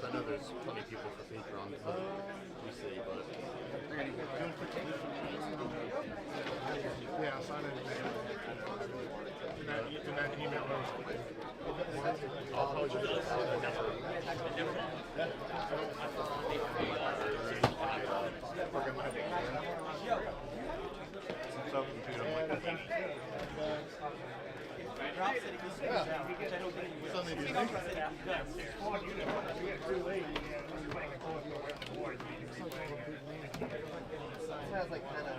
I know there's plenty of people for Patreon, so we see, but... Yeah, sign it in that email. I'll probably just Sounds like kind of.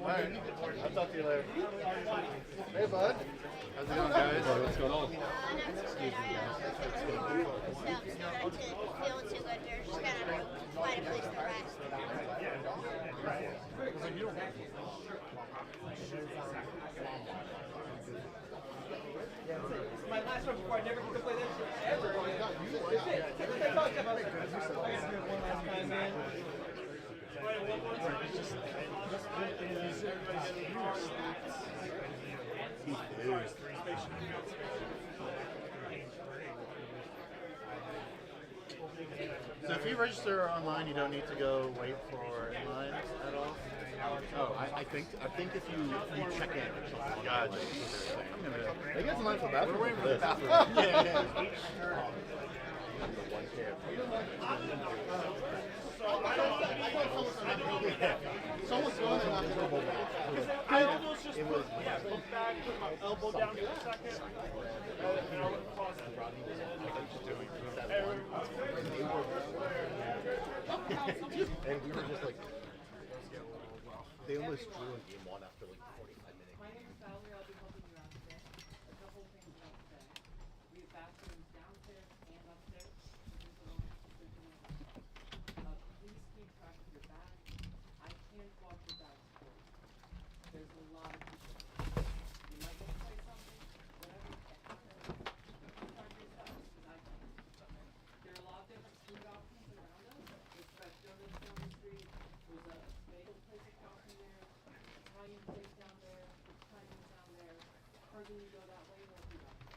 Alright, I'll talk to you later. Hey, bud. How's it going, guys? What's going on? Excuse me, guys. Not feeling too good. We're just gonna find a place to rest. My last one before I never get to play that shit ever. So if you register online, you don't need to go wait for in line at all? Oh, I think if you check in or something. Gotcha. They got in line for the bathroom. We're waiting for the bathroom. Yeah. Someone's going to knock it over. I almost just look back, put my elbow down for a second, and I look pause it. And we were just like, they almost drew in game one after like 45 minutes. My name is Valerie. I'll be helping you out today. A couple of things about today. We have bathrooms downstairs and upstairs. Please keep track of your bag. I can't watch your bags for you. There's a lot of people. You might go play something, whatever. Keep track of your stuff because I can't. There are a lot of different food options around us. There's fresh donuts down the street. There's a bagel place across from there. Italian place down there, Chinese down there. Further you go that way, more food options.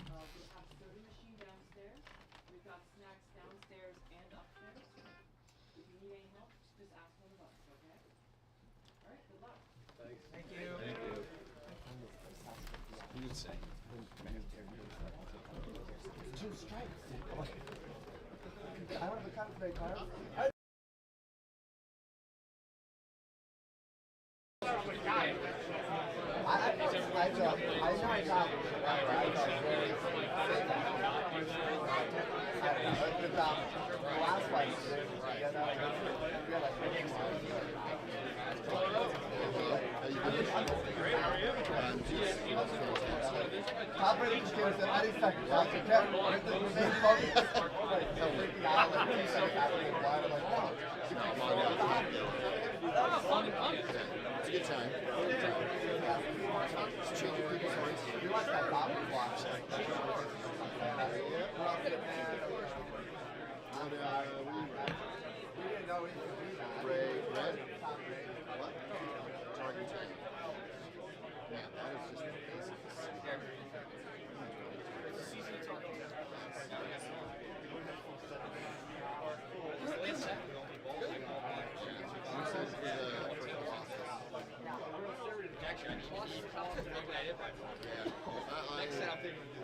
We have soda machine downstairs. We've got snacks downstairs and upstairs. If you need any help, just ask one of us, okay? All right, good luck. Thanks. Thank you. You would say. Two strikes. I don't have a kind of play card. Operating skills and how do you start to watch it? Remain focused. Freaking out like 2 seconds after the blind. I'm like, wow. It's a good time. Just changing people's hearts. You watch that Bobby watch. Ray, red? What? Target turn. Man, that is just the basics.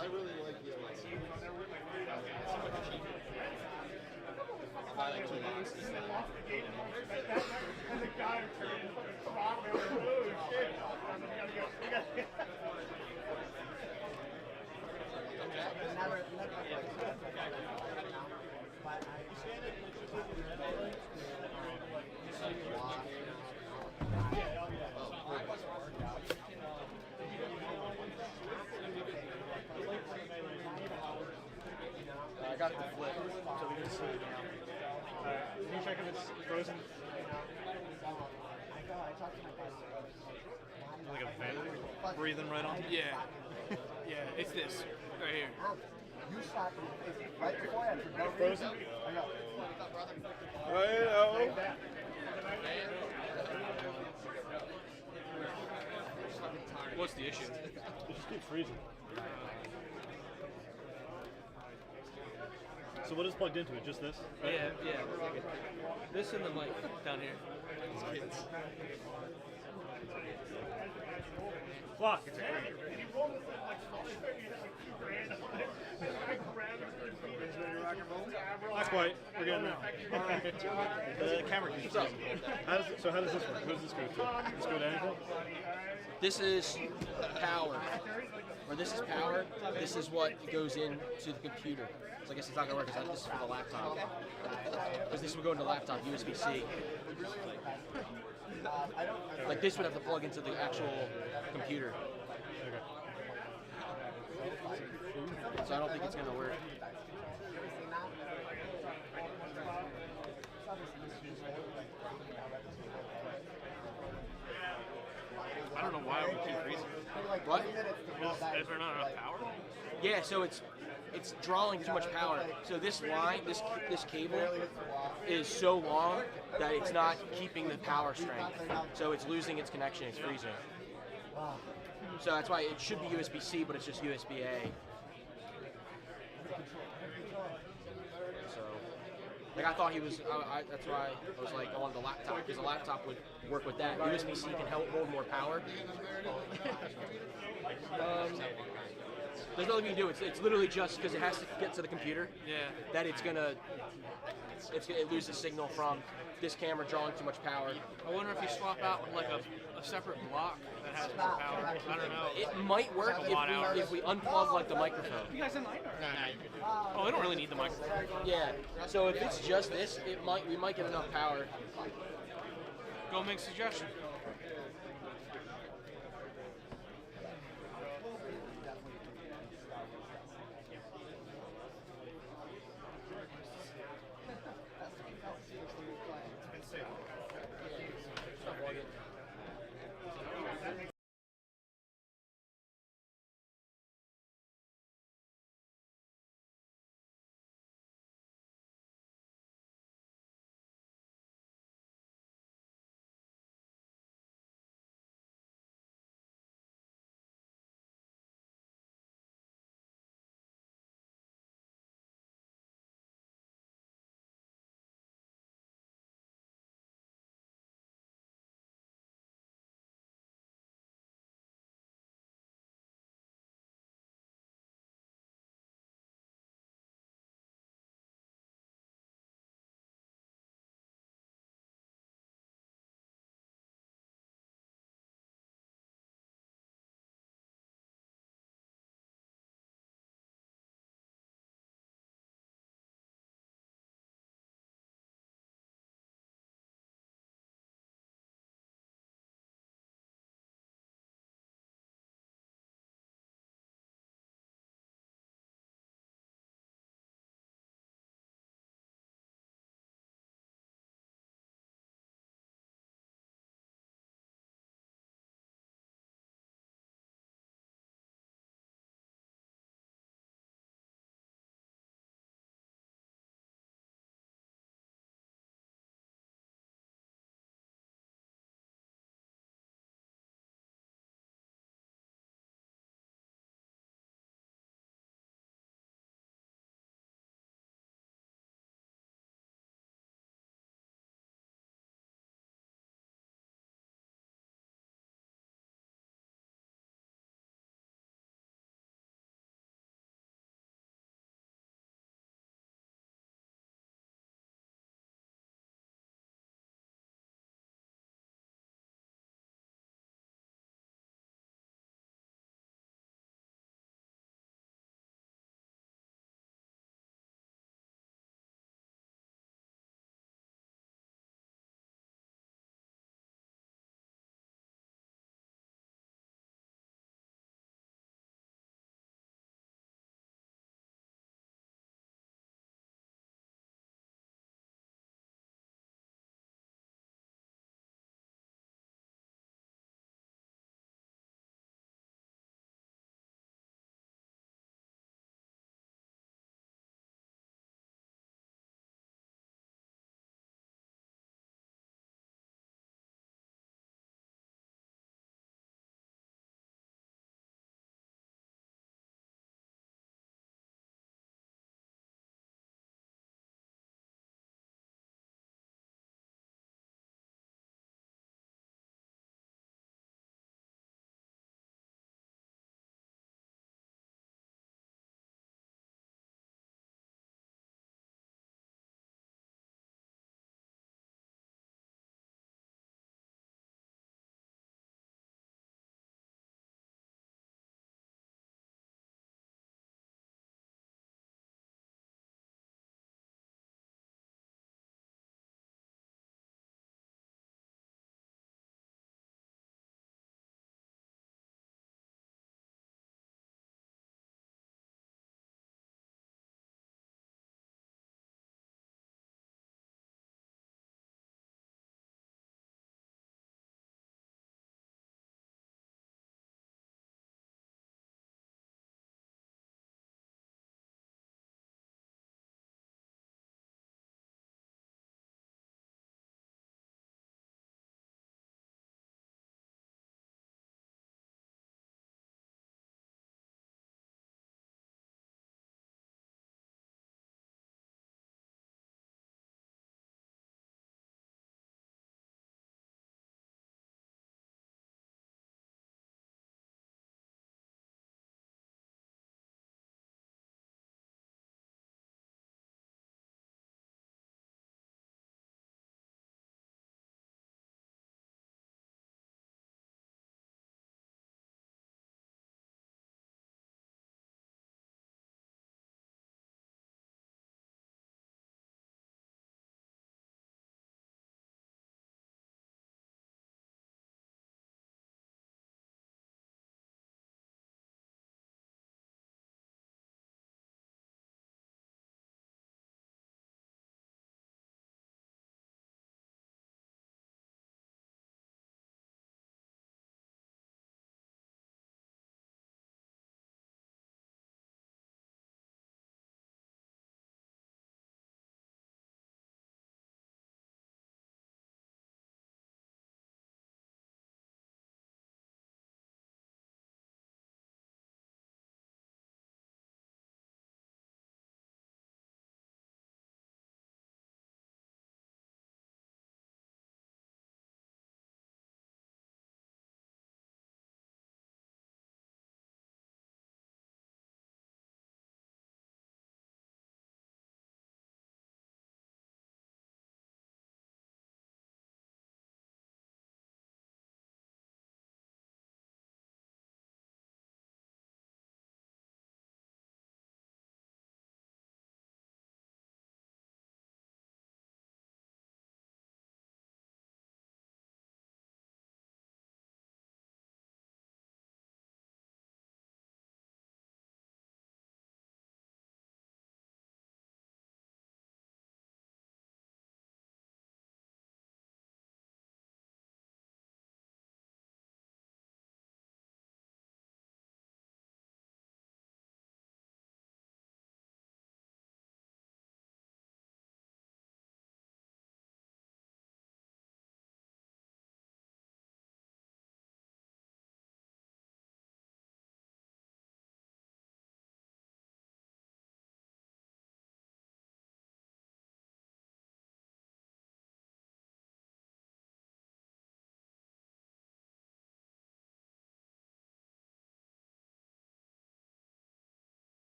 I really like you. I like two boxes. And the guy turned come on, man, oh shit. We gotta go. I got the flip, so we can see it now. Can you check if it's frozen? Like a vent breathing right on? Yeah. Yeah, it's this. Right here. You shot me right before I had to Frozen? I know. Right. What's the issue? It just keeps freezing. So what is plugged into it? Just this? Yeah, yeah. This and the mic down here. Fuck. Not quite. We're getting there. The camera keeps up. How does this work? Who does this go to? Does this go to anything? This is power. Or this is power. This is what goes into the computer. So I guess it's not gonna work because this is for the laptop. Because this would go into the laptop, USB-C. Like this would have to plug into the actual computer. So I don't think it's gonna work. I don't know why we keep freezing. What? Is there not enough power? Yeah, so it's drawing too much power. So this line, this cable is so long that it's not keeping the power strength. So it's losing its connection, it's freezing. So that's why it should be USB-C, but it's just USB-A. So, like I thought he was, that's why I was like on the laptop, because the laptop would work with that. USB-C can help hold more power. There's nothing you can do. It's literally just because it has to get to the computer. Yeah. That it loses signal from this camera drawing too much power. I wonder if you swap out with like a separate block that has more power. I don't know. It might work if we unplug like the microphone. You guys in line? Oh, we don't really need the microphone. Yeah. So if it's just this, we might get enough power. Go make suggestion.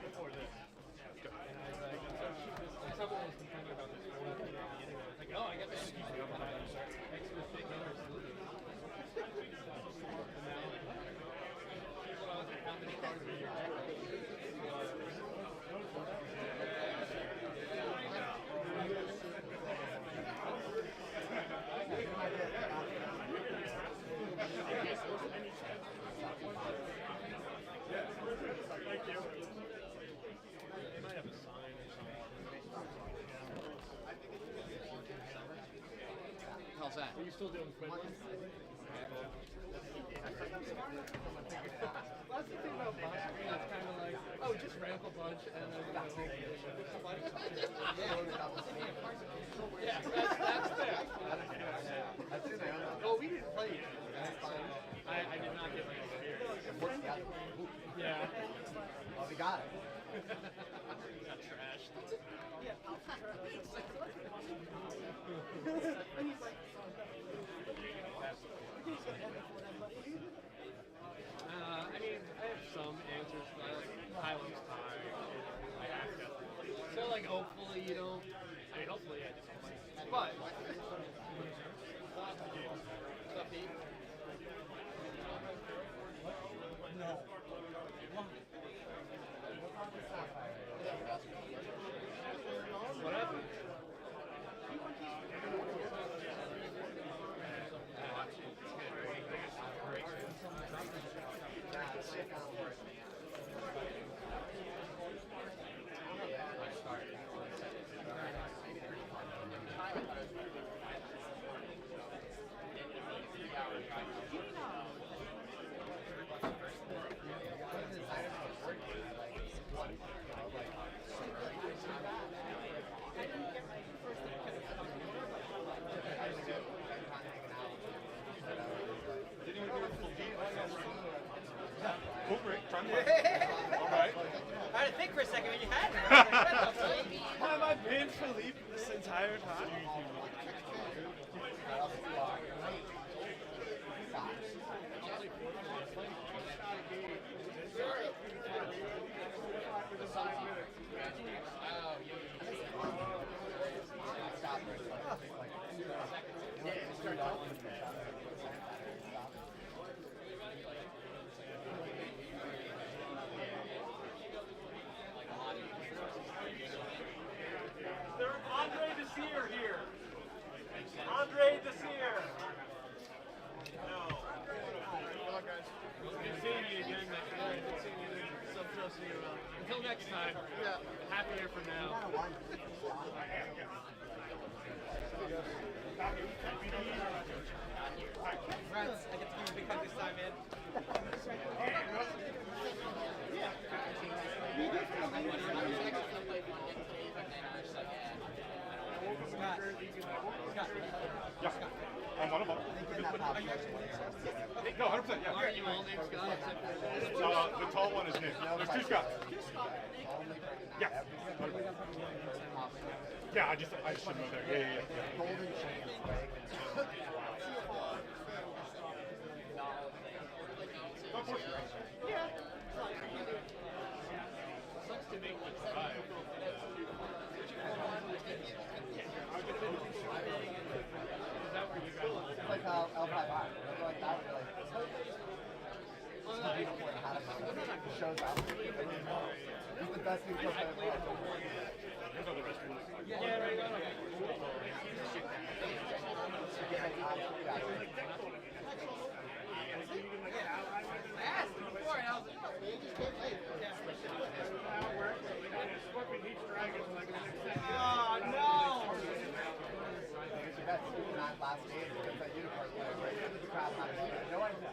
Before this. And I was like, someone was complaining about this whole thing on the internet. It's like, oh, I got this. Next to the fake numbers. And now, people are like, how many cards are in your deck? Thank you. They might have a sign or something. How's that? Are you still doing quick ones? That's the thing about boss screen. It's kind of like, oh, just ramp a bunch and then hope yeah, that's fair. Well, we didn't play yet. That's fine. I did not get my experience. Yeah. Well, we got it. Got trashed. I mean, I have some answers, but I like Kylo's time. I have to. So, like, hopefully you don't. I mean, hopefully I just don't like. But. What's up, Pete? No. What happened? I had to think for a second when you had me. Have I been Philippe this entire time? There's Andre Desir here. Andre Desir. No. Good seeing you again next time. Good seeing you then. Some trusting you around. Until next time. Yeah. Happier for now. Congrats. I get to give you a big hug this time, man. Yeah, I'm one of them. No, 100%, yeah. Are you all named Scott? The tall one is Nick. There's two Scots. Yeah. Yeah, I just should know there. Yeah. Golden chains. Yeah. Sucks to make one survive. It's like how L5R. Like that. Like, shows up. He's the best new player. Yeah, right on. I asked him before and I was like, oh, you just came late. Oh, no! That's not last game because that unicorn player, right? The crowd not here. No idea.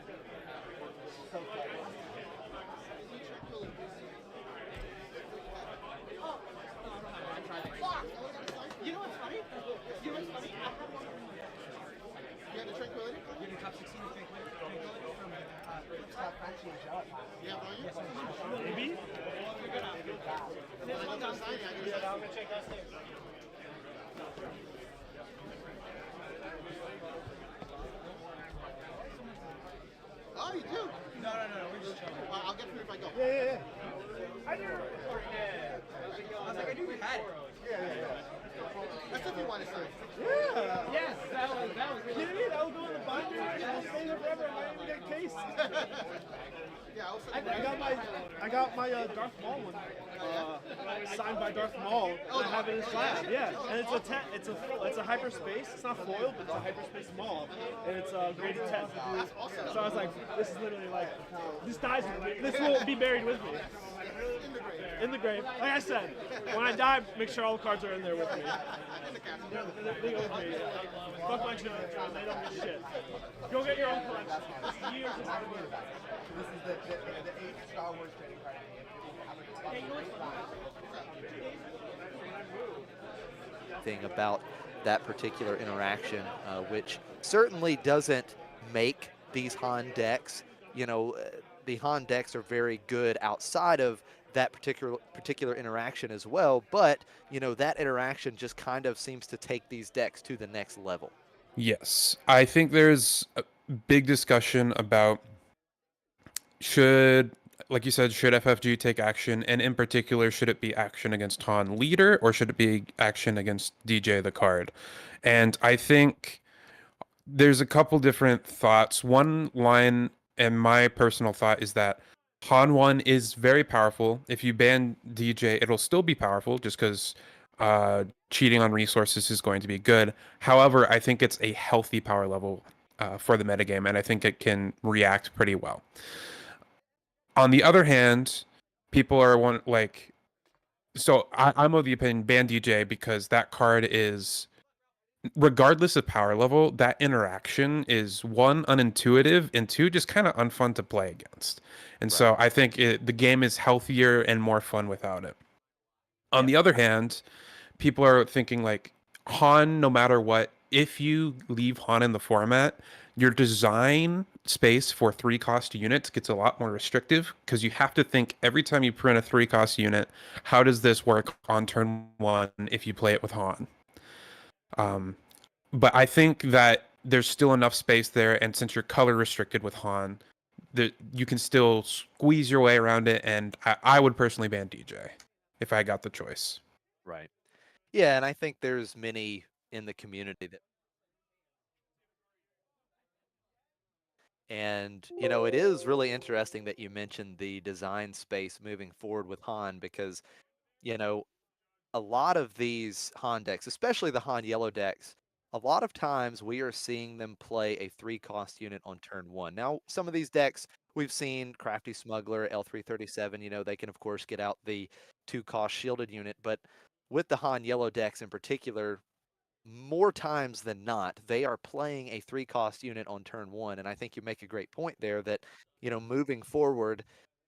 So close. You know what's funny? You know what's funny? I have one. You have the Tranquility? You have the top 16 Tranquility from Stop Frenchie and Joe. Yeah, Yes, Maybe? There's one down signing. I can I'm gonna check that thing. Oh, you do? No, we're just chilling. That's if you want to say. Yes, that was really Kidding me? That will go in the binder. I'll stay there forever. I might even get a case. I got my Darth Maul one. Signed by Darth Maul. I have it in slab. Yeah, and it's a hyperspace. It's not foil, but it's a hyperspace Maul, and it's graded 10. So I was like, this is literally like, this dies with me. This will be buried with me. In the grave. Like I said, when I die, make sure all the cards are in there with me. They go with me. Fuck my children. They don't get shit. Go get your own collection. This year's is hard work. This is the 8th Star Wars trading card game. Thing about that particular interaction, which certainly doesn't make these Han decks. You know, the Han decks are very good outside of that particular interaction as well, but you know, that interaction just kind of seems to take these decks to the next level. Yes, I think there's a big discussion about should, like you said, should FFG take action, and in particular, should it be action against Han leader or should it be action against DJ the card? And I think there's a couple different thoughts. One line, and my personal thought, is that Han 1 is very powerful. If you ban DJ, it'll still be powerful just because cheating on resources is going to be good. However, I think it's a healthy power level for the metagame, and I think it can react pretty well. On the other hand, people are I'm of the opinion ban DJ because that card is, regardless of power level, that interaction is one, unintuitive, and two, just kind of unfun to play against. And so I think the game is healthier and more fun without it. On the other hand, people are thinking like Han, no matter what, if you leave Han in the format, your design space for 3-cost units gets a lot more restrictive because you have to think every time you print a 3-cost unit, how does this work on turn 1 if you play it with Han? But I think that there's still enough space there, and since you're color restricted with Han, that you can still squeeze your way around it, and I would personally ban DJ if I got the choice. Right. Yeah, and I think there's many in the community that, and you know, it is really interesting that you mentioned the design space moving forward with Han, because you know, a lot of these Han decks, especially the Han yellow decks, a lot of times we are seeing them play a 3-cost unit on turn 1. Now, some of these decks we've seen, Crafty Smuggler, L337, you know, they can of course get out the 2-cost shielded unit, but with the Han yellow decks in particular, more times than not, they are playing a 3-cost unit on turn 1. And I think you make a great point there that, you know, moving forward,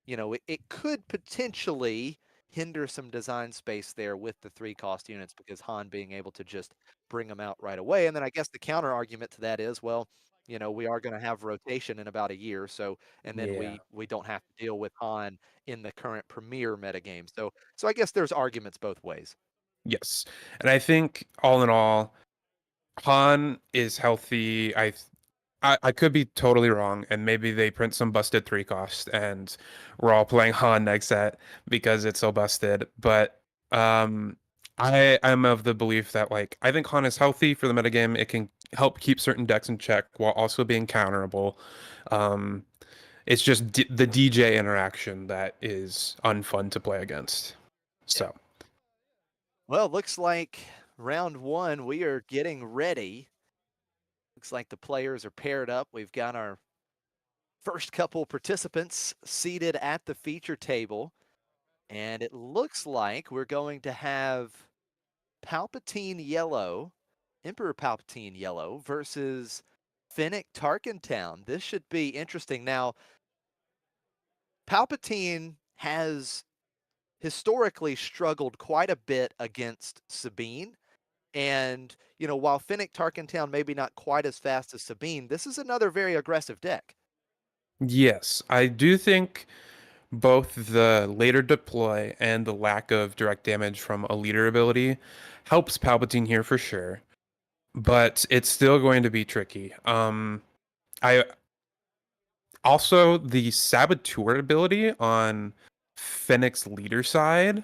you know, it could potentially hinder some design space there with the 3-cost units, because Han being able to just bring them out right away. And then I guess the counter argument to that is, well, you know, we are going to have rotation in about a year, so, and then we don't have to deal with Han in the current premier metagame. So I guess there's arguments both ways. Yes, and I think all in all, Han is healthy. I could be totally wrong, and maybe they print some busted 3-cost, and we're all playing Han next set because it's so busted. But I'm of the belief that, like, I think Han is healthy for the metagame. It can help keep certain decks in check while also being counterable. It's just the DJ interaction that is unfun to play against. So, well, looks like round 1, we are getting ready. Looks like the players are paired up. We've got our first couple participants seated at the feature table. And it looks like we're going to have Palpatine Yellow, Emperor Palpatine Yellow versus Fennec Tarkentown. This should be interesting. Now, Palpatine has historically struggled quite a bit against Sabine. And, you know, while Fennec Tarkentown maybe not quite as fast as Sabine, this is another very aggressive deck. yes, I do think both the later deploy and the lack of direct damage from a leader ability helps Palpatine here for sure. But it's still going to be tricky. I also, the Saboteur ability on Fennec's leader side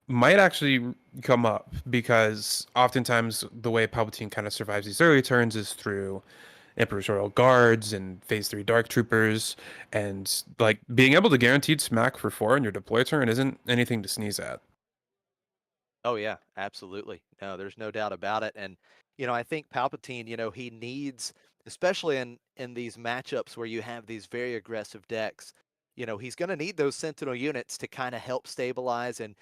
might actually come up because oftentimes the way Palpatine kind of survives these early turns is through Emperor's Royal Guards and Phase 3 Dark Troopers, and like being able to guaranteed smack for 4 on your deploy turn isn't anything to sneeze at. Oh yeah, absolutely. No, there's no doubt about it. And I think Palpatine, he needs, especially in these matchups where you have these very aggressive decks, he's going to need those Sentinel units to kind of help stabilize and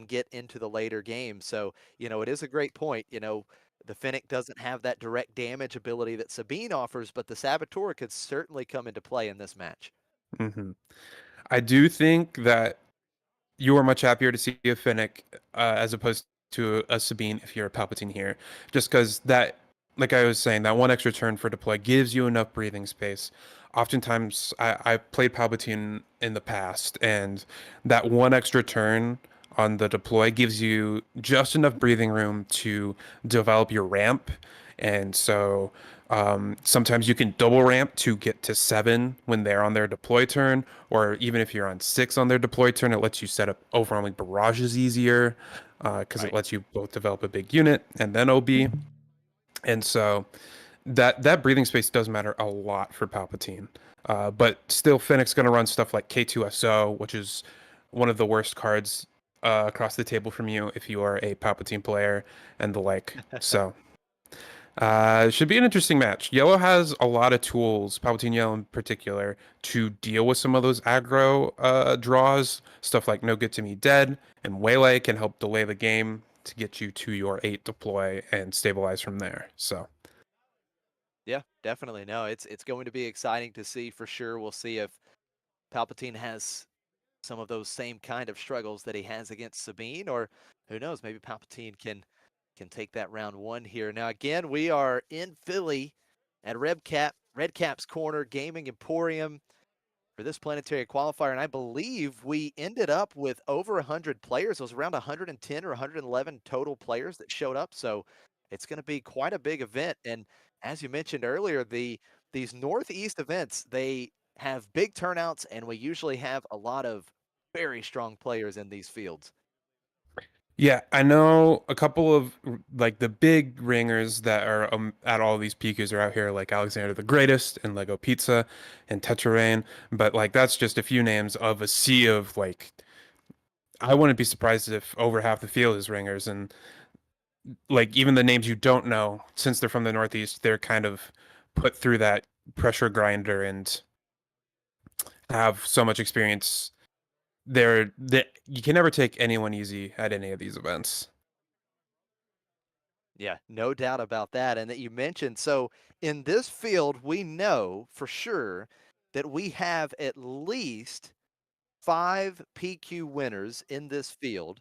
get into the later game. So, it is a great point. The Fennec doesn't have that direct damage ability that Sabine offers, but the Saboteur could certainly come into play in this match. hmm I do think that you are much happier to see a Fennec as opposed to a Sabine if you're a Palpatine here, just because that, like I was saying, that one extra turn for deploy gives you enough breathing space. Oftentimes, I've played Palpatine in the past, and that one extra turn on the deploy gives you just enough breathing room to develop your ramp. And so sometimes you can double ramp to get to 7 when they're on their deploy turn, or even if you're on 6 on their deploy turn, it lets you set up overwhelming barrages easier because it lets you both develop a big unit and then OB. And so that breathing space does matter a lot for Palpatine. But still, Fennec's going to run stuff like K2SO, which is one of the worst cards across the table from you if you are a Palpatine player and the like. So it should be an interesting match. Yellow has a lot of tools, Palpatine Yellow in particular, to deal with some of those aggro draws. Stuff like No Good to Me Dead and Waylay can help delay the game to get you to your 8 deploy and stabilize from there. So Yeah, definitely. No, it's going to be exciting to see for sure. We'll see if Palpatine has some of those same kind of struggles that he has against Sabine, or who knows, maybe Palpatine can take that round 1 here. Now again, we are in Philly at Redcap's Corner Gaming Emporium for this Planetary Qualifier, and I believe we ended up with over 100 players. It was around 110 or 111 total players that showed up, so it's going to be quite a big event. And as you mentioned earlier, these Northeast events, they have big turnouts, and we usually have a lot of very strong players in these fields. yeah, I know a couple of like the big ringers that are at all these PQs are out here, like Alexander the Greatest and Lego Pizza and Tetrarain, but like that's just a few names of a sea of like I wouldn't be surprised if over half the field is ringers, and like even the names you don't know, since they're from the Northeast, they're kind of put through that pressure grinder and have so much experience. You can never take anyone easy at any of these events. Yeah, no doubt about that. And that you mentioned, so in this field, we know for sure that we have at least 5 PQ winners in this field.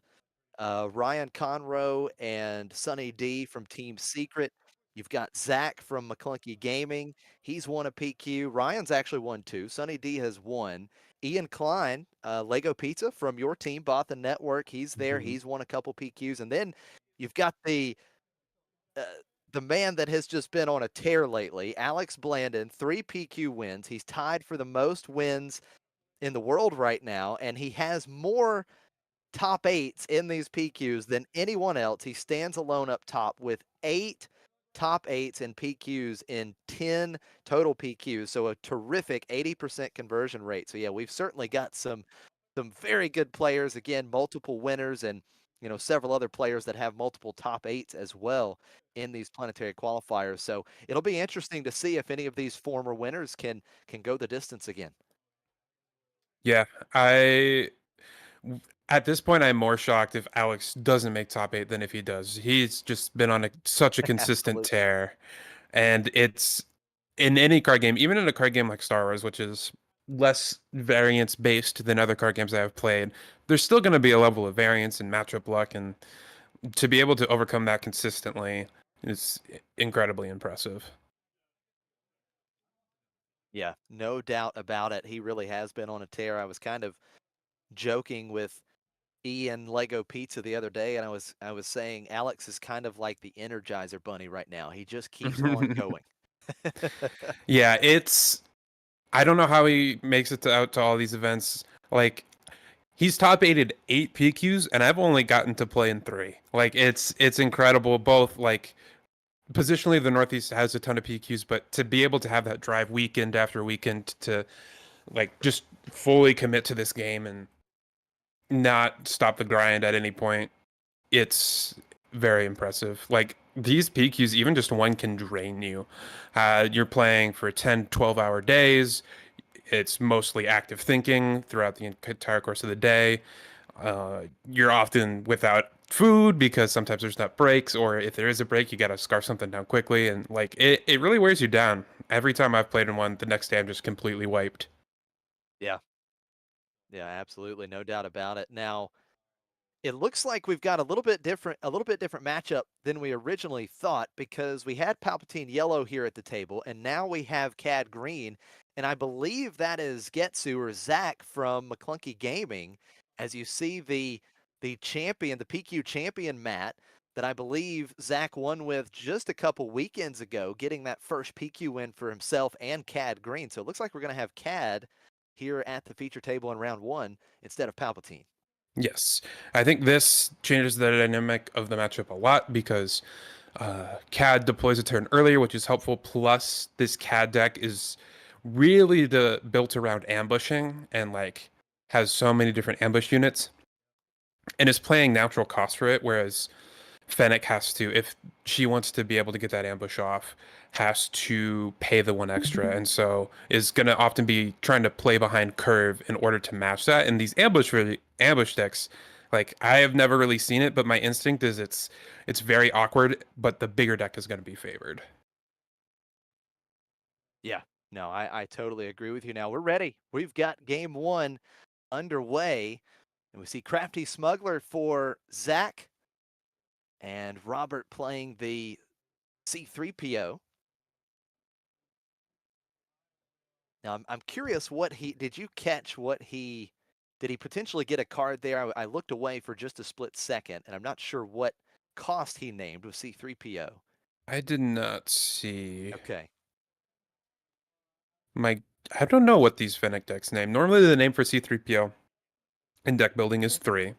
Ryan Conroe and Sunny D from Team Secret. You've got Zach from McClunky Gaming. He's won a PQ. Ryan's actually won 2. Sunny D has won. Ian Klein, Lego Pizza from your team, bought the network. He's there. He's won a couple PQs. And then you've got uh, the man that has just been on a tear lately, Alex Blandon, 3 PQ wins. He's tied for the most wins in the world right now, and he has more top 8s in these PQs than anyone else. He stands alone up top with 8 top 8s and PQs in 10 total PQs. So a terrific 80% conversion rate. So yeah, we've certainly got some very good players, again, multiple winners, and several other players that have multiple top 8s as well in these Planetary Qualifiers. So it'll be interesting to see if any of these former winners can go the distance again. Yeah, I at this point I'm more shocked if Alex doesn't make top 8 than if he does. He's just been on such a consistent tear, and it's in any card game, even in a card game like Star Wars, which is less variance based than other card games I have played, there's still going to be a level of variance and matchup luck, and to be able to overcome that consistently is incredibly impressive. Yeah, no doubt about it. He really has been on a tear. I was kind of joking with Ian Lego Pizza the other day, and I was saying Alex is kind of like the Energizer Bunny right now. He just keeps on going. Yeah, I don't know how he makes it out to all these events. Like He's top 8'd 8 PQs, and I've only gotten to play in 3. Like it's incredible. Both like positionally, the Northeast has a ton of PQs, but to be able to have that drive weekend after weekend to like just fully commit to this game and not stop the grind at any point, it's very impressive. Like these PQs, even just one can drain you. You're playing for 10, 12-hour days. It's mostly active thinking throughout the entire course of the day. You're often without food because sometimes there's not breaks, or if there is a break, you got to scarf something down quickly. And like it really wears you down. Every time I've played in one, the next day I'm just completely wiped. Yeah. Yeah, absolutely. No doubt about it. Now, it looks like we've got a little bit different matchup than we originally thought, because we had Palpatine Yellow here at the table, and now we have Cad Green, and I believe that is Getsu or Zach from McClunky Gaming. As you see the champion, the PQ champion Matt, that I believe Zach won with just a couple weekends ago, getting that first PQ win for himself and Cad Green. So it looks like we're going to have Cad here at the feature table in round 1 instead of Palpatine. Yes, I think this changes the dynamic of the matchup a lot because CAD deploys a turn earlier, which is helpful. Plus, this CAD deck is really built around ambushing and like has so many different ambush units and is playing natural cost for it, whereas Fennec has to, if she wants to be able to get that ambush off, has to pay the 1 extra, and so is going to often be trying to play behind curve in order to match that. And these ambush decks, like I have never really seen it, but my instinct is it's very awkward, but the bigger deck is going to be favored. Yeah, no, I totally agree with you. Now we're ready. We've got game 1 underway, and we see Crafty Smuggler for Zach and Robert playing the C3PO. Now I'm curious did you catch did he potentially get a card there? I looked away for just a split second, and I'm not sure what cost he named with C3PO. I did not see. Okay. I don't know what these Fennec decks name. Normally the name for C3PO in deck building is 3.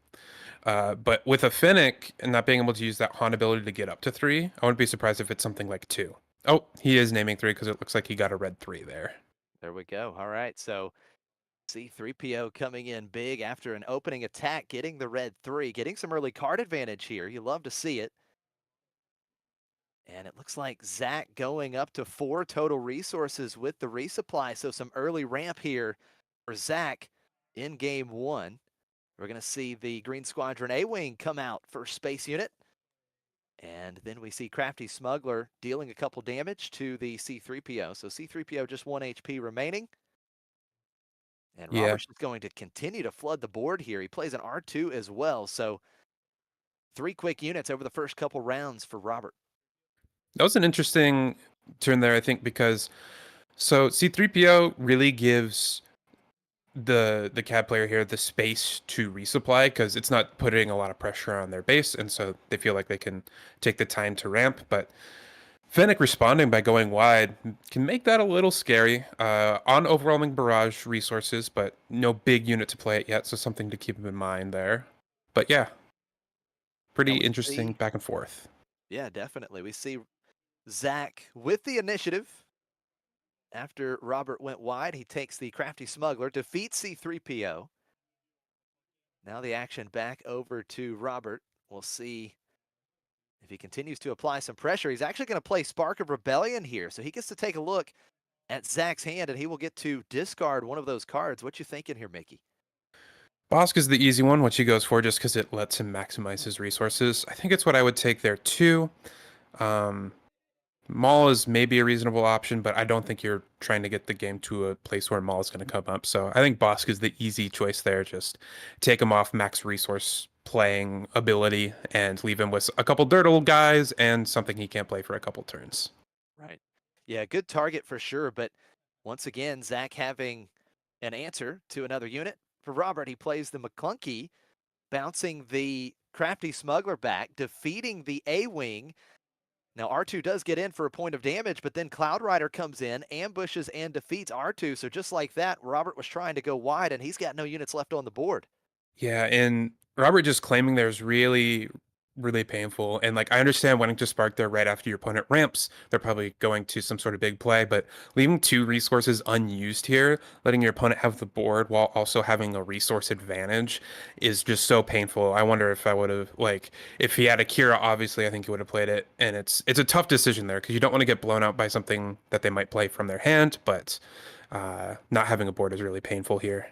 But with a Fennec and not being able to use that Han ability to get up to 3, I wouldn't be surprised if it's something like 2. Oh, he is naming 3 because it looks like he got a red 3 there. There we go. All right, so C3PO coming in big after an opening attack, getting the red 3, getting some early card advantage here. You love to see it. And it looks like Zach going up to 4 total resources with the resupply. So some early ramp here for Zach in game 1. We're going to see the Green Squadron A-Wing come out for space unit. And then we see Crafty Smuggler dealing a couple damage to the C3PO. So C3PO just 1 HP remaining. And Robert's just going to continue to flood the board here. He plays an R2 as well. So 3 quick units over the first couple rounds for Robert. That was an interesting turn there, I think, because so C3PO really gives the CAD player here the space to resupply because it's not putting a lot of pressure on their base, and so they feel like they can take the time to ramp. But Fennec responding by going wide can make that a little scary. On overwhelming barrage resources, but no big unit to play it yet, so something to keep in mind there. But yeah, pretty interesting back and forth. Yeah, definitely. We see Zach with the initiative. After Robert went wide, he takes the Crafty Smuggler, defeats C3PO. Now the action back over to Robert. We'll see if he continues to apply some pressure. He's actually going to play Spark of Rebellion here, so he gets to take a look at Zach's hand, and he will get to discard one of those cards. What you thinking here, Mickey? Bosk is the easy one, which he goes for just because it lets him maximize his resources. I think it's what I would take there too. Maul is maybe a reasonable option, but I don't think you're trying to get the game to a place where Maul is going to come up. So I think Bosk is the easy choice there. Just take him off max resource playing ability and leave him with a couple dirtle guys and something he can't play for a couple turns. Right. Yeah, good target for sure. But once again, Zach having an answer to another unit. For Robert, he plays the McClunky, bouncing the Crafty Smuggler back, defeating the A-Wing. Now, R2 does get in for a point of damage, but then Cloud Rider comes in, ambushes, and defeats R2. So just like that, Robert was trying to go wide, and he's got no units left on the board. Yeah, and Robert just claiming there's really, really painful. And like I understand wanting to spark there right after your opponent ramps, they're probably going to some sort of big play, but leaving two resources unused here, letting your opponent have the board while also having a resource advantage is just so painful. I wonder if I would have like if he had Akira, obviously I think he would have played it. And it's a tough decision there because you don't want to get blown out by something that they might play from their hand, but not having a board is really painful here.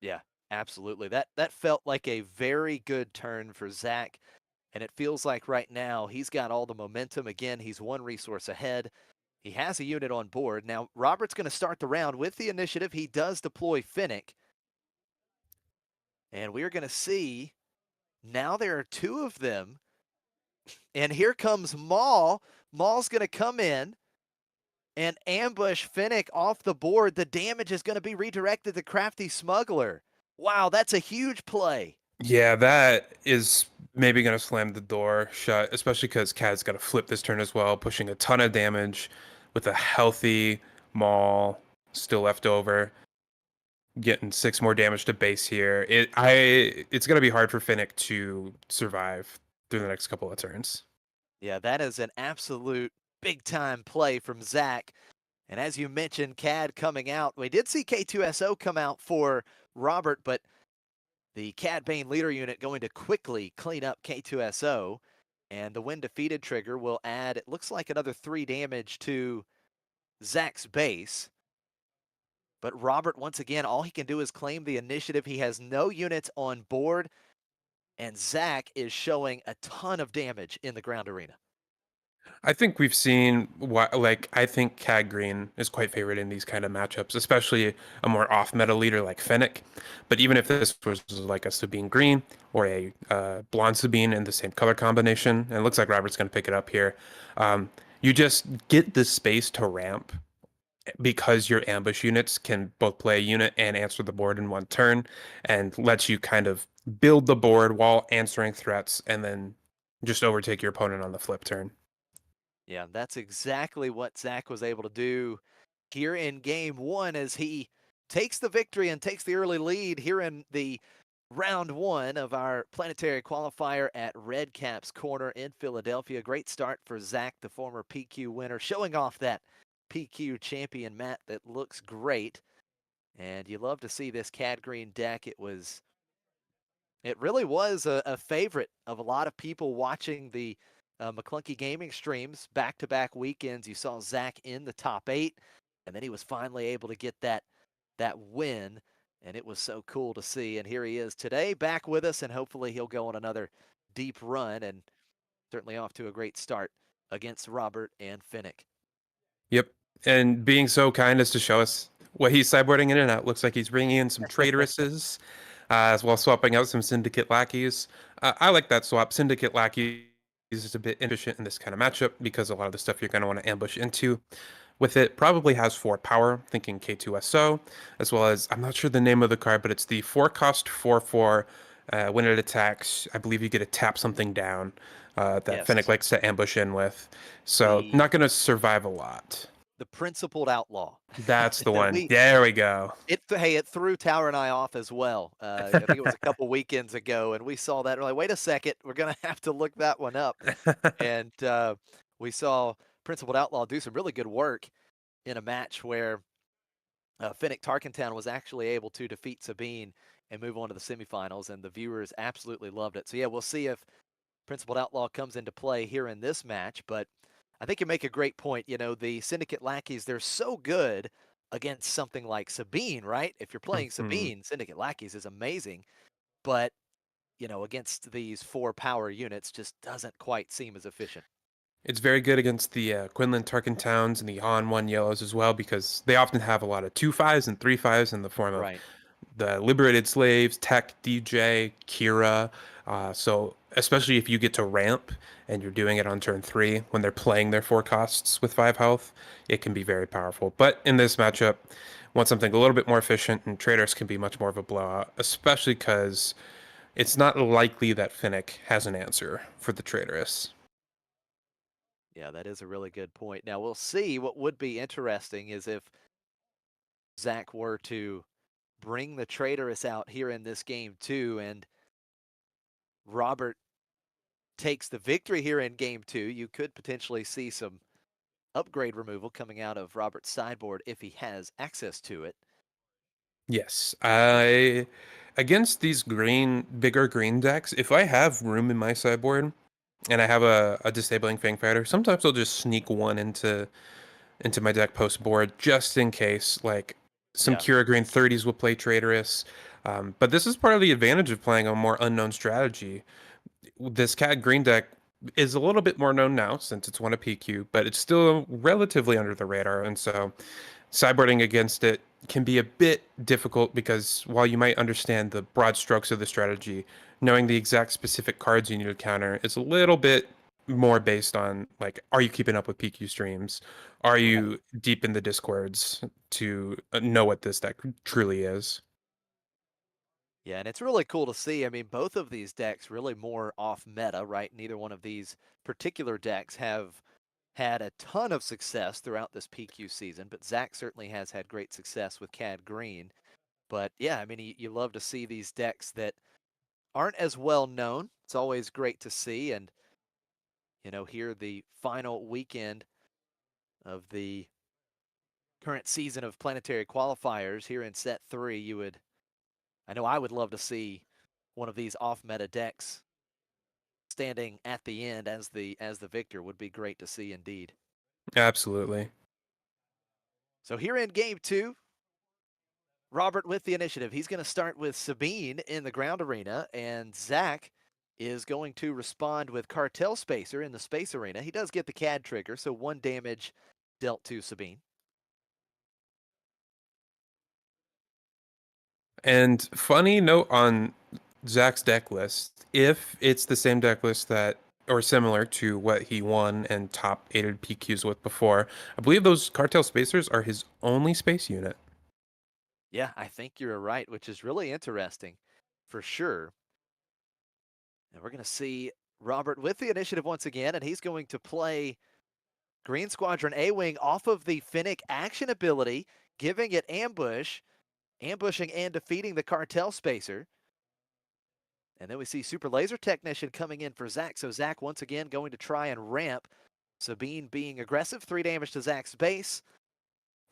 Yeah, absolutely. That felt like a very good turn for Zach, and it feels like right now he's got all the momentum. Again, he's one resource ahead. He has a unit on board. Now, Robert's going to start the round with the initiative. He does deploy Finnick, and we're going to see now there are two of them, and here comes Maul. Maul's going to come in and ambush Finnick off the board. The damage is going to be redirected to Crafty Smuggler. Wow, that's a huge play. Yeah, that is maybe going to slam the door shut, especially because Cad's got to flip this turn as well, pushing a ton of damage with a healthy Maul still left over, getting 6 more damage to base here. It's going to be hard for Finnick to survive through the next couple of turns. Yeah, that is an absolute big time play from Zach. And as you mentioned, CAD coming out. We did see K2SO come out for Robert, but the Cad Bane leader unit going to quickly clean up K2SO. And the when defeated trigger will add, it looks like another 3 damage to Zach's base. But Robert, once again, all he can do is claim the initiative. He has no units on board. And Zach is showing a ton of damage in the ground arena. I think we've seen what like I think Cad Green is quite favored in these kind of matchups, especially a more off-meta leader like Fennec. But even if this was like a Sabine Green or a blonde Sabine in the same color combination, and it looks like Robert's going to pick it up here, you just get the space to ramp because your ambush units can both play a unit and answer the board in one turn, and lets you kind of build the board while answering threats, and then just overtake your opponent on the flip turn. Yeah, that's exactly what Zach was able to do here in game one as he takes the victory and takes the early lead here in the round one of our Planetary Qualifier at Redcap's corner in Philadelphia. Great start for Zach, the former PQ winner, showing off that PQ champion mat that looks great. And you love to see this Cad Green deck. It really was a favorite of a lot of people watching the McClunky Gaming streams back-to-back weekends. You saw Zach in the top 8, and then he was finally able to get that win, and it was so cool to see. And here he is today, back with us, and hopefully he'll go on another deep run, and certainly off to a great start against Robert and Finnick. Yep. And being so kind as to show us what he's sideboarding in and out. Looks like he's bringing in some traitoresses as well, swapping out some syndicate lackeys. I like that swap. Syndicate lackeys is a bit inefficient in this kind of matchup because a lot of the stuff you're going to want to ambush into with it probably has 4 power, thinking K2SO, as well as, I'm not sure the name of the card, but it's the 4-cost 4/4. When it attacks, I believe you get to tap something down that Yes. Fennec likes to ambush in with. So not going to survive a lot. The Principled Outlaw. That's the one. There we go. It threw Tower and I off as well. I think it was a couple weekends ago, and we saw that. We're like, wait a second, we're going to have to look that one up. And we saw Principled Outlaw do some really good work in a match where Finnick Tarkentown was actually able to defeat Sabine and move on to the semifinals, and the viewers absolutely loved it. So yeah, we'll see if Principled Outlaw comes into play here in this match, but I think you make a great point. You know, the Syndicate lackeys, they're so good against something like Sabine, right? If you're playing Sabine, Syndicate lackeys is amazing, but you know, against these 4 power units just doesn't quite seem as efficient. It's very good against the Quinlan Tarkentowns and the On-1 yellows as well, because they often have a lot of 2/5s and 3/5s in the form of the Liberated Slaves, Tech, DJ, Kira. So especially if you get to ramp and you're doing it on turn 3 when they're playing their 4 costs with 5 health, it can be very powerful. But in this matchup, want something a little bit more efficient, and Traders can be much more of a blowout, especially because it's not likely that Finnick has an answer for the Traitoress. Yeah, that is a really good point. Now we'll see. What would be interesting is if Zach were to bring the Traitorous out here in this game too, and Robert takes the victory here in game 2. You could potentially see some upgrade removal coming out of Robert's sideboard if he has access to it. Yes, against these bigger green decks, if I have room in my sideboard and I have a disabling Fang Fighter, sometimes I'll just sneak one into my deck post board just in case. Like some Kira Green 30s will play Traitorous, but this is part of the advantage of playing a more unknown strategy. This Cat Green deck is a little bit more known now since it's won a PQ, but it's still relatively under the radar, and so sideboarding against it can be a bit difficult because while you might understand the broad strokes of the strategy, knowing the exact specific cards you need to counter is a little bit more based on, like, are you keeping up with PQ streams? Are you deep in the discords to know what this deck truly is? Yeah, and it's really cool to see. I mean, both of these decks really more off meta, right? Neither one of these particular decks have had a ton of success throughout this PQ season, but Zach certainly has had great success with Cad Green. But yeah, I mean, you love to see these decks that aren't as well known. It's always great to see. And, here the final weekend of the current season of Planetary Qualifiers here in set 3, I know I would love to see one of these off meta decks standing at the end as the victor. Would be great to see indeed. Absolutely. So here in game 2, Robert with the initiative. He's going to start with Sabine in the ground arena, and Zach is going to respond with Cartel Spacer in the space arena. He does get the CAD trigger, so 1 damage dealt to Sabine. And funny note on Zach's deck list, if it's the same deck list that, or similar to what he won and top 8'd PQs with before, I believe those Cartel Spacers are his only space unit. Yeah, I think you're right, which is really interesting for sure. And we're going to see Robert with the initiative once again, and he's going to play Green Squadron A-Wing off of the Fennec action ability, giving it ambush, ambushing and defeating the Cartel Spacer. And then we see Super Laser Technician coming in for Zach. So Zach once again going to try and ramp. Sabine being aggressive, 3 damage to Zach's base.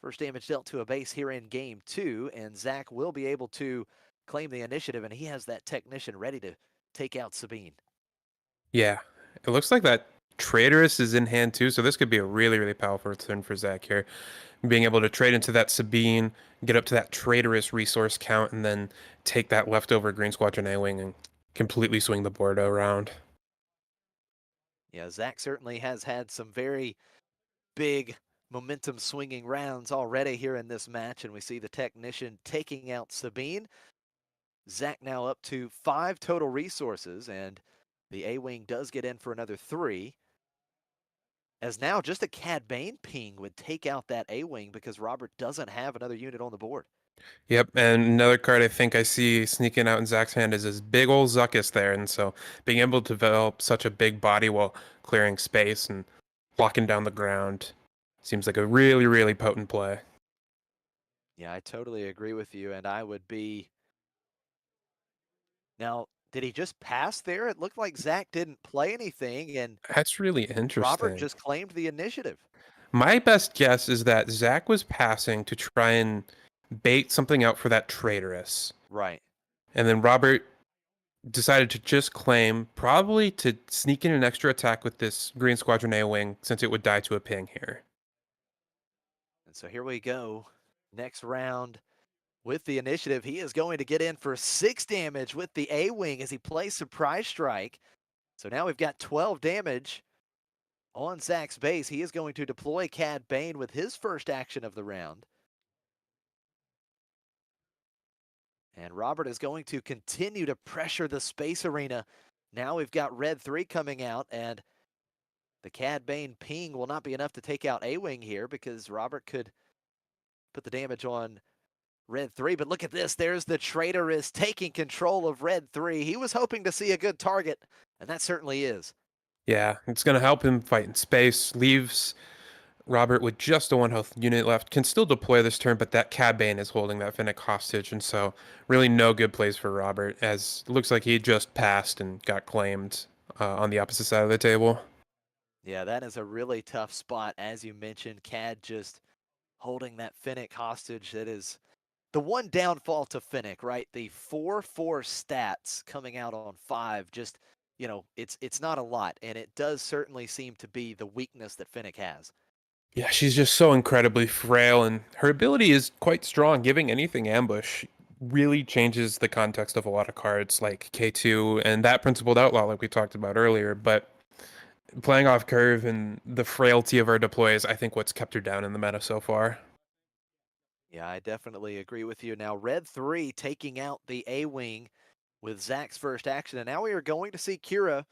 First damage dealt to a base here in game 2, and Zach will be able to claim the initiative, and he has that Technician ready to take out Sabine. Yeah, it looks like that Traitorous is in hand too, so this could be a really, really powerful turn for Zach here. Being able to trade into that Sabine, get up to that Traitorous resource count, and then take that leftover Green Squadron A-Wing and completely swing the board around. Yeah, Zach certainly has had some very big momentum swinging rounds already here in this match, and we see the Technician taking out Sabine. Zach now up to 5 total resources, and the A-Wing does get in for another 3. As now just a Cad Bane ping would take out that A-Wing because Robert doesn't have another unit on the board. Yep, and another card I think I see sneaking out in Zach's hand is this big old Zuckuss there, and so being able to develop such a big body while clearing space and blocking down the ground seems like a really, really potent play. Yeah, I totally agree with you, and I would be... Now, did he just pass there? It looked like Zach didn't play anything, and That's really interesting. Robert just claimed the initiative. My best guess is that Zach was passing to try and bait something out for that Traitorous. Right. And then Robert decided to just claim, probably to sneak in an extra attack with this Green Squadron A-Wing, since it would die to a ping here. And so here we go. Next round with the initiative. He is going to get in for 6 damage with the A-Wing as he plays Surprise Strike. So now we've got 12 damage on Zach's base. He is going to deploy Cad Bane with his first action of the round. And Robert is going to continue to pressure the space arena. Now we've got Red 3 coming out, and the Cad Bane ping will not be enough to take out A-Wing here because Robert could put the damage on Red 3. But look at this. There's the Traitorous taking control of Red 3. He was hoping to see a good target, and that certainly is. Yeah, it's going to help him fight in space. Leaves Robert, with just a 1 health unit left, can still deploy this turn, but that Cad Bane is holding that Finnick hostage, and so really no good plays for Robert, as it looks like he just passed and got claimed on the opposite side of the table. Yeah, that is a really tough spot. As you mentioned, Cad just holding that Finnick hostage. That is the one downfall to Finnick, right? The 4-4 stats coming out on 5, just, it's not a lot, and it does certainly seem to be the weakness that Finnick has. Yeah, she's just so incredibly frail, and her ability is quite strong. Giving anything ambush really changes the context of a lot of cards like K2 and that Principled Outlaw, like we talked about earlier. But playing off curve and the frailty of her deploys, I think what's kept her down in the meta so far. Yeah, I definitely agree with you. Now, Red 3 taking out the A-Wing with Zach's first action, and now we are going to see Kira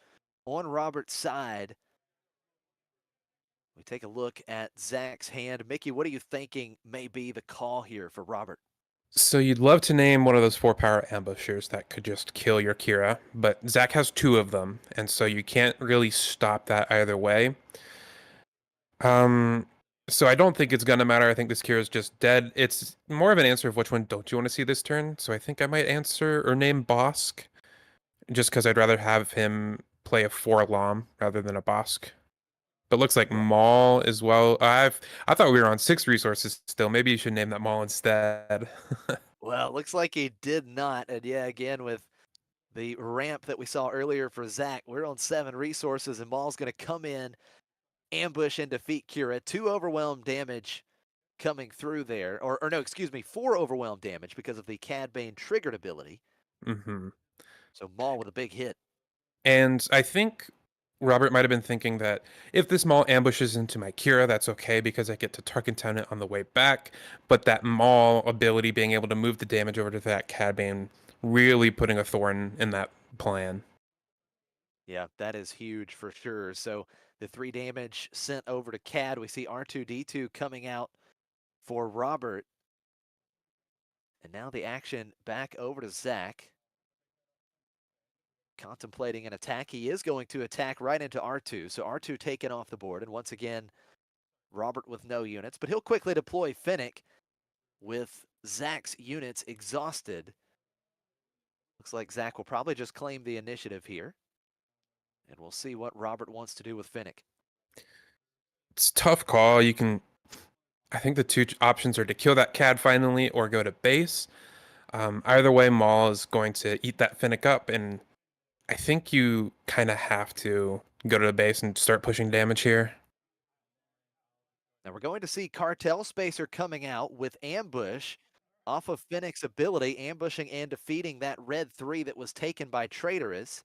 on Robert's side. We take a look at Zach's hand. Mickey, what are you thinking may be the call here for Robert? So you'd love to name one of those 4-power ambushers that could just kill your Kira, but Zach has 2 of them, and so you can't really stop that either way. So I don't think it's gonna matter. I think this Kira is just dead. It's more of an answer of which one don't you want to see this turn. So I think I might answer or name Bosk, just because I'd rather have him play a 4 Lom rather than a Bosk. But looks like Maul as well. I thought we were on 6 resources still. Maybe you should name that Maul instead. Well, looks like he did not. And yeah, again, with the ramp that we saw earlier for Zach, we're on 7 resources, and Maul's going to come in, ambush, and defeat Kira. 2 overwhelm damage coming through there. Or no, excuse me, 4 overwhelm damage because of the Cad Bane triggered ability. Mm-hmm. So Maul with a big hit. And I think Robert might have been thinking that if this Maul ambushes into my Kira, that's okay because I get to Tarkentown it on the way back. But that Maul ability, being able to move the damage over to that Cad Bane, really putting a thorn in that plan. Yeah, that is huge for sure. So the 3 damage sent over to Cad. We see R2-D2 coming out for Robert. And now the action back over to Zach. Contemplating an attack. He is going to attack right into R2. So R2 taken off the board. And once again, Robert with no units. But he'll quickly deploy Finnick with Zach's units exhausted. Looks like Zach will probably just claim the initiative here. And we'll see what Robert wants to do with Finnick. It's a tough call. I think the 2 options are to kill that Cad finally or go to base. Either way, Maul is going to eat that Finnick up, and I think you kind of have to go to the base and start pushing damage here. Now we're going to see Cartel Spacer coming out with Ambush off of Finnick's ability, ambushing and defeating that Red 3 that was taken by Traitorous.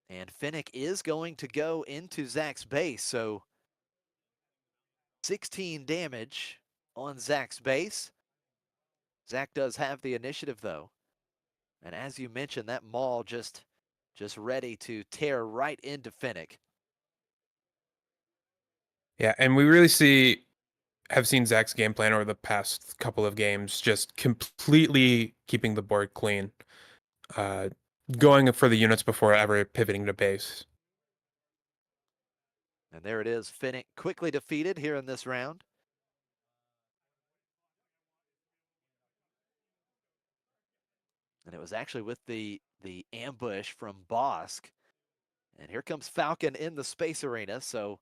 And Finnick is going to go into Zach's base, so 16 damage on Zach's base. Zach does have the initiative though. And as you mentioned, that Maul just ready to tear right into Finnick. Yeah, and we really have seen Zach's game plan over the past couple of games, just completely keeping the board clean, going for the units before ever pivoting to base. And there it is, Finnick quickly defeated here in this round. And it was actually with the ambush from Bosk. And here comes Falcon in the space arena. So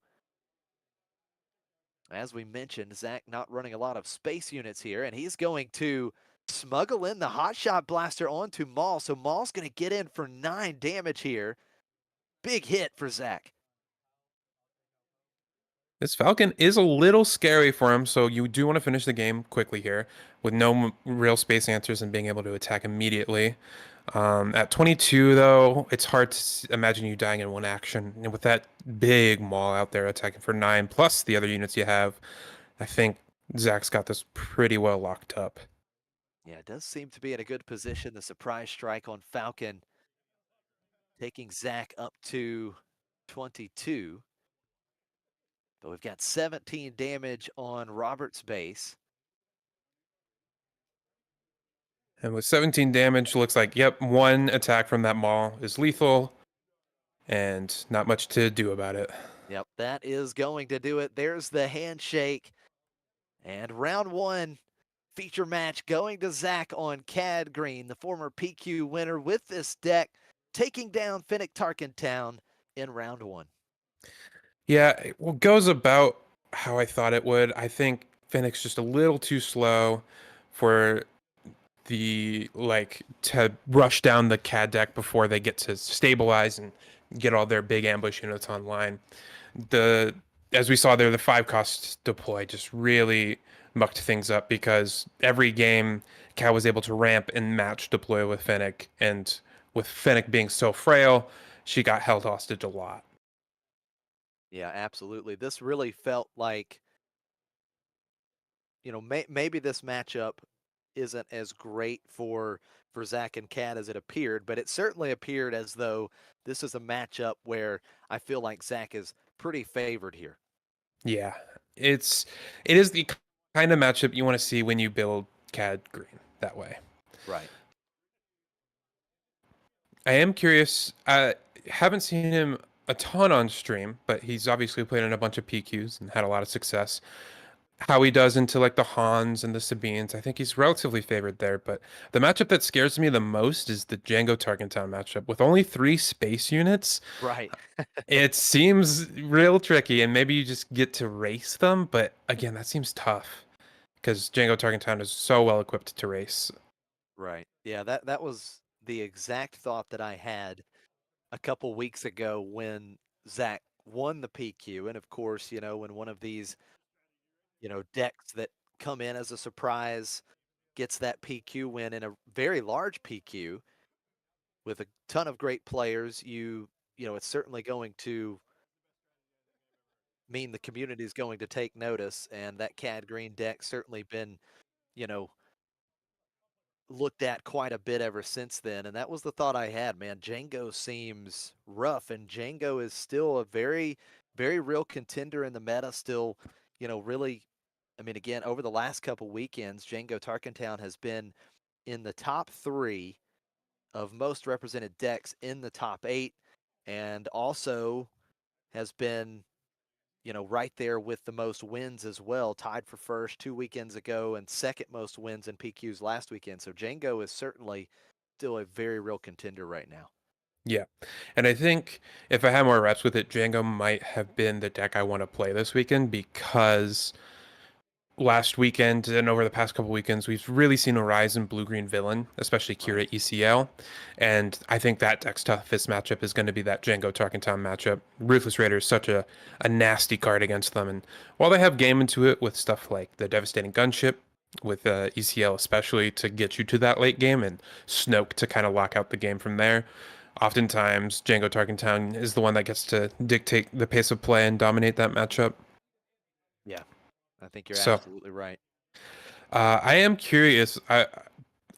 as we mentioned, Zach not running a lot of space units here, and he's going to smuggle in the hotshot blaster onto Maul. So Maul's going to get in for 9 damage here. Big hit for Zach. This Falcon is a little scary for him, so you do want to finish the game quickly here with no real space answers and being able to attack immediately. At 22, though, it's hard to imagine you dying in one action. And with that big Maul out there attacking for 9, plus the other units you have, I think Zach's got this pretty well locked up. Yeah, it does seem to be in a good position. The surprise strike on Falcon taking Zach up to 22. But we've got 17 damage on Robert's base. And with 17 damage, looks like, yep, 1 attack from that Maul is lethal, and not much to do about it. Yep, that is going to do it. There's the handshake. And round one feature match going to Zach on Cad Green, the former PQ winner with this deck, taking down Finnick Tarkentown in round one. Yeah, well, goes about how I thought it would. I think Finnick's just a little too slow for the to rush down the CAD deck before they get to stabilize and get all their big ambush units online. The As we saw there, the 5 cost deploy just really mucked things up because every game Cal was able to ramp and match deploy with Finnick, and with Finnick being so frail, she got held hostage a lot. Yeah, absolutely. This really felt like, maybe this matchup isn't as great for Zach and Kat as it appeared, but it certainly appeared as though this is a matchup where I feel like Zach is pretty favored here. Yeah, it is the kind of matchup you want to see when you build CAD Green that way. Right. I am curious. I haven't seen him a ton on stream, but he's obviously played in a bunch of PQs and had a lot of success. How he does into like the Hans and the Sabines, I think he's relatively favored there. But the matchup that scares me the most is the Django Tarkentown matchup. With only 3 space units, Right. it seems real tricky, and maybe you just get to race them. But again, that seems tough because Django Tarkentown is so well equipped to race. Right. Yeah, that was the exact thought that I had a couple weeks ago when Zach won the PQ. And of course, when one of these, decks that come in as a surprise gets that PQ win in a very large PQ with a ton of great players, it's certainly going to mean the community is going to take notice. And that Cad Green deck certainly been, you know, looked at quite a bit ever since then. And that was the thought I had, man. Django seems rough, and Django is still a very, very real contender in the meta. Still, really, I mean, again, over the last couple weekends, Django Tarkentown has been in the top 3 of most represented decks in the top 8, and also has been, right there with the most wins as well, tied for first 2 weekends ago and second most wins in PQs last weekend. So Django is certainly still a very real contender right now. Yeah. And I think if I had more reps with it, Django might have been the deck I want to play this weekend because last weekend and over the past couple weekends, we've really seen a rise in blue-green villain, especially Kira ECL. And I think that deck's toughest matchup is going to be that Django Tarkentown matchup. Ruthless Raider is such a nasty card against them. And while they have game into it with stuff like the Devastating Gunship, with ECL especially to get you to that late game, and Snoke to kind of lock out the game from there, oftentimes Django Tarkentown is the one that gets to dictate the pace of play and dominate that matchup. Yeah, I think you're So absolutely right. I am curious. I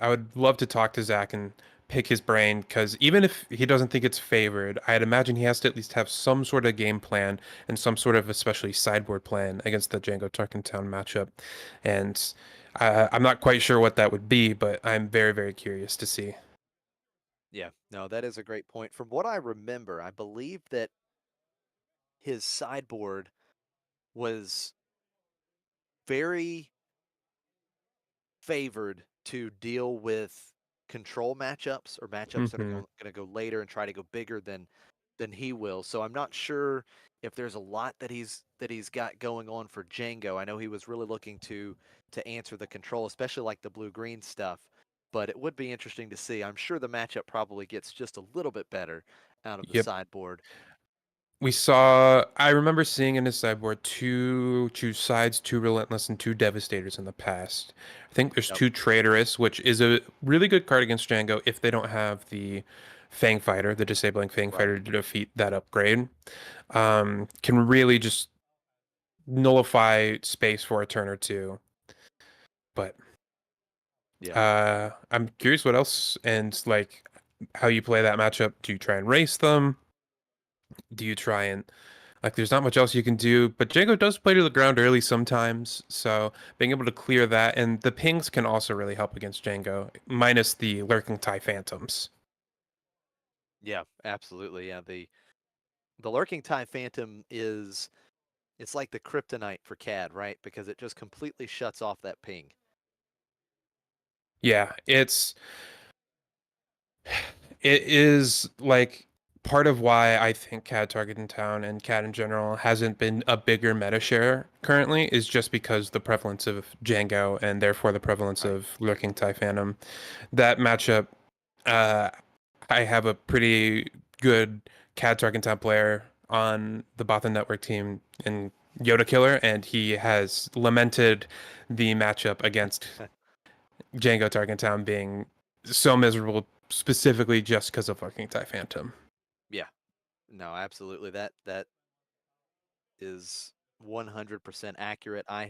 would love to talk to Zach and pick his brain because even if he doesn't think it's favored, I'd imagine he has to at least have some sort of game plan and some sort of especially sideboard plan against the Django Tarkentown matchup. And I'm not quite sure what that would be, but I'm very, very curious to see. Yeah, no, that is a great point. From what I remember, I believe that his sideboard was very favored to deal with control matchups or matchups that are Hmm. going to go later and try to go bigger than he will. So I'm not sure if there's a lot that he's got going on for Django. I know he was really looking to answer the control, especially like the blue green stuff. But it would be interesting to see. I'm sure the matchup probably gets just a little bit better out of the Yep. sideboard. I remember seeing in his sideboard 2 Choose Sides, 2 Relentless, and 2 Devastators in the past. I think there's Yep. 2 Traitorous, which is a really good card against Django if they don't have the Fang Fighter, the disabling Fang Fighter to defeat that upgrade. Can really just nullify space for a turn or two. But I'm curious what else and like how you play that matchup. Do you try and race them? Do you try and there's not much else you can do, but Django does play to the ground early sometimes, so being able to clear that, and the pings can also really help against Django, minus the lurking TIE Phantoms. Yeah, absolutely. Yeah, The Lurking Time Phantom it's like the kryptonite for CAD, right? Because it just completely shuts off that ping. Yeah, it is like part of why I think CAD Target in Town and CAD in general hasn't been a bigger meta share currently is just because the prevalence of Django and therefore the prevalence Right. of Lurking TIE Phantom. That matchup, uh, I have a pretty good CAD Target in Town player on the Bothan Network team in Yoda Killer, and he has lamented the matchup against Django Target Town being so miserable specifically just because of fucking TIE Phantom. Yeah. No, absolutely. That is 100% accurate. I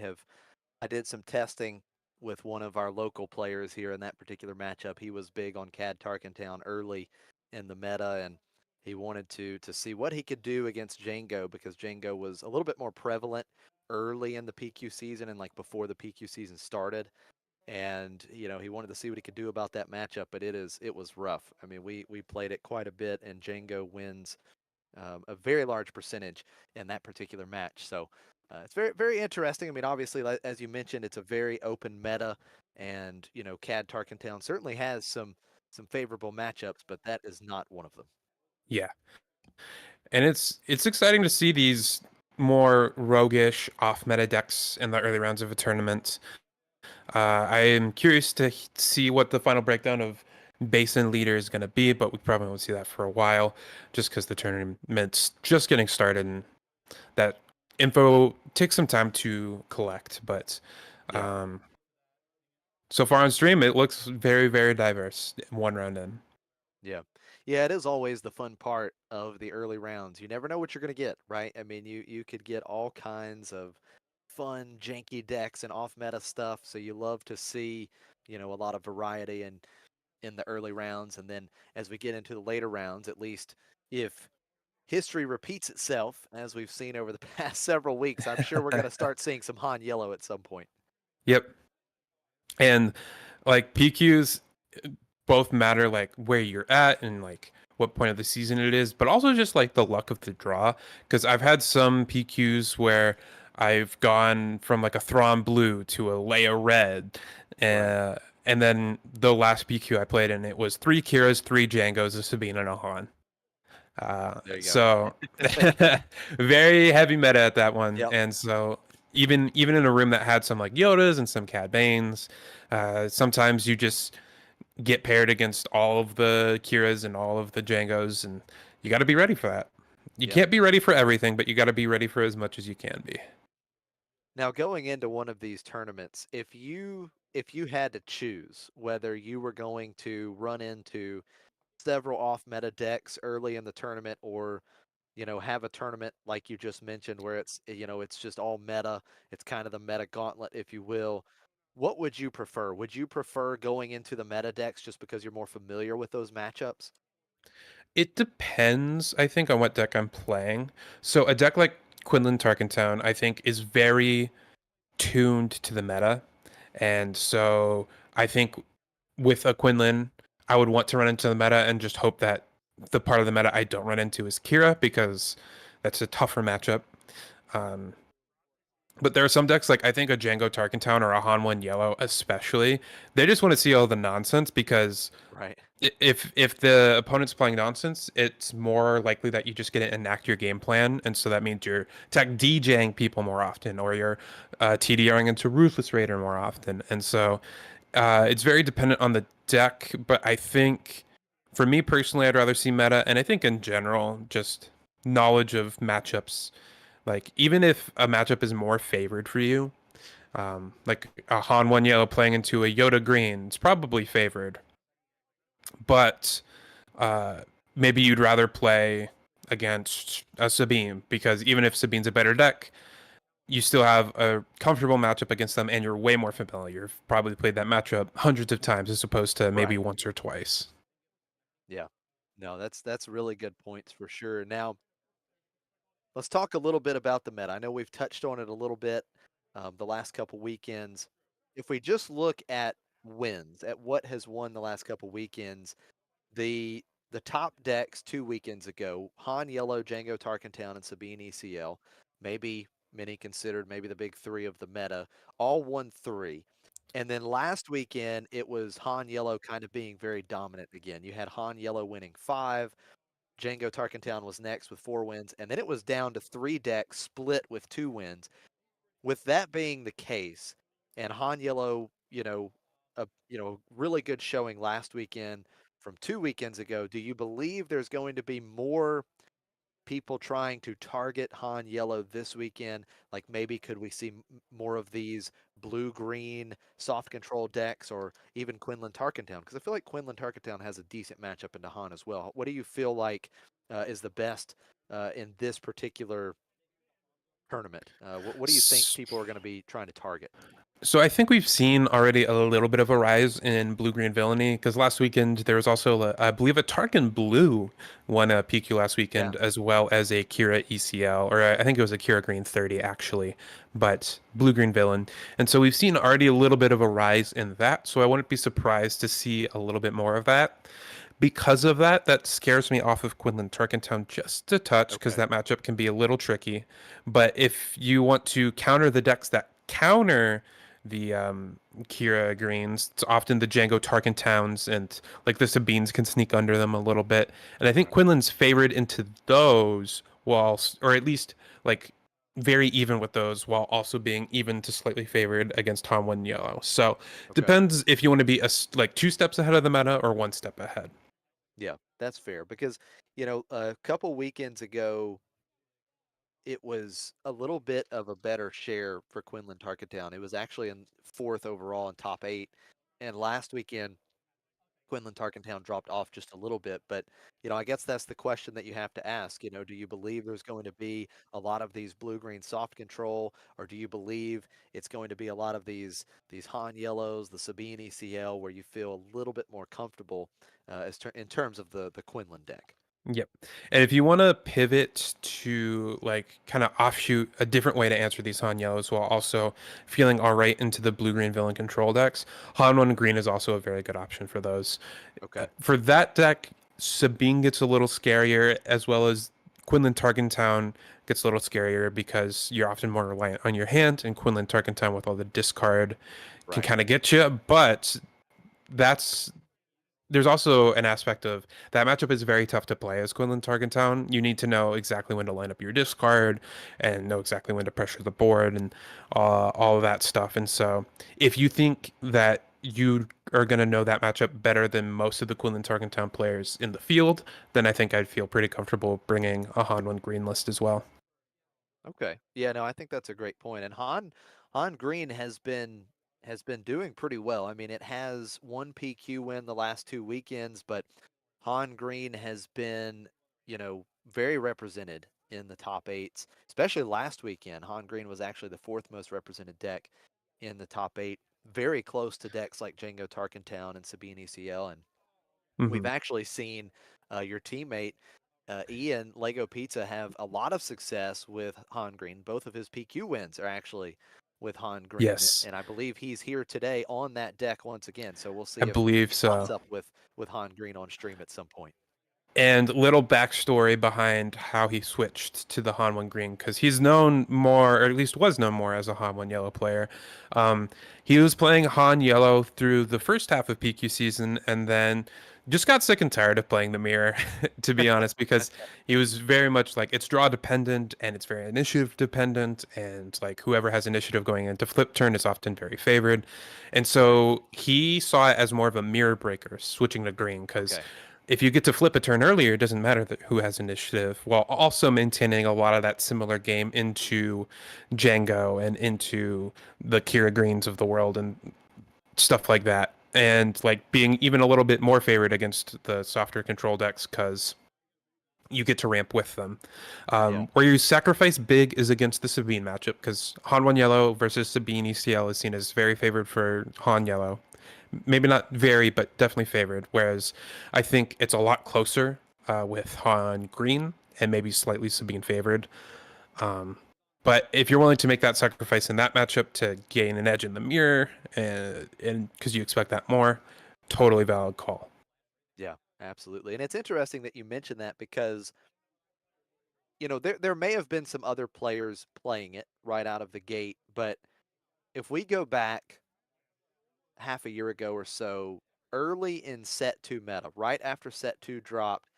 did some testing with one of our local players here in that particular matchup. He was big on Cad Tarkentown early in the meta, and he wanted to see what he could do against Django because Django was a little bit more prevalent early in the PQ season and like before the PQ season started. And he wanted to see what he could do about that matchup, but it was rough. I mean, we played it quite a bit, and Django wins a very large percentage in that particular match. So it's very, very interesting. I mean, obviously, as you mentioned, it's a very open meta, and Cad Tarkentown certainly has some favorable matchups, but that is not one of them. Yeah. And it's exciting to see these more roguish off meta decks in the early rounds of a tournament. I am curious to see what the final breakdown of Basin leader is going to be, but we probably won't see that for a while just because the tournament's just getting started and that info takes some time to collect. But Yeah. so far on stream, it looks very, very diverse one round in. Yeah. Yeah, it is always the fun part of the early rounds. You never know what you're going to get, right? I mean, you could get all kinds of fun, janky decks and off meta stuff. So you love to see, a lot of variety in the early rounds. And then as we get into the later rounds, at least if history repeats itself, as we've seen over the past several weeks, I'm sure we're going to start seeing some Han Yellow at some point. Yep. And like PQs both matter like where you're at and like what point of the season it is, but also just like the luck of the draw. Because I've had some PQs where I've gone from like a Thrawn blue to a Leia red, Right. and then the last PQ I played in it was 3 Kiras, 3 Django's, a Sabine, and a Han. There you go. So very heavy meta at that one, Yep. and so even in a room that had some like Yodas and some Cad Banes, sometimes you just get paired against all of the Kiras and all of the Djangos, and you got to be ready for that. You Yep. can't be ready for everything, but you got to be ready for as much as you can be. Now, going into one of these tournaments, if you had to choose whether you were going to run into several off meta decks early in the tournament or have a tournament like you just mentioned where it's just all meta, it's kind of the meta gauntlet, if you will, what would you prefer? Would you prefer going into the meta decks just because you're more familiar with those matchups? It depends, I think, on what deck I'm playing. So a deck like Quinlan Tarkentown, I think, is very tuned to the meta. And so I think with a Quinlan, I would want to run into the meta and just hope that the part of the meta I don't run into is Kira because that's a tougher matchup. Um, but there are some decks like I think a Django Tarkentown or a Han 1 Yellow, especially, they just want to see all the nonsense because Right. if the opponent's playing nonsense, it's more likely that you just get to enact your game plan, and so that means you're tech DJing people more often, or you're TDRing into Ruthless Raider more often, and so it's very dependent on the deck. But I think for me personally, I'd rather see meta, and I think in general, just knowledge of matchups. Like even if a matchup is more favored for you, like a Han 1 Yellow playing into a Yoda green, it's probably favored but uh, maybe you'd rather play against a Sabine because even if Sabine's a better deck, you still have a comfortable matchup against them and you're way more familiar. You've probably played that matchup hundreds of times as opposed to maybe Right. once or twice. Yeah. No, that's really good points for sure. Now, let's talk a little bit about the meta. I know we've touched on it a little bit the last couple weekends. If we just look at wins, at what has won the last couple weekends, the the top decks 2 weekends ago, Han Yellow, Django Tarkentown, and Sabine ECL, maybe many considered maybe the big three of the meta, all won 3. And then last weekend, it was Han Yellow kind of being very dominant again. You had Han Yellow winning 5. Django Tarkentown was next with 4 wins. And then it was down to 3 decks split with 2 wins. With that being the case, and Han Yellow, really good showing last weekend from 2 weekends ago, do you believe there's going to be more people trying to target Han Yellow this weekend? Like maybe could we see more of these blue-green soft control decks, or even Quinlan Tarkentown? Because I feel like Quinlan Tarkentown has a decent matchup into Han as well. What do you feel like is the best in this particular tournament? What do you think people are going to be trying to target? So I think we've seen already a little bit of a rise in blue-green villainy, because last weekend there was also, I believe, a Tarkin Blue won a PQ last weekend, as well as a Kira ECL, or I think it was a Kira Green 30 actually, but blue-green villain. And so we've seen already a little bit of a rise in that, so I wouldn't be surprised to see a little bit more of that. Because of that, that scares me off of Quinlan Tarkentown just a touch, because that matchup can be a little tricky. But if you want to counter the decks that counter the Kira Greens, it's often the Django Tarkentowns, and like the Sabines can sneak under them a little bit. And I think Quinlan's favored into those, or at least like very even with those, while also being even to slightly favored against Han One Yellow. So depends if you want to be like 2 steps ahead of the meta or 1 step ahead. Yeah, that's fair, because a couple weekends ago, it was a little bit of a better share for Quinlan Tarkentown. It was actually in 4th overall in top 8, and last weekend Quinlan Tarkentown dropped off just a little bit. But I guess that's the question that you have to ask. Do you believe there's going to be a lot of these blue-green soft control, or do you believe it's going to be a lot of these Han Yellows, the Sabine ECL, where you feel a little bit more comfortable in terms of the Quinlan deck? Yep. And if you want to pivot to like kind of offshoot a different way to answer these Han Yellows while also feeling all right into the blue-green villain control decks, Han 1 Green is also a very good option for those. Okay. For that deck, Sabine gets a little scarier, as well as Quinlan Tarkentown gets a little scarier, because you're often more reliant on your hand, and Quinlan Tarkentown with all the discard can kind of get you. But there's also an aspect of that matchup is very tough to play as Quinlan Tarkentown. You need to know exactly when to line up your discard and know exactly when to pressure the board and all of that stuff. And so if you think that you are going to know that matchup better than most of the Quinlan Tarkentown players in the field, then I think I'd feel pretty comfortable bringing a Han 1 Green list as well. Okay. Yeah, no, I think that's a great point. And Han Green has been doing pretty well. I mean, it has 1 PQ win the last 2 weekends, but Han Green has been, very represented in the top 8s, especially last weekend. Han Green was actually the 4th most represented deck in the top 8, very close to decks like Django Tarkentown and Sabine ECL. And we've actually seen your teammate Ian Lego Pizza have a lot of success with Han Green. Both of his PQ wins are actually with Han Green. Yes. And I believe he's here today on that deck once again. So we'll see I if believe he so. pops up with Han Green on stream at some point. And little backstory behind how he switched to the Han 1 Green, because he's known more, or at least was known more, as a Han 1 Yellow player. He was playing Han Yellow through the first half of PQ season, and then just got sick and tired of playing the mirror, to be honest, because he was very much like, it's draw dependent and it's very initiative dependent, and like whoever has initiative going into flip turn is often very favored. And so he saw it as more of a mirror breaker, switching to green, because if you get to flip a turn earlier, it doesn't matter who has initiative, while also maintaining a lot of that similar game into Django and into the Kira Greens of the world and stuff like that. And like being even a little bit more favored against the softer control decks, because you get to ramp with them. Where you sacrifice big is against the Sabine matchup, because Han 1 Yellow versus Sabine ECL is seen as very favored for Han Yellow. Maybe not very, but definitely favored. Whereas I think it's a lot closer with Han Green and maybe slightly Sabine favored. But if you're willing to make that sacrifice in that matchup to gain an edge in the mirror, and because you expect that more, totally valid call. Yeah, Absolutely. And it's interesting that you mentioned that because, there may have been some other players playing it right out of the gate, but if we go back half a year ago or so, early in set 2 meta, right after set 2 dropped,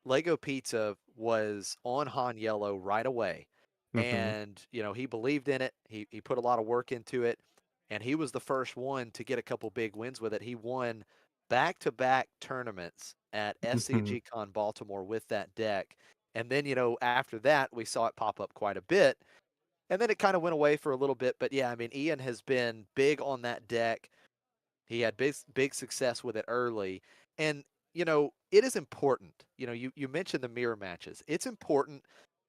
Lego Pizza was on Han Yellow right away. Hmm. And, he believed in it. He put a lot of work into it. And he was the first one to get a couple big wins with it. He won back-to-back tournaments at Hmm. SCG Con Baltimore with that deck. And then, after that, we saw it pop up quite a bit. And then it kind of went away for a little bit. But yeah, I mean, Ian has been big on that deck. He had big success with it early. And, it is important. You mentioned the mirror matches. It's important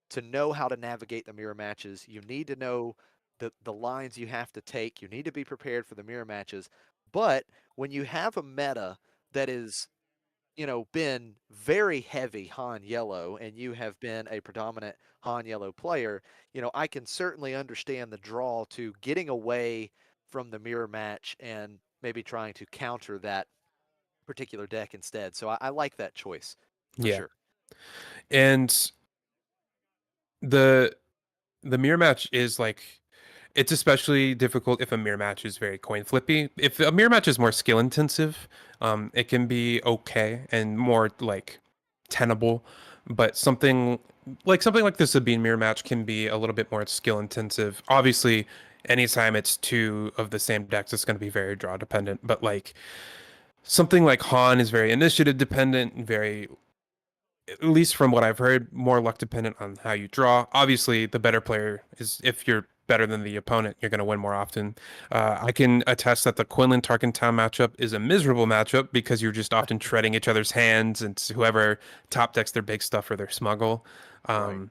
to know how to navigate the mirror matches. You need to know the lines you have to take. You need to be prepared for the mirror matches. But when you have a meta that is, been very heavy Han Yellow and you have been a predominant Han Yellow player, I can certainly understand the draw to getting away from the mirror match and maybe trying to counter that particular deck instead. So I like that choice for Yeah. sure. And the the mirror match is like, it's especially difficult if a mirror match is very coin flippy. If a mirror match is more skill intensive, it can be okay and more like tenable. But something like the Sabine mirror match can be a little bit more skill intensive. Obviously, anytime it's two of the same decks, it's going to be very draw dependent. But like something like Han is very initiative dependent and very, at least from what I've heard, more luck dependent on how you draw. Obviously, the better player is, if you're better than the opponent, you're going to win more often. I can attest that the Quinlan Tarkentown matchup is a miserable matchup because you're just often treading each other's hands, and whoever top decks their big stuff or their smuggle. Right.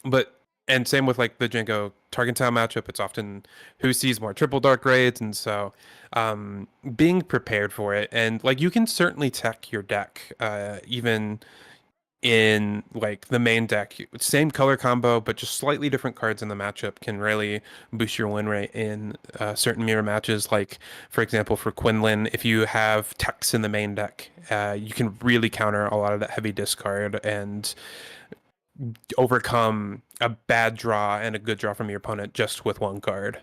But and same with like the Jingo Tarkentown matchup, it's often who sees more triple dark raids, and so being prepared for it, and like you can certainly tech your deck, even in like the main deck, same color combo but just slightly different cards in the matchup can really boost your win rate in certain mirror matches. Like for example, for Quinlan, if you have techs in the main deck, you can really counter a lot of that heavy discard and overcome a bad draw and a good draw from your opponent just with one card.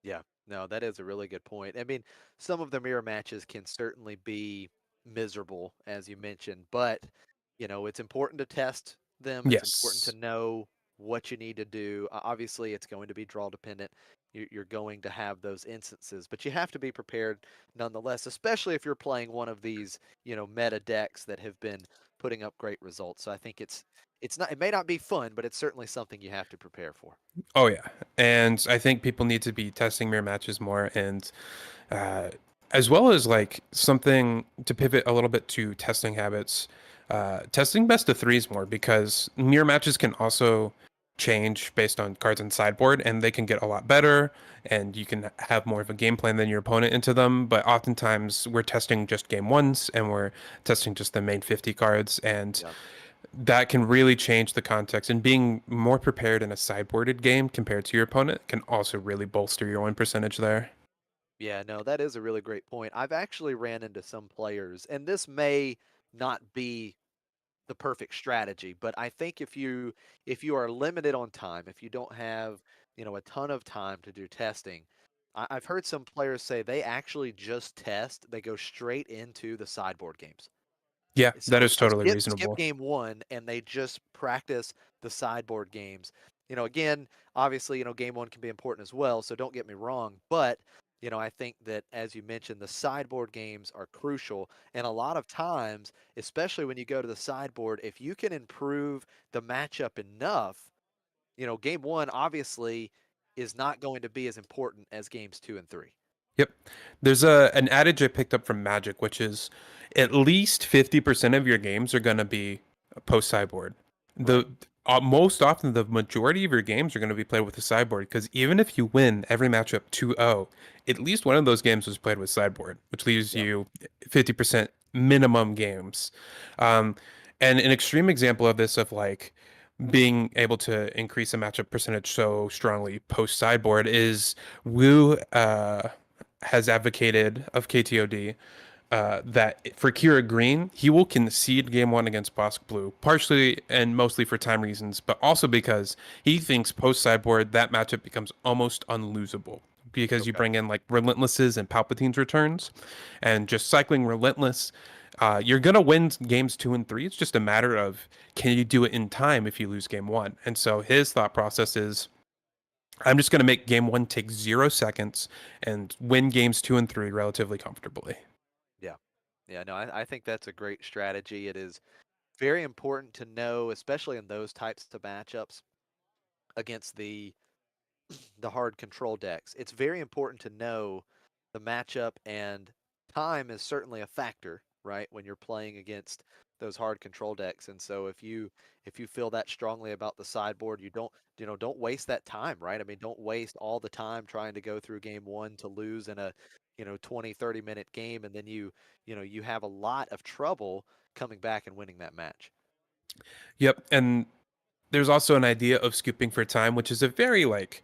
Yeah, no, that is a really good point. I mean, some of the mirror matches can certainly be miserable, as you mentioned, but it's important to test them. It's important to Yes. know what you need to do. Obviously, it's going to be draw dependent. You're going to have those instances, but you have to be prepared nonetheless, especially if you're playing one of these, meta decks that have been putting up great results. So I think it's not, it may not be fun, but it's certainly something you have to prepare for. Oh yeah, and I think people need to be testing mirror matches more, and uh, as well as like something to pivot a little bit to testing habits, testing best of threes more, because mirror matches can also change based on cards in sideboard, and they can get a lot better, and you can have more of a game plan than your opponent into them. But oftentimes we're testing just game ones, and we're testing just the main 50 cards, and Yeah. that can really change the context. And being more prepared in a sideboarded game compared to your opponent can also really bolster your win percentage there. Yeah, no, that is a really great point. I've actually ran into some players, and this may not be the perfect strategy, but I think if you are limited on time, if you don't have, a ton of time to do testing, I've heard some players say they actually just test, they go straight into the sideboard games. Yeah, that So is so totally skip reasonable. game 1 and they just practice the sideboard games. Again, obviously, game 1 can be important as well, so don't get me wrong, but I think that as you mentioned, the sideboard games are crucial, and a lot of times, especially when you go to the sideboard, if you can improve the matchup enough, game 1 obviously is not going to be as important as games 2 and 3. Yep. There's an adage I picked up from Magic, which is at least 50% of your games are going to be post sideboard. The Right. most often the majority of your games are going to be played with the sideboard, because even if you win every matchup 2-0, at least one of those games was played with sideboard, which leaves Yep. you 50% minimum games. Um, and an extreme example of this, of like being able to increase a matchup percentage so strongly post sideboard, is Wu has advocated of KTOD, that for Kira Green, he will concede game one against Bosk Blue, partially and mostly for time reasons, but also because he thinks post sideboard that matchup becomes almost unlosable because you Okay. bring in like Relentlesses and Palpatine's returns, and just cycling Relentless. You're gonna win games 2 and 3. It's just a matter of can you do it in time if you lose game one. And so his thought process is, I'm just gonna make game one take 0 seconds and win games 2 and 3 relatively comfortably. Yeah. Yeah, no, I think that's a great strategy. It is very important to know, especially in those types of matchups against the hard control decks. It's very important to know the matchup, and time is certainly a factor, right? When you're playing against those hard control decks. And so if you feel that strongly about the sideboard, you don't waste that time, right? I mean, don't waste all the time trying to go through game one to lose in a 20-30 minute game, and then you have a lot of trouble coming back and winning that match. Yep, and there's also an idea of scooping for time, which is a very like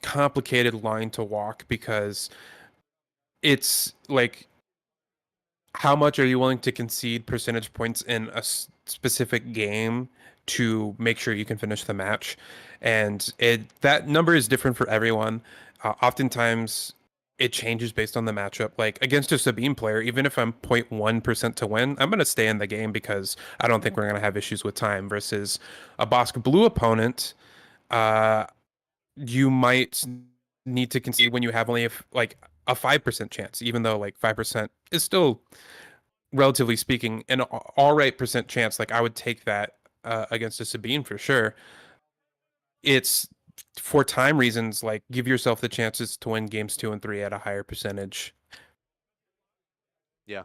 complicated line to walk because it's like how much are you willing to concede percentage points in a specific game to make sure you can finish the match, and that number is different for everyone. Oftentimes it changes based on the matchup. Like against a Sabine player, even if I'm 0.1% to win, I'm going to stay in the game because I don't think we're going to have issues with time. Versus a Bosk Blue opponent, uh, you might need to concede when you have only like a 5% chance, even though like 5% is still, relatively speaking, an all right percent chance. Like I would take that against a Sabine for sure. It's for time reasons, like give yourself the chances to win games 2 and 3 at a higher percentage. Yeah,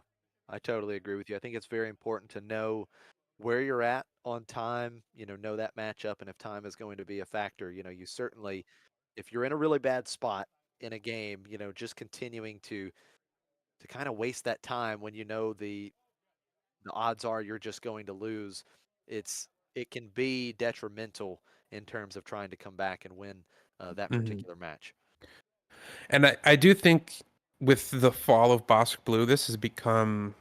I totally agree with you. I think it's very important to know where you're at on time, know that matchup, and if time is going to be a factor, you certainly, if you're in a really bad spot in a game, just continuing to kind of waste that time when the odds are you're just going to lose, it can be detrimental in terms of trying to come back and win that Mhm. particular match. And I do think with the fall of Bosk Blue, this has become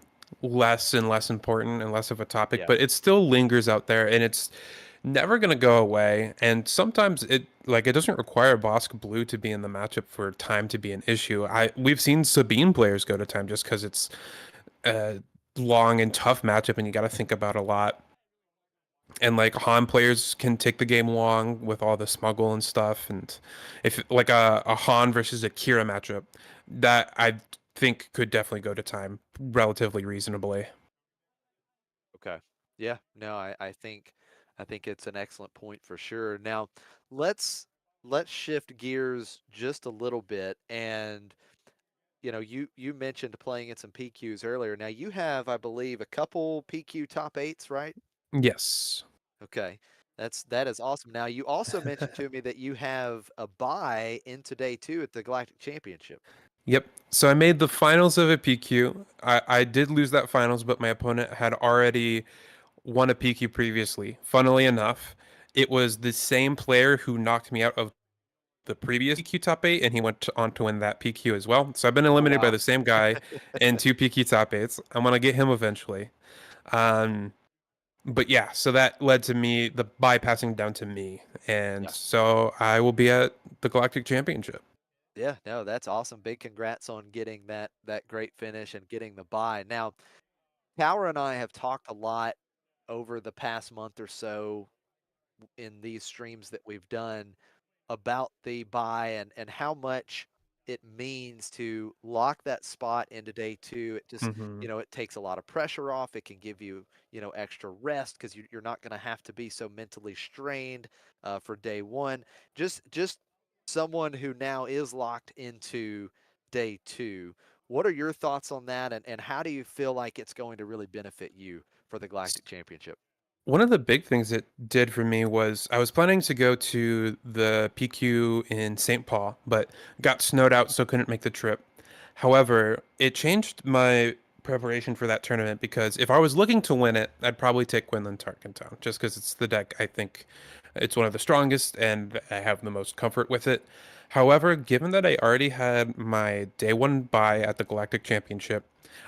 less and less important and less of a topic, Yeah. but it still lingers out there and it's never going to go away. And sometimes it doesn't require Bosk Blue to be in the matchup for time to be an issue. We've seen Sabine players go to time just because it's a long and tough matchup and you got to think about a lot. And like Han players can take the game long with all the smuggle and stuff. And if like a Han versus a Kira matchup, that I think could definitely go to time relatively reasonably. Okay. Yeah. No, I think it's an excellent point for sure. Now, let's let's shift gears just a little bit, and you mentioned playing in some PQs earlier. Now you have, I believe, a couple PQ top eights, right? Yes. Okay. That is awesome. Now you also mentioned to me that you have a bye into day two at the Galactic Championship. Yep. So I made the finals of a PQ. I did lose that finals, but my opponent had already won a PQ previously. Funnily enough, it was the same player who knocked me out of the previous PQ top eight, and he went on to win that PQ as well. So I've been Oh eliminated by wow. the same guy in two PQ top eights. I'm gonna get him eventually. Um, but yeah, so that led to me the bypassing down to me, and Yeah. so I will be at the Galactic Championship. Yeah, no, that's awesome. Big congrats on getting that great finish and getting the bye. Now, Tower and I have talked a lot over the past month or so in these streams that we've done about the buy and how much it means to lock that spot into day two. It just, Hmm. it takes a lot of pressure off. It can give you, extra rest because you're not going to have to be so mentally strained for day one. Just someone who now is locked into day two. What are your thoughts on that, and how do you feel like it's going to really benefit you for the Galactic Championship? One of the big things it did for me was I was planning to go to the PQ in St. Paul, but got snowed out, so couldn't make the trip. However, it changed my preparation for that tournament because if I was looking to win it, I'd probably take Quinlan Tarkentown just because it's the deck I think it's one of the strongest and I have the most comfort with it. However, given that I already had my day one bye at the Galactic Championship,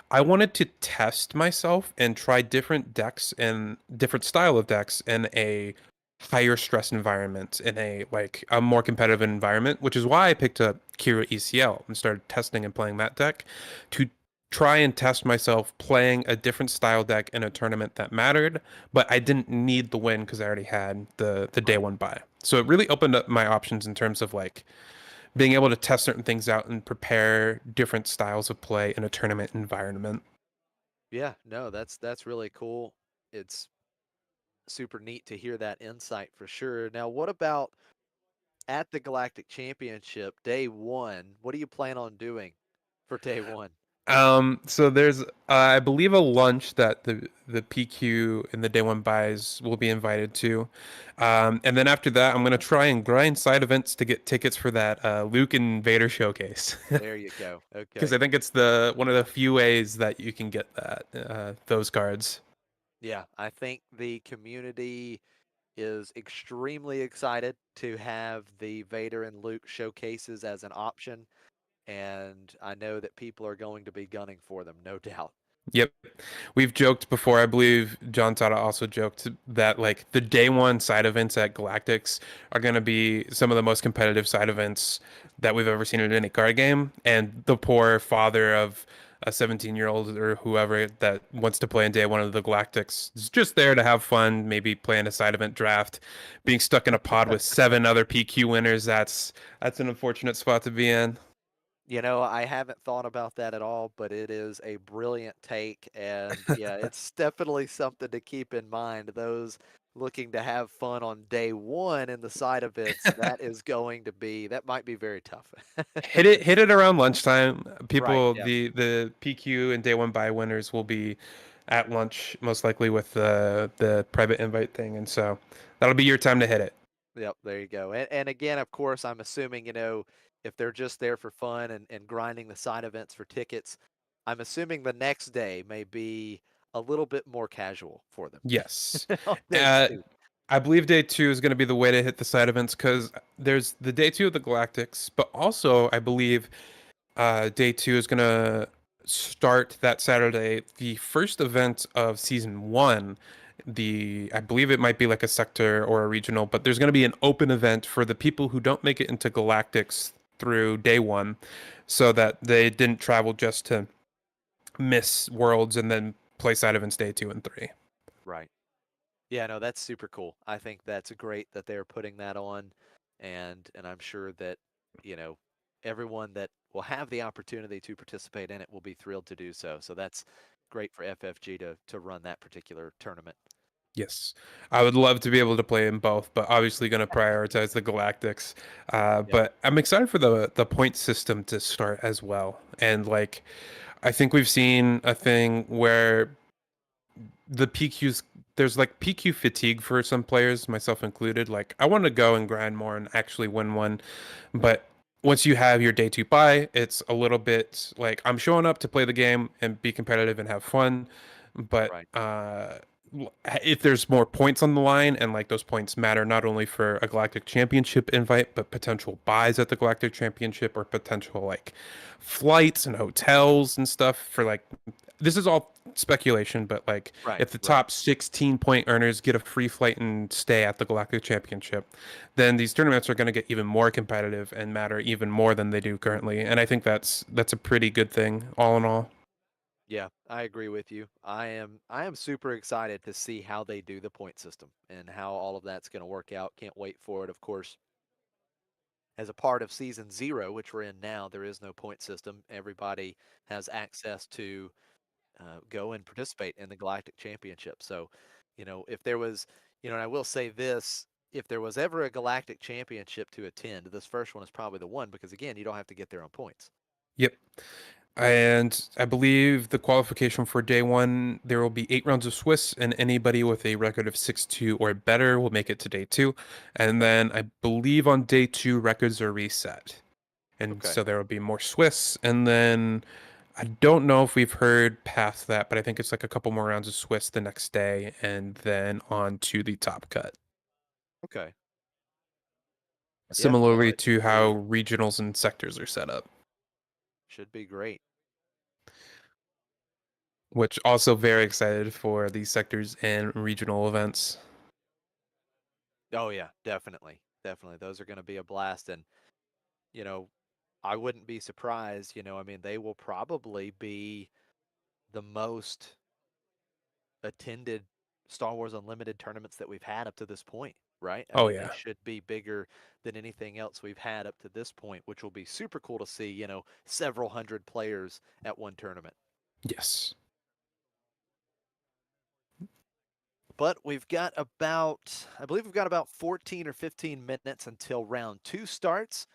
I wanted to test myself and try different decks and different style of decks in a higher stress environment, in a like a more competitive environment, which is why I picked up Kira ECL and started testing and playing that deck to try and test myself playing a different style deck in a tournament that mattered, but I didn't need the win because I already had the day one bye. So it really opened up my options in terms of like being able to test certain things out and prepare different styles of play in a tournament environment. Yeah, no, that's really cool. It's super neat to hear that insight for sure. Now, what about at the Galactic Championship, day one? What do you plan on doing for day one? So there's, I believe, a lunch that the PQ and the day one buys will be invited to, and then after that, I'm gonna try and grind side events to get tickets for that Luke and Vader showcase. There you go. Because Okay. I think it's the one of the few ways that you can get that those cards. Yeah, I think the community is extremely excited to have the Vader and Luke showcases as an option, and I know that people are going to be gunning for them, no doubt. Yep. We've joked before. I believe John Tata also joked that like the day one side events at Galactics are going to be some of the most competitive side events that we've ever seen in any card game. And the poor father of a 17-year-old or whoever that wants to play in day one of the Galactics is just there to have fun, maybe playing a side event draft, being stuck in a pod with 7 other PQ winners. That's an unfortunate spot to be in. You know, I haven't thought about that at all, but it is a brilliant take. And yeah, it's definitely something to keep in mind. Those looking to have fun on day one in the side events, that might be very tough. Hit it around lunchtime. Right. People, Yeah. the PQ and day one buy winners will be at lunch most likely with the private invite thing, and so that'll be your time to hit it. Yep. There you go. And again, of course, I'm assuming, if they're just there for fun and grinding the side events for tickets, I'm assuming the next day may be a little bit more casual for them. Yes. On day Uh, two. I believe day two is going to be the way to hit the side events because there's the day two of the Galactics, but also I believe day two is going to start that Saturday, the first event of season one. I believe it might be like a sector or a regional, but there's going to be an open event for the people who don't make it into Galactics through day one so that they didn't travel just to miss worlds and then play side events day two and three. Right. Yeah, no, that's super cool. I think that's great that they're putting that on, and I'm sure that, you know, everyone that will have the opportunity to participate in it will be thrilled to do so. So that's great for FFG to run that particular tournament. Yes, I would love to be able to play in both, but obviously going to prioritize the Galactics. Yep. But I'm excited for the point system to start as well. And like, I think we've seen a thing where the PQs, there's like PQ fatigue for some players, myself included. Like, I want to go and grind more and actually win one, but once you have your day two bye, it's a little bit like I'm showing up to play the game and be competitive and have fun, but Right. if there's more points on the line and like those points matter not only for a Galactic Championship invite but potential buys at the Galactic Championship or potential like flights and hotels and stuff for like this is all speculation, but like Right. if the top 16 point earners get a free flight and stay at the Galactic Championship, then these tournaments are going to get even more competitive and matter even more than they do currently. And I think that's a pretty good thing all in all. Yeah, I agree with you. I am super excited to see how they do the point system and how all of that's going to work out. Can't wait for it. Of course, as a part of season 0, which we're in now, there is no point system. Everybody has access to go and participate in the Galactic Championship. So, if there was, and I will say this, if there was ever a Galactic Championship to attend, this first one is probably the one because again, you don't have to get there on points. Yep. And I believe the qualification for day one, there will be 8 rounds of Swiss, and anybody with a record of 6-2 or better will make it to day two. And then I believe on day two, records are reset. And Okay. so there will be more Swiss. And then I don't know if we've heard past that, but I think it's like a couple more rounds of Swiss the next day, and then on to the top cut. Okay. Yeah, no, Similarly it to how regionals and sectors are set up, should be great. which also very excited for these sectors and regional events. Oh yeah, definitely. Definitely. Those are going to be a blast. And, you know, I wouldn't be surprised, I mean, they will probably be the most attended Star Wars Unlimited tournaments that we've had up to this point, right? I Oh mean, they yeah. should be bigger than anything else we've had up to this point, which will be super cool to see, several hundred players at one tournament. Yes. But I believe we've got about 14 or 15 minutes until round 2 starts,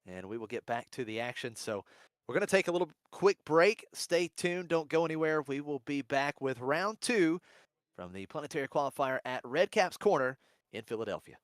and we will get back to the action. So we're going to take a little quick break. Stay tuned. Don't go anywhere. We will be back with round 2 from the Planetary Qualifier at Redcap's Corner in Philadelphia.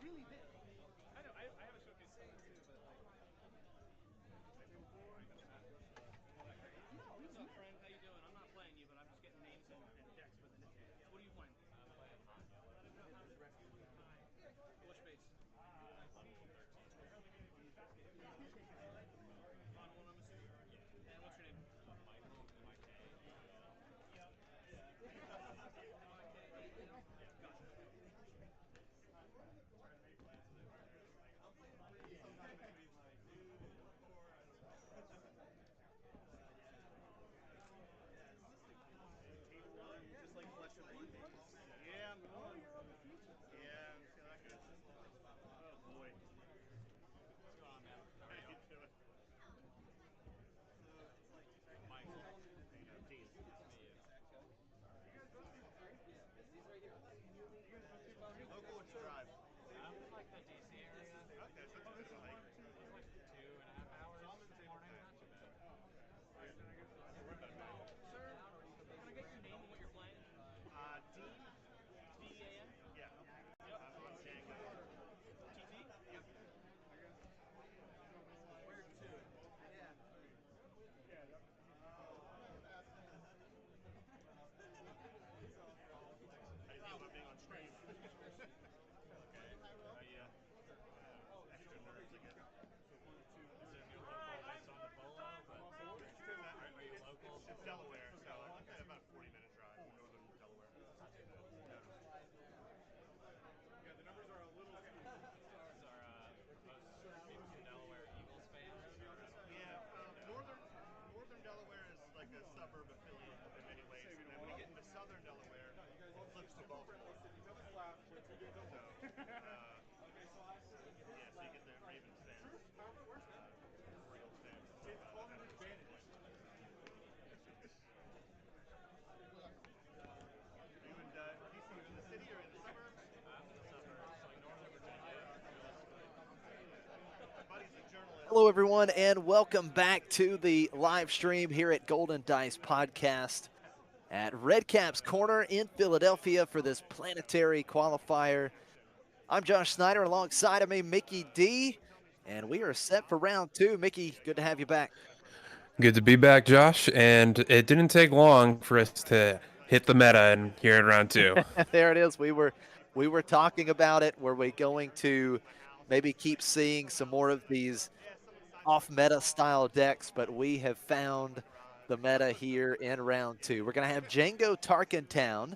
really big. I know. I have a showcase too, but like. No, what's up, friend? How you doing? I'm not playing you, but I'm just getting names and decks for the nickname. What are you playing? I'm playing Han Yellow. Which base? 113. Han 1, I'm assuming? Yeah. And what's your name? Michael, M-I-K. Just like flesh and blood games. Yeah, I'm going. Yeah, see how that goes. Oh boy. What's going on, man? How you doing? Mike. Tease. You local or you drive? I'm in like the DC area. Okay, so it's a bit of a hike. Like 2.5 hours this morning. Not too bad. Sir, can I get your name and what you're playing? Dean. D-E-A-N? Yeah. On Django. TT? Yep. Where to? Yeah. How do you feel about being on stream? Okay. Extra nerves again. Assume you're local based on the polo, but are you local? It's Delaware, so I'm kind of about a 40-minute drive from northern Delaware. Not too bad. Yeah, the numbers are a little skewed. Are most people from Delaware Eagles fans? Yeah, northern Delaware is like a suburb of Philly in many ways, and then we get into southern Delaware, flips to Baltimore. So, yeah, so you get the Ravens fans, Orioles fans. Are you in DC? Are you in the city or in the suburbs? I'm in the suburbs, like Northern Virginia, realistically. My buddy's a journalist. Hello, everyone, and welcome back to the live stream here at Golden Dice Podcast at Redcap's Corner in Philadelphia for this Planetary Qualifier. I'm Josh Snyder, alongside of me, Mickey D, and we are set for round two. Mickey, good to have you back. Good to be back, Josh. And it didn't take long for us to hit the meta and here in round two. There it is. We were talking about it. Were we going to maybe keep seeing some more of these off-meta style decks? But we have found the meta here in round two. We're going to have Django Tarkentown,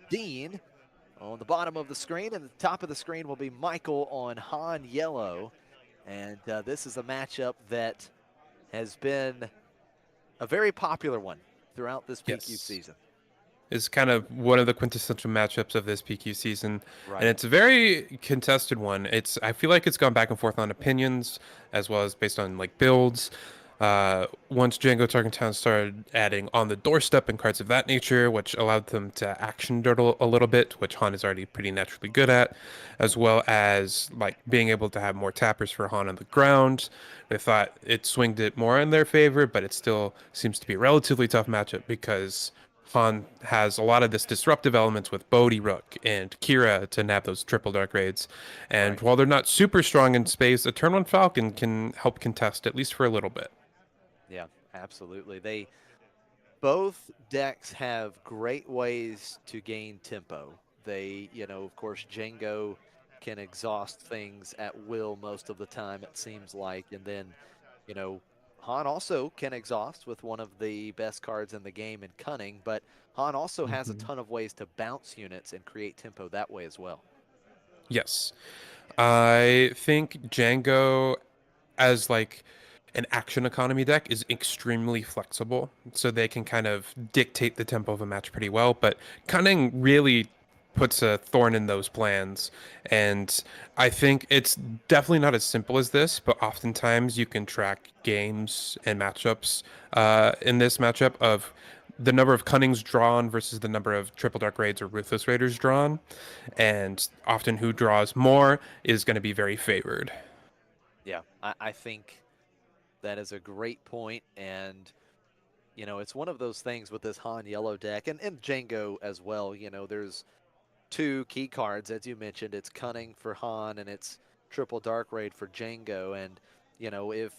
Dean on the bottom of the screen, and the top of the screen will be Michael on Han Yellow. And this is a matchup that has been a very popular one throughout this PQ Yes. season. Is kind of one of the quintessential matchups of this PQ season, Right. and it's a very contested one. I feel like it's gone back and forth on opinions as well as based on like builds. Once Django Tarkentown started adding on the doorstep and cards of that nature, which allowed them to action dirtle a little bit, which Han is already pretty naturally good at, as well as like being able to have more tappers for Han on the ground. They thought it swinged it more in their favor, but it still seems to be a relatively tough matchup because Han has a lot of this disruptive elements with Bodhi Rook and Kira to nab those triple dark raids. And Right. while they're not super strong in space, a turn one Falcon can help contest at least for a little bit. Yeah, absolutely. Both decks have great ways to gain tempo. Of course, Django can exhaust things at will most of the time, it seems like. And then, Han also can exhaust with one of the best cards in the game in Cunning, but Han also has a ton of ways to bounce units and create tempo that way as well. Yes. I think Django as like an action economy deck is extremely flexible, so they can kind of dictate the tempo of a match pretty well. But Cunning really puts a thorn in those plans, and I think it's definitely not as simple as this. But oftentimes you can track games and matchups in this matchup of the number of Cunnings drawn versus the number of Triple Dark Raids or Ruthless Raiders drawn, and often who draws more is going to be very favored. Yeah, I think that is a great point, and it's one of those things with this Han Yellow deck and Django as well. There's two key cards, as you mentioned. It's Cunning for Han and it's Triple Dark Raid for Django. And, you know, if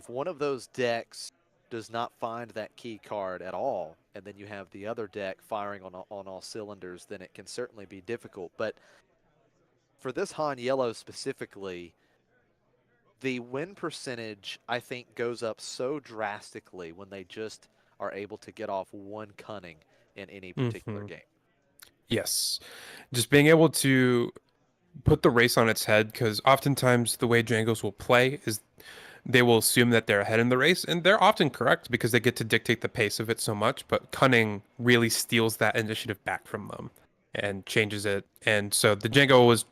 one of those decks does not find that key card at all, and then you have the other deck firing on all cylinders, then it can certainly be difficult. But for this Han Yellow specifically, the win percentage, I think, goes up so drastically when they just are able to get off one Cunning in any particular game. Yes. Just being able to put the race on its head, because oftentimes the way Django's will play is they will assume that they're ahead in the race, and they're often correct because they get to dictate the pace of it so much, but Cunning really steals that initiative back from them and changes it. And so the Django was,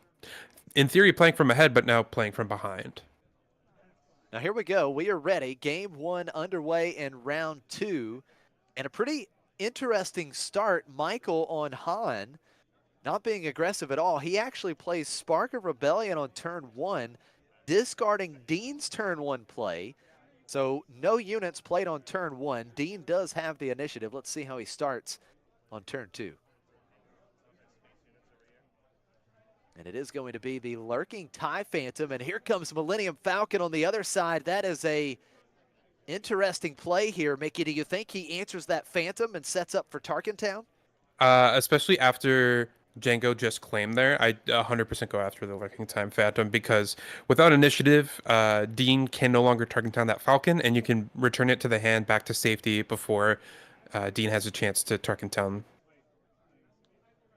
in theory, playing from ahead, but now playing from behind. Now here we go. We are ready. Game 1 underway in round 2. And a pretty interesting start. Michael on Han, not being aggressive at all. He actually plays Spark of Rebellion on turn 1, discarding Dean's turn 1 play. So no units played on turn 1. Dean does have the initiative. Let's see how he starts on turn 2. And it is going to be the Lurking TIE Phantom. And here comes Millennium Falcon on the other side. That is a interesting play here. Mickey, do you think he answers that Phantom and sets up for Tarkin Town? Especially after Django just claimed there, I 100% go after the Lurking Time Phantom, because without initiative, Dean can no longer target down that Falcon, and you can return it to the hand back to safety before Dean has a chance to Tarkin Town.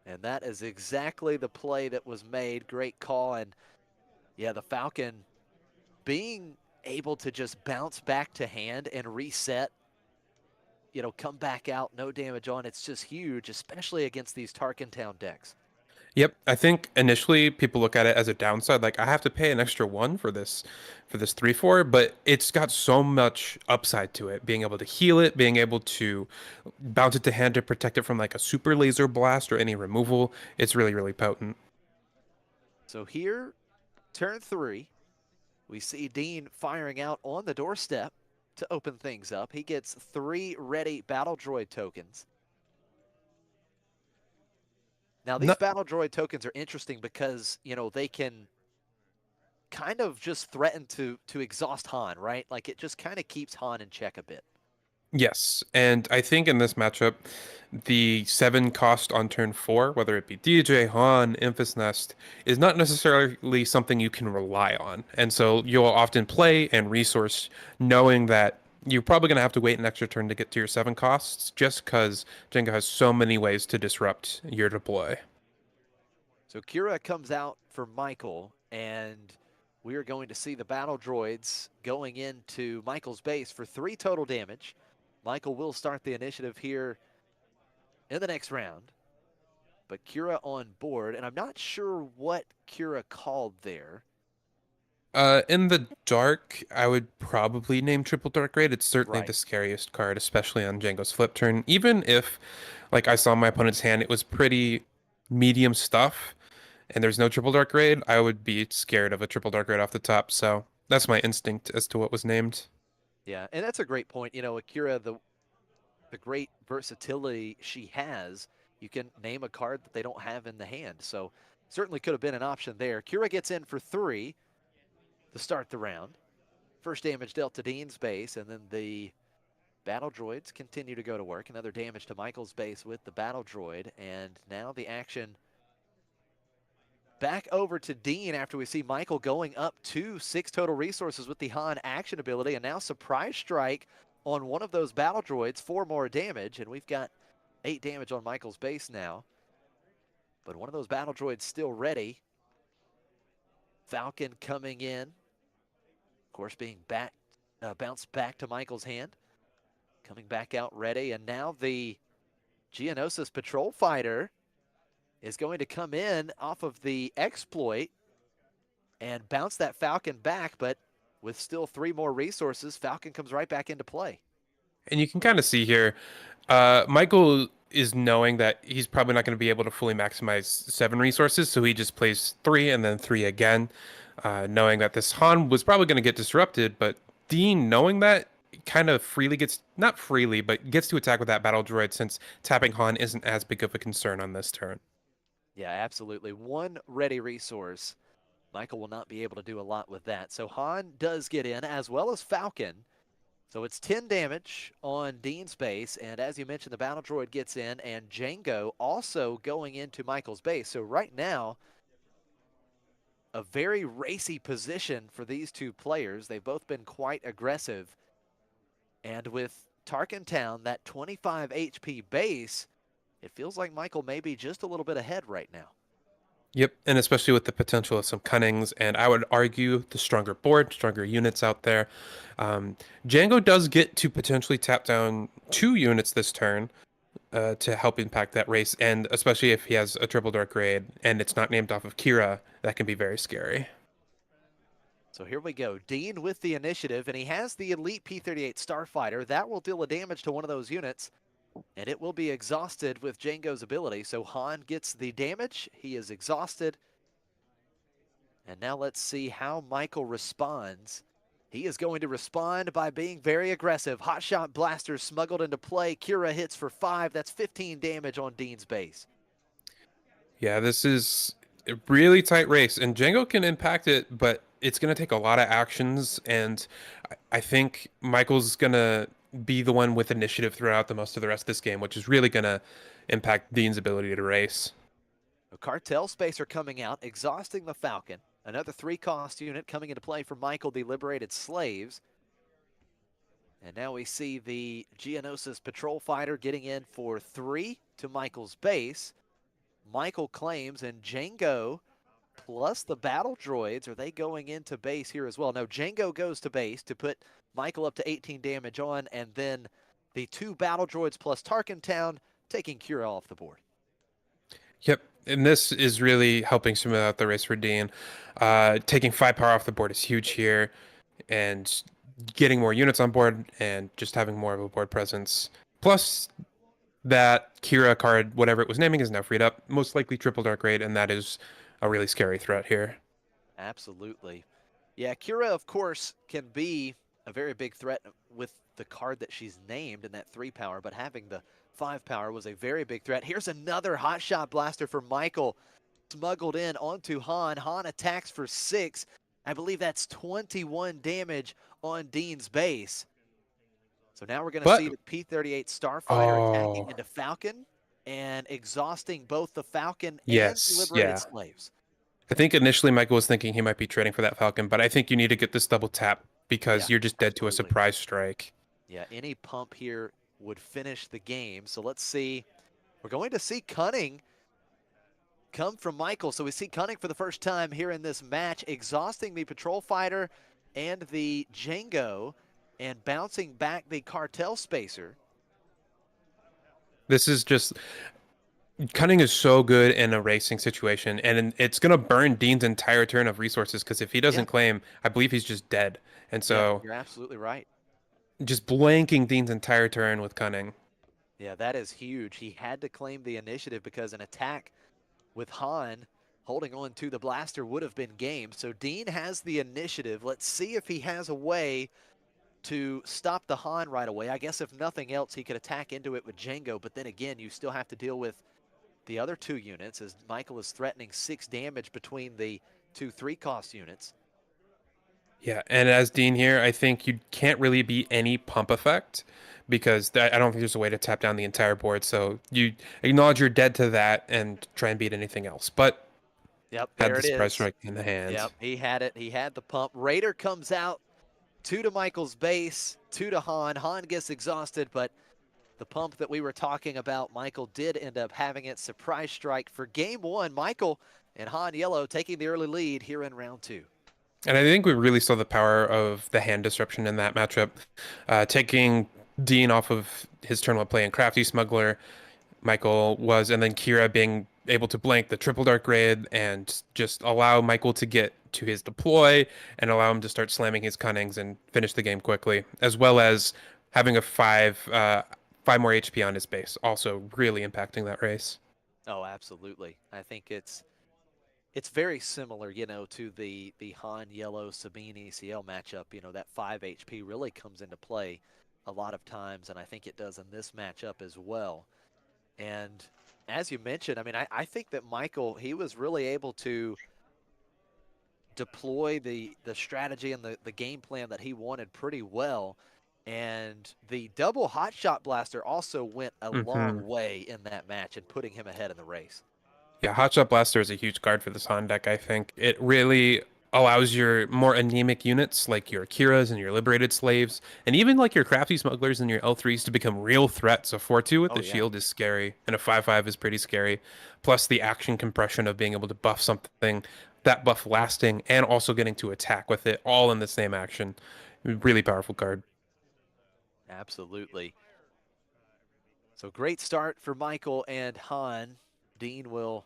And that is exactly the play that was made. Great call. And yeah, the Falcon being able to just bounce back to hand and reset, you know, come back out, no damage on. It's just huge, especially against these Tarkin Town decks. Yep, I think initially people look at it as a downside, like I have to pay an extra 1 for this 3/4, but it's got so much upside to it. Being able to heal it, being able to bounce it to hand to protect it from like a super laser blast or any removal. It's really, really potent. So here, turn 3, we see Dean firing out on the doorstep to open things up. He gets 3 ready battle droid tokens. Now, these battle droid tokens are interesting because, you know, they can kind of just threaten to exhaust Han, right? Like, it just kind of keeps Han in check a bit. Yes, and I think in this matchup, the 7 cost on turn 4, whether it be DJ, Han, Infus Nest, is not necessarily something you can rely on. And so you'll often play and resource knowing that you're probably going to have to wait an extra turn to get to your 7 costs, just because Jenga has so many ways to disrupt your deploy. So Kira comes out for Michael, and we are going to see the battle droids going into Michael's base for 3 total damage. Michael will start the initiative here in the next round, but Kira on board, and I'm not sure what Kira called there. In the dark, I would probably name Triple Dark Raid. It's certainly Right. the scariest card, especially on Django's flip turn. Even if, like, I saw my opponent's hand, it was pretty medium stuff, and there's no Triple Dark Raid, I would be scared of a Triple Dark Raid off the top. So that's my instinct as to what was named. Yeah, and that's a great point. You know, Akira, the great versatility she has, you can name a card that they don't have in the hand. So certainly could have been an option there. Kira gets in for 3 to start the round. First damage dealt to Dean's base, and then the battle droids continue to go to work. Another damage to Michael's base with the battle droid, and now the action back over to Dean after we see Michael going up to 6 total resources with the Han action ability, and now Surprise Strike on one of those battle droids, 4 more damage, and we've got 8 damage on Michael's base now. But one of those battle droids still ready. Falcon coming in, of course, being bounced back to Michael's hand, coming back out ready, and now the Geonosis Patrol Fighter is going to come in off of the exploit and bounce that Falcon back, but with still 3 more resources, Falcon comes right back into play. And you can kind of see here, Michael is knowing that he's probably not going to be able to fully maximize 7 resources, so he just plays 3 and then 3 again, knowing that this Han was probably going to get disrupted, but Dean, knowing that, kind of freely gets, not freely, but gets to attack with that battle droid, since tapping Han isn't as big of a concern on this turn. Yeah, absolutely. One ready resource. Michael will not be able to do a lot with that. So Han does get in, as well as Falcon. So it's 10 damage on Dean's base, and as you mentioned, the battle droid gets in, and Django also going into Michael's base. So right now, a very racy position for these two players. They've both been quite aggressive. And with Tarkin Town, that 25 HP base, it feels like Michael may be just a little bit ahead right now. Yep, and especially with the potential of some cunnings, and I would argue the stronger board, stronger units out there. Django does get to potentially tap down 2 units this turn to help impact that race, and especially if he has a triple dark raid and it's not named off of Kira, that can be very scary. So here we go. Dean with the initiative, and he has the elite P-38 Starfighter. That will deal a damage to one of those units, and it will be exhausted with Django's ability. So Han gets the damage. He is exhausted. And now let's see how Michael responds. He is going to respond by being very aggressive. Hotshot Blaster smuggled into play. Kira hits for 5. That's 15 damage on Dean's base. Yeah, this is a really tight race, and Django can impact it, but it's going to take a lot of actions, and I think Michael's going to be the one with initiative throughout the most of the rest of this game, which is really going to impact Dean's ability to race. A Cartel Spacer coming out, exhausting the Falcon. Another 3-cost unit coming into play for Michael, the Liberated Slaves. And now we see the Geonosis Patrol Fighter getting in for 3 to Michael's base. Michael claims, and Django plus the battle droids, are they going into base here as well? No, Django goes to base to put Michael up to 18 damage on, and then the 2 battle droids plus Tarkin Town taking Kira off the board. Yep, and this is really helping smooth out the race for Dean. Taking 5 power off the board is huge here, and getting more units on board and just having more of a board presence. Plus, that Kira card, whatever it was naming, is now freed up. Most likely triple dark raid, and that is a really scary threat here. Absolutely. Yeah, Kira, of course, can be a very big threat with the card that she's named in that 3 power, but having the 5 power was a very big threat. Here's another Hotshot Blaster for Michael, smuggled in onto Han. Han attacks for 6. I believe that's 21 damage on Dean's base. So now we're going to see the P-38 Starfighter attacking into Falcon and exhausting both the Falcon and the Liberated Slaves. I think initially Michael was thinking he might be trading for that Falcon, but I think you need to get this double tap because you're just dead to a surprise strike. Yeah, any pump here would finish the game. So let's see. We're going to see Cunning come from Michael. So we see Cunning for the first time here in this match, exhausting the Patrol Fighter and the Django and bouncing back the Cartel Spacer. This is just... Cunning is so good in a racing situation, and it's going to burn Dean's entire turn of resources, because if he doesn't claim, I believe he's just dead. And so... you're absolutely right. Just blanking Dean's entire turn with Cunning. Yeah, that is huge. He had to claim the initiative because an attack with Han holding on to the blaster would have been game. So Dean has the initiative. Let's see if he has a way to stop the Han right away. I guess if nothing else, he could attack into it with Django, but then again, you still have to deal with the other 2 units as Michael is threatening 6 damage between the 2 3-cost units. Yeah, and as Dean here, I think you can't really beat any pump effect because I don't think there's a way to tap down the entire board. So you acknowledge you're dead to that and try and beat anything else. But yep, had there the it surprise is. strike in the hand. Yep, he had it. He had the pump. Raider comes out, 2 to Michael's base, 2 to Han. Han gets exhausted, but the pump that we were talking about, Michael did end up having it. Surprise strike for game 1. Michael and Han Yellow taking the early lead here in round 2. And I think we really saw the power of the hand disruption in that matchup. Taking Dean off of his turn while playing Crafty Smuggler, Michael was, and then Kira being able to blank the triple dark raid and just allow Michael to get to his deploy and allow him to start slamming his cunnings and finish the game quickly, as well as having a 5 more HP on his base, also really impacting that race. Oh, absolutely. I think it's very similar, you know, to the Han Yellow Sabine ECL matchup. You know, that 5 HP really comes into play a lot of times, and I think it does in this matchup as well. And as you mentioned, I mean, I think that Michael, he was really able to deploy the strategy and the game plan that he wanted pretty well. And the double hot shot blaster also went a Hmm. long way in that match and putting him ahead in the race. Yeah, Hotshot Blaster is a huge card for this Han deck, I think. It really allows your more anemic units, like your Akiras and your Liberated Slaves, and even like your Crafty Smugglers and your L3s to become real threats. A 4-2 with Oh the yeah. shield is scary, and a 5-5 is pretty scary. Plus the action compression of being able to buff something, that buff lasting, and also getting to attack with it all in the same action. Really powerful card. Absolutely. So great start for Michael and Han. Dean will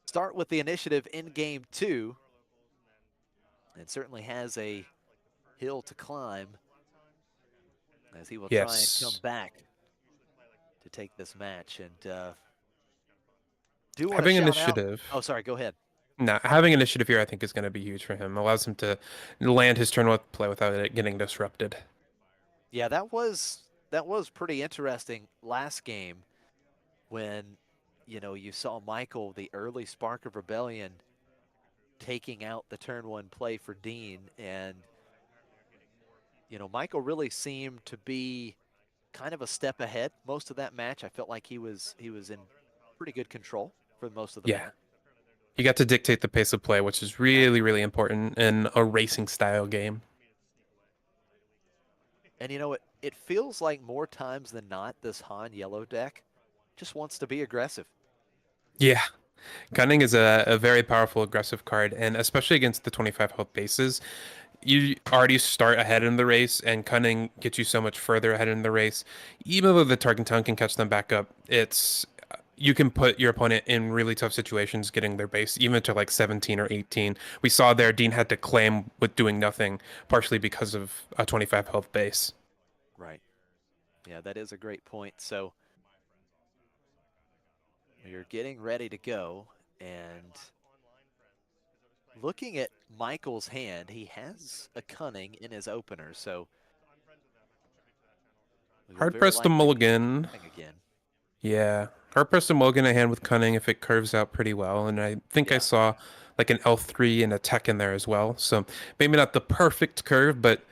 start with the initiative in game 2 and certainly has a hill to climb as he will try and come Yes. back to take this match. And do want to Having shout out. initiative. Oh, sorry, go ahead. No, having initiative here, I think, is going to be huge for him. Allows him to land his turn with play without it getting disrupted. Yeah, that was pretty interesting last game when, you know, you saw Michael, the early spark of rebellion, taking out the turn 1 play for Dean. And, you know, Michael really seemed to be kind of a step ahead most of that match. I felt like he was in pretty good control for most of the Yeah. match. You got to dictate the pace of play, which is really, really important in a racing style game. And you know, it feels like more times than not, this Han yellow deck just wants to be aggressive. Yeah. Cunning is a very powerful aggressive card, and especially against the 25 health bases, you already start ahead in the race, and Cunning gets you so much further ahead in the race. Even though the Target Town can catch them back up, it's you can put your opponent in really tough situations getting their base, even to like 17 or 18. We saw there Dean had to claim with doing nothing, partially because of a 25 health base. Right. Yeah, that is a great point. So you're getting ready to go, and looking at Michael's hand, he has a Cunning in his opener, so Hard pressed to mulligan. Again. Yeah. Hard pressed to mulligan a hand with Cunning if it curves out pretty well. And I think I saw like an L3 and a Tech in there as well. So maybe not the perfect curve, but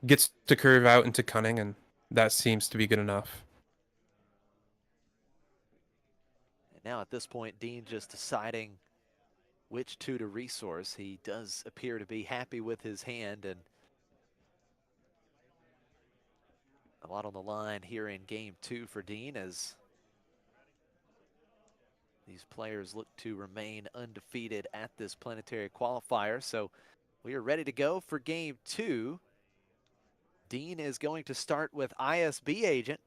gets to curve out into Cunning, and that seems to be good enough. And now at this point, Dean just deciding which 2 to resource. He does appear to be happy with his hand, and a lot on the line here in game 2 for Dean as these players look to remain undefeated at this Planetary Qualifier. So we are ready to go for game 2. Dean is going to start with ISB Agent.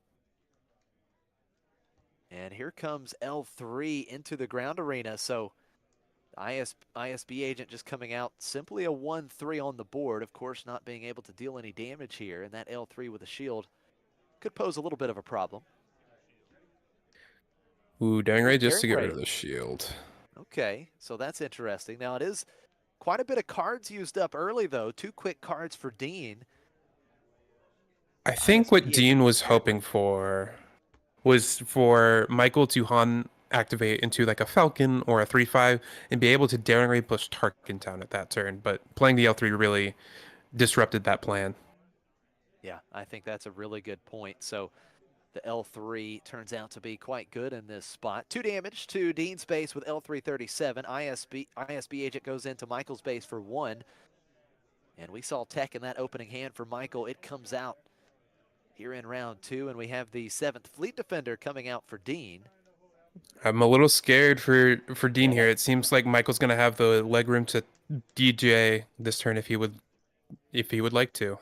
And here comes L3 into the ground arena. So ISB Agent just coming out simply a 1-3 on the board. Of course, not being able to deal any damage here. And that L3 with a shield could pose a little bit of a problem. Ooh, Daring Ray just to get rid of the shield. Okay, so that's interesting. Now it is quite a bit of cards used up early, though. 2 quick cards for Dean. I think what Dean was hoping for was for Michael to Han activate into like a Falcon or a 3-5 and be able to Daring Ray push Tarkin down at that turn. But playing the L3 really disrupted that plan. Yeah, I think that's a really good point. So the L3 turns out to be quite good in this spot. 2 damage to Dean's base with L337. ISB Agent goes into Michael's base for 1. And we saw Tech in that opening hand for Michael. It comes out here in round 2, and we have the 7th Fleet Defender coming out for Dean. I'm a little scared for Dean here. It seems like Michael's going to have the leg room to DJ this turn if he would like to.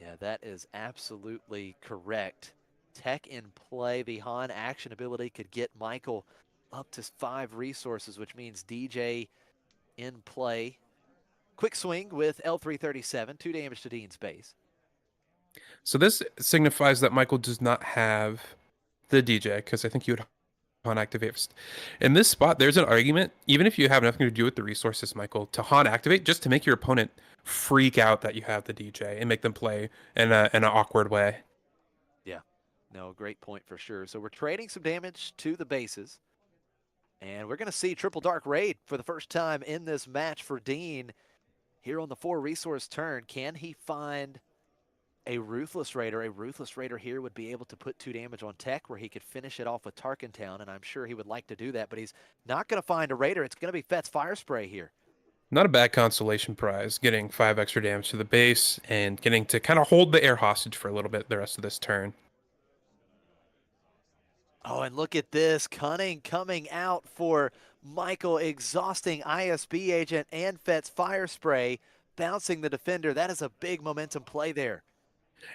Yeah, that is absolutely correct. Tech in play. The Han action ability could get Michael up to 5 resources, which means DJ in play. Quick swing with L337, 2 damage to Dean's base. So this signifies that Michael does not have the DJ, because I think you would Han activate first. In this spot, there's an argument, even if you have nothing to do with the resources, Michael, to Han activate just to make your opponent freak out that you have the DJ and make them play in an awkward way. Yeah, No, great point for sure. So we're trading some damage to the bases. And we're going to see Triple Dark Raid for the first time in this match for Dean here on the 4-resource turn. Can he find a Ruthless Raider? A Ruthless Raider here would be able to put 2 damage on tech where he could finish it off with Tarkentown, and I'm sure he would like to do that, but he's not going to find a Raider. It's going to be Fett's Fire Spray here. Not a bad consolation prize, getting 5 extra damage to the base and getting to kind of hold the air hostage for a little bit the rest of this turn. Oh, and look at this. Cunning coming out for Michael, exhausting ISB agent and Fett's Fire Spray, bouncing the defender. That is a big momentum play there.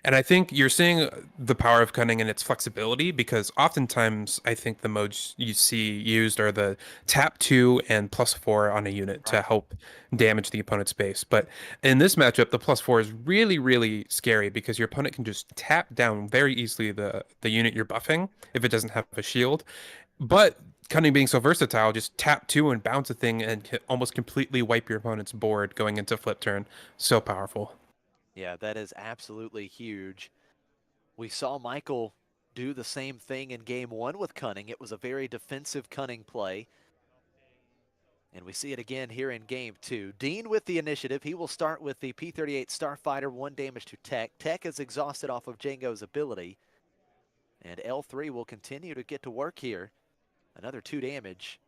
And I think you're seeing the power of Cunning and its flexibility, because oftentimes I think the modes you see used are the tap 2 and +4 on a unit to help damage the opponent's base. But in this matchup, the +4 is really, really scary because your opponent can just tap down very easily the unit you're buffing if it doesn't have a shield. But Cunning being so versatile, just tap 2 and bounce a thing and almost completely wipe your opponent's board going into flip turn. So powerful. Yeah, that is absolutely huge. We saw Michael do the same thing in game 1 with Cunning. It was a very defensive Cunning play. And we see it again here in game 2. Dean with the initiative. He will start with the P-38 Starfighter, 1 damage to Tech. Tech is exhausted off of Django's ability. And L3 will continue to get to work here. Another 2 damage.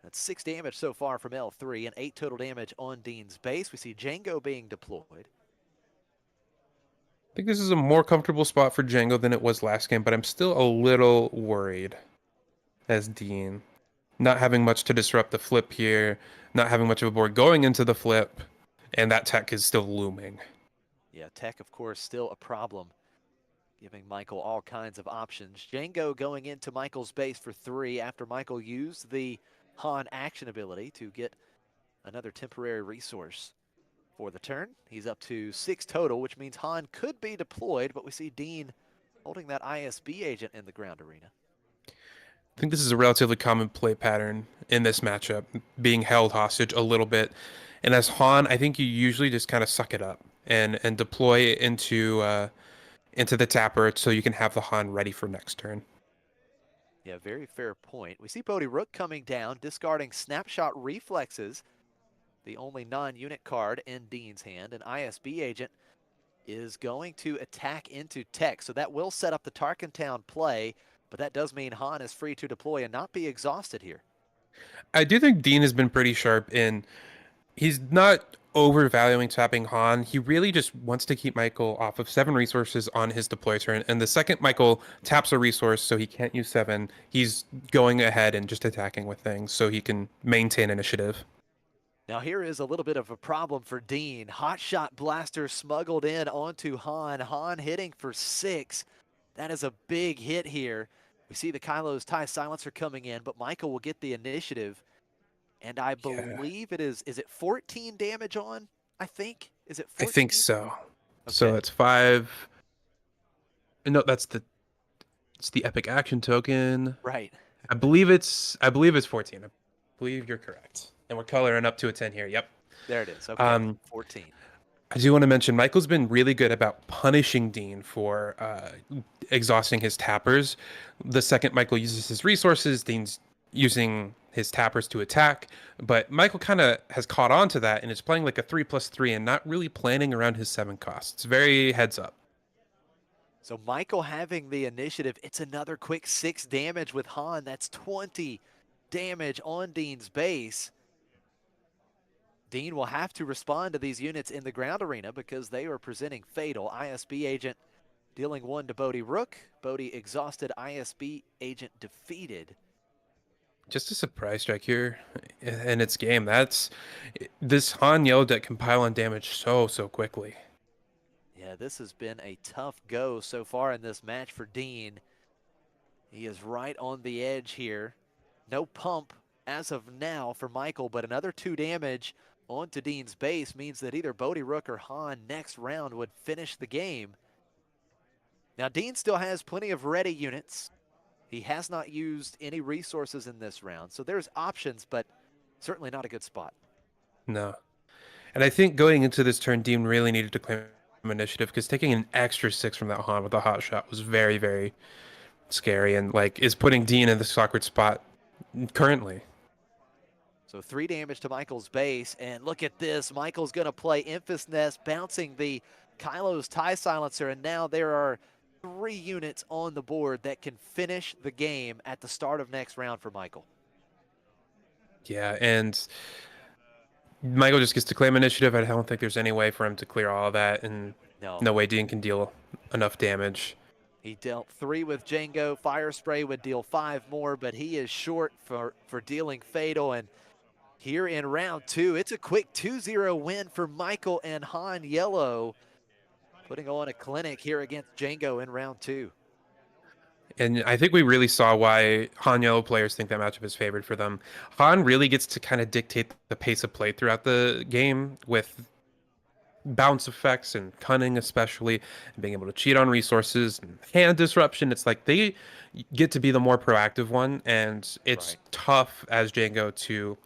That's 6 damage so far from L3 and 8 total damage on Dean's base. We see Django being deployed. I think this is a more comfortable spot for Django than it was last game, but I'm still a little worried as Dean. Not having much to disrupt the flip here, not having much of a board going into the flip, and that tech is still looming. Yeah, tech, of course, still a problem, giving Michael all kinds of options. Django going into Michael's base for 3 after Michael used the Han action ability to get another temporary resource. For the turn, he's up to 6 total, which means Han could be deployed, but we see Dean holding that ISB agent in the ground arena. I think this is a relatively common play pattern in this matchup, being held hostage a little bit. And as Han, I think you usually just kind of suck it up and deploy it into the tapper so you can have the Han ready for next turn. Yeah, very fair point. We see Bodhi Rook coming down, discarding Snapshot Reflexes, the only non-unit card in Dean's hand. An ISB agent is going to attack into tech, so that will set up the Tarkentown play, but that does mean Han is free to deploy and not be exhausted here. I do think Dean has been pretty sharp in, he's not overvaluing tapping Han. He really just wants to keep Michael off of 7 resources on his deploy turn, and the second Michael taps a resource so he can't use 7, he's going ahead and just attacking with things so he can maintain initiative. Now here is a little bit of a problem for Dean. Hot shot blaster smuggled in onto Han. Han hitting for 6. That is a big hit here. We see the Kylo's TIE silencer coming in, but Michael will get the initiative. And I believe it is it 14 damage on, I think? Is it 14? I think so. Okay. So it's 5. No, it's the epic action token. Right. I believe it's 14. I believe you're correct. And we're coloring up to a 10 here. Yep. There it is. Okay. 14. I do want to mention Michael's been really good about punishing Dean for exhausting his tappers. The second Michael uses his resources, Dean's using his tappers to attack. But Michael kind of has caught on to that and is playing like a 3+3 and not really planning around his 7 costs. Very heads up. So Michael having the initiative. It's another quick 6 damage with Han. That's 20 damage on Dean's base. Dean will have to respond to these units in the ground arena because they are presenting fatal. ISB agent dealing 1 to Bodhi Rook. Bodhi exhausted, ISB agent defeated. Just a surprise strike here in its game. This Han Yellow deck can pile on damage so quickly. Yeah, this has been a tough go so far in this match for Dean. He is right on the edge here. No pump as of now for Michael, but another 2 damage onto Dean's base means that either Bodhi Rook or Han next round would finish the game. Now, Dean still has plenty of ready units. He has not used any resources in this round, so there's options, but certainly not a good spot. No. And I think going into this turn, Dean really needed to claim initiative because taking an extra 6 from that Han with a hot shot was very, very scary and like is putting Dean in this awkward spot currently. So 3 damage to Michael's base, and look at this. Michael's going to play Infus Nest, bouncing the Kylo's TIE Silencer, and now there are 3 units on the board that can finish the game at the start of next round for Michael. Yeah, and Michael just gets to claim initiative. I don't think there's any way for him to clear all of that, and no way Dean can deal enough damage. He dealt 3 with Django. Fire Spray would deal 5 more, but he is short for dealing Fatal. And here in round 2, it's a quick 2-0 win for Michael and Han Yellow, putting on a clinic here against Django in round 2. And I think we really saw why Han Yellow players think that matchup is favored for them. Han really gets to kind of dictate the pace of play throughout the game with bounce effects and cunning, especially, and being able to cheat on resources and hand disruption. It's like they get to be the more proactive one, and it's tough as Django to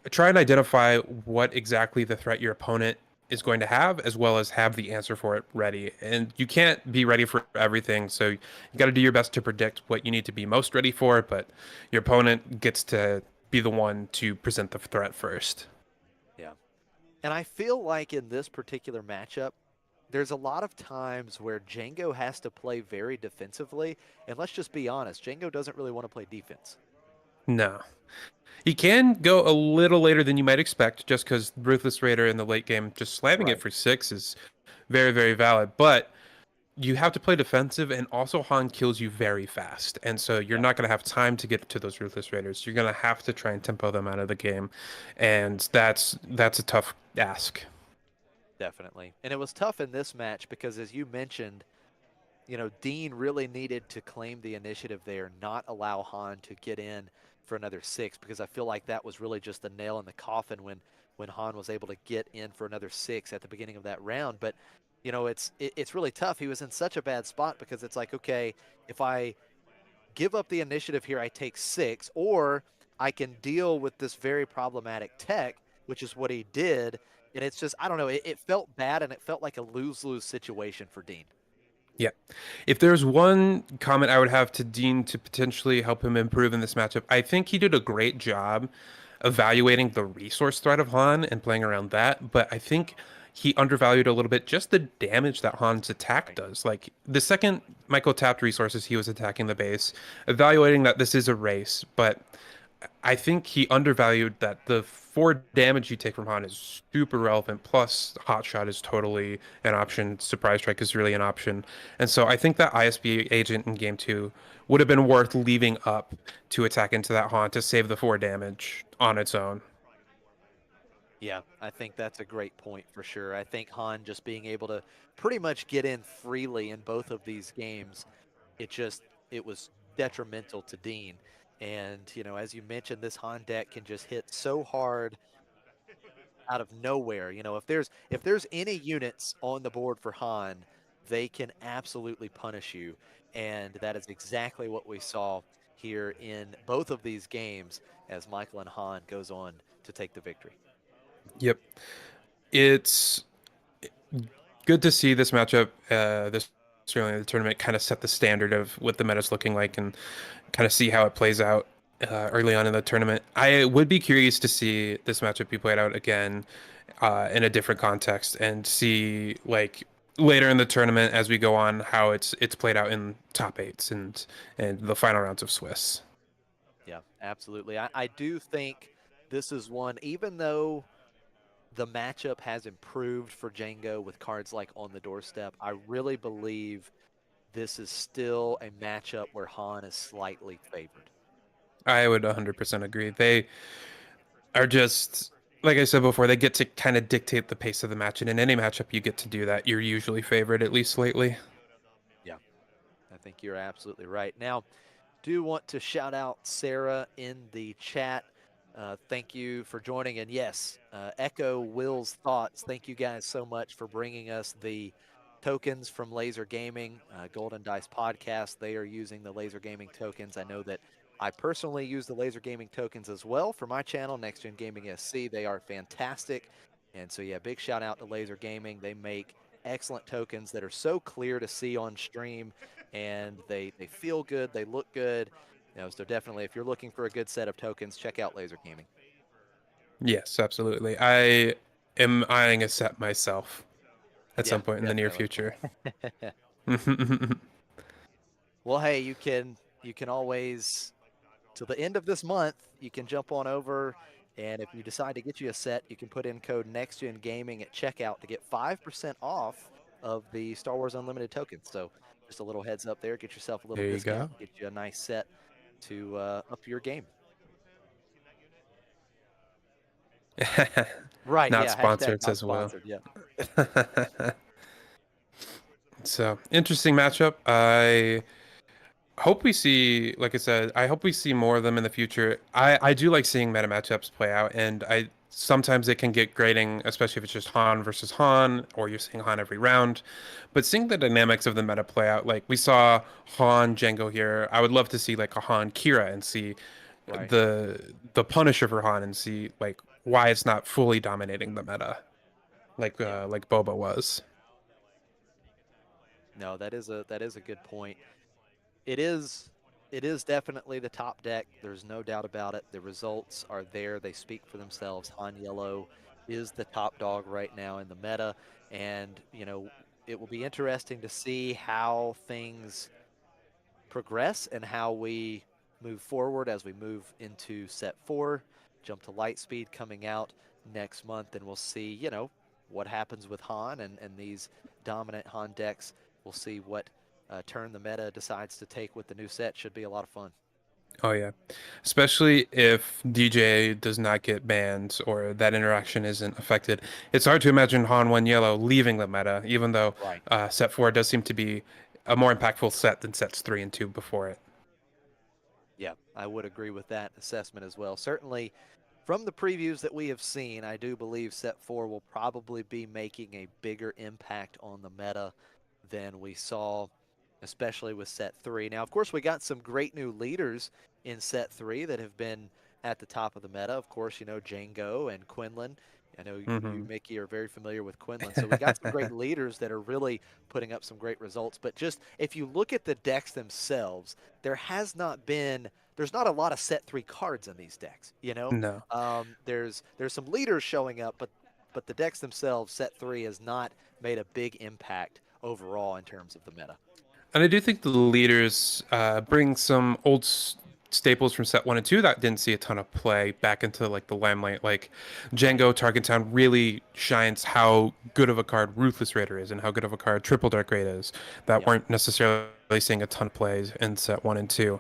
try and identify what exactly the threat your opponent is going to have, as well as have the answer for it ready. And you can't be ready for everything, so you got to do your best to predict what you need to be most ready for, but your opponent gets to be the one to present the threat first. Yeah. And I feel like in this particular matchup, there's a lot of times where Django has to play very defensively, and let's just be honest, Django doesn't really want to play defense. No. He can go a little later than you might expect, just because Ruthless Raider in the late game, just slamming it for 6 is very, very valid. But you have to play defensive, and also Han kills you very fast. And so you're not going to have time to get to those Ruthless Raiders. You're going to have to try and tempo them out of the game. And that's a tough ask. Definitely. And it was tough in this match because, as you mentioned, you know, Dean really needed to claim the initiative there, not allow Han to get in for another 6, because I feel like that was really just the nail in the coffin when Han was able to get in for another 6 at the beginning of that round. But, you know, it's really tough. He was in such a bad spot because it's like, okay, if I give up the initiative here, I take 6, or I can deal with this very problematic tech, which is what he did. And it's just, I don't know, it felt bad, and it felt like a lose-lose situation for Dean. Yeah. If there's one comment I would have to Dean to potentially help him improve in this matchup, I think he did a great job evaluating the resource threat of Han and playing around that, but I think he undervalued a little bit just the damage that Han's attack does. Like, the second Michael tapped resources, he was attacking the base, evaluating that this is a race, but I think he undervalued that the 4 damage you take from Han is super relevant. Plus, Hot Shot is totally an option. Surprise Strike is really an option. And so I think that ISB agent in Game 2 would have been worth leaving up to attack into that Han to save the 4 damage on its own. Yeah, I think that's a great point for sure. I think Han just being able to pretty much get in freely in both of these games, it was detrimental to Dean. And, you know, as you mentioned, this Han deck can just hit so hard out of nowhere. You know, if there's any units on the board for Han, they can absolutely punish you. And that is exactly what we saw here in both of these games as Michael and Han goes on to take the victory. Yep. It's good to see this matchup, this early in the tournament, kind of set the standard of what the meta's looking like and kind of see how it plays out early on in the tournament. I would be curious to see this matchup be played out again in a different context and see, like, later in the tournament as we go on how it's played out in top 8s and the final rounds of Swiss. Yeah, absolutely. I do think this is one, even though the matchup has improved for Django with cards like On the Doorstep, I really believe this is still a matchup where Han is slightly favored. I would 100% agree. They are just, like I said before, they get to kind of dictate the pace of the match, and in any matchup you get to do that. You're usually favored, at least lately. Yeah, I think you're absolutely right. Now, do want to shout out Sarah in the chat. Thank you for joining. And yes, echo Will's thoughts. Thank you guys so much for bringing us the tokens from Laser Gaming, Golden Dice Podcast. They are using the Laser Gaming tokens. I know that I personally use the Laser Gaming tokens as well for my channel, Next Gen Gaming SC. They are fantastic. And so, yeah, big shout out to Laser Gaming. They make excellent tokens that are so clear to see on stream, and they feel good, they look good. So definitely, if you're looking for a good set of tokens, check out Laser Gaming. Yes, absolutely. I am eyeing a set myself at Yeah, some point in the near future. Well, hey, you can always, till the end of this month, you can jump on over, and if you decide to get you a set, you can put in code NextGen Gaming at checkout to get 5% off of the Star Wars Unlimited tokens. So just a little heads up there, get yourself a little There you discount, go. get you a nice set to up your game. Right, Not yeah, hashtag sponsored, not says Will. sponsored, yeah. So, interesting matchup. I hope we see, like I said, I hope we see more of them in the future. I do like seeing meta matchups play out, and I sometimes it can get grating, especially if it's just Han versus Han, or you're seeing Han every round. But seeing the dynamics of the meta play out, like we saw Han Django here, I would love to see like a Han Kira and see Right. the Punisher for Han and see like why it's not fully dominating the meta, like Boba was. No, that is a good point. It is definitely the top deck. There's no doubt about it. The results are there. They speak for themselves. Han Yellow is the top dog right now in the meta, and it will be interesting to see how things progress and how we move forward as we move into set 4, jump to Lightspeed coming out next month, and we'll see, what happens with Han and these dominant Han decks. We'll see what turn the meta decides to take with the new set. Should be a lot of fun. Oh yeah, especially if DJ does not get banned or that interaction isn't affected. It's hard to imagine Han 1 Yellow leaving the meta, even though Right. set 4 does seem to be a more impactful set than sets 3 and 2 before it. Yeah, I would agree with that assessment as well. Certainly, from the previews that we have seen, I do believe set 4 will probably be making a bigger impact on the meta than we saw, especially with set 3. Now, of course, we got some great new leaders in set 3 that have been at the top of the meta. Of course, Django and Quinlan. I know you, Mickey, are very familiar with Quinlan. So we got some great leaders that are really putting up some great results. But just if you look at the decks themselves, there's not a lot of set 3 cards in these decks. No. There's some leaders showing up, but the decks themselves, set 3 has not made a big impact overall in terms of the meta. And I do think the leaders bring some old staples from set 1 and 2 that didn't see a ton of play back into like the limelight. Like Django Target Town really shines how good of a card Ruthless Raider is and how good of a card Triple Dark Raid is that weren't necessarily seeing a ton of plays in set 1 and 2.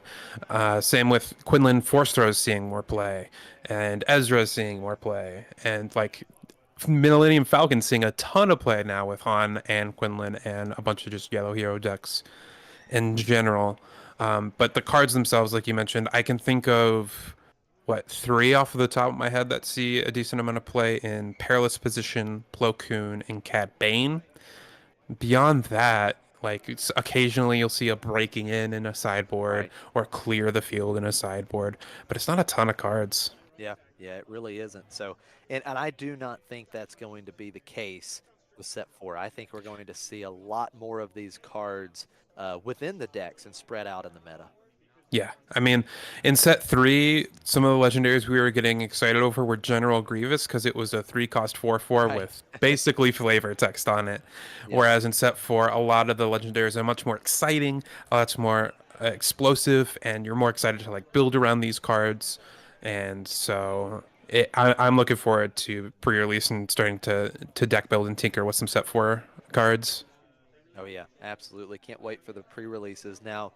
Same with Quinlan Force Throws seeing more play, and Ezra seeing more play, and like Millennium Falcon seeing a ton of play now with Han and Quinlan and a bunch of just yellow hero decks in general. But the cards themselves, like you mentioned, I can think of 3 off of the top of my head that see a decent amount of play in Perilous Position, Plo Koon, and Cad Bane. Beyond that, like occasionally you'll see a breaking in a sideboard or clear the field in a sideboard, but it's not a ton of cards. Yeah, it really isn't. So, and I do not think that's going to be the case with set 4. I think we're going to see a lot more of these cards within the decks and spread out in the meta. Yeah, I mean, in set 3, some of the legendaries we were getting excited over were General Grievous because it was a 3-cost 4/4 with basically flavor text on it. Yeah. Whereas in set 4, a lot of the legendaries are much more exciting, a lot more explosive, and you're more excited to like build around these cards. And so I'm looking forward to pre-release and starting to deck build and tinker with some set 4 cards. Oh yeah, absolutely. Can't wait for the pre-releases. Now,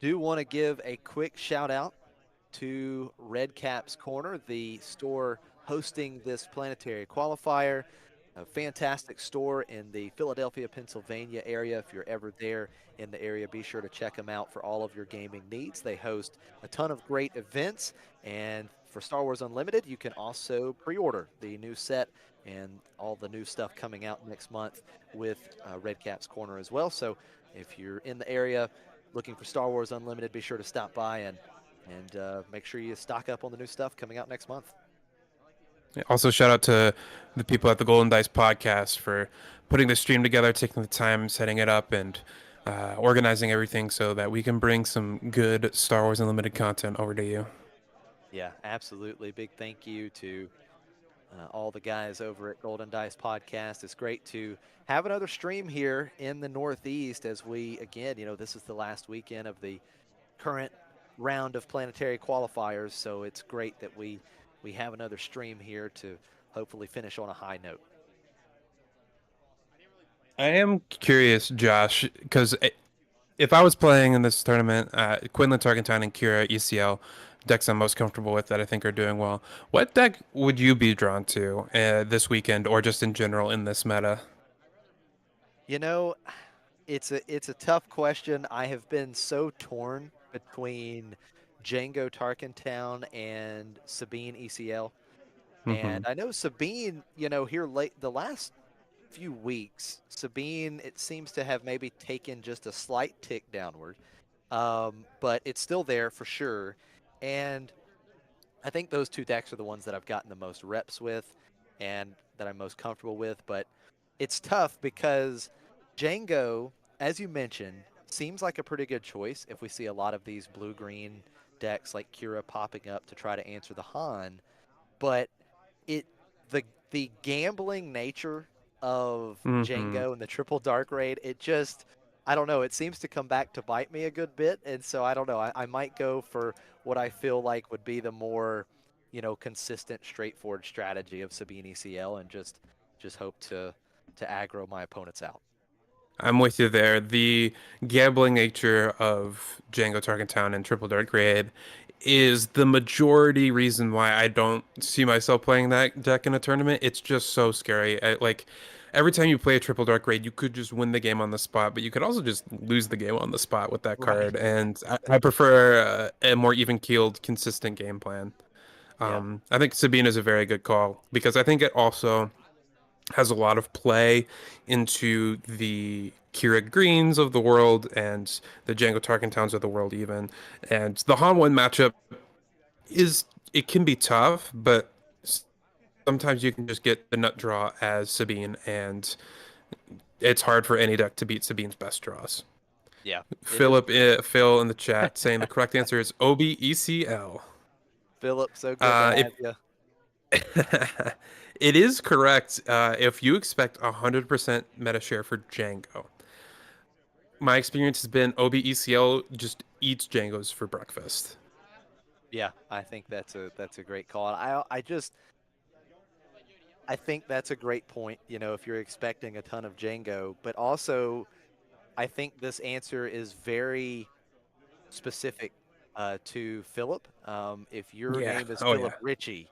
do want to give a quick shout out to Redcap's Corner, the store hosting this Planetary Qualifier. A fantastic store in the Philadelphia, Pennsylvania area. If you're ever there in the area, be sure to check them out for all of your gaming needs. They host a ton of great events, and for Star Wars Unlimited, you can also pre-order the new set and all the new stuff coming out next month with Redcap's Corner as well. So if you're in the area looking for Star Wars Unlimited, be sure to stop by and make sure you stock up on the new stuff coming out next month. Also, shout out to the people at the Golden Dice podcast for putting the stream together, taking the time, setting it up, and organizing everything so that we can bring some good Star Wars Unlimited content over to you. Yeah, absolutely. Big thank you to all the guys over at Golden Dice Podcast. It's great to have another stream here in the Northeast as we, again, this is the last weekend of the current round of planetary qualifiers. So it's great that we have another stream here to hopefully finish on a high note. I am curious, Josh, because if I was playing in this tournament, Quinlan Tarkentine and Kira ECL, decks I'm most comfortable with that I think are doing well. What deck would you be drawn to this weekend, or just in general in this meta? It's a tough question. I have been so torn between Django Tarkentown and Sabine ECL. And I know Sabine, here late the last few weeks, Sabine, it seems to have maybe taken just a slight tick downward. But it's still there for sure. And I think those two decks are the ones that I've gotten the most reps with and that I'm most comfortable with. But it's tough because Django, as you mentioned, seems like a pretty good choice if we see a lot of these blue-green decks like Kira popping up to try to answer the Han. But the gambling nature of Django and the triple dark raid, I don't know, it seems to come back to bite me a good bit. And so I don't know, I might go for what I feel like would be the more, consistent, straightforward strategy of Sabine ECL and just hope to aggro my opponents out. I'm with you there. The gambling nature of Django Tarkentown and Triple Dark Raid is the majority reason why I don't see myself playing that deck in a tournament. It's just so scary. Like every time you play a Triple Dark Raid, you could just win the game on the spot, but you could also just lose the game on the spot with that card. And I prefer a more even-keeled, consistent game plan. I think Sabine is a very good call because I think it also has a lot of play into the Kira Greens of the world and the Django Tarkentowns of the world even. And the Han 1 matchup it can be tough, but sometimes you can just get the nut draw as Sabine, and it's hard for any deck to beat Sabine's best draws. Yeah. Phil in the chat saying the correct answer is OBECL. Philip, so good to have you. It is correct if you expect 100% meta share for Django. My experience has been OBECL just eats Djangos for breakfast. Yeah, I think that's a great call. I think that's a great point, if you're expecting a ton of Django, but also I think this answer is very specific to Philip. If your name is Philip Ritchie,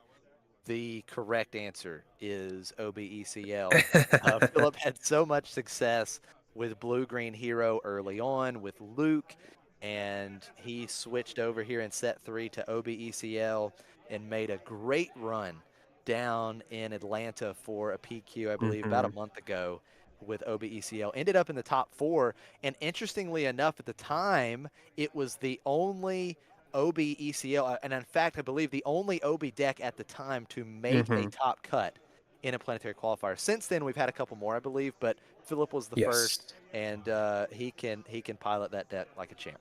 the correct answer is OBECL. Philip had so much success with Blue-Green Hero early on with Luke, and he switched over here in set 3 to OBECL and made a great run down in Atlanta for a PQ, I believe, about a month ago with OBECL. Ended up in the top 4, and interestingly enough, at the time, it was the only OBECL, and in fact, I believe the only OB deck at the time to make a top cut in a planetary qualifier. Since then, we've had a couple more, I believe, but Philip was the first, and he can pilot that deck like a champ.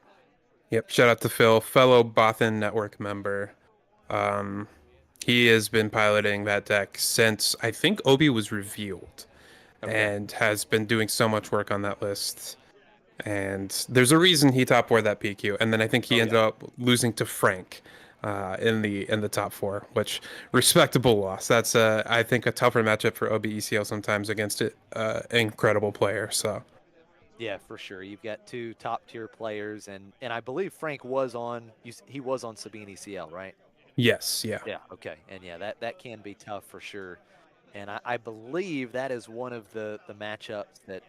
Yep. Shout out to Phil, fellow Bothan Network member. He has been piloting that deck since I think Obi was revealed, and has been doing so much work on that list. And there's a reason he top 4 that PQ, and then I think he ended up losing to Frank in the top 4, which respectable loss. That's I think a tougher matchup for OBECL sometimes against an incredible player. So yeah, for sure. You've got 2 top tier players, and I believe Frank was on Sabine ECL, right? Yes, yeah. Yeah, okay. And yeah, that can be tough for sure. And I believe that is one of the matchups that,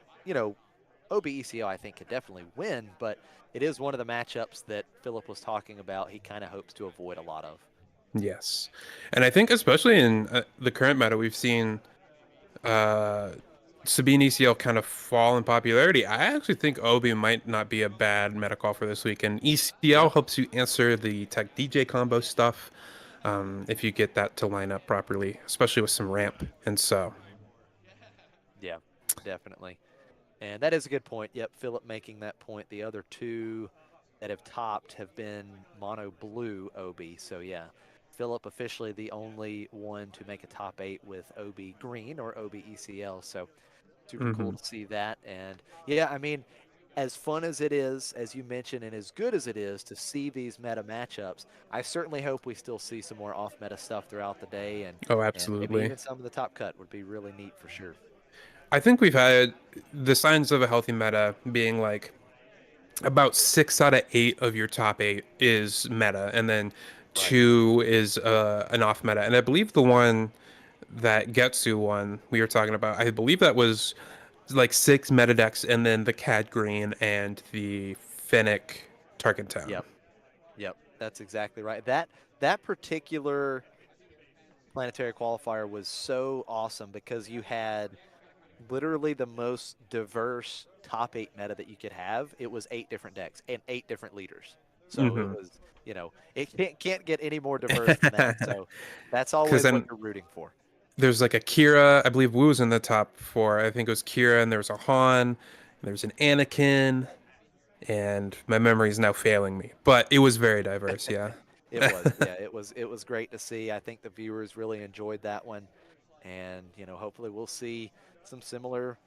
OBECL I think could definitely win, but it is one of the matchups that Philip was talking about he kind of hopes to avoid a lot of. Yes. And I think especially in the current meta, we've seen Sabine ECL kind of fall in popularity. I actually think Obi might not be a bad meta call for this week. And ECL helps you answer the Tech DJ combo stuff. if you get that to line up properly, especially with some ramp. And so, Yeah, definitely. And that is a good point. Yep, Philip making that point. The other two that have topped have been mono blue OB. So yeah, Philip officially the only one to make a top 8 with OB green or OB ECL. So super cool mhm. to see that. And yeah, I mean, as fun as it is, as you mentioned, and as good as it is to see these meta matchups, I certainly hope we still see some more off meta stuff throughout the day, Oh, and maybe absolutely. even some of the top cut would be really neat for sure. I think we've had the signs of a healthy meta being like about 6 out of 8 of your top 8 is meta, and then Right. 2 is an off meta. And I believe the one that Getsu one we were talking about, I believe that was like 6 meta decks, and then the Cad Green and the Fennec Target Town. Yep. Yep. That's exactly right. That particular planetary qualifier was so awesome because you had literally the most diverse top 8 meta that you could have. It was 8 different decks and 8 different leaders. So it Mm-hmm. was, it can't get any more diverse than that. So that's Because always what then you're rooting for. there's like a Kira. I believe Wu was in the top 4. I think it was Kira, and there was a Han, and there was an Anakin, and my memory is now failing me. But it was very diverse, yeah. It was, yeah, it was great to see. I think the viewers really enjoyed that one, and hopefully we'll see some similar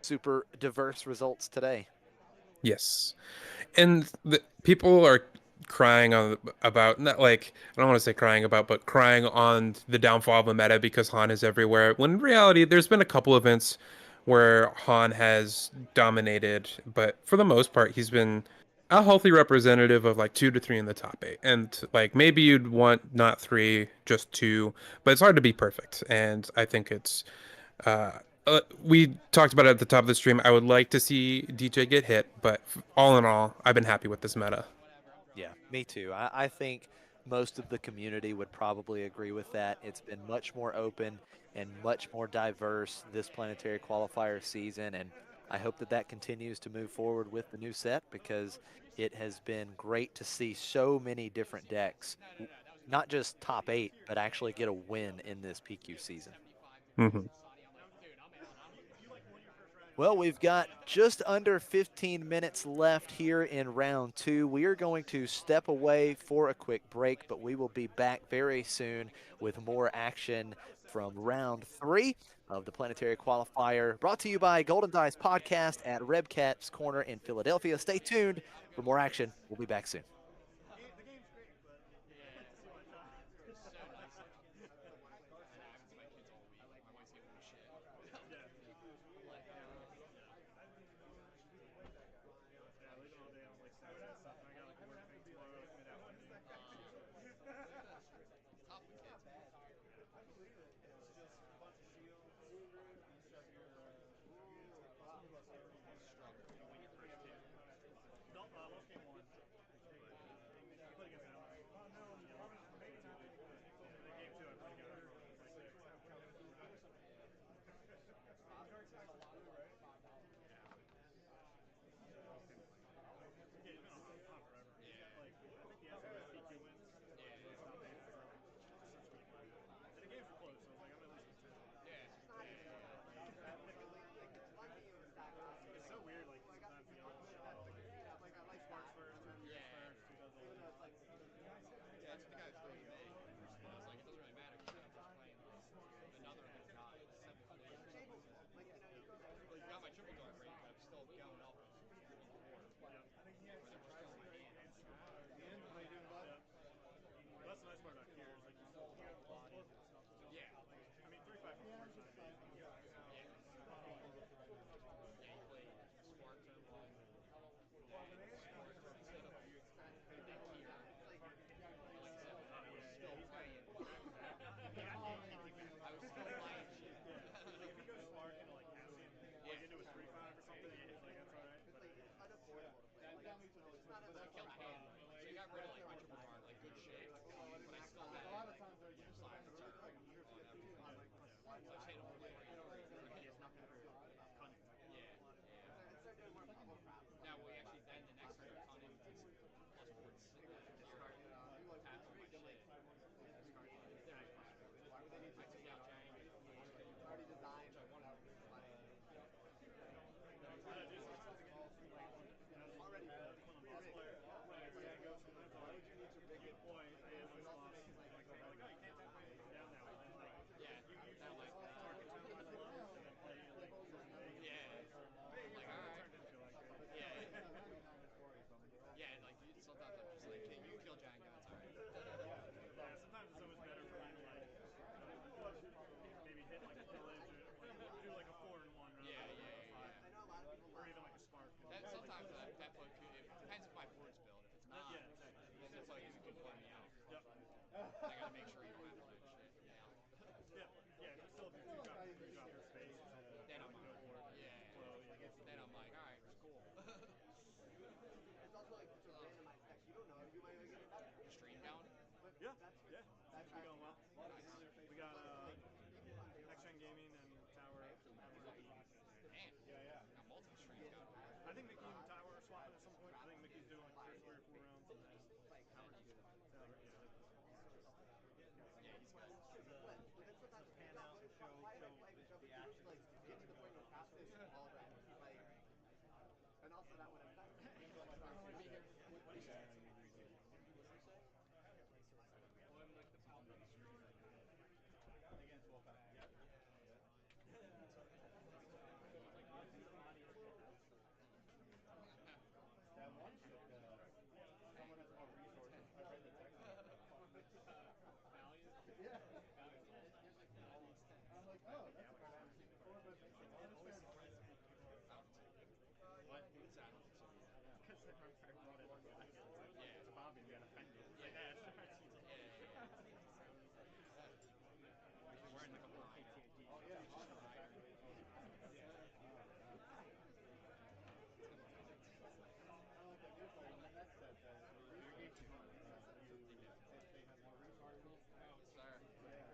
super diverse results today. Yes. And people are crying on about, not like, I don't want to say crying about, but crying on the downfall of the meta because Han is everywhere, when in reality there's been a couple events where Han has dominated, but for the most part he's been a healthy representative of like 2 to 3 in the top 8. And like maybe you'd want not 3, just 2, but it's hard to be perfect. And I think it's uh, we talked about it at the top of the stream. I would like to see DJ get hit, but all in all, I've been happy with this meta. Yeah, me too. I think most of the community would probably agree with that. It's been much more open and much more diverse this planetary qualifier season, and I hope that that continues to move forward with the new set because it has been great to see so many different decks, not just top 8, but actually get a win in this PQ season. Hmm. Well, we've got just under 15 minutes left here in round 2. We are going to step away for a quick break, but we will be back very soon with more action from round 3 of the Planetary Qualifier, brought to you by Golden Dice Podcast at Redcap's Corner in Philadelphia. Stay tuned for more action. We'll be back soon. Yeah, yeah. That's going well. We got X-Gen Gaming and Tower. Yeah. Got multiple streams going. I think Mickey and Tower are swapping at some point. I think Mickey's doing like 3 or 4 rounds and then Tower, Yeah, he's good. Pan out and show the action. Like get to the point where past this all around. Like, and also that one. Against Wolfpack. Yeah. That one should, someone has more resources. I read the text. Yeah. I'm like, oh, that's a card I haven't seen before, but What? What's that? because I brought it up last. Yeah. It's Bobby, you got offended. Yeah. He's wearing like a blind. Oh, yeah. I like that new call, and then that said that the irrigation ones, they have more resources. Sir. Yeah.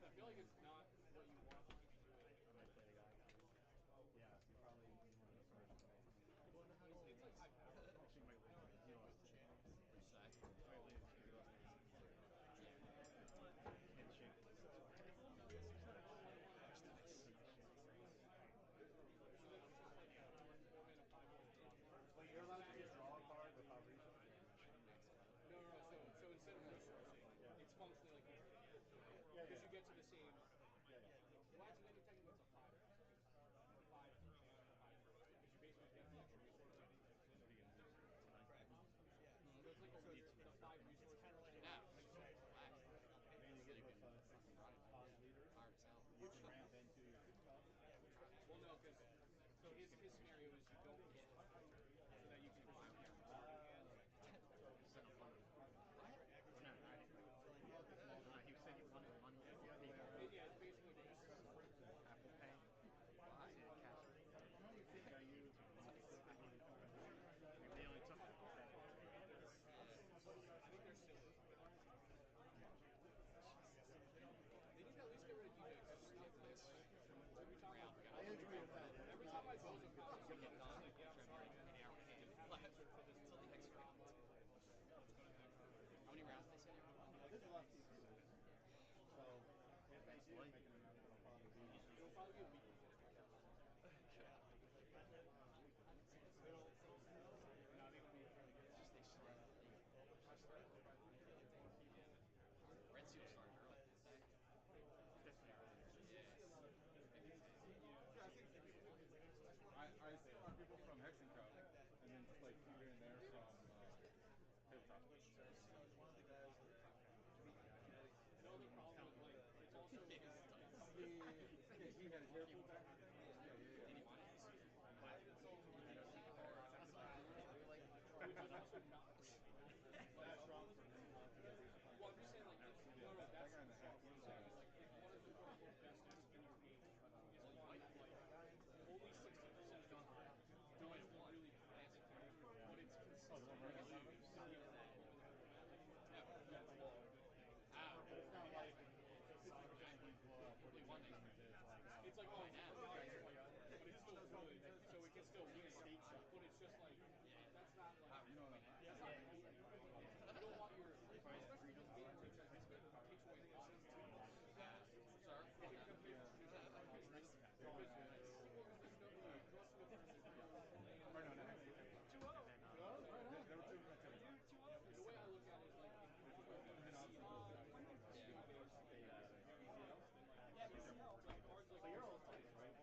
I feel like it's not what you want to be doing. I might play the guy. Yeah, you probably one of the first. It's like high power. Actually, might lose. You know what? Might lose. Handshake. Wait, you're allowed to just draw a card without resources? No. So instead of resourcing, it's functionally like because you get to the same. Well, actually, then technically it's a 5. 5 for mana, 5 for because you basically get the extra resources. So it's like the 5 resources. Yeah. And you get with pause leader. You can ramp into your Well, no, because so his scenario is you don't get it so that you can buy your hand. He was saying he wanted money. Yeah, it's basically just Apple Pay. Why? Cash. You think I use? They only took Apple Pay. I think they're silly. They need to at least get rid of DJ. Skip this. Every time I agree with that. every time I pose a conversation, it's like, yeah, I'm sorry, man. An hour and a half left until the next round. How many rounds did they say? This is the last piece. So, if they do make an announcement, it'll probably be. It'll probably be a week before. It's just they start. Red Seal started early. I see a lot of people from Hexen Cup, and then just like here and there from Hilltop. The only problem with like it's also He had his hair pulled back. Did he want it? which is also not great. That's wrong for me. Well, I'm just saying like no, that's what I'm saying. Like if one of the quote unquote best decks in your game is one that like only 60% of the time does really classic, but it's consistent. Like it's silly or that. It's not like 60% we blow up. It's like, oh, now it's like, but it's still good, so it can still win. But it's just like, that's not like, that's not cool. You don't want your, especially this game where it's like, this game takes away the essence of Sir? it becomes very because there's no draw 2 attacks. Or no, 2-0. There were 2 in that table. The way I look at it is like, So you're all fights, right?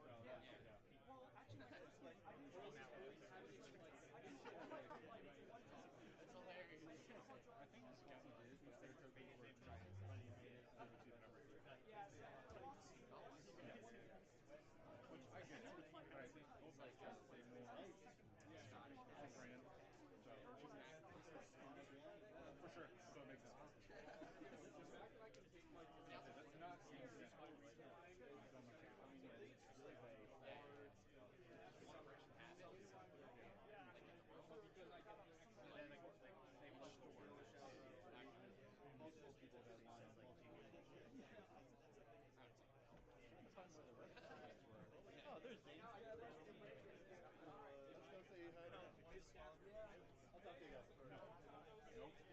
Well, actually, That's hilarious. I think this Jesse did. Was there two people were trying to yeah, multiple people that line up multiple ways. Oh, there's Dean. Yeah, there's Dean. Just go say hi to him. I'll talk to you guys. No. Nope. It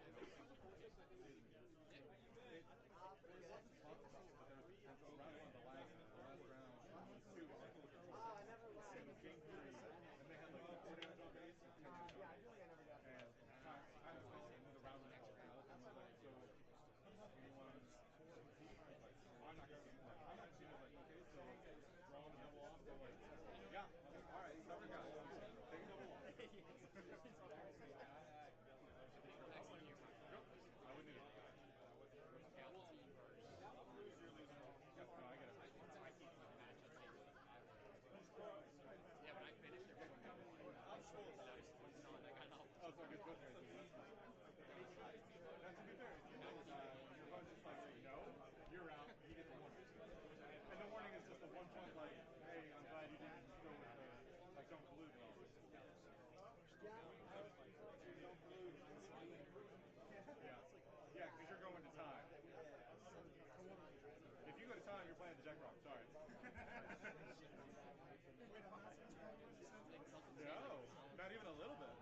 wasn't talked about, but there was around one of the last round, two Uncle with the and with game three, and they had like 4 damage on base and 10 damage on base. And I was calling the round next round, and I was like, so anyone compete? I was like, I'm not going to compete. I'm not competing. I was like, okay, so drawing a double off, they're like, yeah. I'm like, all right, cover guys. Take a double off. I wouldn't need it. Yeah, no, I get it. Yeah, when I finished it, Oh, so I guess both guys do. Now, to be fair, if your opponent just like say no, you're out, you get the warning. And the warning is just a 1 point like, hey, I'm glad you didn't go with the, like, don't pollute at all. Yeah, because you're going to time. If you go to time, you're playing the deck wrong. Sorry. No, not even a little bit.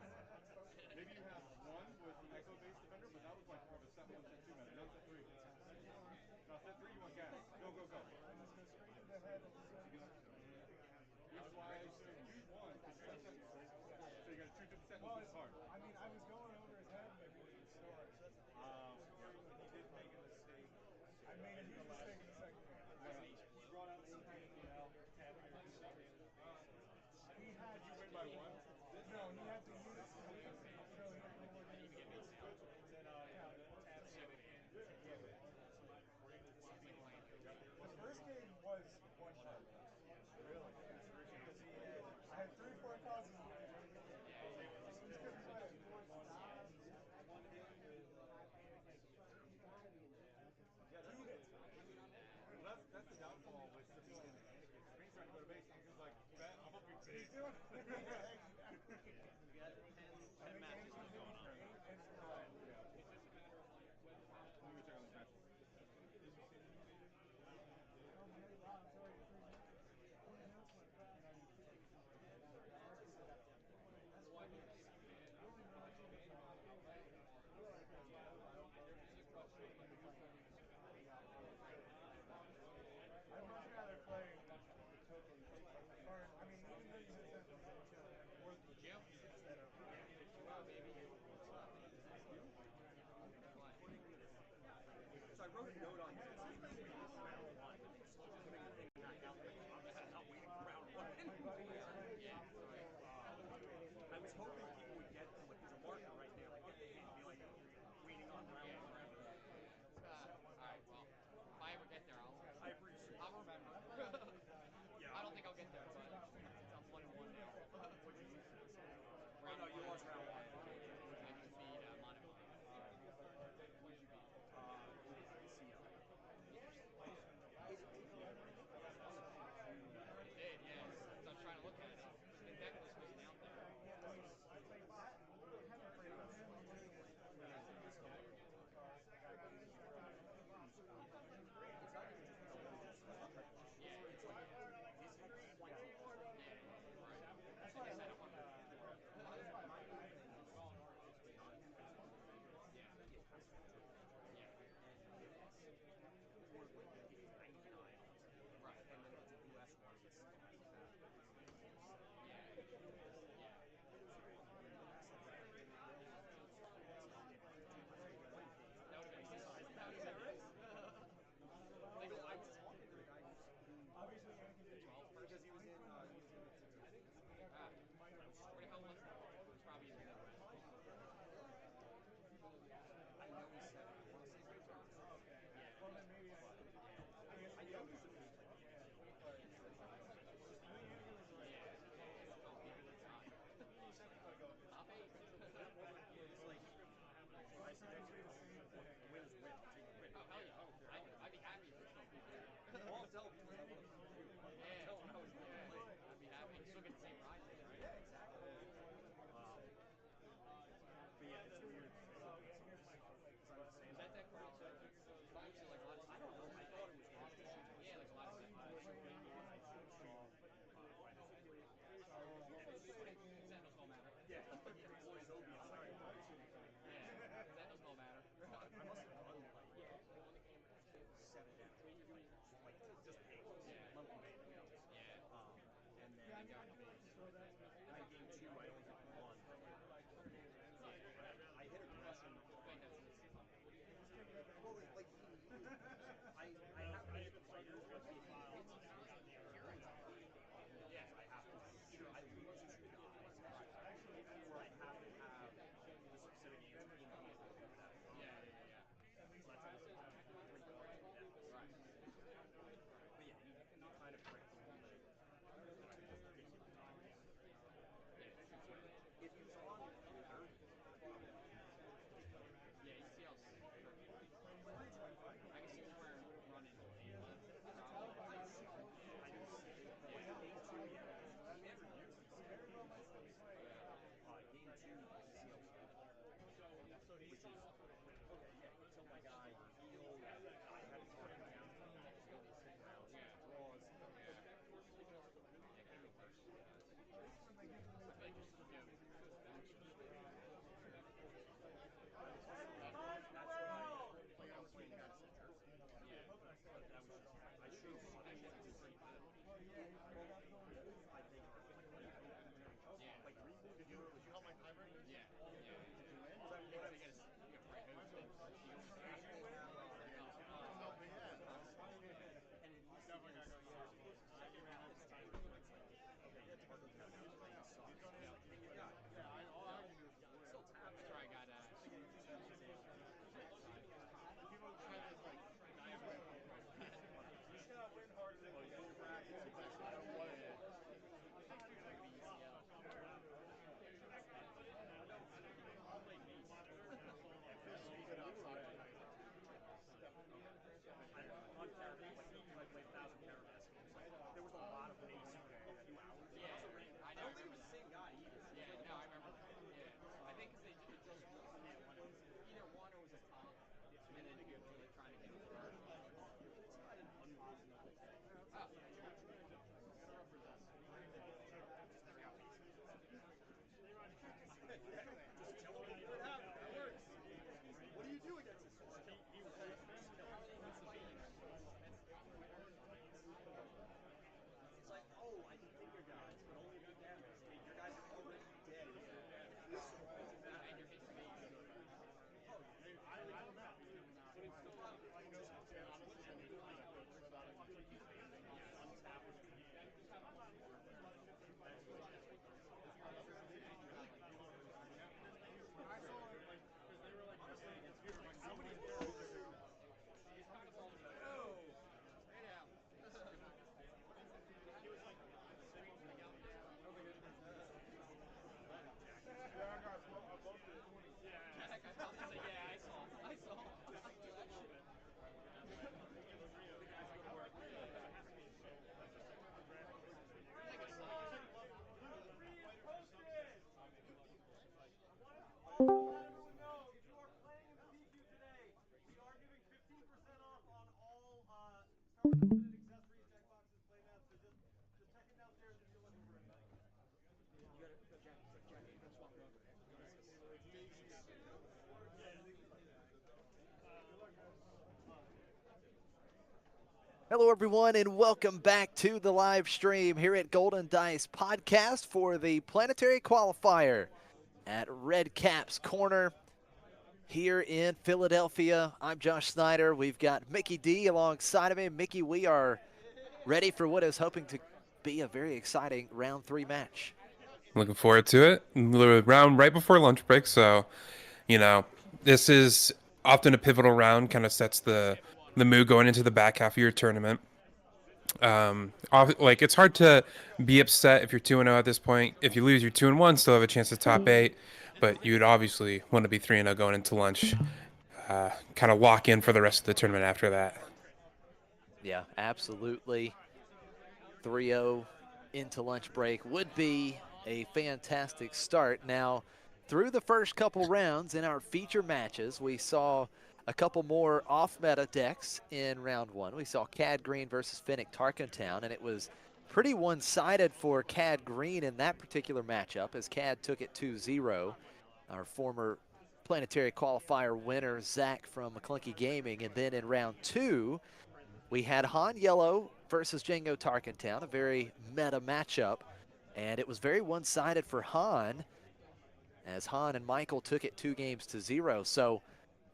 Maybe you have one with Echo Base Defender, but that was like more of a set 1, set 2 meta, not set 3. Now set 3, you want gas. Go, go, go. Which is why I said use one, because you got set. So you got to choose the set and push hard. I mean, I was going over his head, but he didn't store it. He did make a mistake. I made a huge mistake in the second game. He brought out the DYL tapping your He had Did you win by 1? No, he had the units to leave, so he had no more units to leave. Then tap second game. The first game was one shot. Really? Because I had 3 or 4 causes in my game. Just couldn't play it. Two hits. Well, that's the downfall with Sabine and Anakin. Sabine's trying to go to base, Anakin's like, bet, I'm up your base. We got 10 matches going on. Let me check on this match. I'd much rather play, or, I mean, even though you said or the gym instead of maybe. So I wrote a note on this. Round 1. Just putting the thing back out there. I'm not waiting for round 1. I was hoping people would get, like, there's a marker right there, like, get the hint, be like, waiting on round 1. Alright, well, if I ever get there, I appreciate it. I'll remember. Yeah, I don't think I'll get there, but I'm 1-1 now. What'd you use? Oh, no, you lost round 1. I just beat Mono. Who'd you beat? CL. It did, yeah. So I was trying to look at it. The deck list wasn't out there. Obviously, Anakin did 12 because he was in. Where the hell was it? It was probably in the Midwest. I know he's 7. I want to say 3 turns. Well, then maybe I know he's a big player. Don't give it a shot. Top 8. It's like, I said next year, win is win. Take a win. Oh, hell yeah. I'd be happy if there's no people there. All I'm telling people is I want to beat you. Yeah. Tell them how it's going to play. I'd be happy. You still get the same prizes, right? Yeah, exactly. But yeah, it's weird. Is that deck right? Hello, everyone, and welcome back to the live stream here at Golden Dice Podcast for the Planetary Qualifier at Redcap's Corner here in Philadelphia. I'm Josh Snyder. We've got Mickey D alongside of me. Mickey, we are ready for what is hoping to be a very exciting round 3 match. Looking forward to it. The round right before lunch break, so this is often a pivotal round. Kind of sets the mood going into the back half of your tournament. Like it's hard to be upset if you're 2-0 at this point. If you lose, you're 2-1, still have a chance to top 8, but you'd obviously want to be 3-0 going into lunch. Kind of lock in for the rest of the tournament after that. Yeah, absolutely. 3-0 into lunch break would be a fantastic start. Now, through the first couple rounds in our feature matches, we saw a couple more off-meta decks in round 1. We saw Cad Green versus Finnick Tarkentown, and it was pretty one-sided for Cad Green in that particular matchup as Cad took it 2-0. Our former Planetary Qualifier winner, Zach from McClunky Gaming. And then in round 2, we had Han Yellow versus Django Tarkentown, a very meta matchup. And it was very one-sided for Han, as Han and Michael took it 2-0. So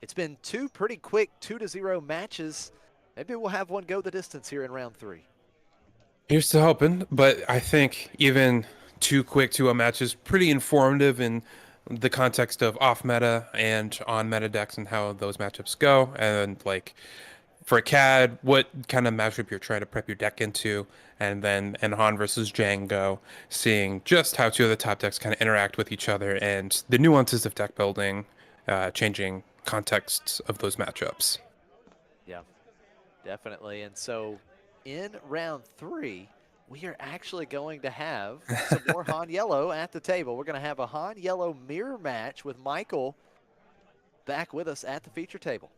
it's been 2 pretty quick 2-0 matches. Maybe we'll have one go the distance here in round 3. Here's to hoping, but I think even 2 quick 2-0 matches pretty informative in the context of off-meta and on-meta decks and how those matchups go. And like for CAD, what kind of matchup you're trying to prep your deck into, and then Han versus Django, seeing just how 2 of the top decks kind of interact with each other and the nuances of deck building, changing contexts of those matchups. Yeah, definitely. And so in round 3, we are actually going to have some more Han Yellow at the table. We're going to have a Han Yellow mirror match with Michael back with us at the feature table.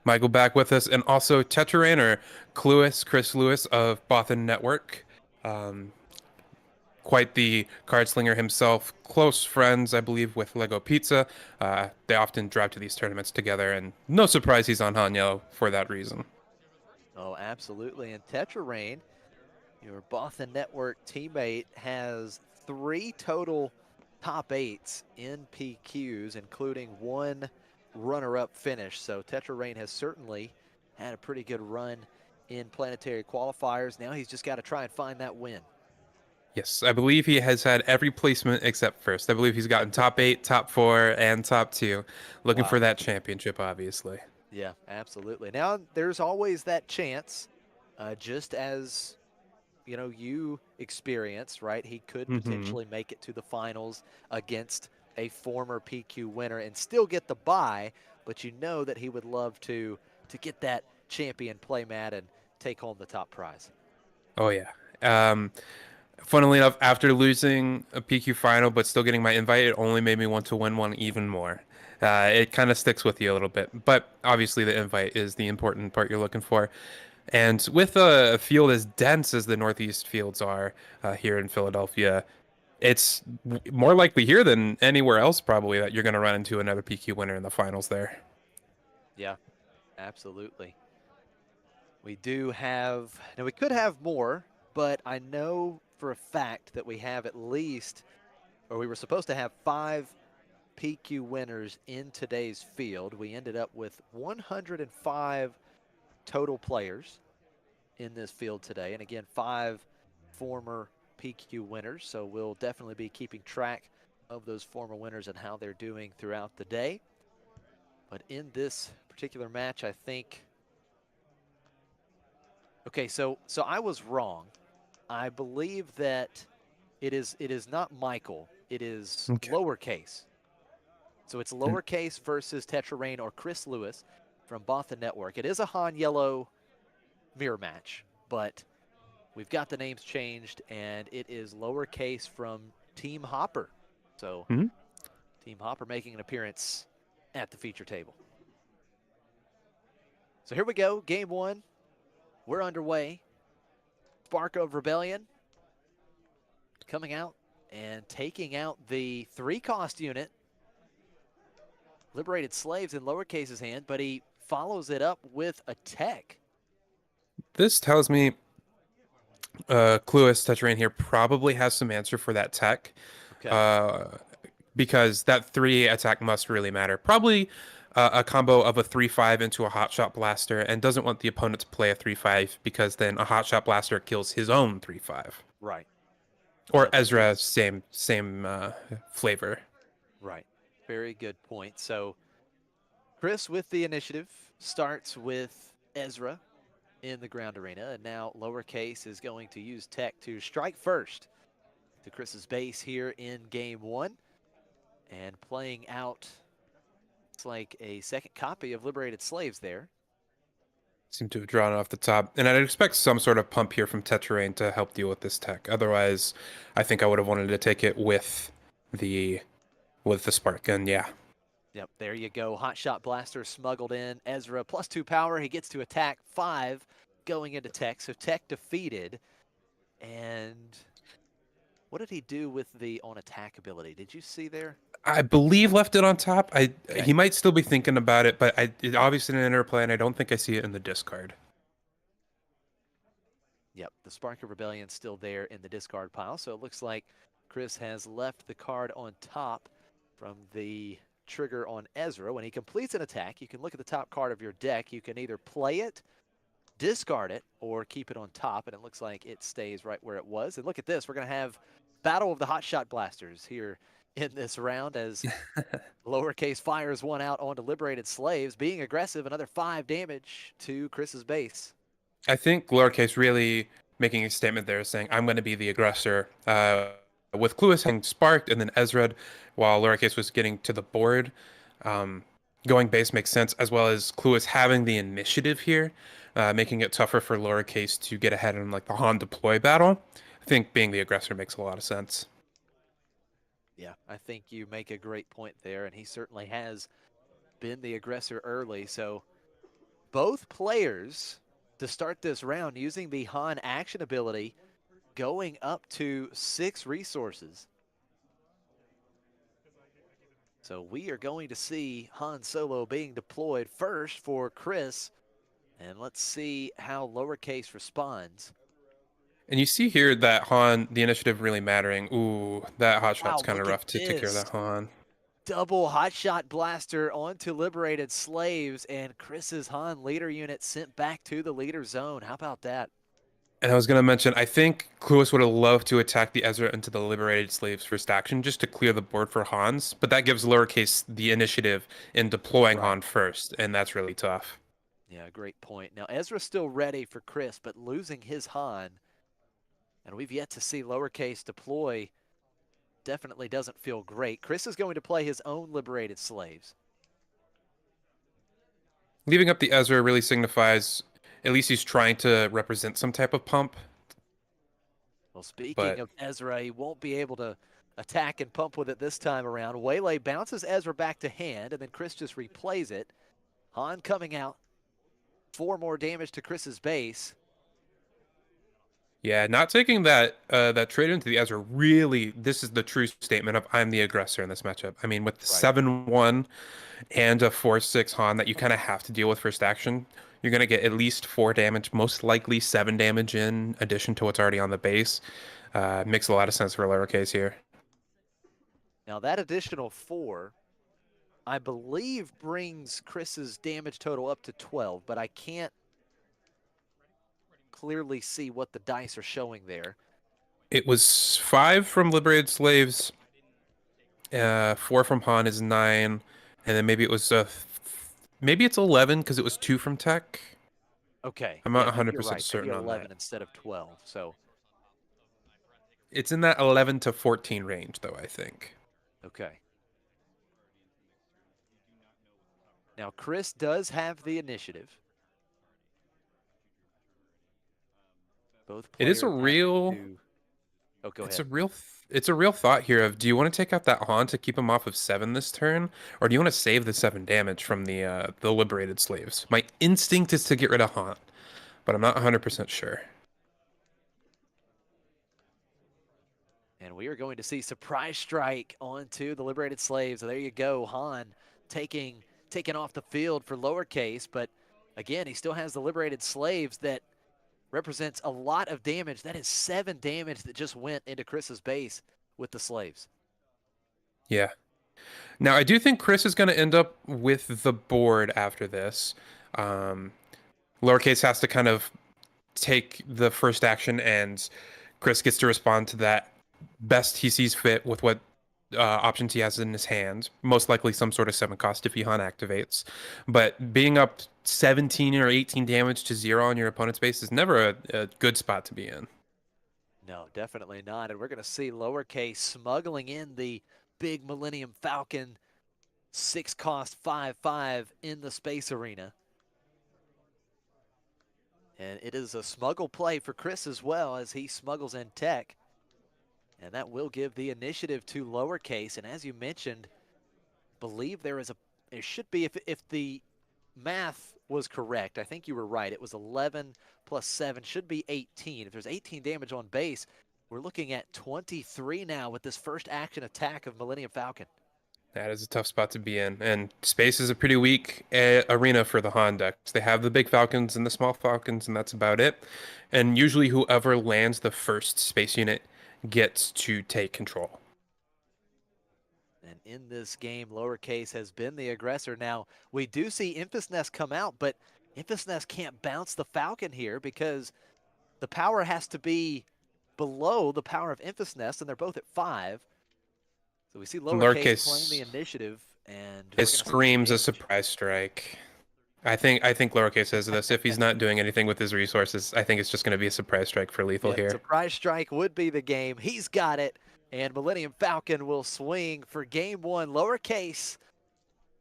Michael back with us, and also Tetraran, or Chris Lewis of Bothan Network. Quite the card slinger himself. Close friends, I believe, with Lego Pizza. They often drive to these tournaments together, and no surprise he's on Han Yellow for that reason. Oh, absolutely. And Tetraran, your Bothan Network teammate, has 3 total top 8s in PQs, including 1 runner-up finish. So Tetraran has certainly had a pretty good run in Planetary Qualifiers. Now he's just got to try and find that win. Yes, I believe he has had every placement except first. I believe he's gotten top 8, top 4, and top 2. Looking for that championship, obviously. Yeah, absolutely. Now, there's always that chance, just as, you experienced, right? He could potentially make it to the finals against a former PQ winner and still get the bye, but you know that he would love to get that champion playmat and take home the top prize. Oh, yeah. Funnily enough, after losing a PQ final but still getting my invite, it only made me want to win one even more. It kind of sticks with you a little bit, but obviously the invite is the important part you're looking for. And with a field as dense as the Northeast fields are here in Philadelphia, it's more likely here than anywhere else probably that you're going to run into another PQ winner in the finals there. Yeah, absolutely. We do have, now we could have more, but I know for a fact that we have at least, or we were supposed to have 5 PQ winners in today's field. We ended up with 105 total players in this field today. And again, 5 former PQ winners. So we'll definitely be keeping track of those former winners and how they're doing throughout the day. But in this particular match, I think, okay, so I was wrong. I believe that it is not Michael. It is lowercase. So it's lowercase versus Tetraran or Chris Lewis from Bothan Network. It is a Han Yellow mirror match, but we've got the names changed, and it is lowercase from Team Hopper. So Team Hopper making an appearance at the feature table. So here we go, game 1. We're underway. Spark of Rebellion coming out and taking out the 3-cost unit Liberated Slaves in lowercase's hand, but he follows it up with a tech. This tells me Cluis Tetrain here probably has some answer for that tech. Okay. Because that 3 attack must really matter. Probably a combo of a 3/5 into a Hotshot Blaster, and doesn't want the opponent to play a 3/5 because then a Hotshot Blaster kills his own 3/5. Right. Or This Ezra, is- same flavor. Right. Very good point. So Chris with the initiative starts with Ezra in the ground arena, and now lowercase is going to use tech to strike first to Chris's base here in game 1, and playing out, it's like a second copy of Liberated Slaves there. Seem to have drawn off the top. And I'd expect some sort of pump here from Tetrain to help deal with this tech. Otherwise, I think I would have wanted to take it with the spark gun, yeah. Yep, there you go. Hotshot Blaster smuggled in. Ezra +2 power. He gets to attack 5 going into tech. So tech defeated. And what did he do with the on attack ability? Did you see there? I believe left it on top. Okay. He might still be thinking about it, but it obviously didn't interplay, and I don't think I see it in the discard. Yep, the Spark of Rebellion still there in the discard pile. So it looks like Chris has left the card on top from the trigger on Ezra. When he completes an attack, you can look at the top card of your deck. You can either play it, discard it, or keep it on top, and it looks like it stays right where it was. And look at this, we're going to have Battle of the Hotshot Blasters here in this round as lowercase fires one out onto Liberated Slaves, being aggressive, another 5 damage to Chris's base. I think lowercase really making a statement there, saying I'm going to be the aggressor. With Cluis having sparked and then Ezra, while lowercase was getting to the board, going base makes sense, as well as Cluis having the initiative here, making it tougher for lowercase to get ahead in like the Han deploy battle. I think being the aggressor makes a lot of sense. Yeah, I think you make a great point there, and he certainly has been the aggressor early. So both players to start this round using the Han action ability, going up to 6 resources. So we are going to see Han Solo being deployed first for Chris, and let's see how lowercase responds. And you see here that Han, the initiative really mattering. Ooh, that hotshot's Wow, kind of look rough at to take care of this. that Han. Double hotshot blaster onto Liberated Slaves, and Chris's Han leader unit sent back to the leader zone. How about that? And I was going to mention, I think Cluis would have loved to attack the Ezra into the Liberated Slaves first action just to clear the board for Hans, but that gives lowercase the initiative in deploying Han first, and that's really tough. Yeah, great point. Now, Ezra's still ready for Chris, but losing his Han, and we've yet to see lowercase deploy, definitely doesn't feel great. Chris is going to play his own Liberated Slaves. Leaving up the Ezra really signifies at least he's trying to represent some type of pump. Well, speaking of Ezra, he won't be able to attack and pump with it this time around. Waylay bounces Ezra back to hand, and then Chris just replays it. Han coming out. 4 more damage to Chris's base. Yeah, not taking that that trade into the Ezra, really, this is the true statement of I'm the aggressor in this matchup. I mean, with the 7-1 and a 4-6 Han that you kind of have to deal with first action, you're going to get at least 4 damage, most likely 7 damage in addition to what's already on the base. Makes a lot of sense for lowercase here. Now that additional 4, I believe, brings Chris's damage total up to 12, but I can't clearly see what the dice are showing there. It was 5 from Liberated Slaves, 4 from Han is 9, and then maybe it was maybe it's 11 because it was 2 from Tech. Okay. I'm not yeah, 100% certain on 11 that. instead of 12. So It's in that 11 to 14 range, though, I think. okay. Now Chris does have the initiative. Both It is a players real. Oh, go it's ahead. a real thought here of, do you want to take out that Han to keep him off of 7 this turn, or do you want to save the 7 damage from the Liberated Slaves? My instinct is to get rid of Han, but I'm not 100% sure. And we are going to see Surprise Strike onto the Liberated Slaves. So there you go. Han taken off the field for lowercase, but again, he still has the liberated slaves that represents a lot of damage. That is 7 damage that just went into Chris's base with the slaves. Yeah. Now, I do think Chris is going to end up with the board after this. Lowercase has to kind of take the first action, and Chris gets to respond to that best he sees fit with what options he has in his hand. Most likely some sort of 7 cost if Ihan activates. But being up 17 or 18 damage to 0 on your opponent's base is never a good spot to be in. No, definitely not. And we're going to see lowercase smuggling in the big Millennium Falcon 6 cost 5/5 in the space arena. And it is a smuggle play for Chris as well as he smuggles in tech. And that will give the initiative to lowercase. And as you mentioned, believe there should be, if the math was correct, I think you were right. It was 11 plus 7, should be 18. If there's 18 damage on base, we're looking at 23 now with this first action attack of Millennium Falcon. That is a tough spot to be in. And space is a pretty weak arena for the Han decks. They have the big Falcons and the small Falcons, and that's about it. And usually whoever lands the first space unit gets to take control. And in this game, lowercase has been the aggressor. Now, we do see Infus Nest come out, but Infus Nest can't bounce the Falcon here because the power has to be below the power of Infus Nest, and they're both at 5. So we see lowercase playing the initiative, and it screams a surprise strike. I think lowercase says this. If he's not doing anything with his resources, I think it's just going to be a surprise strike for lethal here. Surprise strike would be the game. He's got it, and Millennium Falcon will swing for game 1. Lowercase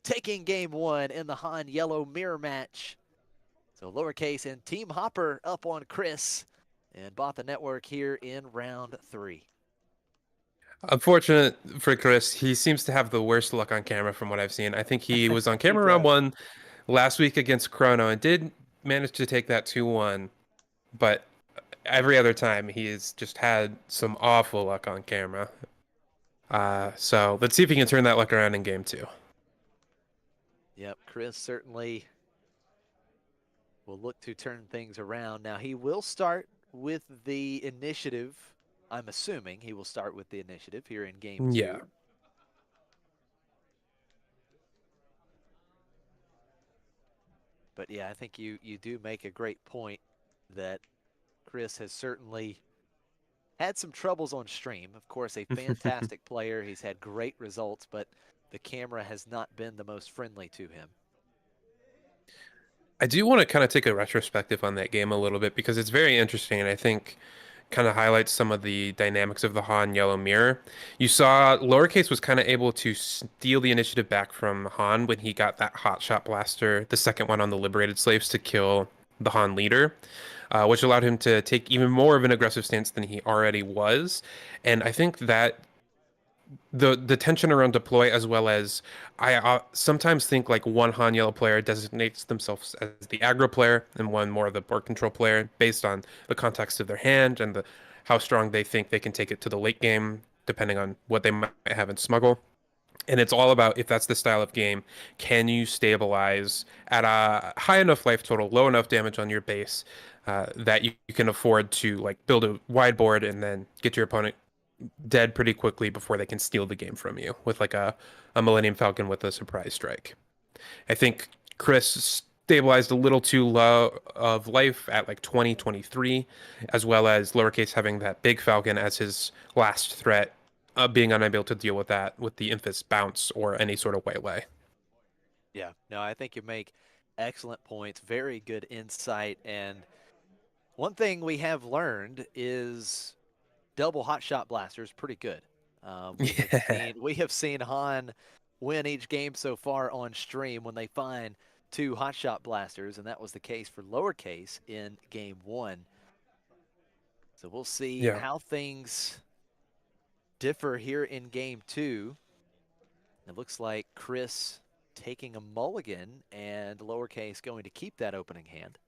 taking game 1 in the Han Yellow mirror match. So lowercase and Team Hopper up on Chris and bought the network here in round 3. Unfortunate for Chris, he seems to have the worst luck on camera from what I've seen. I think he was on camera round 1 last week against Chrono and did manage to take that 2-1, but every other time he's just had some awful luck on camera. So let's see if he can turn that luck around in game 2. Yep, Chris certainly will look to turn things around. Now he will start with the initiative. I'm assuming he will start with the initiative here in game 2. Yeah. But yeah, I think you do make a great point that Chris has certainly had some troubles on stream. Of course, a fantastic player. He's had great results, but the camera has not been the most friendly to him. I do want to kind of take a retrospective on that game a little bit because it's very interesting, and I think kind of highlights some of the dynamics of the Han Yellow Mirror. You saw lowercase was kind of able to steal the initiative back from Han when he got that hot shot blaster, the second one on the liberated slaves to kill the Han leader, which allowed him to take even more of an aggressive stance than he already was. And I think that the tension around deploy, as well as I sometimes think like one Han Yellow player designates themselves as the aggro player and one more the board control player based on the context of their hand and how strong they think they can take it to the late game, depending on what they might have in smuggle. And it's all about, if that's the style of game, can you stabilize at a high enough life total, low enough damage on your base that you can afford to like build a wide board and then get your opponent dead pretty quickly before they can steal the game from you with like a Millennium Falcon with a surprise strike. I think Chris stabilized a little too low of life at like 20, 23, as well as lowercase having that big Falcon as his last threat, being unable to deal with that with the Infus bounce or any sort of waylay. Yeah, no, I think you make excellent points, very good insight, and one thing we have learned is double hot shot blasters pretty good. We have seen Han win each game so far on stream when they find 2 hot shot blasters, and that was the case for lowercase in game 1. So we'll see how things differ here in game 2. It looks like Chris taking a mulligan and lowercase going to keep that opening hand.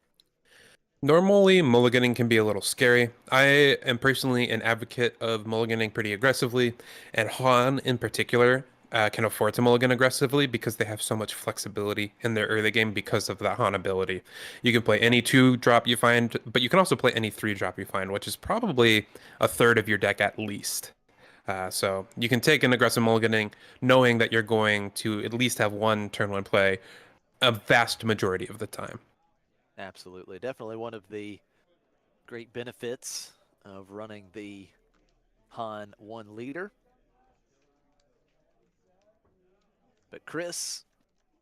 Normally, mulliganing can be a little scary. I am personally an advocate of mulliganing pretty aggressively, and Han in particular can afford to mulligan aggressively because they have so much flexibility in their early game because of that Han ability. You can play any 2-drop you find, but you can also play any 3-drop you find, which is probably a third of your deck at least. So you can take an aggressive mulliganing knowing that you're going to at least have one turn 1 play a vast majority of the time. Absolutely. Definitely one of the great benefits of running the Han 1 leader. But Chris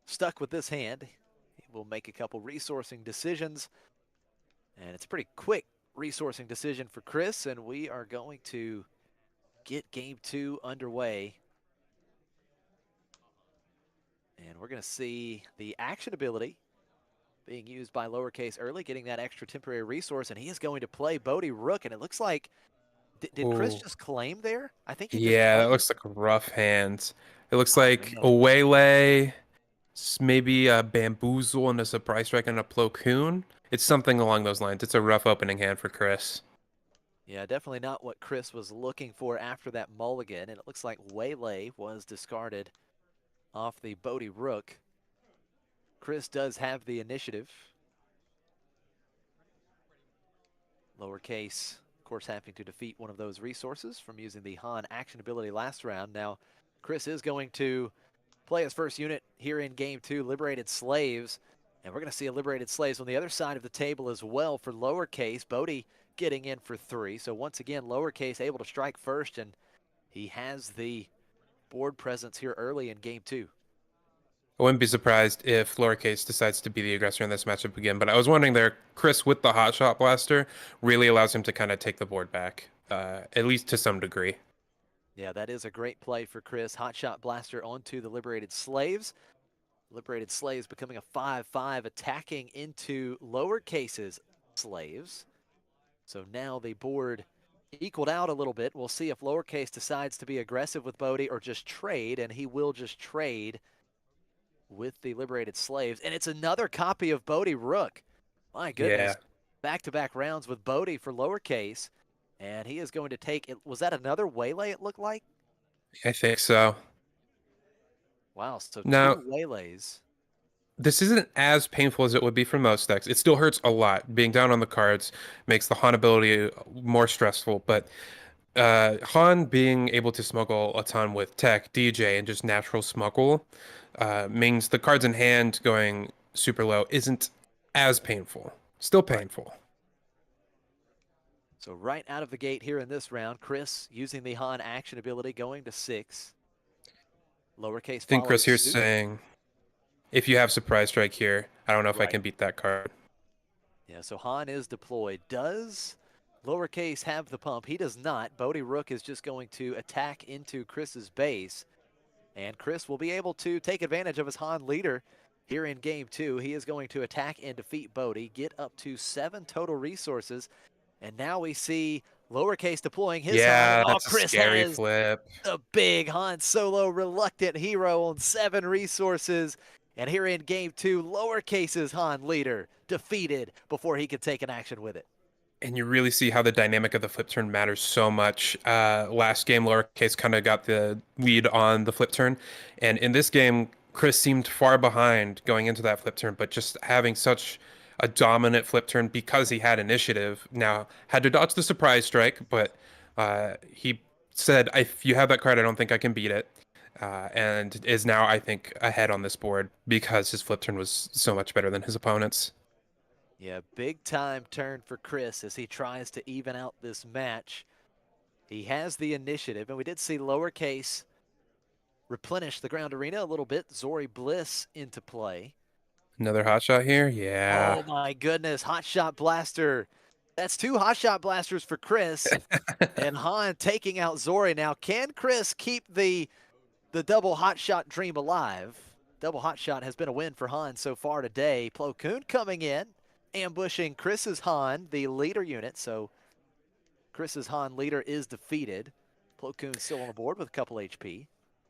stuck with this hand. He will make a couple resourcing decisions. And it's a pretty quick resourcing decision for Chris. And we are going to get game 2 underway. And we're going to see the action ability being used by lowercase early, getting that extra temporary resource. And he is going to play Bodhi Rook. And it looks like, did Chris just claim there? I think he just Yeah, that claimed. looks like a rough hand. It looks Oh, like man. a waylay, maybe a bamboozle and a surprise strike and a Plo Koon. It's something along those lines. It's a rough opening hand for Chris. Yeah, definitely not what Chris was looking for after that mulligan. And it looks like waylay was discarded off the Bodhi Rook. Chris does have the initiative. Lowercase, of course, having to defeat one of those resources from using the Han action ability last round. Now, Chris is going to play his first unit here in game 2, Liberated Slaves. And we're going to see a Liberated Slaves on the other side of the table as well for lowercase. Bodhi getting in for 3. So once again, lowercase able to strike first, and he has the board presence here early in game 2. I wouldn't be surprised if lowercase decides to be the aggressor in this matchup again, but I was wondering there, Chris with the Hotshot Blaster really allows him to kind of take the board back, at least to some degree. Yeah, that is a great play for Chris. Hotshot Blaster onto the Liberated Slaves. Liberated Slaves becoming a 5/5, attacking into lowercase's Slaves. So now the board equaled out a little bit. We'll see if lowercase decides to be aggressive with Bodhi or just trade, and he will just trade with the Liberated Slaves. And it's another copy of Bodhi Rook. My goodness. Yeah. Back-to-back rounds with Bodhi for lowercase. And he is going to take it. Was that another waylay it looked like? I think so. Wow, so Now, 2 waylays. this isn't as painful as it would be for most decks. It still hurts a lot. Being down on the cards makes the Han ability more stressful, but Han being able to smuggle a ton with tech, DJ, and just natural smuggle means the cards in hand going super low isn't as painful. Still painful. So right out of the gate here in this round, Chris using the Han action ability going to 6. Lowercase I think Chris follows here's suit. saying, if you have Surprise Strike here, I don't know if I Right. can beat that card. Yeah, so Han is deployed. Does lowercase have the pump? He does not. Bodhi Rook is just going to attack into Chris's base. And Chris will be able to take advantage of his Han leader here in game 2. He is going to attack and defeat Bodhi, get up to 7 total resources. And now we see lowercase deploying his Yeah, Han. Oh, that's a Chris scary has flip. the big Han Solo reluctant hero on 7 resources. And here in game 2, lowercase's Han leader defeated before he could take an action with it. And you really see how the dynamic of the flip turn matters so much. Last game, lowercase kind of got the lead on the flip turn. And in this game, Chris seemed far behind going into that flip turn, but just having such a dominant flip turn because he had initiative. Now, had to dodge the surprise strike, but he said, if you have that card, I don't think I can beat it. And is now, I think, ahead on this board because his flip turn was so much better than his opponent's. Yeah, big time turn for Chris as he tries to even out this match. He has the initiative, and we did see lowercase replenish the ground arena a little bit. Zori Bliss into play. Another hot shot here? Yeah. Oh my goodness, Hotshot Blaster. That's 2 Hotshot Blasters for Chris. And Han taking out Zori. Now, can Chris keep the double Hotshot dream alive? Double Hotshot has been a win for Han so far today. Plo Koon coming in, ambushing Chris's Han, the leader unit. So Chris's Han leader is defeated. Plo Koon still on the board with a couple HP.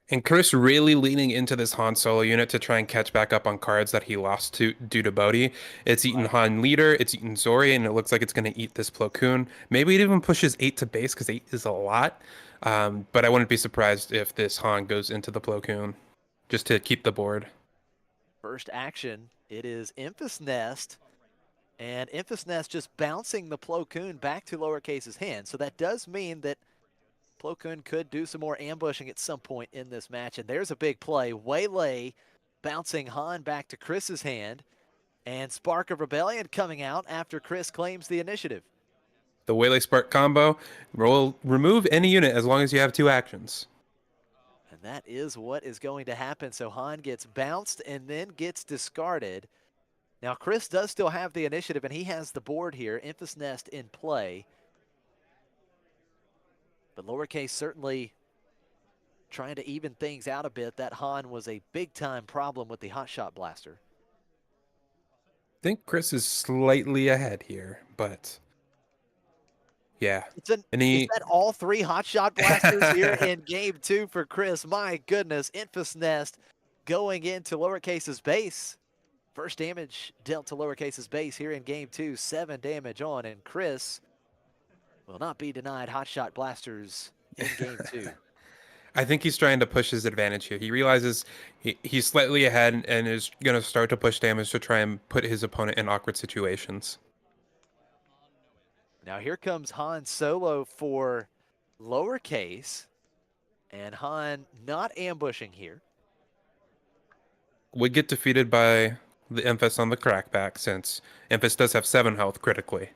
And Chris really leaning into this Han Solo unit to try and catch back up on cards that he lost to due to Bodhi. It's eaten Han Leader, it's eaten Zori, and it looks like it's going to eat this Plo Koon. Maybe it even pushes 8 to base because 8 is a lot. But I wouldn't be surprised if this Han goes into the Plo Koon just to keep the board. First action, it is Emphas Nest, and Emphas Nest just bouncing the Plo Koon back to lowercase's hand. So that does mean that Plo Koon could do some more ambushing at some point in this match. And there's a big play. Waylay bouncing Han back to Chris's hand, and Spark of Rebellion coming out after Chris claims the initiative. The Waylay Spark combo will remove any unit as long as you have 2 actions. And that is what is going to happen. So Han gets bounced and then gets discarded. Now Chris does still have the initiative, and he has the board here. Emphas Nest in play. But lowercase certainly trying to even things out a bit. That Han was a big-time problem with the Hotshot Blaster. I think Chris is slightly ahead here, but yeah. Is that all 3 Hotshot Blasters here in game 2 for Chris? My goodness, Emphas Nest going into lowercase's base. First damage dealt to lowercase's base here in game 2, 7 damage on, and Chris will not be denied Hotshot Blasters in game 2. I think he's trying to push his advantage here. He realizes he's slightly ahead and is going to start to push damage to try and put his opponent in awkward situations. Now here comes Han Solo for lowercase, and Han not ambushing here. Would get defeated by the Emphas on the crackback, since Emphas does have 7 health critically.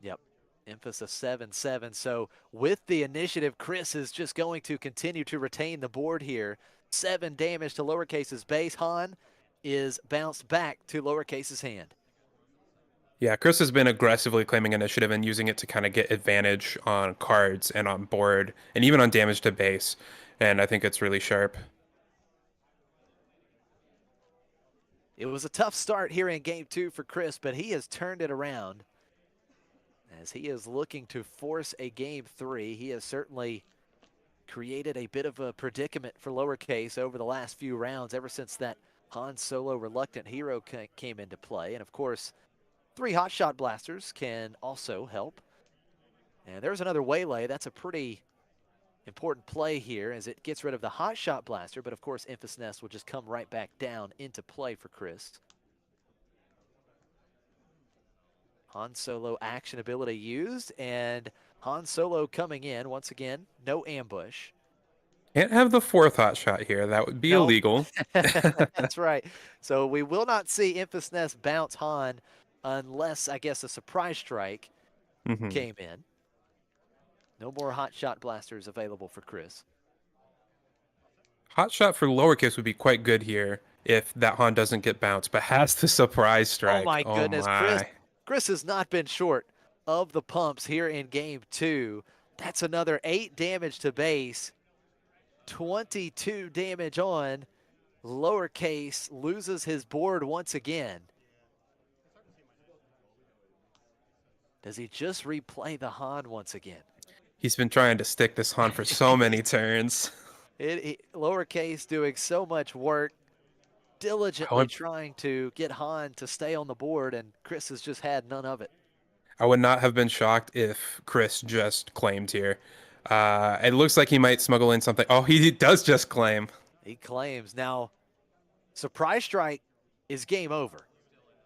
Yep, Emphas a 7-7. So with the initiative, Chris is just going to continue to retain the board here. 7 damage to lowercase's base. Han is bounced back to lowercase's hand. Yeah, Chris has been aggressively claiming initiative and using it to kind of get advantage on cards and on board and even on damage to base. And I think it's really sharp. It was a tough start here in game 2 for Chris, but he has turned it around as he is looking to force a game 3. He has certainly created a bit of a predicament for lowercase over the last few rounds, ever since that Han Solo Reluctant Hero came into play. And of course, 3 Hotshot Blasters can also help. And there's another Waylay. That's a pretty important play here as it gets rid of the Hotshot Blaster, but of course Emphas Nest will just come right back down into play for Chris. Han Solo action ability used, and Han Solo coming in once again. No ambush. Can't have the 4th hotshot here. That would be illegal. That's right. So we will not see Emphas Nest bounce Han unless, I guess, a surprise strike came in. No more Hotshot Blasters available for Chris. Hotshot for lowercase would be quite good here if that Han doesn't get bounced, but has the surprise strike. Oh my goodness, Chris has not been short of the pumps here in game 2. That's another 8 damage to base, 22 damage on. Lowercase loses his board once again. Does he just replay the Han once again? He's been trying to stick this Han for so many turns. Lowercase doing so much work, diligently trying to get Han to stay on the board, and Chris has just had none of it. I would not have been shocked if Chris just claimed here. It looks like he might smuggle in something. Oh, he does just claim. He claims. Now, surprise strike is game over.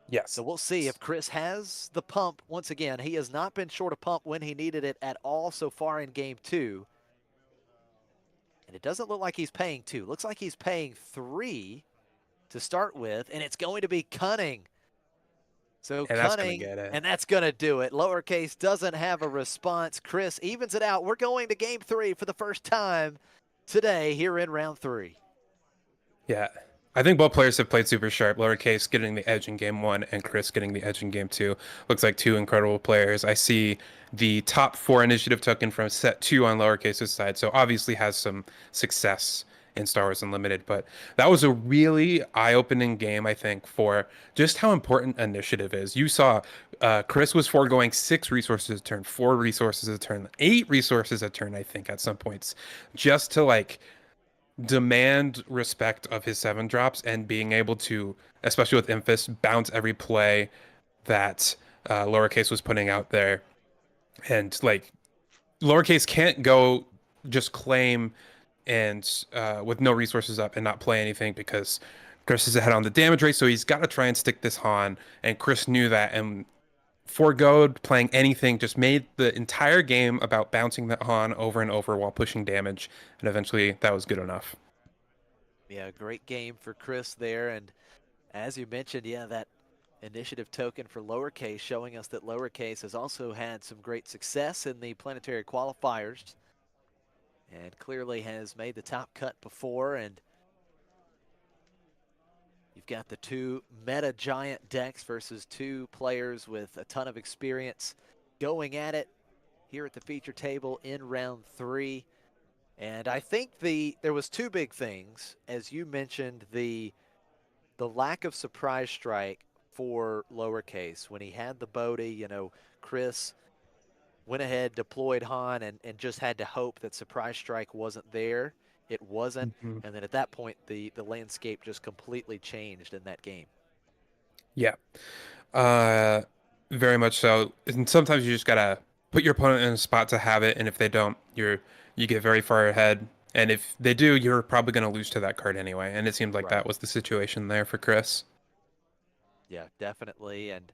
Yes. So we'll see if Chris has the pump once again. He has not been short a pump when he needed it at all so far in game 2. And it doesn't look like he's paying 2. Looks like he's paying 3 to start with, and it's going to be cunning. So and cunning, and that's going to do it. Lowercase doesn't have a response. Chris evens it out. We're going to game 3 for the first time today here in round 3. Yeah. I think both players have played super sharp. Lowercase getting the edge in game 1 and Chris getting the edge in game 2. Looks like 2 incredible players. I see the top 4 initiative token from set 2 on Lowercase's side, so obviously has some success in Star Wars Unlimited. But that was a really eye-opening game, I think, for just how important initiative is. You saw Chris was foregoing 6 resources a turn, 4 resources a turn, 8 resources a turn, I think, at some points, just to like demand respect of his 7 drops and being able to, especially with Emphas, bounce every play that Lowercase was putting out there. And like Lowercase can't go just claim and with no resources up and not play anything because Chris is ahead on the damage rate, so he's got to try and stick this Han. And Chris knew that and foregoed playing anything, just made the entire game about bouncing that Han over and over while pushing damage, and eventually that was good enough. Yeah, great game for Chris there, and as you mentioned, yeah, that initiative token for Lowercase showing us that Lowercase has also had some great success in the Planetary Qualifiers and clearly has made the top cut before. And you've got the two meta giant decks versus two players with a ton of experience going at it here at the feature table in round 3. And I think there was two big things, as you mentioned, the lack of surprise strike for Lowercase. When he had the Bodhi, you know, Chris went ahead, deployed Han, and just had to hope that surprise strike wasn't there. It wasn't, and then at that point, the landscape just completely changed in that game. Yeah, very much so. And sometimes you just gotta put your opponent in a spot to have it, and if they don't, you get very far ahead. And if they do, you're probably gonna lose to that card anyway. And it seemed like that was the situation there for Chris. Yeah, definitely. And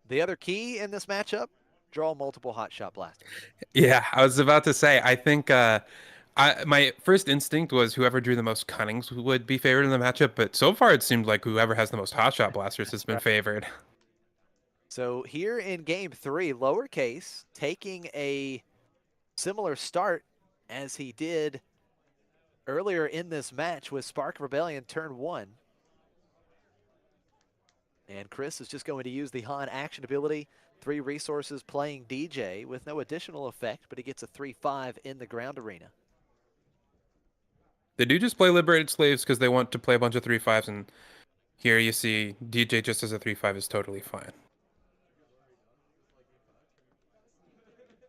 the other key in this matchup, draw multiple hot shot blasters. Yeah, I was about to say, I think my first instinct was whoever drew the most Cunnings would be favored in the matchup, but so far it seemed like whoever has the most hotshot blasters has been favored. So here in game 3, Lowercase taking a similar start as he did earlier in this match with Spark Rebellion turn 1. And Chris is just going to use the Han action ability, 3 resources playing DJ with no additional effect, but he gets a 3/5 in the ground arena. They do just play Liberated Slaves because they want to play a bunch of 3/5s, and here you see DJ just as a 3/5 is totally fine.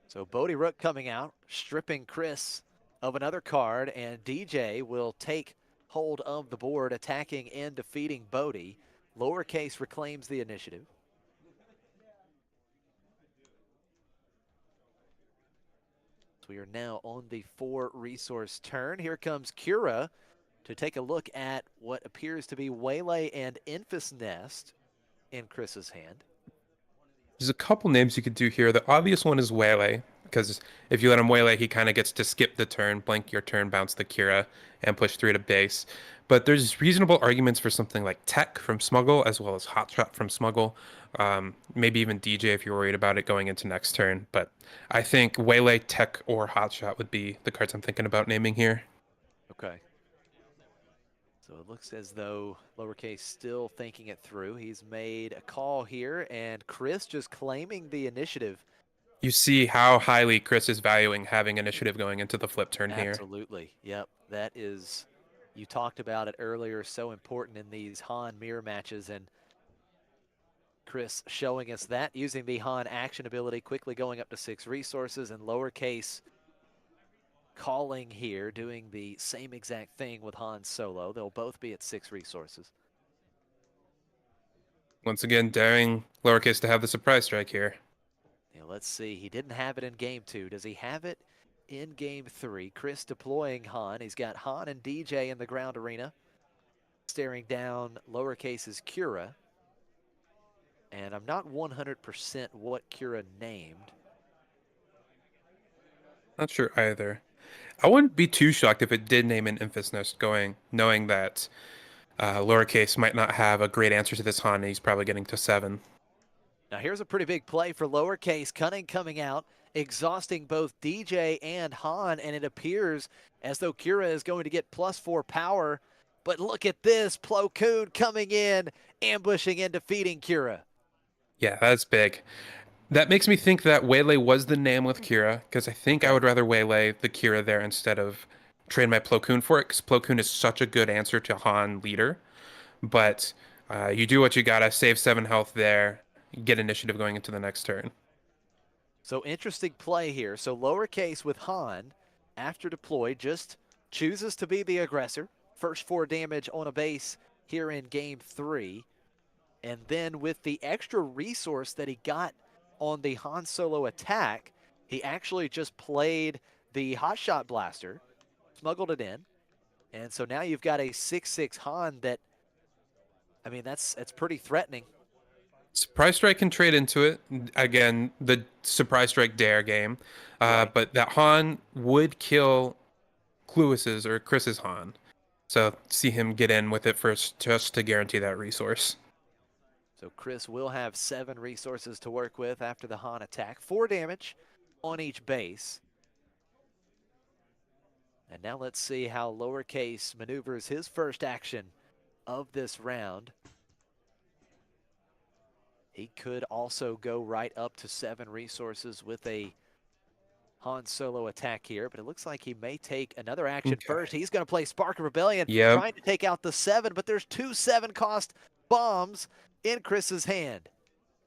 So Bodhi Rook coming out, stripping Chris of another card, and DJ will take hold of the board, attacking and defeating Bodhi. Lowercase reclaims the initiative. So we are now on the 4 resource turn. Here comes Kira to take a look at what appears to be Waylay and Infus Nest in Chris's hand. There's a couple names you could do here. The obvious one is Waylay, because if you let him Waylay, he kind of gets to skip the turn, blank your turn, bounce the Kira, and push 3 to base. But there's reasonable arguments for something like Tech from Smuggle, as well as Hotshot from Smuggle. Maybe even DJ if you're worried about it going into next turn. But I think Waylay, Tech, or Hotshot would be the cards I'm thinking about naming here. Okay. So it looks as though Lowercase still thinking it through. He's made a call here, and Chris just claiming the initiative. You see how highly Chris is valuing having initiative going into the flip turn here. Absolutely. Yep. That is, you talked about it earlier, so important in these Han mirror matches, and Chris showing us that using the Han action ability, quickly going up to 6 resources, and Lowercase calling here, doing the same exact thing with Han Solo. They'll both be at 6 resources. Once again, daring Lowercase to have the surprise strike here. Yeah, let's see. He didn't have it in game 2. Does he have it in game 3? Chris deploying Han. He's got Han and DJ in the ground arena, staring down Lowercase's Kira. And I'm not 100% what Kira named. Not sure either. I wouldn't be too shocked if it did name an Infus Nest going, knowing that Lowercase might not have a great answer to this Han, and he's probably getting to 7. Now here's a pretty big play for Lowercase. Cunning coming out, exhausting both DJ and Han, and it appears as though Kira is going to get +4 power. But look at this, Plo Koon coming in, ambushing and defeating Kira. Yeah, that's big. That makes me think that Waylay was the name with Kira, because I think I would rather Waylay the Kira there instead of trade my Plo Koon for it, because Plo Koon is such a good answer to Han leader. But you do what you gotta, save 7 health there, get initiative going into the next turn. So interesting play here. So Lowercase with Han, after deploy, just chooses to be the aggressor. First 4 damage on a base here in game 3. And then with the extra resource that he got on the Han Solo attack, he actually just played the hot shot blaster, smuggled it in. And so now you've got a 6-6 Han that, I mean, that's pretty threatening. Surprise Strike can trade into it. Again, the Surprise Strike Dare game. Right. But that Han would kill Cluis's or Chris's Han. So see him get in with it first just to guarantee that resource. So Chris will have 7 resources to work with after the Han attack. 4 damage on each base. And now let's see how Lowercase maneuvers his first action of this round. He could also go right up to 7 resources with a Han Solo attack here, but it looks like he may take another action first. He's going to play Spark of Rebellion, trying to take out the 7, but there's 2 7-cost bombs in Chris's hand.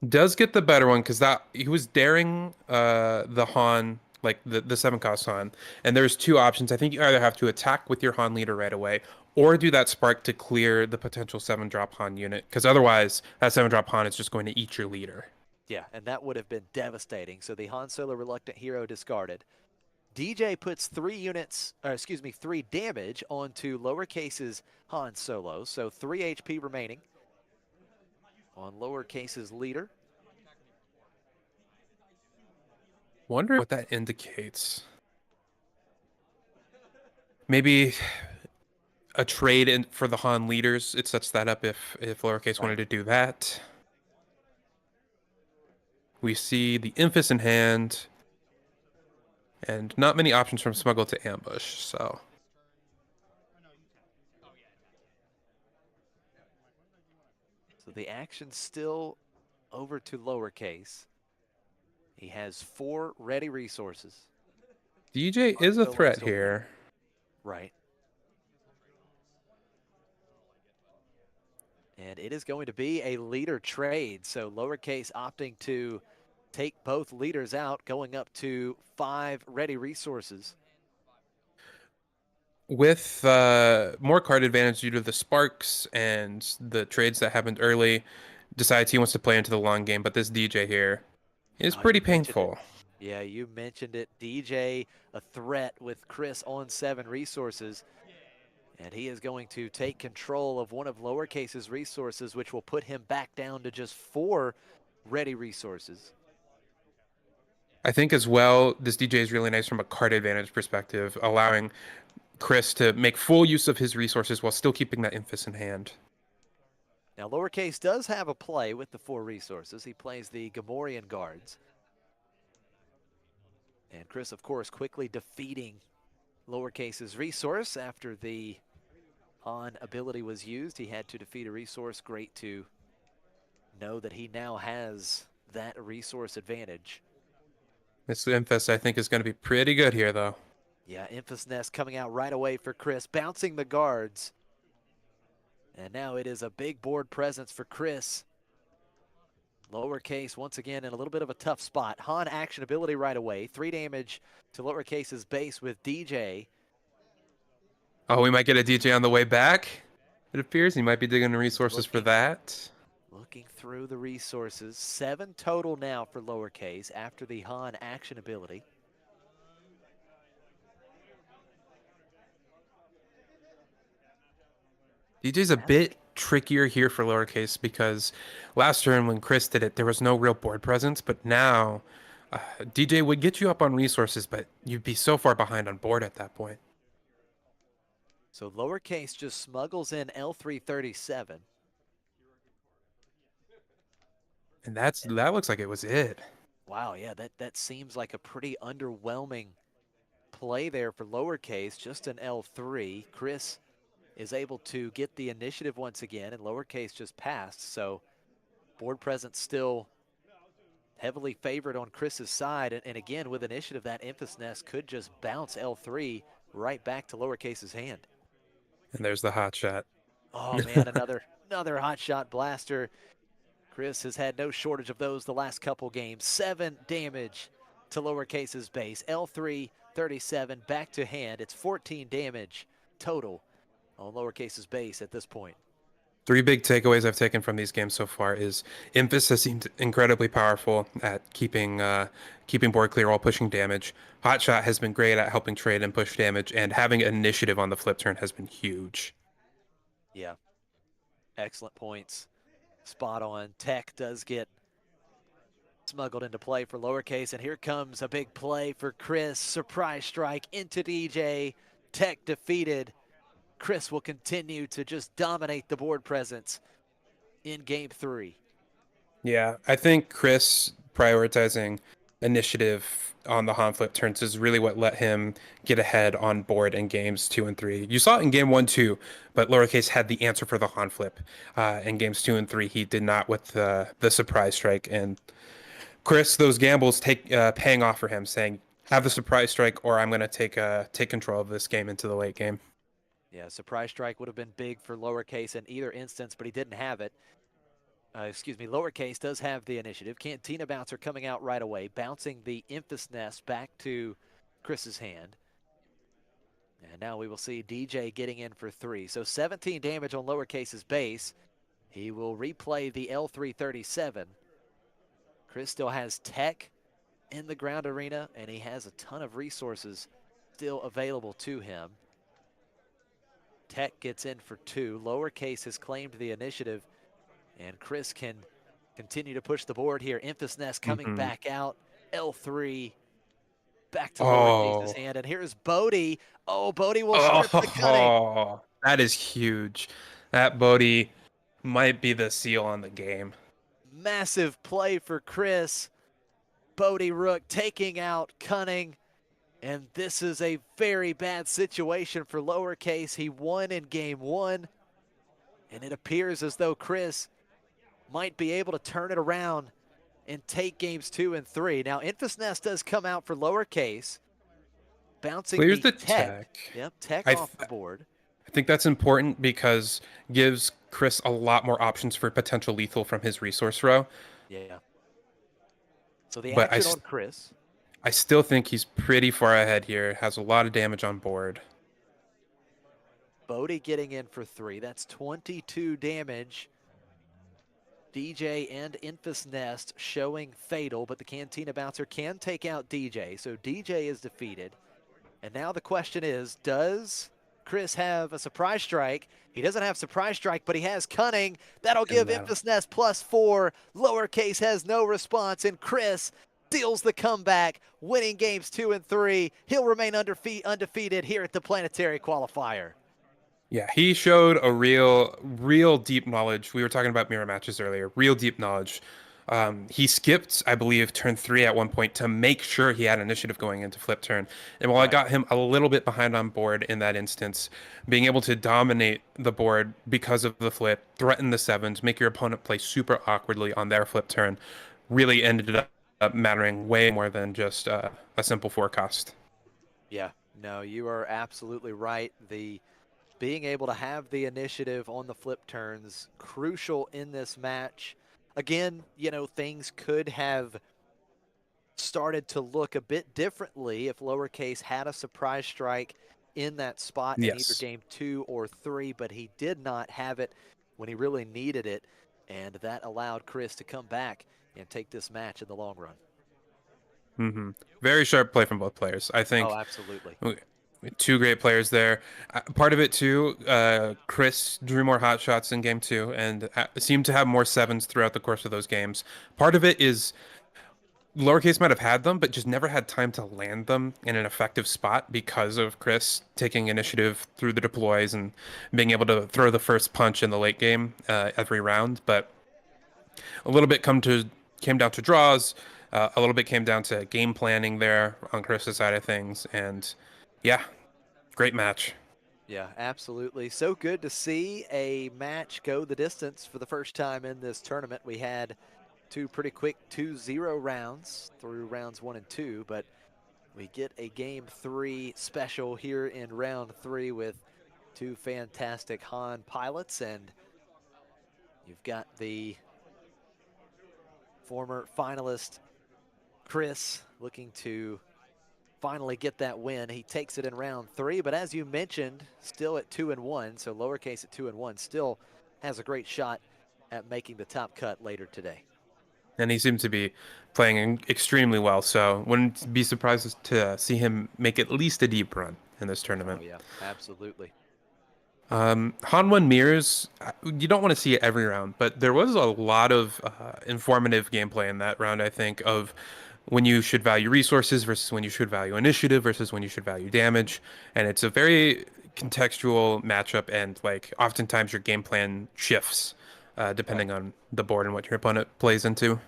Does get the better one because that he was daring the Han, like the 7-cost Han, and there's 2 options. I think you either have to attack with your Han leader right away, or do that spark to clear the potential 7-drop Han unit, because otherwise that 7-drop Han is just going to eat your leader. Yeah, and that would have been devastating. So the Han Solo Reluctant Hero discarded. DJ puts 3 damage onto Lowercase's Han Solo, so 3 HP remaining on Lowercase's leader. Wonder what that indicates. Maybe a trade in for the Han leaders. It sets that up if Lowercase wanted to do that. We see the Infus in hand, and not many options from Smuggle to Ambush, so. So the action's still over to Lowercase. He has 4 ready resources. DJ is a threat here. Right. And it is going to be a leader trade. So Lowercase opting to take both leaders out, going up to 5 ready resources. With more card advantage due to the sparks and the trades that happened early, decides he wants to play into the long game, but this DJ here is pretty painful. Yeah, you mentioned it. DJ, a threat with Chris on 7 resources. And he is going to take control of one of Lowercase's resources, which will put him back down to just 4 ready resources. I think as well, this DJ is really nice from a card advantage perspective, allowing Chris to make full use of his resources while still keeping that Infus in hand. Now, Lowercase does have a play with the 4 resources. He plays the Gamorrean Guards. And Chris, of course, quickly defeating Lowercase's resource after the Han ability was used. He had to defeat a resource. Great to know that he now has that resource advantage. This Infus, I think, is going to be pretty good here, though. Yeah, Infus Nest coming out right away for Chris, bouncing the guards. And now it is a big board presence for Chris. Lowercase once again in a little bit of a tough spot. Han action ability right away. 3 damage to Lowercase's base with DJ. Oh, we might get a DJ on the way back. It appears he might be digging the resources for that. Looking through the resources. 7 total now for Lowercase after the Han action ability. DJ's a bit trickier here for Lowercase because last turn when Chris did it, there was no real board presence, but now DJ would get you up on resources, but you'd be so far behind on board at that point. So Lowercase just smuggles in L337. And that looks like it was it. Wow, yeah, that seems like a pretty underwhelming play there for Lowercase, just an L3. Chris is able to get the initiative once again, and Lowercase just passed, so board presence still heavily favored on Chris's side, and again, with initiative, that Infus Nest could just bounce L3 right back to Lowercase's hand. And there's the hot shot. Oh man, another hot shot blaster. Chris has had no shortage of those the last couple games. 7 damage to Lowercase's base. L3, 37, back to hand. It's 14 damage total on Lowercase's base at this point. Three big takeaways I've taken from these games so far is Impus has seemed incredibly powerful at keeping board clear while pushing damage. Hotshot has been great at helping trade and push damage, and having initiative on the flip turn has been huge. Yeah. Excellent points. Spot on. Tech does get smuggled into play for lowercase, and here comes a big play for Chris. Surprise strike into DJ. Tech defeated. Chris will continue to just dominate the board presence in game 3. Yeah, I think Chris prioritizing initiative on the Han flip turns is really what let him get ahead on board in games 2 and 3. You saw it in game 1 too, but lowercase had the answer for the Han flip. In games 2 and 3, he did not with the surprise strike. And Chris, those gambles paying off for him, saying, "Have the surprise strike, or I'm going to take control of this game into the late game." Yeah, surprise strike would have been big for lowercase in either instance, but he didn't have it. Lowercase does have the initiative. Cantina Bouncer coming out right away, bouncing the Impus Nest back to Chris's hand. And now we will see DJ getting in for 3. So 17 damage on lowercase's base. He will replay the L337. Chris still has Tech in the ground arena, and he has a ton of resources still available to him. Tech gets in for 2. Lowercase has claimed the initiative, and Chris can continue to push the board here. Impus Nest coming back out. L3 back to lowercase's hand, and here's Bodie. Oh, Bodie will strip the cutting. Oh, that is huge. That Bodie might be the seal on the game. Massive play for Chris. Bodie Rook taking out Cunning. And this is a very bad situation for lowercase. He won in game 1. And it appears as though Chris might be able to turn it around and take games 2 and 3. Now, Impus Nest does come out for lowercase. Bouncing Clears the Tech. Tech. Yep, Tech off the board. I think that's important because gives Chris a lot more options for potential lethal from his resource row. Yeah. So the action on Chris. I still think he's pretty far ahead here. Has a lot of damage on board. Bodie getting in for 3. That's 22 damage. DJ and Impus Nest showing fatal, but the Cantina Bouncer can take out DJ. So DJ is defeated. And now the question is, does Chris have a surprise strike? He doesn't have surprise strike, but he has Cunning. That'll give Impus Nest +4. Lowercase has no response, and Chris steals the comeback, winning games 2 and 3. He'll remain undefeated here at the Planetary Qualifier. Yeah, he showed a real deep knowledge. We were talking about mirror matches earlier. Real deep knowledge. He skipped, I believe, turn 3 at one point to make sure he had initiative going into flip turn. And while I got him a little bit behind on board in that instance, being able to dominate the board because of the flip, threaten the 7s, make your opponent play super awkwardly on their flip turn, really ended up mattering way more than just a simple forecast. Yeah, no, you are absolutely right. Being able to have the initiative on the flip turns, crucial in this match. Again, things could have started to look a bit differently if lowercase had a surprise strike in that spot in either game 2 or 3, but he did not have it when he really needed it, and that allowed Chris to come back and take this match in the long run. Very sharp play from both players, I think. Oh, absolutely. Two great players there. Part of it too, Chris drew more hot shots in game 2 and seemed to have more 7s throughout the course of those games. Part of it is lowercase might have had them, but just never had time to land them in an effective spot because of Chris taking initiative through the deploys and being able to throw the first punch in the late game every round. But a little bit came down to draws. A little bit came down to game planning there on Chris's side of things, and yeah, great match. Yeah, absolutely. So good to see a match go the distance for the first time in this tournament. We had 2 pretty quick 2-0 rounds through rounds 1 and 2, but we get a game 3 special here in round 3 with 2 fantastic Han pilots, and you've got the former finalist Chris looking to finally get that win. He takes it in round 3, but as you mentioned, still at 2-1, so lowercase at 2-1, still has a great shot at making the top cut later today. And he seemed to be playing extremely well, so wouldn't be surprised to see him make at least a deep run in this tournament. Oh yeah, absolutely. Han1 mirrors, you don't want to see it every round, but there was a lot of informative gameplay in that round, I think, of when you should value resources versus when you should value initiative versus when you should value damage. And it's a very contextual matchup, and like oftentimes your game plan shifts depending on the board and what your opponent plays into.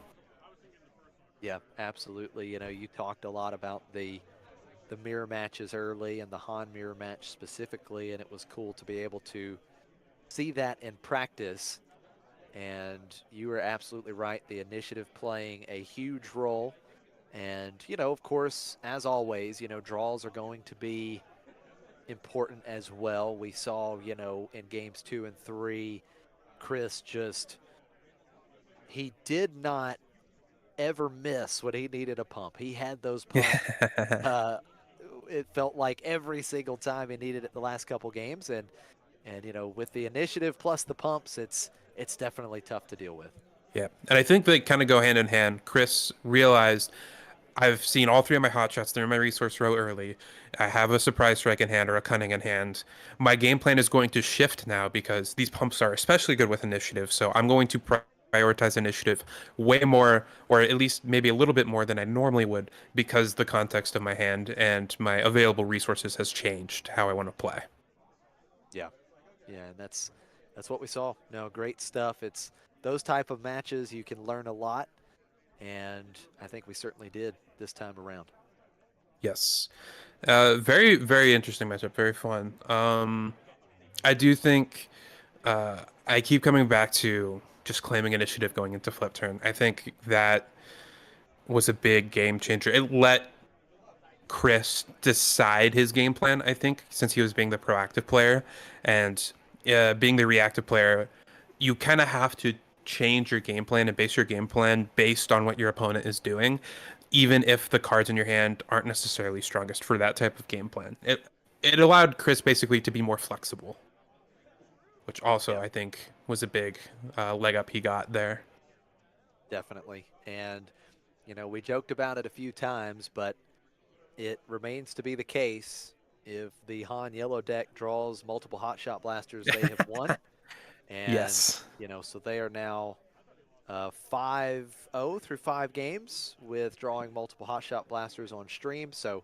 Yeah, absolutely. You know, you talked a lot about the mirror matches early and the Han mirror match specifically, and it was cool to be able to see that in practice. And you were absolutely right. The initiative playing a huge role. And, you know, of course, as always, you know, draws are going to be important as well. We saw, you know, in games 2 and 3, Chris he did not ever miss when he needed a pump. He had those pumps. It felt like every single time he needed it the last couple games. And you know, with the initiative plus the pumps, it's definitely tough to deal with. Yeah, and I think they kind of go hand in hand. Chris realized I've seen all three of my hot shots. They're in my resource row early. I have a surprise strike in hand or a cunning in hand. My game plan is going to shift now because these pumps are especially good with initiative. So I'm going to prioritize initiative way more, or at least maybe a little bit more than I normally would, because the context of my hand and my available resources has changed how I want to play. Yeah, yeah, and that's what we saw. No, great stuff. It's those type of matches you can learn a lot, and I think we certainly did this time around. Yes. Very, very interesting matchup. Very fun. I do think I keep coming back to just claiming initiative going into flip turn. I think that was a big game changer. It let Chris decide his game plan, I think, since he was being the proactive player. And being the reactive player, you kind of have to change your game plan and base your game plan based on what your opponent is doing, even if the cards in your hand aren't necessarily strongest for that type of game plan. It allowed Chris basically to be more flexible, which also I think was a big leg up he got there. Definitely. And, you know, we joked about it a few times, but it remains to be the case. If the Han yellow deck draws multiple hot shot blasters, they have won. And, Yes. you know, so they are now 5-0 through 5 games with drawing multiple hot shot blasters on stream. So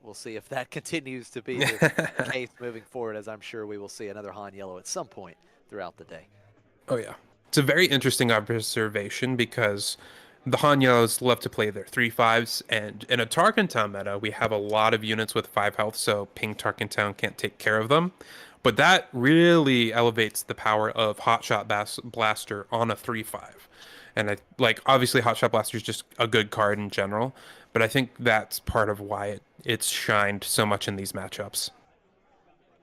we'll see if that continues to be the case moving forward, as I'm sure we will see another Han yellow at some point throughout the day. Oh, yeah. It's a very interesting observation because the Han Yellows love to play their 3/5s, and in a Tarkin Town meta, we have a lot of units with 5 health, so Ping Tarkin Town can't take care of them. But that really elevates the power of Hotshot Blaster on a 3/5. And obviously Hotshot Blaster is just a good card in general, but I think that's part of why it's shined so much in these matchups.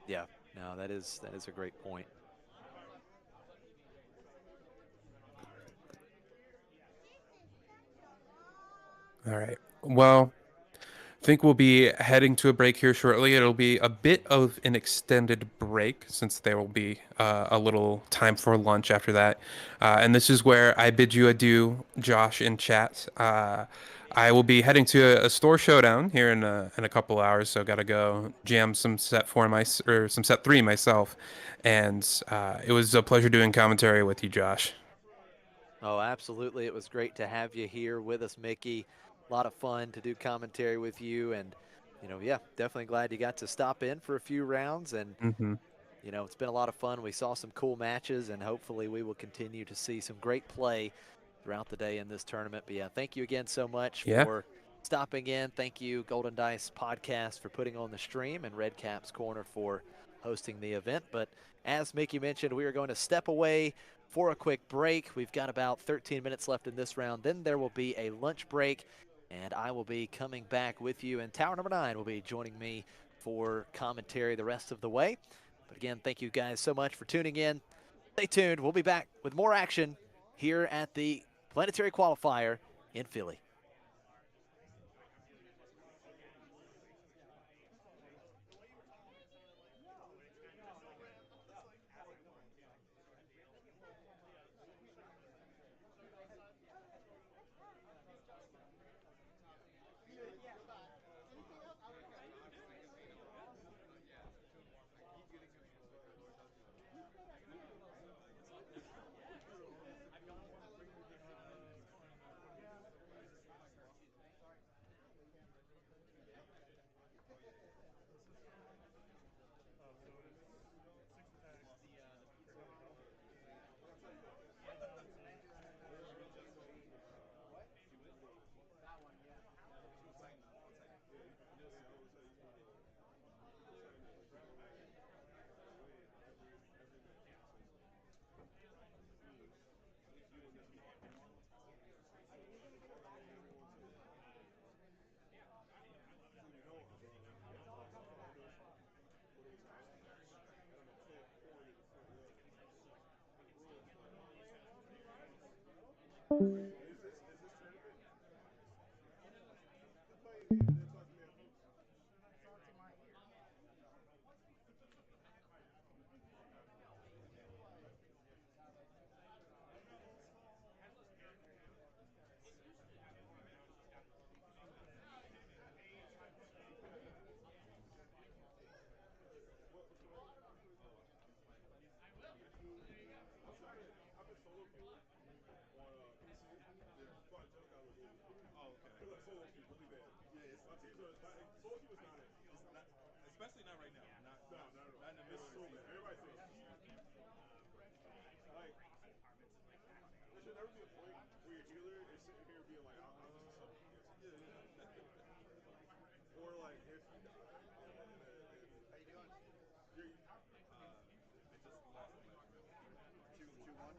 Yeah, no, that is a great point. All right. Well, I think we'll be heading to a break here shortly. It'll be a bit of an extended break since there will be a little time for lunch after that. And this is where I bid you adieu, Josh, in chat. I will be heading to a store showdown here in a couple hours, so gotta go jam some set 3 myself. And it was a pleasure doing commentary with you, Josh. Oh, absolutely. It was great to have you here with us, Mickey. A lot of fun to do commentary with you, and you know, yeah, definitely glad you got to stop in for a few rounds. And you know, it's been a lot of fun. We saw some cool matches, and hopefully we will continue to see some great play throughout the day in this tournament. But yeah, thank you again so much for stopping in. Thank you, Golden Dice Podcast, for putting on the stream, and Redcap's Corner for hosting the event. But as Mickey mentioned, we are going to step away for a quick break. We've got about 13 minutes left in this round. Then there will be a lunch break, and I will be coming back with you. And Tower number 9 will be joining me for commentary the rest of the way. But again, thank you guys so much for tuning in. Stay tuned. We'll be back with more action here at the Planetary Qualifier in Philly. Is this tournament? Who played you? They're talking about who? What's the name? I've been solo queuing on PC. So I just got a little Oh, okay. I feel like solo queue really bad. Yeah, it's, my teams are solo queue is not it. It's not, especially not right now. Not no, not at all. Not in the middle of the season. Everybody's saying like there should never be a point where your healer is sitting here being like, I'm just so yeah, yeah. Or like if you die how you doing? You're, I just lost the last round. 2-1?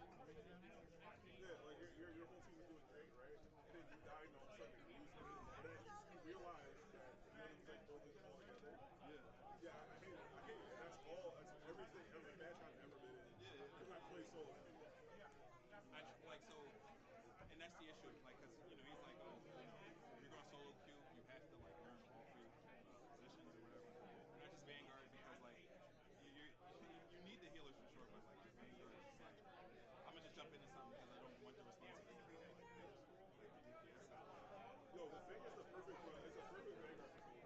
Yeah, like your whole team is doing great, right? And then you die and all of a sudden you lose it. And then you realize that none of them holding the ball together. Yeah. Yeah, I hate it. I hate it. And that's all, that's everything, every match I've ever been in. Yeah. Because I play solo. Like, so, and that's the issue. Like, because, you know, he's like, oh, you know, if you're going solo queue, you have to, like, learn all three positions or whatever. And I just Vanguard because, like, you need the healers for sure, but, like, the Vanguard is like, I'm gonna just jump into something because I don't want the responsibility of like DPS. Yo, the thing is the perfect it's a perfect Vanguard for solo.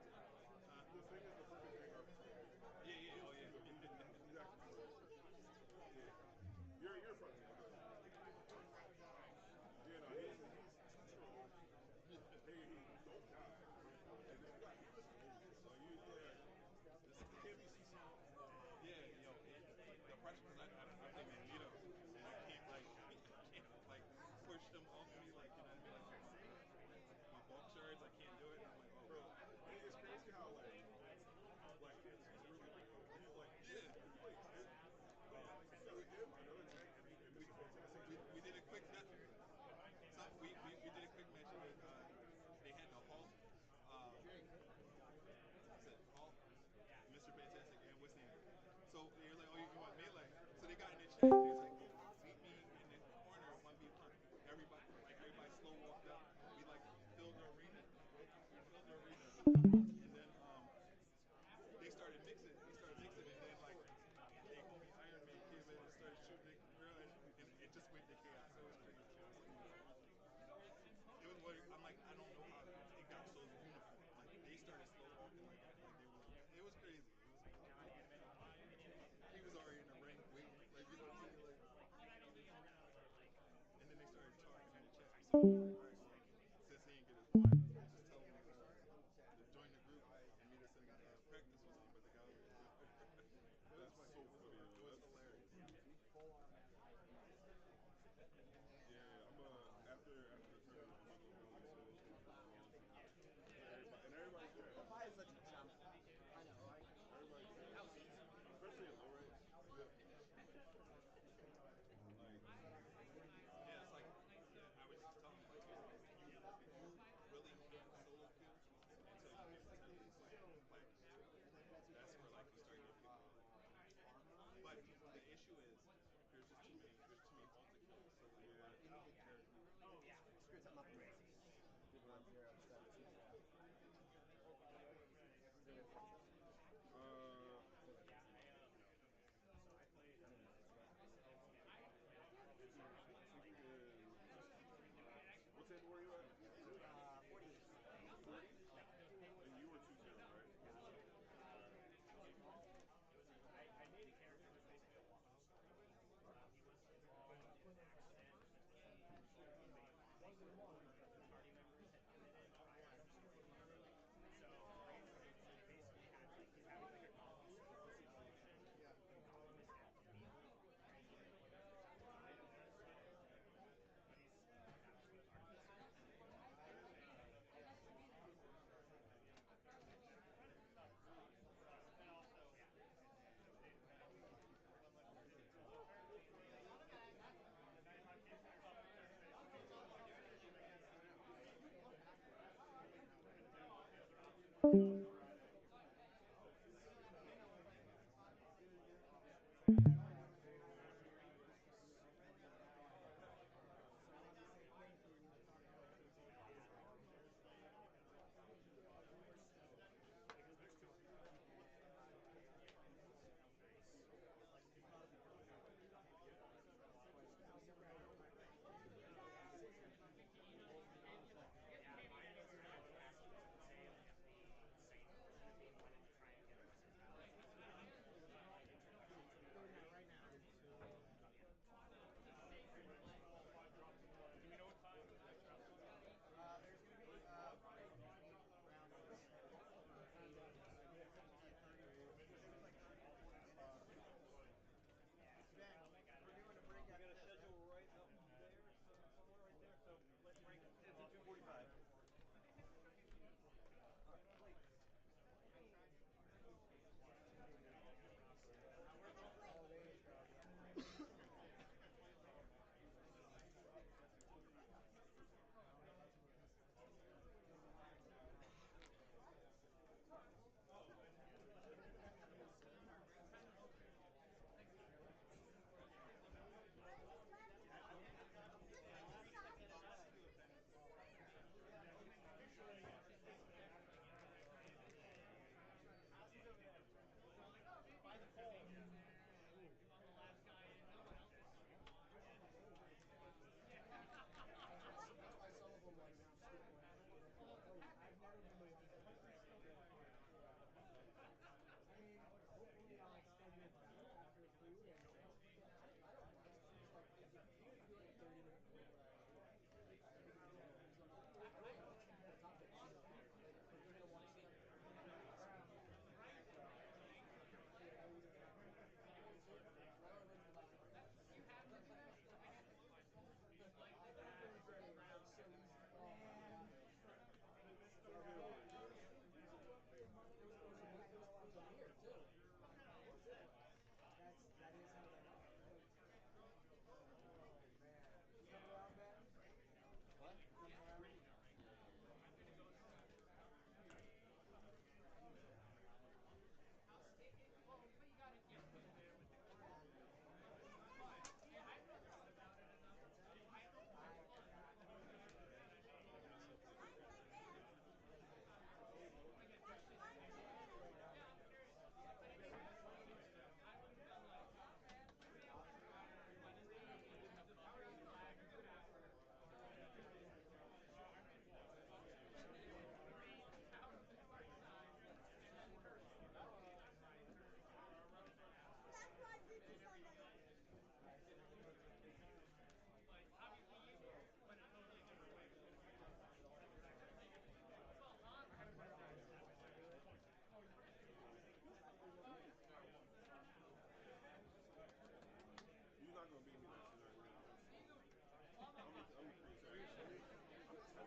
The thing is the perfect Vanguard for solo. Yeah, yeah, oh yeah. Exactly. Yeah. You're front. Yeah, no, he's strong. Hey, don't die. Hey, this guy, he was so you this can't be CC. Yeah, yo, the pressure because I play Magneto and I can't like push them off me like you know what I mean like my bulk shards I can't do it and I'm like oh bro it's crazy how like he's really like he's like yeah like another him another tank and Mr. Fantastic we did a quick match so we did a quick match and they had the Hulk Hulk Mr. Fantastic and what's name so they were like oh you want melee so they got in the chat and he's like oh meet me in the corner 1v1 everybody slow walked up we like filled the arena and then they started mixing and then like they homie Iron Man came in and started shooting the girl and it just went to chaos it was crazy it was what I'm like I don't know how it got so uniform like they started slow walking like they were it was crazy he was already in the ring waiting like you know what I'm saying like and then they started talking in the chat so alright well since he didn't get his one just tell him to join the group and meet us in practice with him but the guy was that's so funny it was hilarious yeah I'm after the tournament I'm gonna go play solo queue and everybody's there why is such a chump I know right everybody's there especially in low range like yeah it's like I was just telling you like you really can't solo queue until you get to these like platinum that's where like you start getting people but the issue is there's too many ultra kills so like screw something up for you 1-0 17 what table were you at? 48. 40? And you were 2-0, right? I made a character that was basically a walk-on. He was like an accident. He made one of the party members had committed prior to the story beginning. So he basically had like he's having like a golem situation. The golem is at the meat, right? So like when the item has to get it, he's that was what artificer. And also, yeah.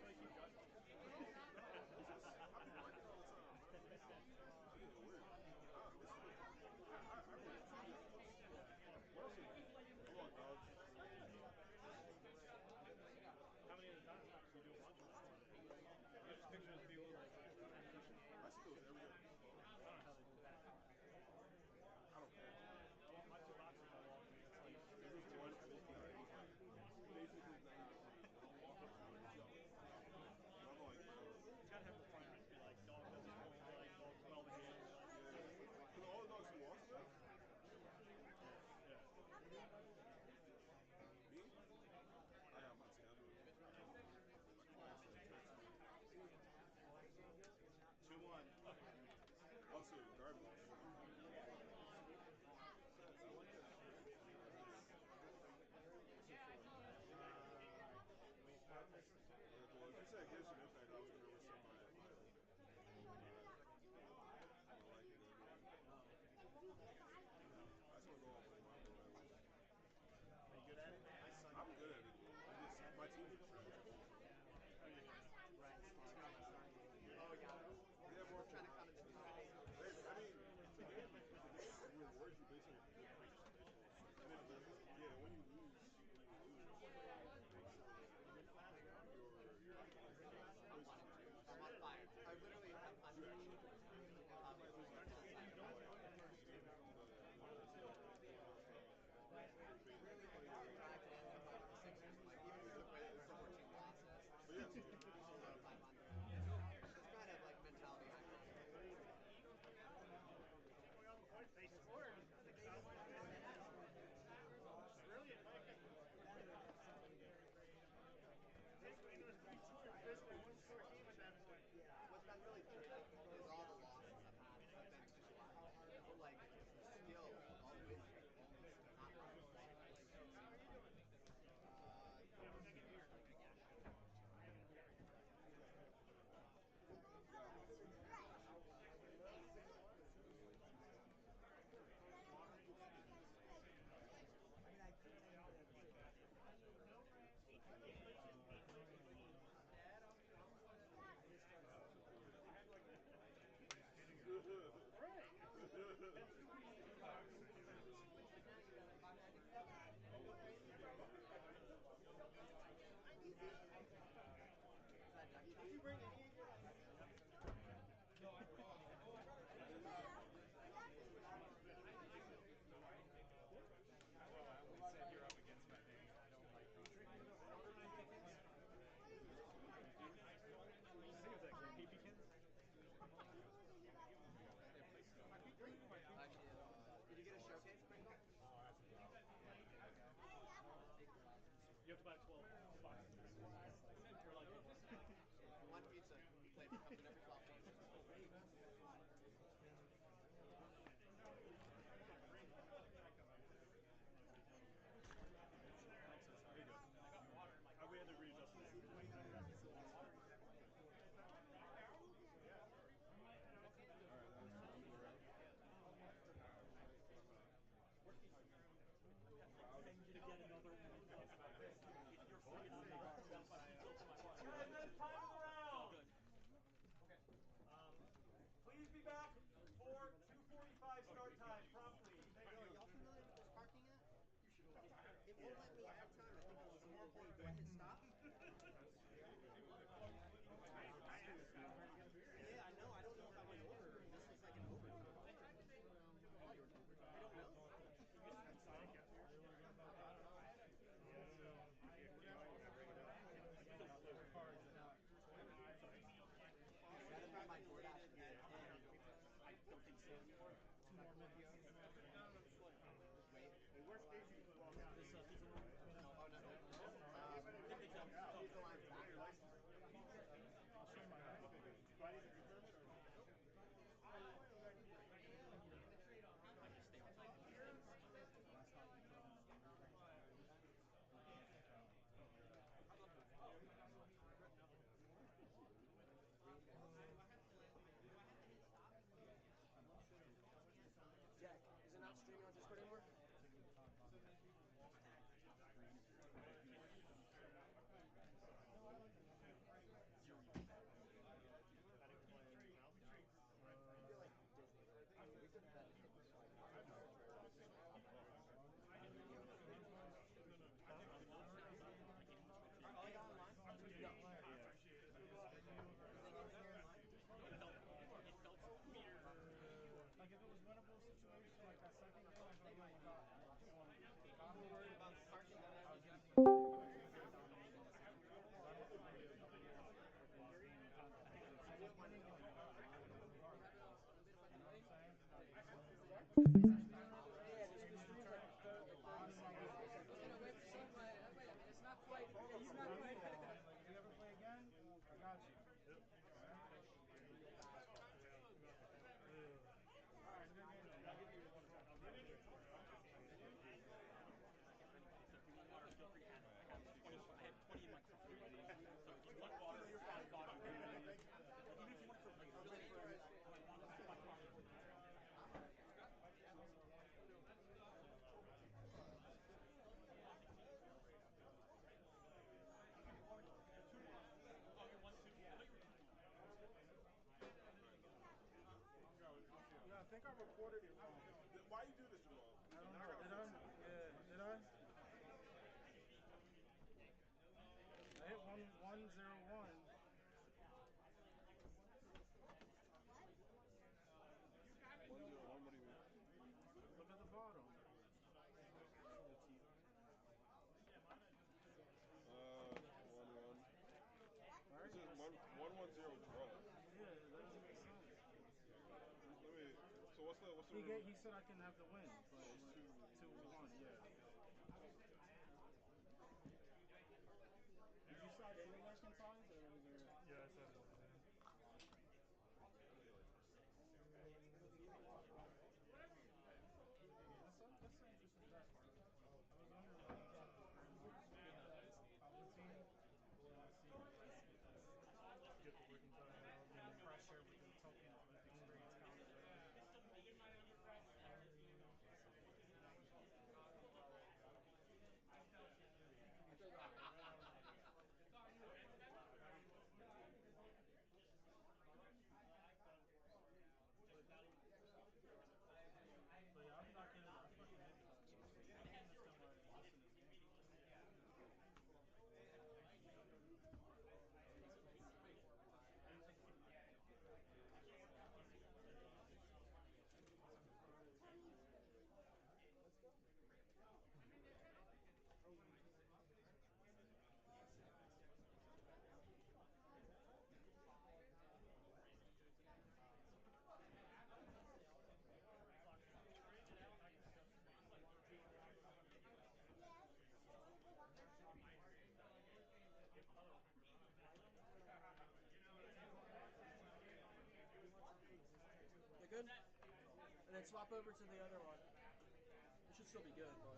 why you keep judging. I'm working all the time, man. I need to live. This is I really enjoy this. What else? I'm on dogs. How many at a time? You do a bunch of them. I just picture those people like cushion. I see those every day. I don't know how they do that. I don't care. Well, my two boxes are long. It's like It was too much for me. It was like basically I'm walking around and going. And I'm like, it's gotta have requirements. Be like dog doesn't hold, like dog 12 inches. yeah. Because all the dogs who walks with, Yeah. me, I got my schedule. My classes, 2-1. also garbage. Well, if you said Genshin Impact, I was going to rescind my invite. I don't like it. I just want to go off with my boy. Are you good at it? I'm good at it. My team is trash. Oh, yeah. Yeah, more Trying to come into the house. I mean, the game rewards you based on your participation. And then, when you lose, I'm on fire. I literally have unreached. But yeah, so It's kind of like mentality I have. They scored. Brilliant, Mike. Basically, it was 3-2. Basically, one score game at that point. What's been really tricky is all the losses I've had have been just but like skill of with not Did you bring any? Said you're up against my name. I don't like these. I think it's like Peepykins. Did you get a showcase, Pringle? Oh, that's a problem. You have to buy 12 boxes. For like One pizza flavor comes in every 12 pieces. There you go. We had to readjust it. Please be back for 2:45 start time promptly. Y'all familiar with this parking at? It won't let me every time. I think it was more late. Do I hit stop? Yeah, I know. I don't know if I went over. This is like an overtime. I don't know. My DoorDash I don't think so anymore. 2 more videos. Wait. Worst case, you just walk out. This pizza one? Oh, no. Yeah, I think I recorded it wrong. Why you do this, Jamal? I don't know. Did I? Yeah, did I? I hit 1101. What do you mean? Look at the bottom. One one. Right? This is 110 draw. Yeah, that doesn't make sense. Let me. So what's the He said I can have the win, but it's 2-1. Yeah. Did you side in the Western ties or was there? Yeah, I said it. That's an interesting test. I was under Palpatine. Get the working time out. And pressure with the token with experience counter. But yeah, I'm not getting my fucking head cut. That's not why I listen to this game. You good? And then swap over to the other one. It should still be good, but.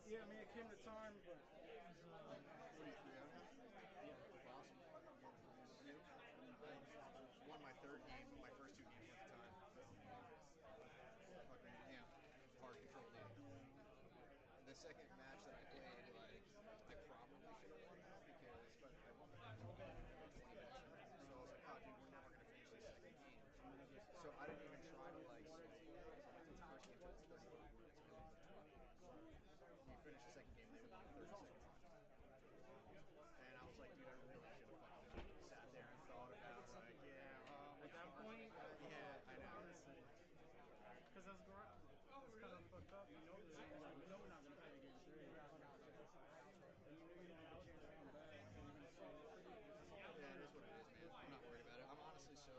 Yeah, I mean it came to time, but What are you 3 out now? yeah. Awesome. I won my third game, but my first 2 games went to time. Fucking yeah, hard control lead. The second match that I played, like I probably should have won that because but I won the first game in 20 minutes. So I was like, oh dude, we're never gonna finish this second game. So I didn't even try to like slow it down. So I went to the first game, it was 38 minutes, and then went 20. We finished the second game within like 30 seconds. And I was like, dude, I really should have fucking sat there and thought about like, yeah, At that point, yeah, I know. honestly, because that's kind of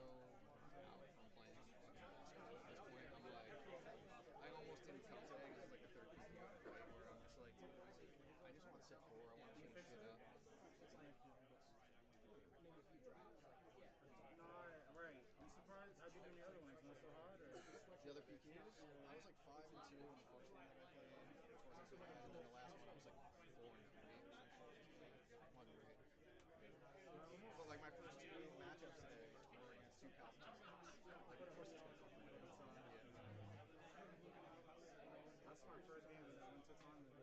out from playing fucking basketball at this point. I'm like, I almost didn't come today because it's like the third PPO today where I'm just like, dude, I just want to sit forward. I want to finish shit up. Maybe a few drops. No, right. I'm surprised. How'd you do in the other ones? Not so hard? Or? The other PQs, I was like 5-2 in the first one that I played. Which wasn't so bad. And then the last one, I was like 4-3 or some shit. Wasn't great. But like my first two matchups today were against two Palpatines. Like of course it's gonna come from those. Yeah. That's my first game that I went to Tonga.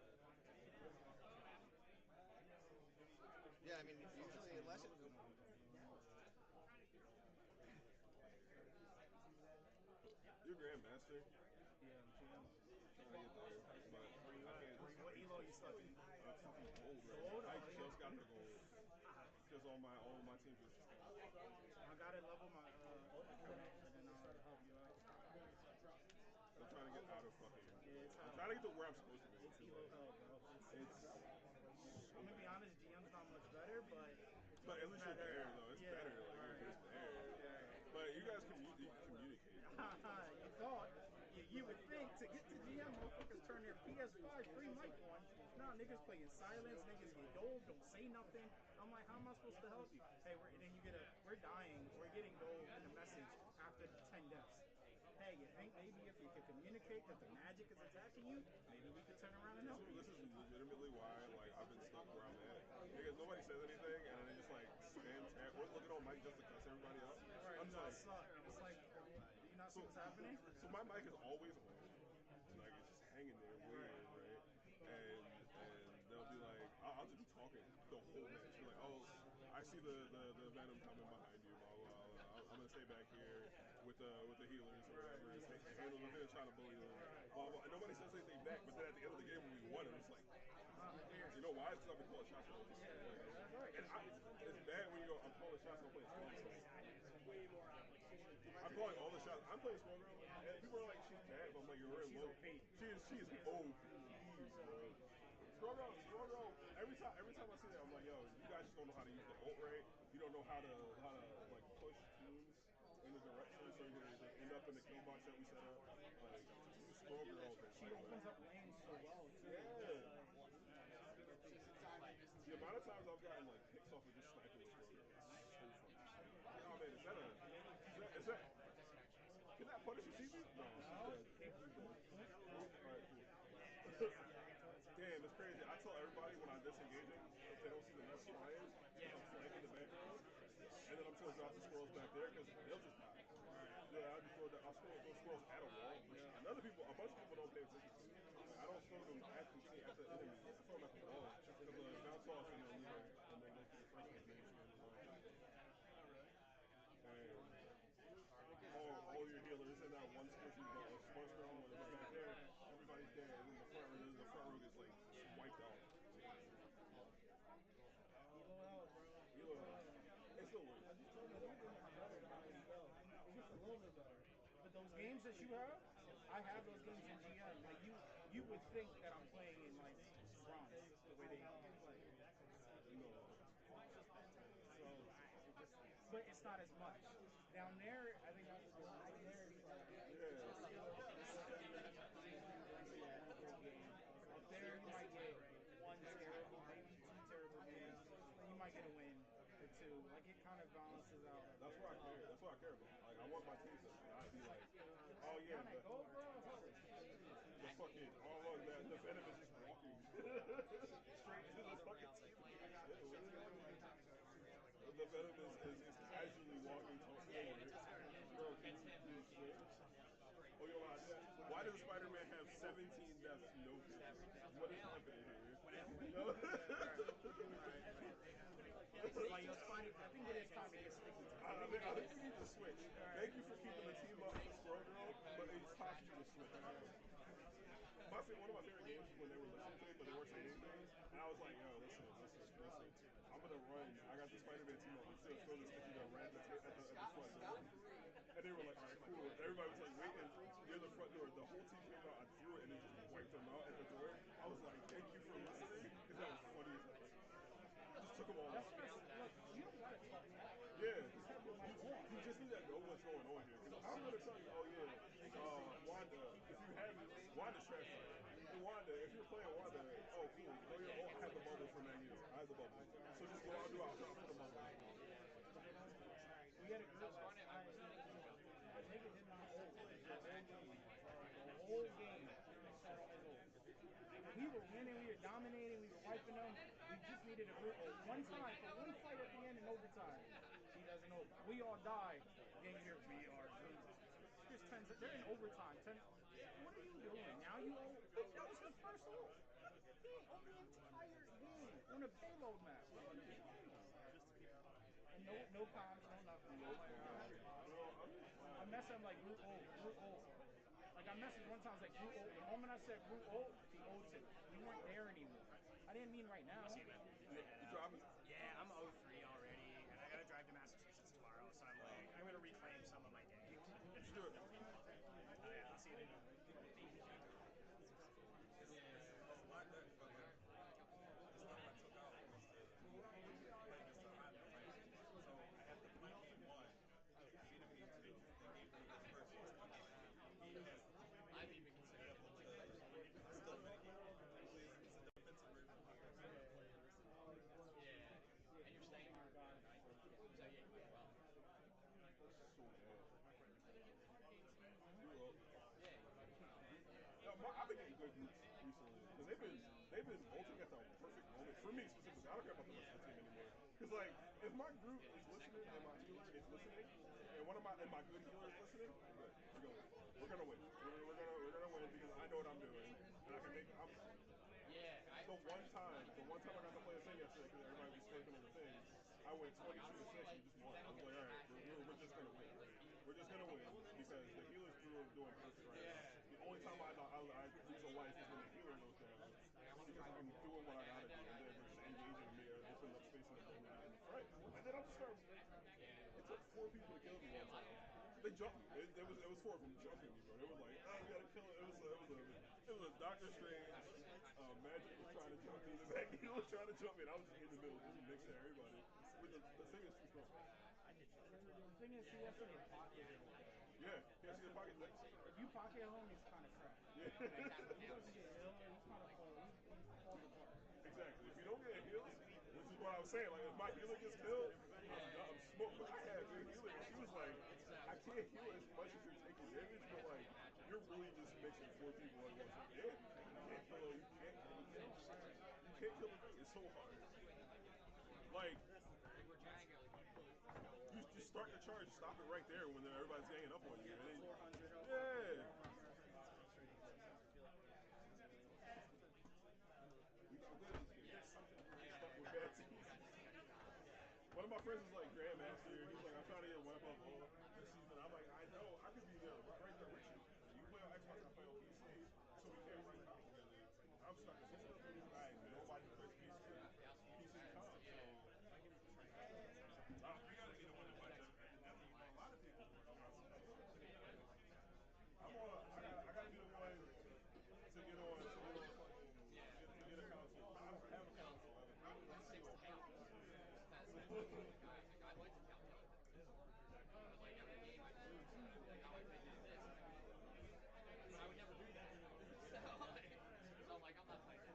Yeah, I mean usually unless it. You're Grandmaster? Yeah, I'm GM. Trying to get there, but What elo you stuck in? Gold, right? I just got the gold. Because all my teams are just I got to level my account and then I'll help you out. I'm trying to get out of fucking. Yeah, I'm trying to get to where I'm supposed to be. It's elo hell, bro. It's. I'm gonna be honest, GM's not much better, but at least you're there, though. It's better. Like, right. you're just there. But you guys communicate. You thought. You would think to get to GM, motherfuckers turn their PS5 free mic on. Nah, niggas play in silence. Niggas get gold. Don't say nothing. I'm like, how am I supposed to help you? Hey, then you get we're dying. We're getting gold in the message after 10 deaths. Hey, you think maybe if you could communicate that the magic is attacking you, maybe we could turn around and help you. This is legitimately why, like, I've been stuck where I'm at. Because nobody says anything, and then they just, like, stand tap. We're looking on mic just to cuss everybody out. Right, I'm just like, it's like, do you not see what's happening? So my mic is always on. Like, it's just hanging there, waiting, right? And they'll be like, I'll just be talking the whole match. Be like, oh, I see the Venom coming behind you, blah, blah, blah. I'm going to stay back here with the healers or whatever. And handle them. They're trying to bully them. Blah, blah. And nobody says anything back. But then at the end of the game when we won, it was like, you know why? It's because I've been calling shots. And it's bad when you go, I'm calling shots and I'm playing Strong Girl. I'm calling all the shots. I'm playing Strong Girl. And people are like, she's bad. But I'm like, you're in low. She is OP. Strong Girl. Every time I see that, I'm like, yo, you guys just don't know how to use the ult right. You don't know how to like push teams in the direction so you can end up in the kill box that we set up. Like, Strong Girl. She opens up lanes so well too. Yeah. The amount of times I've gotten like picks off of just sniping with Strong Girl is so funny. Like, oh man, is that can that punish your TV? No. Alright, cool. Damn, it's crazy. I tell everybody when I'm disengaging, if they don't see the mess flying, I'm flanking the background, and then I'm trying to drop the squirrels back there because they'll just die. Yeah, I'll throw those squirrels at a wall, which a bunch of people don't pay attention to. Like, I don't throw them at the enemy. I throw them at the wall because they bounce off and then they can first engage me. And all your healers in that one squishy one in the back there, everybody's dead, and then the front row gets like wiped out. Elo out. It still works. It's a little bit better. But those games that you have, I have those games in GM. Like you would think that I'm playing in like bronze the way they play. So, but it's not as much. Down there, I think that's the down there. Up there, you might get one terrible, maybe two terrible games. You might get a win or two. Like it kind of balances out. That's what I care. That's what I care about. Like I want my team to not be like, oh yeah, the fucking the Venom is just walking straight to the fucking team. The Venom is casually walking towards the bro, can you switch? Oh, yo, why does Spider-Man have 17 deaths, no kills? What is happening here? I think it is time to get sticky. I think we need to switch. Thank you for keeping the team up for Squirrel Girl, but it's time for you to switch. One of my favorite games was when they were listening to me, but they weren't saying anything. And I was like, yo, listen. I'm going to run. I got the Spider-Man team up. I'm just going to throw this sticky that ran at the front door. And they were like, all right, cool. Everybody was like waiting near the front door. The whole team came out. I threw it and it just wiped them out at the door. I was like, thank you for listening, because that was funny as hell. Just took them all out. Yeah. You just need that no what's going on here. Because I'm gonna tell you, oh yeah, Wanda, if you have it, Wanda's trash talking. And Wanda, if you're playing Wanda, oh cool, throw your ult. I have the bubble for Magneto. I have the bubble. So just go out, do out drop for the bubble. We had a group last night. Nigga did not ult the whole game. The whole game. They start off his ult. We were winning, we were dominating, we were wiping them. We just needed a group ult. One time, for one fight at the end in overtime. He doesn't ult. We all die. Then you hear, we are losers. There's 10, they're in overtime. 10, what are you doing? Now you ult? That was the first ult. He ain't ult the entire game on a payload map. And no comms, no nothing. I messed him like group ult. Like I messaged one time, I was like group ult. The moment I said group ult, he ulted. We weren't there anymore. I didn't mean right now. You dropping? Yeah, I'm 0-3 already, and I gotta drive to Massachusetts tomorrow, so I'm like, I'm gonna reclaim some of my day. Let's do it. Oh yeah, I'll see you later. I've even considered it to still mitigate. It's a defensive version of here. Yeah. And you're staying here. So yeah, you went well. So bad. I've been getting good groups recently because they've been ulting at the perfect moment for me specifically. I don't care about the rest of the team anymore. Because like if my group is listening and my healer is listening, and one of my good healer is listening, we're good. We're gonna win. We're gonna win because I know what I'm doing and I can make. The one time I got to play a thing yesterday because everybody was slurping in the thing, I went 22 to 6 and we just won. I was like, all right, we're just gonna win. We're just gonna win because the healer's crew is doing perfect right now. The only time I lose a life is when the healer goes down because I'm doing what I gotta do and they're just engaging me or opening up space in the fight. And then I'm just starting. It took 4 people to kill me one time. They jumped me. It was 4 of them jumping me, bro. It was like, oh, we gotta kill it. It was a Doctor Strange. Magic was trying to jump me. The Magneto was trying to jump me. And I was just in the middle, just next to everybody. The thing is too strong. The thing is, he has to get pocket him. Yeah, he has to get pocket next. If you pocket him, he's kind of trash. Yeah. If he doesn't get hit, he's kind of falls apart. Exactly. If you don't get healed, which is what I was saying, like if my healer gets killed, I'm smoked. But I had good healer. She was like, I can't heal as much as you're taking damage, but like you're really just mixing 4 people at once. Like, yeah, you can't kill them. You can't kill them. It's so hard. Like you just start the charge, stop it right there when everybody's ganging up on you. And then, yeah. We got good at this game. Stuck with bad teams. One of my friends is like Grandmaster. He's like, I'm trying to get one above all this season. I'm like, I know, I could be there right there with you. You play on Xbox, I play on PC, so we can't run out together. I'm stuck in system. Nobody plays PC comp, so. You gotta be the one to watch out. A lot of people. I gotta be the one to get on to get a console. I don't have a console. I'm a single account. I like to calculate. Like every game I do, I always do this. I would never do that. So I'm like, I'm not playing.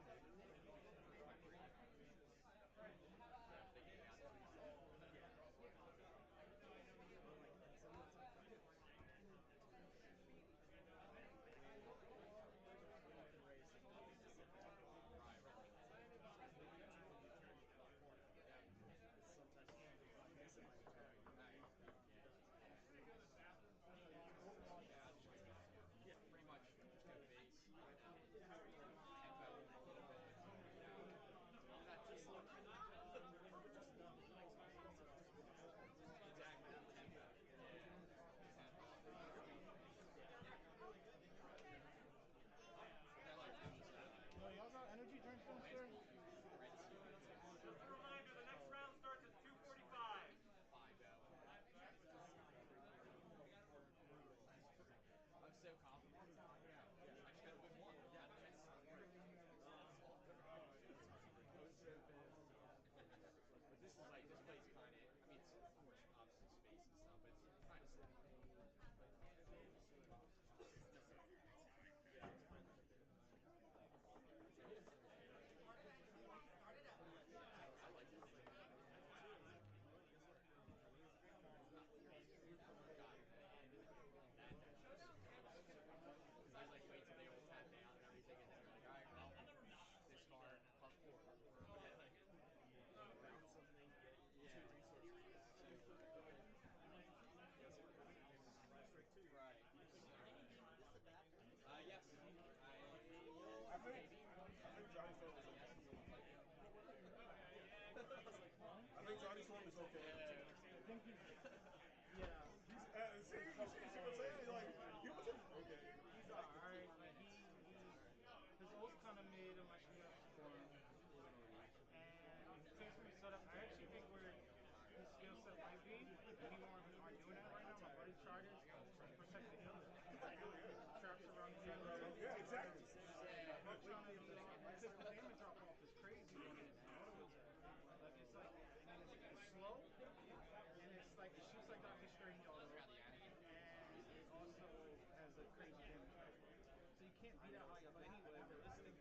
slow, and it's like it shoots like Doctor Strange auto, and it also has a crazy damage output. So you can't beat that high up anyway. Realistically,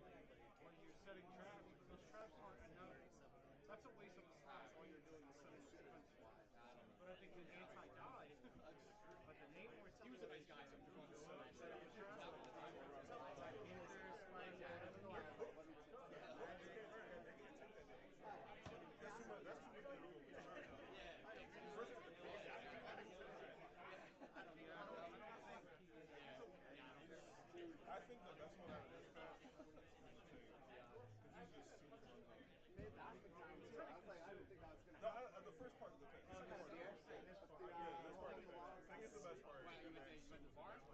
when you're setting traps, because those traps aren't enough. That's a waste of a slot. All you're doing is setting up defense. But I think with anti-dive, like the Namor, he was a nice guy. Setting a trap, Black Panther, Spider, whatever the last. I think the best one out of this pack is the Tank. Because he's just super fun to. You made that the sound too. I was like, I didn't think that was gonna No, happen. the first part of the Tank. The second part. Yeah, This part. Tank is the best part. And then Suit is the best part. Suit.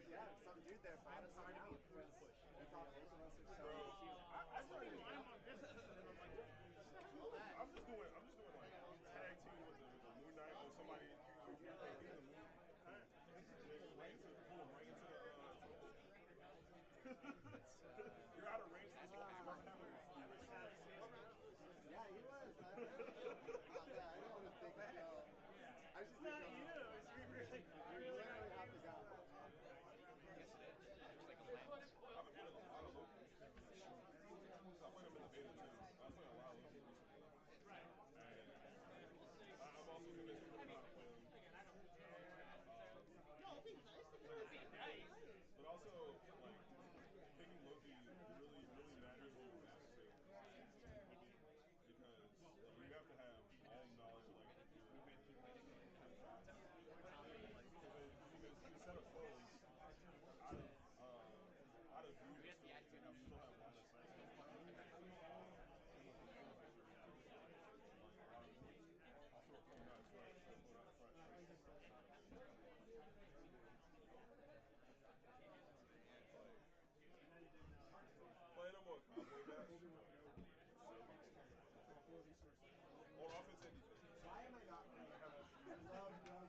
Yeah, some dude there bought us out. He thought both of us would show Bro, up. I started minding my business, and then I'm like, I'm just doing like tag team with the Moon Knight or somebody. You think in the moon? Right into the right into the hole. You're out of range for this whole Yeah, he was. I didn't want to think so. I just think you literally have to go. Yes, it is. It's like a lens. I've been playing a lot of Loki. I played him in the beta too. I was playing a lot of Loki recently. And I'm also convinced people know how to play him. But also, like, picking Loki really, really matters when you're master sailing. Because like, you have to have all knowledge of like your shots. Because instead of foes, out of view, you still have line of sight. Also, if you're not fresh, you're not fresh. Playing them on convoy match. On offense and defense. Why am I not playing? I love Grogu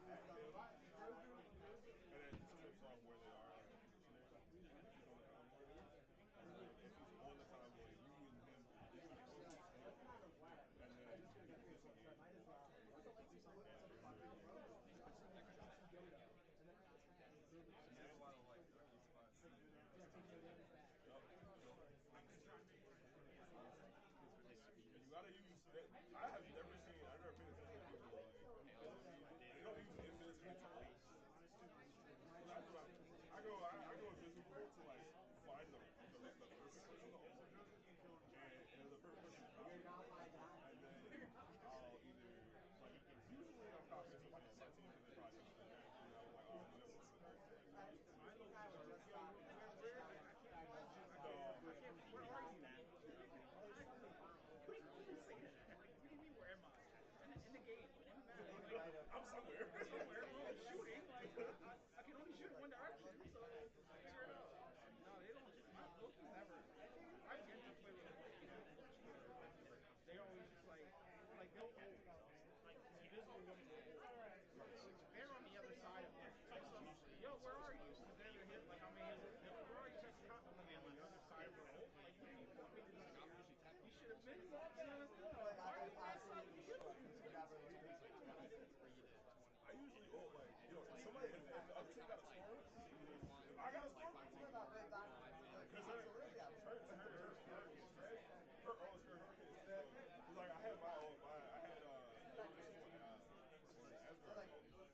stuff. And then just trips off where they are, like positioning. If he's on the convoy. And then if he's on the convoy, you and him, you and Grogu split. And then you can disengage. There's a lot of like lucky spots. You gotta use that. I've never paid attention to people like they don't use invincible turtles. I go invisible to like find the perfect person to hold. And the perfect person is and then I'll either like usually I'm confident in my team because they probably just like oh we have a perfect person. Where are you, man? What do you say that? Like, what do you mean, where am I? In the game, on the map. Like, I'm somewhere. I'm shooting. Like, I can only shoot in one direction, so figure it out. No, they don't. Loki's never. I get to play with Loki. They always just like they'll hold. Like, invisible women will hold. They're on the other side of it. Usually, yo, where are you? Because they're here, like, I'm in here. Where are you? Check the I'm like, on the other side of the hole. Like, what do you want me to do? You should have been. Why are you outside of you? I usually like, somebody if the other team got a storm, if I got a storm, because her hurricane is so, like I had I had on Asgard, I had a storm,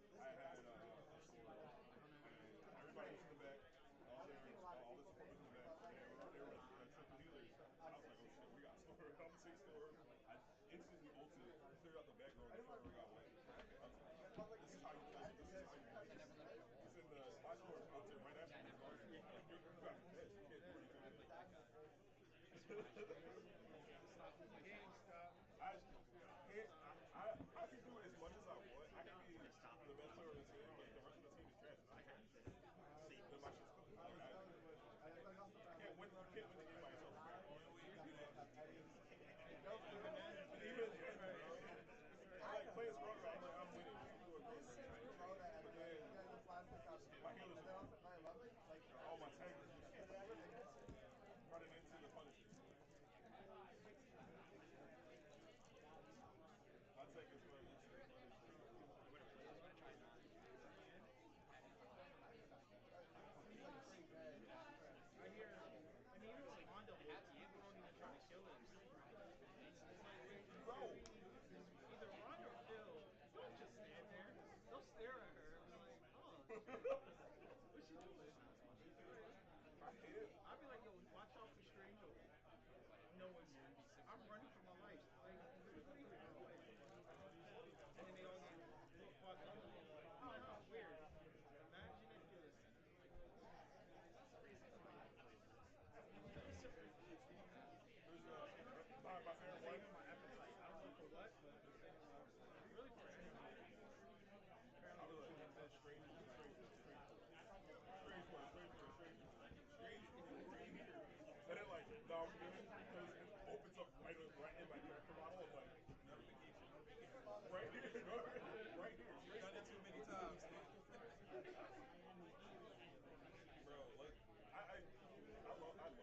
and everybody was in the back, all the support was in the back, and they were triple healers. I was like, oh shit, we got a storm. I'm gonna take storm. I instantly ulted, cleared out the background, and Furrow got wet. This is how you play. It's in the my score is ulted right after you got the best. You can't do anything with it. I can do it as much as I want. I can be the best player on the team, but if the rest of the team is trash, I don't care. Then my shit's cooked. Like, you can't win the game by yourself. Even bro. I like playing stronger. I'm winning. I'm doing great. But then my healers are all my tankers running into the Punisher. What's she doing? I hate it. I'd be like, yo, watch out for strangers. Knowing I'm running for my life. Like, what are you doing? And then they all get fucked up. Oh, no, weird. Imagine if you listen. There's my favorite one. Saving my appetite. I don't know for what, but really for anything. I'll be like, strange food, strange food, strange food. Strange food, strange food, strange food. Strange food right here. And then like, no, I'm good because it opens up right in my character model of like notification. Right here, right here. Strange Done it too many times. Bro, like I love that.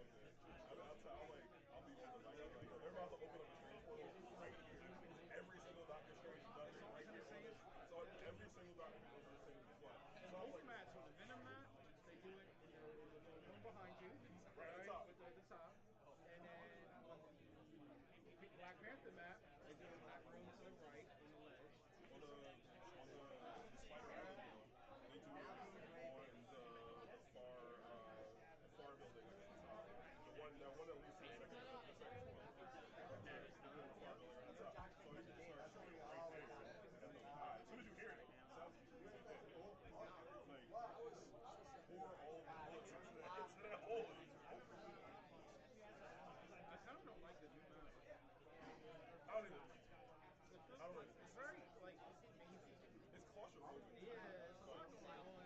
I'll be over like they're about to open up a strange portal right here. Every single Doctor Strange does it right here. So every single Doctor goes to the same spot. So I was Both like, mats, so the Venom mat, they do it in the little room behind you, right at the top. With the top. And then on the Black Panther map, they do it in that room to the right in the ledge. On the Spider Island one, they do it on the far building at the top. That one that leads to the second one. The one far building at the top. So you can just start shooting right there. And as soon as you hear it, it sounds like pour all the bullets into that hole. I kind of don't like the new map. I don't either. I don't like It's very like amazing. It's claustrophobic. Yeah, it's a lot going on.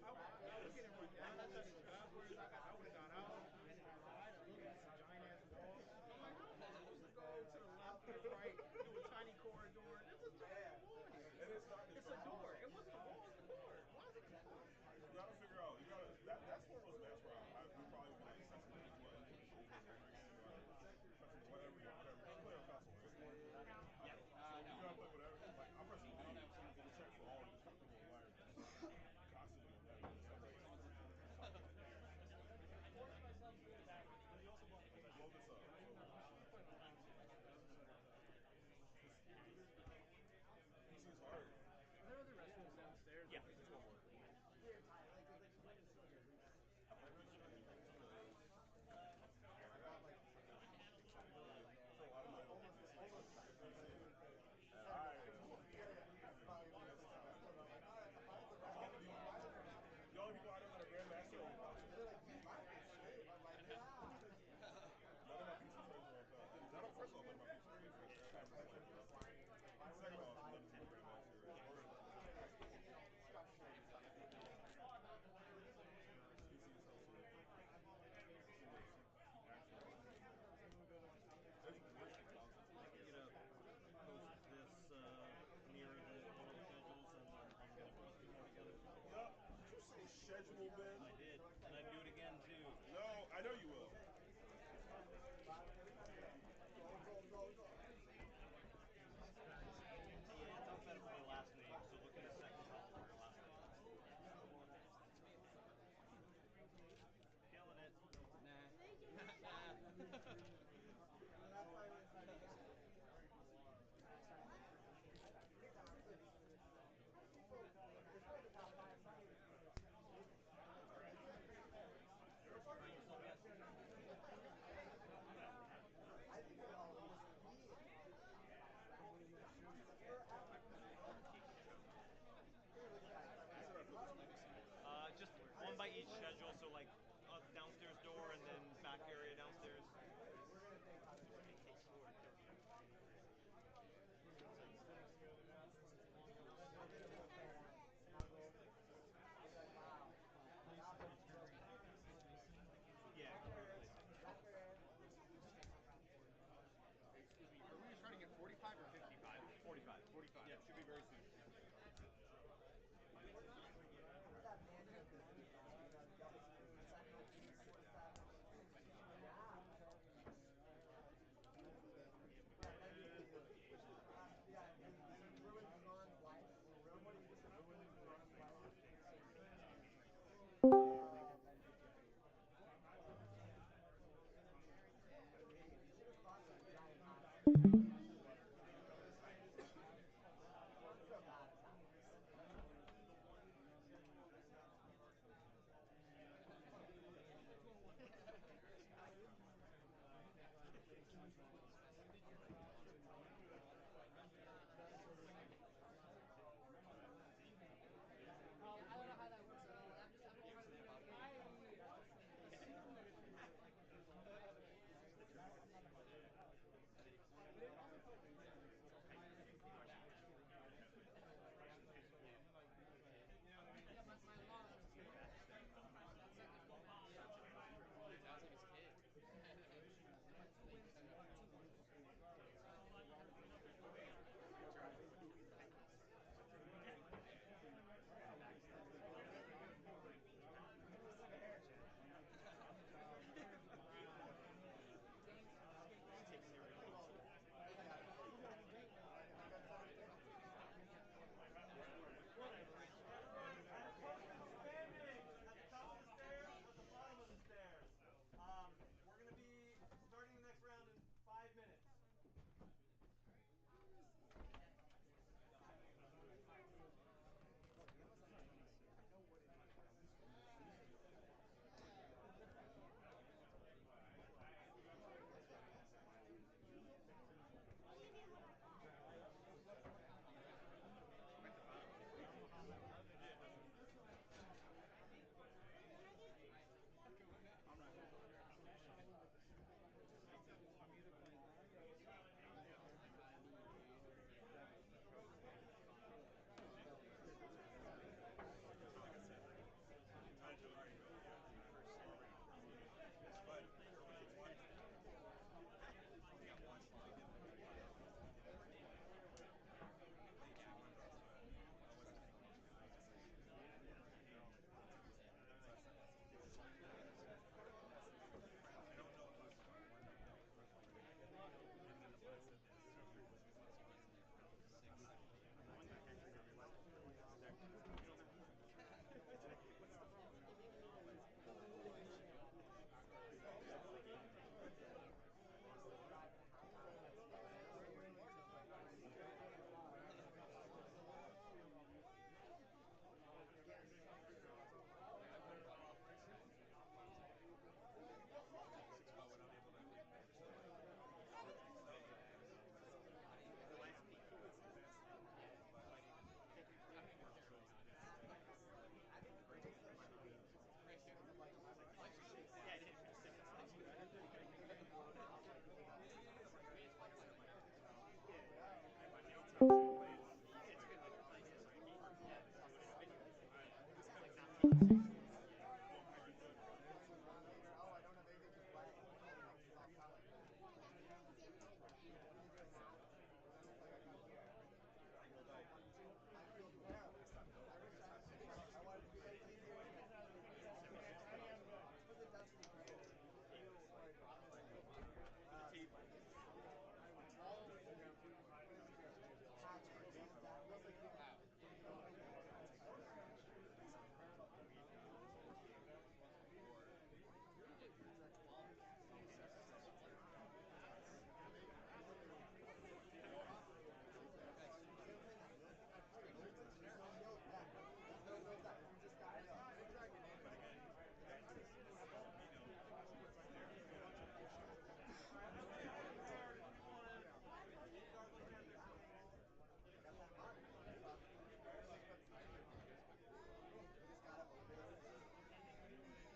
I was getting run down. I thought it was backwards. I would have got out. And then I lied. I looked at this giant ass wall. I'm like, how am I supposed to go to the left or the right through a tiny corridor? There's a giant wall here. And it's not. It's a door. It wasn't a wall. It's a door. Why is it a door? You gotta figure out. That's one of those maps where we probably would be like pressing the button over and over again, or pressing whatever you play on console, right? Yeah. So you gotta play whatever. Like I'm pressing B to check for all the different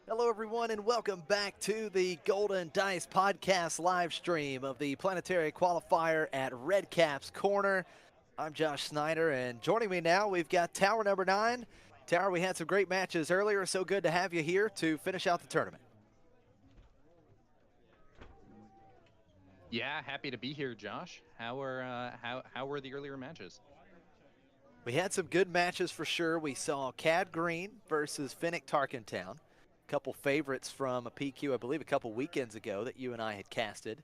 Hello, everyone, and welcome back to the Golden Dice Podcast live stream of the Planetary Qualifier at Redcap's Corner. I'm Josh Snyder, and joining me now, we've got Tower number 9. Tower, we had some great matches earlier, so good to have you here to finish out the tournament. Yeah, happy to be here, Josh. How were the earlier matches? We had some good matches for sure. We saw Cad Green versus Finnick Tarkentown. A couple favorites from a PQ, I believe, a couple weekends ago that you and I had casted.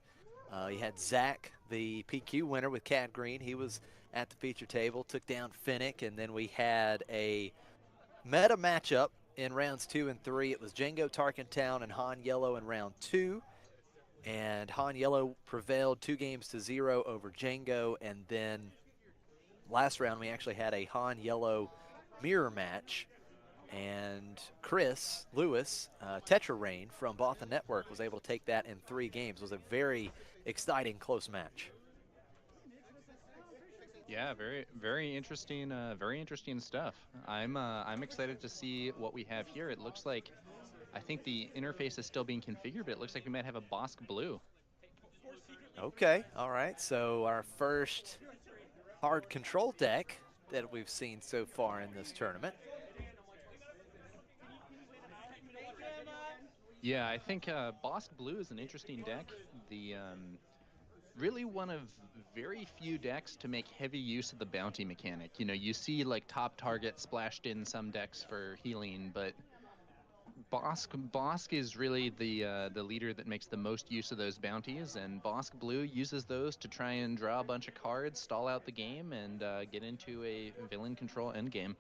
You had Zach, the PQ winner with Cad Green. He was at the feature table, took down Finnick, and then we had a meta matchup in rounds 2 and 3. It was Django Tarkentown and Han Yellow in round 2. And Han Yellow prevailed 2-0 over Django, and then last round we actually had a Han Yellow mirror match, and Chris Lewis, Tetra Rain from Bothan Network, was able to take that in 3 games. It was a very exciting, close match. Yeah, very interesting stuff. I'm excited to see what we have here. It looks like, I think the interface is still being configured, but it looks like we might have a Bosk Blue. Okay, all right. So our first hard control deck that we've seen so far in this tournament. Yeah, I think Bosk Blue is an interesting deck. The really one of very few decks to make heavy use of the bounty mechanic. You know, you see like top target splashed in some decks for healing, but Bosk is really the leader that makes the most use of those bounties, and Bosk Blue uses those to try and draw a bunch of cards, stall out the game, and get into a villain control endgame.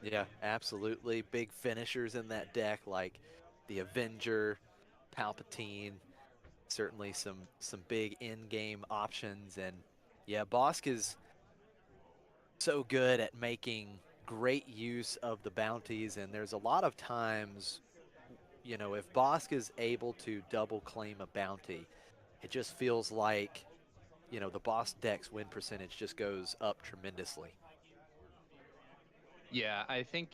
Yeah, absolutely. Big finishers in that deck like the Avenger, Palpatine, certainly some big in-game options. And yeah, Bosk is so good at making great use of the bounties, and there's a lot of times, you know, if Bosk is able to double claim a bounty, it just feels like, you know, the Bosk deck's win percentage just goes up tremendously. Yeah, I think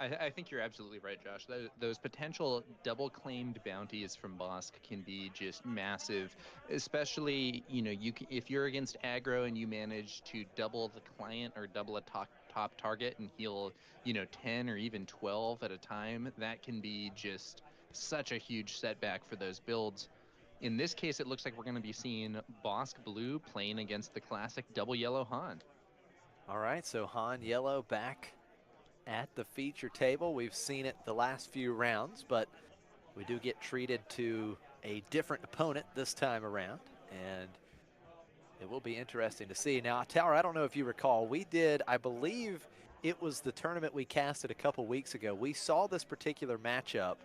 I think you're absolutely right, Josh. Those potential double claimed bounties from Bosk can be just massive, especially, you know, if you're against aggro and you manage to double the client or double a top target and heal, you know, 10 or even 12 at a time, that can be just such a huge setback for those builds. In this case, it looks like we're going to be seeing Bosk Blue playing against the classic double yellow Han. All right, so Han Yellow back at the feature table. We've seen it the last few rounds, but we do get treated to a different opponent this time around, and it will be interesting to see. Now, Tower, I don't know if you recall, we did, I believe it was the tournament we casted a couple weeks ago. We saw this particular matchup,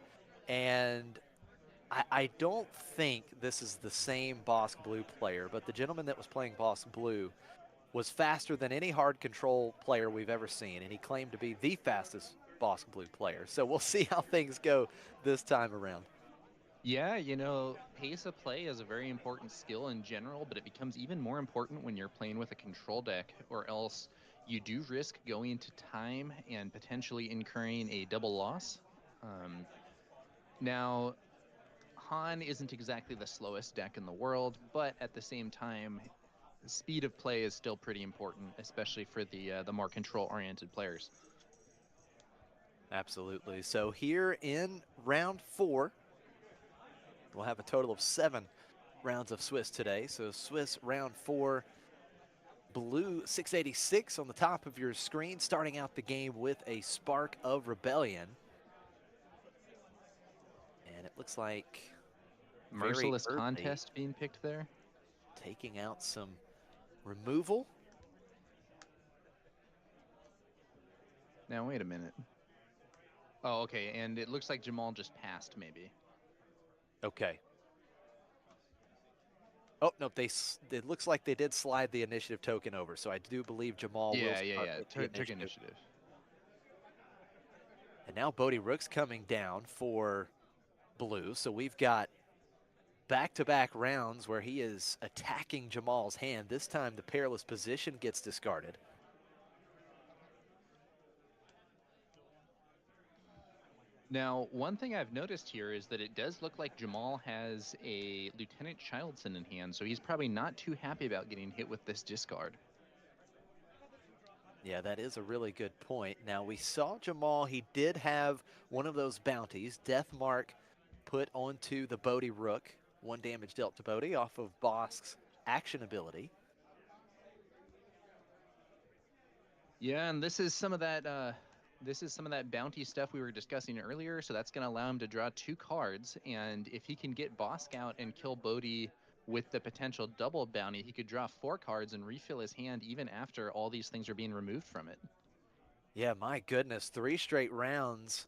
and I don't think this is the same Bosk Blue player, but the gentleman that was playing Bosk Blue was faster than any hard control player we've ever seen, and he claimed to be the fastest Bosk Blue player. So we'll see how things go this time around. Yeah, you know, pace of play is a very important skill in general, but it becomes even more important when you're playing with a control deck, or else you do risk going to time and potentially incurring a double loss. Now, Han isn't exactly the slowest deck in the world, but at the same time, speed of play is still pretty important, especially for the more control-oriented players. Absolutely. So here in round 4, we'll have a total of 7 rounds of Swiss today. So Swiss round 4, blue 686 on the top of your screen, starting out the game with a Spark of Rebellion. And it looks like very Merciless early, Contest being picked there. taking out some removal. Now, wait a minute. Oh, okay, and it looks like Jamal just passed, maybe. Okay. Oh, no, it looks like they did slide the initiative token over, so I do believe Jamal will start with the Took initiative. And now Bodie Rook's coming down for blue, so we've got back-to-back rounds where he is attacking Jamal's hand. This time the perilous position gets discarded. Now, one thing I've noticed here is that it does look like Jamal has a Lieutenant Childson in hand, so he's probably not too happy about getting hit with this discard. Yeah, that is a really good point. Now, we saw Jamal, he did have one of those bounties, Death Mark, put onto the Bodie Rook. 1 damage dealt to Bodie off of Bosk's action ability. Yeah, and this is some of that bounty stuff we were discussing earlier, so that's going to allow him to draw 2 cards, and if he can get Bosk out and kill Bodhi with the potential double bounty, he could draw 4 cards and refill his hand even after all these things are being removed from it. Yeah, my goodness, 3 straight rounds.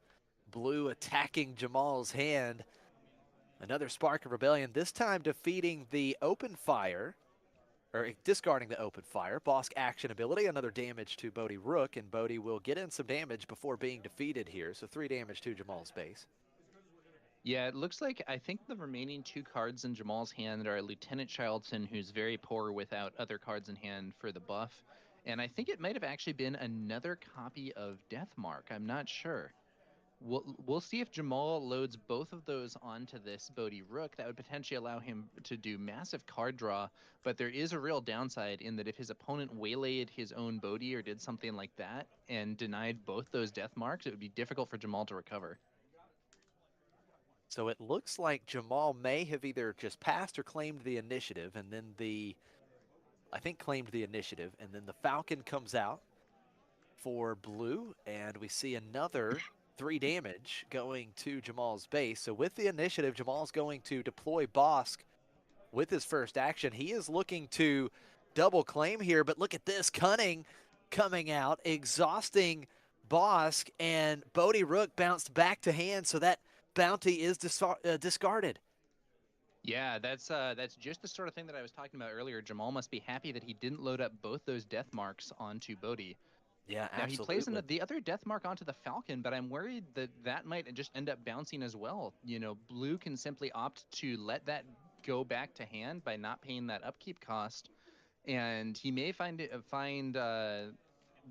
Blue attacking Jamal's hand. Another Spark of Rebellion, this time defeating the Open Fire, or discarding the Open Fire. Bosk action ability, another damage to Bodie Rook, and Bodie will get in some damage before being defeated here, so 3 damage to Jamal's base. Yeah, it looks like I think the remaining 2 cards in Jamal's hand are Lieutenant Childson, who's very poor without other cards in hand for the buff, and I think it might have actually been another copy of Deathmark. I'm not sure. We'll see if Jamal loads both of those onto this Bodhi Rook. That would potentially allow him to do massive card draw, but there is a real downside in that if his opponent waylaid his own Bodhi or did something like that and denied both those death marks, it would be difficult for Jamal to recover. So it looks like Jamal may have either just passed or claimed the initiative, and then I think claimed the initiative, and then the Falcon comes out for blue, and we see another 3 damage going to Jamal's base. So with the initiative, Jamal's going to deploy Bosk with his first action. He is looking to double claim here, but look at this, Cunning coming out, exhausting Bosk, and Bodie Rook bounced back to hand, so that bounty is discarded. Yeah, that's just the sort of thing that I was talking about earlier. Jamal must be happy that he didn't load up both those death marks onto Bodhi. Yeah, now absolutely. He plays the other death mark onto the Falcon, but I'm worried that that might just end up bouncing as well. You know, blue can simply opt to let that go back to hand by not paying that upkeep cost, and he may find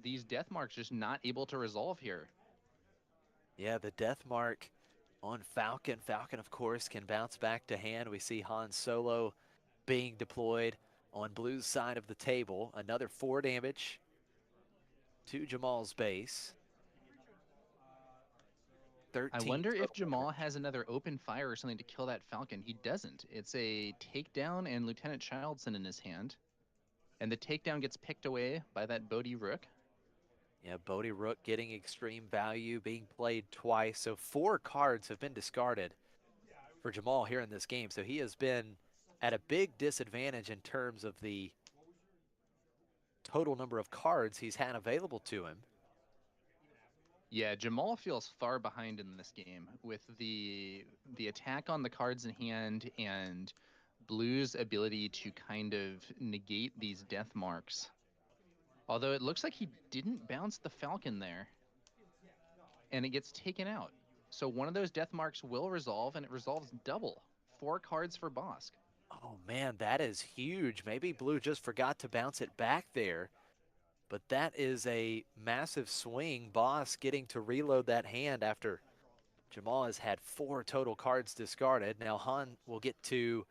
these death marks just not able to resolve here. Yeah, the death mark on Falcon. Falcon, of course, can bounce back to hand. We see Han Solo being deployed on blue's side of the table. Another 4 damage to Jamal's base. 13 I wonder if total Jamal damage. has another open fire or something to kill that Falcon. He doesn't. It's a takedown and Lieutenant Childson in his hand. And the takedown gets picked away by that Bodhi Rook. Yeah, Bodhi Rook getting extreme value, being played twice. So 4 cards have been discarded for Jamal here in this game. So he has been at a big disadvantage in terms of the total number of cards he's had available to him. Yeah, Jamal feels far behind in this game with the attack on the cards in hand and Blue's ability to kind of negate these death marks. Although it looks like he didn't bounce the Falcon there. And it gets taken out. So one of those death marks will resolve, and it resolves double. 4 cards for Bosk. Oh man, that is huge. Maybe Blue just forgot to bounce it back there. But that is a massive swing. Boss getting to reload that hand after Jamal has had 4 total cards discarded. Now Han will get to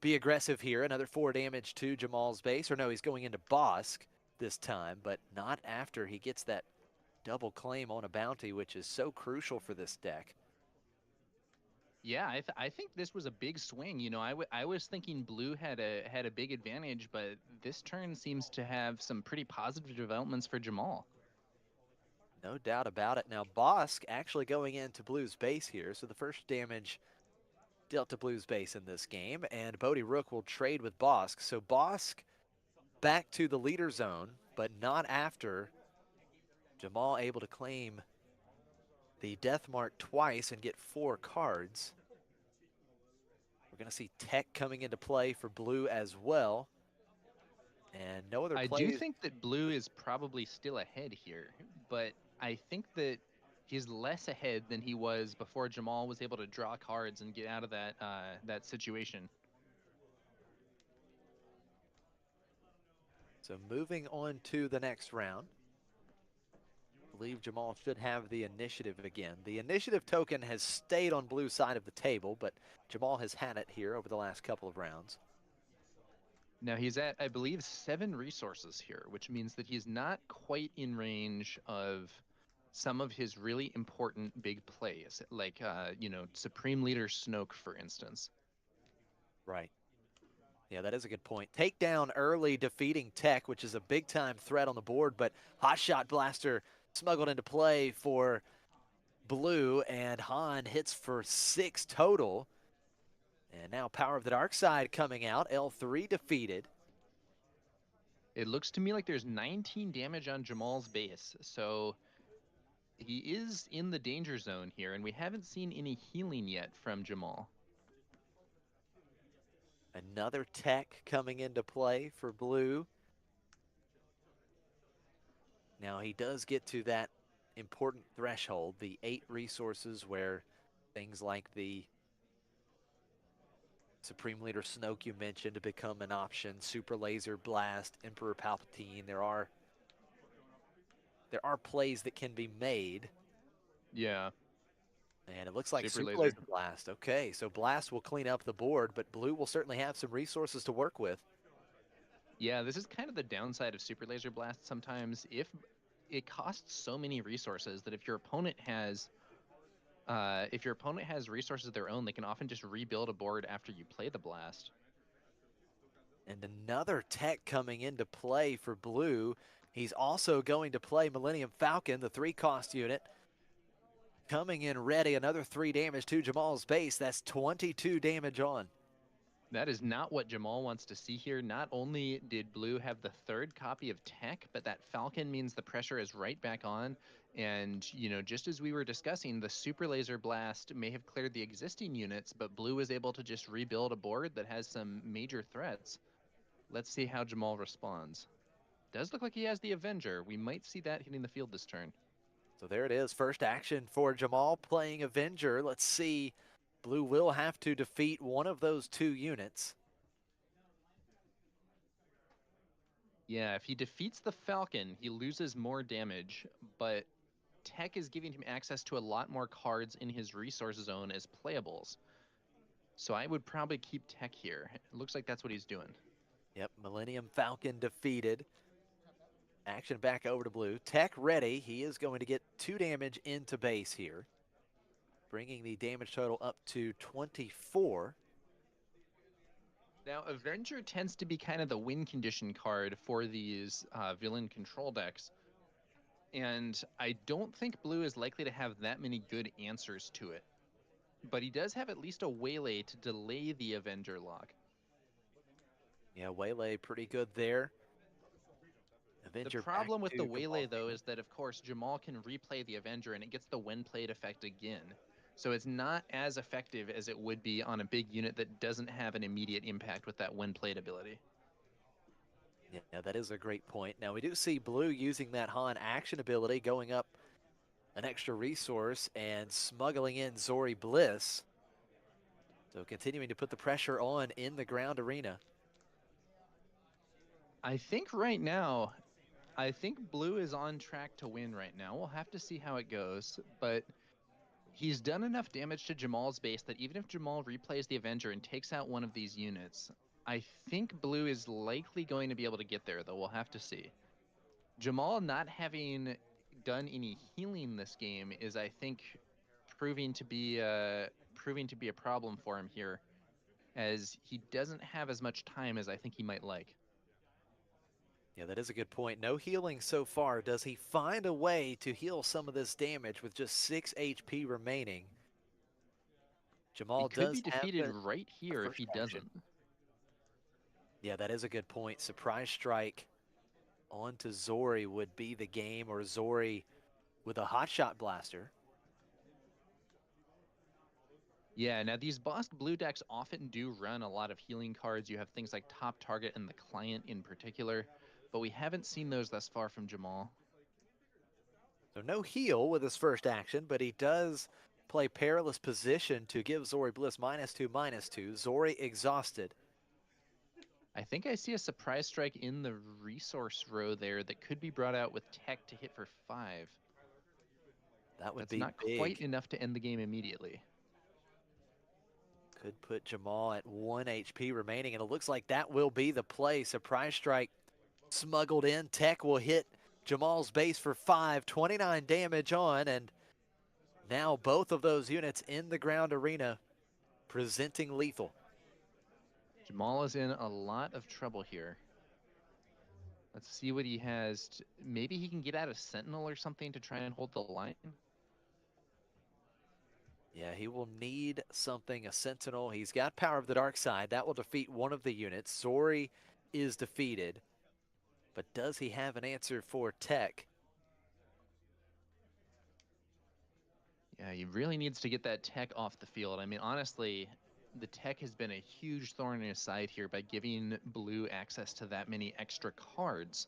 be aggressive here. Another 4 damage to Jamal's base. Or no, he's going into Bosk this time, but not after he gets that double claim on a bounty, which is so crucial for this deck. Yeah, I think this was a big swing. You know, I was thinking blue had a big advantage, but this turn seems to have some pretty positive developments for Jamal. No doubt about it. Now, Bosk actually going into blue's base here, so the first damage dealt to blue's base in this game, and Bodie Rook will trade with Bosk. So Bosk back to the leader zone, but not after Jamal able to claim the death mark twice and get 4 cards. We're going to see Tech coming into play for blue as well. And no other I plays. do think that blue is probably still ahead here, but I think that he's less ahead than he was before Jamal was able to draw cards and get out of that situation. So moving on to the next round. I believe Jamal should have the initiative again. The initiative token has stayed on blue side of the table, but Jamal has had it here over the last couple of rounds. Now he's at, I believe, 7 resources here, which means that he's not quite in range of some of his really important big plays, like, you know, Supreme Leader Snoke, for instance. Right. Yeah, that is a good point. Takedown early, defeating Tech, which is a big-time threat on the board, but Hot Shot Blaster smuggled into play for blue, and Han hits for 6 total. And now Power of the Dark Side coming out, L3 defeated. It looks to me like there's 19 damage on Jamal's base, so he is in the danger zone here, and we haven't seen any healing yet from Jamal. Another Tech coming into play for blue. Now he does get to that important threshold, the 8 resources, where things like the Supreme Leader Snoke you mentioned to become an option, Super Laser Blast, Emperor Palpatine. There are plays that can be made. Yeah. And it looks like Super Laser Blast. Okay, so Blast will clean up the board, but blue will certainly have some resources to work with. Yeah, this is kind of the downside of Super Laser Blast sometimes. If it costs so many resources that if your opponent has resources of their own, they can often just rebuild a board after you play the blast. And another Tech coming into play for blue. He's also going to play Millennium Falcon, the 3-cost unit. Coming in ready, another 3 damage to Jamal's base. That's 22 damage on. That is not what Jamal wants to see here. Not only did blue have the 3rd copy of Tech, but that Falcon means the pressure is right back on. And, you know, just as we were discussing, the Super Laser Blast may have cleared the existing units, but blue was able to just rebuild a board that has some major threats. Let's see how Jamal responds. Does look like he has the Avenger. We might see that hitting the field this turn. So there it is, first action for Jamal playing Avenger. Let's see, blue will have to defeat one of those 2 units. Yeah, if he defeats the Falcon, he loses more damage, but Tech is giving him access to a lot more cards in his resource zone as playables. So I would probably keep Tech here. It looks like that's what he's doing. Yep, Millennium Falcon defeated. Action back over to blue. Tech ready. He is going to get 2 damage into base here, bringing the damage total up to 24. Now, Avenger tends to be kind of the win condition card for these villain control decks. And I don't think blue is likely to have that many good answers to it. But he does have at least a Waylay to delay the Avenger lock. Yeah, Waylay pretty good there. Avenger the problem with the Waylay, Jamal. though, is that, of course, Jamal can replay the Avenger and it gets the when played effect again. So it's not as effective as it would be on a big unit that doesn't have an immediate impact with that when played ability. Yeah, that is a great point. Now, we do see blue using that Han action ability, going up an extra resource and smuggling in Zori Bliss. So continuing to put the pressure on in the ground arena. I think right now, I think blue is on track to win right now. We'll have to see how it goes, but he's done enough damage to Jamal's base that even if Jamal replays the Avenger and takes out one of these units, I think blue is likely going to be able to get there, though we'll have to see. Jamal not having done any healing this game is, I think, proving to be a problem for him here, as he doesn't have as much time as I think he might like. Yeah, that is a good point. No healing so far. Does he find a way to heal some of this damage with just 6 HP remaining? He Jamal could be does have defeated the right here if first he action. doesn't. Yeah, that is a good point. Surprise strike onto Zori would be the game, or Zori with a hotshot blaster. Yeah, now these Bosk blue decks often do run a lot of healing cards. You have things like Top Target and the Client in particular, but we haven't seen those thus far from Jamal. So no heal with his first action, but he does play Perilous Position to give Zori Bliss -2/-2. Zori exhausted. I think I see a surprise strike in the resource row there that could be brought out with tech to hit for 5. That would That's be not quite big. enough to end the game immediately. Could put Jamal at 1 HP remaining, and it looks like that will be the play. Surprise strike smuggled in. Tech will hit Jamal's base for 5, 29 damage on, and now both of those units in the ground arena presenting lethal. Jamal is in a lot of trouble here. Let's see what he has. Maybe he can get out a Sentinel or something to try and hold the line. Yeah, he will need something, a Sentinel. He's got Power of the Dark Side. That will defeat one of the units. Zori is defeated. But does he have an answer for Tech? Yeah, he really needs to get that tech off the field. I mean, honestly, the tech has been a huge thorn in his side here by giving blue access to that many extra cards.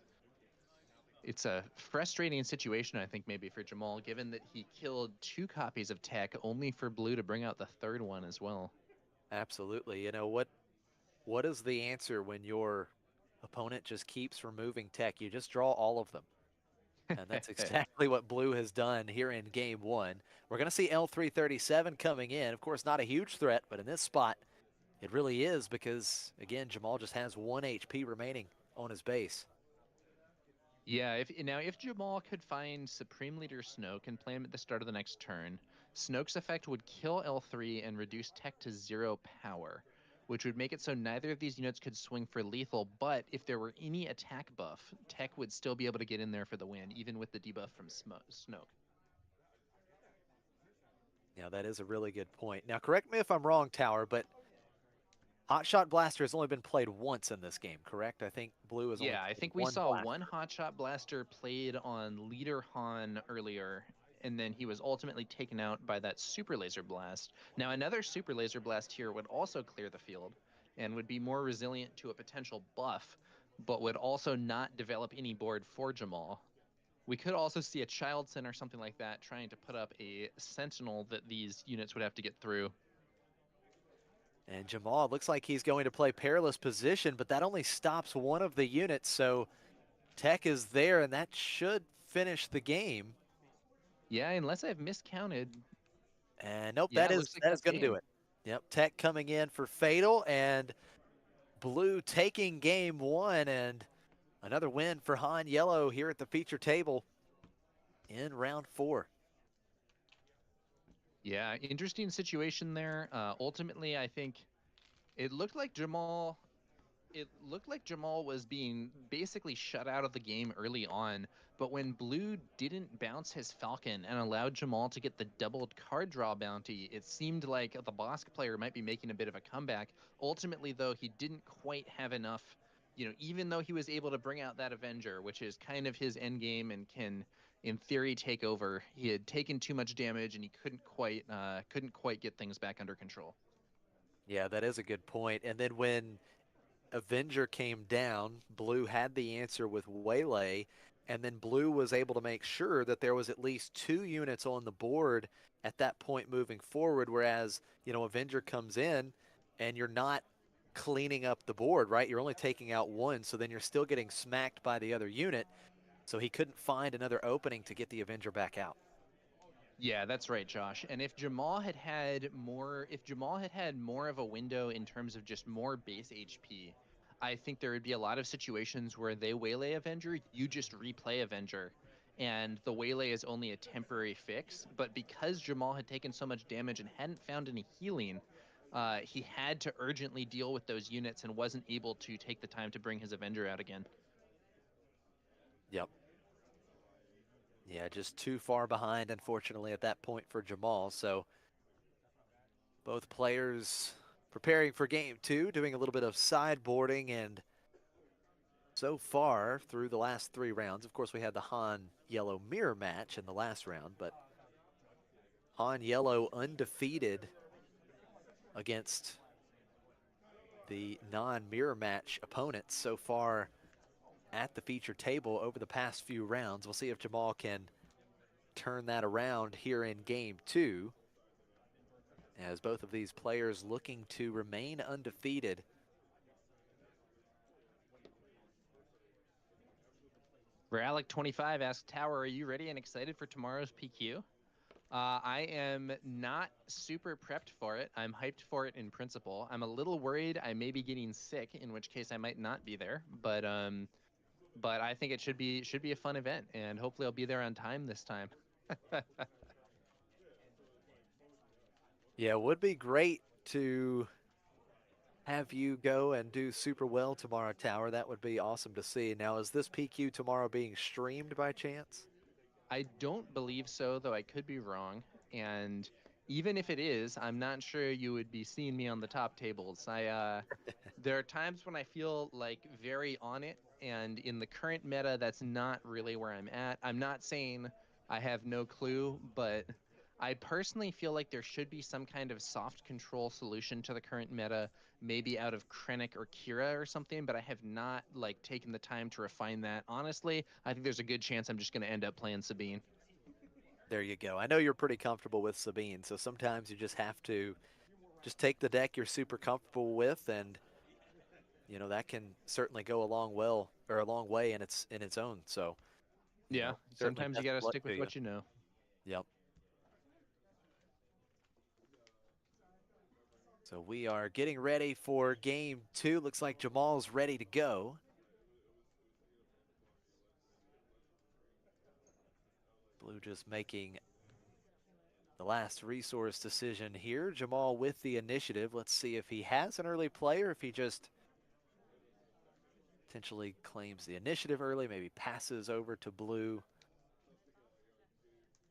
It's a frustrating situation, I think, maybe for Jamal, given that he killed 2 copies of tech only for blue to bring out the 3rd one as well. Absolutely. You know, what is the answer when your opponent just keeps removing tech? You just draw all of them. And that's exactly what blue has done here in game 1. We're going to see L337 coming in. Of course, not a huge threat, but in this spot, it really is because, again, Jamal just has 1 HP remaining on his base. Yeah, if Jamal could find Supreme Leader Snoke and play him at the start of the next turn, Snoke's effect would kill L3 and reduce tech to 0 power, which would make it so neither of these units could swing for lethal, but if there were any attack buff, tech would still be able to get in there for the win, even with the debuff from Snoke. Yeah, that is a really good point. Now, correct me if I'm wrong, Tower, but Hotshot Blaster has only been played once in this game, correct? I think blue has only Yeah, I played think we one saw blaster. one Hotshot Blaster played on Leader Han earlier, and then he was ultimately taken out by that Super Laser Blast. Now, another Super Laser Blast here would also clear the field and would be more resilient to a potential buff, but would also not develop any board for Jamal. We could also see a Child Sin or something like that trying to put up a Sentinel that these units would have to get through. And Jamal looks like he's going to play Perilous Position, but that only stops one of the units, so Tech is there, and that should finish the game. Yeah, unless I've miscounted. And nope, Yeah, that is looks like that is that's going to do game. it. Yep, Tech coming in for Fatal, and blue taking game 1, and another win for Han Yellow here at the feature table in round 4. Yeah, interesting situation there. Ultimately, I think it looked like Jamal. It looked like Jamal was being basically shut out of the game early on, but when Blue didn't bounce his Falcon and allowed Jamal to get the doubled card draw bounty, it seemed like the Bosk player might be making a bit of a comeback. Ultimately, though, he didn't quite have enough. Even though he was able to bring out that Avenger, which is kind of his end game and can, in theory, take over, he had taken too much damage and he couldn't quite get things back under control. Yeah, that is a good point. And then when Avenger came down, blue had the answer with Waylay, and then blue was able to make sure that there was at least 2 units on the board at that point moving forward, whereas, Avenger comes in and you're not cleaning up the board, right? You're only taking out 1, so then you're still getting smacked by the other unit, so he couldn't find another opening to get the Avenger back out. Yeah, that's right, Josh. And if Jamal had had more of a window in terms of just more base HP, I think there would be a lot of situations where they waylay Avenger, you just replay Avenger, and the waylay is only a temporary fix. But because Jamal had taken so much damage and hadn't found any healing, he had to urgently deal with those units and wasn't able to take the time to bring his Avenger out again. Yep. Yeah, just too far behind, unfortunately, at that point for Jamal. So both players preparing for game 2, doing a little bit of sideboarding, and so far through the last 3 rounds, of course, we had the Han Yellow mirror match in the last round, but Han Yellow undefeated against the non-mirror match opponents so far at the feature table over the past few rounds. We'll see if Jamal can turn that around here in game 2, as both of these players looking to remain undefeated. Rallic25 asks, Tower, are you ready and excited for tomorrow's PQ? I am not super prepped for it. I'm hyped for it in principle. I'm a little worried I may be getting sick, in which case I might not be there. But I think it should be a fun event, and hopefully I'll be there on time this time. Yeah, it would be great to have you go and do super well tomorrow, Tower. That would be awesome to see. Now, is this PQ tomorrow being streamed by chance? I don't believe so, though I could be wrong. And even if it is, I'm not sure you would be seeing me on the top tables. There are times when I feel like very on it, and in the current meta, that's not really where I'm at. I'm not saying I have no clue, but I personally feel like there should be some kind of soft control solution to the current meta, maybe out of Krennic or Kira or something, but I have not like taken the time to refine that. Honestly, I think there's a good chance I'm just going to end up playing Sabine. There you go. I know you're pretty comfortable with Sabine, so sometimes you just have to just take the deck you're super comfortable with, and you know that can certainly go a long way in its own. So yeah, sometimes you got to stick with what you know. Yep. So we are getting ready for game 2. Looks like Jamal's ready to go. Blue just making the last resource decision here. Jamal with the initiative. Let's see if he has an early play or if he just potentially claims the initiative early, maybe passes over to blue.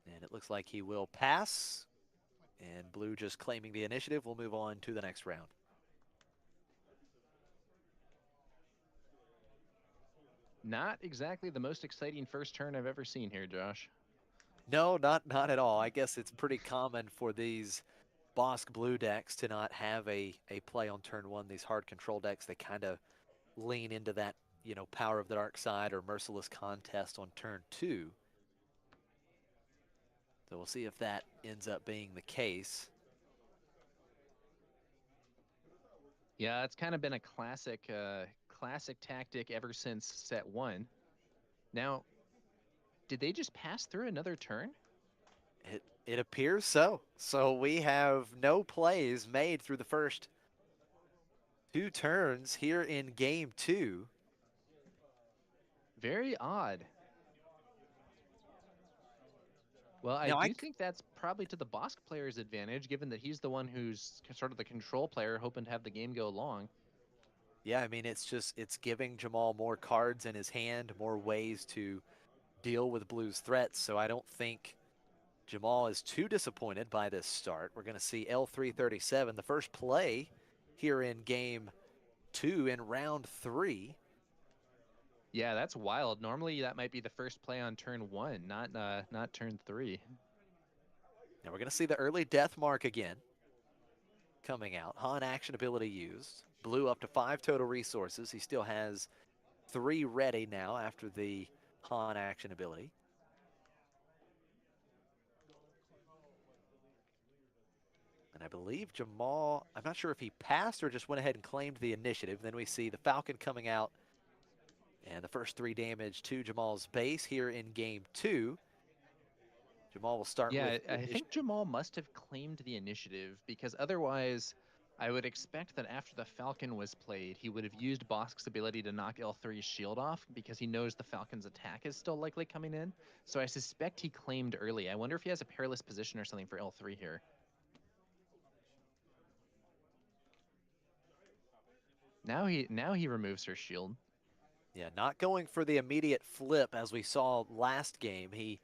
And it looks like he will pass. And blue just claiming the initiative. We'll move on to the next round. Not exactly the most exciting first turn I've ever seen here, Josh. No, not at all. I guess it's pretty common for these Bosk blue decks to not have a play on turn 1. These hard control decks, they kind of lean into that, you know, Power of the Dark Side or Merciless Contest on turn 2. So we'll see if that ends up being the case. Yeah, it's kind of been a classic tactic ever since set 1. Now, did they just pass through another turn? It appears so. So we have no plays made through the first 2 turns here in game 2. Very odd. Well, I do think that's probably to the Bosk player's advantage, given that he's the one who's sort of the control player, hoping to have the game go long. Yeah, I mean, it's giving Jamal more cards in his hand, more ways to deal with blue's threats. So I don't think Jamal is too disappointed by this start. We're going to see L337, the first play here in game 2 in round 3. Yeah, that's wild. Normally that might be the first play on turn 1, not turn 3. Now we're going to see the early death mark again coming out. Han action ability used. Blue up to 5 total resources. He still has 3 ready now after the Han action ability. And I believe Jamal, I'm not sure if he passed or just went ahead and claimed the initiative. Then we see the Falcon coming out. And the first 3 damage to Jamal's base here in game 2. Jamal will start with... Yeah, I think Jamal must have claimed the initiative, because otherwise I would expect that after the Falcon was played, he would have used Bosk's ability to knock L3's shield off because he knows the Falcon's attack is still likely coming in. So I suspect he claimed early. I wonder if he has a perilous position or something for L3 here. Now he removes her shield. Yeah, not going for the immediate flip as we saw last game. He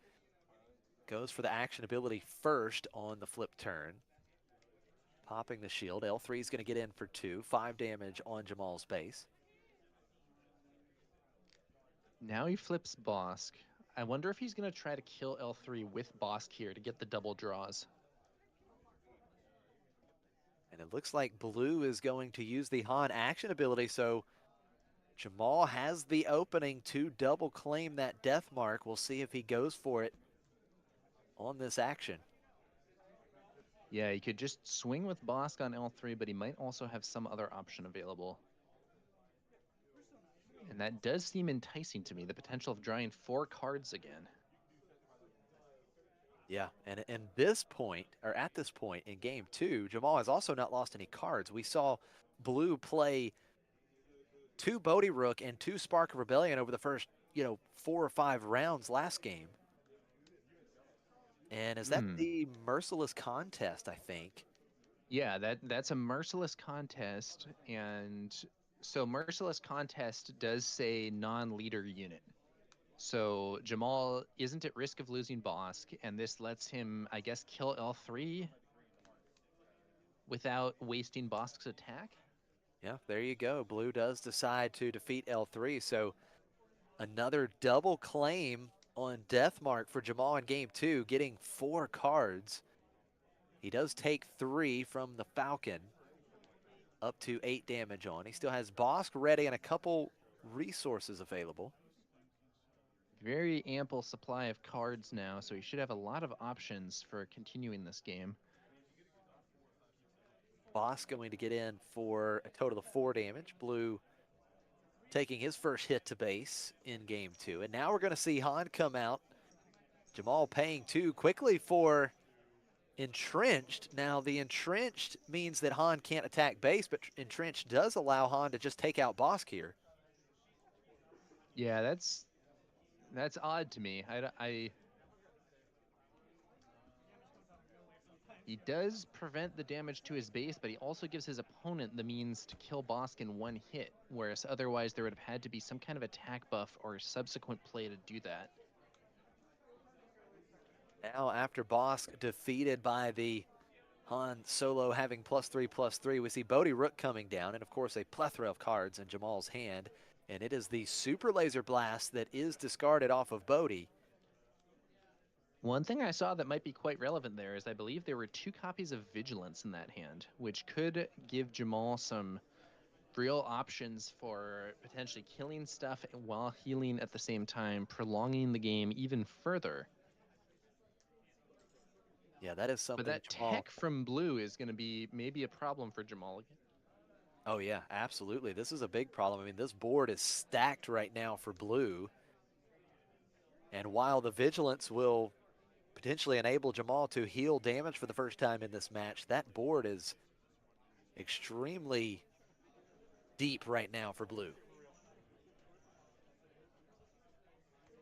goes for the action ability first on the flip turn. Popping the shield. L3 is going to get in for 2. 5 damage on Jamal's base. Now he flips Bosk. I wonder if he's going to try to kill L3 with Bosk here to get the double draws. And it looks like Blue is going to use the Han action ability, so Jamal has the opening to double claim that death mark. We'll see if he goes for it on this action. Yeah, he could just swing with Bosk on L3, but he might also have some other option available. And that does seem enticing to me, the potential of drawing 4 cards again. Yeah, and at this point in game 2, Jamal has also not lost any cards. We saw Blue play 2 Bodhi Rook and 2 Spark of Rebellion over the first, 4 or 5 rounds last game. And is that the Merciless Contest, I think? Yeah, that's a Merciless Contest, and so Merciless Contest does say non-leader unit. So Jamal isn't at risk of losing Bosk, and this lets him, I guess, kill L3 without wasting Bosk's attack. Yeah, there you go. Blue does decide to defeat L3, so another double claim on Deathmark for Jamal in game 2, getting 4 cards. He does take 3 from the Falcon, up to 8 damage on. He still has Bosk ready and a couple resources available. Very ample supply of cards now, so he should have a lot of options for continuing this game. Bosk going to get in for a total of 4 damage. Blue taking his first hit to base in game 2. And now we're going to see Han come out. Jamal paying 2 quickly for Entrenched. Now the Entrenched means that Han can't attack base, but Entrenched does allow Han to just take out Bosk here. Yeah, that's odd to me. He does prevent the damage to his base, but he also gives his opponent the means to kill Bosk in 1 hit, whereas otherwise there would have had to be some kind of attack buff or subsequent play to do that. Now after Bosk defeated by the Han solo having +3/+3, we see Bodhi Rook coming down, and of course a plethora of cards in Jamal's hand, and it is the Super Laser Blast that is discarded off of Bodhi. One thing I saw that might be quite relevant there is I believe there were 2 copies of Vigilance in that hand, which could give Jamal some real options for potentially killing stuff while healing at the same time, prolonging the game even further. Yeah, that is something. But that Jamal, tech from Blue is going to be maybe a problem for Jamal again. Oh yeah, absolutely. This is a big problem. I mean, this board is stacked right now for Blue. And while the Vigilance will potentially enable Jamal to heal damage for the first time in this match, that board is extremely deep right now for Blue.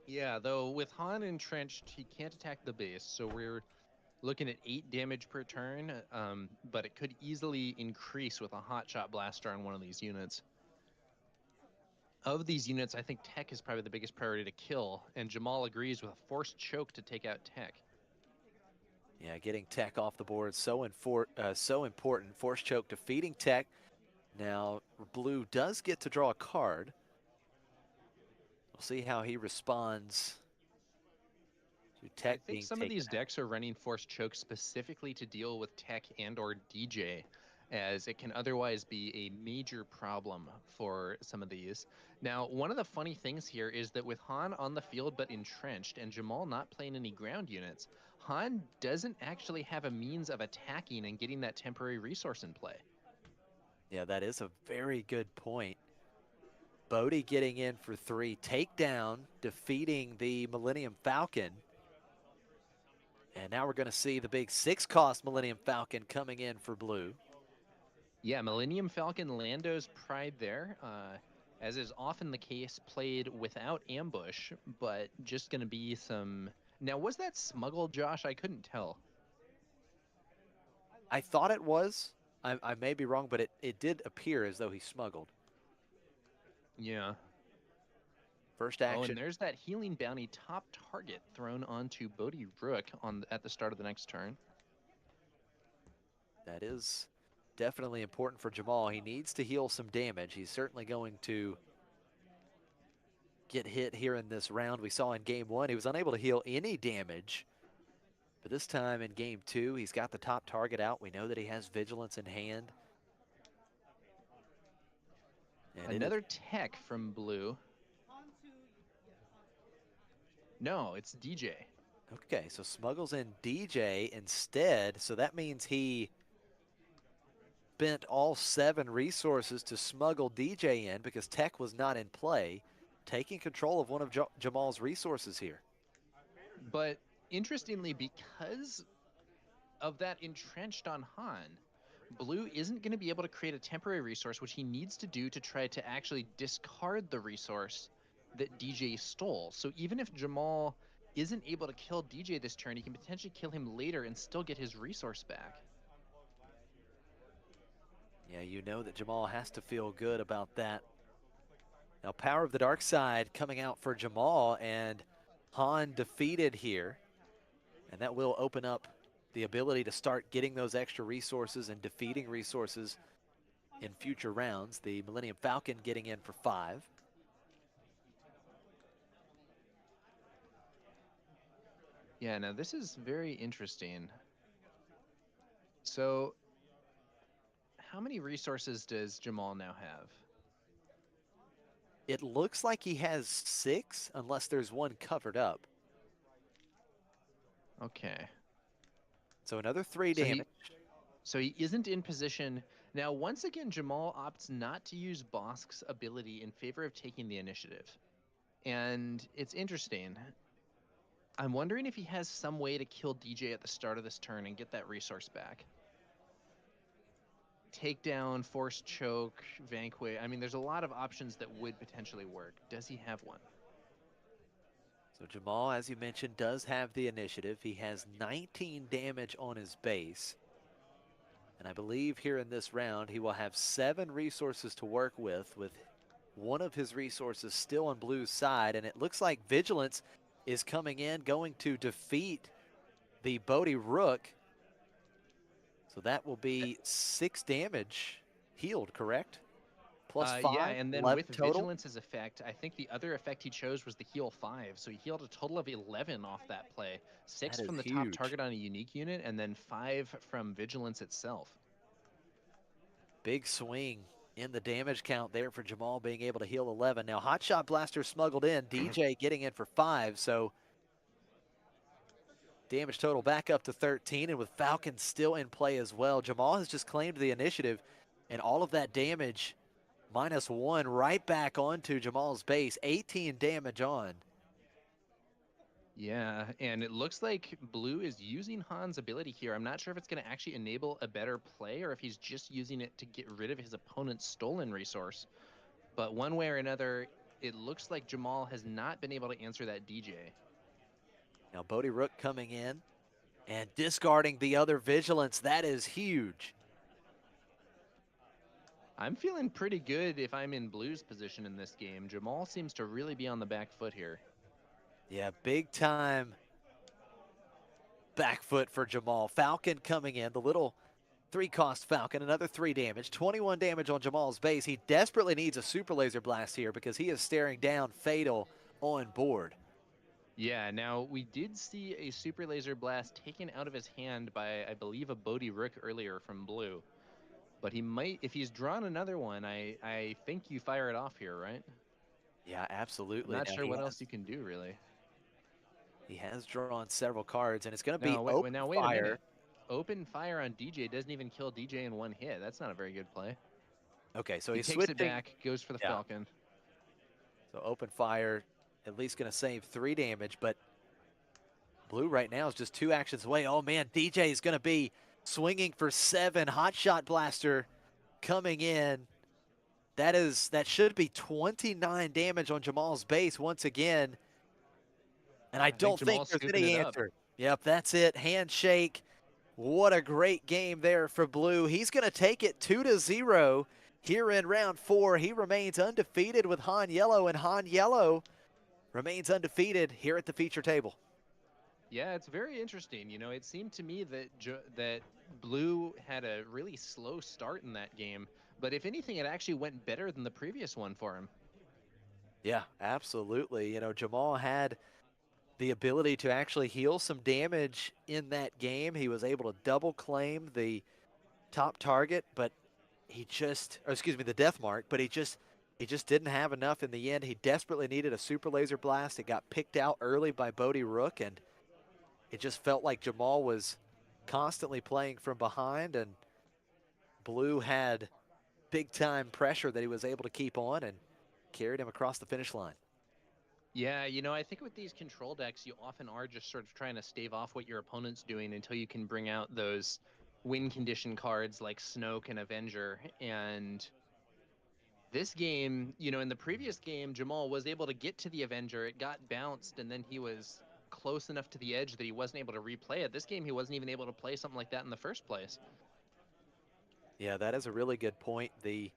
Yeah, though with Han entrenched, he can't attack the base, so we're looking at 8 damage per turn, but it could easily increase with a Hotshot Blaster on one of these units. Of these units, I think Tech is probably the biggest priority to kill, and Jamal agrees with a Forced Choke to take out Tech. Yeah, getting Tech off the board so important. Force Choke defeating Tech. Now, Blue does get to draw a card. We'll see how he responds to Tech I think some of these decks are running Forced Choke specifically to deal with Tech and or DJ, as it can otherwise be a major problem for some of these. Now, one of the funny things here is that with Han on the field but entrenched and Jamal not playing any ground units, Han doesn't actually have a means of attacking and getting that temporary resource in play. Yeah, that is a very good point. Bodhi getting in for 3, takedown, defeating the Millennium Falcon. And now we're going to see the big 6-cost Millennium Falcon coming in for Blue. Yeah, Millennium Falcon Lando's pride there, as is often the case, played without ambush, but just going to be some. Now, was that smuggled, Josh? I couldn't tell. I thought it was. I may be wrong, but it did appear as though he smuggled. Yeah. First Oh, action. and there's that healing bounty top target thrown onto Bodhi Rook at the start of the next turn. That is definitely important for Jamal. He needs to heal some damage. He's certainly going to get hit here in this round. We saw in game 1, he was unable to heal any damage. But this time in game 2, he's got the top target out. We know that he has Vigilance in hand. And Another tech from Blue. No, it's DJ. Okay, so smuggles in DJ instead. So that means he spent all 7 resources to smuggle DJ in because tech was not in play, taking control of one of Jamal's resources here. But interestingly, because of that entrenched on Han, Blue isn't going to be able to create a temporary resource, which he needs to do to try to actually discard the resource that DJ stole. So even if Jamal isn't able to kill DJ this turn, he can potentially kill him later and still get his resource back. Yeah, you know that Jamal has to feel good about that. Now, Power of the Dark Side coming out for Jamal, and Han defeated here. And that will open up the ability to start getting those extra resources and defeating resources in future rounds. The Millennium Falcon getting in for 5. Yeah, now this is very interesting. So, how many resources does Jamal now have? It looks like he has 6, unless there's one covered up. Okay. So another 3 damage. So he isn't in position. Now, once again, Jamal opts not to use Bosk's ability in favor of taking the initiative. And it's interesting. I'm wondering if he has some way to kill DJ at the start of this turn and get that resource back. Takedown, force choke, vanquish. I mean, there's a lot of options that would potentially work. Does he have one? So Jamal, as you mentioned, does have the initiative. He has 19 damage on his base. And I believe here in this round, he will have 7 resources to work with one of his resources still on Blue's side. And it looks like Vigilance is coming in, going to defeat the Bodhi Rook. So that will be 6 damage healed, correct? Plus 5, yeah, and then 11 with total. Vigilance's effect, I think the other effect he chose was the heal 5. So he healed a total of 11 off that play. 6 from the top target on a unique unit, and then 5 from Vigilance itself. Big swing in the damage count there for Jamal being able to heal 11. Now Hotshot Blaster smuggled in, DJ getting in for 5, so damage total back up to 13, and with Falcon still in play as well, Jamal has just claimed the initiative, and all of that damage -1 right back onto Jamal's base, 18 damage on. Yeah, and it looks like Blue is using Han's ability here. I'm not sure if it's going to actually enable a better play or if he's just using it to get rid of his opponent's stolen resource. But one way or another, it looks like Jamal has not been able to answer that DJ. Now Bodhi Rook coming in and discarding the other Vigilance. That is huge. I'm feeling pretty good if I'm in Blue's position in this game. Jamal seems to really be on the back foot here. Yeah, big time back foot for Jamal. Falcon coming in, the little 3-cost Falcon, another 3 damage, 21 damage on Jamal's base. He desperately needs a super laser blast here because he is staring down Fatal on board. Yeah, now we did see a super laser blast taken out of his hand by, I believe, a Bodhi Rook earlier from Blue. But he might, if he's drawn another one, I think you fire it off here, right? Yeah, absolutely. I'm not sure what else you can do, really. He has drawn several cards, and it's going to be wait open a fire. minute. Open fire on DJ doesn't even kill DJ in one hit. That's not a very good play. Okay, so he he's takes switching. It back, goes for the Falcon. So open fire, at least going to save 3 damage, but Blue right now is just 2 actions away. Oh man, DJ is going to be swinging for 7. Hotshot Blaster coming in. That should be 29 damage on Jamal's base once again. And I I think don't think Jamal's there's scooping any it up. answer. Yep, that's it. Handshake. What a great game there for Blue. He's going to take it 2-0 here in round 4. He remains undefeated with Han Yellow, and Han Yellow remains undefeated here at the feature table. Yeah, it's very interesting. You know, it seemed to me that that Blue had a really slow start in that game, but if anything, it actually went better than the previous one for him. Yeah, absolutely. You know, Jamal had the ability to actually heal some damage in that game. He was able to double claim the top target, but he just, or excuse me, the death mark, but he just didn't have enough in the end. He desperately needed a super laser blast. It got picked out early by Bodie Rook, and it just felt like Jamal was constantly playing from behind, and Blue had big time pressure that he was able to keep on and carried him across the finish line. Yeah, you know, I think with these control decks, you often are just sort of trying to stave off what your opponent's doing until you can bring out those win condition cards like Snoke and Avenger. And this game, you know, in the previous game, Jamal was able to get to the Avenger. It got bounced, and then he was close enough to the edge that he wasn't able to replay it. This game, he wasn't even able to play something like that in the first place. Yeah, that is a really good point. The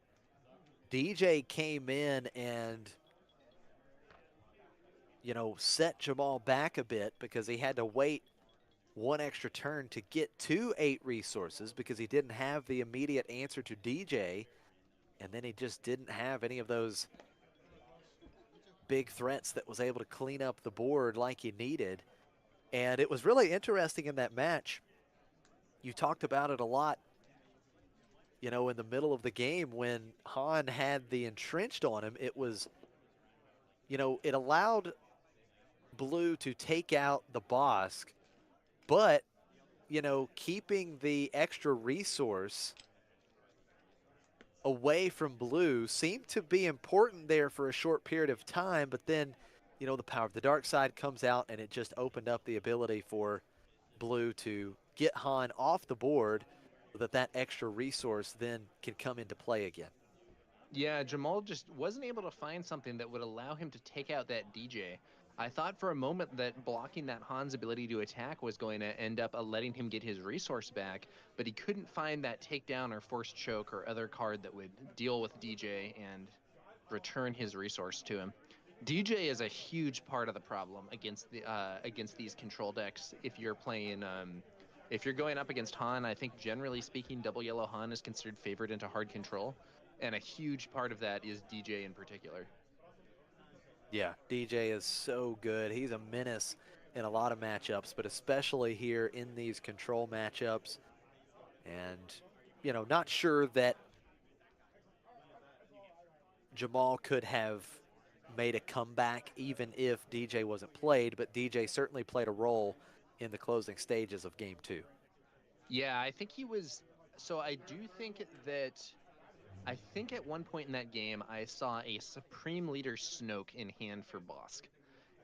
DJ came in and, you know, set Jamal back a bit because he had to wait one extra turn to get to 8 resources because he didn't have the immediate answer to DJ, and then he just didn't have any of those big threats that was able to clean up the board like he needed. And it was really interesting in that match. You talked about it a lot, you know, in the middle of the game when Han had the entrenched on him. It was, you know, it allowed Blue to take out the Bosk, but, you know, keeping the extra resource away from Blue seemed to be important there for a short period of time, but then, you know, the power of the dark side comes out and it just opened up the ability for Blue to get Han off the board so that that extra resource then can come into play again. Yeah, Jamal just wasn't able to find something that would allow him to take out that DJ. I thought for a moment that blocking that Han's ability to attack was going to end up letting him get his resource back, but he couldn't find that takedown or forced choke or other card that would deal with DJ and return his resource to him. DJ is a huge part of the problem against these control decks. If you're going up against Han, I think generally speaking, double yellow Han is considered favored into hard control, and a huge part of that is DJ in particular. Yeah, DJ is so good. He's a menace in a lot of matchups, but especially here in these control matchups. And, you know, not sure that Jamal could have made a comeback even if DJ wasn't played, but DJ certainly played a role in the closing stages of game 2. Yeah, I think he was. So I do think that. I think at one point in that game, I saw a Supreme Leader Snoke in hand for Bosk.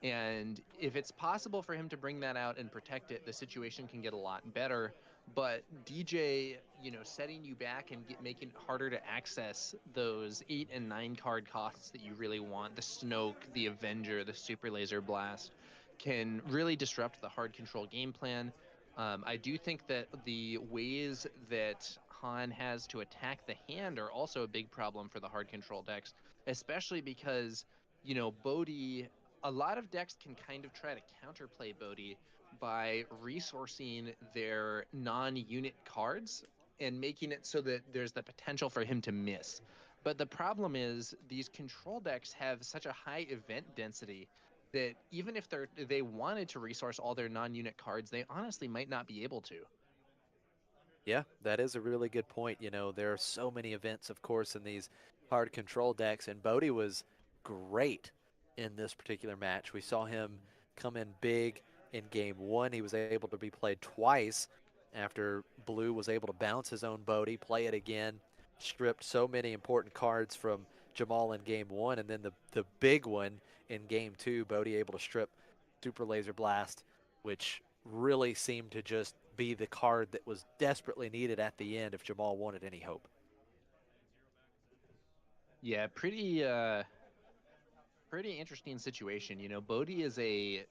And if it's possible for him to bring that out and protect it, the situation can get a lot better. But DJ, you know, setting you back and making it harder to access those 8 and 9 card costs that you really want, the Snoke, the Avenger, the Super Laser Blast, can really disrupt the hard control game plan. I do think that the ways that Han has to attack the hand are also a big problem for the hard control decks, especially because, you know, Bodhi, a lot of decks can kind of try to counterplay Bodhi by resourcing their non-unit cards and making it so that there's the potential for him to miss. But the problem is these control decks have such a high event density that even if they wanted to resource all their non-unit cards, they honestly might not be able to. Yeah, that is a really good point. You know, there are so many events, of course, in these hard control decks, and Bodhi was great in this particular match. We saw him come in big in game 1. He was able to be played twice after Blue was able to bounce his own Bodhi, play it again, stripped so many important cards from Jamal in game 1, and then the big one in game 2, Bodhi able to strip Super Laser Blast, which really seemed to just be the card that was desperately needed at the end if Jamal wanted any hope. Yeah, pretty interesting situation. You know, Bodhi's a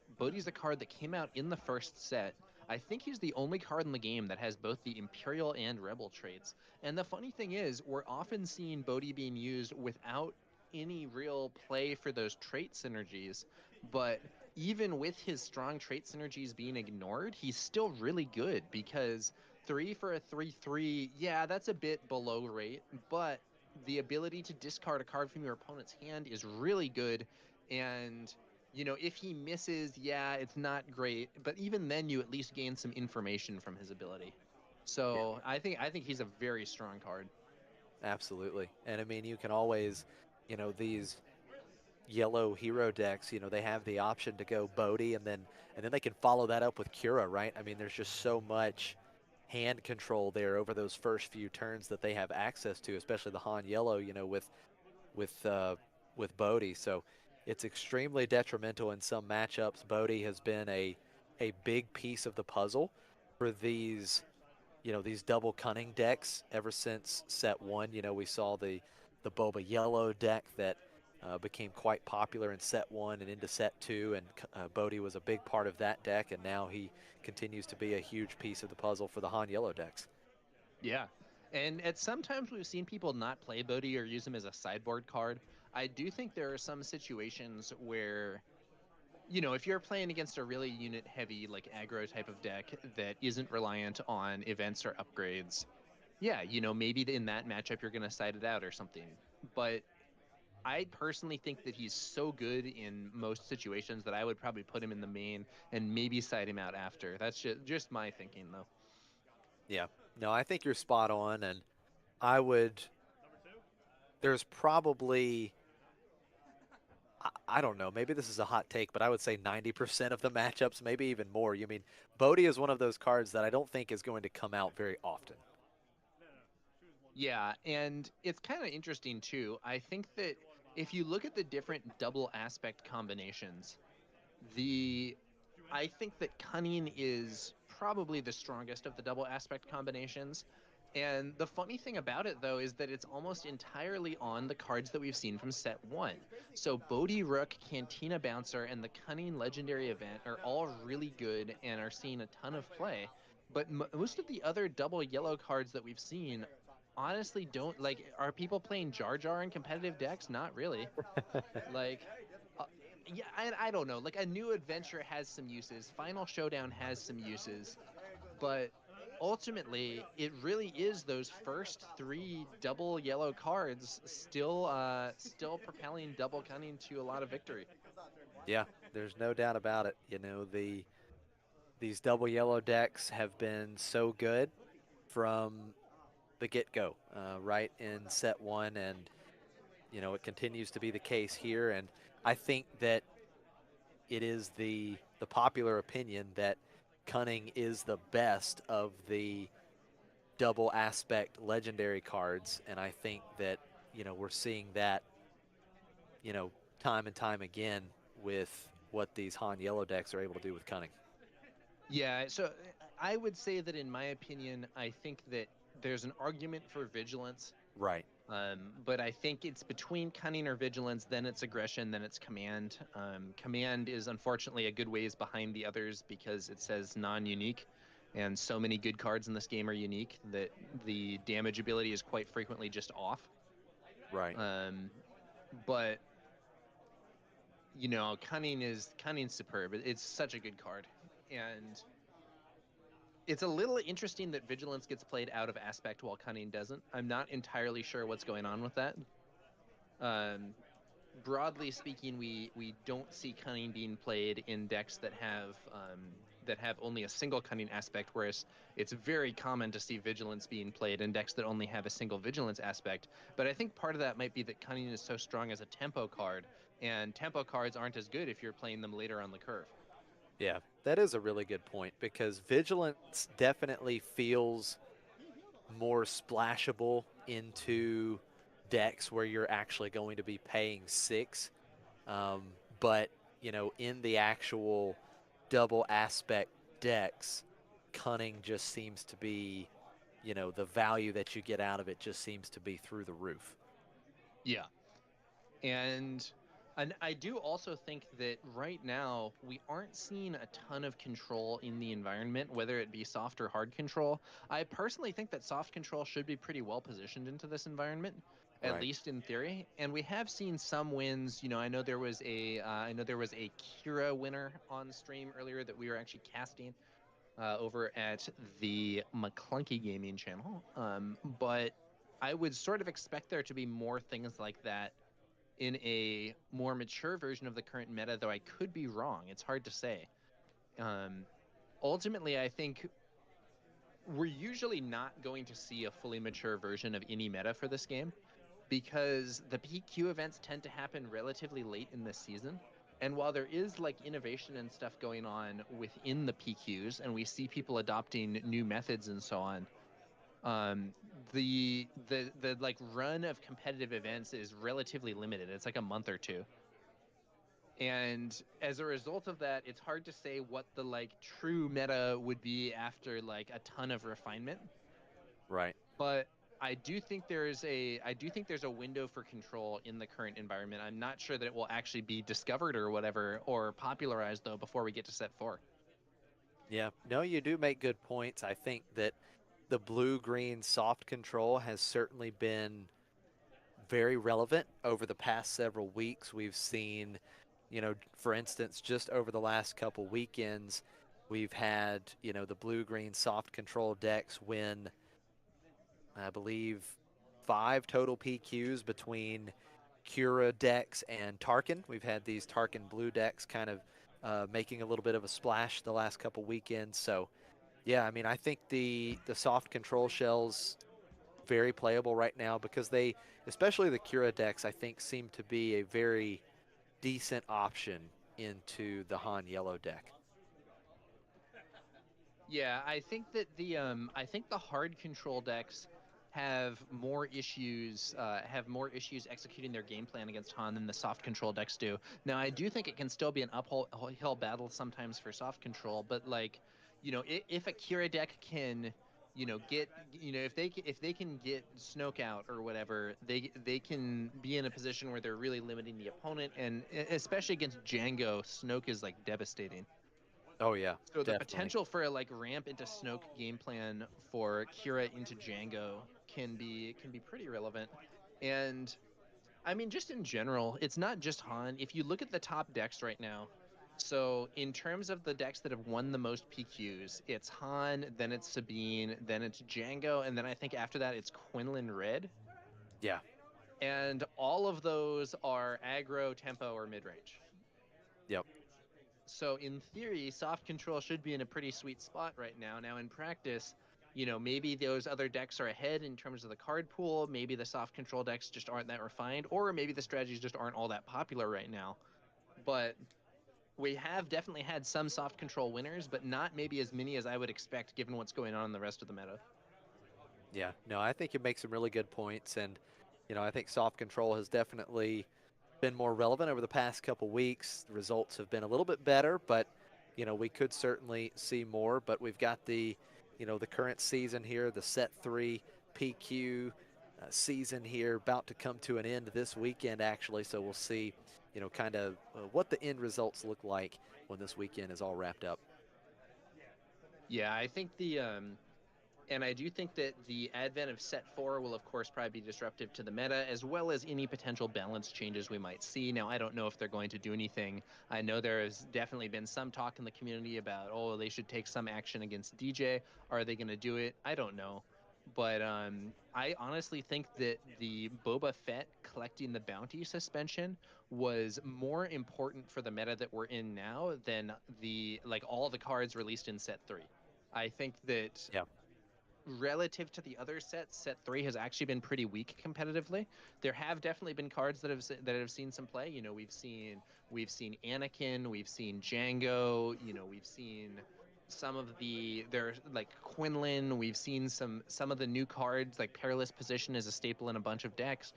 card that came out in the first set. I think he's the only card in the game that has both the Imperial and Rebel traits. And the funny thing is, we're often seeing Bodhi being used without any real play for those trait synergies. But even with his strong trait synergies being ignored, he's still really good because 3 for a 3/3, yeah, that's a bit below rate, but the ability to discard a card from your opponent's hand is really good. And you know, if he misses, yeah, it's not great, but even then you at least gain some information from his ability. Yeah, So I think he's a very strong card. absolutely. And I mean, you can always, these yellow hero decks, they have the option to go Bodhi and then they can follow that up with Cura, right? I mean, there's just so much hand control there over those first few turns that they have access to, especially the Han Yellow, with uh, with Bodhi. So it's extremely detrimental in some matchups. Bodhi has been a big piece of the puzzle for these double cunning decks ever since set one. We saw the Boba Yellow deck that became quite popular in set one and into set two, and Bodhi was a big part of that deck, and now he continues to be a huge piece of the puzzle for the Han Yellow decks. Yeah. And at sometimes we've seen people not play Bodhi or use him as a sideboard card. I do think there are some situations where, you know, if you're playing against a really unit heavy, like aggro type of deck that isn't reliant on events or upgrades, yeah, you know, maybe in that matchup you're going to side it out or something. But I personally think that he's so good in most situations that I would probably put him in the main and maybe side him out after. That's just my thinking, though. Yeah, no, I think you're spot on, and I would. There's probably I don't know, maybe this is a hot take, but I would say 90% of the matchups, maybe even more. You mean, Bodhi is one of those cards that I don't think is going to come out very often. Yeah, and it's kind of interesting too. I think that if you look at the different double aspect combinations, the I think that cunning is probably the strongest of the double aspect combinations. And the funny thing about it, though, is that it's almost entirely on the cards that we've seen from set one. So Bodhi Rook, Cantina Bouncer, and the Cunning Legendary event are all really good and are seeing a ton of play. But most of the other double yellow cards that we've seen honestly don't like. Are people playing Jar Jar in competitive decks? Not really. Like, uh, yeah, I don't know. Like, a new adventure has some uses. Final Showdown has some uses, but ultimately, it really is those first three double yellow cards still propelling double cunning to a lot of victory. Yeah, there's no doubt about it. These double yellow decks have been so good from the get-go, right in set one, and it continues to be the case here. And I think that it is the popular opinion that Cunning is the best of the double aspect legendary cards, and I think that we're seeing that time and time again with what these Han Yellow decks are able to do with Cunning. Yeah, so I would say that in my opinion, I think that there's an argument for vigilance. Right. But I think it's between cunning or vigilance, then it's aggression, then it's command. Command is unfortunately a good ways behind the others because it says non-unique, and so many good cards in this game are unique that the damage ability is quite frequently just off. Right. But you know, cunning's superb. It's such a good card, and it's a little interesting that vigilance gets played out of aspect while cunning doesn't. I'm not entirely sure what's going on with that. Um, Broadly speaking, we don't see cunning being played in decks that have only a single cunning aspect, whereas it's very common to see vigilance being played in decks that only have a single vigilance aspect. But I think part of that might be that cunning is so strong as a tempo card, and tempo cards aren't as good if you're playing them later on the curve. Yeah, that is a really good point because Vigilance definitely feels more splashable into decks where you're actually going to be paying 6. Um, but, in the actual double aspect decks, Cunning just seems to be, the value that you get out of it just seems to be through the roof. Yeah. And I do also think that right now we aren't seeing a ton of control in the environment, whether it be soft or hard control. I personally think that soft control should be pretty well positioned into this environment, at Right. least in theory. And we have seen some wins. You know, I know there was a Kira winner on stream earlier that we were actually casting over at the McClunky Gaming channel. But I would sort of expect there to be more things like that in a more mature version of the current meta, though I could be wrong. It's hard to say. Um, Ultimately, I think we're usually not going to see a fully mature version of any meta for this game because the PQ events tend to happen relatively late in the season. And while there is like innovation and stuff going on within the PQs, and we see people adopting new methods and so on, the like run of competitive events is relatively limited. It's like a month or two. And as a result of that, it's hard to say what the like true meta would be after like a ton of refinement. Right. But I do think there's a window for control in the current environment. I'm not sure that it will actually be discovered or whatever or popularized though before we get to set 4. Yeah. No, you do make good points. I think that the blue-green soft control has certainly been very relevant over the past several weeks. We've seen, for instance, just over the last couple weekends, we've had, the blue-green soft control decks win, I believe, 5 total PQs between Cura decks and Tarkin. We've had these Tarkin blue decks kind of making a little bit of a splash the last couple weekends. So, yeah, I mean, I think the soft control shells very playable right now because they, especially the Cura decks, I think seem to be a very decent option into the Han yellow deck. Yeah, I think the hard control decks have more issues executing their game plan against Han than the soft control decks do. Now, I do think it can still be an uphill battle sometimes for soft control, but like, if a Kira deck can, if they can get Snoke out or whatever, they can be in a position where they're really limiting the opponent, and especially against Django, Snoke is like devastating. Oh yeah, So the definitely. potential for a like ramp into Snoke game plan for Kira into Django can be pretty relevant. And I mean, just in general, it's not just Han. If you look at the top decks right now, so in terms of the decks that have won the most PQs, it's Han, then it's Sabine, then it's Django, and then I think after that it's Quinlan Red. Yeah. And all of those are aggro, tempo, or mid range. Yep. So in theory, soft control should be in a pretty sweet spot right now. Now in practice, maybe those other decks are ahead in terms of the card pool. Maybe the soft control decks just aren't that refined, or maybe the strategies just aren't all that popular right now. But we have definitely had some soft control winners, but not maybe as many as I would expect given what's going on in the rest of the meta. Yeah. No, I think you make some really good points, and I think soft control has definitely been more relevant over the past couple weeks. The results have been a little bit better, but we could certainly see more. But we've got the the current season here, the set 3 PQ season here, about to come to an end this weekend actually. So we'll see, kind of what the end results look like when this weekend is all wrapped up. Yeah, I think and I do think that the advent of set 4 will, of course, probably be disruptive to the meta, as well as any potential balance changes we might see. Now, I don't know if they're going to do anything. I know there has definitely been some talk in the community about, oh, they should take some action against DJ. Are they going to do it? I don't know. But I honestly think that the Boba Fett collecting the bounty suspension was more important for the meta that we're in now than all the cards released in set 3. I think that Yeah. relative to the other sets, set 3 has actually been pretty weak competitively. There have definitely been cards that have seen some play. We've seen Anakin, we've seen Django, we've seen some of there's like Quinlan, we've seen some of the new cards like Perilous Position is a staple in a bunch of decks.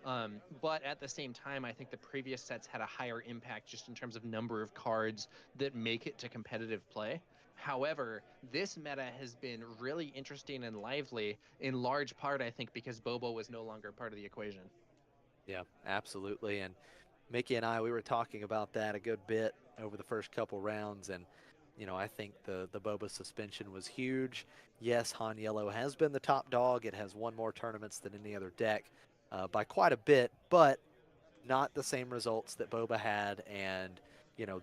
But at the same time, I think the previous sets had a higher impact just in terms of number of cards that make it to competitive play. However, this meta has been really interesting and lively, in large part, I think, because Bobo was no longer part of the equation. Yeah, absolutely. And Mickey and I, we were talking about that a good bit over the first couple rounds, and I think the Boba suspension was huge. Yes, Han Yellow has been the top dog. It has won more tournaments than any other deck by quite a bit, but not the same results that Boba had. And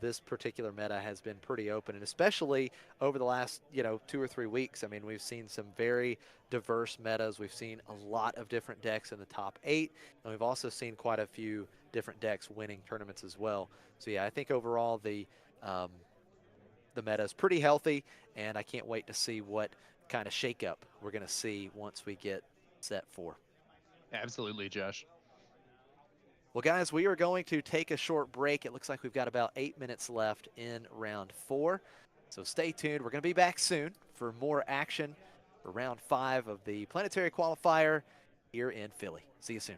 this particular meta has been pretty open, and especially over the last 2 or 3 weeks. I mean, we've seen some very diverse metas. We've seen a lot of different decks in the top 8, and we've also seen quite a few different decks winning tournaments as well. So yeah, I think overall the meta is pretty healthy, and I can't wait to see what kind of shakeup we're going to see once we get set 4. Absolutely, Josh. Well, guys, we are going to take a short break. It looks like we've got about 8 minutes left in round 4. So stay tuned. We're going to be back soon for more action for round 5 of the Planetary Qualifier here in Philly. See you soon.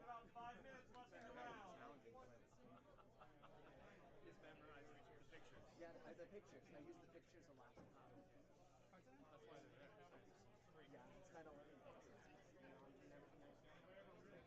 About 5 minutes left in the round. Just memorize the pictures. Yeah, the pictures. I use the pictures a lot. That's why they're there. Yeah, it's kind of learning pictures and everything else. There you go.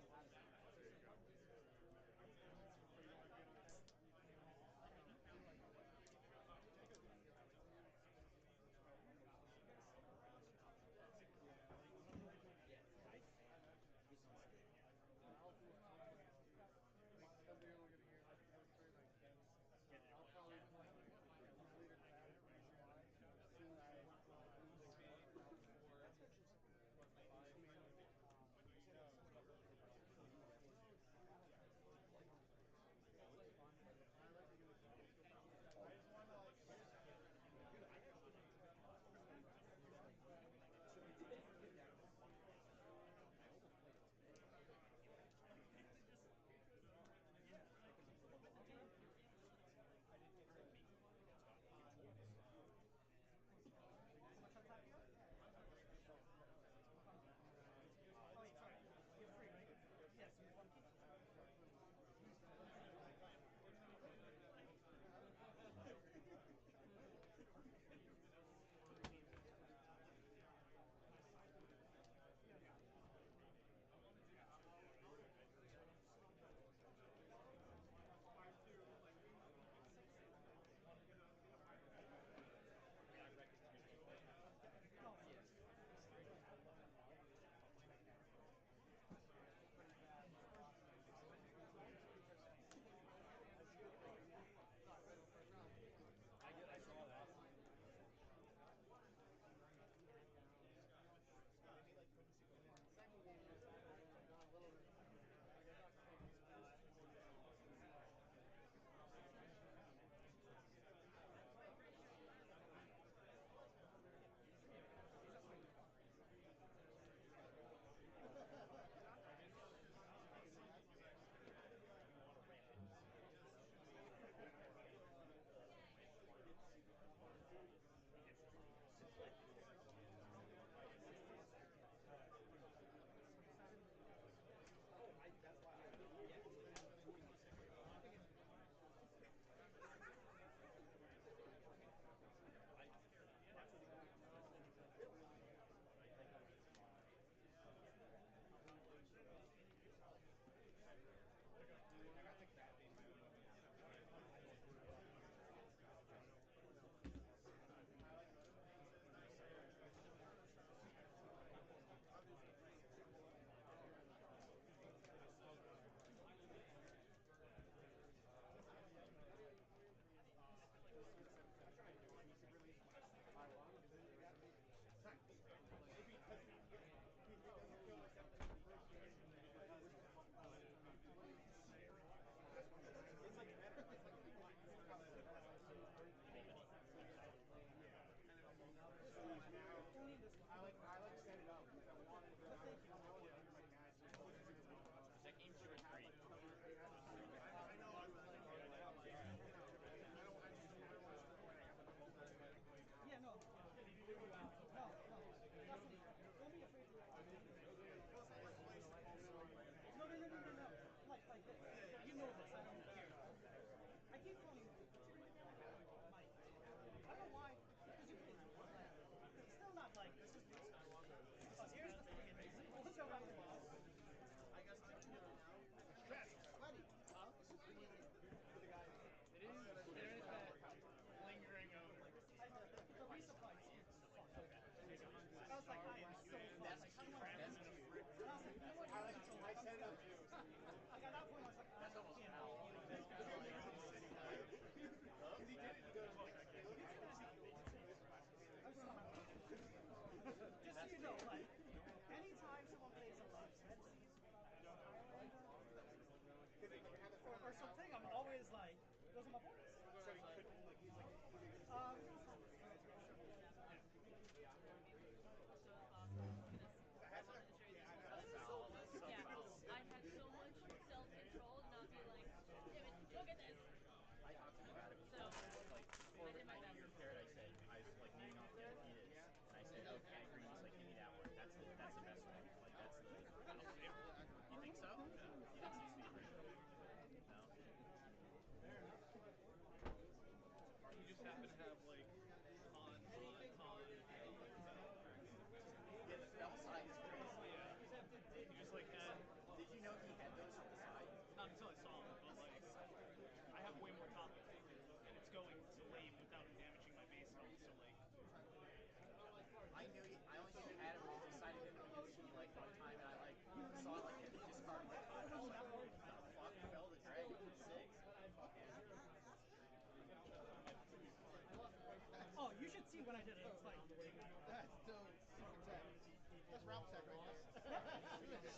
That's Ralph's tech right there.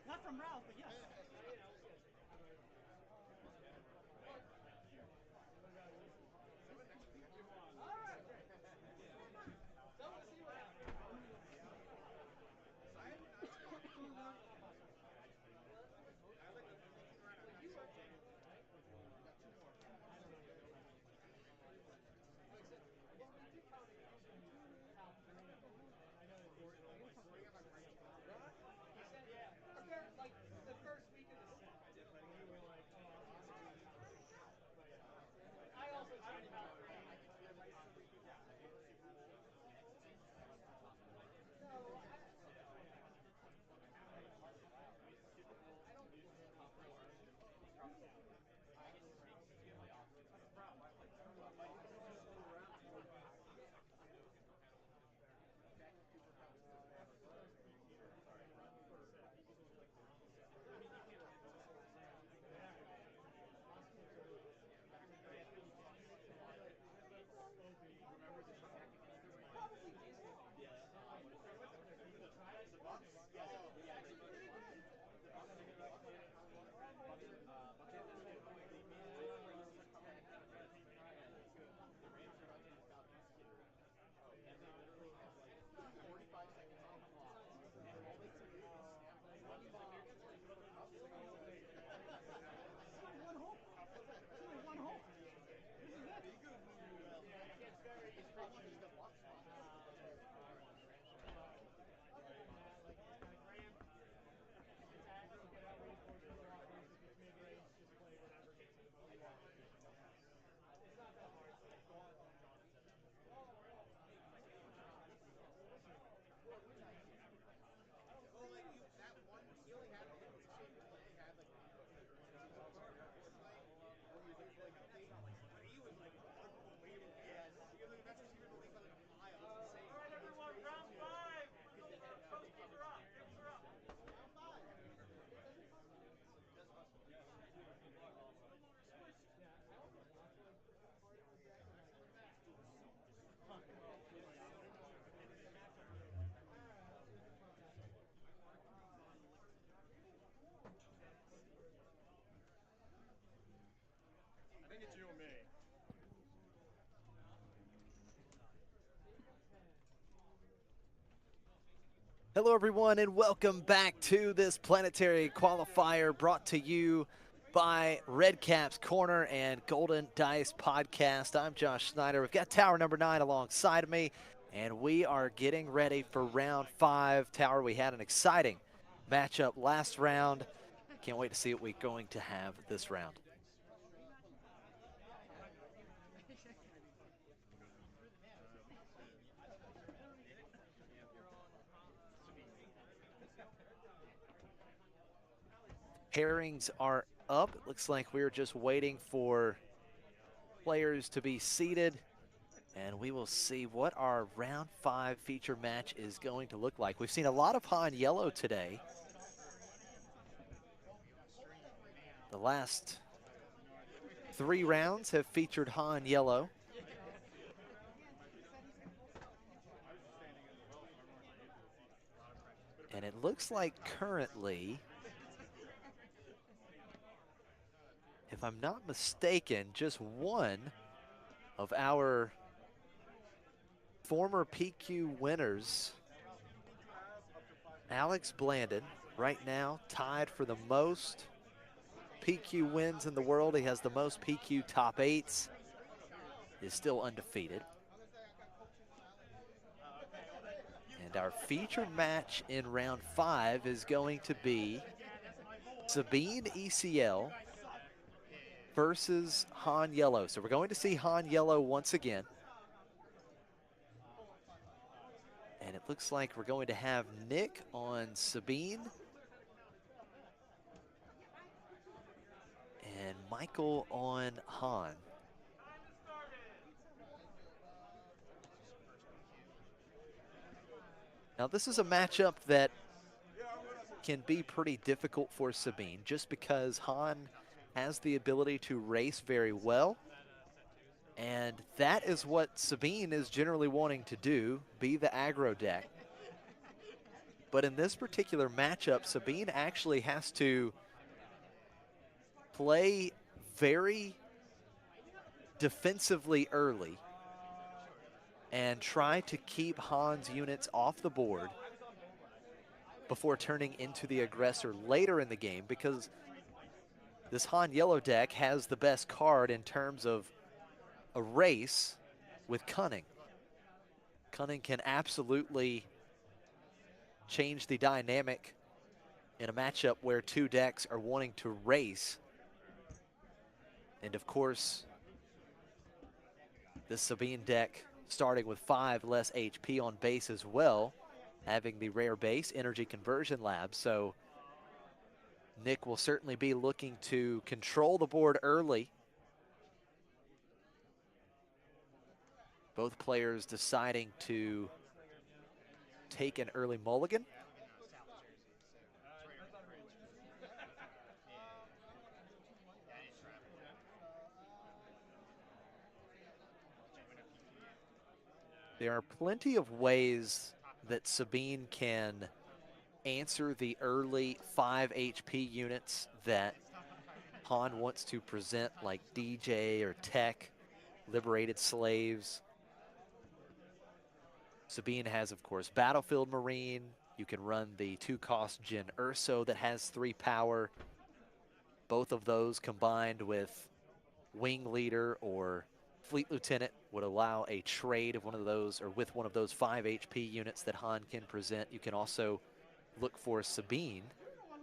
Not from Ralph, but yes. Like the first week of the set. I also tuned out. I think it's you and me. Hello, everyone, and welcome back to this Planetary Qualifier brought to you by Redcap's Corner and Golden Dice Podcast. I'm Josh Snyder. We've got Tower number 9 alongside of me, and we are getting ready for round 5. Tower, we had an exciting matchup last round. Can't wait to see what we're going to have this round. Pairings are up. It looks like we're just waiting for players to be seated, and we will see what our round 5 feature match is going to look like. We've seen a lot of Han Yellow today. The last 3 rounds have featured Han Yellow. And it looks like currently, if I'm not mistaken, just one of our former PQ winners, Alex Blandon, right now tied for the most PQ wins in the world. He has the most PQ top 8s, is still undefeated. And our featured match in round 5 is going to be Sabine ECL versus Han Yellow. So we're going to see Han Yellow once again. And it looks like we're going to have Nick on Sabine and Michael on Han. Now this is a matchup that can be pretty difficult for Sabine just because Han has the ability to race very well. And that is what Sabine is generally wanting to do, be the aggro deck. but in this particular matchup, Sabine actually has to play very defensively early and try to keep Han's units off the board before turning into the aggressor later in the game, because this Han yellow deck has the best card in terms of a race with Cunning. Cunning can absolutely change the dynamic in a matchup where two decks are wanting to race. And of course, this Sabine deck starting with 5 less HP on base as well, having the rare base energy conversion lab. So Nick will certainly be looking to control the board early. Both players deciding to take an early mulligan. There are plenty of ways that Sabine can answer the early 5 HP units that Han wants to present, like DJ or Tech, Liberated Slaves. Sabine has, of course, Battlefield Marine. You can run the 2-cost Jin Urso that has 3 power. Both of those combined with Wing Leader or Fleet Lieutenant would allow a trade of one of those, or with one of those 5 HP units that Han can present. You can also look for Sabine.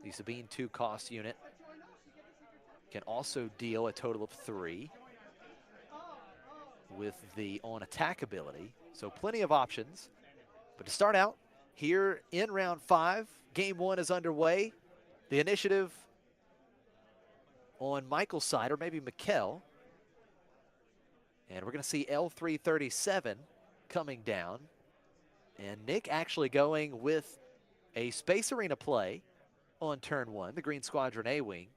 The Sabine 2-cost unit can also deal a total of 3 with the on-attack ability. So plenty of options. But to start out, here in round 5, game 1 is underway. The initiative on Michael's side, or maybe Mikkel. And we're going to see L337 coming down. And Nick actually going with a Space Arena play on turn 1, the Green Squadron A-Wing.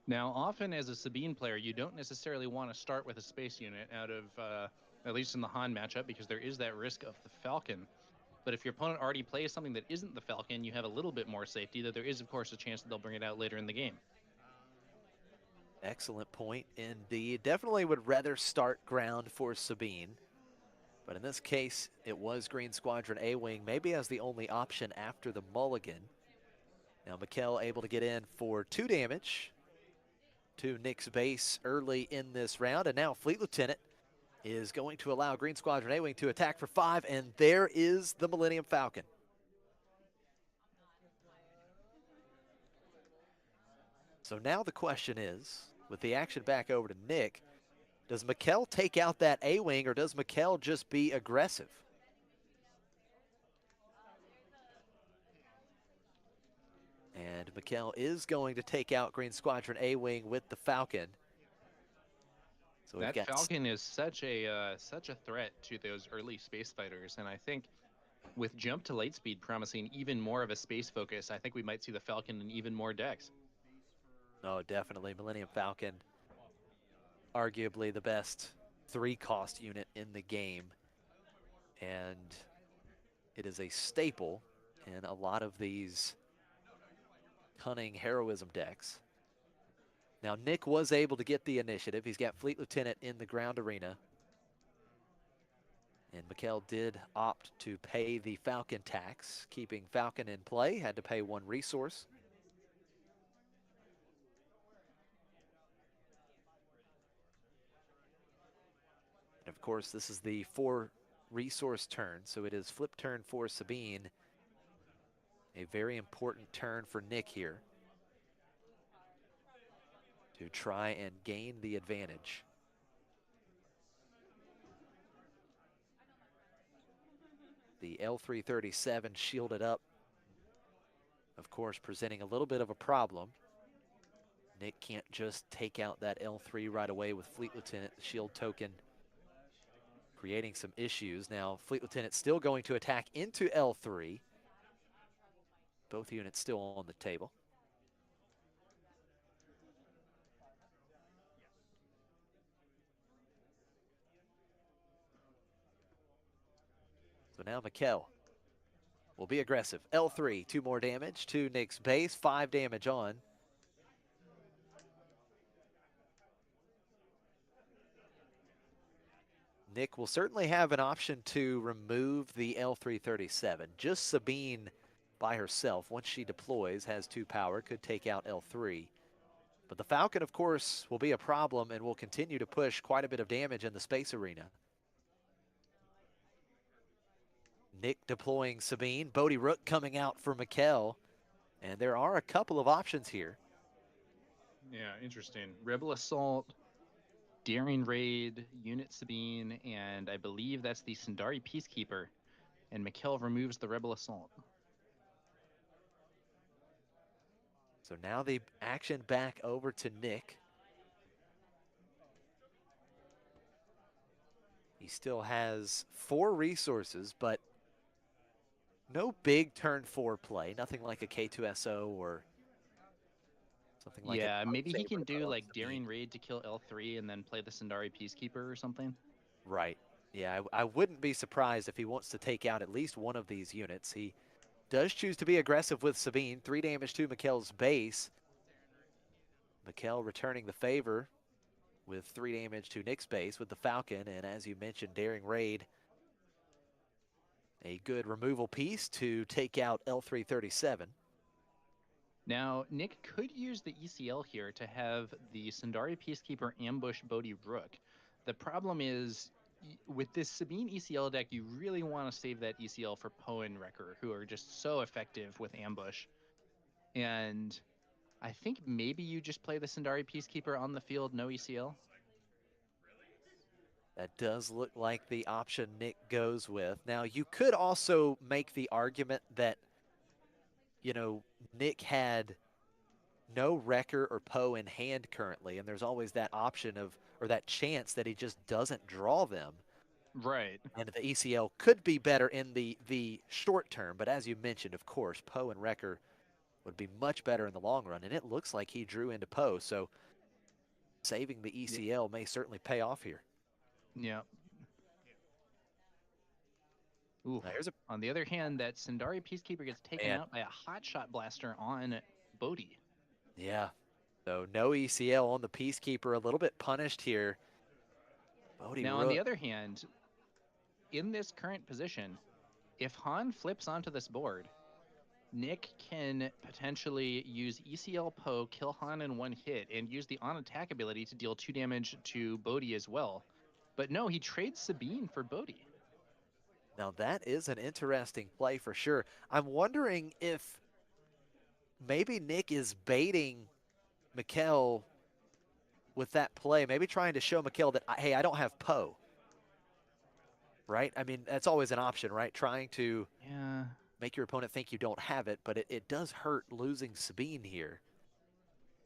Now, often as a Sabine player, you don't necessarily want to start with a space unit out of, at least in the Han matchup, because there is that risk of the Falcon. But if your opponent already plays something that isn't the Falcon, you have a little bit more safety, that there is, of course, a chance that they'll bring it out later in the game. Excellent point indeed. Definitely would rather start ground for Sabine. But in this case, it was Green Squadron A-Wing, maybe as the only option after the mulligan. Now Mikkel able to get in for 2 damage to Nick's base early in this round. And now Fleet Lieutenant is going to allow Green Squadron A-Wing to attack for 5. And there is the Millennium Falcon. So now the question is, with the action back over to Nick, does Mikkel take out that A-Wing, or does Mikkel just be aggressive? And Mikkel is going to take out Green Squadron A-Wing with the Falcon. So that Falcon is such a threat to those early space fighters, and I think with jump to light speed promising even more of a space focus, I think we might see the Falcon in even more decks. Oh, definitely. Millennium Falcon, arguably the best 3-cost unit in the game. And it is a staple in a lot of these Cunning heroism decks. Now, Nick was able to get the initiative. He's got Fleet Lieutenant in the ground arena. And Mikkel did opt to pay the Falcon tax, keeping Falcon in play, had to pay 1 resource. And of course, this is the 4 resource turn, so it is flip turn for Sabine. A very important turn for Nick here to try and gain the advantage. The L337 shielded up, of course, presenting a little bit of a problem. Nick can't just take out that L3 right away with Fleet Lieutenant, the shield token, creating some issues. Now, Fleet Lieutenant still going to attack into L3. Both units still on the table. So now Mikkel will be aggressive. L3, 2 more damage to Nick's base, 5 damage on. Nick will certainly have an option to remove the L337. Just Sabine by herself, once she deploys, has 2 power, could take out L3. But the Falcon, of course, will be a problem and will continue to push quite a bit of damage in the space arena. Nick deploying Sabine. Bodhi Rook coming out for Mikkel. And there are a couple of options here. Yeah, interesting. Rebel Assault, Daring Raid, Unit Sabine, and I believe that's the Sundari Peacekeeper. And Mikkel removes the Rebel Assault. So now the action back over to Nick. He still has 4 resources, but no big turn 4 play. Nothing like a K2SO or something like Yeah, a maybe he can Darksaber do on like Sabine. Daring Raid to kill L3 and then play the Sundari Peacekeeper or something. Right. Yeah, I wouldn't be surprised if he wants to take out at least one of these units. He does choose to be aggressive with Sabine. 3 damage to Mikkel's base. Mikkel returning the favor with 3 damage to Nick's base with the Falcon. And as you mentioned, Daring Raid, a good removal piece to take out L337. Now, Nick could use the ECL here to have the Sundari Peacekeeper ambush Bodhi Rook. The problem is, with this Sabine ECL deck, you really want to save that ECL for Poe and Wrecker, who are just so effective with ambush. And I think maybe you just play the Sundari Peacekeeper on the field, no ECL. That does look like the option Nick goes with. Now, you could also make the argument that, you know, Nick had no Wrecker or Poe in hand currently, and there's always that option of, or that chance that he just doesn't draw them. Right. And the ECL could be better in the short term, but as you mentioned, of course, Poe and Wrecker would be much better in the long run, and it looks like he drew into Poe, so saving the ECL may certainly pay off here. Yeah. Ooh. On the other hand, that Sundari Peacekeeper gets taken out by a hotshot blaster on Bodhi. Yeah. So no ECL on the Peacekeeper, a little bit punished here. Bodhi Now, Rook. on the other hand, in this current position, if Han flips onto this board, Nick can potentially use ECL Poe, kill Han in 1 hit, and use the on-attack ability to deal 2 damage to Bodhi as well. But no, he trades Sabine for Bodhi. Now that is an interesting play for sure. I'm wondering if maybe Nick is baiting Mikkel with that play, maybe trying to show Mikkel that, hey, I don't have Poe. Right? I mean, that's always an option, right? Trying to make your opponent think you don't have it, but it does hurt losing Sabine here.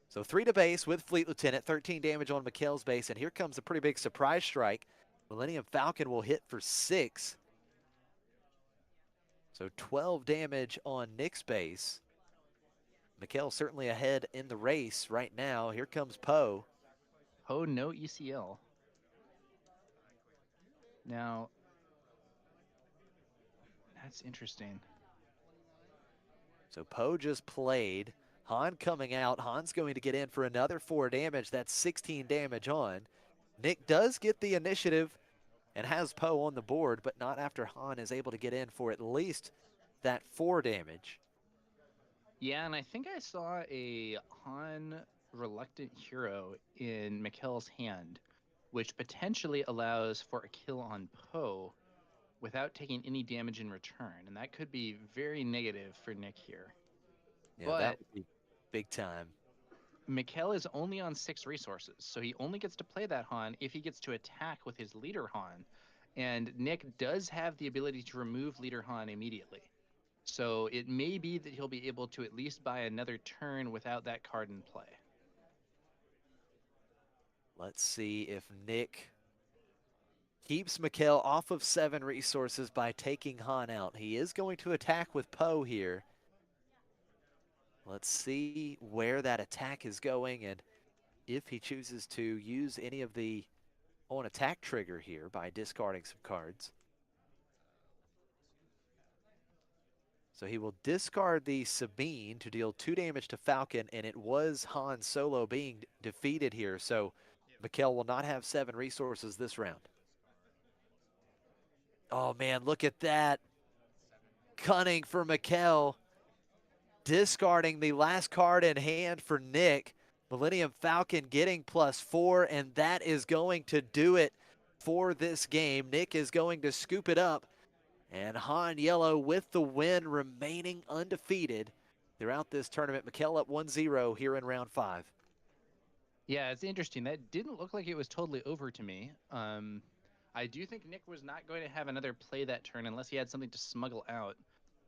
So 3 to base with Fleet Lieutenant, 13 damage on Mikkel's base, and here comes a pretty big surprise strike. Millennium Falcon will hit for 6. So 12 damage on Nick's base. Mikkel certainly ahead in the race right now. Here comes Poe. Poe, no ECL. Now, that's interesting. So Poe just played. Han coming out. Han's going to get in for another 4 damage. That's 16 damage on. Nick does get the initiative and has Poe on the board, but not after Han is able to get in for at least that 4 damage. Yeah, and I think I saw a Han Reluctant Hero in Mikkel's hand, which potentially allows for a kill on Poe without taking any damage in return, and that could be very negative for Nick here. Yeah, but that would be big time. Mikkel is only on 6 resources, so he only gets to play that Han if he gets to attack with his leader Han. And Nick does have the ability to remove leader Han immediately. So it may be that he'll be able to at least buy another turn without that card in play. Let's see if Nick keeps Mikkel off of 7 resources by taking Han out. He is going to attack with Poe here. Let's see where that attack is going and if he chooses to use any of the on attack trigger here by discarding some cards. So he will discard the Sabine to deal 2 damage to Falcon, and it was Han Solo being defeated here. So Mikkel will not have 7 resources this round. Oh man, look at that. Cunning for Mikkel. Discarding the last card in hand for Nick. Millennium Falcon getting +4, and that is going to do it for this game. Nick is going to scoop it up, and Han Yellow with the win, remaining undefeated throughout this tournament. Mikkel up 1-0 here in round 5. Yeah, it's interesting. That didn't look like it was totally over to me. I do think Nick was not going to have another play that turn unless he had something to smuggle out.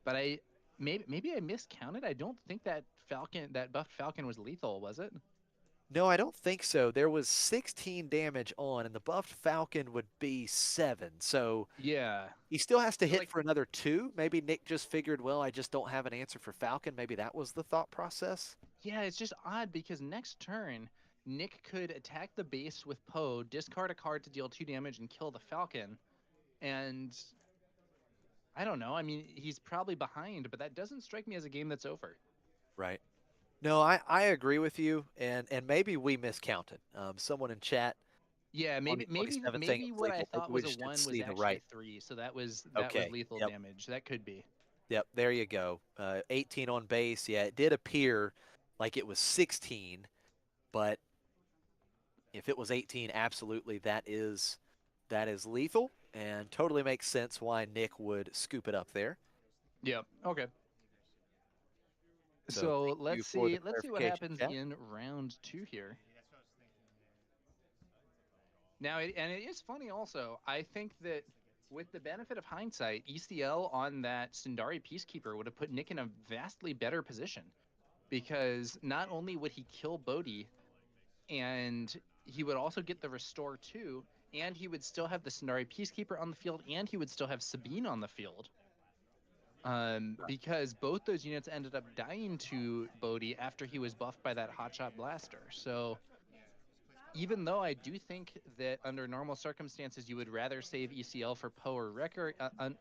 But maybe I miscounted. I don't think that buffed Falcon was lethal, was it? No, I don't think so. There was 16 damage on, and the buffed Falcon would be 7. So yeah, he still has to So, hit like- for another 2. Maybe Nick just figured, well, I just don't have an answer for Falcon. Maybe that was the thought process. Yeah, it's just odd because next turn, Nick could attack the base with Poe, discard a card to deal 2 damage, and kill the Falcon. And I don't know. I mean, he's probably behind, but that doesn't strike me as a game that's over. Right. No, I agree with you, and maybe we miscounted. Someone in chat. Yeah, on the 27th saying it was what I lethal. thought Maybe was we a just didn't 1 see was the actually right. a 3, so that was Okay, lethal yep. damage. That could be. Yep, there you go. 18 on base. Yeah, it did appear like it was 16, but if it was 18, absolutely that is lethal, and totally makes sense why Nick would scoop it up there. Yep. Okay. So So thank you let's for the see what clarification, happens chat. in round 2 here. Now, and it is funny also. I think that with the benefit of hindsight, ECL on that Sundari Peacekeeper would have put Nick in a vastly better position, because not only would he kill Bodhi, and he would also get the Restore too, and he would still have the Sundari Peacekeeper on the field, and he would still have Sabine on the field. Because both those units ended up dying to Bodhi after he was buffed by that Hotshot Blaster. So even though I do think that under normal circumstances you would rather save ECL for Poe or Wrecker,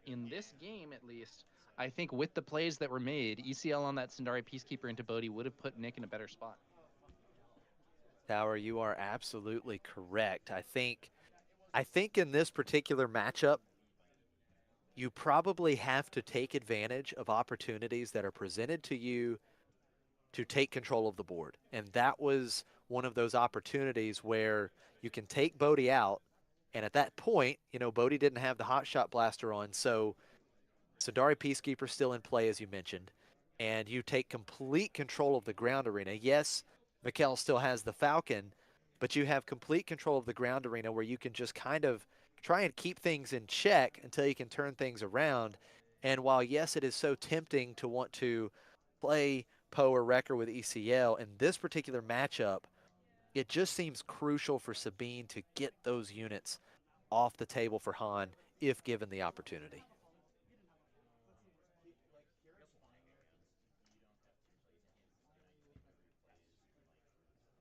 in this game at least, I think with the plays that were made, ECL on that Sundari Peacekeeper into Bodhi would have put Nick in a better spot. Tower, you are absolutely correct. I think in this particular matchup, you probably have to take advantage of opportunities that are presented to you to take control of the board. And that was one of those opportunities where you can take Bodhi out. And at that point, Bodhi didn't have the Hotshot Blaster on. So Sundari Peacekeeper still in play, as you mentioned. And you take complete control of the ground arena. Yes, Mikkel still has the Falcon, but you have complete control of the ground arena where you can just kind of try and keep things in check until you can turn things around. And while, yes, it is so tempting to want to play Poe or Wrecker with ECL, in this particular matchup, it just seems crucial for Sabine to get those units off the table for Han if given the opportunity.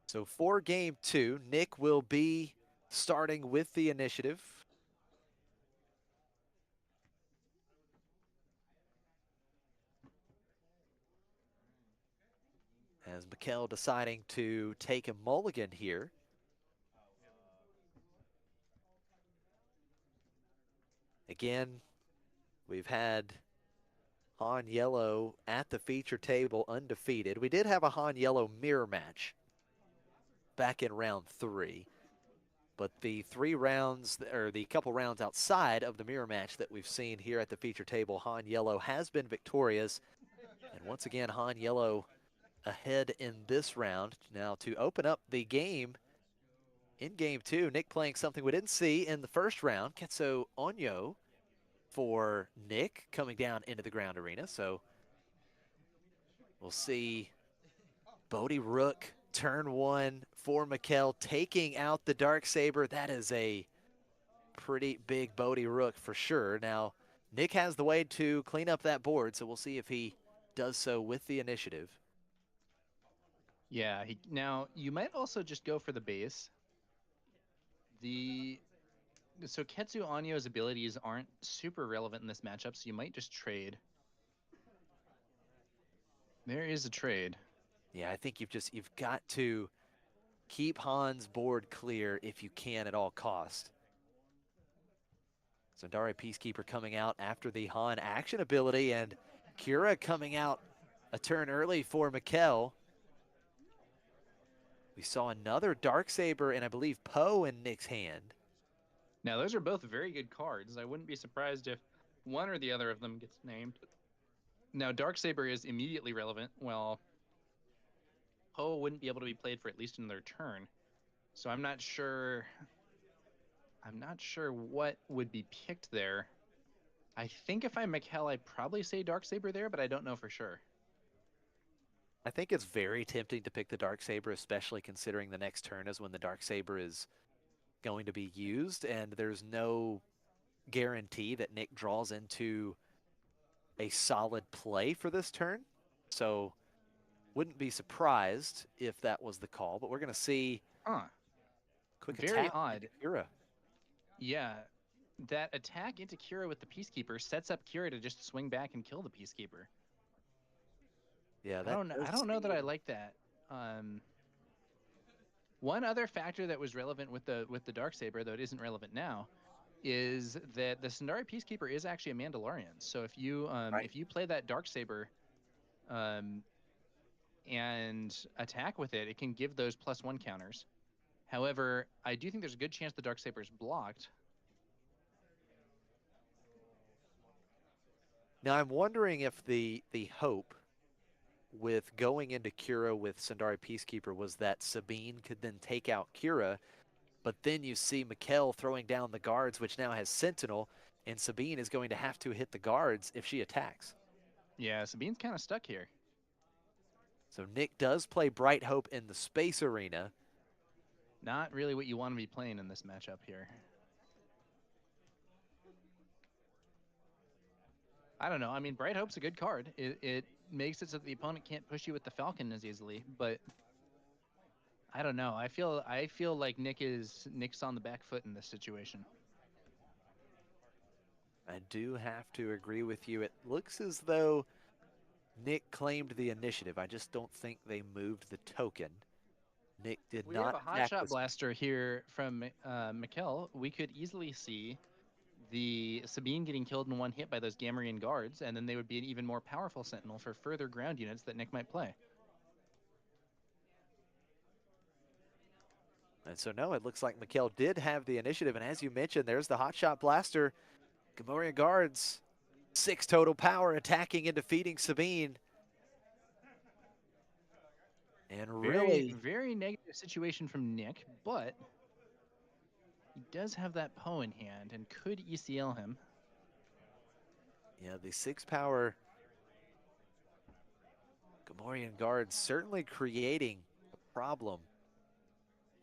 So for game 2, Nick will be starting with the initiative. As Mikkel deciding to take a mulligan here. Again, we've had Han Yellow at the feature table undefeated. We did have a Han Yellow mirror match back in round 3. But the 3 rounds, or the couple rounds outside of the mirror match that we've seen here at the feature table, Han Yellow has been victorious. And once again, Han Yellow ahead in this round. Now to open up the game in game 2, Nick playing something we didn't see in the first round. Ketso Onyo for Nick coming down into the ground arena. So we'll see Bodhi Rook turn 1 for Mikkel, taking out the Darksaber. That is a pretty big Bodhi Rook for sure. Now, Nick has the way to clean up that board, so we'll see if he does so with the initiative. Yeah, now you might also just go for the base. So Ketsu Onyo's abilities aren't super relevant in this matchup, so you might just trade. There is a trade. Yeah, I think you've got to keep Han's board clear if you can at all cost. Zandari Peacekeeper coming out after the Han action ability, and Kira coming out a turn early for Mikkel. We saw another Darksaber and I believe Poe in Nick's hand. Now, those are both very good cards. I wouldn't be surprised if one or the other of them gets named. Now, Darksaber is immediately relevant, while Poe wouldn't be able to be played for at least another turn. So I'm not sure what would be picked there. I think if I'm Mikkel, I'd probably say Darksaber there, but I don't know for sure. I think it's very tempting to pick the Darksaber, especially considering the next turn is when the Darksaber is going to be used, and there's no guarantee that Nick draws into a solid play for this turn. So wouldn't be surprised if that was the call, but we're going to see quick Very attack odd. Kira. Yeah, that attack into Kira with the Peacekeeper sets up Kira to just swing back and kill the Peacekeeper. Yeah, I don't know that I like that. One other factor that was relevant with the Darksaber, though it isn't relevant now, is that the Sundari Peacekeeper is actually a Mandalorian. So if you if you play that Darksaber and attack with it, it can give those +1 counters. However, I do think there's a good chance the Darksaber is blocked. Now I'm wondering if the hope with going into Kira with Sundari Peacekeeper was that Sabine could then take out Kira, but then you see Mikkel throwing down the guards, which now has Sentinel, and Sabine is going to have to hit the guards if she attacks. Yeah, Sabine's kind of stuck here. So Nick does play Bright Hope in the space arena. Not really what you want to be playing in this matchup here. I don't know. I mean, Bright Hope's a good card. It makes it so that the opponent can't push you with the Falcon as easily, but I don't know. I feel like Nick's on the back foot in this situation. I do have to agree with you. It looks as though Nick claimed the initiative. I just don't think they moved the token. Nick did We not. have a hotshot blaster here from Mikkel. We could easily see the Sabine getting killed in one hit by those Gamorrean guards, and then they would be an even more powerful Sentinel for further ground units that Nick might play. And so, no, it looks like Mikkel did have the initiative. And as you mentioned, there's the hotshot blaster. Gamorrean guards, 6 total power, attacking and defeating Sabine. And really, very negative situation from Nick, but he does have that Poe in hand and could ECL him. Yeah, the 6 power Gamorrean guards certainly creating a problem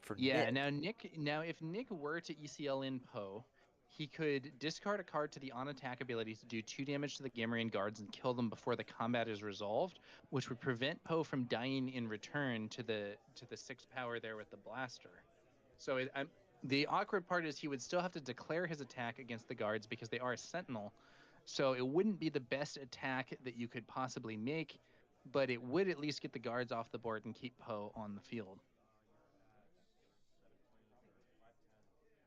for Nick. Now if Nick were to ECL in Poe, he could discard a card to the on-attack ability to do 2 damage to the Gamorrean guards and kill them before the combat is resolved, which would prevent Poe from dying in return to the 6 power there with the blaster. So the awkward part is he would still have to declare his attack against the guards because they are a Sentinel. So it wouldn't be the best attack that you could possibly make, but it would at least get the guards off the board and keep Poe on the field.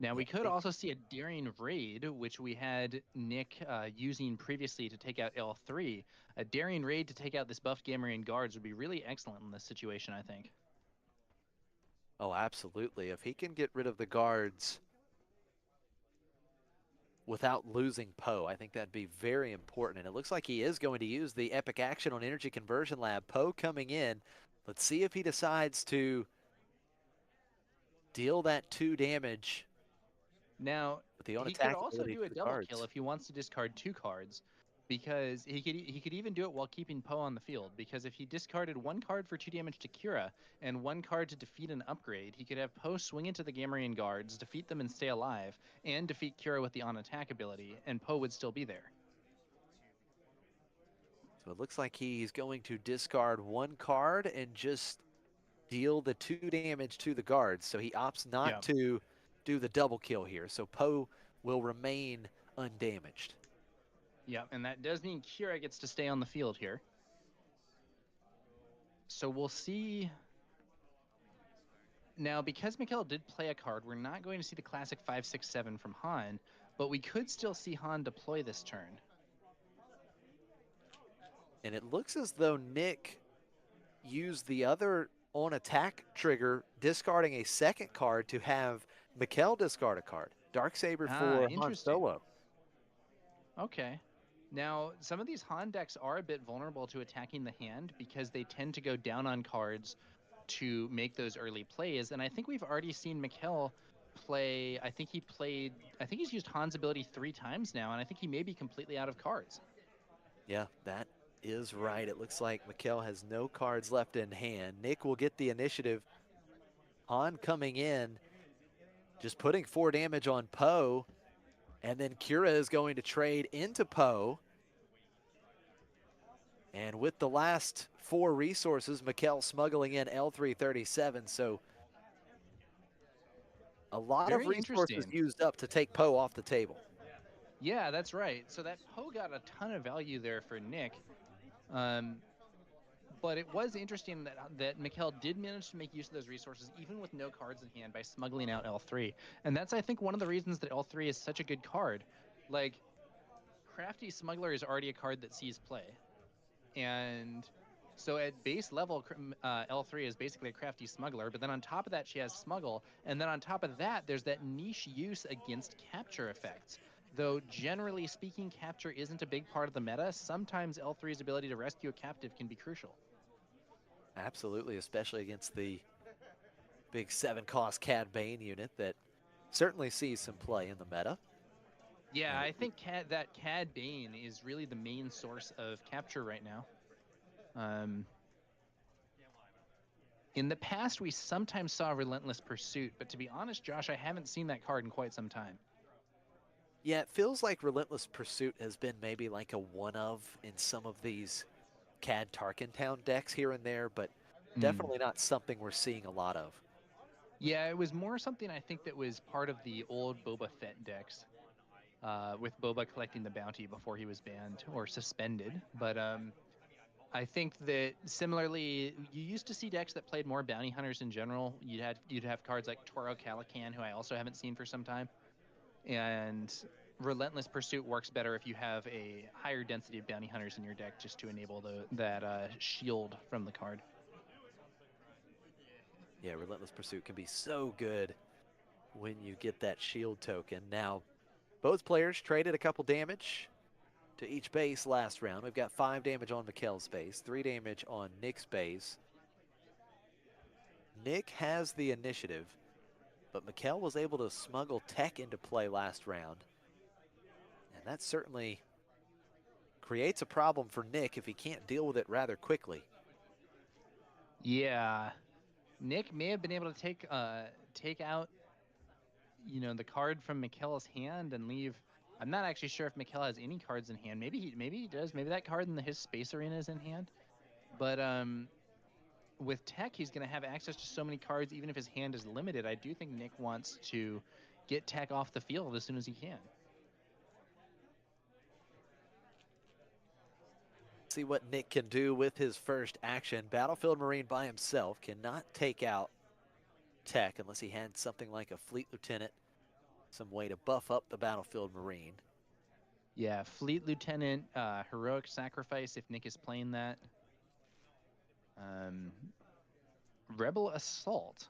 Now, we could also see a Daring Raid, which we had Nick using previously to take out L3. A Daring Raid to take out this buff Gamorrean guards would be really excellent in this situation, I think. Oh, absolutely. If he can get rid of the guards without losing Poe, I think that'd be very important. And it looks like he is going to use the epic action on Energy Conversion Lab. Poe coming in. Let's see if he decides to deal that 2 damage. Now, he could also do a double kill if he wants to discard 2 cards, because he could even do it while keeping Poe on the field, because if he discarded 1 card for 2 damage to Kira and 1 card to defeat an upgrade, he could have Poe swing into the Gamorrean guards, defeat them and stay alive, and defeat Kira with the on-attack ability, and Poe would still be there. So it looks like he's going to discard 1 card and just deal the 2 damage to the guards. So he opts not to do the double kill here. So Poe will remain undamaged. Yeah, and that does mean Kira gets to stay on the field here. So we'll see. Now, because Mikhail did play a card, we're not going to see the classic 5-6-7 from Han, but we could still see Han deploy this turn. And it looks as though Nick used the other on attack trigger, discarding a second card to have Mikhail discard a card. Darksaber for Han Interesting. Solo. Okay. Now, some of these Han decks are a bit vulnerable to attacking the hand because they tend to go down on cards to make those early plays. And I think we've already seen Mikhail play, I think he's used Han's ability 3 times now, and I think he may be completely out of cards. Yeah, that is right. It looks like Mikhail has no cards left in hand. Nick will get the initiative. Han coming in, just putting 4 damage on Poe. And then Kira is going to trade into Poe. And with the last 4 resources, Mikhail smuggling in L337. So a lot of resources used up to take Poe off the table. Yeah, that's right. So that Poe got a ton of value there for Nick. But it was interesting that Mikhail did manage to make use of those resources even with no cards in hand by smuggling out L3. And that's, I think, one of the reasons that L3 is such a good card. Like, Crafty Smuggler is already a card that sees play. And so at base level, L3 is basically a Crafty Smuggler, but then on top of that, she has Smuggle. And then on top of that, there's that niche use against capture effects. Though generally speaking, capture isn't a big part of the meta, sometimes L3's ability to rescue a captive can be crucial. Absolutely, especially against the big 7-cost Cad Bane unit that certainly sees some play in the meta. Yeah, I think that Cad Bane is really the main source of capture right now. In the past, we sometimes saw Relentless Pursuit, but to be honest, Josh, I haven't seen that card in quite some time. Yeah, it feels like Relentless Pursuit has been maybe like a one-of in some of these Cad Tarkentown decks here and there, but definitely not something we're seeing a lot of. Yeah, it was more something I think that was part of the old Boba Fett decks, with Boba collecting the bounty before he was banned or suspended. But I think that similarly, you used to see decks that played more bounty hunters in general. You'd have cards like Toro Calican, who I also haven't seen for some time, and Relentless Pursuit works better if you have a higher density of bounty hunters in your deck, just to enable that shield from the card. Yeah, Relentless Pursuit can be so good when you get that shield token. Now, both players traded a couple damage to each base last round. We've got 5 damage on Mikhail's base, 3 damage on Nick's base. Nick has the initiative, but Mikhail was able to smuggle tech into play last round. And that certainly creates a problem for Nick if he can't deal with it rather quickly. Yeah, Nick may have been able to take out, the card from Mikhail's hand and leave. I'm not actually sure if Mikhail has any cards in hand. Maybe he does. Maybe that card in his Space Arena is in hand. But with tech, he's going to have access to so many cards, even if his hand is limited. I do think Nick wants to get tech off the field as soon as he can. See what Nick can do with his first action. Battlefield Marine by himself cannot take out tech unless he had something like a Fleet Lieutenant, some way to buff up the Battlefield Marine. Yeah, Fleet Lieutenant, Heroic Sacrifice if Nick is playing that. Rebel Assault.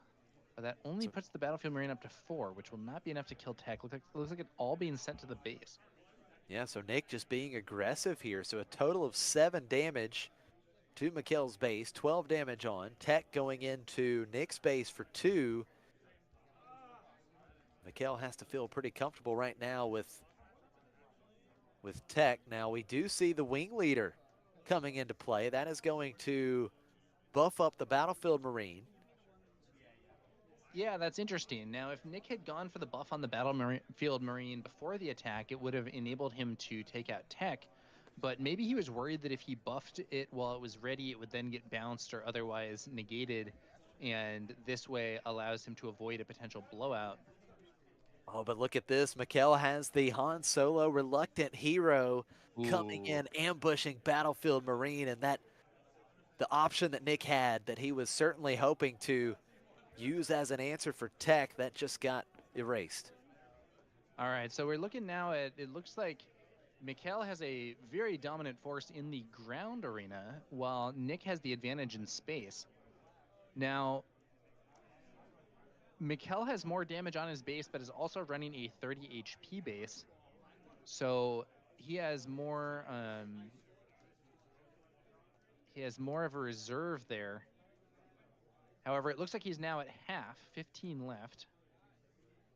But that only puts the Battlefield Marine up to 4, which will not be enough to kill tech. Looks like it's all being sent to the base. Yeah, so Nick just being aggressive here. So a total of 7 damage to Mikhail's base, 12 damage on. Tech going into Nick's base for 2. Mikhail has to feel pretty comfortable right now with tech. Now we do see the Wing Leader coming into play. That is going to buff up the Battlefield Marine. Yeah, that's interesting. Now, if Nick had gone for the buff on the Battlefield Marine before the attack, it would have enabled him to take out tech. But maybe he was worried that if he buffed it while it was ready, it would then get bounced or otherwise negated. And this way allows him to avoid a potential blowout. Oh, but look at this. Mikhail has the Han Solo Reluctant Hero coming in, ambushing Battlefield Marine, and that the option that Nick had that he was certainly hoping to use as an answer for tech, that just got erased. All right, so we're looking now at, it looks like Mikhail has a very dominant force in the ground arena, while Nick has the advantage in space. Now, Mikhail has more damage on his base, but is also running a 30 HP base. So he has more of a reserve there. However, it looks like he's now at half, 15 left,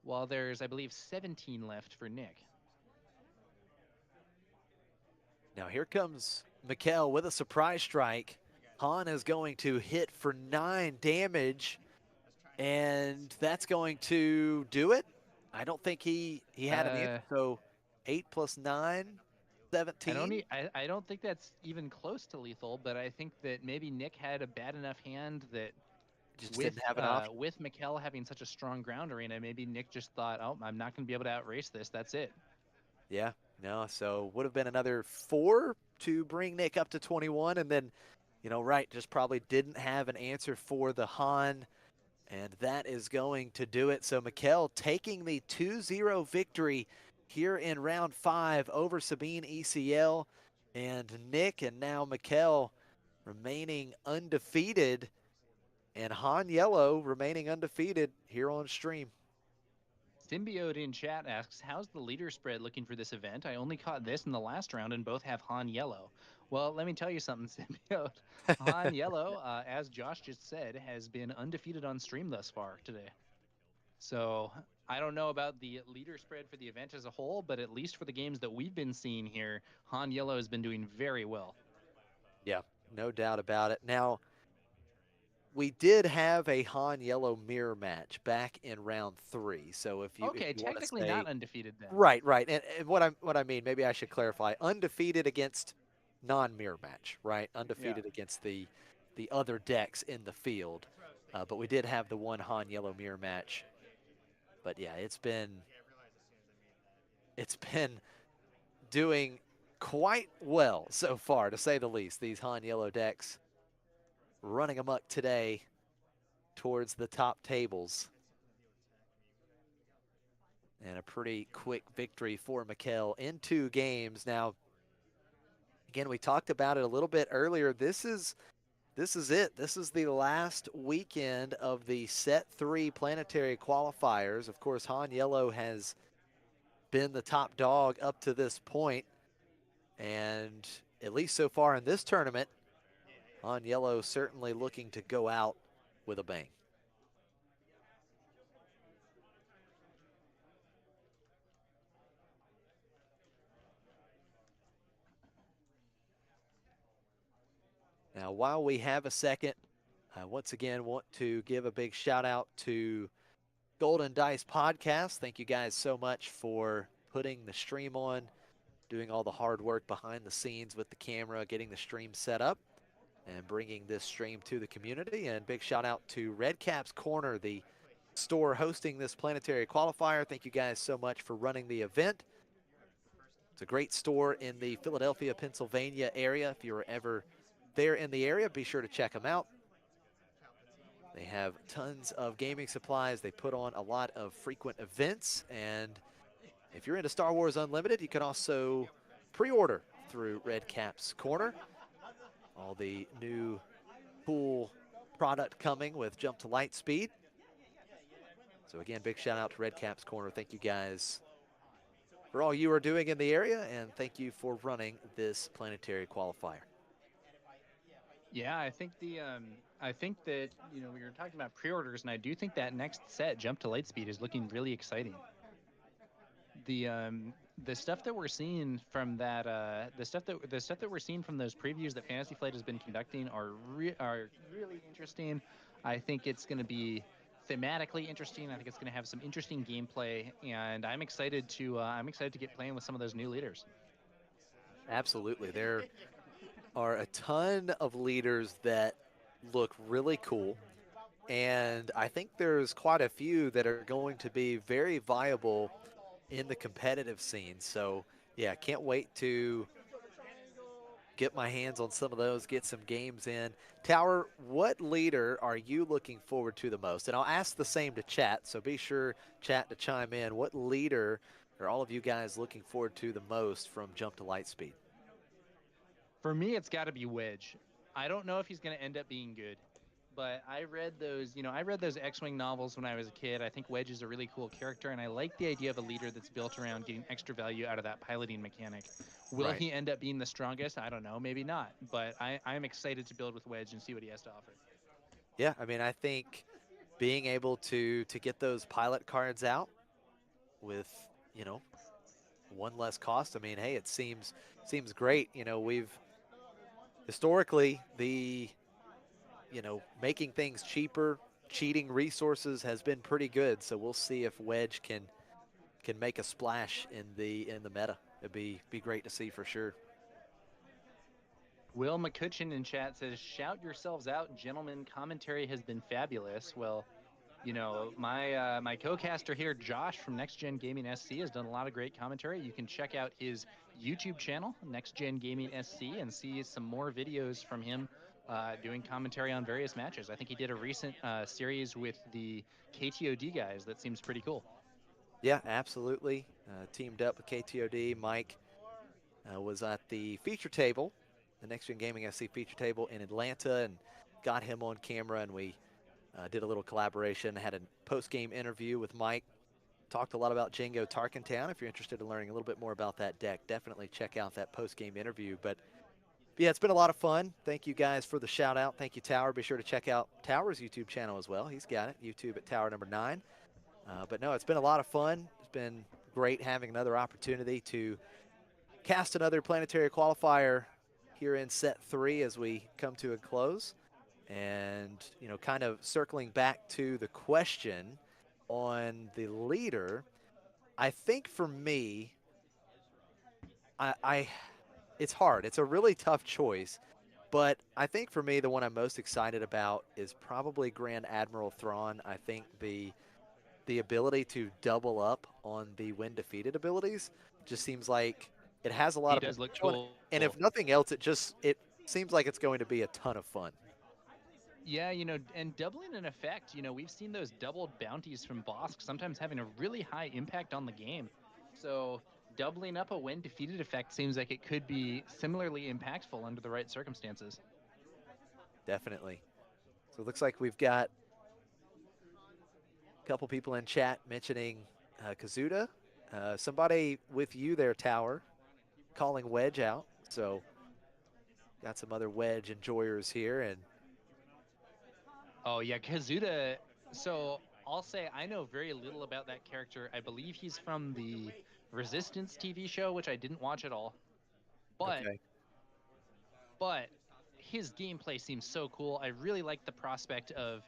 while there's, I believe, 17 left for Nick. Now here comes Mikhail with a surprise strike. Han is going to hit for 9 damage, and that's going to do it. I don't think he had an answer, so 8 plus 9, 17. I don't think that's even close to lethal, but I think that maybe Nick had a bad enough hand that just didn't have an option. With Mikhail having such a strong ground arena, maybe Nick just thought, oh, I'm not going to be able to outrace this. That's it. Yeah, no, so would have been another 4 to bring Nick up to 21, and then, you know, right, just probably didn't have an answer for the Han, and that is going to do it. So Mikhail taking the 2-0 victory here in round 5 over Sabine ECL, and Nick and now Mikhail remaining undefeated, and Han Yellow remaining undefeated here on stream. Symbiote in chat asks, how's the leader spread looking for this event? I only caught this in the last round and both have Han Yellow. Well, let me tell you something, Symbiote. Han Yellow, as Josh just said, has been undefeated on stream thus far today. So I don't know about the leader spread for the event as a whole, but at least for the games that we've been seeing here, Han Yellow has been doing very well. Yeah, no doubt about it. Now, we did have a Han Yellow mirror match back in round 3. So if you technically not undefeated then. Right. And what I mean, maybe I should clarify, undefeated against non-mirror match, right? Undefeated against the other decks in the field. But we did have the one Han Yellow mirror match. But yeah, it's been doing quite well so far, to say the least. These Han Yellow decks running amok today towards the top tables. And a pretty quick victory for Mikhail in 2 games. Now, again, we talked about it a little bit earlier. This is it. This is the last weekend of the Set 3 Planetary Qualifiers. Of course, Han Yellow has been the top dog up to this point. And at least so far in this tournament, Han Yellow certainly looking to go out with a bang. Now, while we have a second, I once again want to give a big shout out to Golden Dice Podcast. Thank you guys so much for putting the stream on, doing all the hard work behind the scenes with the camera, getting the stream set up, and bringing this stream to the community. And big shout out to Redcap's Corner, the store hosting this Planetary Qualifier. Thank you guys so much for running the event. It's a great store in the Philadelphia, Pennsylvania area. If you're ever there in the area, be sure to check them out. They have tons of gaming supplies. They put on a lot of frequent events. And if you're into Star Wars Unlimited, you can also pre-order through Redcap's Corner. All the new cool product coming with Jump to Light Speed. So again, big shout out to Redcap's Corner. Thank you guys for all you are doing in the area, and thank you for running this Planetary Qualifier. Yeah, I think that, you know, we were talking about pre-orders, and I do think that next set, Jump to Lightspeed, is looking really exciting. The stuff that we're seeing from that, the stuff that we're seeing from those previews that Fantasy Flight has been conducting are really interesting. I think it's going to be thematically interesting. I think it's going to have some interesting gameplay, and I'm excited to get playing with some of those new leaders. Absolutely, there are a ton of leaders that look really cool, and I think there's quite a few that are going to be very viable in the competitive scene. So yeah, can't wait to get my hands on some of those, get some games in. Tower, what leader are you looking forward to the most? And I'll ask the same to chat, so be sure, chat, to chime in. What leader are all of you guys looking forward to the most from Jump to Lightspeed? For me, it's got to be Wedge. I don't know if he's going to end up being good, but I read those, I read those X-Wing novels when I was a kid. I think Wedge is a really cool character, and I like the idea of a leader that's built around getting extra value out of that piloting mechanic. Will Right. he end up being the strongest? I don't know, maybe not, but I'm excited to build with Wedge and see what he has to offer. Yeah, I mean, I think being able to get those pilot cards out with, you know, one less cost. I mean, hey, it seems great. We've historically making things cheaper, cheating resources has been pretty good. So we'll see if Wedge can make a splash in the meta. It'd be great to see for sure. Will McCutcheon in chat says, "Shout yourselves out, gentlemen. Commentary has been fabulous." Well, my co-caster here, Josh from Next Gen Gaming SC, has done a lot of great commentary. You can check out his YouTube channel, Next Gen Gaming SC, and see some more videos from him doing commentary on various matches. I think he did a recent series with the KTOD guys that seems pretty cool. Yeah, absolutely. Teamed up with KTOD. Mike was at the feature table, the Next Gen Gaming SC feature table in Atlanta, and got him on camera, and we did a little collaboration. Had a post-game interview with Mike. Talked a lot about Django Tarkentown. If you're interested in learning a little bit more about that deck, definitely check out that post-game interview. But yeah, it's been a lot of fun. Thank you guys for the shout out. Thank you, Tower. Be sure to check out Tower's YouTube channel as well. He's got it, YouTube at Tower number 9. But no, it's been a lot of fun. It's been great having another opportunity to cast another Planetary Qualifier here in set 3 as we come to a close. And, kind of circling back to the question on the leader, I think for me, it's hard. It's a really tough choice. But I think for me, the one I'm most excited about is probably Grand Admiral Thrawn. I think the ability to double up on the when defeated abilities just seems like it has a lot He of does look potential. cool. And if nothing else, it seems like it's going to be a ton of fun. Yeah, and doubling an effect, we've seen those doubled bounties from Bosk sometimes having a really high impact on the game. So doubling up a when defeated effect seems like it could be similarly impactful under the right circumstances. Definitely. So it looks like we've got a couple people in chat mentioning Kazuda. Somebody with you there, Tower, calling Wedge out. So got some other Wedge enjoyers here. And Oh yeah, Kazuda. So I'll say I know very little about that character. I believe he's from the Resistance TV show, which I didn't watch at all. But okay. but his gameplay seems so cool. I really like the prospect of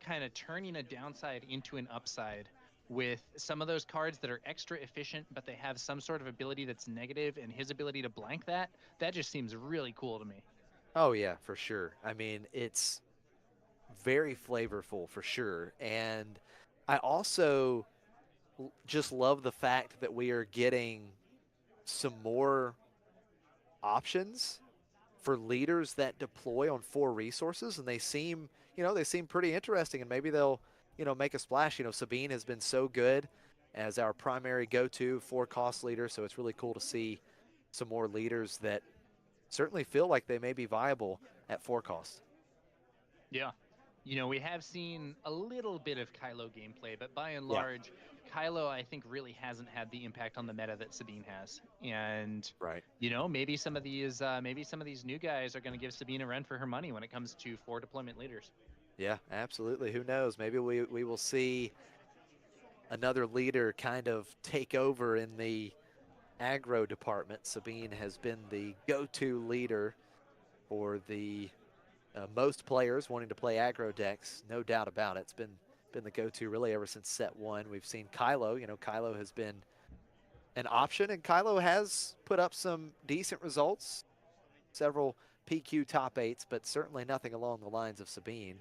kind of turning a downside into an upside with some of those cards that are extra efficient, but they have some sort of ability that's negative, and his ability to blank that just seems really cool to me. Oh yeah, for sure. I mean, it's very flavorful for sure. And I also just love the fact that we are getting some more options for leaders that deploy on 4 resources, and they seem pretty interesting, and maybe they'll, make a splash. Sabine has been so good as our primary go-to 4-cost leader, so it's really cool to see some more leaders that certainly feel like they may be viable at 4 cost. Yeah. We have seen a little bit of Kylo gameplay, but by and Yeah. large, Kylo, I think, really hasn't had the impact on the meta that Sabine has. And right, maybe some of these new guys are going to give Sabine a run for her money when it comes to 4 deployment leaders. Yeah, absolutely. Who knows? Maybe we will see another leader kind of take over in the aggro department. Sabine has been the go-to leader for the most players wanting to play aggro decks, no doubt about it. It's been the go-to really ever since set 1. We've seen Kylo. Kylo has been an option, and Kylo has put up some decent results, several PQ top 8s, but certainly nothing along the lines of Sabine.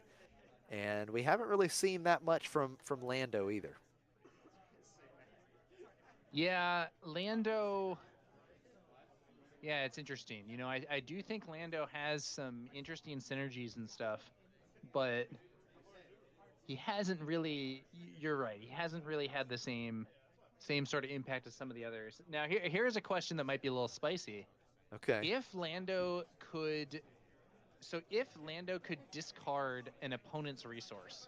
And we haven't really seen that much from Lando either. Yeah, Lando, Yeah, it's interesting. You know, I do think Lando has some interesting synergies and stuff, but he hasn't really. You're right. He hasn't really had the same sort of impact as some of the others. Now, here's a question that might be a little spicy. Okay. If Lando could, if Lando could discard an opponent's resource,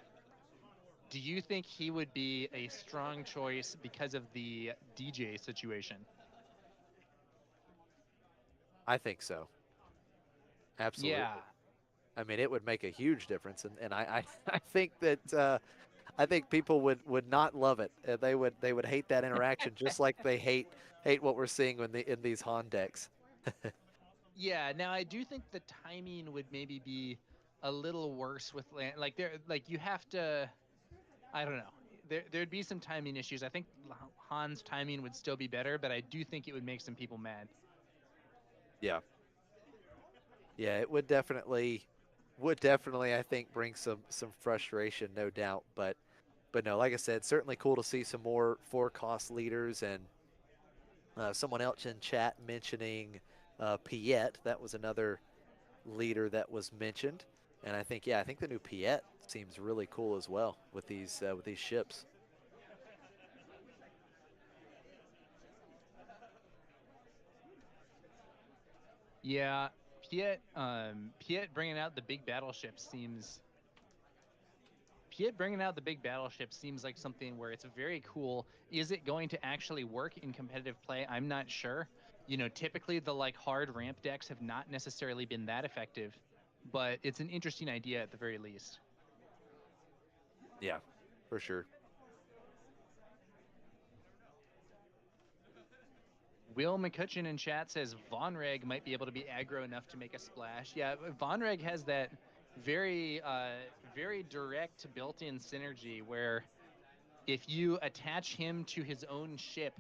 do you think he would be a strong choice because of the DJ situation? I think so. Yeah. Absolutely. I mean, it would make a huge difference, and I think that I think people would not love it. They would hate that interaction just like they hate what we're seeing in these Han decks. Yeah, now I do think the timing would maybe be a little worse with like there like you have to I don't know. There'd be some timing issues. I think Han's timing would still be better, but I do think it would make some people mad. Yeah. Yeah, it would definitely I think bring some frustration, no doubt. But no, like I said, certainly cool to see some more four cost leaders and someone else in chat mentioning Piet. That was another leader that was mentioned, and I think yeah, I think the new Piet seems really cool as well with these ships. Yeah, Piet bringing out the big battleship seems Piet bringing out the big battleship seems like something where it's very cool. Is it going to actually work in competitive play? I'm not sure. You know, typically the like hard ramp decks have not necessarily been that effective, but it's an interesting idea at the very least. Yeah, for sure. Will McCutcheon in chat says Vonreg might be able to be aggro enough to make a splash. Yeah, Vonreg has that very, very direct built-in synergy where if you attach him to his own ship,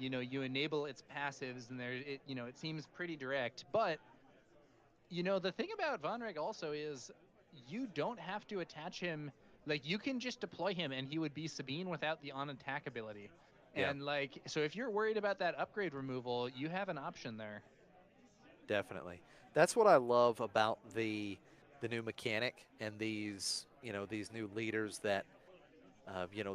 you know, you enable its passives, and you know, it seems pretty direct. But you know, the thing about Vonreg also is you don't have to attach him. Like, you can just deploy him, and he would be Sabine without the on attack ability. Yeah, And like, so if you're worried about that upgrade removal, you have an option there. definitely. That's what I love about the new mechanic and these new leaders that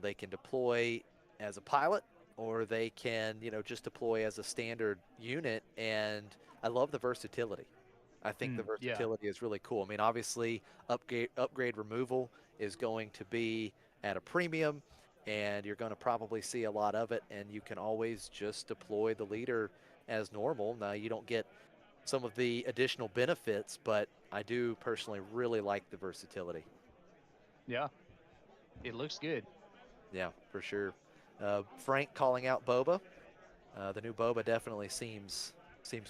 they can deploy as a pilot or they can just deploy as a standard unit, and I love the versatility. I think the Yeah. versatility is really cool. I mean, obviously, upgrade removal is going to be at a premium, and you're going to probably see a lot of it. And you can always just deploy the leader as normal. Now, you don't get some of the additional benefits, but I do personally really like the versatility. Yeah. It looks good. Yeah, for sure. Frank calling out Boba. The new Boba definitely seems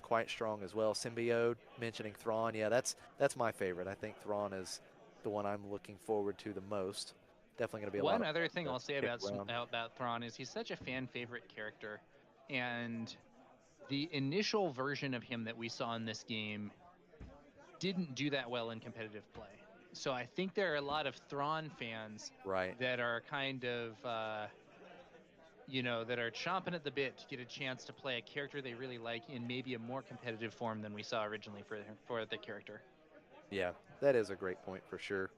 quite strong as well. Symbiote mentioning Thrawn. Yeah, that's my favorite. I think Thrawn is the one I'm looking forward to the most. Definitely going to be a lot One of other fun thing to I'll say kick about around. Thrawn is he's such a fan favorite character, and the initial version of him that we saw in this game didn't do that well in competitive play. So I think there are a lot of Thrawn fans Right. that are kind of, you know, that are chomping at the bit to get a chance to play a character they really like in maybe a more competitive form than we saw originally for the character. Yeah, that is a great point for sure.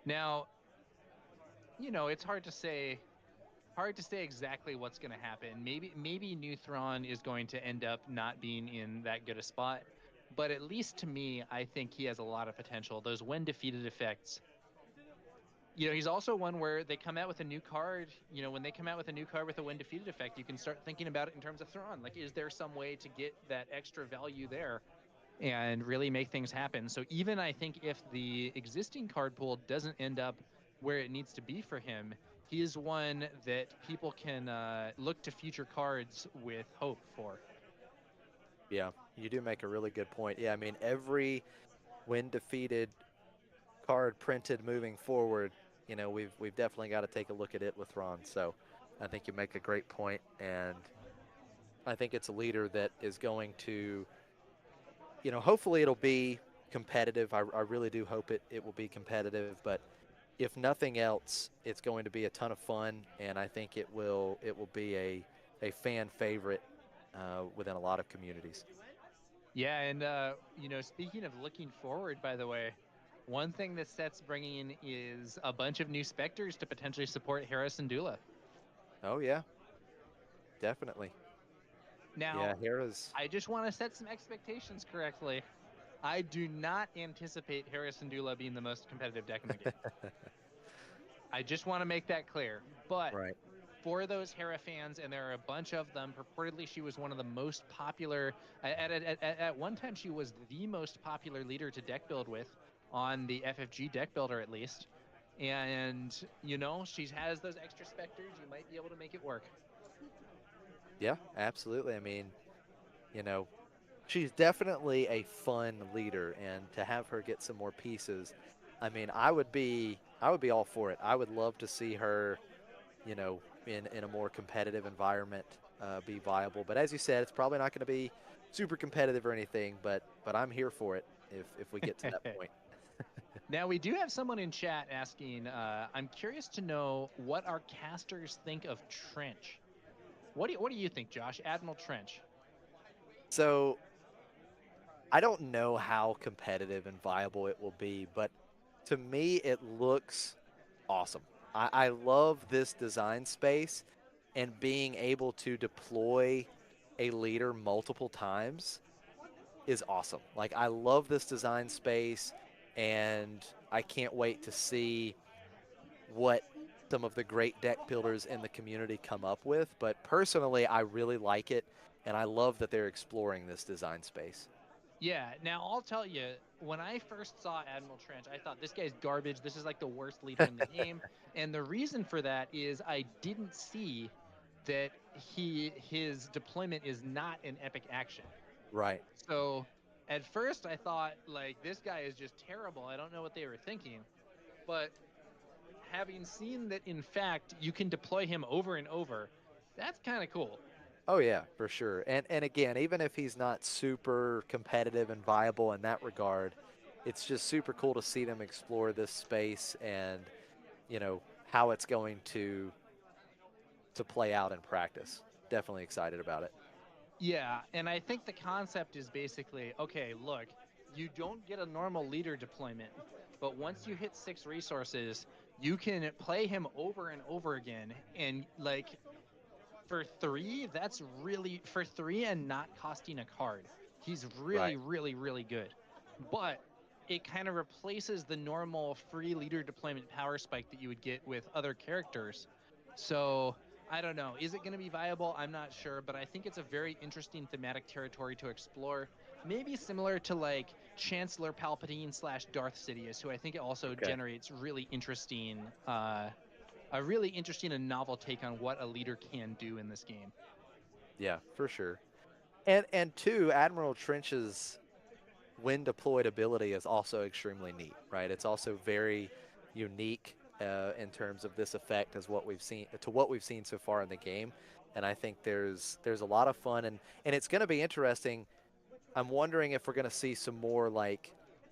Now, you know, it's hard to say exactly what's going to happen. Maybe New Thrawn is going to end up not being in that good a spot, but at least to me, I think he has a lot of potential. Those when defeated effects. You know, he's also one where they come out with a new card. You know, when they come out with a new card with a when defeated effect, you can start thinking about it in terms of Thrawn. Like, is there some way to get that extra value there and really make things happen? So even I think if the existing card pool doesn't end up where it needs to be for him, he is one that people can look to future cards with hope for. Yeah, you do make a really good point. Yeah, I mean every when defeated card printed moving forward, we've definitely got to take a look at it with Ron. So I think you make a great point, and I think it's a leader that is going to, hopefully it'll be competitive. I really do hope it will be competitive, but if nothing else, it's going to be a ton of fun, and I think it will be a fan favorite within a lot of communities. Yeah, and speaking of looking forward, by the way, one thing that Set's bringing in is a bunch of new specters to potentially support Harris and Dula. Oh yeah, definitely. Now, Yeah, Hera's. I just want to set some expectations correctly. I do not anticipate Harris and Dula being the most competitive deck in the game. I just want to make that clear. But Right. for those Hera fans, and there are a bunch of them, purportedly she was one of the most popular. At one time, she was the most popular leader to deck build with on the FFG deck builder, at least. And, she has those extra specters. You might be able to make it work. Yeah, absolutely. I mean, you know, she's definitely a fun leader, and to have her get some more pieces, I mean, I would be all for it. I would love to see her, in a more competitive environment, be viable. But as you said, it's probably not going to be super competitive or anything. But I'm here for it if we get to that point. Now, we do have someone in chat asking, I'm curious to know what our casters think of Trench. What do you think, Josh? Admiral Trench. So I don't know how competitive and viable it will be, but to me, it looks awesome. I love this design space, and being able to deploy a leader multiple times is awesome. Like, I love this design space, and I can't wait to see what some of the great deck builders in the community come up with. But personally, I really like it, and I love that they're exploring this design space. Yeah, now I'll tell you, when I first saw Admiral Trench, I thought this guy's garbage. This is like the worst leader in the game. And the reason for that is I didn't see that his deployment is not an epic action. Right. So at first I thought, like, this guy is just terrible. I don't know what they were thinking. But having seen that, in fact, you can deploy him over and over, that's kind of cool. Oh yeah, for sure. And again, even if he's not super competitive and viable in that regard, it's just super cool to see them explore this space, and how it's going to play out in practice. Definitely excited about it. Yeah, and I think the concept is basically, okay, look, you don't get a normal leader deployment, but once you hit 6 resources, you can play him over and over again. And, like, for 3, that's really, for 3 and not costing a card, he's really, Right. really, really good. But it kind of replaces the normal free leader deployment power spike that you would get with other characters. So I don't know. Is it going to be viable? I'm not sure, but I think it's a very interesting thematic territory to explore. Maybe similar to like Chancellor Palpatine / Darth Sidious, who I think also Okay. generates really interesting, a really interesting and novel take on what a leader can do in this game. Yeah, for sure. And two, Admiral Trench's when deployed ability is also extremely neat, right? It's also very unique in terms of this effect as what we've seen so far in the game, and I think there's a lot of fun, and it's going to be interesting. I'm wondering if we're going to see some more like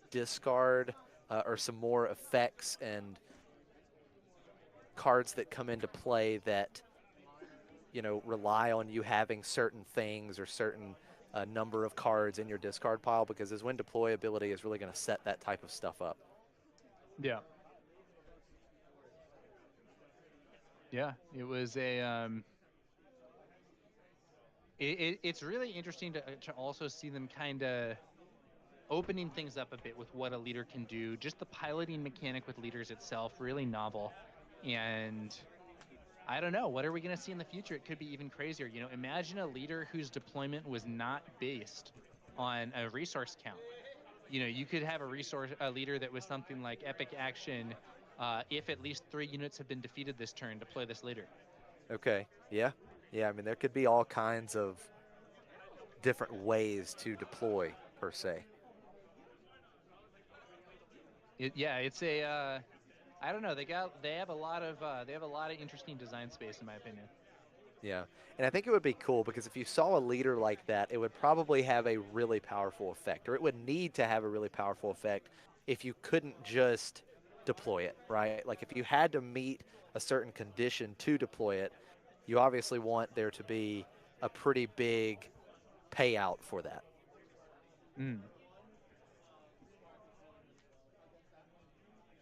discard or some more effects and cards that come into play that rely on you having certain things or certain number of cards in your discard pile, because his win deploy ability is really going to set that type of stuff up. Yeah. Yeah, it was a it's really interesting to also see them kind of opening things up a bit with what a leader can do. Just the piloting mechanic with leaders itself, really novel. And I don't know, what are we going to see in the future? It could be even crazier. Imagine a leader whose deployment was not based on a resource count. You could have a leader that was something like epic action. If at least 3 units have been defeated this turn, deploy this leader. Okay. Yeah. Yeah. I mean, there could be all kinds of different ways to deploy per se. It's a. I don't know. They have a lot of interesting design space, in my opinion. Yeah. And I think it would be cool because if you saw a leader like that, it would probably have a really powerful effect, or it would need to have a really powerful effect if you couldn't just deploy it, right? Like if you had to meet a certain condition to deploy it, you obviously want there to be a pretty big payout for that. Mm.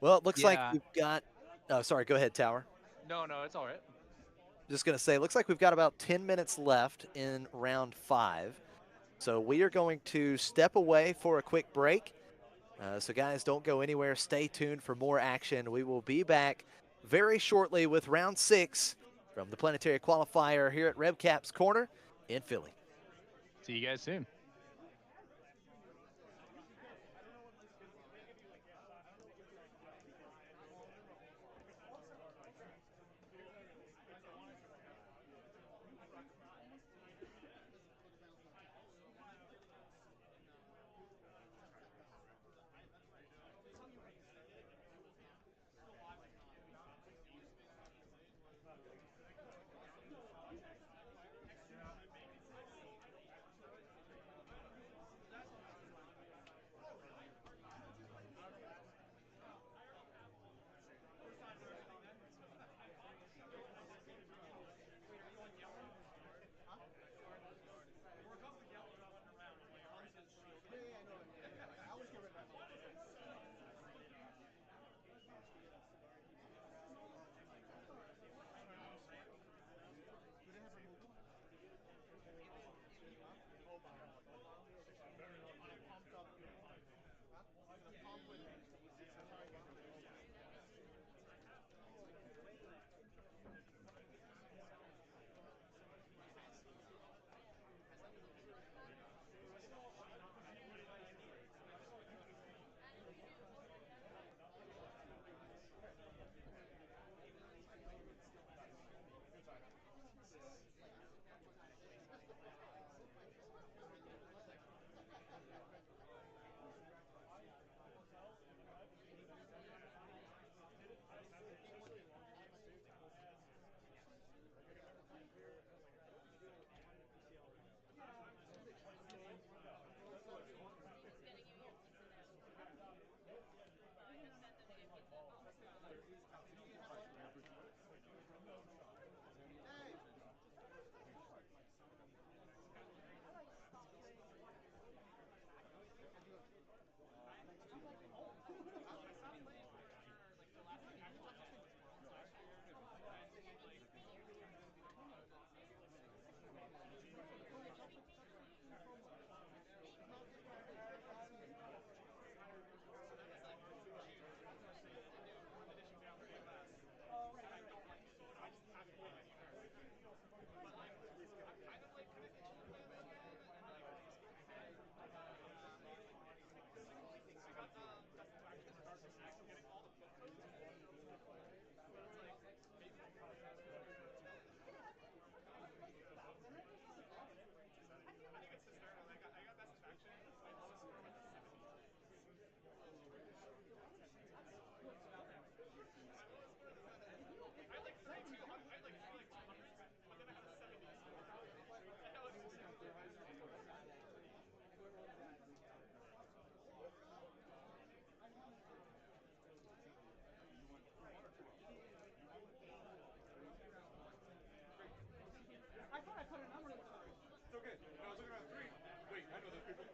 Well, it looks like Yeah. we've got. Oh, sorry. Go ahead, Tower. No, no, it's all right. Just going to say, it looks like we've got about 10 minutes left in round 5. So we are going to step away for a quick break. So, guys, don't go anywhere. Stay tuned for more action. We will be back very shortly with round 6 from the Planetary Qualifier here at Redcap's Corner in Philly. See you guys soon. I thought I put a number. It's okay. No, I was looking around 3. Wait, I know those people.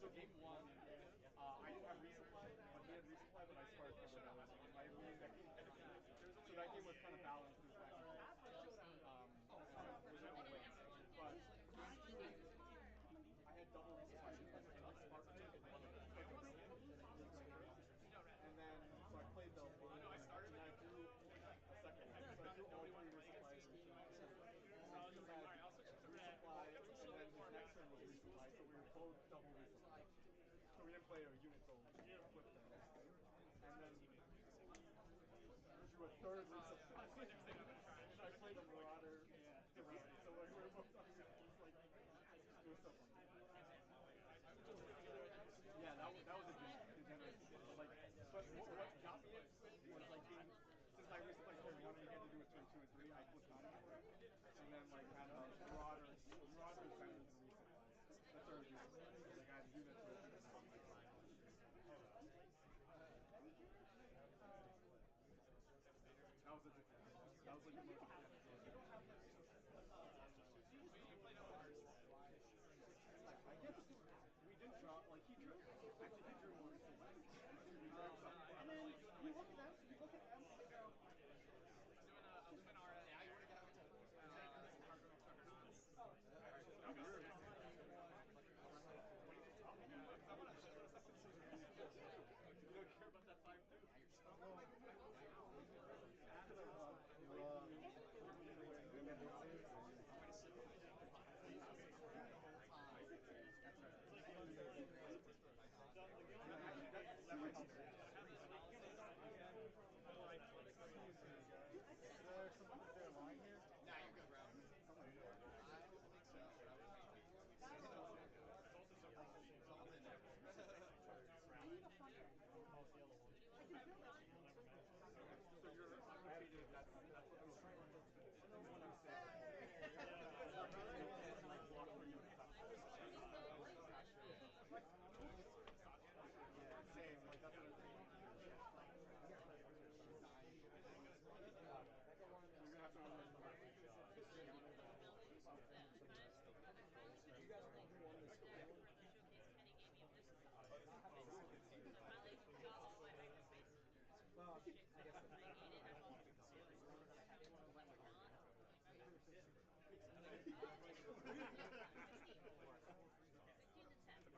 So game one, I didn't have resupply, but he had resupply, but I sparked for those. My immune that came down. So that game was kind of balanced this back and forth. And it was a little late. But game two, I had double resupply because I sparked two. So I took the resupply first, and then so I played the one, and then I threw a second one. So I threw all three resupplies in turn two. And then he had resupply, and then his next turn was resupply, so we were both double resupply. So we didn't play a unit till flip turn. And then drew a third resupply. And I played a Marauder directly, so like we were both on resupply. Like, it was so funny. Yeah, that was a degenerate. But what got me into it was like since I resupply turn one and he had to do it turn two and three, I flipped on him for it. And then like had a Marauder is better than resupply. The third resupply. So like I had to do that to it. That was a different game. That was like the most intense game. We didn't draw, like he drew, actually he drew more recently. And then you look at them, and you go, I was doing our AI workout. you don't care about that 5-2. Nah, you're good, bro. I think so, bro. So you're undefeated, that's what goes on. Same, like that's what I'm saying. You're gonna have to run this. Well, I guess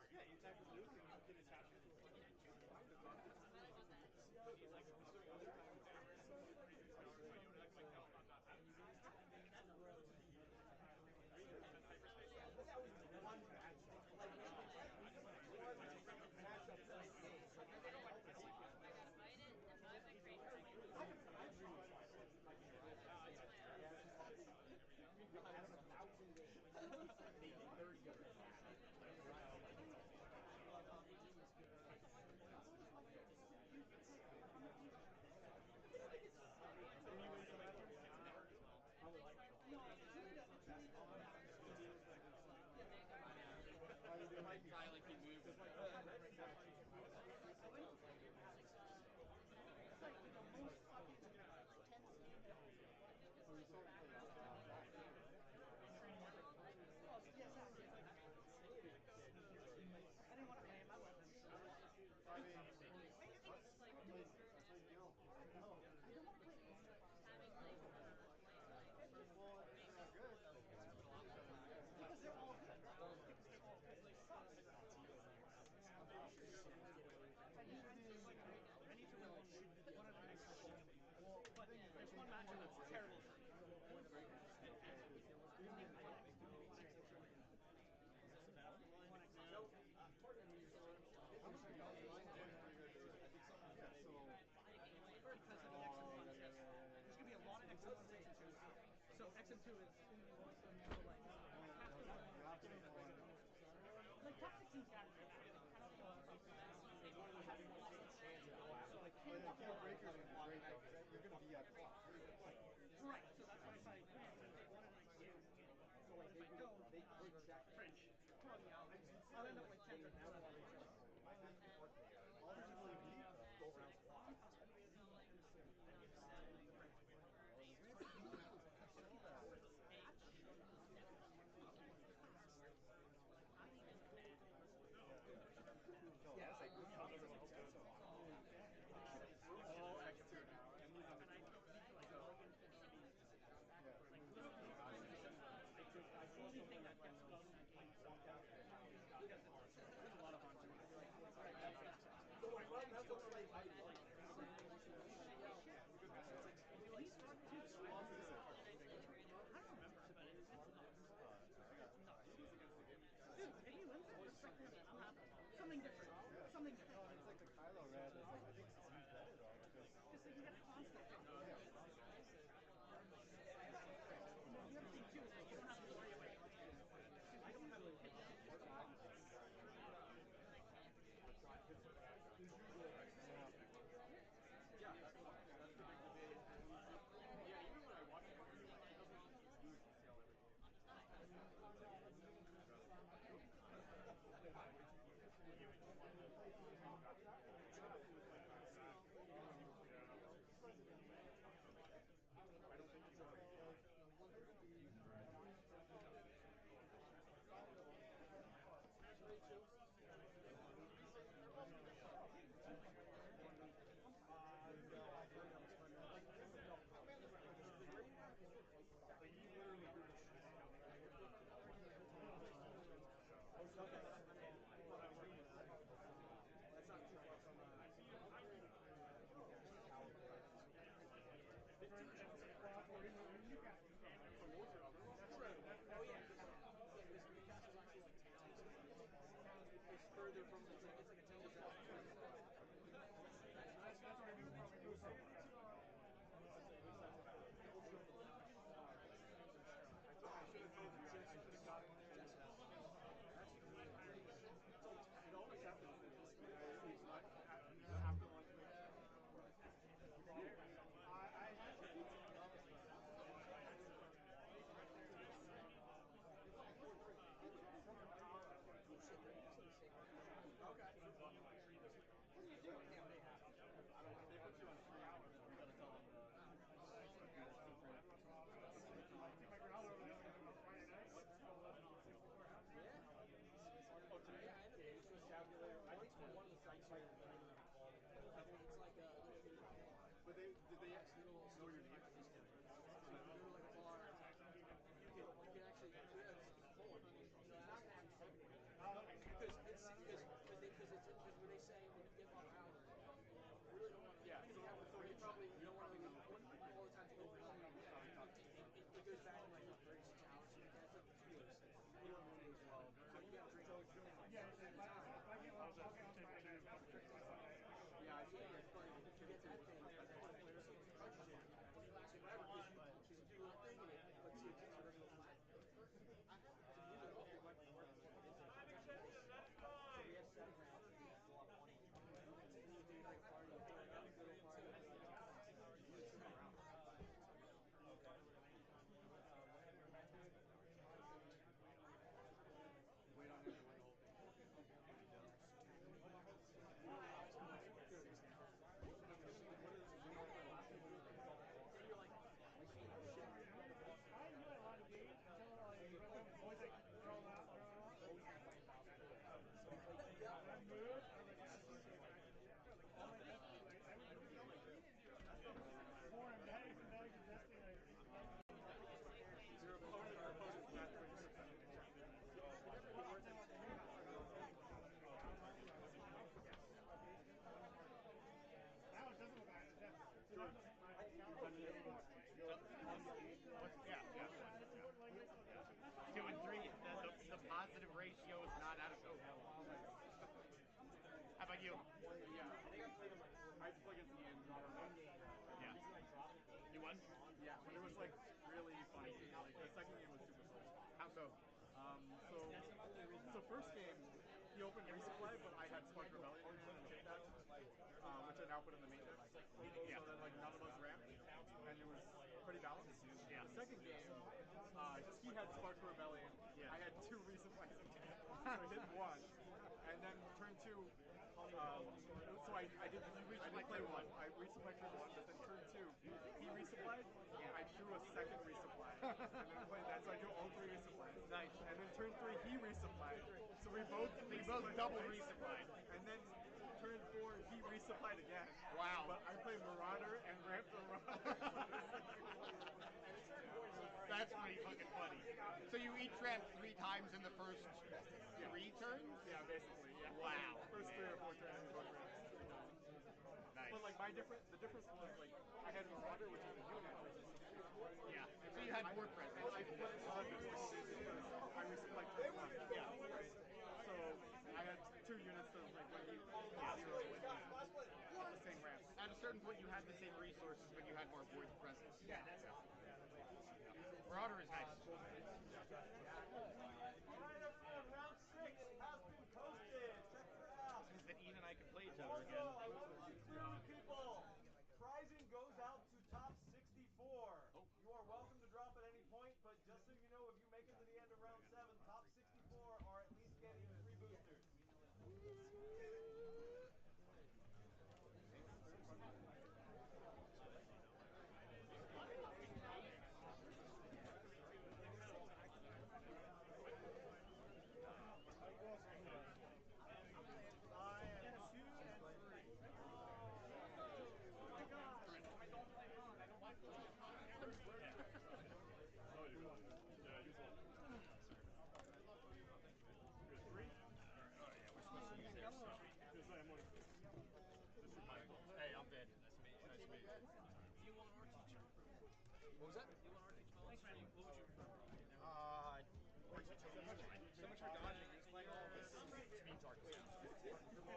Yeah, you type the Luke and you can attach it. He's like, I'm doing overtime with Amber. He's powered by you, and I'm like, no, I'm not. Hyperspace. that was one bad shot. Like one matchup point game. Maybe 30 of them. Mike guy like he moved. I didn't want to play him. I love him. I mean, I played Gil. No, I don't want to play Gil. Well, they're not good. Because they're all good. Because they're all good. They suck. I need to win one of the next matches. But there's one matchup that's terrible for me. There's going to be a lot of X and 1s, X and 2s. So X and 2 is going to be one of them. So like top 16's got to be that. I don't know. So like King Breaker's going to be great though, because you're going to be at plus. right. So that's why if I win, one of the next two. So like if I don't, French. Well, yeah, I'll end up like 10 or 12 on each other. All the people you beat, though, go round squad. Listen, I'll have something different. Something different. It's like the Kylo Red is like makes it seem better though because Just so you get a constant. You know, the other thing too is that you don't have to worry about. I don't have to pick up. yeah, that's the big debate. Yeah, even when I watch it, like, it doesn't lose the sale every game. I don't think you want That's not too far from Oh yeah. Yeah, because Newcastle is actually like towns. It's further from it's like a town. That's why we would probably go so much. I should have told you. I should have gotten there. That's really great. It always happens. It's not after lunch. I had Okay. What do you do? Yeah, they have. I don't know. They put you on free. You gotta tell them. Oh, today I ended up using this calculator once for one of the sites here. It's like a little. But did they know your name? So if you go to like a bar, you can actually pull it. You know, ask them for because when they say when you get off powder, you really don't want to. Yeah. So he probably you don't want to all the time to open up. It goes back to like 36 hours. So that's like 2 years. You don't want to lose. So you got to drink. Yeah. Yeah, I see. It's funny. If you get that thing, it crushes it. It lasts forever because you do one thing and it puts you into the regular time. I have to use it all. So we have 7 rounds. You do like a party, you throw it up, little party. Wait on him to win the whole thing. I enjoy a lot of games until like always like throw them out. When I moved, I was like, more and bags and bags of Destiny. Now it doesn't look like it. Yeah. 2 and 3. The positive ratio is not out of control. How about you? Yeah, I think I played him. I played against Ian on one game. Yeah. You won? Yeah, but it was like really funny. Like the second game was super slow. How so? So first game, he opened resupply, but I had Spark Rebellion in hand and hit that, which I now put in the main deck. Yeah. So then like none of us ramped, and it was pretty balanced. Yeah. The second game, he had Spark Rebellion. Yeah. I had 2 resupplies in hand, so I hit 1, and then turn 2. So I didn't play 1. I resupplied turn 1, but then turn 2, he resupplied. I drew a second resupply, and then played that. So I drew all 3 resupplies. Nice. And then turn 3, he resupplied. So we both double resupplied. And then turn 4, he resupplied again. Wow. But I played Marauder and ramped the Marauder. That's pretty fucking funny. So you each ramped 3 times in the first 3 turns? Yeah, basically. Yeah. Wow. First 3 or 4 turns we both ramped. Nice. But like the difference was like I had Marauder, which is a unit. Yeah. So you had more presence. And I put I resupplied turn 1. Yeah. So certain point you had the same resources, but you had more void presence. Yeah, that's it. Marauder is nice. Alright, everyone, round 6 has been posted. Check her out. Means that Ian and I can play each other Also, again. I want to make it clear to people. Prizing goes out to top 64. You are welcome to drop at any point, but just so you know, if you make it to the end of round 7, top 64 are at least getting free boosters. Hey, I'm Ben. Nice to meet you. Do you want our teacher? What was that? Do you want our teacher? Thanks, man. What would you? So much for dodging. He's playing all of this. Speed target.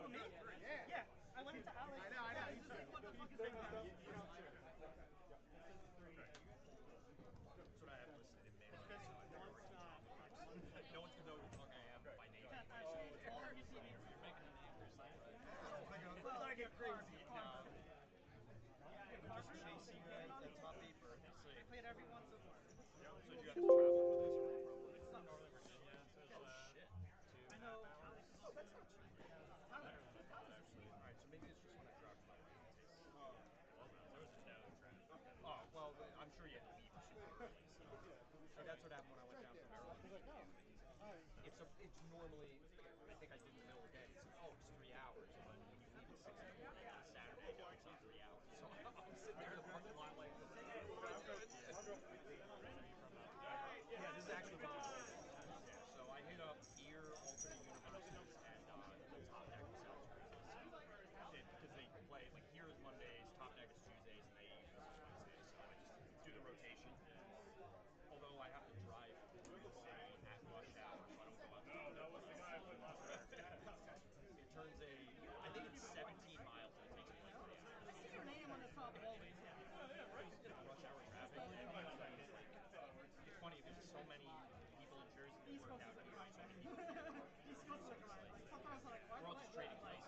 Me? Yeah. I went into Alex. I know. He's just like, what the fuck is that? That's what I have listed in mail. No one's gonna know who the fuck I am by name. Taller, you see me. You're making a name for yourself, right? Well, I get crazy. Just chasing a top 8 berth. I played every one so far. So you have to travel for this or from Northern Virginia to shit. I know. Oh, that's not true. Alright, so maybe it's just when I dropped my weight. Oh, well, I'm sure you had to leave super early. So. See, that's what happened when I went down from Maryland. It's normally, I think I did in the middle of the day. It's 3 hours. But when you leave at 6 in the morning on a Saturday, no, it's not 3 hours. So I'm sitting there in the parking lot like, yeah, this is actually from yeah, so I hit up Ear, alternate universities, and the Top Deck themselves. Because they play, like, here is Mondays, Top Deck is Tuesdays, and they use Wednesdays. So I just do the rotation. Although I have to drive through the city at rush hour, so I don't go out. No, that was the guy I played last night. It turns I think it's 17 miles and it takes me like 3 hours. I see your name on the top wall. Rush hour traffic. It's funny because so many people in Jersey that work out here, so many people we're all just trading places.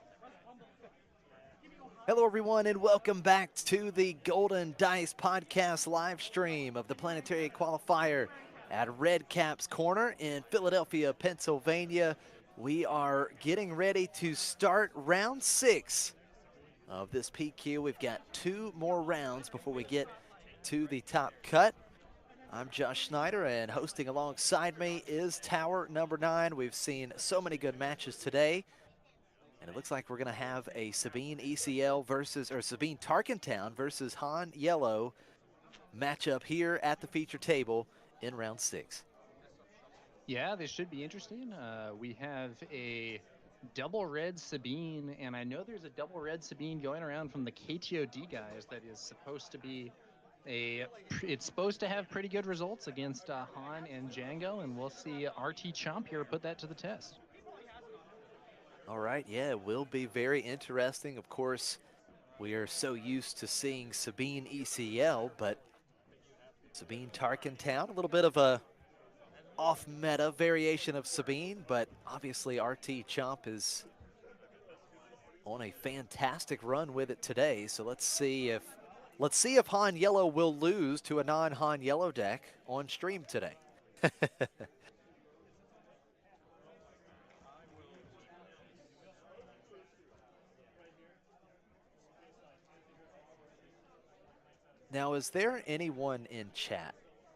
Hello, everyone, and welcome back to the Golden Dice Podcast live stream of the Planetary Qualifier at Redcap's Corner in Philadelphia, Pennsylvania. We are getting ready to start round 6 of this PQ. We've got 2 more rounds before we get to the top cut. I'm Josh Snyder, and hosting alongside me is Tower number 9. We've seen so many good matches today. And it looks like we're going to have a Sabine ECL Sabine Tarkentown versus Han Yellow matchup here at the feature table in round 6. Yeah, this should be interesting. We have a double red Sabine, and I know there's a double red Sabine going around from the KTOD guys that is supposed to be it's supposed to have pretty good results against Han and Django, and we'll see RT Chomp here put that to the test. All right, yeah, it will be very interesting. Of course, we are so used to seeing Sabine ECL, but Sabine Tarkentown, a little bit of a off-meta variation of Sabine, but obviously RT Chomp is on a fantastic run with it today. So let's see if Han Yellow will lose to a non-Han Yellow deck on stream today. Now, is there anyone in chat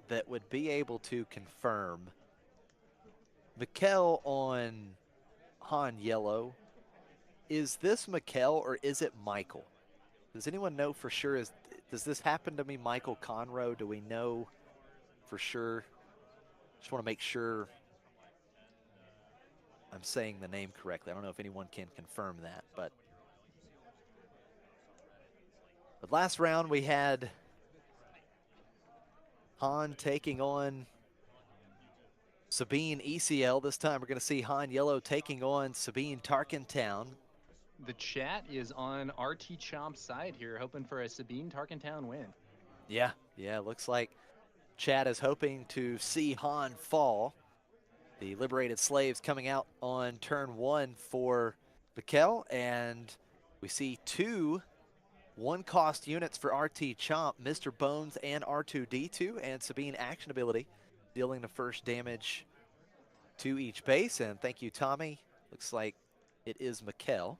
that would be able to confirm Mikkel on Han Yellow? Is this Mikkel or is it Michael? Does anyone know for sure? Does this happen to me, Michael Conroe? Do we know for sure? Just want to make sure I'm saying the name correctly. I don't know if anyone can confirm that, but last round we had Han taking on Sabine ECL. This time we're going to see Han Yellow taking on Sabine Tarkentown. The chat is on RT Chomp's side here, hoping for a Sabine Tarkentown win. Yeah, looks like Chad is hoping to see Han fall. The liberated slaves coming out on turn 1 for Mikkel, and we see 2 one-cost units for RT Chomp, Mr. Bones and R2D2, and Sabine action ability, dealing the first damage to each base. And thank you, Tommy. Looks like it is Mikkel.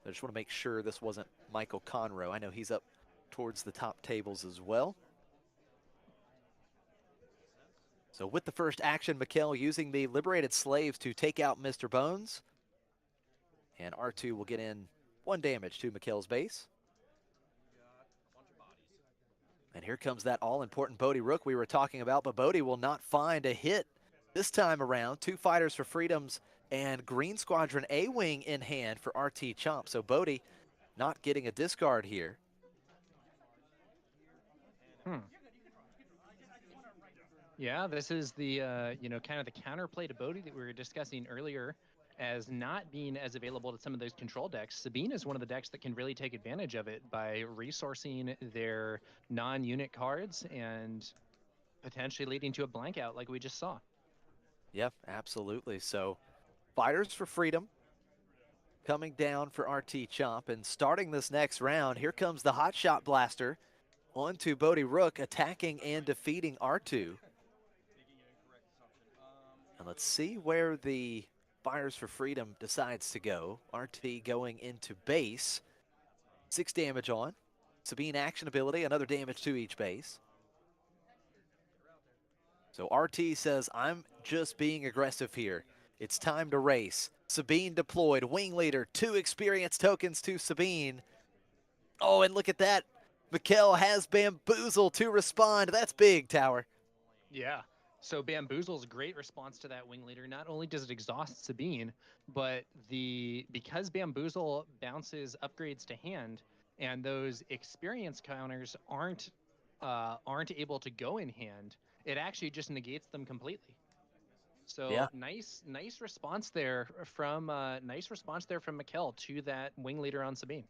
I just want to make sure this wasn't Michael Conroe. I know he's up towards the top tables as well. So with the first action, Mikkel using the liberated slaves to take out Mr. Bones. And R2 will get in 1 damage to Mikkel's base. And here comes that all-important Bodhi Rook we were talking about, but Bodhi will not find a hit this time around. 2 Fighters for Freedoms and Green Squadron A-Wing in hand for RT Chomp. So Bodhi not getting a discard here. Yeah, this is the, you know, kind of the counterplay to Bodhi that we were discussing earlier as not being as available to some of those control decks. Sabine is one of the decks that can really take advantage of it by resourcing their non-unit cards and potentially leading to a blank out like we just saw. Yep, absolutely. So Fighters for Freedom coming down for RT Chomp, and starting this next round, here comes the Hot Shot Blaster onto Bodhi Rook, attacking and defeating R2. And let's see where the Fighters for Freedom decides to go. RT going into base. 6 damage on. Sabine action ability, another damage to each base. So RT says, I'm just being aggressive here. It's time to race. Sabine deployed, Wing Leader, 2 experience tokens to Sabine. Oh, and look at that. Mikkel has Bamboozle to respond. That's big, Tower. Yeah. So Bamboozle's great response to that Wing Leader. Not only does it exhaust Sabine, but because Bamboozle bounces upgrades to hand, and those experience counters aren't able to go in hand, it actually just negates them completely. So yeah, nice response there from Mikkel to that Wing Leader on Sabine.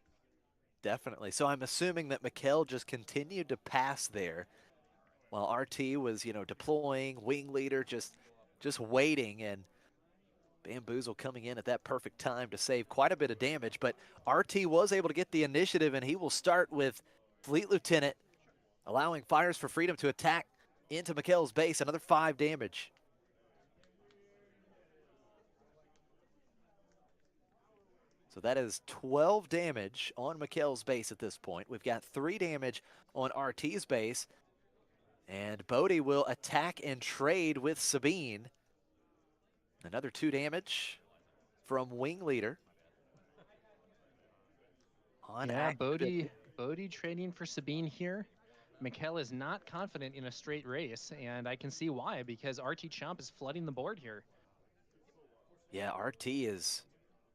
Definitely. So I'm assuming that Mikkel just continued to pass there while RT was, you know, deploying, Wing Leader just waiting, and Bamboozle coming in at that perfect time to save quite a bit of damage. But RT was able to get the initiative, and he will start with Fleet Lieutenant, allowing Fighters for Freedom to attack into Mikkel's base. Another 5 damage. So that is 12 damage on Mikkel's base at this point. We've got 3 damage on RT's base. And Bodhi will attack and trade with Sabine. Another 2 damage from Wing Leader. Yeah, Bodhi trading for Sabine here. Mikkel is not confident in a straight race, and I can see why, because RT Chomp is flooding the board here. Yeah, RT is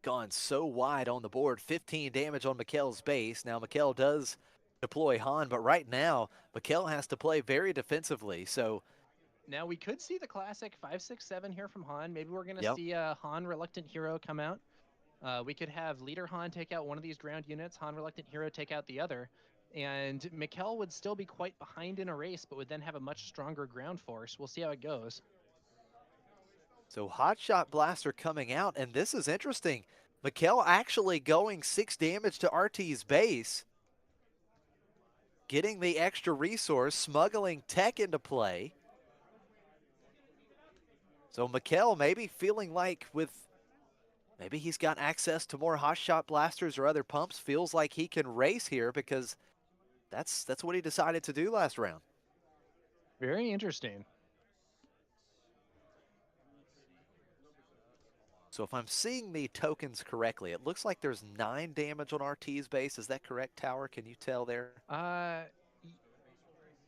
gone so wide on the board. 15 damage on Mikkel's base. Now Mikkel does deploy Han, but right now Mikkel has to play very defensively. So now we could see the classic 5-6-7 here from Han. Maybe we're going to see Han Reluctant Hero come out. We could have Leader Han take out one of these ground units, Han Reluctant Hero take out the other, and Mikkel would still be quite behind in a race, but would then have a much stronger ground force. We'll see how it goes. So Hotshot Blaster coming out, and this is interesting. Mikkel actually going 6 damage to RT's base, getting the extra resource, smuggling tech into play. So Mikkel maybe feeling like maybe he's got access to more Hotshot Blasters or other pumps, feels like he can race here because that's what he decided to do last round. Very interesting. So if I'm seeing the tokens correctly, it looks like there's 9 damage on RT's base. Is that correct, Tower? Can you tell there?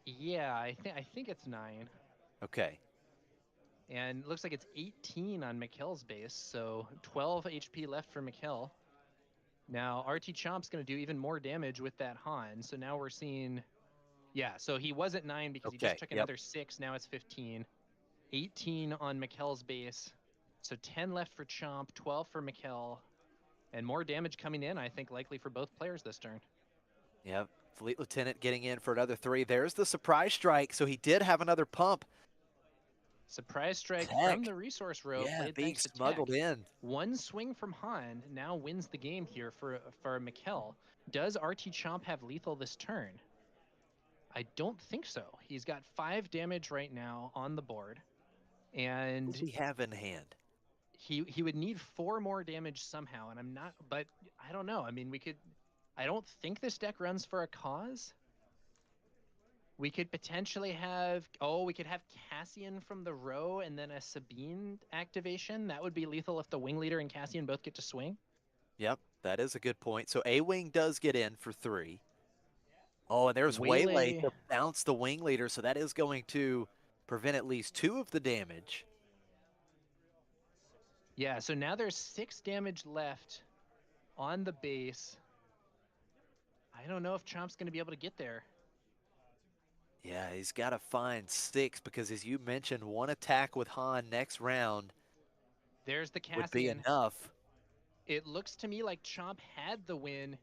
Yeah, I think it's 9. Okay. And it looks like it's 18 on Mikkel's base, so 12 HP left for Mikkel. Now RT Chomp's going to do even more damage with that Han. So now we're seeing, yeah. So he was at 9 because he just took another 6. Now it's 15. 18 on Mikkel's base. So 10 left for Chomp, 12 for Mikkel. And more damage coming in, I think, likely for both players this turn. Yeah, Fleet Lieutenant getting in for another 3. There's the surprise strike, so he did have another pump. Surprise strike Tech. from the resource row, Yeah, played being thanks to smuggled Tech. in. One swing from Han now wins the game here for Mikkel. Does RT Chomp have lethal this turn? I don't think so. He's got 5 damage right now on the board, and What does he have in hand? he would need 4 more damage somehow, and I'm not. But I don't know. I mean, we could. I don't think this deck runs for a cause. We could potentially have, we could have Cassian from the row and then a Sabine activation. That would be lethal if the Wing Leader and Cassian both get to swing. Yep, that is a good point. So A-Wing does get in for 3. Oh, and there's Waylay to bounce the Wing Leader, so that is going to prevent at least 2 of the damage. Yeah, so now there's 6 damage left on the base. I don't know if Chomp's going to be able to get there. Yeah, he's got to find 6 because, as you mentioned, 1 attack with Han next round there's the Cassian. Would be enough. It looks to me like Chomp had the win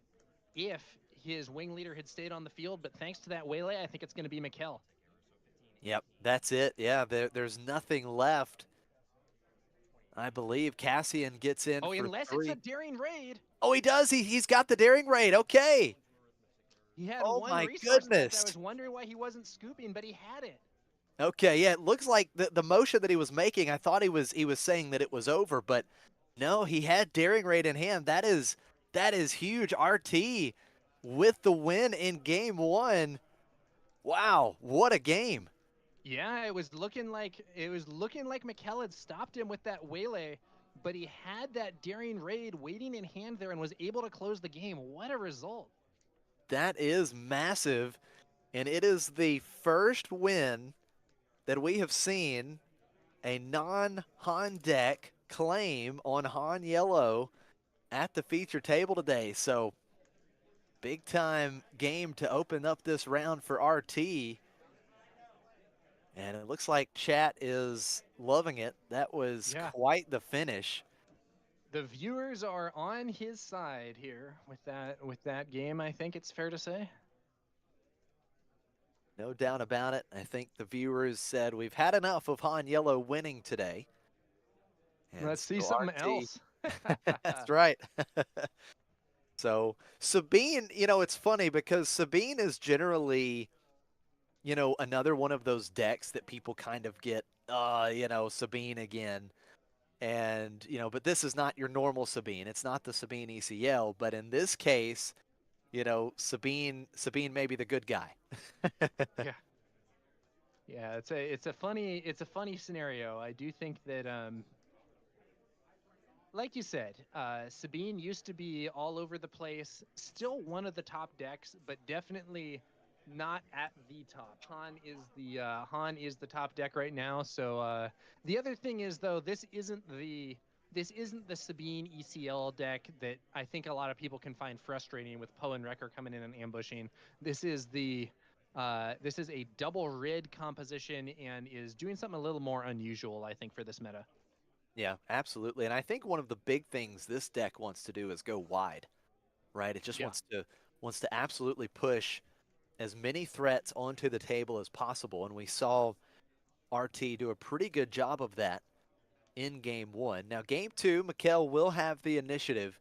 if his Wing Leader had stayed on the field, but thanks to that Waylay, I think it's going to be Mikkel. Yep, that's it. Yeah, there's nothing left. I believe Cassian gets in for unless 3. it's a daring raid. Oh, he does. He's got the daring raid. Okay. He had Oh one my resource left. goodness. I was wondering why he wasn't scooping, but he had it. Okay, yeah, it looks like the motion that he was making, I thought he was saying that it was over, but no, he had daring raid in hand. That is huge. RT with the win in game 1. Wow, what a game. Yeah, it was looking like Mikkel had stopped him with that Waylay, but he had that daring raid waiting in hand there and was able to close the game. What a result. That is massive, and it is the first win that we have seen a non-Han deck claim on Han Yellow at the feature table today. So big time game to open up this round for RT. And it looks like chat is loving it. That was quite the finish. The viewers are on his side here with that game, I think it's fair to say. No doubt about it. I think the viewers said we've had enough of Han Yellow winning today. And let's see something else. That's right. So Sabine, it's funny because Sabine is generally, another one of those decks that people kind of get, Sabine again. And, but this is not your normal Sabine. It's not the Sabine ECL. But in this case, Sabine may be the good guy. Yeah. Yeah, it's a funny scenario. I do think that like you said, Sabine used to be all over the place, still one of the top decks, but definitely not at the top. Han is the top deck right now. So the other thing is though, this isn't the Sabine ECL deck that I think a lot of people can find frustrating with Poe and Wrecker coming in and ambushing. This is a double rid composition and is doing something a little more unusual, I think, for this meta. Yeah, absolutely. And I think one of the big things this deck wants to do is go wide, right? It just wants to absolutely push as many threats onto the table as possible. And we saw RT do a pretty good job of that in game 1. Now, game 2, Mikkel will have the initiative.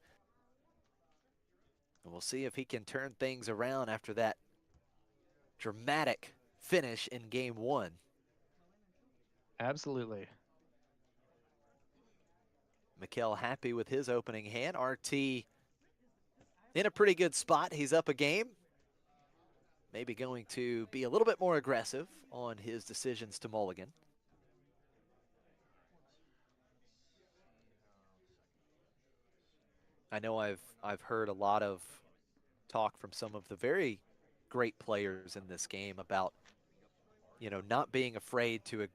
And we'll see if he can turn things around after that dramatic finish in game 1. Absolutely. Mikkel happy with his opening hand. RT in a pretty good spot. He's up a game. Maybe going to be a little bit more aggressive on his decisions to mulligan. I know I've heard a lot of talk from some of the very great players in this game about, not being afraid to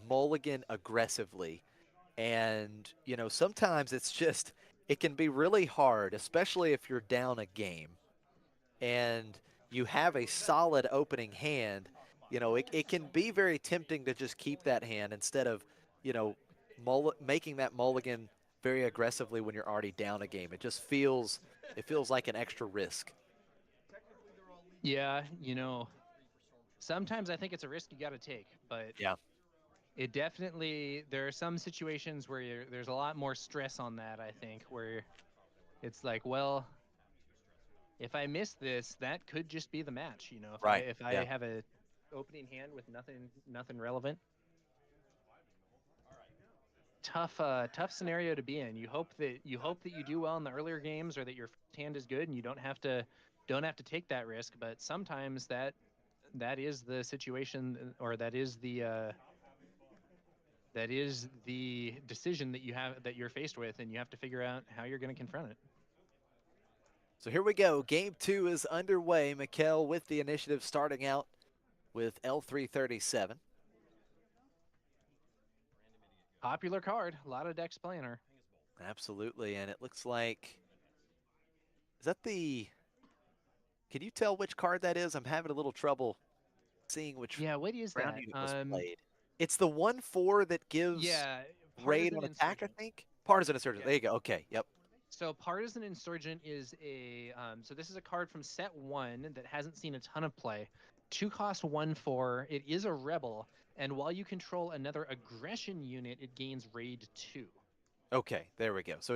mulligan aggressively. And, sometimes it can be really hard, especially if you're down a game and you have a solid opening hand. It can be very tempting to just keep that hand instead of, making that mulligan very aggressively when you're already down a game. It just feels like an extra risk. Yeah, you know, sometimes I think it's a risk you got to take, but Yeah. it definitely, there are some situations where there's a lot more stress on that, I think, where it's like, well, if I miss this, that could just be the match, you know, Right. if I Yeah. have a opening hand with nothing relevant. Tough scenario to be in. You hope that you do well in the earlier games, or that your first hand is good and you don't have to take that risk, but sometimes that is the situation, or that is the decision that you're faced with, and you have to figure out how you're going to confront it. So here we go. Game 2 is underway. Mikkel with the initiative, starting out with L337. Popular card. A lot of decks playing her. Absolutely, and it looks like, is that the, can you tell which card that is? I'm having a little trouble seeing which What is ground that? unit was played. It's the 1/4 that gives Yeah, raid Partisan on attack, I Insurgent. think? Partisan Insurgent, Yeah. there you go, okay, yep. So Partisan Insurgent is a so this is a card from set 1 that hasn't seen a ton of play. 2-cost 1/4. It is a rebel, and while you control another aggression unit, it gains raid 2. Okay, there we go. So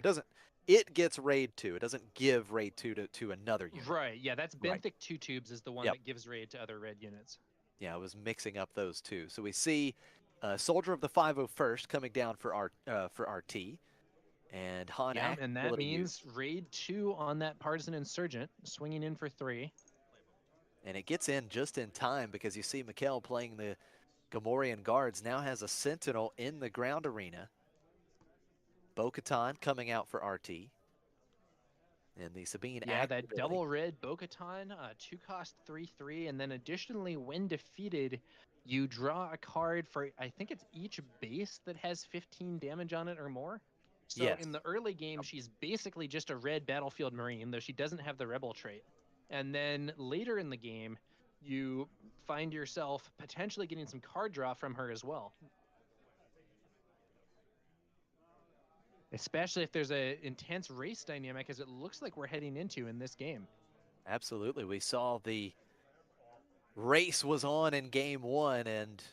it gets raid 2. It doesn't give raid 2 to another unit. Right, yeah, that's Right. Benthic 2 Tubes is the one Yep. that gives raid to other red units. Yeah, I was mixing up those two. So we see Soldier of the 501st coming down for RT, and Han Yeah, and that ability means raid 2 on that Partisan Insurgent, swinging in for 3. and it gets in just in time, because you see Mikkel playing the Gamorrean Guards now has a Sentinel in the ground arena. Bo-Katan coming out for RT. And the Sabine Yeah, active that ability. double red Bo-Katan, 2-cost 3/3, and then additionally, when defeated, you draw a card for, I think it's each base that has 15 damage on it or more. So Yes. in the early game, she's basically just a red Battlefield Marine, though she doesn't have the Rebel trait. And then later in the game, you find yourself potentially getting some card draw from her as well. Especially if there's a intense race dynamic, as it looks like we're heading into in this game. Absolutely. We saw the race was on in game 1, and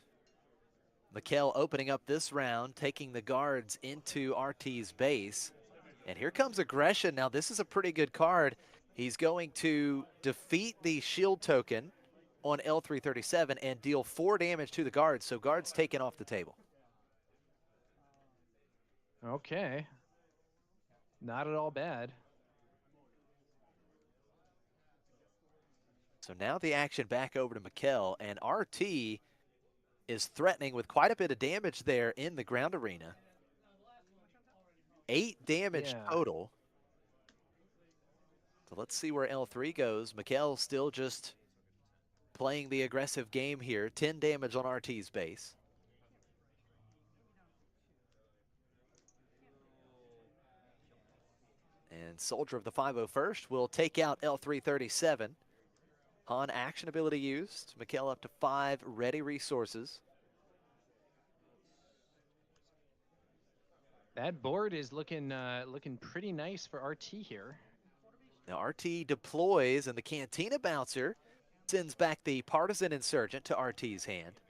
Mikkel opening up this round, taking the guards into RT's base. And here comes aggression. Now this is a pretty good card. He's going to defeat the shield token on L337 and deal 4 damage to the guards, so guards taken off the table. Okay. Not at all bad. So now the action back over to Mikkel, and RT is threatening with quite a bit of damage there in the ground arena. 8 damage total. So let's see where L3 goes. Mikkel still just playing the aggressive game here. 10 damage on RT's base. And Soldier of the 501st will take out L337. Han action ability used. Mikkel up to 5 ready resources. That board is looking pretty nice for RT here. Now RT deploys, and the Cantina Bouncer sends back the Partisan Insurgent to RT's hand.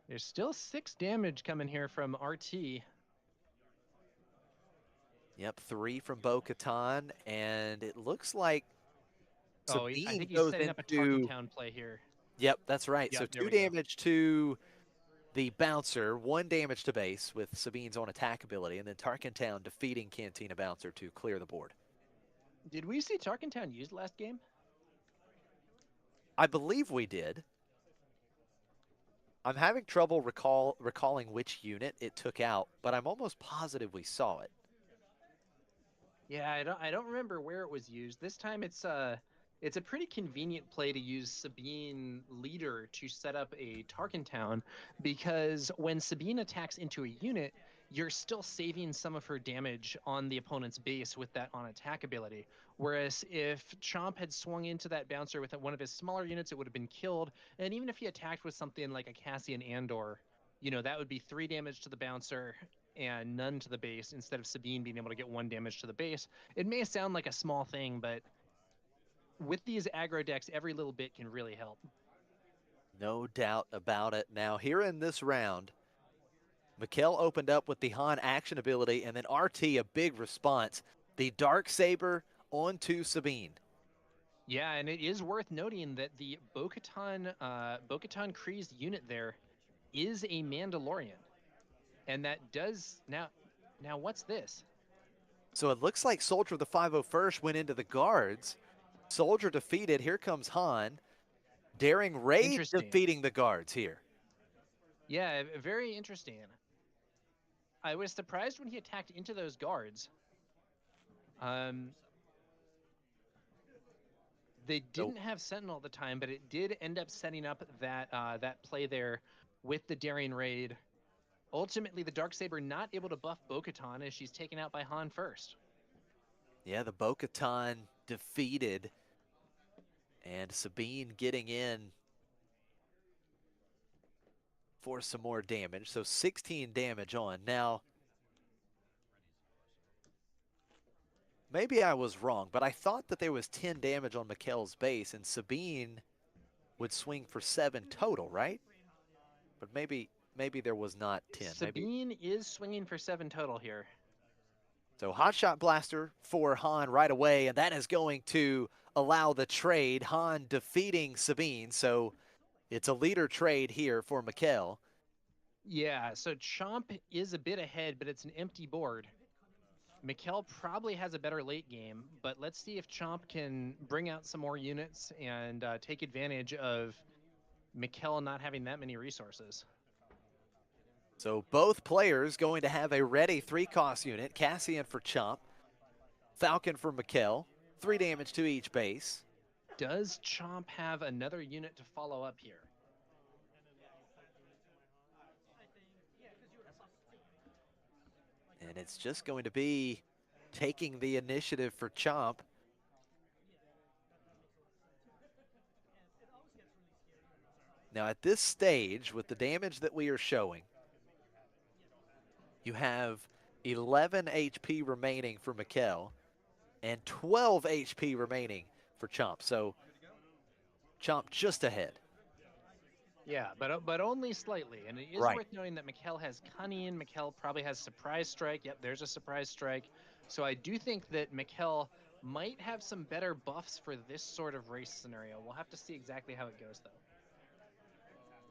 There's still 6 damage coming here from RT. Yep, 3 from Bo-Katan, and it looks like Sabine I think he's goes setting up a into Tarkentown play here. Yep, that's right. Yep, So there 2 we go. damage to the Bouncer, 1 damage to base with Sabine's own attack ability, and then Tarkentown defeating Cantina Bouncer to clear the board. Did we see Tarkentown used last game? I believe we did. I'm having trouble recalling which unit it took out, but I'm almost positive we saw it. Yeah, I don't remember where it was used. This time it's a pretty convenient play to use Sabine Leader to set up a Tarkentown, because when Sabine attacks into a unit, you're still saving some of her damage on the opponent's base with that on attack ability. Whereas if Chomp had swung into that Bouncer with one of his smaller units, it would have been killed. And even if he attacked with something like a Cassian Andor, you know, that would be 3 damage to the Bouncer and none to the base instead of Sabine being able to get 1 damage to the base. It may sound like a small thing, but with these aggro decks, every little bit can really help. No doubt about it. Now, here in this round, Mikkel opened up with the Han action ability, and then RT, a big response. The Dark Saber onto Sabine. Yeah, and it is worth noting that the Bo-Katan Kryze unit there is a Mandalorian. And that does now what's this? So it looks like Soldier of the 501st went into the guards. Soldier defeated. Here comes Han. Daring Raid defeating the guards here. Yeah, very interesting. I was surprised when he attacked into those guards. They didn't have Sentinel at the time, but it did end up setting up that that play there with the Daring Raid. Ultimately, the Darksaber not able to buff Bo-Katan as she's taken out by Han first. Yeah, the Bo-Katan defeated. And Sabine getting in for some more damage. So 16 damage on. Now, maybe I was wrong, but I thought that there was 10 damage on Mikkel's base, and Sabine would swing for 7 total, right? But maybe there was not 10. Sabine is swinging for 7 total here. So Hotshot Blaster for Han right away, and that is going to allow the trade. Han defeating Sabine, so it's a leader trade here for Mikkel. Yeah, so Chomp is a bit ahead, but it's an empty board. Mikkel probably has a better late game, but let's see if Chomp can bring out some more units and take advantage of Mikkel not having that many resources. So both players going to have a ready 3-cost unit. Cassian for Chomp, Falcon for Mikkel, 3 damage to each base. Does Chomp have another unit to follow up here? And it's just going to be taking the initiative for Chomp. Now at this stage, with the damage that we are showing, you have 11 HP remaining for Mikkel and 12 HP remaining for Chomp. So Chomp just ahead. Yeah, but only slightly. And it is worth noting that Mikkel has Cunning. Mikkel probably has Surprise Strike. Yep, there's a Surprise Strike. So I do think that Mikkel might have some better buffs for this sort of race scenario. We'll have to see exactly how it goes, though.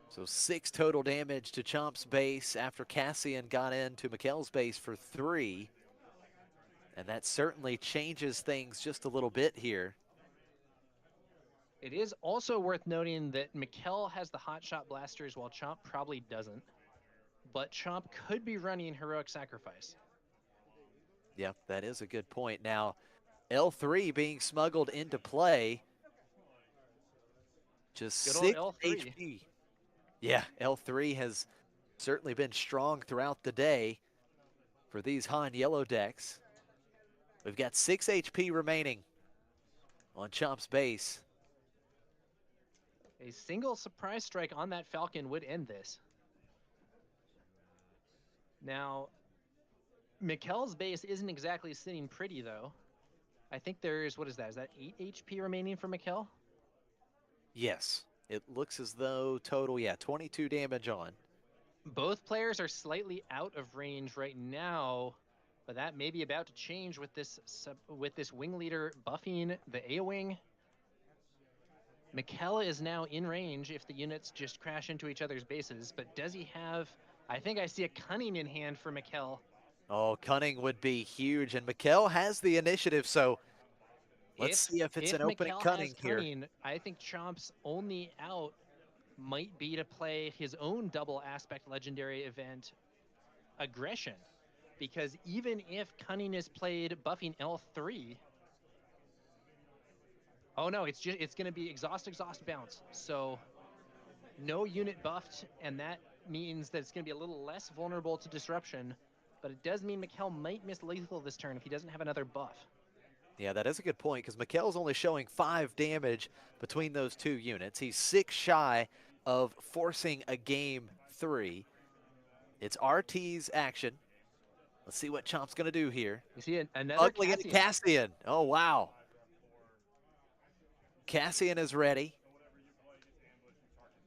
So 6 total damage to Chomp's base after Cassian got into Mikkel's base for 3. And that certainly changes things just a little bit here. It is also worth noting that Mikkel has the Hotshot Blasters while Chomp probably doesn't. But Chomp could be running Heroic Sacrifice. Yep, that is a good point. Now, L3 being smuggled into play. Just Good 6 old L3. HP. Yeah, L3 has certainly been strong throughout the day for these Han yellow decks. We've got 6 HP remaining on Chomp's base. A single Surprise Strike on that Falcon would end this. Now, Mikkel's base isn't exactly sitting pretty, though. I think there's, what is that? Is that 8 HP remaining for Mikkel? Yes, it looks as though total, 22 damage on. Both players are slightly out of range right now, but that may be about to change with this wing leader buffing the A-wing. Mikkel is now in range if the units just crash into each other's bases, but does he have... I think I see a Cunning in hand for Mikkel. Oh, Cunning would be huge, and Mikkel has the initiative, so let's see if it's an opening Mikkel Cunning has here. Cunning, I think Chomp's only out might be to play his own double aspect legendary event, Aggression. Because even if Cunning is played buffing L3, oh no, it's going to be exhaust, bounce. So no unit buffed, and that means that it's going to be a little less vulnerable to disruption. But it does mean Mikkel might miss lethal this turn if he doesn't have another buff. Yeah, that is a good point, because Mikkel's only showing 5 damage between those 2 units. He's 6 shy of forcing a game 3. It's RT's action. Let's see what Chomp's going to do here. You see another Ugly into Cassian. Oh, wow. Cassian is ready.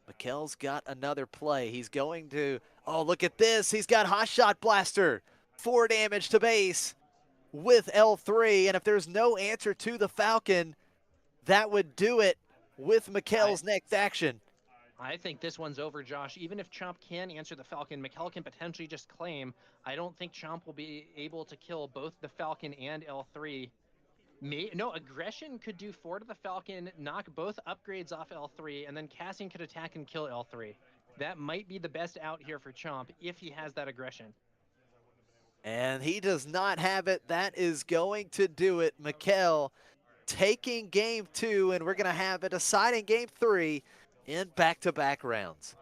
Mikkel's got another play. He's going to, oh, look at this. He's got Hot Shot Blaster. 4 damage to base with L3. And if there's no answer to the Falcon, that would do it with Mikkel's next action. I think this one's over, Josh. Even if Chomp can answer the Falcon, Mikkel can potentially just claim. I don't think Chomp will be able to kill both the Falcon and L3. No, Aggression could do 4 to the Falcon, knock both upgrades off L3, and then Cassian could attack and kill L3. That might be the best out here for Chomp if he has that Aggression. And he does not have it. That is going to do it. Mikkel taking game 2, and we're going to have a deciding game 3 in back-to-back rounds.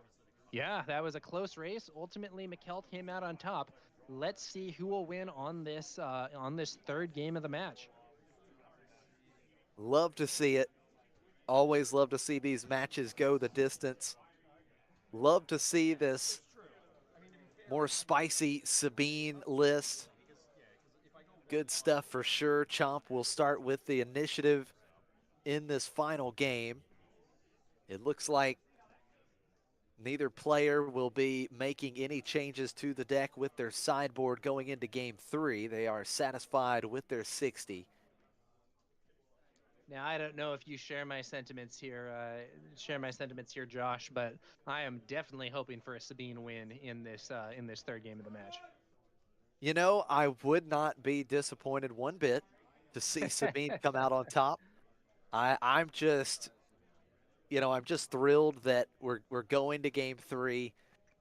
Yeah, that was a close race. Ultimately, Mikkel came out on top. Let's see who will win on this 3rd game of the match. Love to see it. Always love to see these matches go the distance. Love to see this more spicy Sabine list. Good stuff for sure. Chomp will start with the initiative in this final game. It looks like neither player will be making any changes to the deck with their sideboard going into game 3. They are satisfied with their 60. Now, I don't know if you share my sentiments here, Josh, but I am definitely hoping for a Sabine win in this 3rd game of the match. You know, I would not be disappointed one bit to see Sabine come out on top. I'm just, I'm just thrilled that we're going to game 3.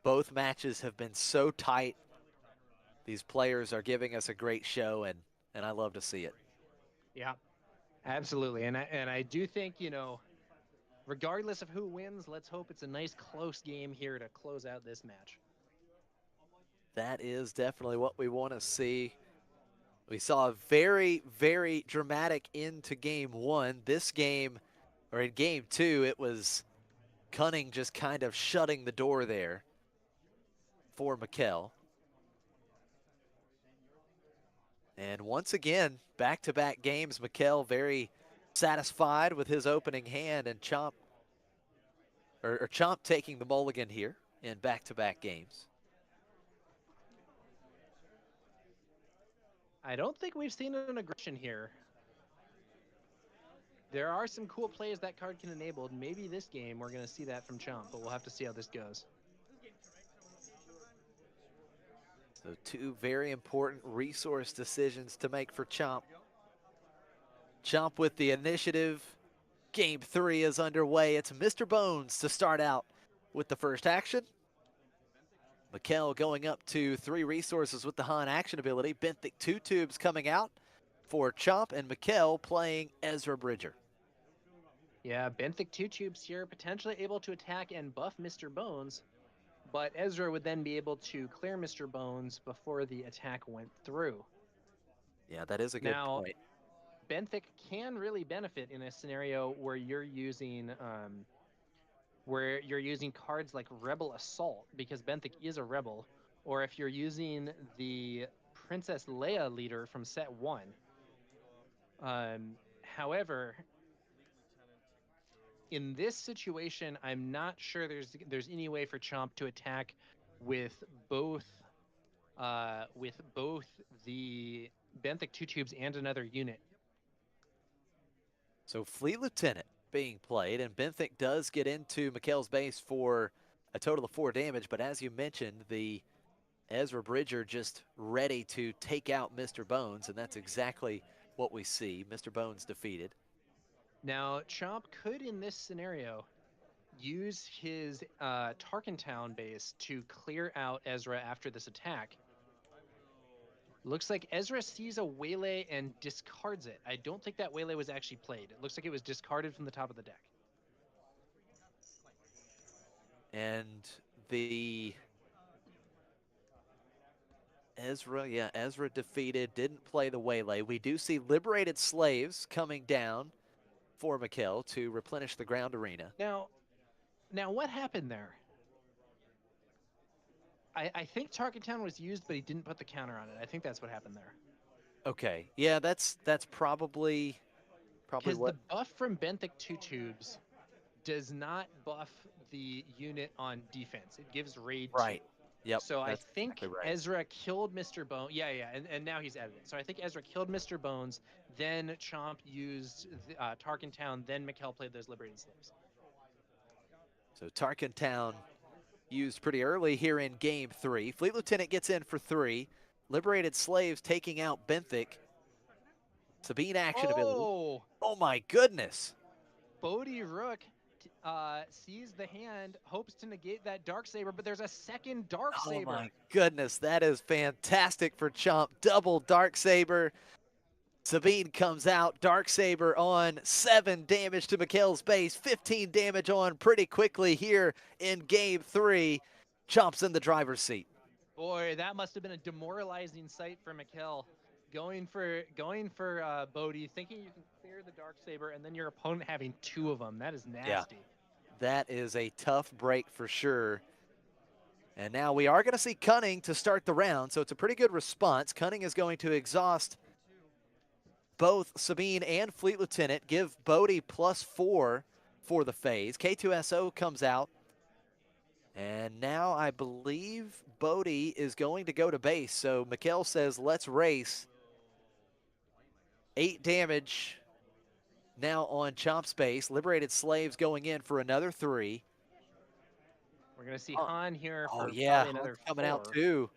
Both matches have been so tight. These players are giving us a great show, and I love to see it. Yeah, absolutely. And I do think, regardless of who wins, let's hope it's a nice close game here to close out this match. That is definitely what we want to see. We saw a very, very dramatic end to game 1. This game, or in game 2, it was Cunning just kind of shutting the door there for Mikkel. And once again, back-to-back games, Mikkel very satisfied with his opening hand, and Chomp taking the mulligan here in back-to-back games. I don't think we've seen an Aggression here. There are some cool plays that card can enable. Maybe this game we're going to see that from Chomp, but we'll have to see how this goes. So 2 very important resource decisions to make for Chomp. Chomp with the initiative. Game 3 is underway. It's Mr. Bones to start out with the first action. Mikkel going up to 3 resources with the Han action ability. Benthic 2 tubes coming out for Chomp, and Mikkel playing Ezra Bridger. Yeah, Benthic 2 tubes here, potentially able to attack and buff Mr. Bones, but Ezra would then be able to clear Mr. Bones before the attack went through. Yeah, that is a good point. Benthic can really benefit in a scenario where you're using cards like Rebel Assault, because Benthic is a rebel, or if you're using the Princess Leia leader from set 1. However, in this situation, I'm not sure there's any way for Chomp to attack with both the Benthic 2 tubes and another unit. So Fleet Lieutenant being played, and Benthic does get into Mikkel's base for a total of 4 damage, but as you mentioned, the Ezra Bridger just ready to take out Mr. Bones, and that's exactly what we see. Mr. Bones defeated. Now, Chomp could, in this scenario, use his Tarkentown base to clear out Ezra after this attack. Looks like Ezra sees a Waylay and discards it. I don't think that Waylay was actually played. It looks like it was discarded from the top of the deck. And the Ezra defeated, didn't play the Waylay. We do see Liberated Slaves coming down for Mikkel to replenish the ground arena. Now what happened there? I think Target Town was used, but he didn't put the counter on it. I think that's what happened there. Okay. Yeah, that's probably Because the what. buff from Benthic 2 tubes does not buff the unit on defense. It gives raid 2. Right. Yep. So I That's think exactly right. Ezra killed Mr. Bones. Yeah, yeah, and now he's edited. So I think Ezra killed Mr. Bones, then Chomp used Tarkin Town, then Mikkel played those Liberated Slaves. So Tarkin Town used pretty early here in game 3. Fleet Lieutenant gets in for 3. Liberated Slaves taking out Benthic. Sabine action ability. Oh my goodness. Bodhi Rook sees the hand, hopes to negate that Darksaber, but there's a second Darksaber. Oh my goodness, that is fantastic for Chomp. Double Darksaber. Sabine comes out, Darksaber on, 7 damage to Mikhail's base, 15 damage on pretty quickly here in game 3. Chomp's in the driver's seat. Boy, that must have been a demoralizing sight for Mikkel. Going for Bodhi, thinking you can clear the Darksaber, and then your opponent having 2 of them. That is nasty. Yeah, that is a tough break for sure. And now we are going to see Cunning to start the round, so it's a pretty good response. Cunning is going to exhaust both Sabine and Fleet Lieutenant, give Bodhi +4 for the phase. K2SO comes out, and now I believe Bodhi is going to go to base, so Mikkel says, let's race. 8 damage now on Chomp's base. Liberated Slaves going in for another 3. We're going to see Han here for yeah, probably another coming 4. out too.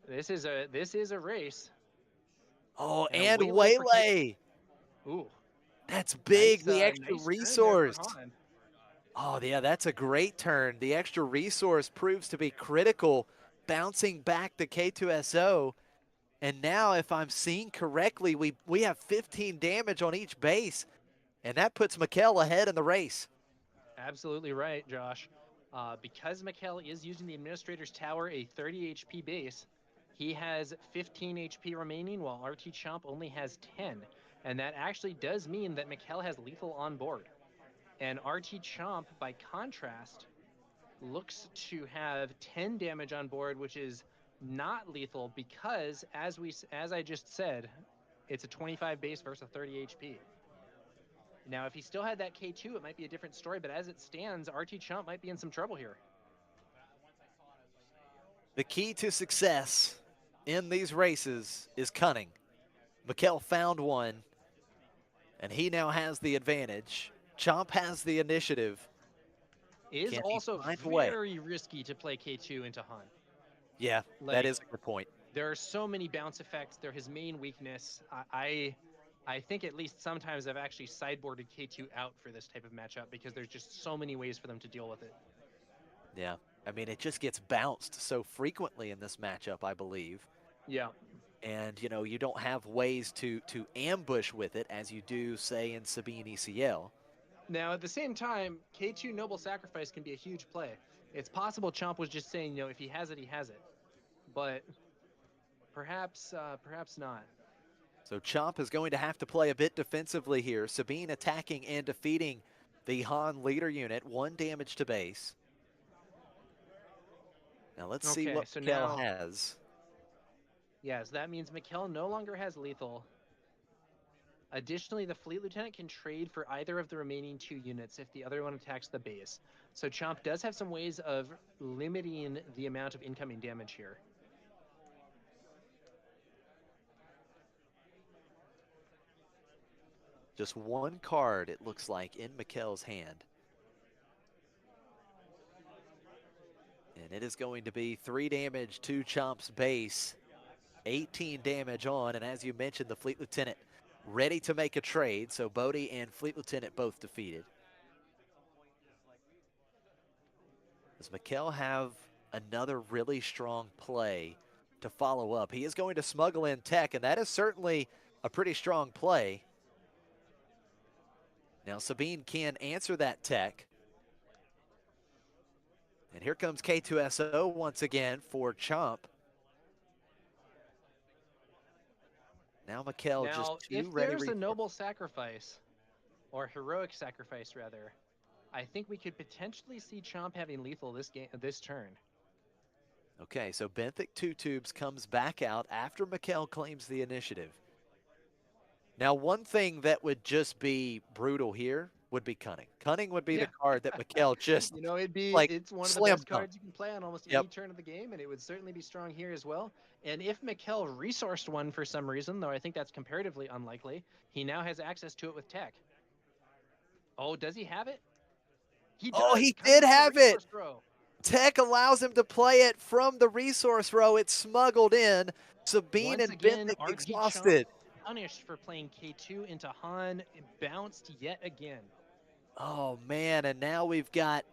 This is a race. Oh, and Waylay. Ooh. That's big, Nice, the extra nice resource. turn there for Han. Oh, yeah, that's a great turn. The extra resource proves to be critical, bouncing back the K2SO. And now, if I'm seeing correctly, we have 15 damage on each base, and that puts Mikkel ahead in the race. Absolutely right, Josh. Because Mikkel is using the Administrator's Tower, a 30 HP base, he has 15 HP remaining, while RT Chomp only has 10. And that actually does mean that Mikkel has lethal on board. And RT Chomp, by contrast, looks to have 10 damage on board, which is not lethal because, as I just said, it's a 25 base versus a 30 HP. Now, if he still had that K2, it might be a different story, but as it stands, RT Chomp might be in some trouble here. The key to success in these races is cunning. Mikkel found one, and he now has the advantage. Chomp has the initiative. It is also very risky to play K2 into Han. Yeah, that is a good point. There are so many bounce effects. They're his main weakness. I think at least sometimes I've actually sideboarded K2 out for this type of matchup because there's just so many ways for them to deal with it. Yeah, I mean, it just gets bounced so frequently in this matchup, I believe. Yeah. And, you know, you don't have ways to ambush with it as you do, say, in Sabine ECL. Now, at the same time, K2 Noble Sacrifice can be a huge play. It's possible Chomp was just saying, you know, if he has it, he has it. But perhaps not. So Chomp is going to have to play a bit defensively here. Sabine attacking and defeating the Han leader unit. 1 damage to base. Now let's see what Mikkel has. Yes, that means Mikkel no longer has lethal. Additionally, the Fleet Lieutenant can trade for either of the remaining 2 units if the other one attacks the base. So Chomp does have some ways of limiting the amount of incoming damage here. Just 1 card, it looks like, in Mikkel's hand. And it is going to be 3 damage to Chomp's base. 18 damage on, and as you mentioned, the Fleet Lieutenant ready to make a trade, so Bodhi and Fleet Lieutenant both defeated. Does Mikkel have another really strong play to follow up? He is going to smuggle in tech, and that is certainly a pretty strong play. Now Sabine can answer that tech. And here comes K2SO once again for Chomp. Now Mikkel just too ready. If there's a noble sacrifice, or heroic sacrifice rather, I think we could potentially see Chomp having lethal this turn. Okay, so Benthic Two Tubes comes back out after Mikkel claims the initiative. Now, one thing that would just be brutal here would be Cunning. Cunning would be the Yeah. card that Mikkel just, You know, like, it's one of the slam best dunk. cards you can play on almost Yep. any turn of the game, and it would certainly be strong here as well. And if Mikkel resourced one for some reason, though I think that's comparatively unlikely, he now has access to it with tech. Oh, does he have it? He does. Oh, he coming did from the have it. resource row. Tech allows him to play it from the resource row. It's smuggled in. Sabine Once and again, Benthic RT Chomp exhausted. punished for playing K2 into Han, bounced yet again. Oh, man, and now we've got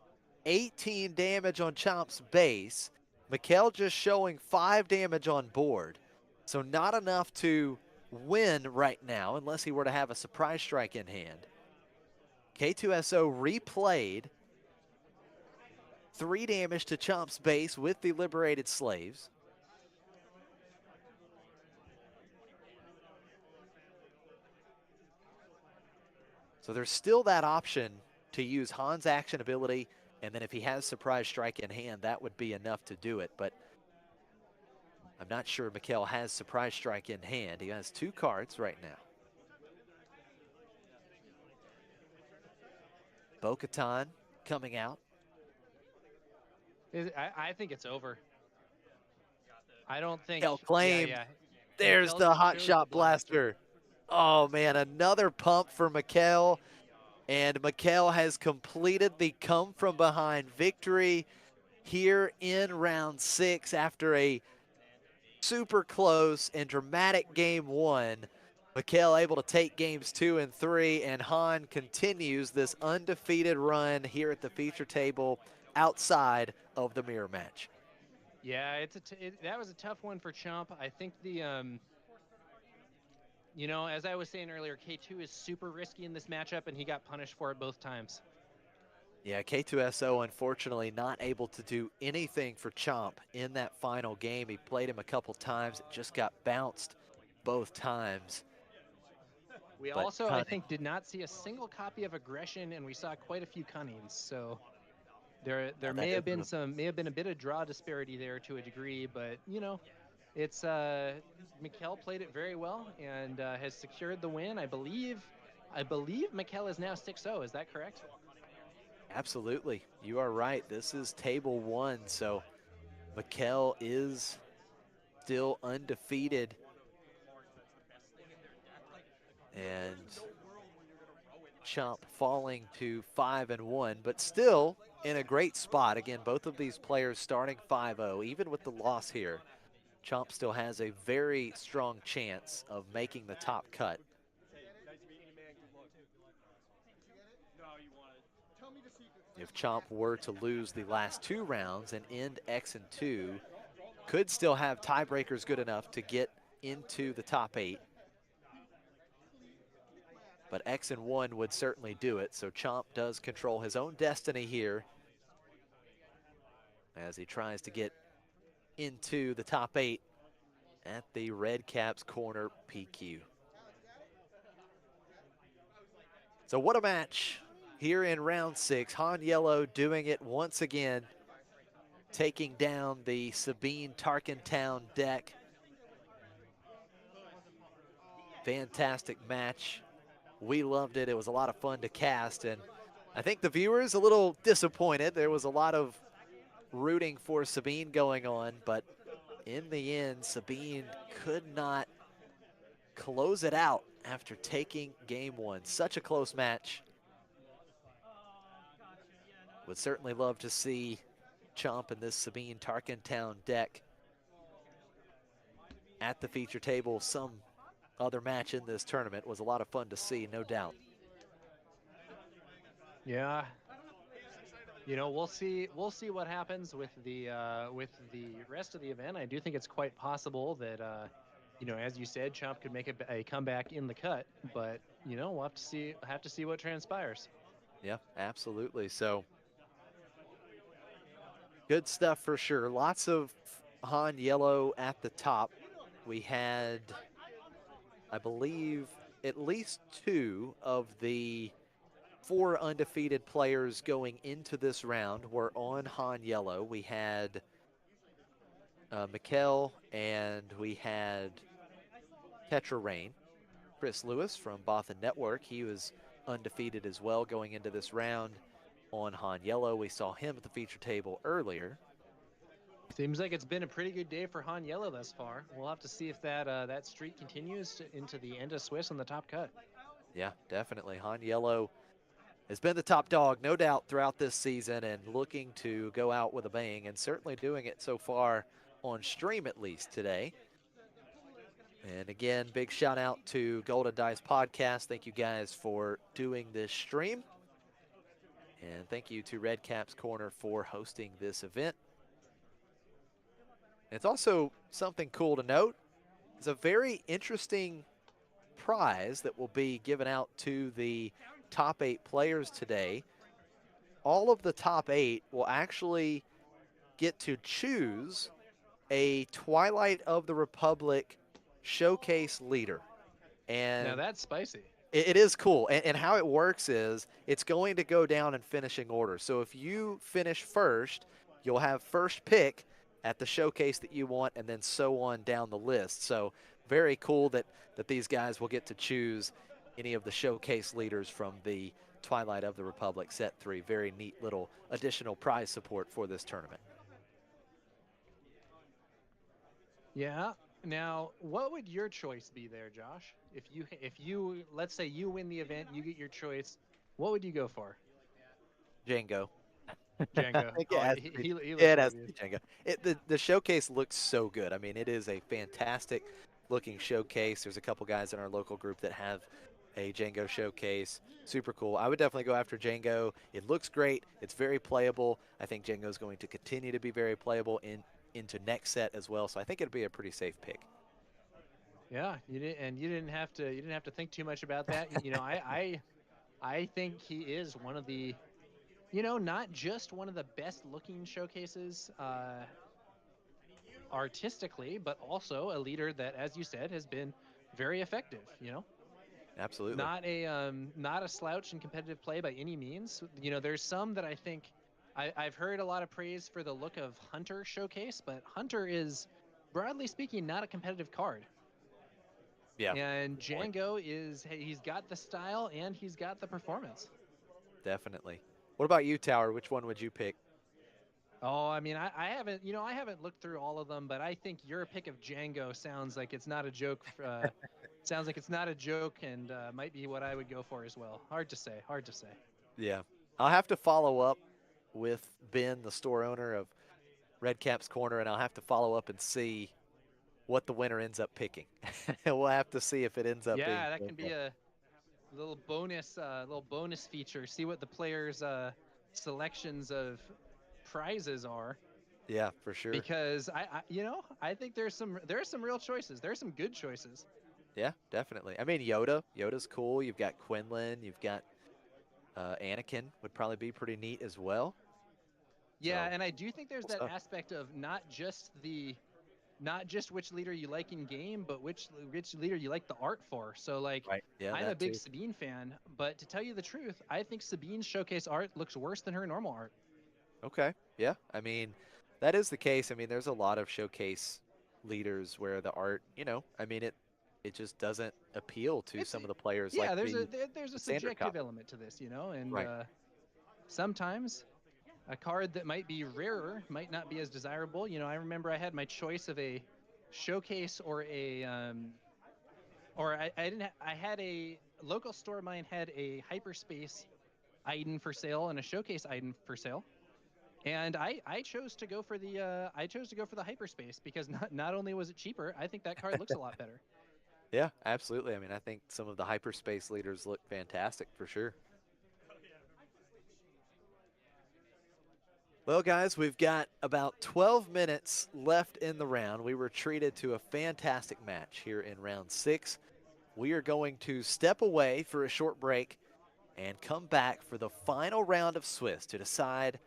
18 damage on Chomp's base. Mikkel just showing 5 damage on board. So not enough to win right now unless he were to have a surprise strike in hand. K2SO replayed. 3 damage to Chomp's base with the liberated slaves. So there's still that option to use Han's action ability, and then if he has surprise strike in hand, that would be enough to do it. But I'm not sure Mikkel has surprise strike in hand. He has 2 cards right now. Bo-Katan coming out. I think it's over. I don't think. Mikkel claimed. Yeah. There's Mikkel the just hot chose shot the blaster. blaster. Oh man, another pump for Mikkel. And Mikkel has completed the come from behind victory here in round 6 after a super close and dramatic game 1. Mikkel able to take games 2 and 3, and Han continues this undefeated run here at the feature table outside of the mirror match. Yeah, that was a tough one for Chomp. I think the you know, as I was saying earlier, K2 is super risky in this matchup, and he got punished for it both times. Yeah, K2SO unfortunately not able to do anything for Chomp in that final game. He played him a couple times, it just got bounced both times. We But also, Cunning, I think, did not see a single copy of Aggression, and we saw quite a few Cunnings. So there may have been a bit of draw disparity there to a degree, but you know, it's Mikkel played it very well and has secured the win. I believe Mikkel is now 6-0. Is that correct? absolutely, you are right. This is table 1, so Mikkel is still undefeated. And Chomp falling to 5-1, but still in a great spot. Again, both of these players starting 5-0, even with the loss here. Chomp still has a very strong chance of making the top cut. If Chomp were to lose the last 2 rounds and end X and 2, could still have tiebreakers good enough to get into the top 8. But X and 1 would certainly do it, so Chomp does control his own destiny here as he tries to get into the top 8 at the Redcap's corner PQ. So what a match here in round 6. Han Yellow doing it once again, taking down the Sabine Tarkentown deck. Fantastic match. We loved it. It was a lot of fun to cast, and I think the viewers a little disappointed. There was a lot of rooting for Sabine going on, but in the end, Sabine could not close it out after taking game 1. Such a close match. Would certainly love to see Chomp in this Sabine Tarkentown deck at the feature table. Some other match in this tournament was a lot of fun to see, no doubt. Yeah. You know, we'll see what happens with the rest of the event. I do think it's quite possible that you know, as you said, Chomp could make a comeback in the cut, but you know, we'll have to see what transpires. Yeah, absolutely. So good stuff for sure. Lots of Han Yellow at the top. We had, I believe, at least 2 of the 4 undefeated players going into this round were on Han Yellow. We had Mikkel, and we had Tetra Rain. Chris Lewis from Bothan Network, he was undefeated as well going into this round on Han Yellow. We saw him at the feature table earlier. Seems like it's been a pretty good day for Han Yellow thus far. We'll have to see if that streak continues into the end of Swiss on the top cut. Yeah, definitely. Han Yellow has been the top dog, no doubt, throughout this season and looking to go out with a bang and certainly doing it so far on stream at least today. And again, big shout out to Golden Dice Podcast. Thank you guys for doing this stream. And thank you to Redcap's Corner for hosting this event. It's also something cool to note. It's a very interesting prize that will be given out to the top 8 players today. All of the top 8 will actually get to choose a Twilight of the Republic showcase leader. And now that's spicy. It is cool. And how it works is it's going to go down in finishing order. So if you finish first, you'll have first pick at the showcase that you want, and then so on down the list. So very cool that these guys will get to choose any of the showcase leaders from the Twilight of the Republic Set 3. Very neat little additional prize support for this tournament. Yeah. Now, what would your choice be there, Josh? If you let's say you win the event, you get your choice. What would you go for? Django. Django. It Oh, has he to be- looks it has to really be good. Django. The showcase looks so good. I mean, it is a fantastic looking showcase. There's a couple guys in our local group that have a Django showcase. Super cool. I would definitely go after Django. It looks great. It's very playable. I think Django is going to continue to be very playable into next set as well. So I think it'd be a pretty safe pick. Yeah, you didn't have to think too much about that. You know, I think he is one of the, not just one of the best looking showcases artistically, but also a leader that, as you said, has been very effective. Absolutely. Not a slouch in competitive play by any means. There's some that I think I've heard a lot of praise for the look of Hunter showcase, but Hunter is, broadly speaking, not a competitive card. Yeah. And Django he's got the style and he's got the performance. Definitely. What about you, Tower? Which one would you pick? Oh, I mean, I haven't looked through all of them, but I think your pick of Django sounds like it's not a joke. Sounds like it's not a joke, and might be what I would go for as well. Hard to say. Yeah. I'll have to follow up with Ben, the store owner of Redcap's Corner, and I'll have to follow up and see what the winner ends up picking. We'll have to see if it ends up being. Yeah, that can be a little bonus feature. See what the players' selections of prizes are. Yeah, for sure. Because I think there are some real choices. There are some good choices. Yeah, definitely. I mean, Yoda's cool. You've got Quinlan. You've got Anakin would probably be pretty neat as well. Yeah, So, and I do think there's cool that stuff. aspect of not just which leader you like in game, but which leader you like the art for. So like, Right. Yeah, I'm a that big too. Sabine fan, but to tell you the truth, I think Sabine's showcase art looks worse than her normal art. Okay. Yeah. I mean, that is the case. I mean, there's a lot of showcase leaders where the art, I mean, it just doesn't appeal to some of the players. Yeah, like there's the a standard subjective copy. element to this, and Right. sometimes a card that might be rarer might not be as desirable. I remember I had my choice of a showcase or I had a local store of mine had a hyperspace item for sale and a showcase item for sale. And I chose to go for the hyperspace because not only was it cheaper, I think that card looks a lot better. Yeah, absolutely. I mean, I think some of the hyperspace leaders look fantastic for sure. Well, guys, we've got about 12 minutes left in the round. We were treated to a fantastic match here in round 6. We are going to step away for a short break and come back for the final round of Swiss to decide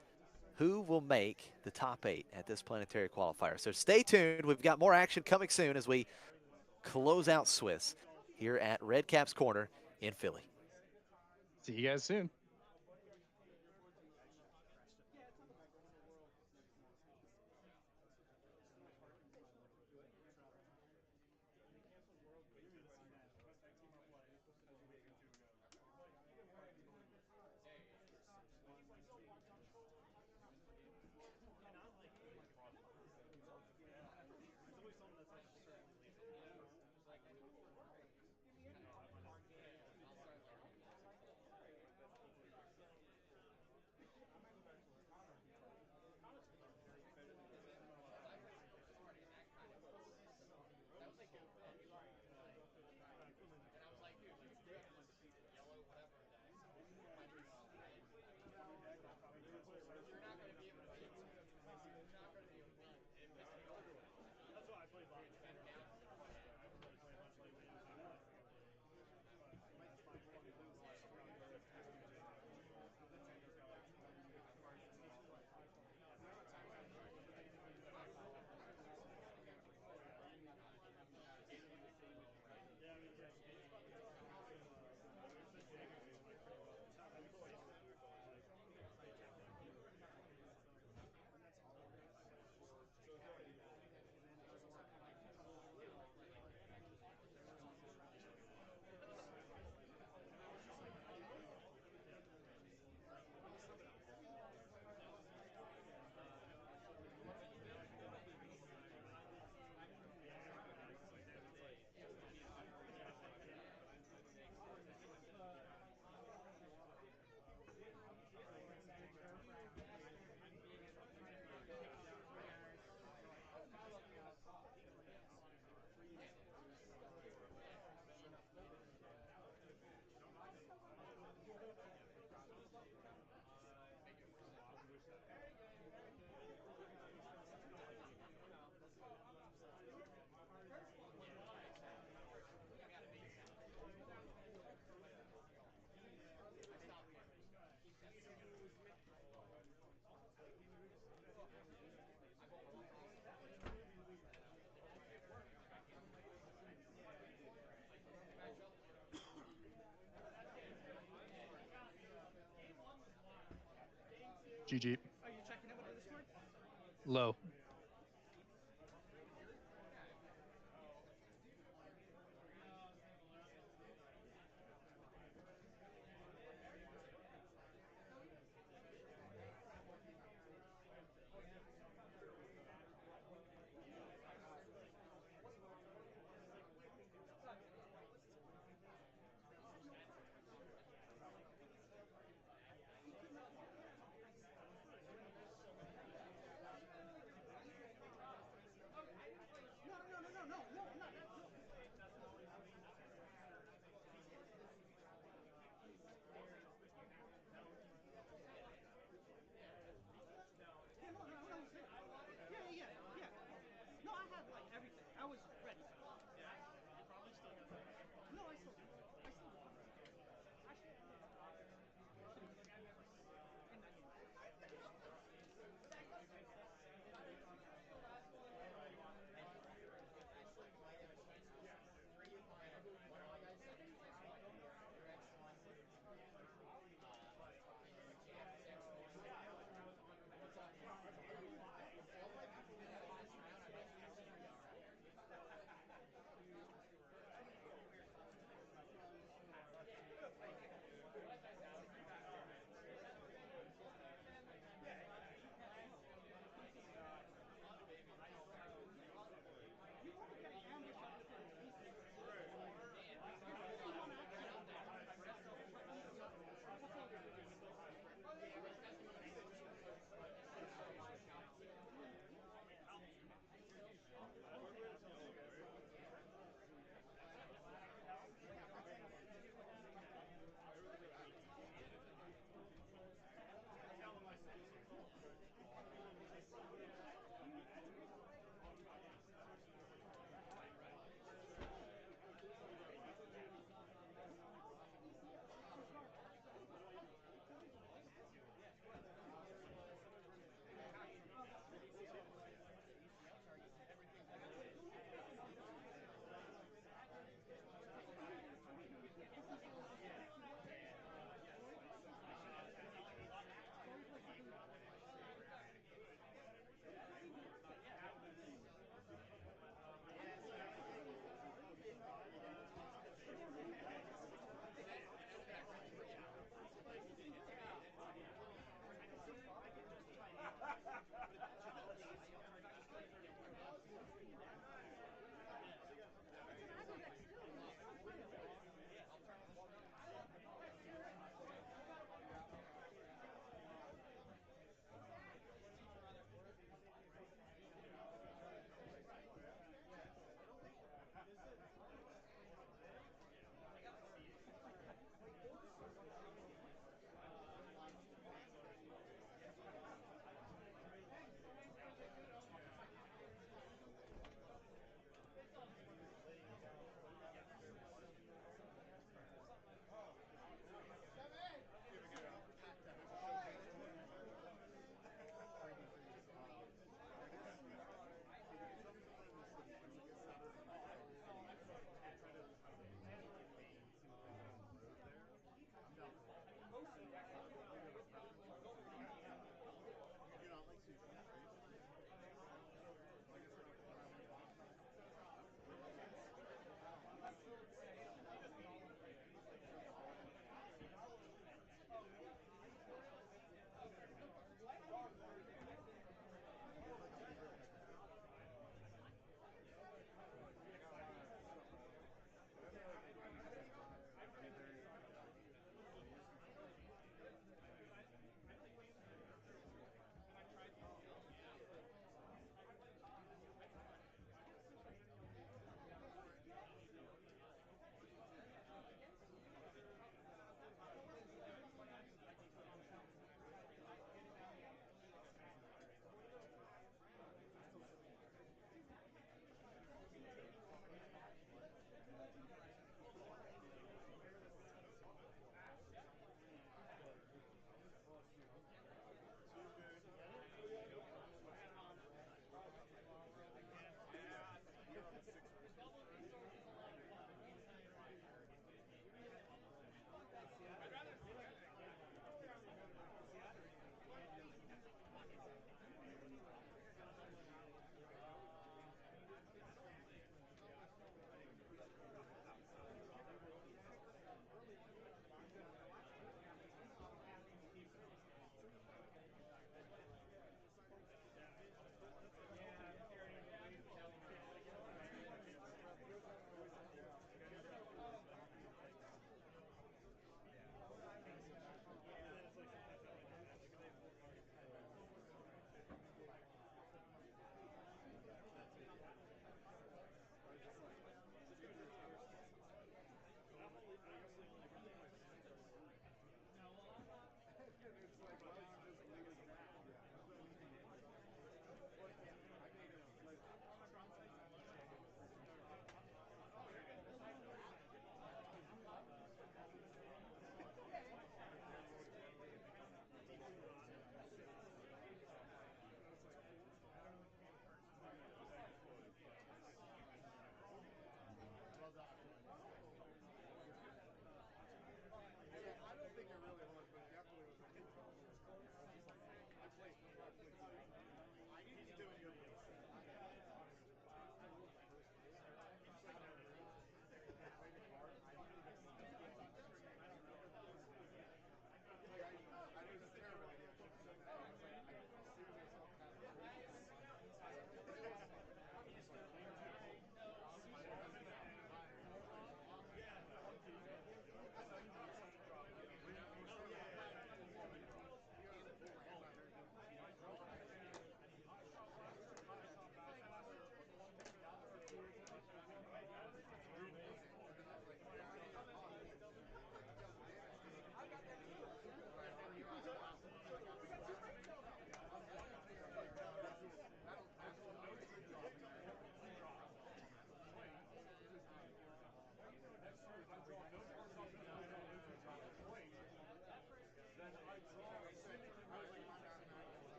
who will make the top 8 at this Planetary Qualifier. So stay tuned. We've got more action coming soon as we close out Swiss here at Redcap's Corner in Philly. See you guys soon. GG. Are you checking it with the Discord? Low.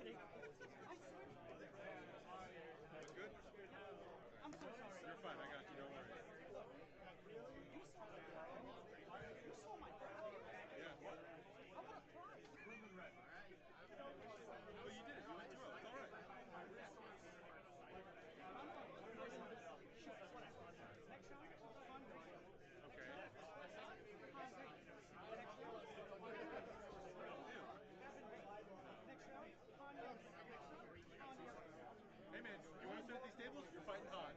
I swear. Good? I'm so sorry. You're fine. I got you. Don't worry. You saw my You saw my bracket? Yeah. I would have cried. Oh, you did it. You went through. It's all right. Next round, Han goes. Okay. Next round, Hey man, you want to sit at these tables? You're fighting hot.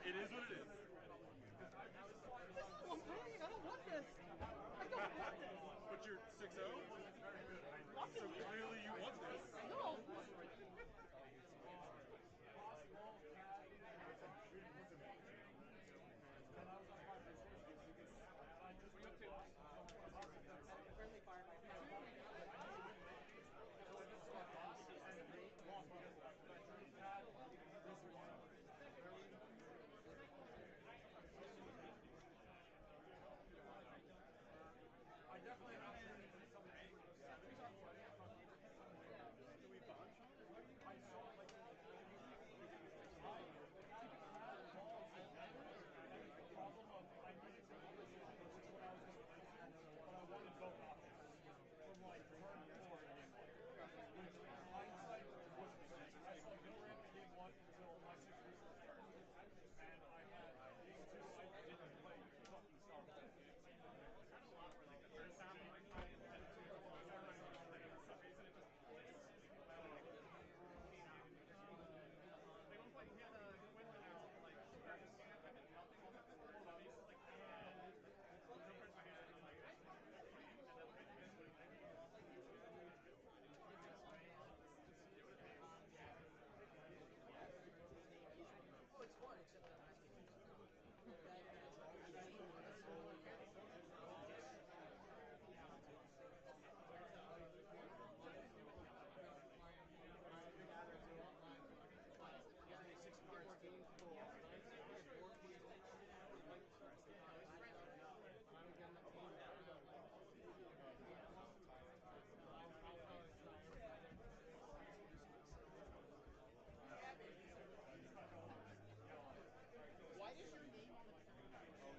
It is what it is. This is what I'm playing. I don't want this. I don't want this. But you're 6-0? So clearly you want this. No. Friendly fire. Why is your name on the MONPOL.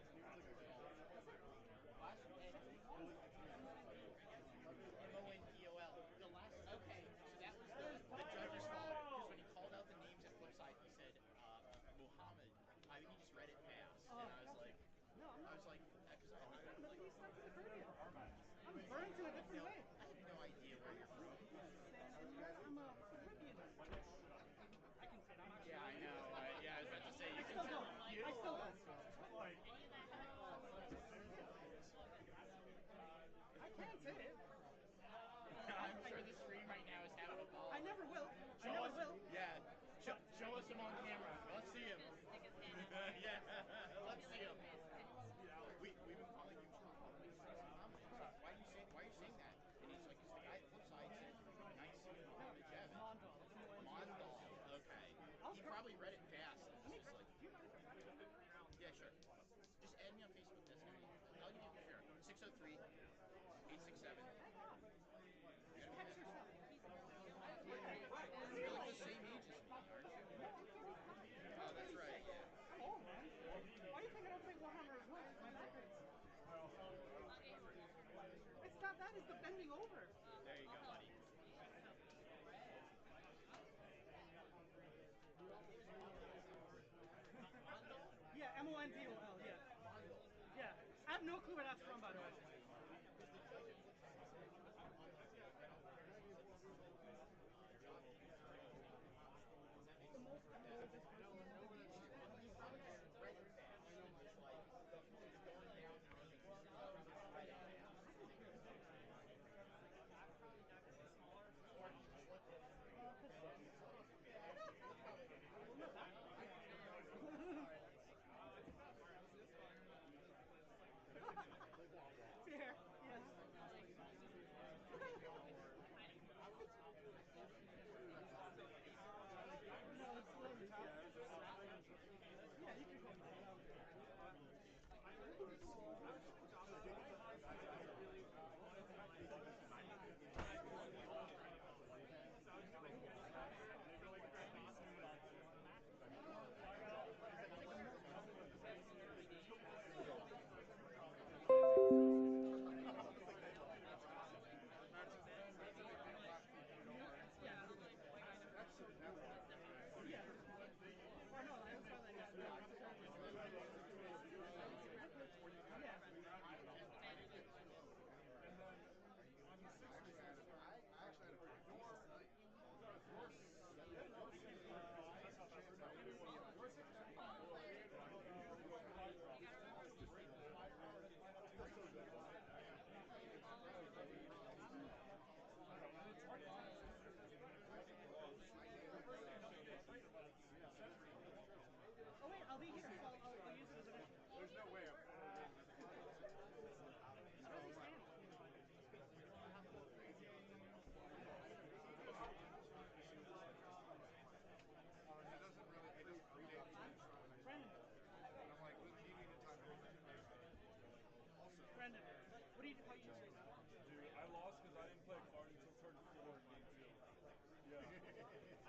The last, okay, so that was the judge's fault because when he called out the names at Flipside, he said Muhammad. I mean, he just read it fast, and I was like, because I don't I'm know, Middle like, East, I'm Caribbean. I'm burnt in a different way. I have no idea where you're from. I'm a Caribbean. I can say that. I'm actually. Yeah, I know. Yeah, I was about to say. I still don't. I still don't. I can't say it. I'm sure the stream right now is having a ball. I never will. I Show never us, will. yeah. Show us him on camera. Let's see him. Yeah, let's see him. We've been calling you Muhammad. Why are you saying that? And he's like, the guy at Flipside said, nice seeing Muhammad Javed. Mondal. Okay. He probably read it fast. And was just like, yeah, sure. Just add me on Facebook. That's gonna be. I'll give you a share. 603 867. You're like the same age as me, aren't you? Oh, that's right, yeah. I'm old, man. Why do you think I don't play Warhammer as well? My back hurts. It's not that, it's the bending over. There you go, buddy. Yeah, MONDOL, yeah. Yeah. I have no clue where that's from, by the way.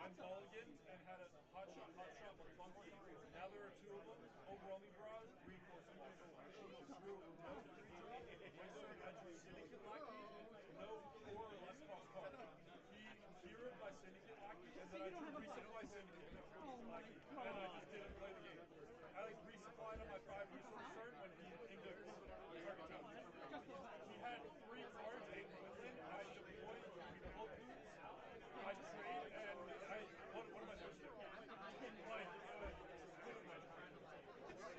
I'm mulliganed and had a hot shot with Funky. Now there are two of them. Overwhelming draws, 3-4 symbols. She drew no 3-drop. I drew Syndicate Lackey, no 4 or less cost card. He heroed my Syndicate Lackey, and then I drew Resupply Syndicate Lackey, and I just didn't play the game. I like resupplied on my 5 resource turn when he pinged it. He had 3 cards, 8 Quinlan. I deployed 3 Bloodhounds. I trade, and what am I supposed to do? Like,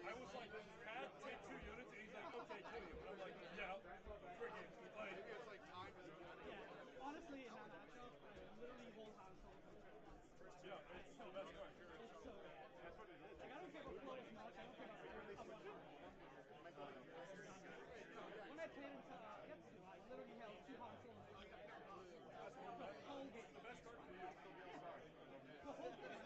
I was like, Cat, take 2 units, and he's like, okay, kill you. And I'm like, yeah, freaking, like, it's like time is honestly, in that matchup, I literally hold Han Solo for 2 months. Yeah, it's the best card. It's so bad. That's what it is. Like, I don't care about close match, I don't care about when I played into against you, I literally held 2 Han Solos for the whole game. The best card for you. The whole game.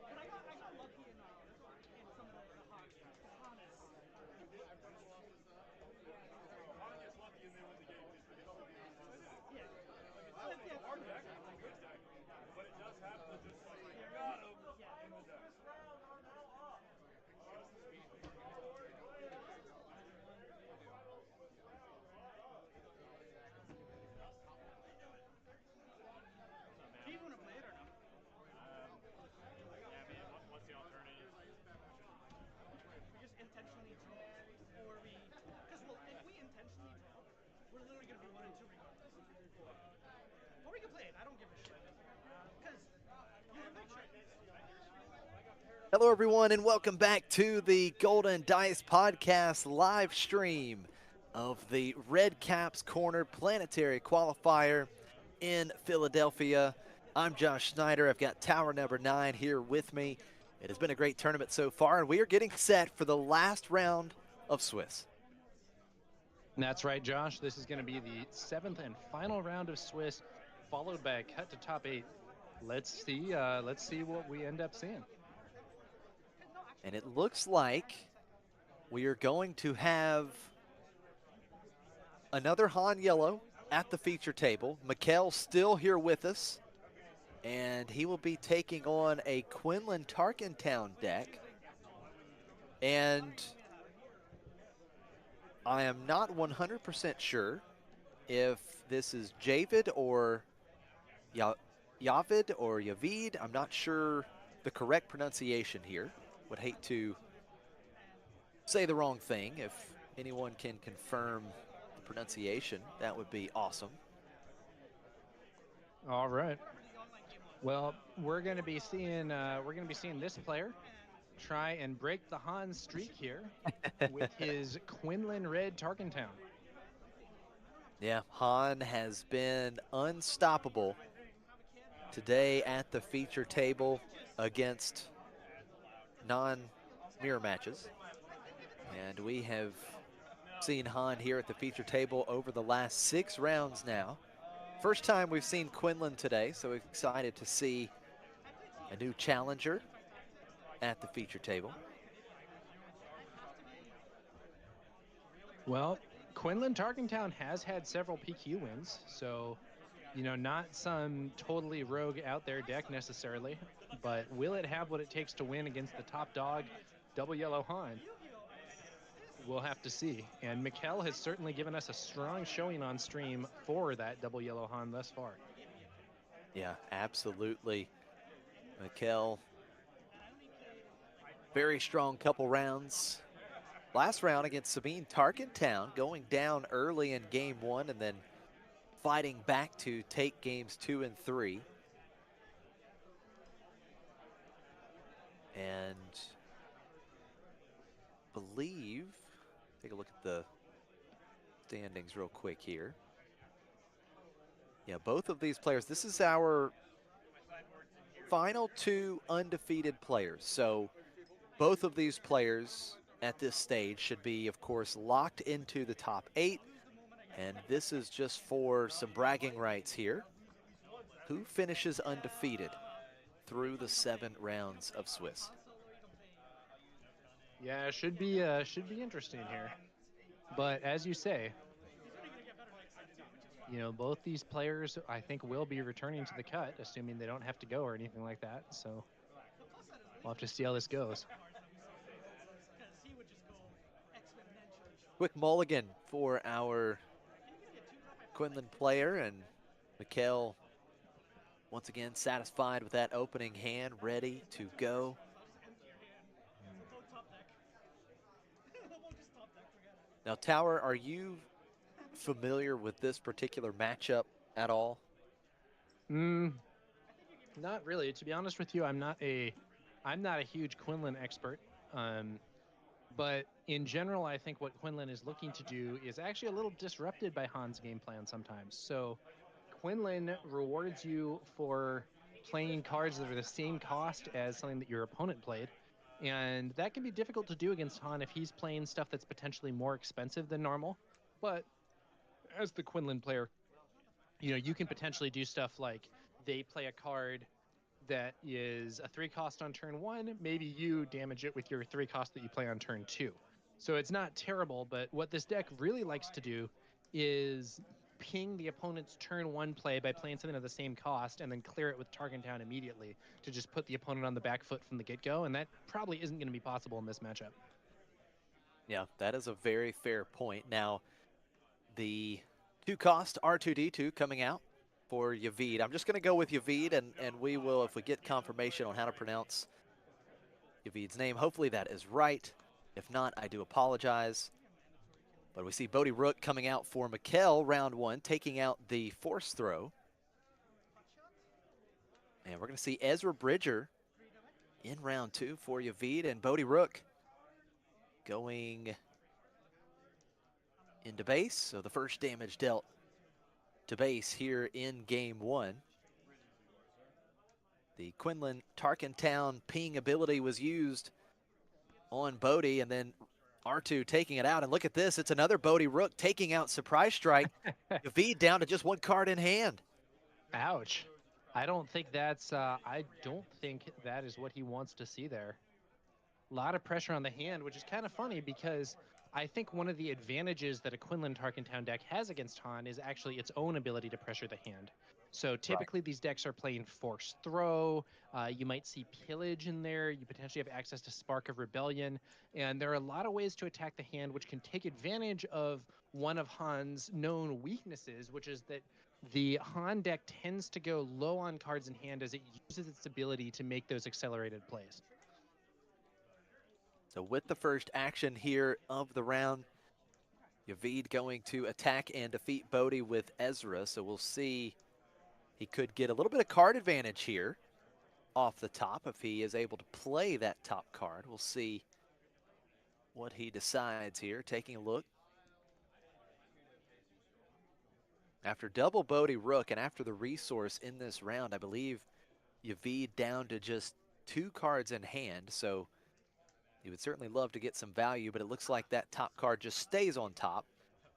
But I got lucky in some of the Han stuff. Han is Han. Han gets lucky and they win the game. Yeah. It's a hard deck, it's a good deck, but it does have to just like got him in the deck. Do you want to play it or no? Yeah, I mean, what's the alternative? We just intentionally draw, or we... Because, well, if we intentionally draw, we're literally going to be 1 and 2 regardless. Or we can play it, I don't give a shit. Because, you want to picture it. Hello, everyone, and welcome back to the Golden Dice Podcast live stream of the Redcap's Corner Planetary Qualifier in Philadelphia. I'm Josh Snyder. I've got Tower number 9 here with me. It has been a great tournament so far, and we are getting set for the last round of Swiss. That's right, Josh. This is going to be the 7th and final round of Swiss, followed by a cut to top 8. Let's see what we end up seeing. And it looks like we are going to have another Han Yellow at the feature table. Mikkel still here with us, and he will be taking on a Quinlan Tarkentown deck. And I am not 100% sure if this is Javid or Yavid or Yavid. I'm not sure the correct pronunciation here. Would hate to say the wrong thing. If anyone can confirm the pronunciation, that would be awesome. All right. Well, we're going to be seeing this player try and break the Han streak here with his Quinlan Red Tarkentown. Yeah, Han has been unstoppable today at the feature table against non-mirror matches. And we have seen Han here at the feature table over the last 6 rounds now. First time we've seen Quinlan today, so excited to see a new challenger at the feature table. Well, Quinlan Tarkentown has had several PQ wins, so, you know, not some totally rogue out there deck necessarily, but will it have what it takes to win against the top dog, Double Yellow Han? We'll have to see. And Mikkel has certainly given us a strong showing on stream for that Double Yellow Han thus far. Yeah, absolutely. Mikkel, very strong couple rounds. Last round against Sabine Tarkentown, going down early in game 1 and then fighting back to take games 2 and 3. And believe, take a look at the standings real quick here. Yeah, both of these players, this is our final 2 undefeated players. So both of these players at this stage should be, of course, locked into the top 8. And this is just for some bragging rights here. Who finishes undefeated through the 7 rounds of Swiss? Yeah, should be interesting here. But as you say, You know, both these players, I think, will be returning to the cut, assuming they don't have to go or anything like that. So we'll have to see how this goes. Quick mulligan for our Quinlan player, and Mikhail once again satisfied with that opening hand, ready to go. Now, Tower, are you familiar with this particular matchup at all? Not really. To be honest with you, I'm not a huge Quinlan expert. But in general, I think what Quinlan is looking to do is actually a little disrupted by Han's game plan sometimes. So Quinlan rewards you for playing cards that are the same cost as something that your opponent played. And that can be difficult to do against Han if he's playing stuff that's potentially more expensive than normal. But as the Quinlan player, you know, you can potentially do stuff like they play a card that is a 3 cost on turn 1, maybe you damage it with your 3 cost that you play on turn 2. So it's not terrible, but what this deck really likes to do is ping the opponent's turn 1 play by playing something of the same cost and then clear it with Target Town immediately to just put the opponent on the back foot from the get-go, and that probably isn't going to be possible in this matchup. Yeah, that is a very fair point. Now, the 2 cost R2D2 coming out for Yavid. I'm just going to go with Yavid, and we will, if we get confirmation on how to pronounce Yavid's name, hopefully that is right. If not, I do apologize. But we see Bodhi Rook coming out for Mikhail, round 1, taking out the force throw. And we're going to see Ezra Bridger in round 2 for Yavid, and Bodhi Rook going into base. So the first damage dealt to base here in game 1. The Quinlan Tarkentown ping ability was used on Bodhi, and then R2 taking it out. And look at this, it's another Bodhi Rook taking out Surprise Strike. Yavid down to just 1 card in hand. Ouch. I don't think that is what he wants to see there. A lot of pressure on the hand, which is kind of funny because I think one of the advantages that a Quinlan Tarkentown deck has against Han is actually its own ability to pressure the hand. So typically these decks are playing Force Throw, you might see Pillage in there, you potentially have access to Spark of Rebellion, and there are a lot of ways to attack the hand which can take advantage of one of Han's known weaknesses, which is that the Han deck tends to go low on cards in hand as it uses its ability to make those accelerated plays. So with the first action here of the round, Yavid going to attack and defeat Bodhi with Ezra. So we'll see, he could get a little bit of card advantage here off the top if he is able to play that top card. We'll see what he decides here. Taking a look. After double Bodhi Rook and after the resource in this round, I believe Yavid down to just 2 cards in hand. So he would certainly love to get some value, but it looks like that top card just stays on top.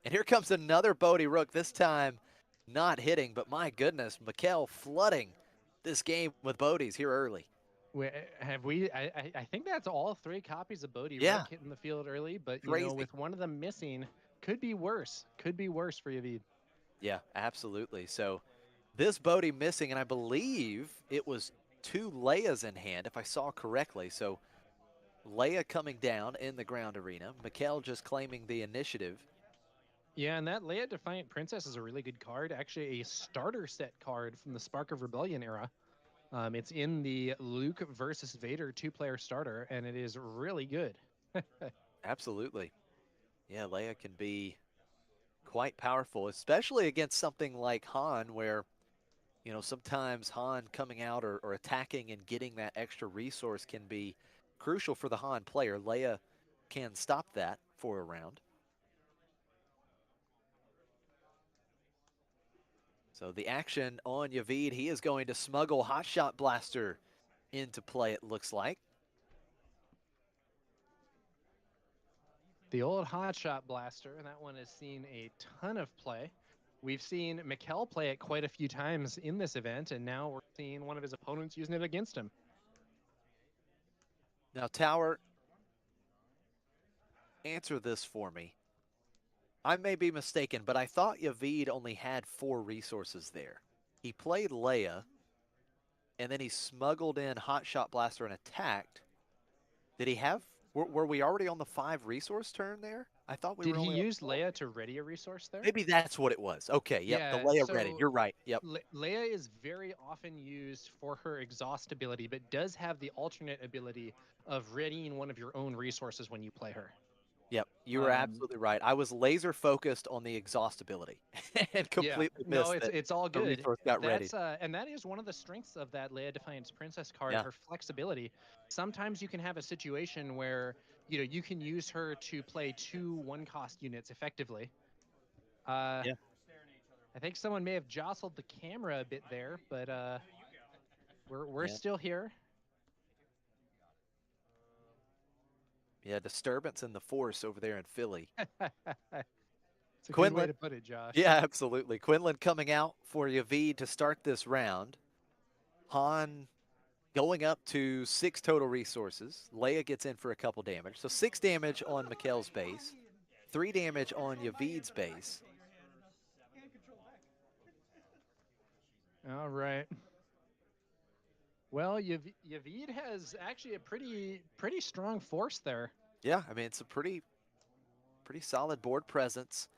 And here comes another Bodhi Rook, this time not hitting, but my goodness, Mikhail flooding this game with Bodhis here early. I think that's all 3 copies of Bodhi Yeah. Rook hitting the field early, but Crazy. you know, with one of them missing, could be worse. Could be worse for Yavid. Yeah, absolutely. So this Bodhi missing, and I believe it was 2 Leias in hand, if I saw correctly. So Leia coming down in the ground arena. Mikhail just claiming the initiative. Yeah, and that Leia Defiant Princess is a really good card. Actually, a starter set card from the Spark of Rebellion era. It's in the Luke versus Vader 2-player starter, and it is really good. Absolutely. Yeah, Leia can be quite powerful, especially against something like Han, where, you know, sometimes Han coming out or attacking and getting that extra resource can be crucial for the Han player. Leia can stop that for a round. So the action on Yavid, he is going to smuggle Hotshot Blaster into play, it looks like. The old Hotshot Blaster, and that one has seen a ton of play. We've seen Mikhail play it quite a few times in this event, and now we're seeing one of his opponents using it against him. Now, Tower, answer this for me. I may be mistaken, but I thought Yavid only had 4 resources there. He played Leia, and then he smuggled in Hot Shot Blaster and attacked. Did he have? Were we already on the 5 resource turn there? I thought we Did were he only on use 4. Leia to ready a resource there? Maybe that's what it was. Okay, yep, the Yeah, Leia ready. so You're right. Yep. Leia is very often used for her exhaust ability, but does have the alternate ability of readying one of your own resources when you play her. Yep, you were absolutely right. I was laser focused on the exhaustibility and Yeah, completely no, missed that it's all the good. resource got ready. That's and that is one of the strengths of that Leia Defiance Princess card, Yeah. her flexibility. Sometimes you can have a situation where you can use her to play 2 1-cost units effectively. Yeah. I think someone may have jostled the camera a bit there, but we're Yeah. still here. Yeah, disturbance in the force over there in Philly. It's a good way Quinlan. to put it, Josh. Yeah, absolutely. Quinlan coming out for Yavid to start this round. Han going up to 6 total resources. Leia gets in for a couple damage. So 6 damage on Mikkel's base, 3 damage on Yavid's base. All right. Well, Yavid has actually a pretty strong force there. Yeah, I mean, it's a pretty solid board presence.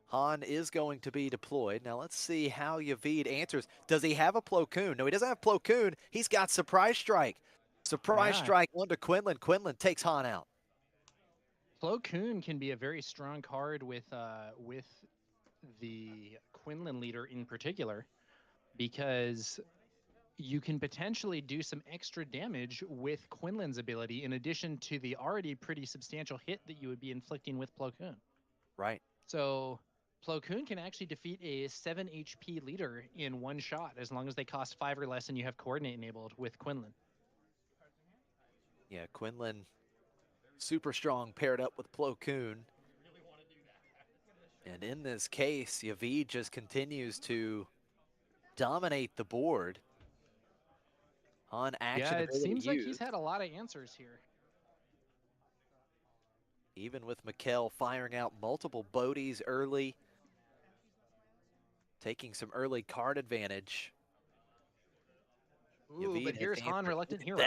Han is going to be deployed. Now let's see how Yavid answers. Does he have a Plo Koon? No, he doesn't have Plo Koon. He's got Surprise Strike. Surprise Strike onto Quinlan. Quinlan takes Han out. Plo Koon can be a very strong card with the Quinlan leader in particular, because you can potentially do some extra damage with Quinlan's ability in addition to the already pretty substantial hit that you would be inflicting with Plo Koon. Right. So Plo Koon can actually defeat a 7 HP leader in one shot as long as they cost 5 or less and you have coordinate enabled with Quinlan. Yeah, Quinlan super strong paired up with Plo Koon. And in this case, Yavid just continues to dominate the board on action. Yeah, it seems like he's had a lot of answers here. Even with Mikkel firing out multiple Bodies early, taking some early card advantage. Ooh, but here's Han, Reluctant Hero.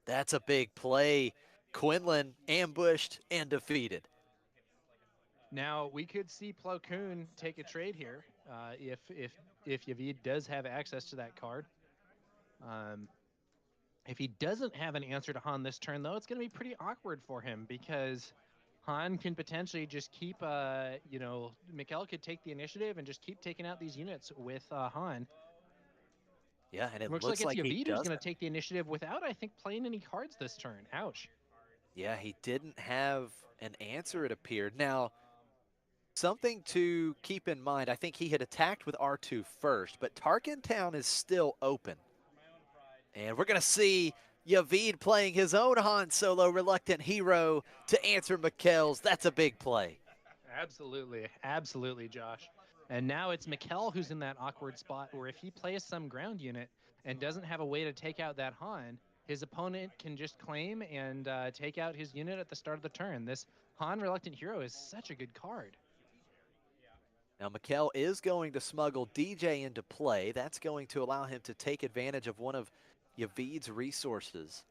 That's a big play. Quinlan ambushed and defeated. Now we could see Plo Koon take a trade here if Yavid does have access to that card. If he doesn't have an answer to Han this turn, though, it's going to be pretty awkward for him because Han can potentially just keep, Mikkel could take the initiative and just keep taking out these units with Han. Yeah, and it looks like it's Yavid who's going to take the initiative without, I think, playing any cards this turn. Ouch. Yeah, he didn't have an answer, it appeared. Now, something to keep in mind, I think he had attacked with R2 first, but Tarkin Town is still open. And we're going to see Yavid playing his own Han Solo Reluctant Hero to answer Mikkel's. That's a big play. Absolutely. Absolutely, Josh. And now it's Mikkel who's in that awkward spot where if he plays some ground unit and doesn't have a way to take out that Han, his opponent can just claim and take out his unit at the start of the turn. This Han Reluctant Hero is such a good card. Now, Mikkel is going to smuggle DJ into play. That's going to allow him to take advantage of one of Yavid's resources.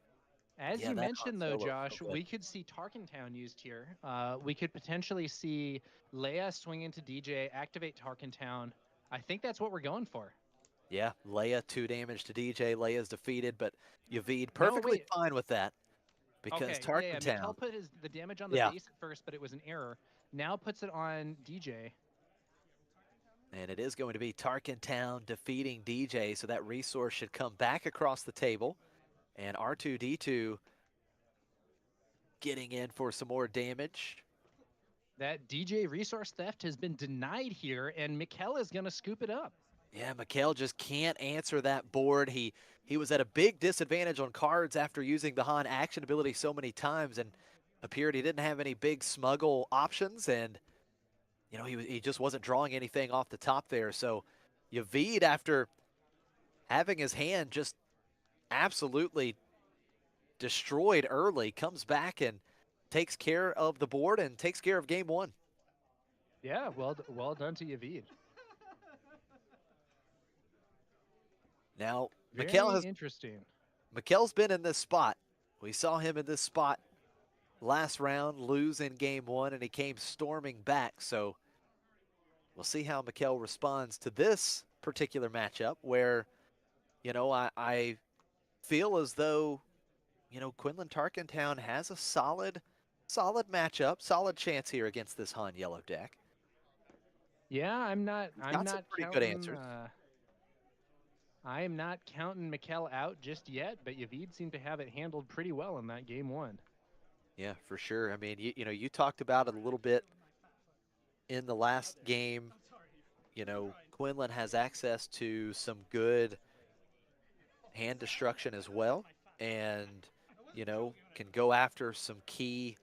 As you mentioned, though, Josh, we could see Tarkin Town used here. We could potentially see Leia swing into DJ, activate Tarkin Town. I think that's what we're going for. Yeah, Leia 2 damage to DJ. Leia's defeated, but Yavid perfectly fine with that because Tarkin Town. Mikkel put the damage on the base at first, but it was an error. Now puts it on DJ. And it is going to be Tarkin Town defeating DJ, so that resource should come back across the table. And R2-D2 getting in for some more damage. That DJ resource theft has been denied here, and Mikkel is going to scoop it up. Yeah, Mikkel just can't answer that board. He was at a big disadvantage on cards after using the Han action ability so many times, and appeared he didn't have any big smuggle options, and you know, he just wasn't drawing anything off the top there. So Yavid, after having his hand just absolutely destroyed early, comes back and takes care of the board and takes care of game 1. Yeah, well done to Yavid. Now, Very interesting. Mikel's been in this spot. We saw him in this spot last round, lose in game 1, and he came storming back. So we'll see how Mikel responds to this particular matchup where, you know, I feel as though, you know, Quinlan Tarkentown has a solid matchup, solid chance here against this Han Yellow deck. Yeah, I'm not Got some pretty good counting answers. I am not counting Mikel out just yet, but Yavid seemed to have it handled pretty well in that game 1. Yeah, for sure. I mean, you know, you talked about it a little bit in the last game. You know, Quinlan has access to some good hand destruction as well, and, you know, can go after some key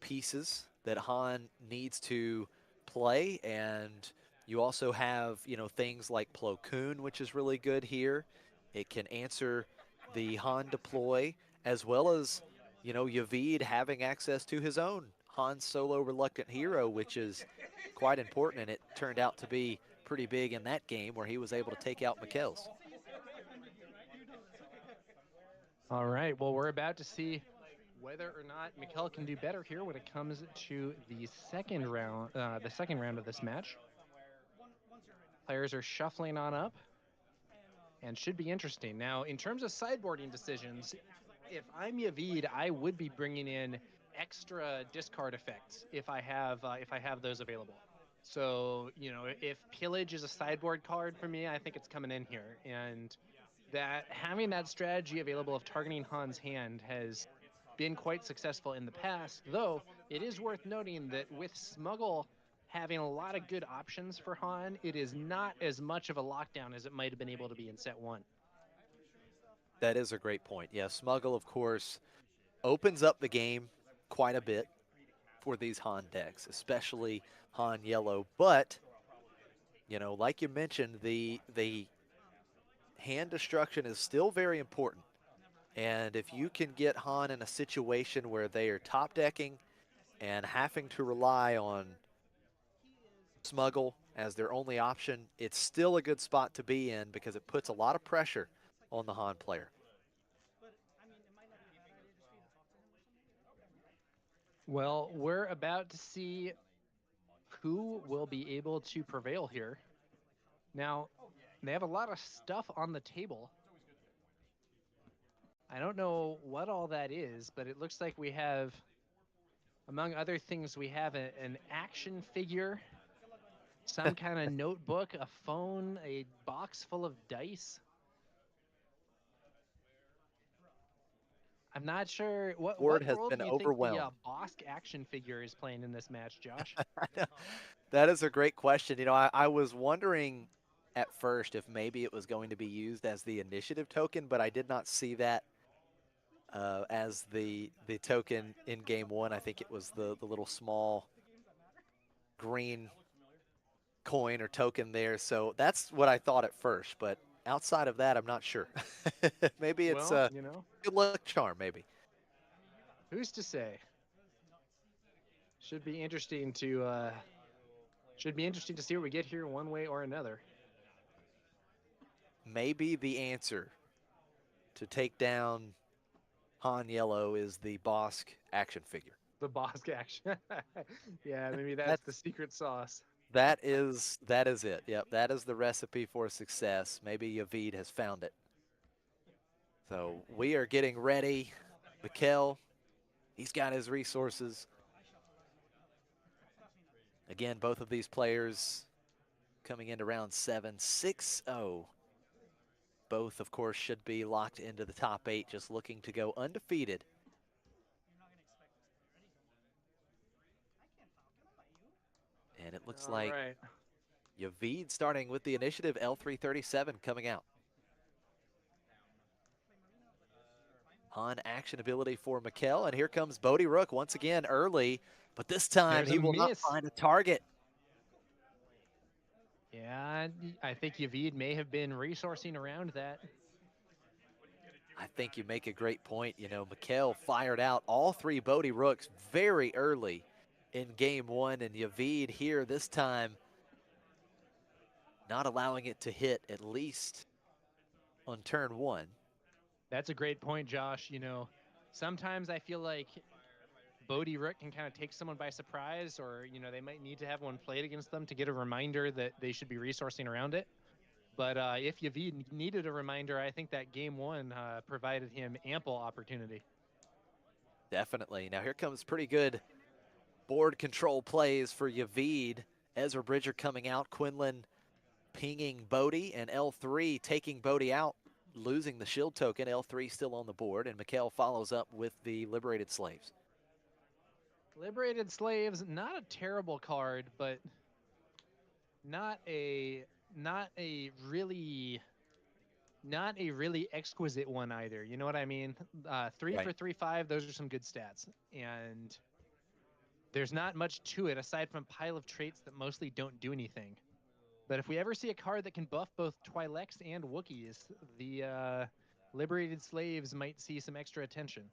pieces that Han needs to play. And you also have, you know, things like Plo Koon, which is really good here. It can answer the Han deploy, as well as, you know, Yavid having access to his own Han Solo Reluctant Hero, which is quite important, and it turned out to be pretty big in that game where he was able to take out Mikel's. All right, well, we're about to see whether or not Mikel can do better here when it comes to the second round of this match. Players are shuffling on up and should be interesting. Now, in terms of sideboarding decisions, if I'm Yavid, I would be bringing in extra discard effects if I have those available. So, you know, if Pillage is a sideboard card for me, I think it's coming in here. And that having that strategy available of targeting Han's hand has been quite successful in the past, though it is worth noting that with Smuggle having a lot of good options for Han, it is not as much of a lockdown as it might have been able to be in set 1. That is a great point. Yeah, Smuggle, of course, opens up the game quite a bit for these Han decks, especially Han Yellow. But, you know, like you mentioned, the hand destruction is still very important. And if you can get Han in a situation where they are top decking and having to rely on Smuggle as their only option, it's still a good spot to be in because it puts a lot of pressure on the Han player. Well, we're about to see who will be able to prevail here. Now, they have a lot of stuff on the table. I don't know what all that is, but it looks like we have, among other things, we have an action figure, some kind of notebook, a phone, a box full of dice. I'm not sure what Board has role been do you think the overwhelmed. Bosk action figure is playing in this match, Josh? That is a great question. You know, I was wondering at first if maybe it was going to be used as the initiative token, but I did not see that as the token in game 1. I think it was the little small green coin or token there. So that's what I thought at first, but outside of that, I'm not sure. Maybe it's Well, a you know, good luck charm, maybe. who's to say? Should be interesting to see what we get here one way or another. Maybe the answer to take down Han Yellow is the Bosk action figure. The Bosk action. Yeah, maybe that's the secret sauce. That is it. Yep, that is the recipe for success. Maybe Yavid has found it. So we are getting ready. Mikel, he's got his resources. Again, both of these players coming into round 7, 6-0. Both, of course, should be locked into the top 8, just looking to go undefeated. And it looks like Yavid starting with the initiative, L337 coming out. Han action ability for Mikel, and here comes Bodhi Rook once again early, but this time he will not find a target. Yeah, I think Yavid may have been resourcing around that. I think you make a great point. You know, Mikel fired out all 3 Bodhi Rooks very early, in game one, and Yavid here this time not allowing it to hit at least on turn one. That's a great point, Josh. You know, sometimes I feel like Bodie Rook can kind of take someone by surprise, or, you know, they might need to have one played against them to get a reminder that they should be resourcing around it. But if Yavid needed a reminder, I think that game one provided him ample opportunity. Definitely. Now here comes pretty good board control plays for Yavid. Ezra Bridger coming out, Quinlan pinging Bodie, and L3 taking Bodie out, losing the shield token. L3 still on the board, and Mikhail follows up with the Liberated Slaves. Liberated Slaves, not a terrible card, but not a really exquisite one either. You know what I mean? 3 Right. for 3/5, those are some good stats. And there's not much to it aside from a pile of traits that mostly don't do anything. But if we ever see a card that can buff both Twi'leks and Wookiees, the Liberated Slaves might see some extra attention.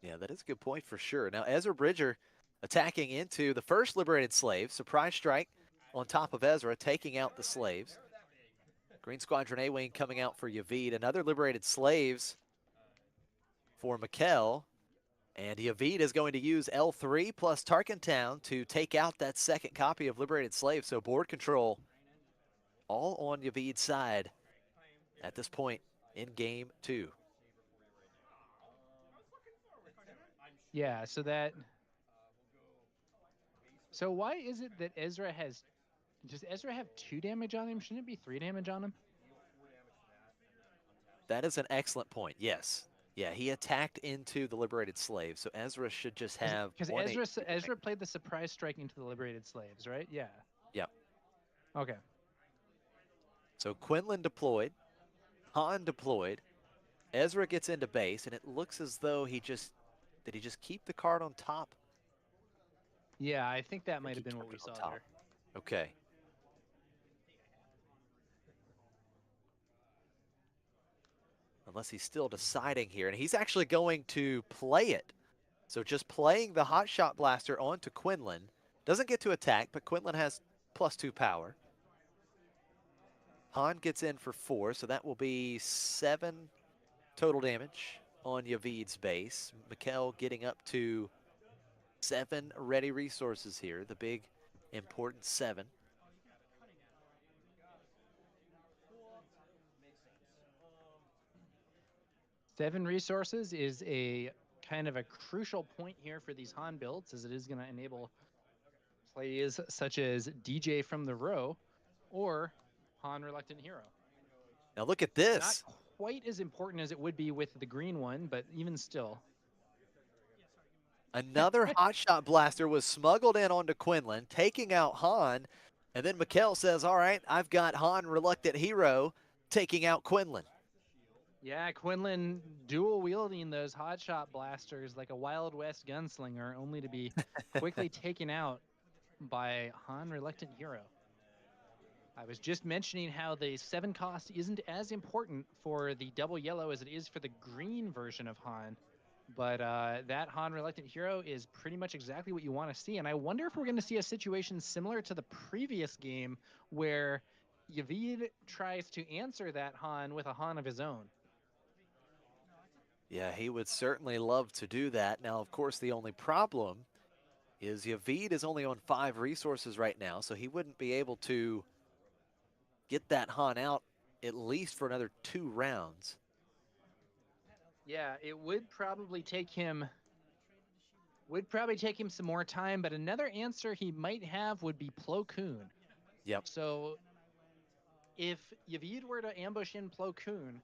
Yeah, that is a good point for sure. Now, Ezra Bridger attacking into the first Liberated Slave. Surprise strike on top of Ezra, taking out the Slaves. Green Squadron A-Wing coming out for Yavid. Another Liberated Slaves for Mikkel. And Yavid is going to use L3 plus Tarkentown to take out that second copy of Liberated Slave. So board control all on Yavid's side at this point in game two. Yeah, so why is it that Ezra has... Does Ezra have 2 damage on him? Shouldn't it be 3 damage on him? That is an excellent point, yes. Yeah, he attacked into the Liberated Slave, so Ezra should just have Because Ezra played the surprise strike into the Liberated Slaves, right? Yeah. Yep. Okay. So Quinlan deployed, Han deployed, Ezra gets into base, and it looks as though did he just keep the card on top? Yeah, I think that might have been what we saw there. Okay. Unless he's still deciding here, and he's actually going to play it. So just playing the Hot Shot Blaster onto Quinlan. Doesn't get to attack, but Quinlan has +2 power. Han gets in for 4, so that will be 7 total damage on Yavid's base. Mikkel getting up to 7 ready resources here, the big important 7. Seven resources is a kind of a crucial point here for these Han builds, as it is going to enable plays such as DJ from the row or Han Reluctant Hero. Now look at this. Not quite as important as it would be with the green one, but even still. Another Hot Shot Blaster was smuggled in onto Quinlan, taking out Han, and then Mikkel says, all right, I've got Han Reluctant Hero taking out Quinlan. Yeah, Quinlan dual wielding those Hot Shot Blasters like a Wild West gunslinger, only to be quickly taken out by Han Reluctant Hero. I was just mentioning how the 7 cost isn't as important for the double yellow as it is for the green version of Han. But that Han Reluctant Hero is pretty much exactly what you want to see. And I wonder if we're going to see a situation similar to the previous game where Yavid tries to answer that Han with a Han of his own. Yeah, he would certainly love to do that. Now, of course, the only problem is Yavid is only on 5 resources right now, so he wouldn't be able to get that Han out at least for another 2 rounds. Yeah, it would probably take him some more time, but another answer he might have would be Plo Koon. Yep. So if Yavid were to ambush in Plo Koon,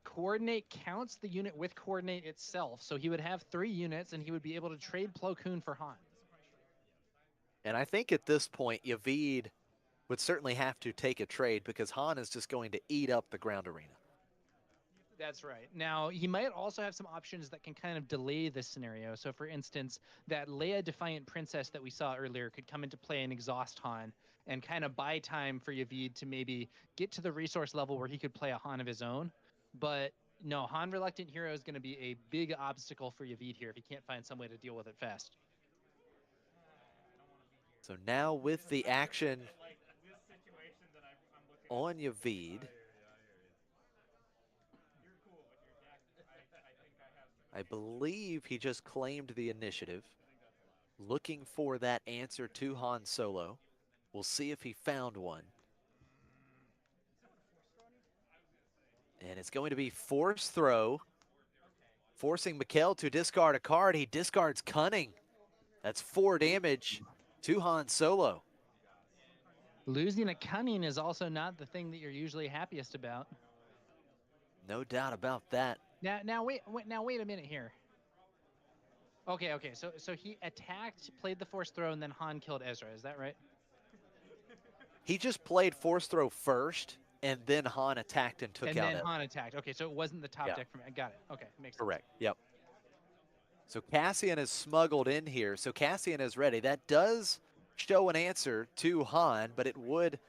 Coordinate counts the unit with Coordinate itself, so he would have 3 units and he would be able to trade Plo Koon for Han. And I think at this point, Yavid would certainly have to take a trade because Han is just going to eat up the ground arena. That's right. Now, he might also have some options that can kind of delay this scenario. So, for instance, that Leia Defiant Princess that we saw earlier could come into play and exhaust Han and kind of buy time for Yavid to maybe get to the resource level where he could play a Han of his own. But no, Han Reluctant Hero is going to be a big obstacle for Yavid here if he can't find some way to deal with it fast. So now with the action Like this situation that I'm looking on Yavid, You're cool, but your deck, I think I have some. I believe he just claimed the initiative, looking for that answer to Han Solo. We'll see if he found one. And it's going to be force throw, forcing Mikhail to discard a card. He discards Cunning. That's 4 damage to Han Solo. Losing a Cunning is also not the thing that you're usually happiest about. No doubt about that. Now wait a minute here. Okay. So he attacked, played the force throw, and then Han killed Ezra. Is that right? He just played force throw first, and then Han attacked and took and out then Ezra. Han attacked. Okay, so it wasn't the top Yeah. deck from it. Got it. Okay, makes sense. Correct. Yep. So Cassian is smuggled in here. So Cassian is ready. That does show an answer to Han, but it would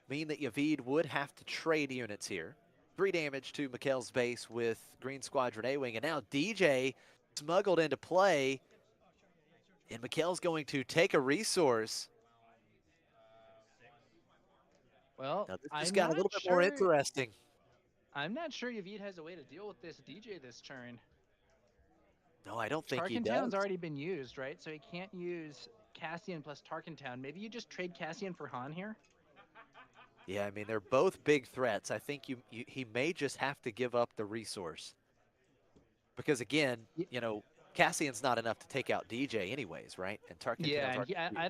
mean that Yavid would have to trade units here. 3 damage to Mikhail's base with Green Squadron A-Wing. And now DJ smuggled into play. And Mikhail's going to take a resource. Well, Now this I'm just got a not little bit sure, more interesting. I'm not sure Yavid has a way to deal with this DJ this turn. No, I don't think he Tarkin does. Town's already been used, right? So he can't use Cassian plus Tarkin Town. Maybe you just trade Cassian for Han here? Yeah, I mean, they're both big threats. I think he may just have to give up the resource. Because again, you know, Cassian's not enough to take out DJ anyways, right? And Tarkin Yeah, Town's and I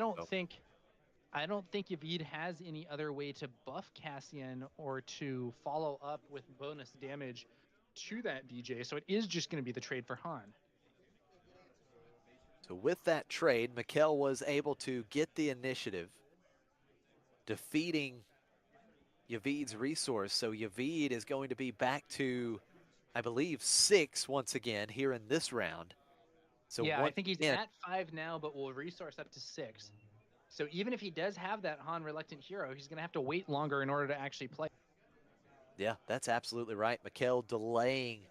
don't think Yavid has any other way to buff Cassian or to follow up with bonus damage to that DJ. So it is just going to be the trade for Han. So with that trade, Mikhail was able to get the initiative, defeating Yavid's resource. So Yavid is going to be back to, I believe, 6 once again here in this round. So yeah, I think he's at 5 now, but will resource up to 6. So even if he does have that Han Reluctant Hero, he's going to have to wait longer in order to actually play. Yeah, that's absolutely right. Mikhail delaying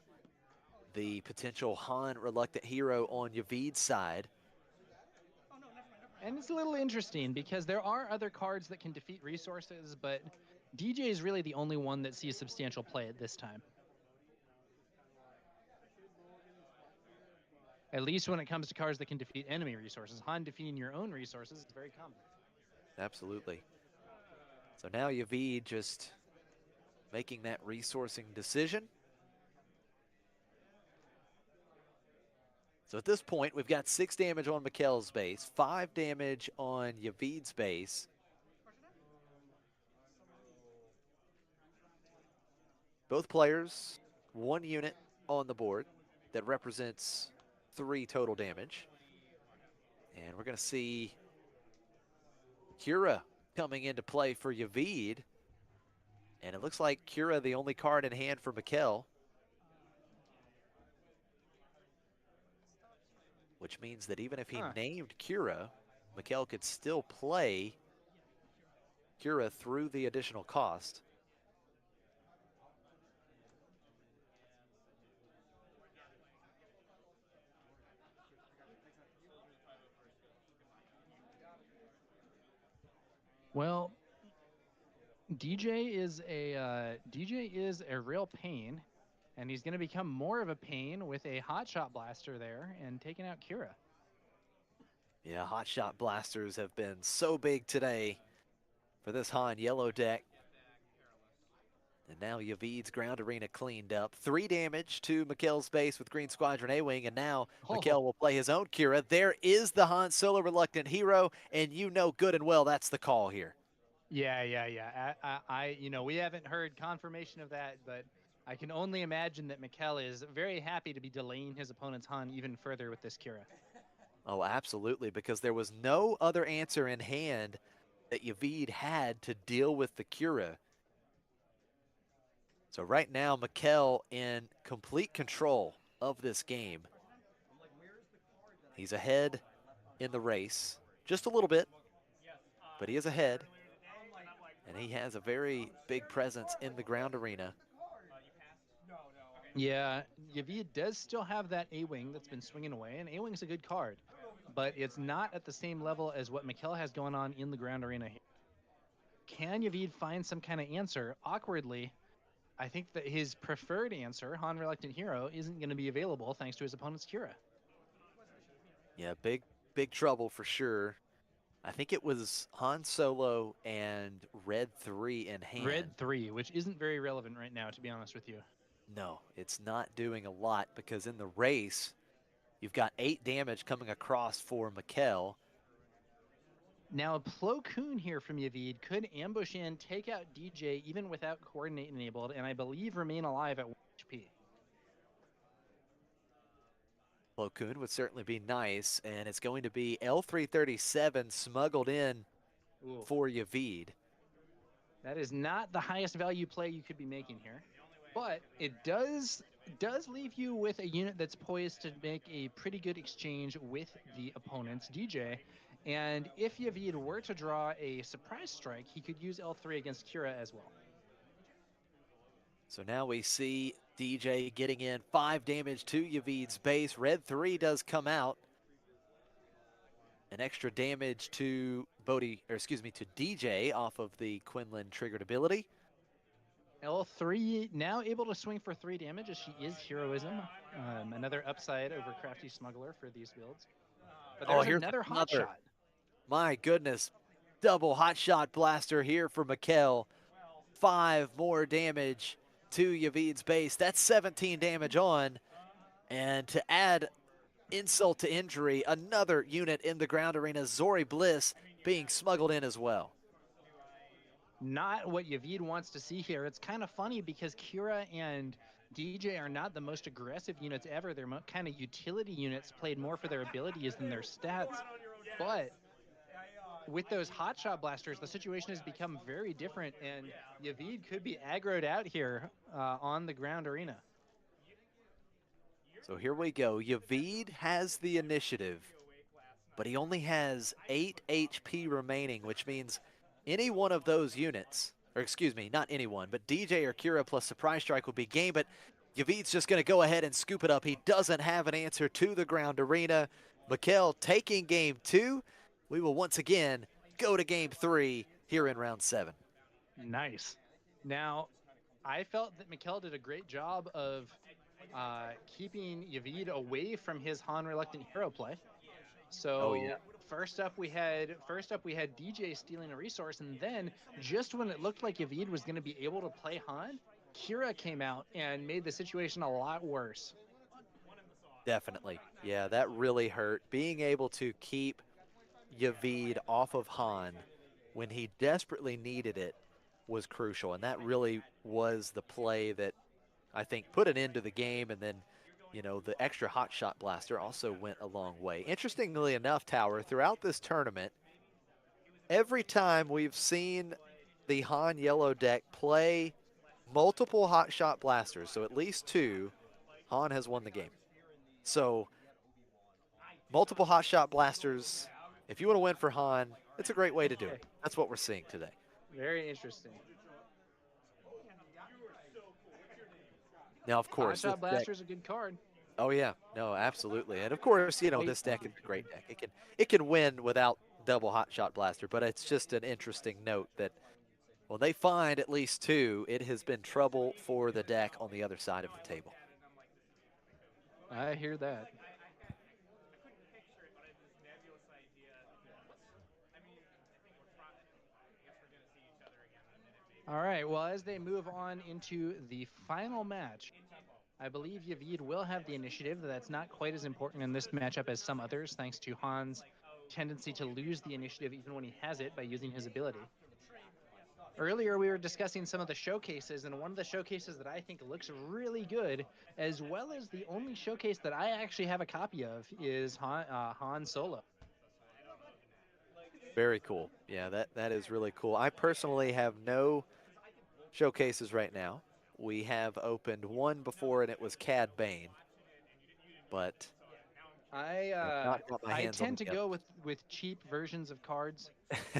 the potential Han Reluctant Hero on Yavid's side. And it's a little interesting because there are other cards that can defeat resources, but DJ is really the only one that sees substantial play at this time. At least when it comes to cards that can defeat enemy resources. Han defeating your own resources is very common. Absolutely. So now Yavid just making that resourcing decision. So at this point, we've got 6 damage on Mikhail's base, 5 damage on Yavid's base. Both players, 1 unit on the board that represents 3 total damage. And we're going to see Kira coming into play for Yavid. And it looks like Kira the only card in hand for Mikhail. Which means that even if he named Kira, Mikhail could still play Kira through the additional cost. Well, DJ is a real pain, and he's going to become more of a pain with a hotshot blaster there and taking out Kira. Yeah, hotshot blasters have been so big today for this Han yellow deck. And now Yavid's ground arena cleaned up. 3 damage to Mikhail's base with Green Squadron A-Wing, and now Mikhail will play his own Kira. There is the Han Solo Reluctant Hero, and you know good and well that's the call here. Yeah. We haven't heard confirmation of that, but I can only imagine that Mikhail is very happy to be delaying his opponent's Han even further with this Kira. Oh, absolutely, because there was no other answer in hand that Yavid had to deal with the Kira. So right now, Mikhail in complete control of this game. He's ahead in the race, just a little bit, but he is ahead. And he has a very big presence in the ground arena. Yeah, Yavid does still have that A-Wing that's been swinging away, and A-Wing's a good card. but it's not at the same level as what Mikkel has going on in the ground arena here. Can Yavid find some kind of answer? Awkwardly, I think that his preferred answer, Han Reluctant Hero, isn't going to be available thanks to his opponent's Kira. Yeah, big trouble for sure. I think it was Han Solo and Red 3 in hand. Red 3, which isn't very relevant right now, to be honest with you. No, it's not doing a lot because in the race, you've got 8 damage coming across for Mikkel. Now, Plo Koon here from Yavid could ambush in, take out DJ even without coordinate enabled, and I believe remain alive at 1 HP. Plo Koon would certainly be nice, and it's going to be L337 smuggled in for Yavid. That is not the highest value play you could be making here, but it does leave you with a unit that's poised to make a pretty good exchange with the opponent's DJ. And if Yavid were to draw a surprise strike, he could use L3 against Kira as well. So now we see DJ getting in 5 damage to Yavid's base. Red 3 does come out. An extra damage to to DJ off of the Quinlan triggered ability. L3 now able to swing for 3 damage as she is Heroism. Another upside over Crafty Smuggler for these builds. But there's here's another hot shot. My goodness. Double hot shot blaster here for Mikkel. 5 more damage to Yavid's base. That's 17 damage on. And to add insult to injury, another unit in the ground arena, Zori Bliss, being smuggled in as well. Not what Yavid wants to see here. It's kind of funny because Kira and DJ are not the most aggressive units ever. They're kind of utility units, played more for their abilities than their stats. But with those hotshot blasters, the situation has become very different, and Yavid could be aggroed out here on the ground arena. So here we go. Yavid has the initiative, but he only has 8 HP remaining, which means any one of those units, or excuse me, not anyone, but DJ or Kira plus Surprise Strike would be game, but Yavid's just going to go ahead and scoop it up. He doesn't have an answer to the ground arena. Mikkel taking game 2. We will once again go to game 3 here in round 7. Nice. Now, I felt that Mikkel did a great job of keeping Yavid away from his Han Reluctant Hero play. So first up we had DJ stealing a resource, and then just when it looked like Yavid was going to be able to play Han, Kira came out and made the situation a lot worse. Definitely. Yeah, that really hurt. Being able to keep Yavid off of Han when he desperately needed it was crucial, and that really was the play that I think put an end to the game. And then, you know, the extra hot shot blaster also went a long way. Interestingly enough, Tower, throughout this tournament, every time we've seen the Han Yellow deck play multiple hot shot blasters, so at least 2, Han has won the game. So multiple hot shot blasters, if you want to win for Han, it's a great way to do it. That's what we're seeing today. Very interesting. Now, of course, Hot Shot Blaster is a good card. Oh yeah, no, absolutely, and of course, you know, this deck is a great deck. It can win without double hot shot blaster, but it's just an interesting note that when they find at least 2, it has been trouble for the deck on the other side of the table. I hear that. All right, well, as they move on into the final match, I believe Yavid will have the initiative. That's not quite as important in this matchup as some others, thanks to Han's tendency to lose the initiative even when he has it by using his ability. Earlier, we were discussing some of the showcases, and one of the showcases that I think looks really good, as well as the only showcase that I actually have a copy of, is Han Solo. Very cool. Yeah, that is really cool. I personally have no showcases right now. We have opened one before, and it was Cad Bane. But I tend to go with cheap versions of cards.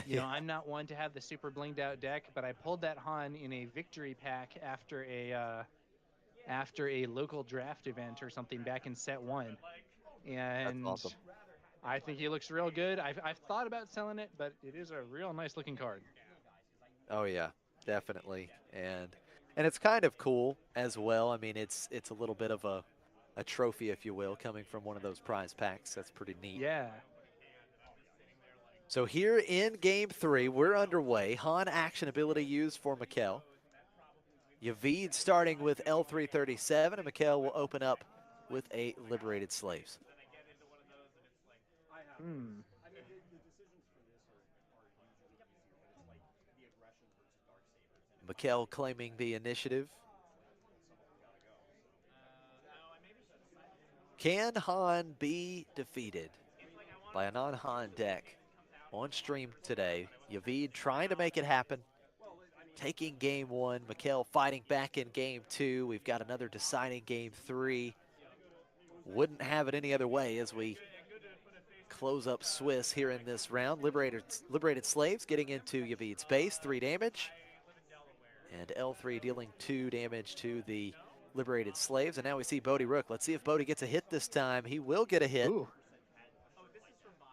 You know, I'm not one to have the super blinged out deck, but I pulled that Han in a victory pack after a local draft event or something back in set 1. And awesome. I think he looks real good. I've thought about selling it, but it is a real nice looking card. Oh yeah, definitely. And it's kind of cool as well. I mean, it's a little bit of a trophy, if you will, coming from one of those prize packs. That's pretty neat. Yeah. So here in game 3, we're underway. Han action ability used for Mikkel. Yavid starting with L337, and Mikkel will open up with a Liberated Slaves. Hmm. I mean, the decisions for this are usually easier, but it's like the aggression versus dark sabers. And Mikkel claiming the initiative. Can Han be defeated by a non-Han deck on stream today? Yavid trying to make it happen. Taking game 1, Mikkel fighting back in game 2. We've got another deciding game 3. Wouldn't have it any other way as we close up Swiss here in this round. Liberated Slaves getting into Yavid's base, 3 damage. And L3 dealing 2 damage to the Liberated Slaves. And now we see Bodhi Rook. Let's see if Bodhi gets a hit this time. He will get a hit. Ooh.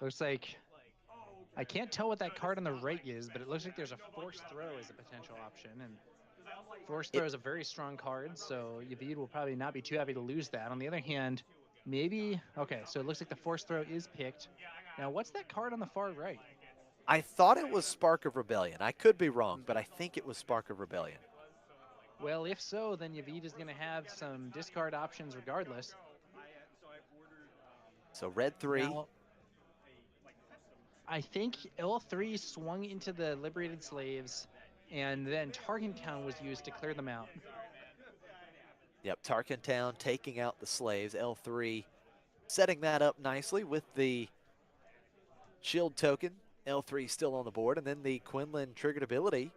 Looks like, I can't tell what that card on the right is, but it looks like there's a forced throw as a potential option. And forced throw is a very strong card, so Yavid will probably not be too happy to lose that. On the other hand, maybe, okay, so it looks like the forced throw is picked. Now, what's that card on the far right? I thought it was Spark of Rebellion. I could be wrong, but I think it was Spark of Rebellion. Well, if so, then Yavid is going to have some discard options regardless. So red 3. Now, I think L3 swung into the Liberated Slaves, and then Tarkentown was used to clear them out. Yep, Tarkentown taking out the Slaves. L3 setting that up nicely with the shield token. L3 still on the board, and then the Quinlan triggered ability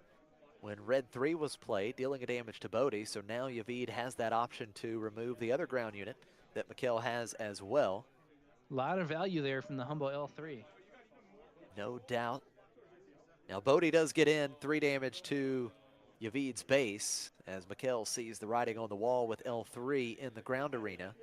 when red 3 was played, dealing a damage to Bodhi. So now Yavid has that option to remove the other ground unit that Mikkel has as well. A lot of value there from the humble L3. No doubt. Now Bodhi does get in 3 damage to Yavid's base as Mikkel sees the writing on the wall with L3 in the ground arena.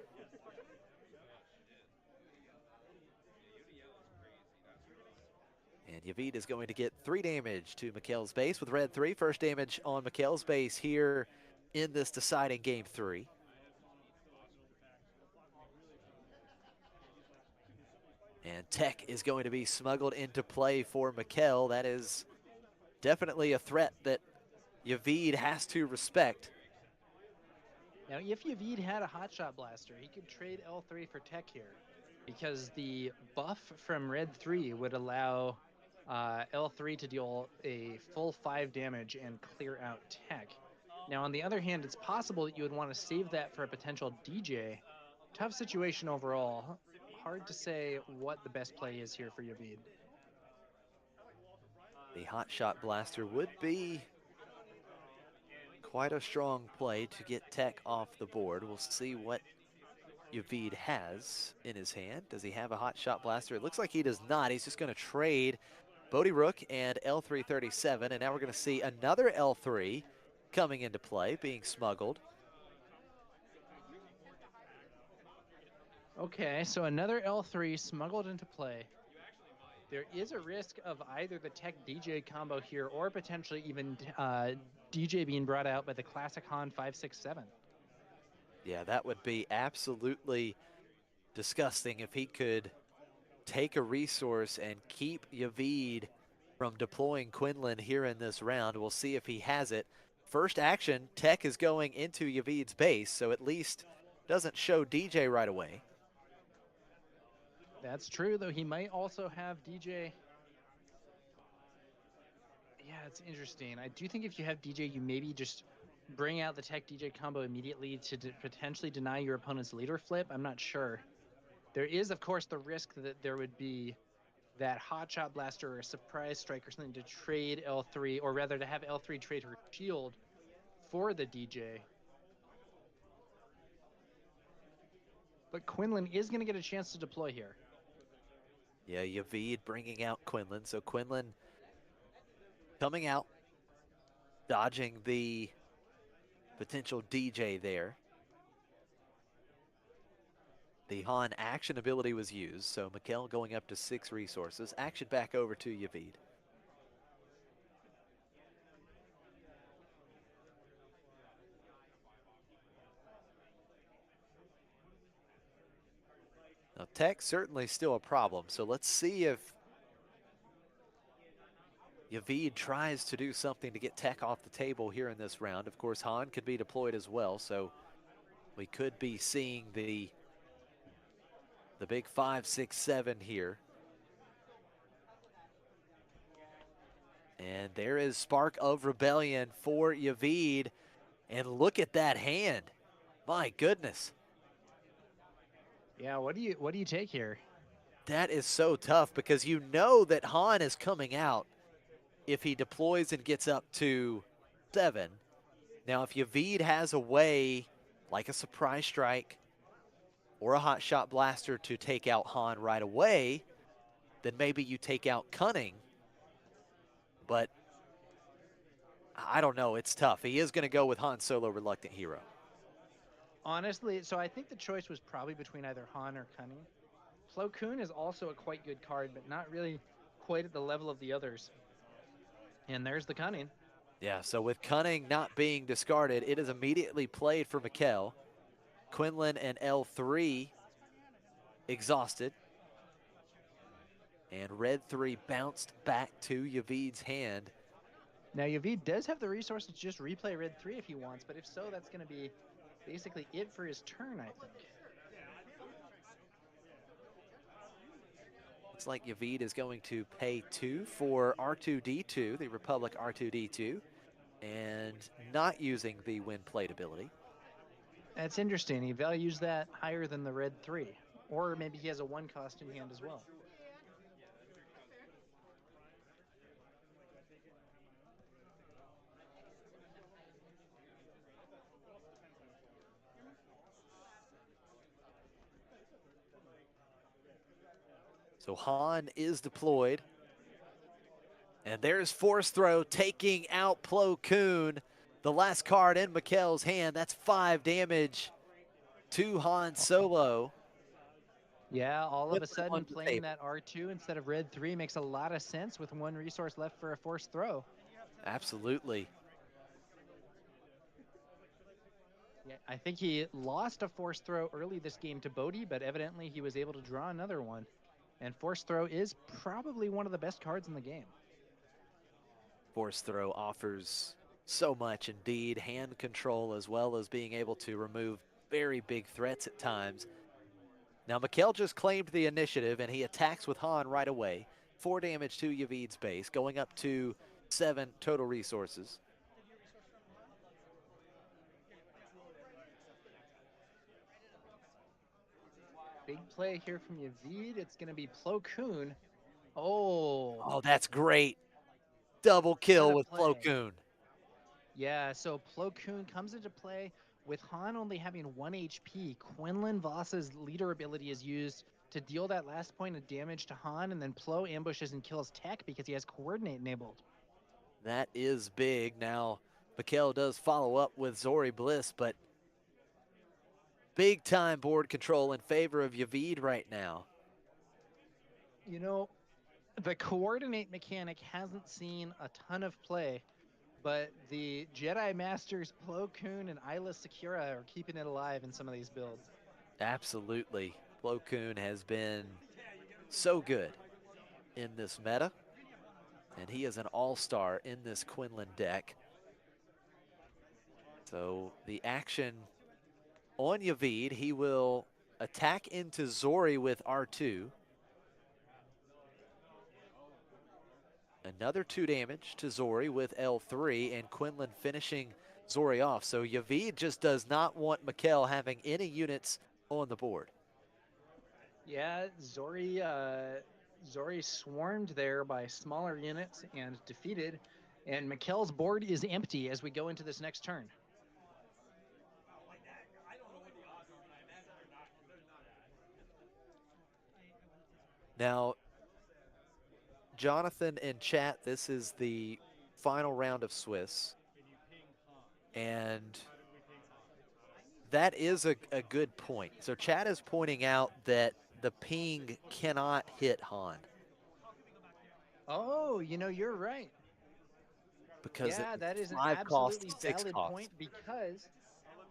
And Yavid is going to get 3 damage to Mikkel's base with red 3. First damage on Mikkel's base here in this deciding game 3. And Tech is going to be smuggled into play for Mikkel. That is definitely a threat that Yavid has to respect. Now, if Yavid had a Hotshot Blaster, he could trade L3 for Tech here, because the buff from red 3 would allow L3 to deal a full 5 damage and clear out Tech. Now, on the other hand, it's possible that you would want to save that for a potential DJ. Tough situation overall. Hard to say what the best play is here for Yavid. The Hotshot Blaster would be quite a strong play to get Tech off the board. We'll see what Yavid has in his hand. Does he have a Hotshot Blaster? It looks like he does not. He's just going to trade Bodhi Rook and L337, and now we're going to see another L3 coming into play, being smuggled. Okay, so another L3 smuggled into play. There is a risk of either the Tech DJ combo here or potentially even DJ being brought out by the classic Han 567. Yeah, that would be absolutely disgusting if he could take a resource and keep Yavid from deploying Quinlan here in this round. We'll see if he has it. First action, Tech is going into Yavid's base, so at least doesn't show DJ right away. That's true, though he might also have DJ. Yeah, it's interesting. I do think if you have DJ, you maybe just bring out the Tech DJ combo immediately to potentially deny your opponent's leader flip. I'm not sure. There is, of course, the risk that there would be that Hotshot Blaster or a Surprise Strike or something to trade L3, or rather to have L3 trade her shield for the DJ. But Quinlan is going to get a chance to deploy here. Yeah, Yavid bringing out Quinlan. So Quinlan coming out, dodging the potential DJ there. The Han action ability was used, so Mikkel going up to 6 resources. Action back over to Yavid. Now, tech certainly still a problem, so let's see if Yavid tries to do something to get tech off the table here in this round. Of course, Han could be deployed as well, so we could be seeing the big 5, 6, 7 here. And there is Spark of Rebellion for Yavid. And look at that hand. My goodness. Yeah, what do you take here? That is so tough because you know that Han is coming out if he deploys and gets up to 7. Now, if Yavid has a way, like a surprise strike or a hot shot blaster to take out Han right away, then maybe you take out Cunning. But I don't know, it's tough. He is going to go with Han Solo Reluctant Hero. Honestly, so I think the choice was probably between either Han or Cunning. Plo Koon is also a quite good card, but not really quite at the level of the others. And there's the Cunning. Yeah, so with Cunning not being discarded, it is immediately played for Mikkel. Quinlan and L3 exhausted. And Red 3 bounced back to Yavid's hand. Now, Yavid does have the resource to just replay Red 3 if he wants, but if so, that's going to be basically it for his turn, I think. Looks like Yavid is going to pay 2 for R2-D2, the Republic R2-D2, and not using the wind plate ability. That's interesting. He values that higher than the Red 3. Or maybe he has a 1 cost in hand as well. So Han is deployed. And there's Force Throw taking out Plo Koon. The last card in Mikkel's hand. That's 5 damage to Han Solo. Yeah, all of a sudden on the playing table. that R2 instead of Red 3 makes a lot of sense with 1 resource left for a Force Throw. Absolutely. Yeah, I think he lost a Force Throw early this game to Bodhi, but evidently he was able to draw another one. And Force Throw is probably one of the best cards in the game. Force Throw offers so much indeed. Hand control as well as being able to remove very big threats at times. Now Mikkel just claimed the initiative and he attacks with Han right away. 4 damage to Yavid's base, going up to 7 total resources. Big play here from Yavid. It's going to be Plo Koon. Oh, that's great. Double kill What a with Plo play. Koon. Yeah, so Plo Koon comes into play with Han only having 1 HP. Quinlan Voss's leader ability is used to deal that last point of damage to Han, and then Plo ambushes and kills Tech because he has coordinate enabled. That is big. Now, Mikkel does follow up with Zori Bliss, but big time board control in favor of Yavid right now. You know, the coordinate mechanic hasn't seen a ton of play, but the Jedi Masters Plo Koon and Isla Secura are keeping it alive in some of these builds. Absolutely. Plo Koon has been so good in this meta, and he is an all-star in this Quinlan deck. So the action on Yavid, he will attack into Zori with R2. Another 2 damage to Zori with L3, and Quinlan finishing Zori off. So Yavid just does not want Mikkel having any units on the board. Yeah, Zori swarmed there by smaller units and defeated, and Mikkel's board is empty as we go into this next turn. Now, Jonathan in chat, this is the final round of Swiss. And That is a good point. So chat is pointing out that the ping cannot hit Han Oh, you know, you're right. because Yeah, that it's is an 5 cost, absolutely 6 valid cost. point because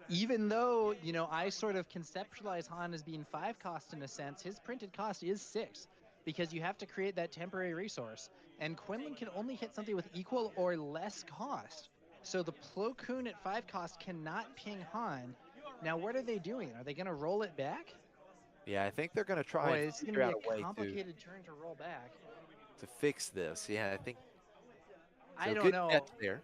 even though, you know, I sort of conceptualize Han as being 5 cost in a sense, his printed cost is 6 because you have to create that temporary resource. And Quinlan can only hit something with equal or less cost. So the Plo Koon at 5 cost cannot ping Han. Now, what are they doing? Are they going to roll it back? Yeah, I think they're going to try Boy, and it's going to figure be out a a way complicated turn to roll back. to fix this. Yeah, I think I so. don't Good know. catch there.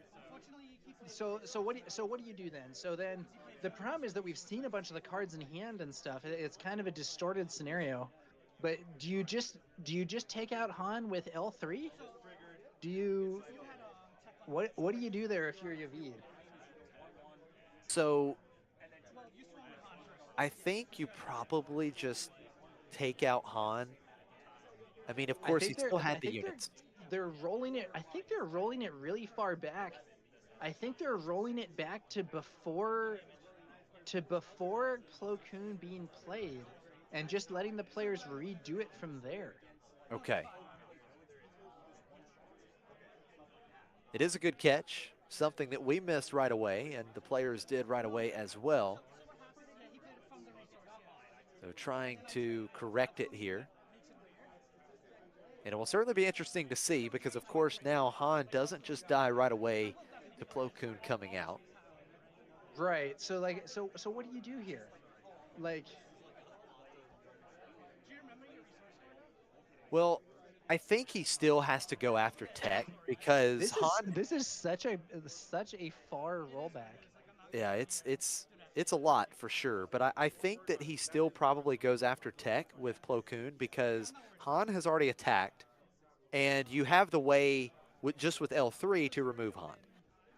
So what do you do then? So then the problem is that we've seen a bunch of the cards in hand and stuff. It's kind of a distorted scenario. But do you just take out Han with L3? Do you what do you do there if you're Yavid? So I think you probably just take out Han. I mean, of course, he still had the units. They're rolling it. I think they're rolling it really far back. I think they're rolling it back to before Plo Koon being played and just letting the players redo it from there. Okay. It is a good catch, something that we missed right away, and the players did right away as well. So trying to correct it here. And it will certainly be interesting to see because, of course, now Han doesn't just die right away to Plo Koon coming out. Right. So so what do you do here? Like, well, I think he still has to go after Tech because Han. This is such a far rollback. Yeah, it's a lot for sure, but I think that he still probably goes after Tech with Plo Koon because Han has already attacked, and you have the way just with L3 to remove Han.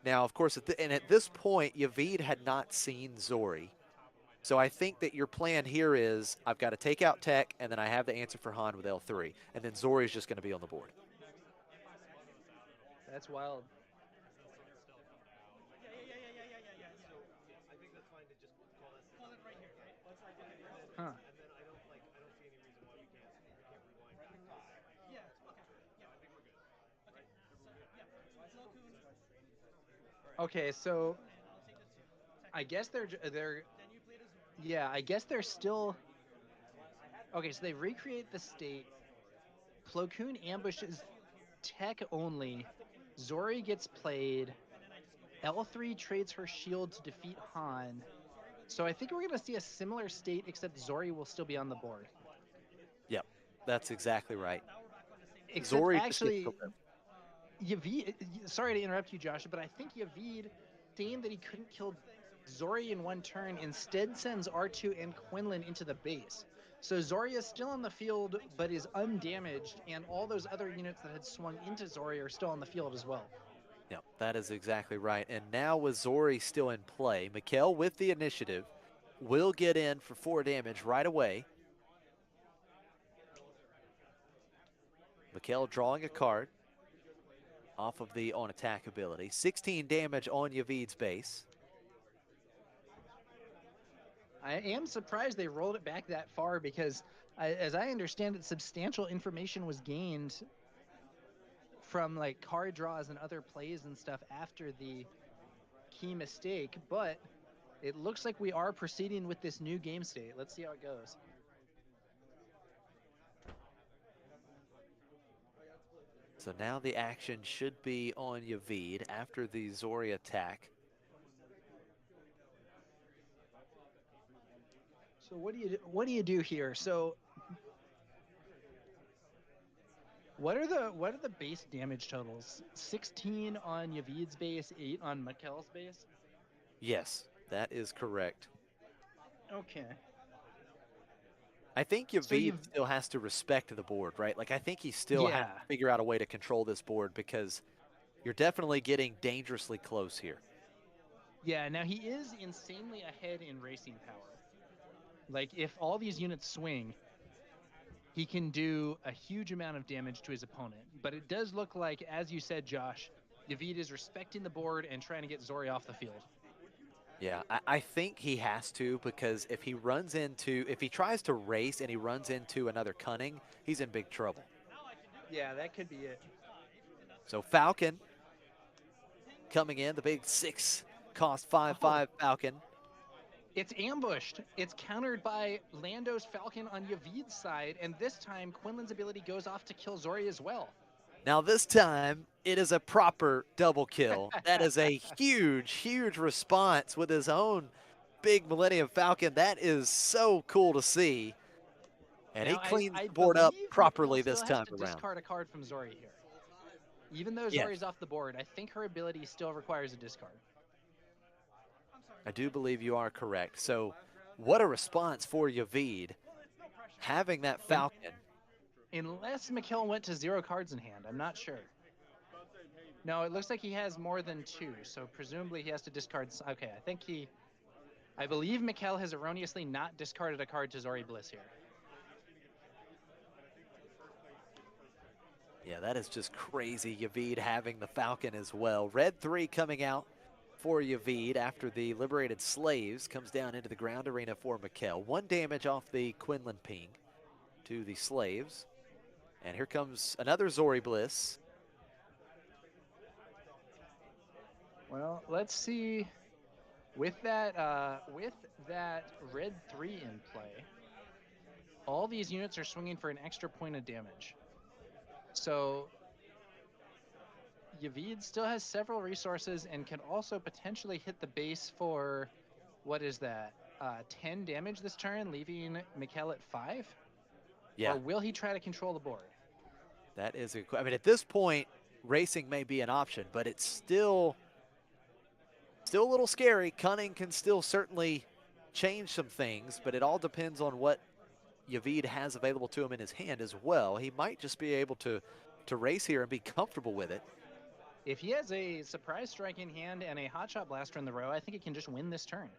Now, of course, at this point, Yavid had not seen Zori. So I think that your plan here is I've got to take out Tech, and then I have the answer for Han with L3, and then Zori is just going to be on the board. That's wild. Huh. Okay, so I guess they're yeah, I guess they're still okay. So they recreate the state. Plo Koon ambushes Tech only. Zori gets played. L3 trades her shield to defeat Han. So I think we're going to see a similar state, except Zori will still be on the board. Yep, that's exactly right. Except Zori actually, just gets Yavid, sorry to interrupt you, Josh, but I think Yavid, saying that he couldn't kill Zori in one turn, instead sends R2 and Quinlan into the base. So Zori is still on the field, but is undamaged, and all those other units that had swung into Zori are still on the field as well. Yep, that is exactly right. And now with Zori still in play, Mikhail with the initiative will get in for 4 damage right away. Mikhail drawing a card off of the on attack ability. 16 damage on Yavid's base. I am surprised they rolled it back that far because, as I understand it, substantial information was gained from like card draws and other plays and stuff after the key mistake, but it looks like we are proceeding with this new game state. Let's see how it goes. So now the action should be on Yavid after the Zori attack. So what do you do here? So what are the base damage totals? 16 on Yavid's base, 8 on Mikhail's base? Yes, that is correct. Okay. I think Yavid still has to respect the board, right? Like, I think he still has to figure out a way to control this board because you're definitely getting dangerously close here. Yeah, now he is insanely ahead in racing power. Like, if all these units swing, he can do a huge amount of damage to his opponent. But it does look like, as you said, Josh, Yavid is respecting the board and trying to get Zori off the field. Yeah, I think he has to, because if he tries to race and he runs into another Cunning, he's in big trouble. Yeah, that could be it. So Falcon coming in, the big 6 cost 5/5 Falcon. It's ambushed. It's countered by Lando's Falcon on Yavid's side, and this time Quinlan's ability goes off to kill Zori as well. Now this time, it is a proper double kill. That is a huge, huge response with his own big Millennium Falcon. That is so cool to see. And Now, he cleans I the board up believe properly Mikkel this still has time to around. discard a card from Zori here. Even though Yes. Zori's off the board, I think her ability still requires a discard. I do believe you are correct. So what a response for Yavid, having that Falcon. Unless Mikkel went to 0 cards in hand, I'm not sure. No, it looks like he has more than 2, so presumably he has to discard. Okay, I believe Mikkel has erroneously not discarded a card to Zori Bliss here. Yeah, that is just crazy. Yavid having the Falcon as well. Red 3 coming out for Yavid after the Liberated Slaves comes down into the ground arena for Mikkel. 1 damage off the Quinlan ping to the Slaves. And here comes another Zori Bliss. Well, let's see. With that red 3 in play, all these units are swinging for an extra point of damage. So Yavid still has several resources and can also potentially hit the base for, what is that, 10 damage this turn, leaving Mikkel at 5? Yeah. Or will he try to control the board? That is I mean, at this point, racing may be an option, but it's still a little scary. Cunning can still certainly change some things, but it all depends on what Yavid has available to him in his hand as well. He might just be able to race here and be comfortable with it. If he has a surprise strike in hand and a hotshot blaster in the row, I think he can just win this turn.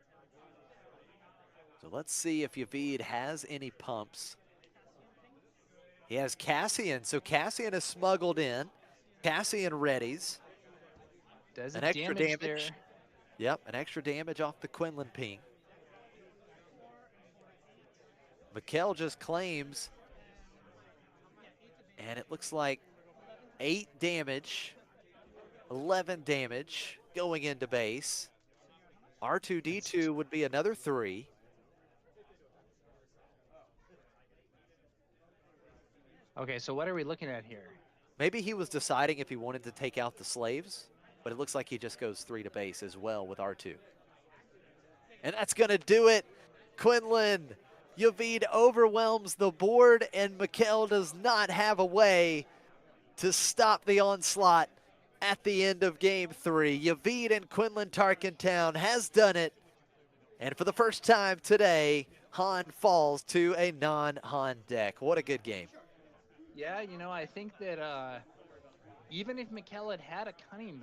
So let's see if Yavid has any pumps. He has Cassian, so Cassian is smuggled in. Cassian readies. Does an it extra damage damage. there? Yep, an extra damage off the Quinlan ping. Mikkel just claims, and it looks like 8 damage, 11 damage going into base. R2-D2 would be another 3. Okay, so what are we looking at here? Maybe he was deciding if he wanted to take out the slaves, but it looks like he just goes 3 to base as well with R2. And that's going to do it. Quinlan, Yavid overwhelms the board, and Mikkel does not have a way to stop the onslaught at the end of game 3. Yavid and Quinlan Tarkentown has done it. And for the first time today, Han falls to a non-Han deck. What a good game. Yeah, you know, I think that even if Mikkel had a cunning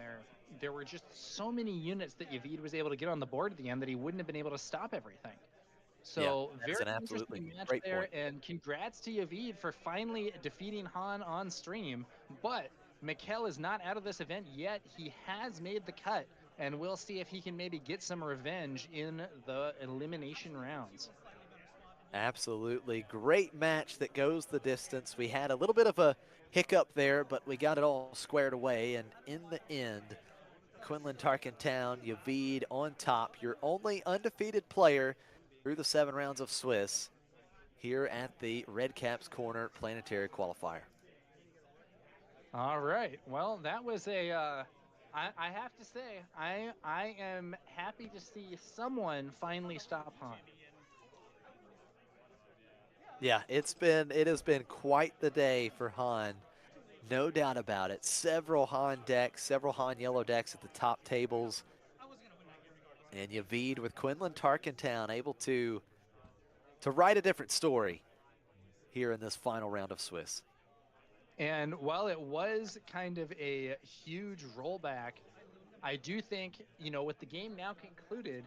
there were just so many units that Yavid was able to get on the board at the end that he wouldn't have been able to stop everything. So yeah, very an absolutely interesting match great there, point. and congrats to Yavid for finally defeating Han on stream. But Mikkel is not out of this event yet. He has made the cut, and we'll see if he can maybe get some revenge in the elimination rounds. Absolutely. Great match that goes the distance. We had a little bit of a hiccup there, but we got it all squared away. And in the end, Quinlan Tarkentown, Yavid on top, your only undefeated player through the 7 rounds of Swiss here at the Redcap's Corner Planetary Qualifier. All right. Well, that was a, I have to say, I am happy to see someone finally stop Han. Yeah, it has been quite the day for Han. No doubt about it. Several Han decks, several Han yellow decks at the top tables. And Yavid with Quinlan Tarkentown able to write a different story here in this final round of Swiss. And while it was kind of a huge rollback, I do think, you know, with the game now concluded,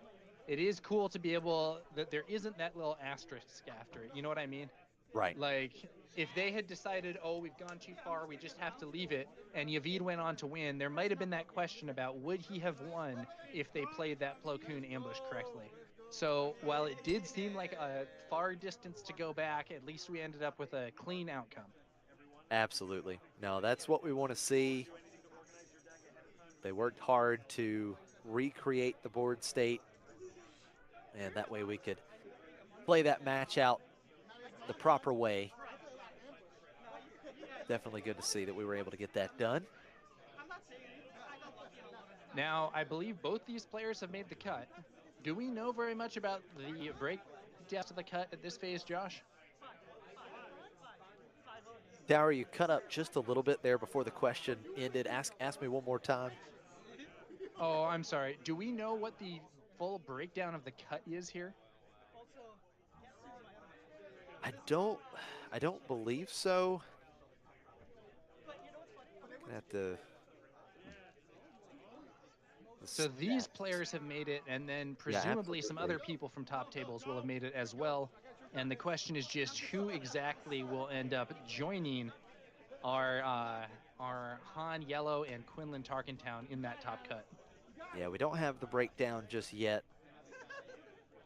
it is cool to be able, that there isn't that little asterisk after it. You know what I mean? Right. Like, if they had decided, oh, we've gone too far, we just have to leave it, and Yavid went on to win, there might have been that question about would he have won if they played that Plo Koon ambush correctly. So while it did seem like a far distance to go back, at least we ended up with a clean outcome. Absolutely. No, that's what we want to see. They worked hard to recreate the board state, and that way we could play that match out the proper way. Definitely good to see that we were able to get that done. Now, I believe both these players have made the cut. Do we know very much about the breakdown of the cut at this phase, Josh? Tower, you cut up just a little bit there before the question ended. Ask me one more time. Oh, I'm sorry. Do we know what the full breakdown of the cut is here? I don't believe so. Gonna have to. So these players have made it, and then presumably some other people from top tables will have made it as well. And the question is just who exactly will end up joining our Han Yellow and Quinlan Tarkentown in that top cut. Yeah, we don't have the breakdown just yet.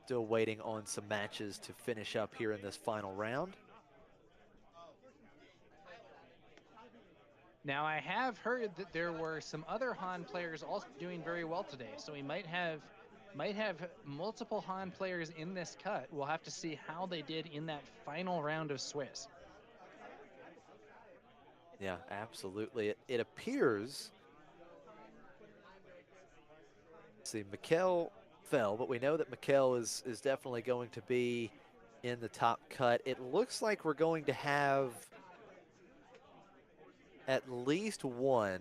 Still waiting on some matches to finish up here in this final round. Now, I have heard that there were some other Han players also doing very well today, so we might have multiple Han players in this cut. We'll have to see how they did in that final round of Swiss. Yeah, absolutely. It appears. See, Mikkel fell, but we know that Mikkel is definitely going to be in the top cut. It looks like we're going to have at least one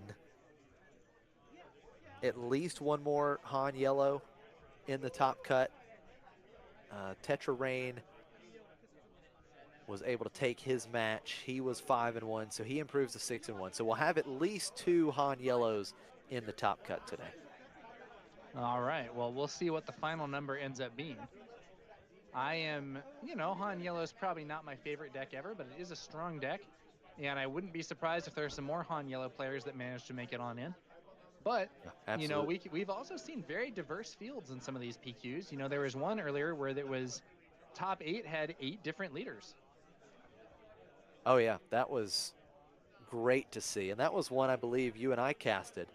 more Han Yellow in the top cut. Tetra Rain was able to take his match. He was 5-1, so he improves to 6-1. So we'll have at least 2 Han Yellows in the top cut today. All right, well, we'll see what the final number ends up being. I am, Han Yellow is probably not my favorite deck ever, but it is a strong deck. And I wouldn't be surprised if there are some more Han Yellow players that manage to make it on in. But, we've also seen very diverse fields in some of these PQs. There was one earlier where there was top 8 had 8 different leaders. Oh, yeah, that was great to see. And that was one I believe you and I casted.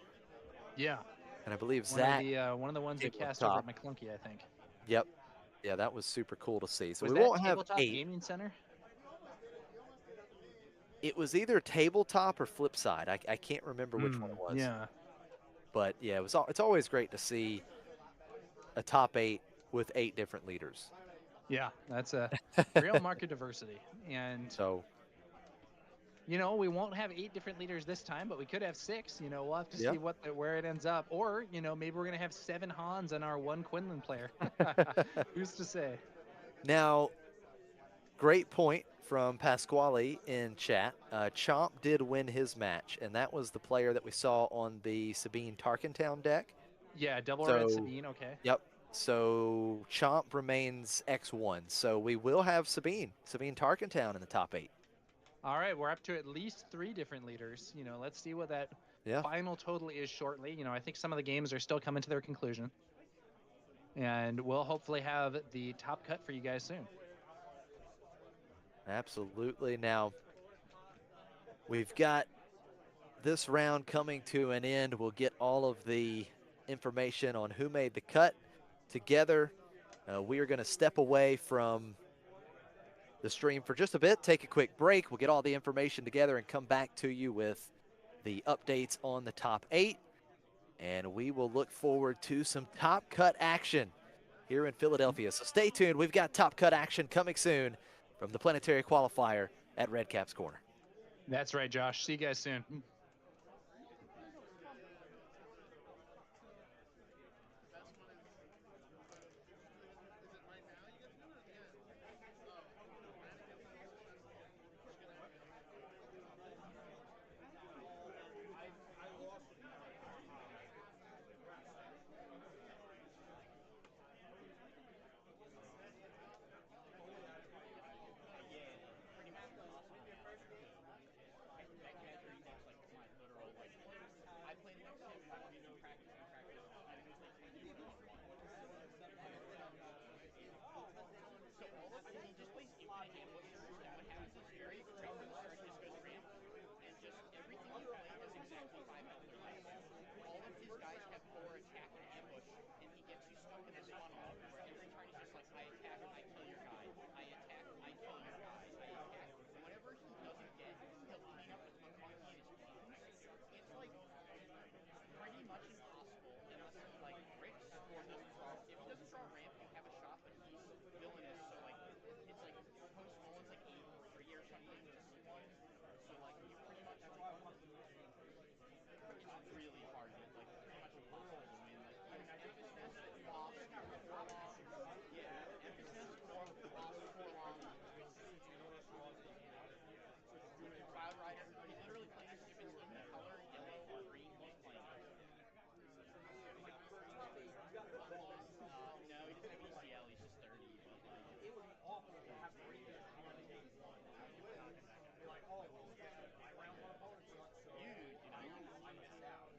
Yeah. And I believe Zach. One of the ones that cast over at McClunky, I think. Yep. Yeah, that was super cool to see. So was we won't have 8. Gaming Center? It was either tabletop or flip side. I can't remember which one it was. Yeah. But yeah, it's always great to see a top 8 with 8 different leaders. Yeah, that's a real market diversity. And so, we won't have 8 different leaders this time, but we could have 6. We'll have to see where it ends up. Or, maybe we're gonna have 7 Hans and our 1 Quinlan player. Who's to say? Now, great point from Pasquale in chat. Chomp did win his match, and that was the player that we saw on the Sabine Tarkentown deck. Yeah, double red Sabine, okay. Yep. So Chomp remains X1. So we will have Sabine Tarkentown in the top 8. All right, we're up to at least 3 different leaders. Let's see what that final total is shortly. I think some of the games are still coming to their conclusion. And we'll hopefully have the top cut for you guys soon. Absolutely. Now, we've got this round coming to an end. We'll get all of the information on who made the cut together. We are going to step away from the stream for just a bit, take a quick break. We'll get all the information together and come back to you with the updates on the top 8. And we will look forward to some top cut action here in Philadelphia. So stay tuned. We've got top cut action coming soon from the Planetary Qualifier at Redcap's Corner. That's right, Josh. See you guys soon. is very frequent where it just goes ramp, and just everything you play does exactly 5 health or less. All of his guys have 4 attack and ambush, and he gets you stuck in this funnel where every turn he's just like, I attack, I kill your guy, I attack, I kill your guy, I attack. And whatever he doesn't get, he'll clean up with McCarthy and his teams. It's like pretty much impossible unless he like bricks or doesn't draw. If he doesn't draw a ramp, you have a shot, but he's villainous, so like it's like Post Malone's like 8-3 or something. So like you pretty much like it's really hard, like pretty much impossible to win. Like Emphasis Nest, Wasp, Forlong, yeah, Emphasis Nest, Wasp, Forlong. Cloud Rider, he literally plays if it's in the color yellow or green, he's playing. No, he doesn't have ECL, he's just 30, but like it would be awful to have 3 years. Like, oh, my round 1 opponent sucks, so huge, you know, I missed out.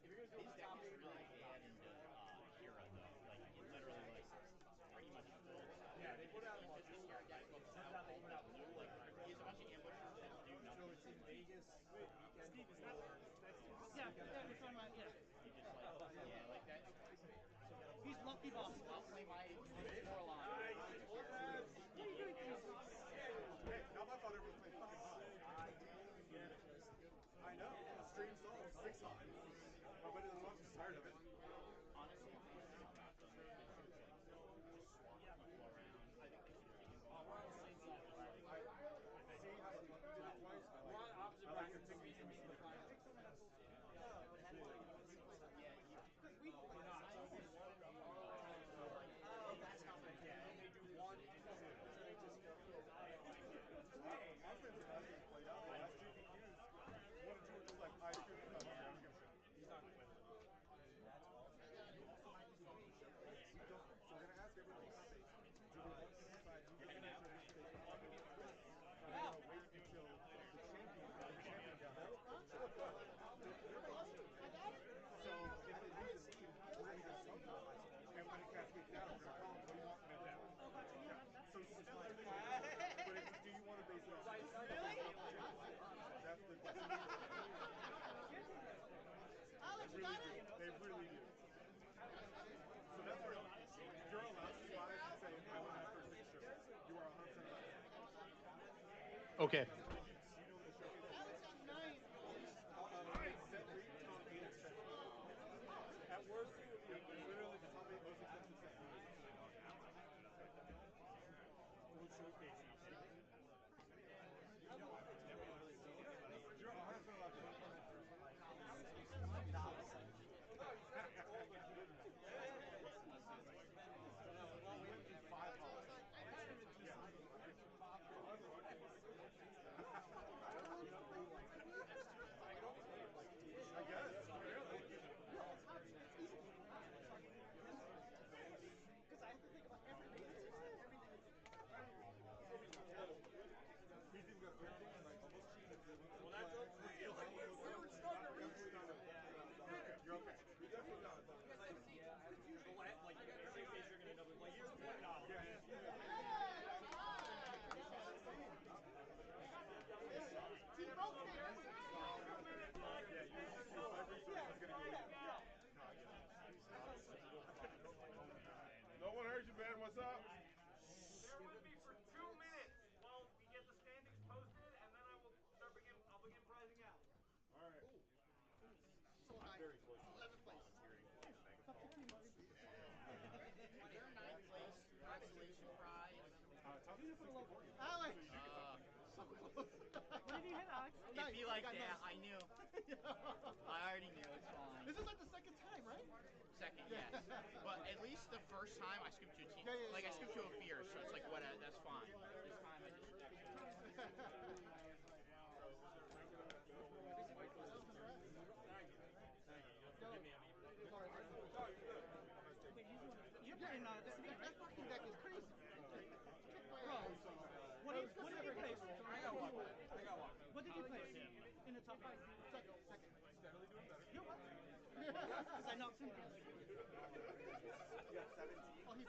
His deck is really bad into Kira though. Like it literally like pretty much yeah, they put out like this Kira deck looks out all the blue, like he has a bunch of ambushers that do nothing. So it's in Vegas. Steve, is that yeah, we're talking about yeah. He just like yeah, like that. He's lucky boss. I'll play my Forlong. What are you doing? Hey, now I thought everyone played fucking hot. I know. Stream songs 6 times. My buddy was watching, tired of it. Honestly, the thing about them is just swap people around. I think they should take it over. See how you did it twice? We're on opposite I like to pick me some stuff. Yeah, because we don't like that. Oh, that's how they get. They do 1 and 2. So they just go. My friends have actually played out the last 2 PQs. 1 and 2 are just like, I should have done that. He's not going to play with them. You also might just want to show plays. So we're going to ask everyone on stage, do they want to decide who the next or this stage is? I'm going to wait until the champion got out. So if they lose a lead, we're going to go sometimes. And when it cascades down, we're going to call them, what do you want from it down? So it's like, but it's, do you want to base it on really? That's the Alex, you got it? They really do. So that's where you're allowed to lie and say, I want that first picture. You are 100% allowed to say. Okay. You know the showcase. Set rate on 8 expensive. At worst, it's literally the top 8 most expensive set. What showcase you say? You're 100% allowed to say. I guess. Because I have to think about everything. He's even got everything and like almost cheated. Well, that's up for you. We're starting to reach. You're okay. You're definitely not. Like, in case you're going to end up with like, here's $20. No one heard you, man. What's up? Bear with me for 2 minutes while we get the standings posted, and then I'll begin pricing out. All right. I'm very close to 11th place. Is there a 9th place consolation prize? Alex! So close. What did you hit, Alex? It'd be like that. I knew. I already knew. It's fine. This is like the 2nd time, right? Second, yes. But at least the first time I scooped to a team. Like I scooped to a fierce, so it's like whatever. That's fine. This time I just. You're playing this again, right? That fucking deck is crazy. Bro, what did you play? I got one. What did you play? In the top 5? Second. Steadily doing better. You know what? Because I knocked him. You got 17. Oh, he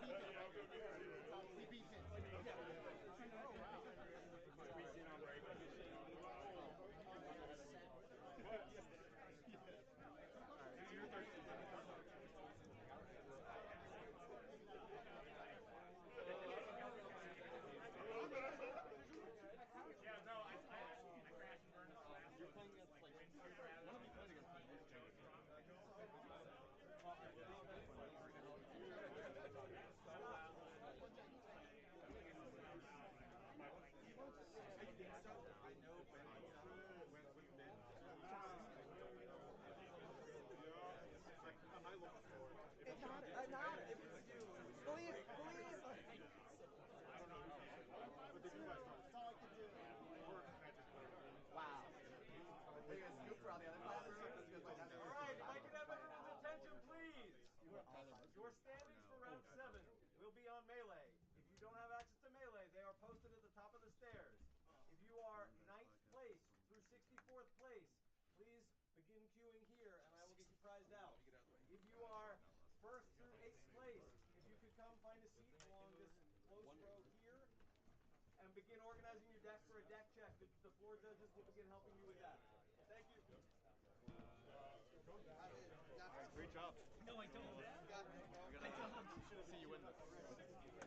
beat him. He beat him. Squeezed in on find a seat along this close row here and begin organizing your deck for a deck check. The floor judges will begin helping you with that. Thank you. Great job. No, I don't. I don't. See you win this. Is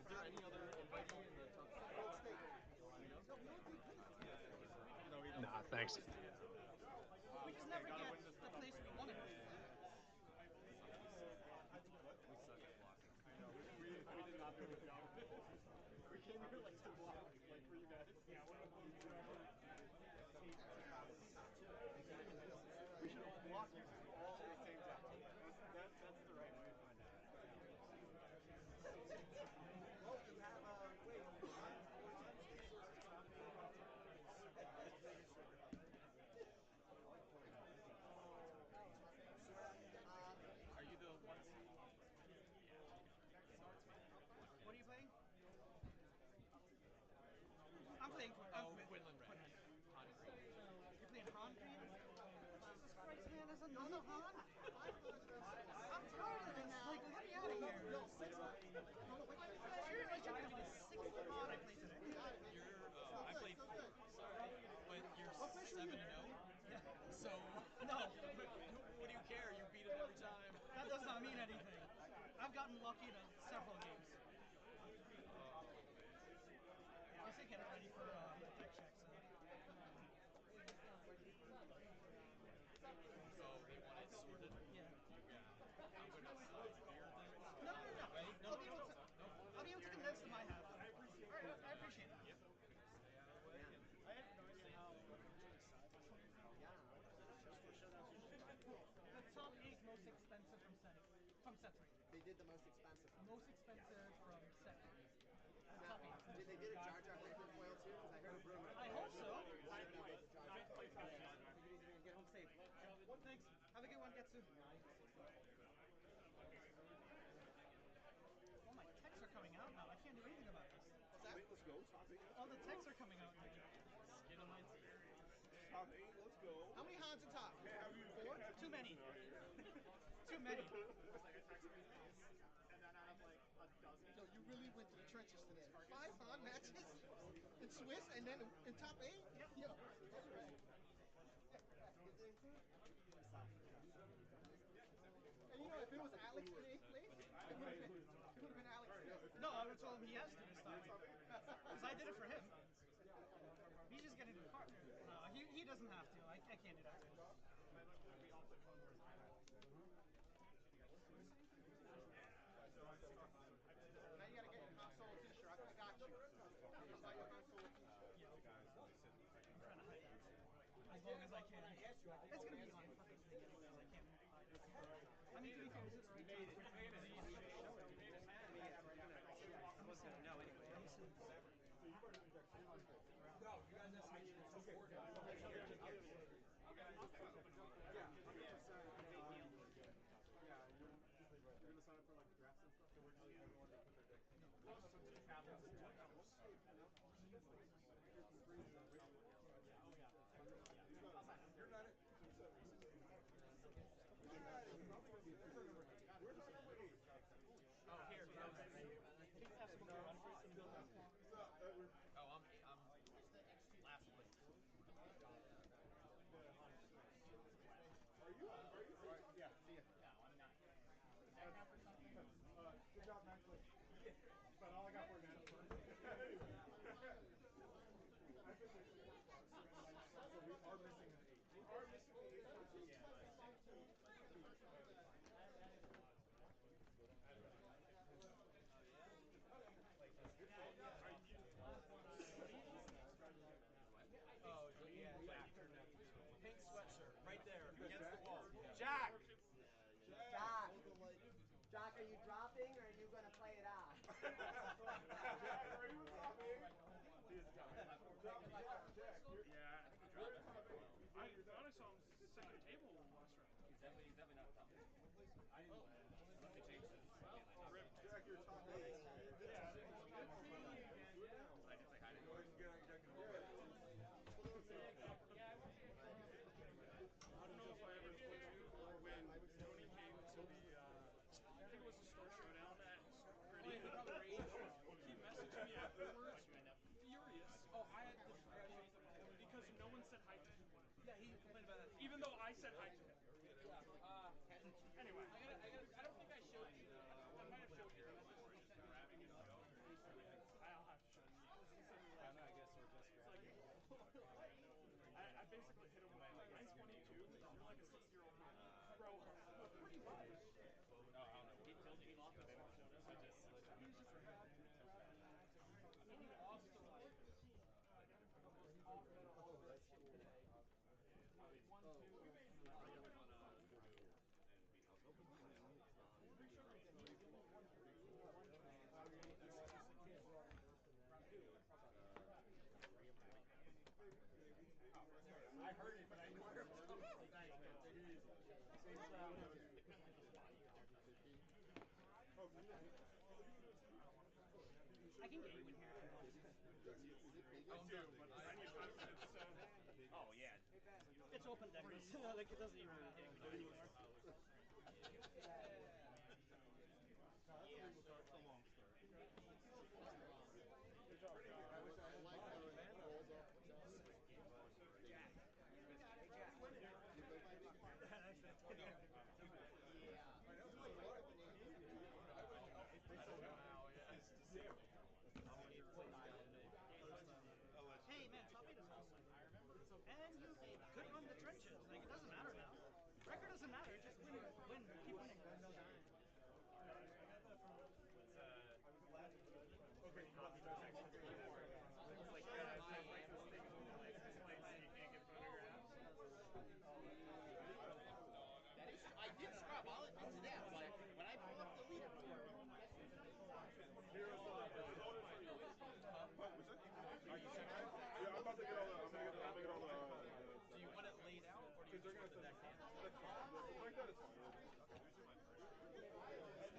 there any other invitee in the top six? No, we don't. Nah, thanks. We just never get the place we want to be. We suck at blocking. I know. We did not do a good job. We came here like to block, like for you guys. Yeah, we should have blocked you all at the same time. That's the right way to find out. Oh, you have wait. Are you the one? What are you playing? I'm playing Quinlan Red. Han Green. You're playing Han Green? Jesus Christ, man, there's another Han? I'm tired of this. Like, get me out of here. Sure, I should be the sixth Han I play today. I played 4. Sorry. But you're 7-0? Yeah. So, no. What do you care? You beat it every time. That does not mean anything. I've gotten lucky to several games. I was getting ready for deck checks. So they want it sorted? Yeah. I'm going to beer. No. I'll be able to condense them I have. Alright, I appreciate that. Yep. Stay out of the way. I have no idea how the top 8 most expensive from set 3. They did the most expensive. Most expensive from set 3. Now, did they get a Jar Jar Binks foil too? Because I heard a rumor. I hope so. I didn't know they did Jar Jar. Get home safe. Thanks. Have a good one, Getsu. Oh, my texts are coming out now. I can't do anything about this. What's that? Let's go. Top 8. All the texts are coming out now. Skin on my teeth. Top 8. Let's go. How many Hans in top? 4? Too many. Too many. And then out of like a dozen. So you really went to the trenches today. 5 Han matches in Swiss and then in top 8? Yep. Yo. And you know, if it was Alex in 8th place, it would have been Alex. No, I would have told him he has to this time. Because I did it for him. He's just getting the card. No, he doesn't have to. I can't do that to him. Now you gotta get your Han Solo t-shirt. I got you. I'll buy your Han Solo t-shirt. I'm trying to hide that. As long as I can. It's going to be on fucking thing anyways. I can't hide it. I mean, to be fair, this is made it. I wasn't going to know anyway. No, you guys have You're gonna sign up for like drafts and stuff, so we're just everyone to put their decks in. You're not it. Where's our number 8? Oh, here. I'm last place. Are you? Yeah, see ya. No, I'm not. Good job, man. But all I got for you, man. I've been missing it. So we are missing an 8. We are missing the 8 person. Oh, yeah. Pink sweatshirt, right there, against the wall. Jack! Jack, are you dropping or are you going to play it out? Jack, are you dropping? Jack, Yeah, I think he dropped it. I thought I saw him second table last round. He's definitely not top. Oh, they changed it. Jack, you're top 8. I can say hi to him. I don't know if I ever told you when Tony came to the, I think it was the store showdown at Gritty. I said hi to him. Anyway. I don't think I showed you. I might have showed you before. Just grabbing his joke. I'll have to show you. I guess we're just grabbing. I basically hit him with mine's 22. You're like a 6-year-old man. Throw him. Pretty much. No, I don't know. He told you he thought they don't show us. He just slipped. He was just and he lost to like the most off-middle offense today. Like 1-2. I heard it, but I didn't hear it. I can get you in here if you want. Oh yeah. It's open deckless. Like it doesn't even anymore. It's a long start. Good job. I wish I like how it rolls off the tongue. Jack. Hey, Jack. Hey man, top 8 is awesome. And you could run the trenches. Like it doesn't matter now. Record doesn't matter. Just win. Keep winning. Okay, you want me to text you? It's like, yeah, it's like this thing is like this place so you can't get photographs. That is, I did scrub. I'll admit to that. But when I pull up the leaderboard, Are you sure? Yeah, I'm about to get all the. I'm gonna get all the. Do you want it laid out, or do you just want the deck hands? Like that is fine.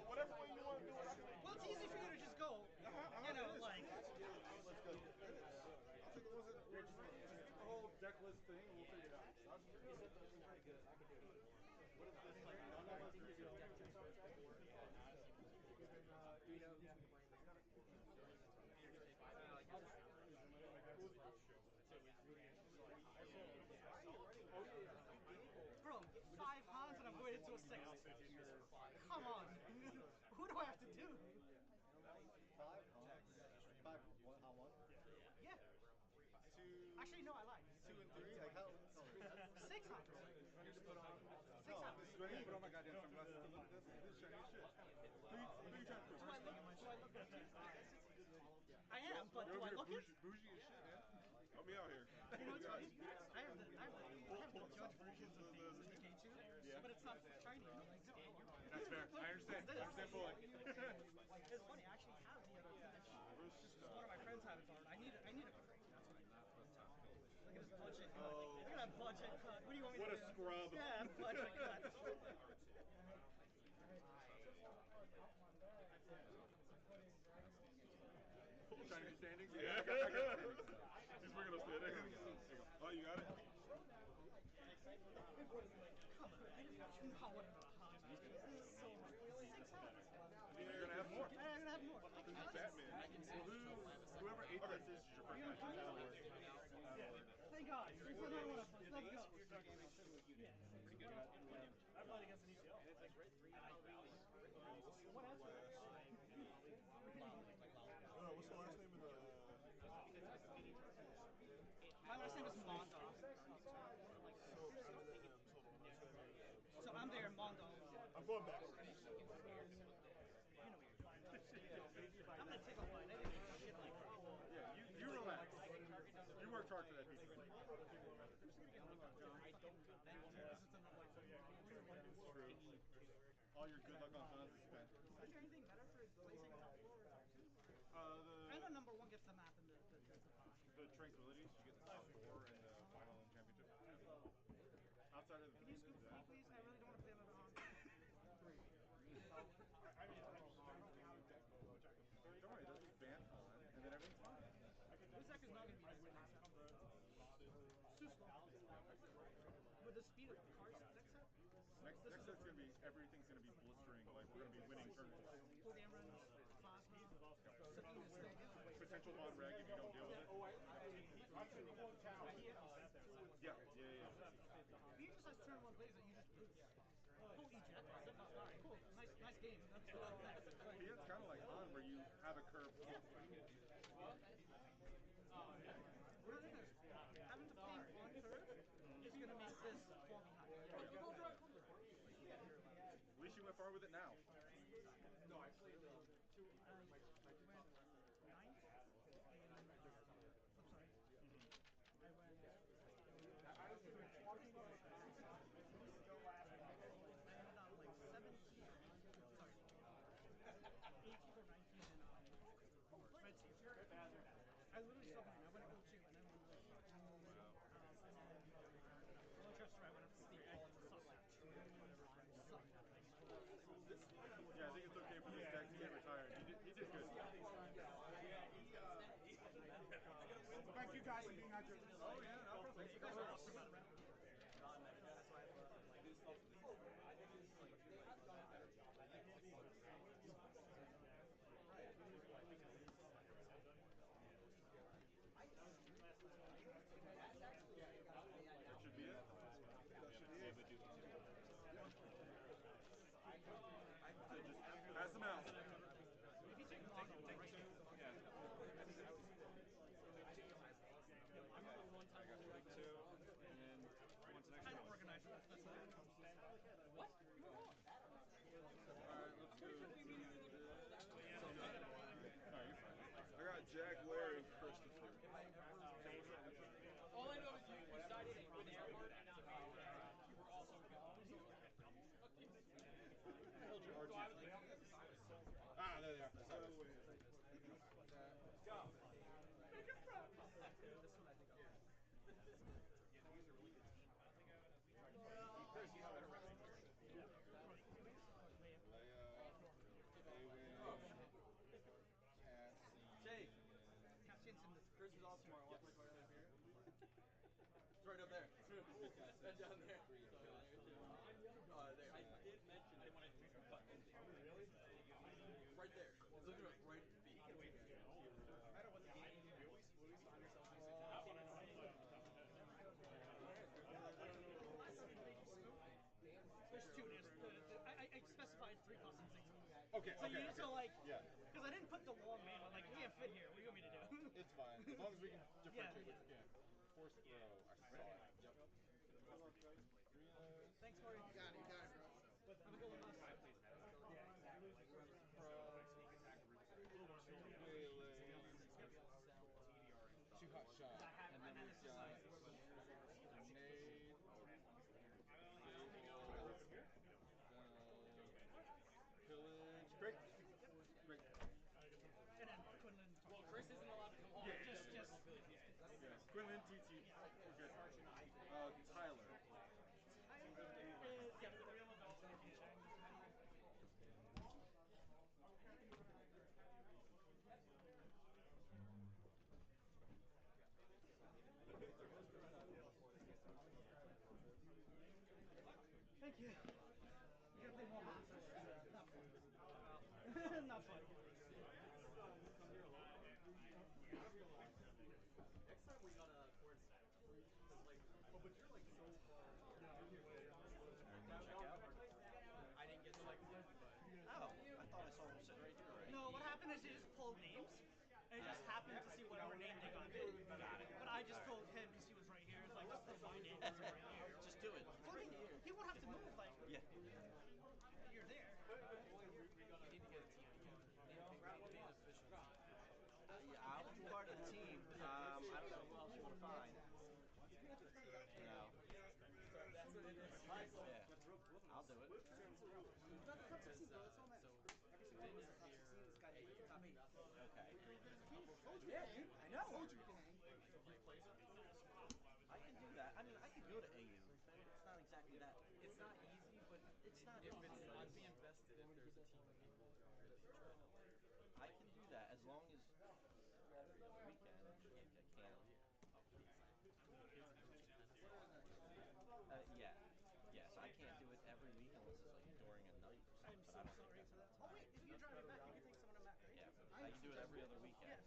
Whatever way you want to do it. Well, it's easy for you to just go. You know, like. Let's go. I'll take the ones that. Just the whole deck list thing, and we'll figure it out. You said those are pretty good. I can do it. What is this? Like none of us can do deck checks right? Bro, 5 Hans and I'm going into a 6. Come on. Who do I have to do? 5 Hans. 5 what? How one? Yeah. 2. Actually, no, I lied. 2 and 3. Like how? 6 Hans. You just put on. Six Hans. Do I need to put on my goddamn sunglasses to look at this? This shiny as shit. Who you trying to Do I look good? I am, but do I look it? Bougie as shit, man. Help me out here. You know what's funny? I have the judge versions of the TK2, but it's not shiny. I'm like, no. That's fair. I understand. I understand fully. It's funny. I actually have the other thing. One of my friends have it for it. I need a crate. That's what I need. Look at his budget cut. Look at that budget cut. What do you want me to do? What a scrub. Yeah, budget cut. Shiny standings? Yeah, I got it. Just bring it upstairs. There you go. Oh, you got it? Come on, I didn't know what a hot match is. This is so much. 6 Hans. You're going to have more. I'm gonna have more. Who's Batman? Whoever ate this is your first match. Thank God. Let's go. Yeah. Pretty good. I played against an ECL. And it's like What else? What's the last name of the... My last name is Mondo. So I'm there, Mondo. I'm going back. I'm gonna take a bite. I didn't eat shit like that. Yeah, you relax. You worked hard for that piece. True. All your good luck on Hans is spent. Is there anything better for placing top 4 or top 2? I know number 1 gets the map and the the tranquilities, you get the top 4 in the final championship. Outside of the... Can you scoop for me, please? I really don't want to play another on. 3. Don't worry, they'll just ban on, and then everything's fine. This deck is not going to be as good as it's too slow. With the speed of the cards, next set? Next set's going to be, everything's going to be blistering, like we're going to be winning tournaments. Full game runs, plasma, Sabina's stick. Potential Von Reg if you don't deal with it. Yeah. You just size turn one laser, you just boost. Oh, eject. Alright, cool. Nice game. That's Yeah, it's kind of like Han, where you have a curve. Yeah. The thing is, having to paint one curve is going to make this fall behind. At least you went far with it now. No, I played two. My Ninth in, I'm sorry. I went. I was doing 20. I ended up like 17. Sorry. 18 or 19 in Red Sea. I literally subbed in. I went to 02 and then went to Red Sea. And then Manchester, I went up to Steve Ball and sucked. Yeah, I think it's okay for this deck to get retired. He did good. Thank you guys for being out here. Oh yeah, no problem. Thanks for coming. That should be it. That should be it. So just pass them out. If you take them on, take two. Yeah. I got to take two, and then what's next? I don't organize it. What? You were wrong. Alright, let's go. Alright, you're fine. I got Jack, Larry, Christopher. All I know is you decided with Airport and not me. You were also Ah, there they are. Go. Chris, you have better wrestling here. Leia, Jake. Chris is off tomorrow. Want to play card here? It's right up there. And down there. There. I did mention I didn't want to cut. Really? Right there. It's literally right at the feet. No matter what the game, you always find yourself There's two. I specified 3 costumes. Okay, so okay, So like, yeah. Because I didn't put the long name. I'm like, you can't fit here. What do you want me to do? It's fine. As long as we can differentiate Yeah. what you can. Force throw. I saw it. Yep. Thanks, Corey. You got it, bro. Have a good one, boss. Two hot shot. And then we've got grenade, pillage. Great. Great. And then Quinlan. Well, Chris isn't allowed to come home. Yeah, just. Yes. Quinlan, TT. We're good. Tyler. Thank you. You gotta play more masters. Not fun. Not fun. Next time we gotta coordinate. Like, oh, but you're like so far. Check out. I didn't get selected, but Oh, I thought I saw him sitting right here already. No, what happened is you just pulled names, and it just happened to see whatever name they got. Got it. But I just told him because he was right here. It's like, just put my name right here. Just do it. He won't have to move. Like, yeah. You're there. We need to get a team together. Yeah, I'll be part of the team. I don't know who else you want to find. No. Yeah. I'll do it. Okay. Yeah, dude. I know. I can do that. I mean, I can go to AU. It's not exactly that. It's not easy, but it's not if easy. I'd be invested if there's a team of people who are really trying to learn. I can do that as long as every other weekend I can. Yeah. Yes, I can't do it every week unless it's like during a night or something. I'm so sorry for that. Oh wait, if you drive it back, you can take someone back, right? Yeah, I can do it every other weekend. Yeah.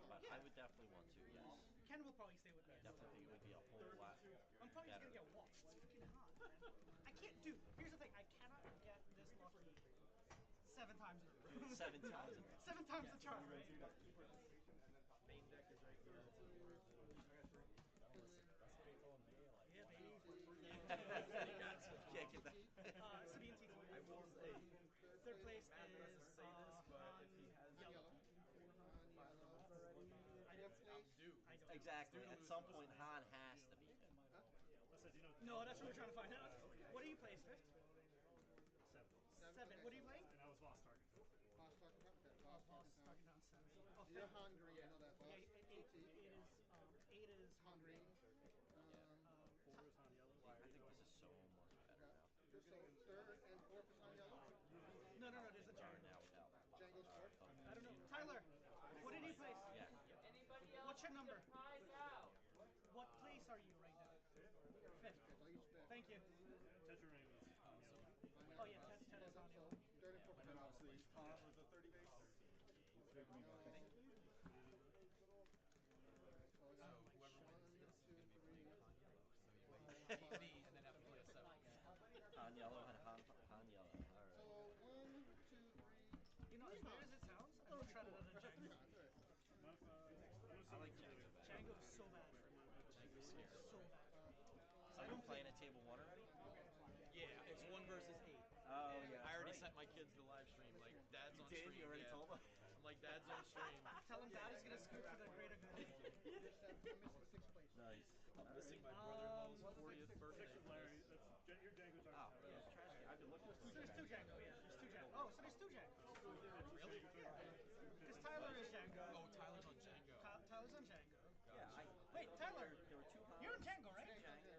But I would definitely want to, yes. Ken will probably stay with me. I definitely think it would be a whole lot probably just gonna get walked. It's freaking hot, man. I can't, dude. Here's the thing. I cannot get this lucky 7 times in a row. 7 times in a row. 7 times the charm, right? Main deck is right here. I got 3. That's what they told me. Like, Yeah, baby. Can't get that. CB and TT. I will say, Third place Matt is doesn't say this, but if he has Yellow. beaten 4 class rounds already, I'm due. I don't. Exactly. Due to At lose some to point, us. Han has to beat him. Listen, you know. No, that's what we're trying to find out. What do you play, Swift? 7. 7. What do you play? And I was Boss Target. Boss talking time. Okay, Oh, boss boss talking talking time. on 7. Oh, You're hungry. I know that, boss. Yeah, it TT. is. 8 is Hungry. Four is on yellow. I think this is so much better now. So third and fourth is on yellow. No, there's a Better Django. now without. Django's fourth. I don't know. Tyler, what did you place? Yeah. Anybody else? What's your number? Prize out. What place are you right now? Fifth. Okay, so he's fifth. Thank you. Tetramine is on yellow. Oh yeah, Ted is on So yellow. third and fourth. And then obviously Con was the 30 base. Alright, so I got whoever wins this is 1, 2, going to be 3. playing Han Yellow. So you would 4, beat me and then have to play a 7. Han Yellow and Han Yellow. All right. So 1, 2, 3. You know, as weird as it sounds, I've never tried another I got 3 Django. Hans. Alright. I like Django better. Django is so bad for me. Django's scary. So bad. So you're playing at table 1 or? Yeah, it's 1 versus 8. Oh, yeah. I already right. sent my kids the live stream. Like, Dad's You on did? stream. You already yeah. told them? I'm like, Dad's on stream. Tell him Dad is gonna scoop for the greater good. I'm missing 6th place. Nice. I'm missing my brother-in-law's What's 40th birthday. Larry, that's your Django's Oh, yeah, trash can. I've been looking for There's 2 Django, yeah. There's 2 Django. Oh, so there's 2 Django. Really? Because Tyler is Django. Oh, Tyler's on Django. Tyler's on Django. Yeah, Wait, Tyler, there were 2 Hans. you're on Django, right? Django.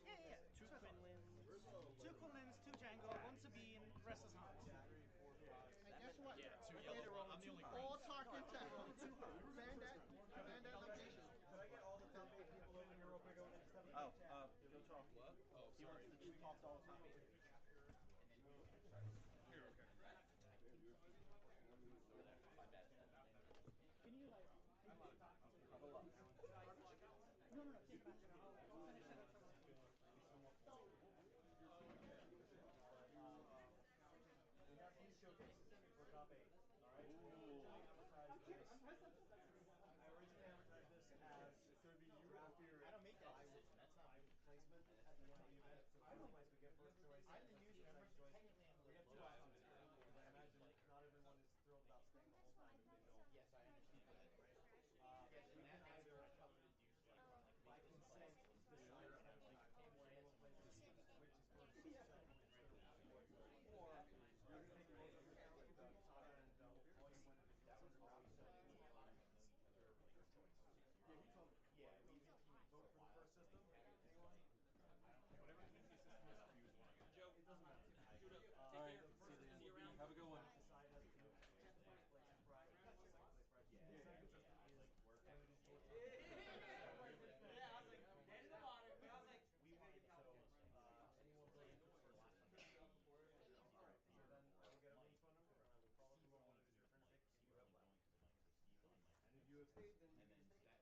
Yeah. 2 Quinlins. 2 Quinlins, 2 Django, 1 Sabine, the rest is Hans. And guess what? Yeah, 2 Okay, yellow. I'm the only green. all talking town. Bandit location. Could I get all the top 8 people over here real quick? Oh, go talk. What? Oh, He sorry. wants to talk to all the top 8. Here, okay. Can you like Hold up. No, take it back. I'll finish it. We have these showcases for top 8. Alright? I originally advertised this as it's going to be you after your placement at the end of the event. So first place would get first choice. I'm the news member, so technically I'm we have 2 options here. Because I imagine not everyone is thrilled about staying the whole time if they don't. Yes, I understand that. Right? We can either by consent decide to have like table A will play this, which is first, second, and third. Or you're going to take both of your talent, and all you winners get 100 points. Yeah, he told me. Yeah, we can vote for the first system. Anyone? Whatever the easiest system is to use, one of them. Joe, it doesn't matter. Take care. The first system would be Have a good one. decided as to first place in bracket, second place bracket. The second system is candidates vote for Yeah, I was like, get in the water. I was like, we want it so anyone voting for the first system. Alright, so then I will get everyone's phone number and I will call up whoever it is your turn to take if you have left. And if you have stayed, then you get to stay.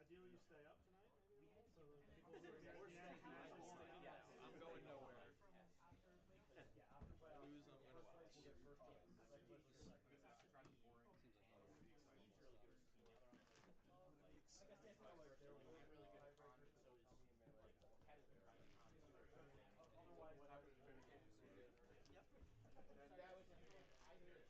Ideally, you stay up tonight, maybe? We had So the people or who are here at the end can actually stay up. Yeah, I'm going nowhere. yeah, after playoffs, Lose, I'm gonna first place watch. will get first choice. Second place will get second. Try to be boring. Like I said, like there will be tiebreakers that will tell me in melee because otherwise what happens is the game is so good. Yep. And that was I'm pretty big.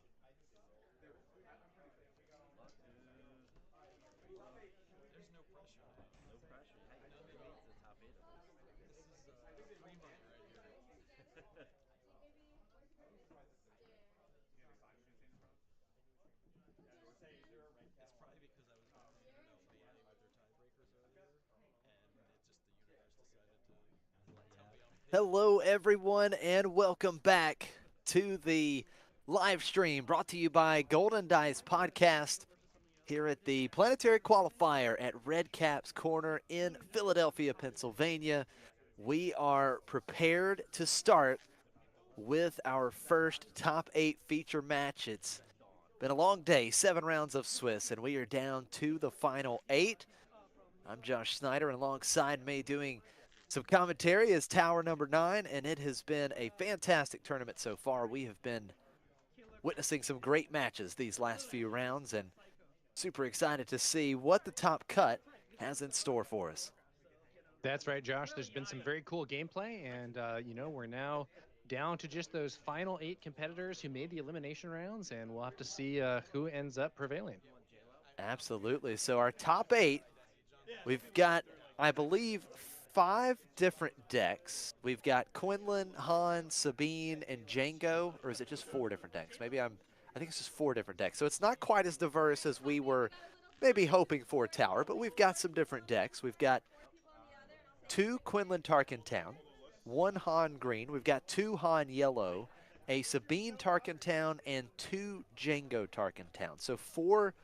Luck, dude. There's no pressure. No pressure. Hey, None you at made all. it to the top 8 at least. This is free money right here. Say, is there a Redcap? It's probably because I was doing the Internet melee with their tiebreakers earlier, and it just the universe decided to tell me I'm picked. Hello, everyone, and welcome back to the live stream brought to you by Golden Dice Podcast here at the Planetary Qualifier at Redcap's Corner in Philadelphia, Pennsylvania. We are prepared to start with our first top 8 feature match. It's been a long day, 7 rounds of Swiss, and we are down to the final 8. I'm Josh Snyder, and alongside me doing Some commentary is tower number 9, and it has been a fantastic tournament so far. We have been witnessing some great matches these last few rounds, and super excited to see what the top cut has in store for us. That's right, Josh. There's been some very cool gameplay, and we're now down to just those final 8 competitors who made the elimination rounds, and we'll have to see who ends up prevailing. Absolutely. So our top 8, we've got, I believe, 5 different decks. We've got Quinlan, Han, Sabine, and Django, or is it just 4 different decks? I think it's just 4 different decks. So it's not quite as diverse as we were maybe hoping for Tower, but we've got some different decks. We've got 2 Quinlan Tarkin Town, 1 Han Green. We've got 2 Han Yellow, a Sabine Tarkin Town, and 2 Django Tarkin Town. So 4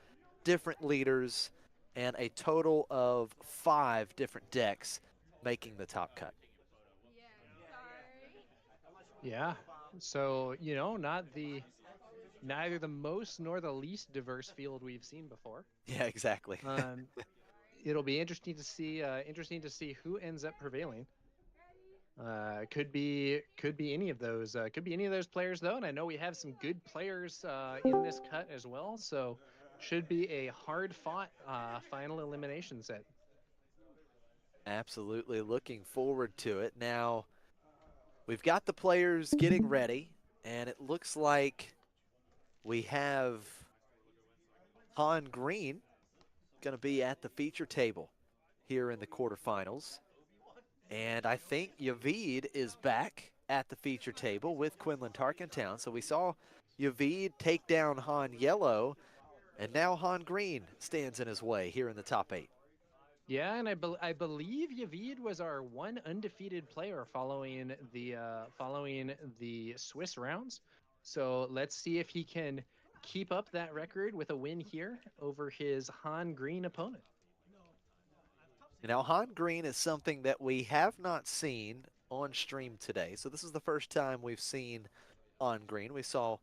different leaders and a total of 5 different decks making the top cut. Yeah. So, neither the most nor the least diverse field we've seen before. Yeah, exactly. It'll be interesting to see who ends up prevailing. Could be any of those. Could be any of those players though, and I know we have some good players in this cut as well. So, should be a hard-fought final elimination set. Absolutely looking forward to it. Now, we've got the players getting ready, and it looks like we have Han Green going to be at the feature table here in the quarterfinals. And I think Yavid is back at the feature table with Quinlan Tarkentown. So we saw Yavid take down Han Yellow, and now Han Green stands in his way here in the top 8. Yeah, and I believe Yavid was our one undefeated player following the Swiss rounds. So let's see if he can keep up that record with a win here over his Han Green opponent. Now, Han Green is something that we have not seen on stream today. So this is the first time we've seen Han Green. We saw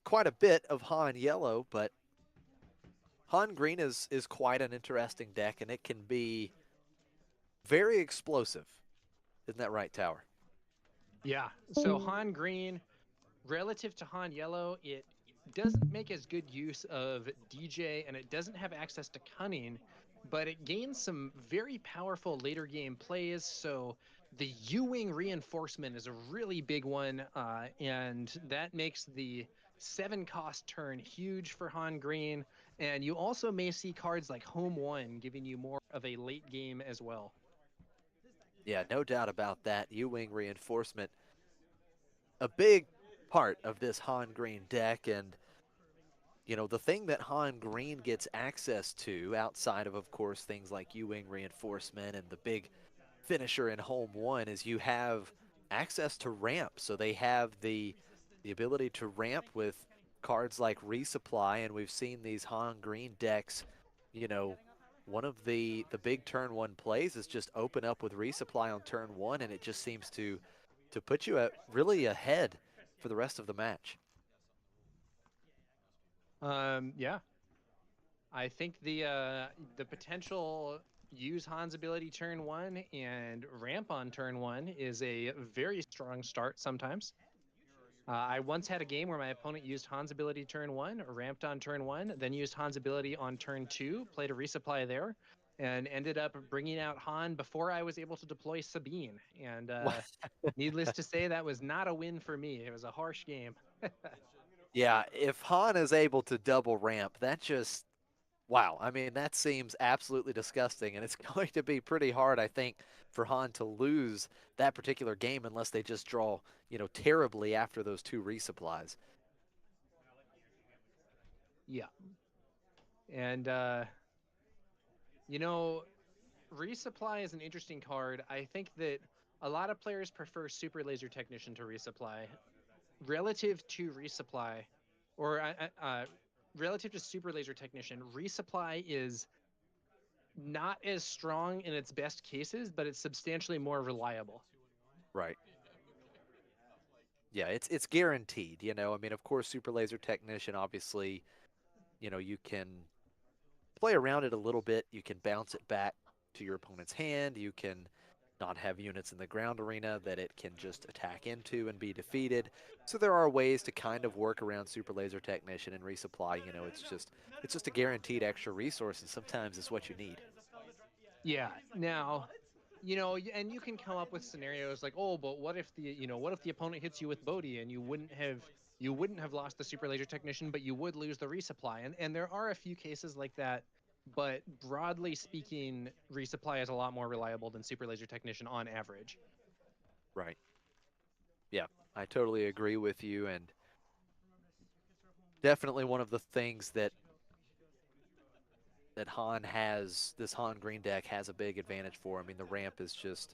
quite a bit of Han Yellow, but Han Green is quite an interesting deck, and it can be very explosive. Isn't that right, Tower? Yeah, so Han Green, relative to Han Yellow, it doesn't make as good use of DJ, and it doesn't have access to Cunning, but it gains some very powerful later game plays. So the U-Wing reinforcement is a really big one, and that makes the 7-cost turn huge for Han Green. And you also may see cards like Home One giving you more of a late game as well. Yeah, no doubt about that. U-Wing reinforcement, a big part of this Han Green deck. And, the thing that Han Green gets access to outside of course, things like U-Wing reinforcement and the big finisher in Home One is you have access to ramp. So they have the ability to ramp with cards like Resupply, and we've seen these Han Green decks, one of the big turn 1 plays is just open up with Resupply on turn 1, and it just seems to put you really ahead for the rest of the match. Yeah. I think the potential use Han's ability turn 1 and ramp on turn 1 is a very strong start sometimes. I once had a game where my opponent used Han's ability turn 1, ramped on turn 1, then used Han's ability on turn 2, played a resupply there, and ended up bringing out Han before I was able to deploy Sabine. And needless to say, that was not a win for me. It was a harsh game. Yeah, if Han is able to double ramp, that just, wow. I mean, that seems absolutely disgusting, and it's going to be pretty hard, I think, for Han to lose that particular game unless they just draw, terribly after those 2 resupplies. Yeah. And, resupply is an interesting card. I think that a lot of players prefer Super Laser Technician to resupply. Relative to resupply, or relative to Super Laser Technician, resupply is not as strong in its best cases, but it's substantially more reliable. Right. Yeah, it's guaranteed, I mean, of course, Super Laser Technician, obviously, you can play around it a little bit. You can bounce it back to your opponent's hand. You can, not have units in the ground arena that it can just attack into and be defeated. So there are ways to kind of work around Super Laser Technician and resupply. It's just a guaranteed extra resource, and sometimes it's what you need. Yeah. Now, and you can come up with scenarios like, oh, but what if the opponent hits you with Bodhi and you wouldn't have lost the super laser technician, but you would lose the resupply. And there are a few cases like that, but broadly speaking, resupply is a lot more reliable than super laser technician on average. Right. Yeah, I totally agree with you, and definitely one of the things that this Han green deck has a big advantage for. I mean, the ramp is just,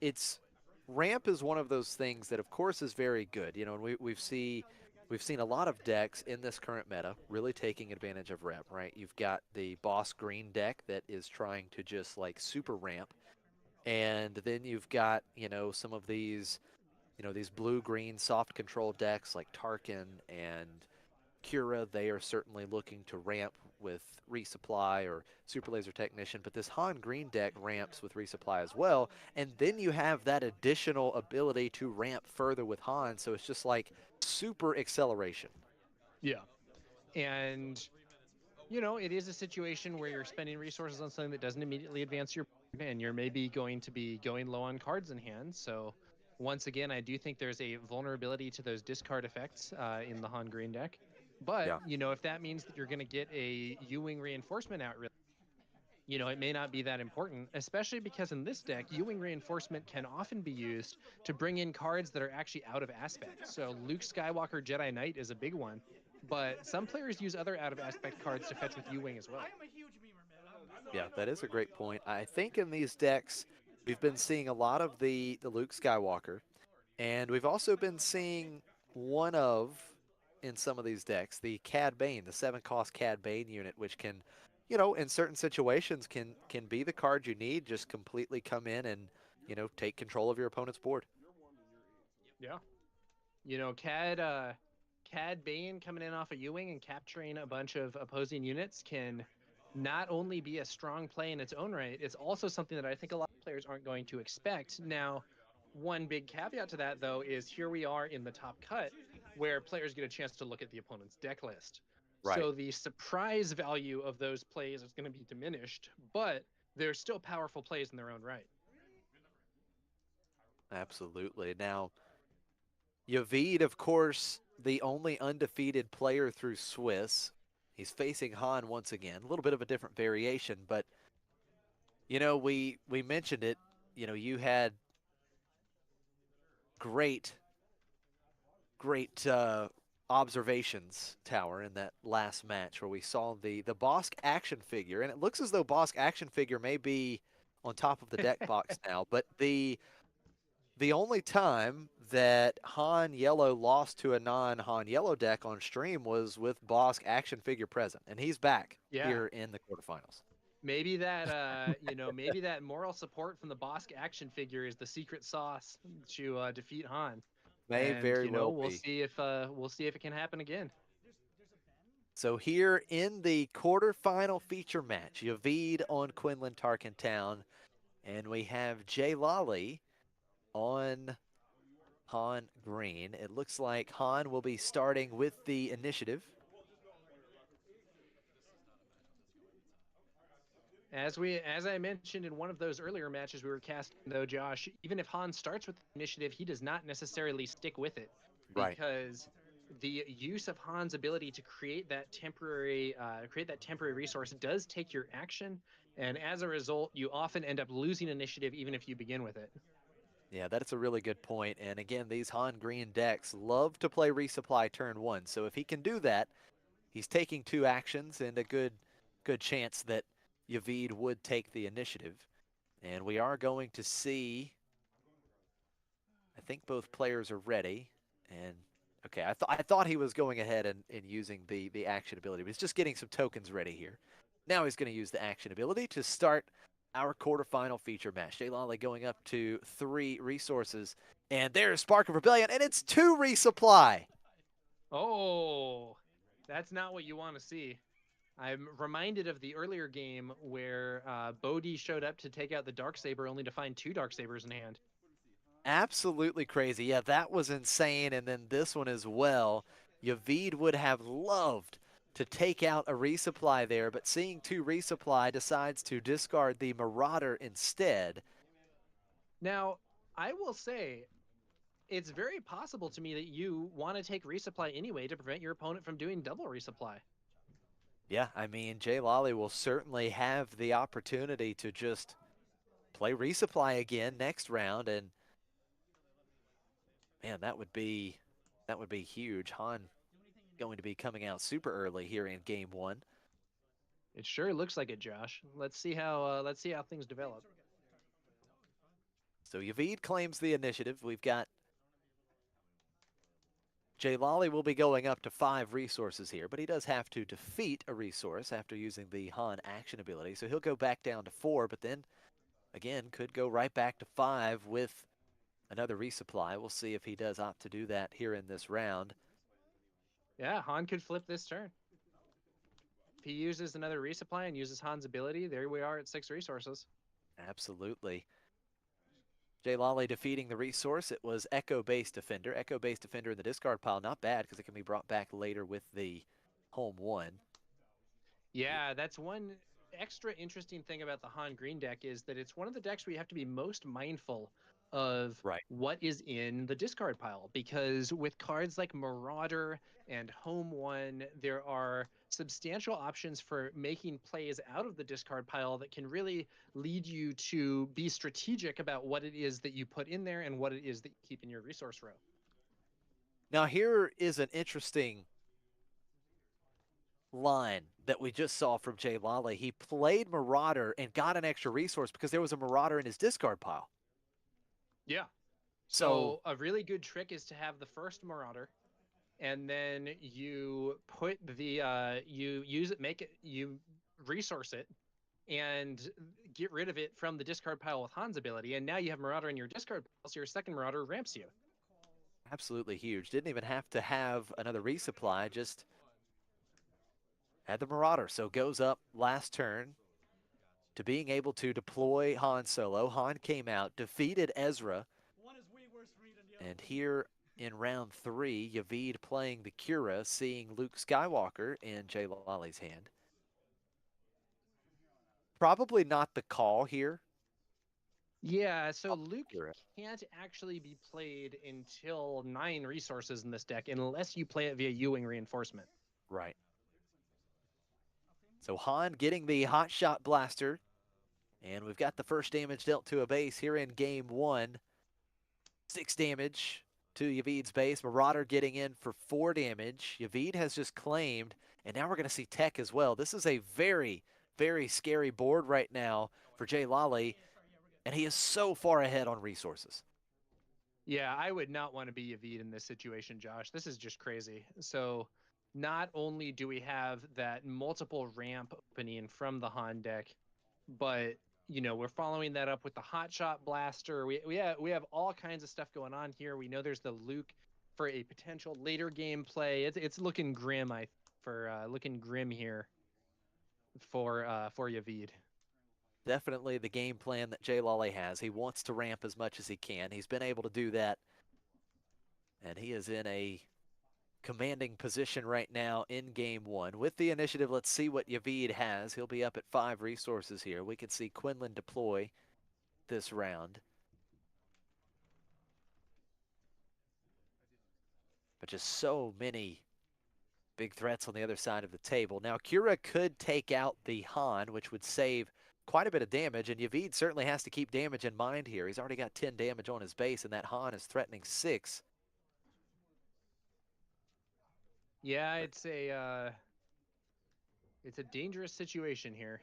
it's ramp is one of those things that, of course, is very good. And we've seen a lot of decks in this current meta really taking advantage of ramp. Right, you've got the boss green deck that is trying to just like super ramp, and then you've got some of these blue green soft control decks like Tarkin and Cura. They are certainly looking to ramp with resupply or super laser technician, but this Han green deck ramps with resupply as well, and then you have that additional ability to ramp further with Han, so it's just like super acceleration. Yeah. And it is a situation where you're spending resources on something that doesn't immediately advance your board, and you're maybe going to be going low on cards in hand. So, once again, I do think there's a vulnerability to those discard effects in the Han Green deck. But, Yeah. if that means that you're going to get a U-Wing reinforcement out, it may not be that important, especially because in this deck, U-Wing reinforcement can often be used to bring in cards that are actually out of aspect. So Luke Skywalker Jedi Knight is a big one, but some players use other out of aspect cards to fetch with U-Wing as well. Yeah, that is a great point. I think in these decks, we've been seeing a lot of the Luke Skywalker, and we've also been seeing one of, in some of these decks, the Cad Bane, the 7-cost Cad Bane unit, which can, in certain situations can be the card you need, just completely come in and, take control of your opponent's board. Yeah. Cad Bane coming in off a U-Wing and capturing a bunch of opposing units can not only be a strong play in its own right, it's also something that I think a lot of players aren't going to expect. Now, one big caveat to that, though, is here we are in the top cut where players get a chance to look at the opponent's deck list. Right. So the surprise value of those plays is going to be diminished, but they're still powerful plays in their own right. Absolutely. Now, Yavid, of course, the only undefeated player through Swiss. He's facing Han once again. A little bit of a different variation, but we mentioned it. You had great observations, Tower, in that last match where we saw the Bosk action figure, and it looks as though Bosk action figure may be on top of the deck box now, but the only time that Han Yellow lost to a non-Han Yellow deck on stream was with Bosk action figure present, and he's back here in the quarterfinals. Maybe that maybe that moral support from the Bosk action figure is the secret sauce to defeat Han. May And very well we'll be. see if it can happen again. So here in the quarterfinal feature match, Yavid on Quinlan Tarkin Town, and we have Jay Lolly on Han Green. It looks like Han will be starting with the initiative. As I mentioned in one of those earlier matches we were casting, though, Josh, even if Han starts with the initiative, he does not necessarily stick with it. Right. Because the use of Han's ability to create that temporary resource does take your action, and as a result, you often end up losing initiative even if you begin with it. Yeah, that's a really good point. And again, these Han Green decks love to play resupply turn 1. So if he can do that, he's taking 2 actions and a good chance that Yavid would take the initiative. And we are going to see, I think both players are ready. And okay, I thought he was going ahead and using the action ability, but he's just getting some tokens ready here. Now he's going to use the action ability to start our quarterfinal feature match. Jay Lolly going up to 3 resources, and there's Spark of Rebellion, and it's 2 resupply. Oh, that's not what you want to see. I'm reminded of the earlier game where Bodhi showed up to take out the Darksaber only to find 2 Darksabers in hand. Absolutely crazy. Yeah, that was insane. And then this one as well. Yavid would have loved to take out a resupply there, but seeing 2 resupply decides to discard the Marauder instead. Now, I will say, it's very possible to me that you want to take resupply anyway to prevent your opponent from doing double resupply. Yeah, I mean, Jay Lolly will certainly have the opportunity to just play resupply again next round, and man, that would be huge. Han going to be coming out super early here in game 1. It sure looks like it, Josh. Let's see how things develop. So Yavid claims the initiative. We've got Jay Lolly will be going up to 5 resources here, but he does have to defeat a resource after using the Han action ability. So he'll go back down to 4, but then again could go right back to 5 with another resupply. We'll see if he does opt to do that here in this round. Yeah, Han could flip this turn. If he uses another resupply and uses Han's ability, there we are at 6 resources. Absolutely. Jay Lolly defeating the resource. It was Echo-based Defender. Echo-based Defender in the discard pile, not bad because it can be brought back later with the home 1. Yeah, that's one extra interesting thing about the Han Green deck is that it's one of the decks where you have to be most mindful of what is in the discard pile, because with cards like Marauder and Home 1, there are substantial options for making plays out of the discard pile that can really lead you to be strategic about what it is that you put in there and what it is that you keep in your resource row. Now here is an interesting line that we just saw from Jay Lolly. He played Marauder and got an extra resource because there was a Marauder in his discard pile. Yeah. So a really good trick is to have the first Marauder, and then you put the you use it, you resource it, and get rid of it from the discard pile with Han's ability, and now you have Marauder in your discard pile, so your second Marauder ramps you. Absolutely huge. Didn't even have to have another resupply, just had the Marauder. So goes up last turn to being able to deploy Han Solo. Han came out, defeated Ezra. And here in round 3, Yavid playing the Cura, seeing Luke Skywalker in Jay Lolly's hand. Probably not the call here. Yeah, so Luke can't actually be played until 9 resources in this deck unless you play it via U-Wing reinforcement. Right. So Han getting the Hot Shot Blaster. And we've got the first damage dealt to a base here in game 1. 6 damage to Yavid's base. Marauder getting in for 4 damage. Yavid has just claimed, and now we're going to see Tech as well. This is a very, very scary board right now for Jay Lolly, and he is so far ahead on resources. Yeah, I would not want to be Yavid in this situation, Josh. This is just crazy. So not only do we have that multiple ramp opening from the Han deck, but you know, we're following that up with the Hot Shot Blaster. We have all kinds of stuff going on here. We know there's the Luke for a potential later game play. It's looking grim, looking grim here for Yavid. Definitely the game plan that Jay Lolly has. He wants to ramp as much as he can. He's been able to do that, and he is in a commanding position right now in game 1. With the initiative, let's see what Yavid has. He'll be up at 5 resources here. We can see Quinlan deploy this round. But just so many big threats on the other side of the table. Now, Cura could take out the Han, which would save quite a bit of damage, and Yavid certainly has to keep damage in mind here. He's already got 10 damage on his base, and that Han is threatening 6. Yeah, it's a dangerous situation here.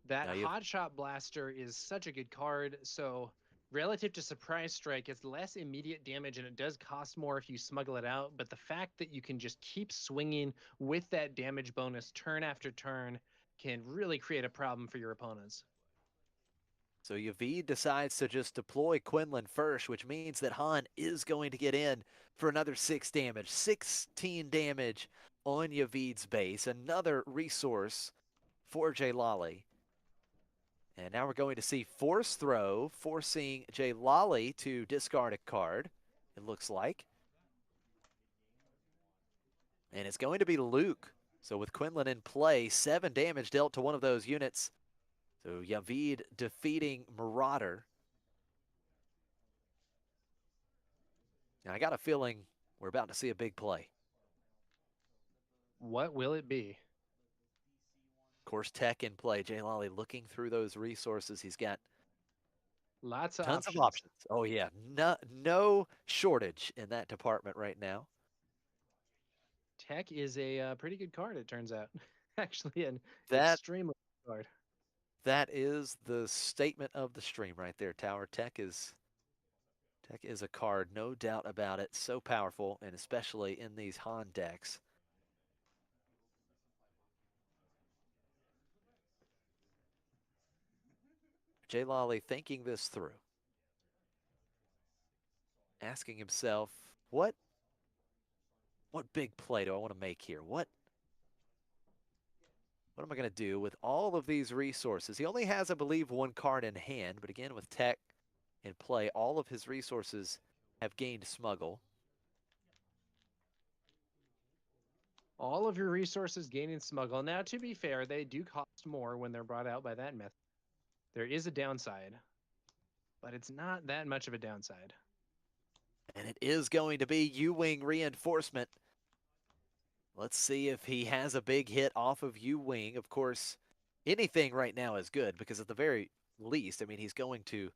That Hot Shot Blaster is such a good card, so relative to Surprise Strike, it's less immediate damage and it does cost more if you smuggle it out, but the fact that you can just keep swinging with that damage bonus turn after turn can really create a problem for your opponents. So Yavid decides to just deploy Quinlan first, which means that Han is going to get in for another 6 damage. 16 damage on Yavid's base. Another resource for Lolly. And now we're going to see Force Throw, forcing Lolly to discard a card, it looks like. And it's going to be Luke. So with Quinlan in play, 7 damage dealt to one of those units. So Yavid defeating Marauder. Now, I got a feeling we're about to see a big play. What will it be? Of course, Tech in play. Lolly looking through those resources. He's got Lots of tons options. of options. Oh, yeah. No shortage in that department right now. Tech is a pretty good card, it turns out. Actually, an That extremely good card. That is the statement of the stream right there, Tower. Tech is a card, no doubt about it. So powerful, and especially in these Han decks. Lolly thinking this through. Asking himself, what big play do I want to make here? What am I going to do with all of these resources? He only has, I believe, 1 card in hand, but again, with Tech in play, all of his resources have gained Smuggle. All of your resources gaining smuggle. Now, to be fair, they do cost more when they're brought out by that method. There is a downside, but it's not that much of a downside. And it is going to be U-Wing reinforcement. Let's see if he has a big hit off of U-Wing. Of course, anything right now is good because at the very least, I mean, he's going to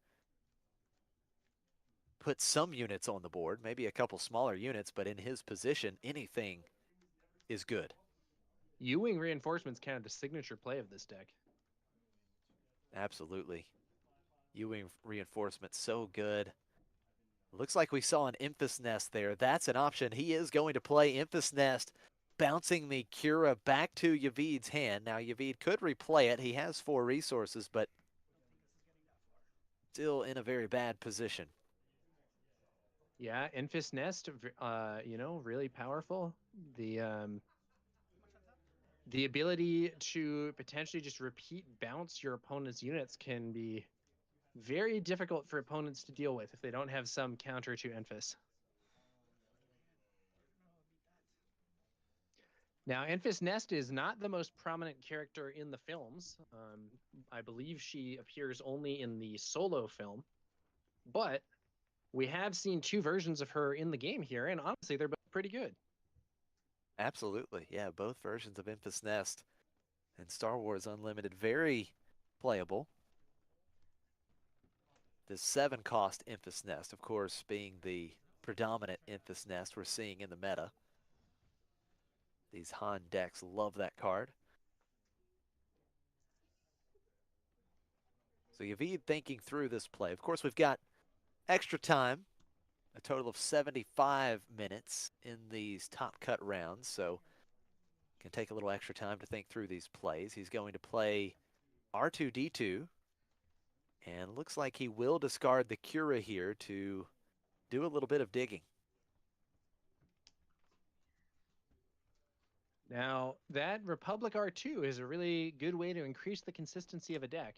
put some units on the board, maybe a couple smaller units, but in his position, anything is good. U-Wing reinforcement's kind of the signature play of this deck. Absolutely. U-Wing reinforcement, so good. Looks like we saw an Emphas Nest there. That's an option. He is going to play Emphas Nest, bouncing the Cura back to Yavid's hand. Now, Yavid could replay it. He has 4 resources, but still in a very bad position. Yeah, Enfys Nest, really powerful. The ability to potentially just repeat bounce your opponent's units can be very difficult for opponents to deal with if they don't have some counter to Enfys. Now, Enfys Nest is not the most prominent character in the films. I believe she appears only in the solo film, but we have seen 2 versions of her in the game here, and honestly, they're both pretty good. Absolutely. Yeah, both versions of Emphas Nest and Star Wars Unlimited, very playable. The 7-cost Emphas Nest, of course, being the predominant Emphas Nest we're seeing in the meta. These Han decks love that card. So Yavid thinking through this play. Of course, we've got extra time, a total of 75 minutes in these top cut rounds, so can take a little extra time to think through these plays. He's going to play R2-D2, and looks like he will discard the Cura here to do a little bit of digging. Now, that Republic R2 is a really good way to increase the consistency of a deck.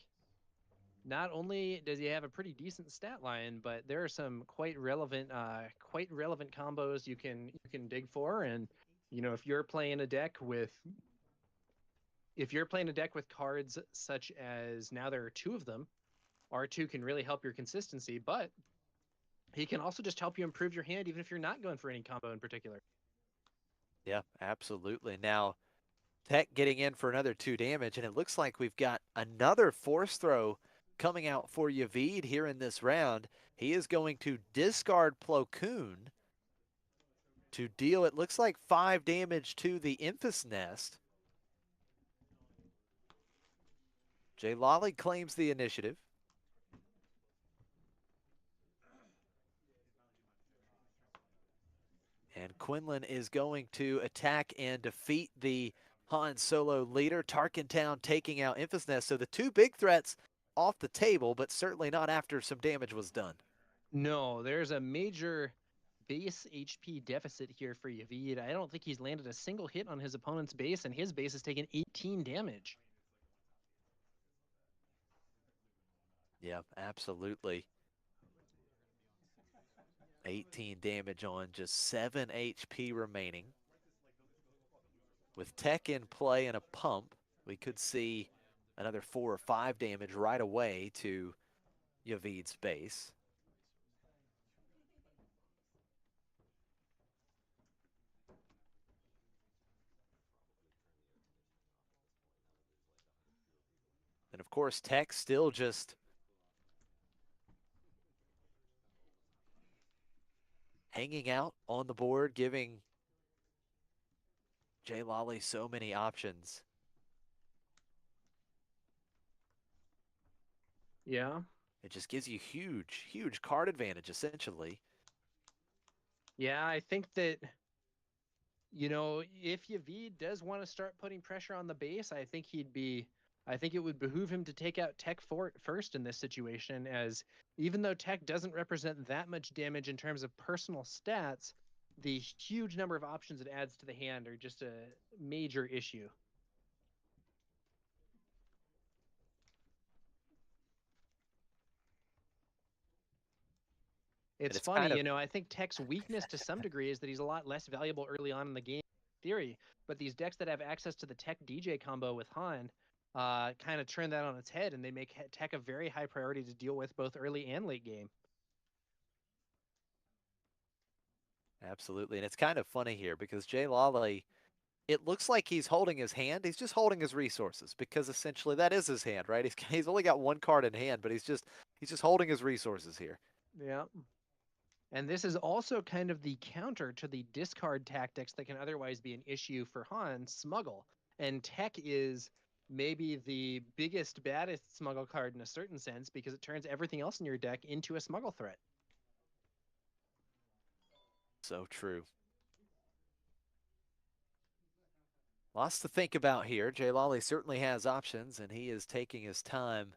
Not only does he have a pretty decent stat line, but there are some quite relevant combos you can dig for. And if you're playing a deck with cards such as, now there are 2 of them, R2 can really help your consistency, but he can also just help you improve your hand even if you're not going for any combo in particular. Yeah, absolutely. Now, Tech getting in for another 2 damage, and it looks like we've got another Force Throw coming out for Yavid here in this round. He is going to discard Plo Koon to deal, it looks like, 5 damage to the Emphas Nest. Lolly claims the initiative. And Quinlan is going to attack and defeat the Han Solo leader. Tarkin Town taking out Emphas Nest. So the 2 big threats off the table, but certainly not after some damage was done. No, there's a major base HP deficit here for Yavid. I don't think he's landed a single hit on his opponent's base, and his base has taken 18 damage. Yeah, absolutely. 18 damage on just 7 HP remaining. With tech in play and a pump, we could see another 4 or 5 damage right away to Yavid's base. And of course, tech still just hanging out on the board, giving Jay Lolly so many options. Yeah. It just gives you huge, huge card advantage, essentially. Yeah, I think that, you know, if Yavid does want to start putting pressure on the base, I think it would behoove him to take out Tech first in this situation, as even though Tech doesn't represent that much damage in terms of personal stats, the huge number of options it adds to the hand are just a major issue. It's funny, you know, I think Tech's weakness to some degree is that he's a lot less valuable early on in the game, in theory, but these decks that have access to the Tech DJ combo with Han kind of turn that on its head, and they make Tech a very high priority to deal with both early and late game. Absolutely, and it's kind of funny here because Jay Lolly, it looks like he's holding his hand. He's just holding his resources because essentially that is his hand, right? He's only got one card in hand, but he's just holding his resources here. Yeah. And this is also kind of the counter to the discard tactics that can otherwise be an issue for Han, Smuggle. And Tech is maybe the biggest, baddest Smuggle card in a certain sense because it turns everything else in your deck into a Smuggle threat. So true. Lots to think about here. Jay Lolly certainly has options, and he is taking his time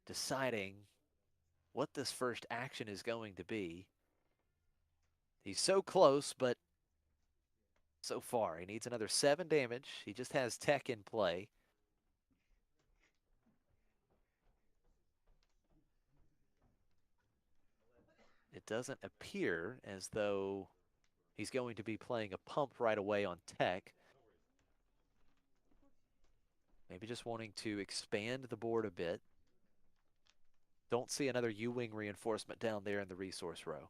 deciding what this first action is going to be. He's so close, but so far, he needs another 7 damage. He just has tech in play. It doesn't appear as though he's going to be playing a pump right away on tech. Maybe just wanting to expand the board a bit. Don't see another U-wing reinforcement down there in the resource row.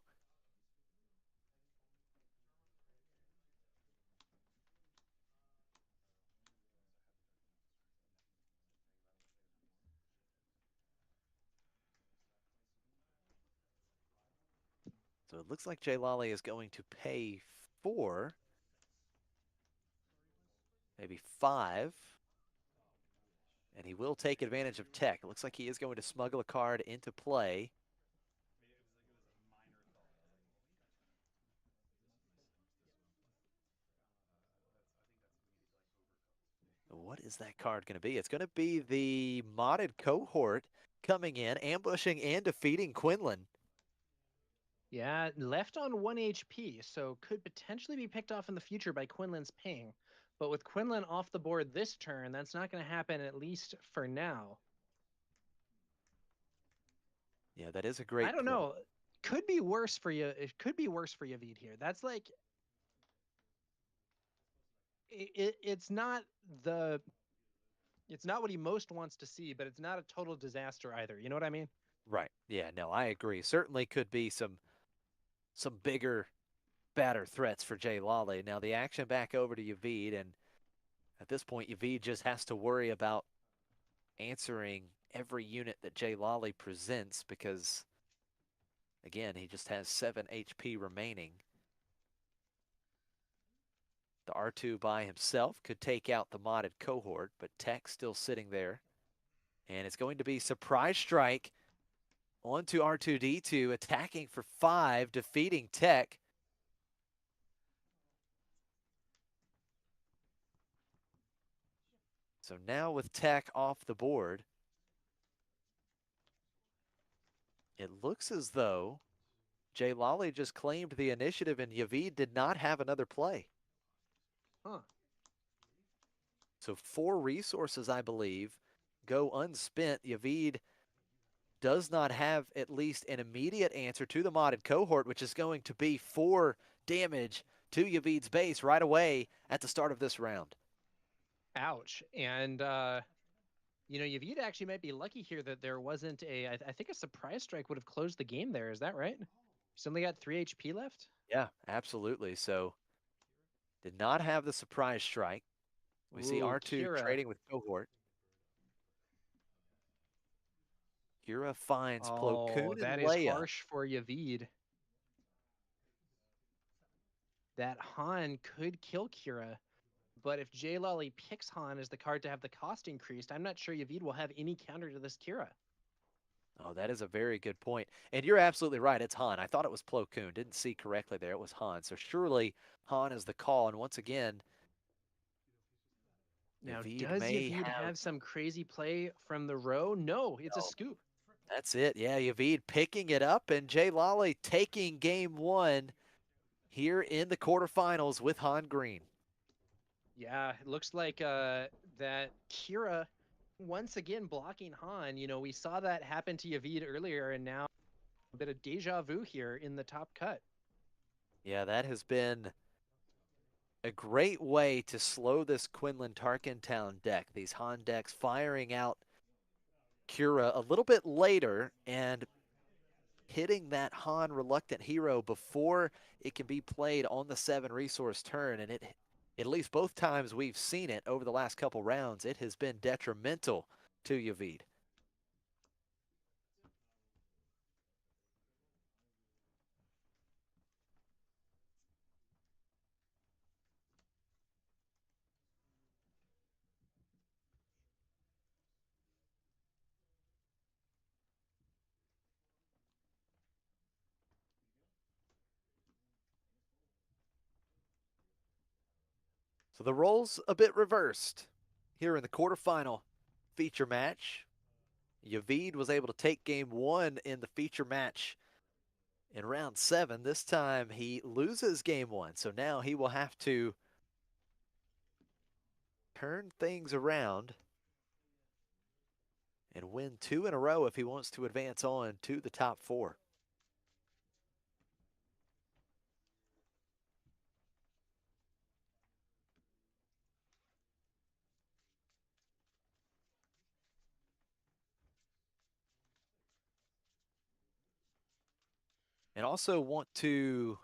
So it looks like Jay Lolly is going to pay 4, maybe 5. And he will take advantage of tech. It looks like he is going to smuggle a card into play. What is that card going to be? It's going to be the modded cohort coming in, ambushing and defeating Quinlan. Yeah, left on 1 HP, so could potentially be picked off in the future by Quinlan's ping. But with Quinlan off the board this turn, that's not going to happen, at least for now. Yeah, that is a great I don't know. Could be worse for you. It could be worse for Yavid here. That's like... It's not what he most wants to see, but it's not a total disaster either. You know what I mean? Right. Yeah, no, I agree. Certainly could be some bigger, badder threats for Jay Lolly. Now the action back over to Yavid, and at this point, Yavid just has to worry about answering every unit that Jay Lolly presents because, again, he just has 7 HP remaining. The R2 by himself could take out the modded cohort, but Tech still sitting there. And it's going to be Surprise Strike onto R2-D2, attacking for 5, defeating Tech. So now with Tech off the board, It looks as though Jay Lolly just claimed the initiative and Yavid did not have another play. Huh. So 4 resources, I believe, go unspent. Yavid does not have at least an immediate answer to the modded cohort, which is going to be 4 damage to Yavid's base right away at the start of this round. Ouch. And, you know, Yavid actually might be lucky here that there wasn't I think a surprise strike would have closed the game there. Is that right? He's only got 3 HP left? Yeah, absolutely. So did not have the surprise strike. We see Ooh, R2 Kira. trading with cohort. Kira finds Plo Oh, Koon and that is Leia. harsh for Yavid. That Han could kill Kira, but if J Lolly picks Han as the card to have the cost increased, I'm not sure Yavid will have any counter to this Kira. Oh, that is a very good point. And you're absolutely right. It's Han. I thought it was Plo Koon. Didn't see correctly there. It was Han. So surely Han is the call. And once again, Now, Yavid does may Yavid have... have some crazy play from the row? No, it's a scoop. That's it. Yeah, Yavid picking it up and Jay Lolly taking game 1 here in the quarterfinals with Han Green. Yeah, it looks like that Kira once again blocking Han. You know, we saw that happen to Yavid earlier, and now a bit of deja vu here in the top cut. Yeah, that has been a great way to slow this Quinlan Tarkentown deck. These Han decks firing out Kira a little bit later and hitting that Han Reluctant Hero before it can be played on the 7 resource turn. And it, at least both times we've seen it over the last couple rounds, it has been detrimental to Yavid. So the roles a bit reversed here in the quarterfinal feature match. Yavid was able to take game 1 in the feature match in round 7. This time he loses game 1, so now he will have to turn things around and win 2 in a row if he wants to advance on to the top 4. And also want to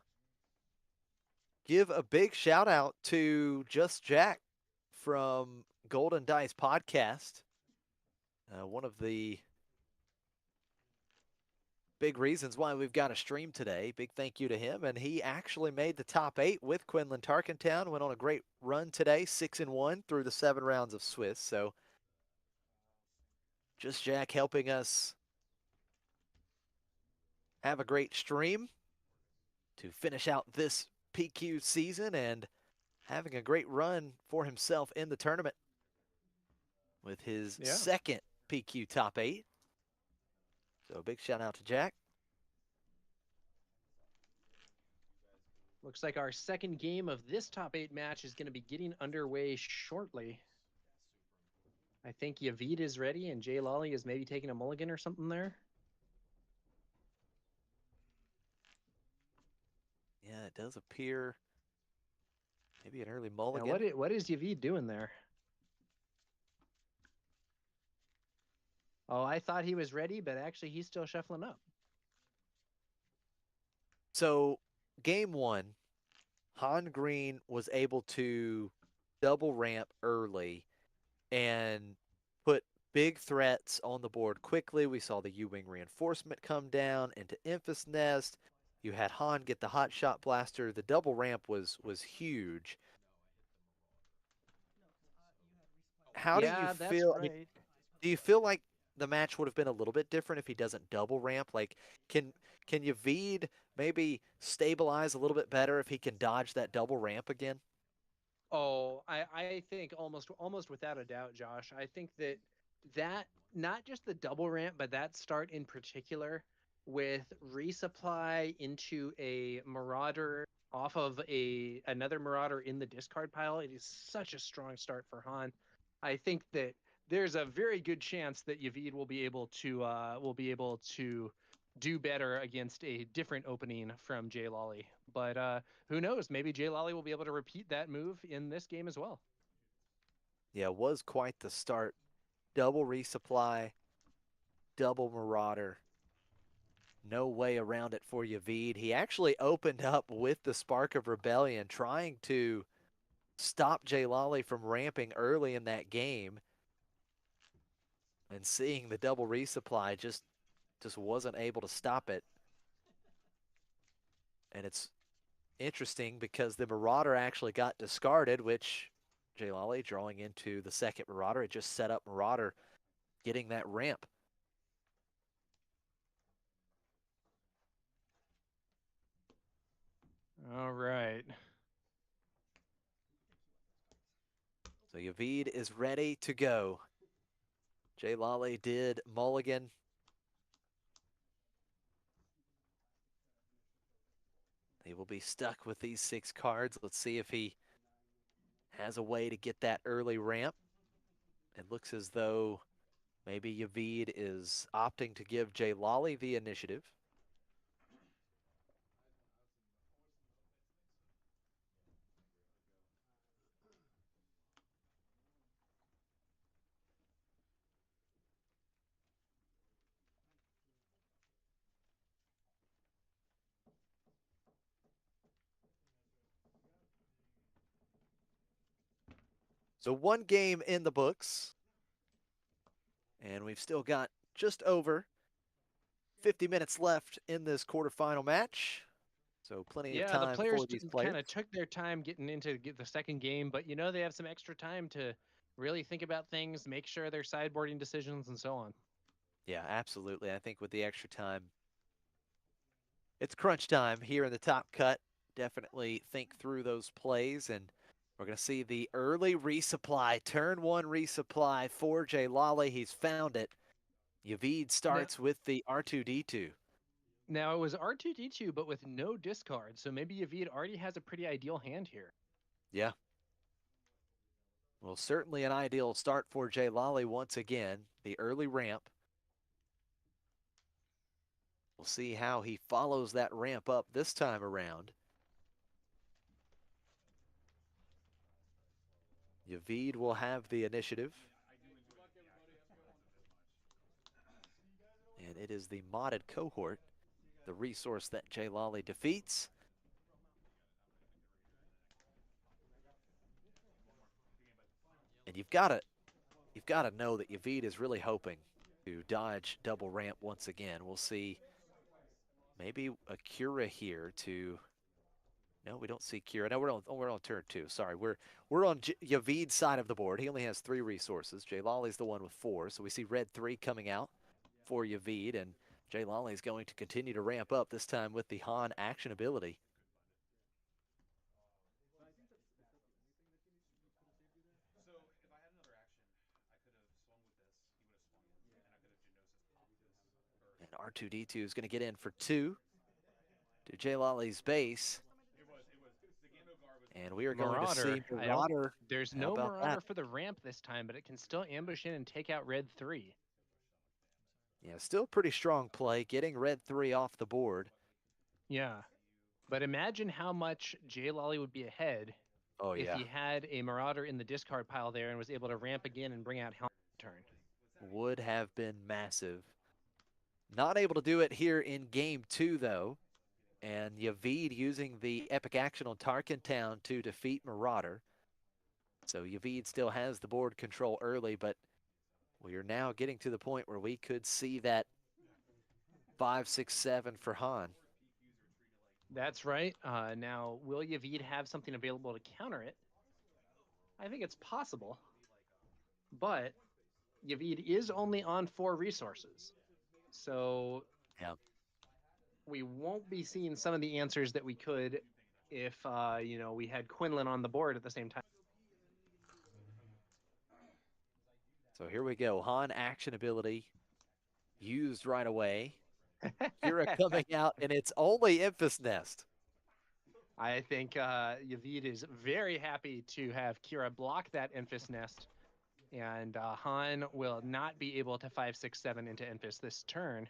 give a big shout out to Just Jack from Golden Dice Podcast. One of the big reasons why we've got a stream today. Big thank you to him. And he actually made the top 8 with Quinlan Tarkentown. Went on a great run today, 6-1 through the 7 rounds of Swiss. So Just Jack helping us have a great stream to finish out this PQ season and having a great run for himself in the tournament with his second PQ top 8. So a big shout out to Jack. Looks like our second game of this top 8 match is going to be getting underway shortly. I think Yavid is ready and Jay Lolly is maybe taking a mulligan or something there. Yeah, it does appear maybe an early mulligan. Now what is Yavid doing there? Oh, I thought he was ready, but actually he's still shuffling up. So game 1, Han Green was able to double ramp early and put big threats on the board quickly. We saw the U-Wing reinforcement come down into Emphas Nest. You had Han get the hot shot blaster. The double ramp was huge. How do you feel? Right. I mean, do you feel like the match would have been a little bit different if he doesn't double ramp? Like, can Yavid maybe stabilize a little bit better if he can dodge that double ramp again? Oh, I think almost without a doubt, Josh. I think that not just the double ramp, but that start in particular with resupply into a Marauder off of another Marauder in the discard pile. It is such a strong start for Han. I think that there's a very good chance that Yavid will be able to do better against a different opening from Jay Lolly. But who knows? Maybe Jay Lolly will be able to repeat that move in this game as well. Yeah, it was quite the start. Double resupply, double Marauder. No way around it for Yavid. He actually opened up with the Spark of Rebellion, trying to stop Jay Lolly from ramping early in that game. And seeing the double resupply just wasn't able to stop it. And it's interesting because the Marauder actually got discarded, which Jay Lolly drawing into the second Marauder. It just set up Marauder getting that ramp. All right. So Yavid is ready to go. Jay Lolly did mulligan. He will be stuck with these 6 cards. Let's see if he has a way to get that early ramp. It looks as though maybe Yavid is opting to give Jay Lolly the initiative. So 1 game in the books. And we've still got just over 50 minutes left in this quarterfinal match. So plenty of Yeah, the time players for these players. kind of took their time getting into the second game, but they have some extra time to really think about things, make sure their sideboarding decisions, and so on. Yeah, absolutely. I think with the extra time, it's crunch time here in the top cut. Definitely think through those plays, and we're going to see the early resupply, turn 1 resupply for Jay Lolly. He's found it. Yavid starts with the R2D2. Now it was R2D2, but with no discard, so maybe Yavid already has a pretty ideal hand here. Yeah. Well, certainly an ideal start for Jay Lolly once again. The early ramp. We'll see how he follows that ramp up this time around. Yavid will have the initiative. And it is the modded cohort, the resource that Jay Lolly defeats. And you've got to know that Yavid is really hoping to dodge double ramp once again. We'll see maybe a Cura here to. No, we don't see Cura. No, we're on turn 2. Sorry, we're on Yavid's side of the board. He only has 3 resources. Jay Lolly's the one with 4. So we see red 3 coming out for Yavid, and Jay Lolly is going to continue to ramp up, this time with the Han action ability. And R2D2 is going to get in for 2 to Jay Lolly's base. And we are going to see Marauder. There's no Marauder for the ramp this time, but it can still ambush in and take out red 3. Yeah, still pretty strong play, getting red 3 off the board. Yeah, but imagine how much Jay Lolly would be ahead if he had a Marauder in the discard pile there and was able to ramp again and bring out Helm turn. Would have been massive. Not able to do it here in game 2, though. And Yavid using the epic action on Tarkin Town to defeat Marauder. So Yavid still has the board control early, but we are now getting to the point where we could see that 5, 6, 7 for Han. That's right. Now, will Yavid have something available to counter it? I think it's possible. But Yavid is only on 4 resources. So we won't be seeing some of the answers that we could if, we had Quinlan on the board at the same time. So here we go. Han action ability used right away. Kira coming out, and it's only Infus Nest. I think Yavid is very happy to have Kira block that Enfys Nest, and Han will not be able to 5-6-7 into Enfys this turn.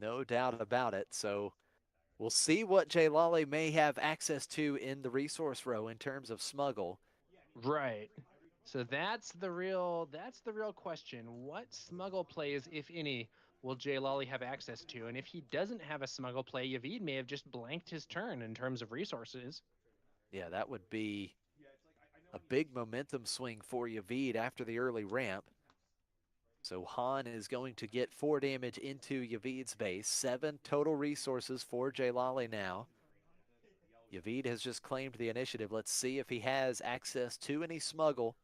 No doubt about it. So we'll see what Lolly may have access to in the resource row in terms of smuggle. Right. So that's the real question. What smuggle plays, if any, will Lolly have access to? And if he doesn't have a smuggle play, Yavid may have just blanked his turn in terms of resources. Yeah, that would be a big momentum swing for Yavid after the early ramp. So Han is going to get 4 damage into Yavid's base. 7 total resources for Lolly now. Yavid has just claimed the initiative. Let's see if he has access to any smuggle.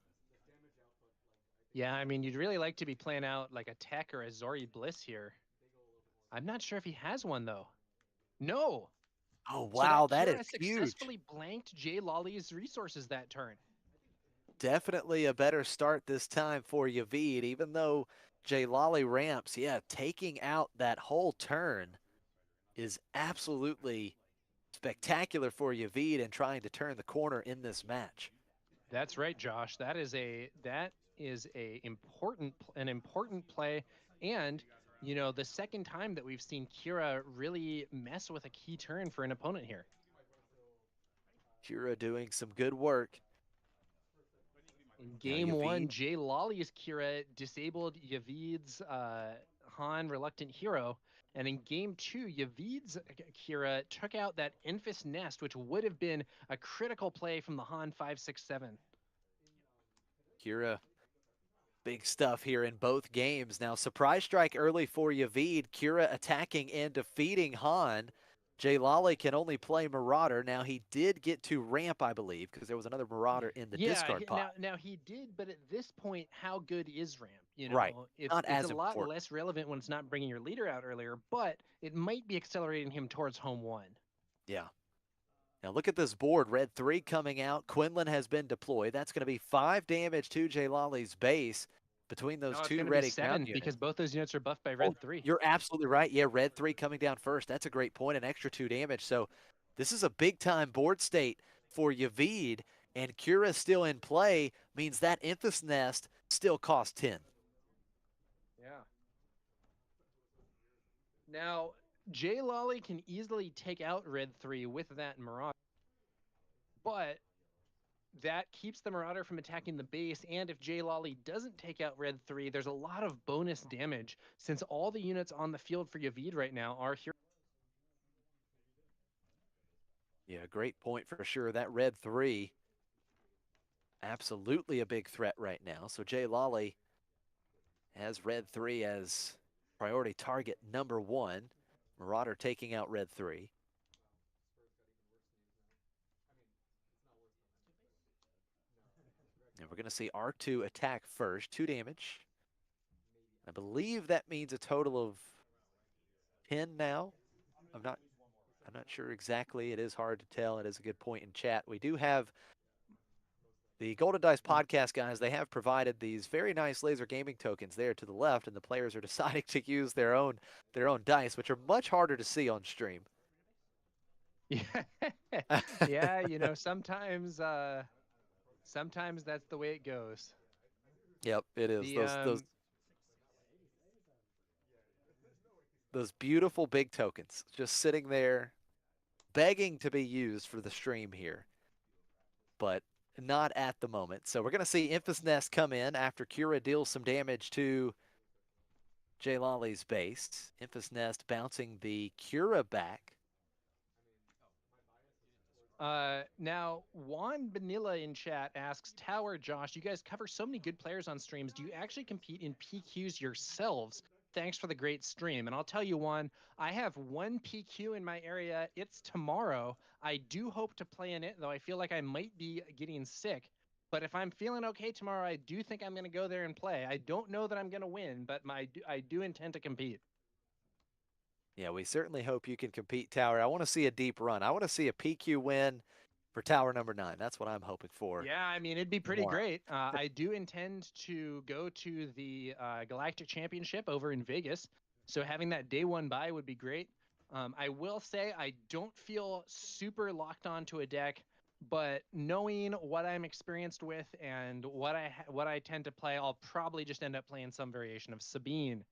Yeah, I mean, you'd really like to be playing out like a Tech or a Zori Bliss here. I'm not sure if he has one, though. No! Oh, So wow, that is Kira huge. successfully blanked Lolly's resources that turn. Definitely a better start this time for Yavid, even though Lolly ramps. Yeah, taking out that whole turn is absolutely spectacular for Yavid and trying to turn the corner in this match. That's right, Josh. That is an important play, and you know, the second time that we've seen Kira really mess with a key turn for an opponent here. Kira doing some good work. In game one, Lolly's Kira disabled Yavid's Han Reluctant Hero. And in game two, Yavid's Kira took out that Enfys Nest, which would have been a critical play from the Han 5-6-7. Kira, big stuff here in both games. Now, surprise strike early for Yavid. Kira attacking and defeating Han. Lolly can only play Marauder. Now, he did get to ramp, I believe, because there was another Marauder in the discard pot. Now he did, but at this point, how good is ramp? You know, Right. it's Not as a lot important. less relevant when it's not bringing your leader out earlier, but it might be accelerating him towards home one. Yeah. Now look at this board. Red 3 coming out. Quinlan has been deployed. That's going to be 5 damage to Lolly's base between those two Red 7 because both those units are buffed by Red 3. You're absolutely right. Yeah, Red 3 coming down first. That's a great point. An extra 2 damage. So this is a big-time board state for Yavid, and Kira still in play means that Enfys Nest still costs 10. Yeah. Now, Lolly can easily take out Red 3 with that Marauder, but that keeps the Marauder from attacking the base, and if Lolly doesn't take out Red 3, there's a lot of bonus damage, since all the units on the field for Yavid right now are here. Yeah, great point for sure. That Red 3, absolutely a big threat right now. So Lolly has Red 3 as priority target number 1. Marauder taking out Red 3. And we're going to see R2 attack first, 2 damage. I believe that means a total of 10 now. I'm not sure exactly. It is hard to tell. It is a good point in chat. We do have the Golden Dice podcast guys. They have provided these very nice laser gaming tokens there to the left, and the players are deciding to use their own dice, which are much harder to see on stream. Yeah, you know, sometimes that's the way it goes. Yep, it is. Those beautiful big tokens just sitting there begging to be used for the stream here, but not at the moment. So we're going to see Enfys Nest come in after Kira deals some damage to Lolly's base. Enfys Nest bouncing the Kira back. Now, Juan Vanilla in chat asks, Tower, Josh, you guys cover so many good players on streams. Do you actually compete in PQs yourselves? Thanks for the great stream. And I'll tell you, Juan, I have one PQ in my area. It's tomorrow. I do hope to play in it, though I feel like I might be getting sick. But if I'm feeling okay tomorrow, I do think I'm going to go there and play. I don't know that I'm going to win, but I do intend to compete. Yeah, we certainly hope you can compete, Tower. I want to see a deep run. I want to see a PQ win for Tower number 9. That's what I'm hoping for. Yeah, I mean, it'd be pretty great. I do intend to go to the Galactic Championship over in Vegas. So having that day one buy would be great. I will say I don't feel super locked onto a deck, but knowing what I'm experienced with and what I tend to play, I'll probably just end up playing some variation of Sabine.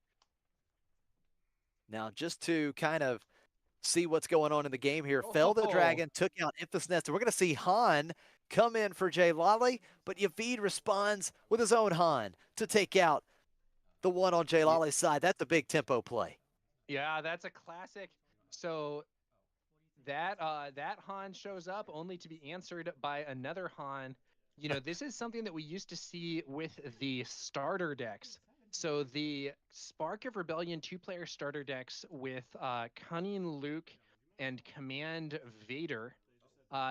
Now, just to kind of see what's going on in the game here, Fell the Dragon took out Infus Nest, and we're going to see Han come in for Jay Lally, but Yavid responds with his own Han to take out the one on Jay Lally's side. That's a big tempo play. Yeah, that's a classic. So that Han shows up only to be answered by another Han. You know, this is something that we used to see with the starter decks. So the Spark of Rebellion 2-player starter decks with Cunning Luke and Command Vader.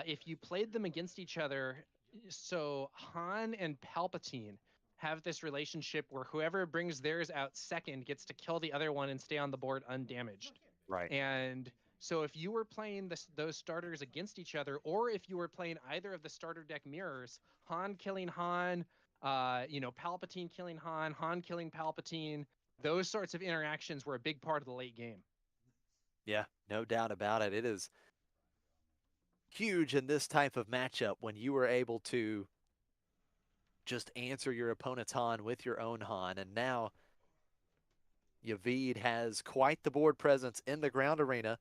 If you played them against each other, so Han and Palpatine have this relationship where whoever brings theirs out second gets to kill the other one and stay on the board undamaged. Right. And so if you were playing those starters against each other, or if you were playing either of the starter deck mirrors, Han killing Han, Palpatine killing Han, Han killing Palpatine, those sorts of interactions were a big part of the late game. Yeah, no doubt about it. It is huge in this type of matchup when you were able to just answer your opponent's Han with your own Han. And now Yavid has quite the board presence in the ground arena.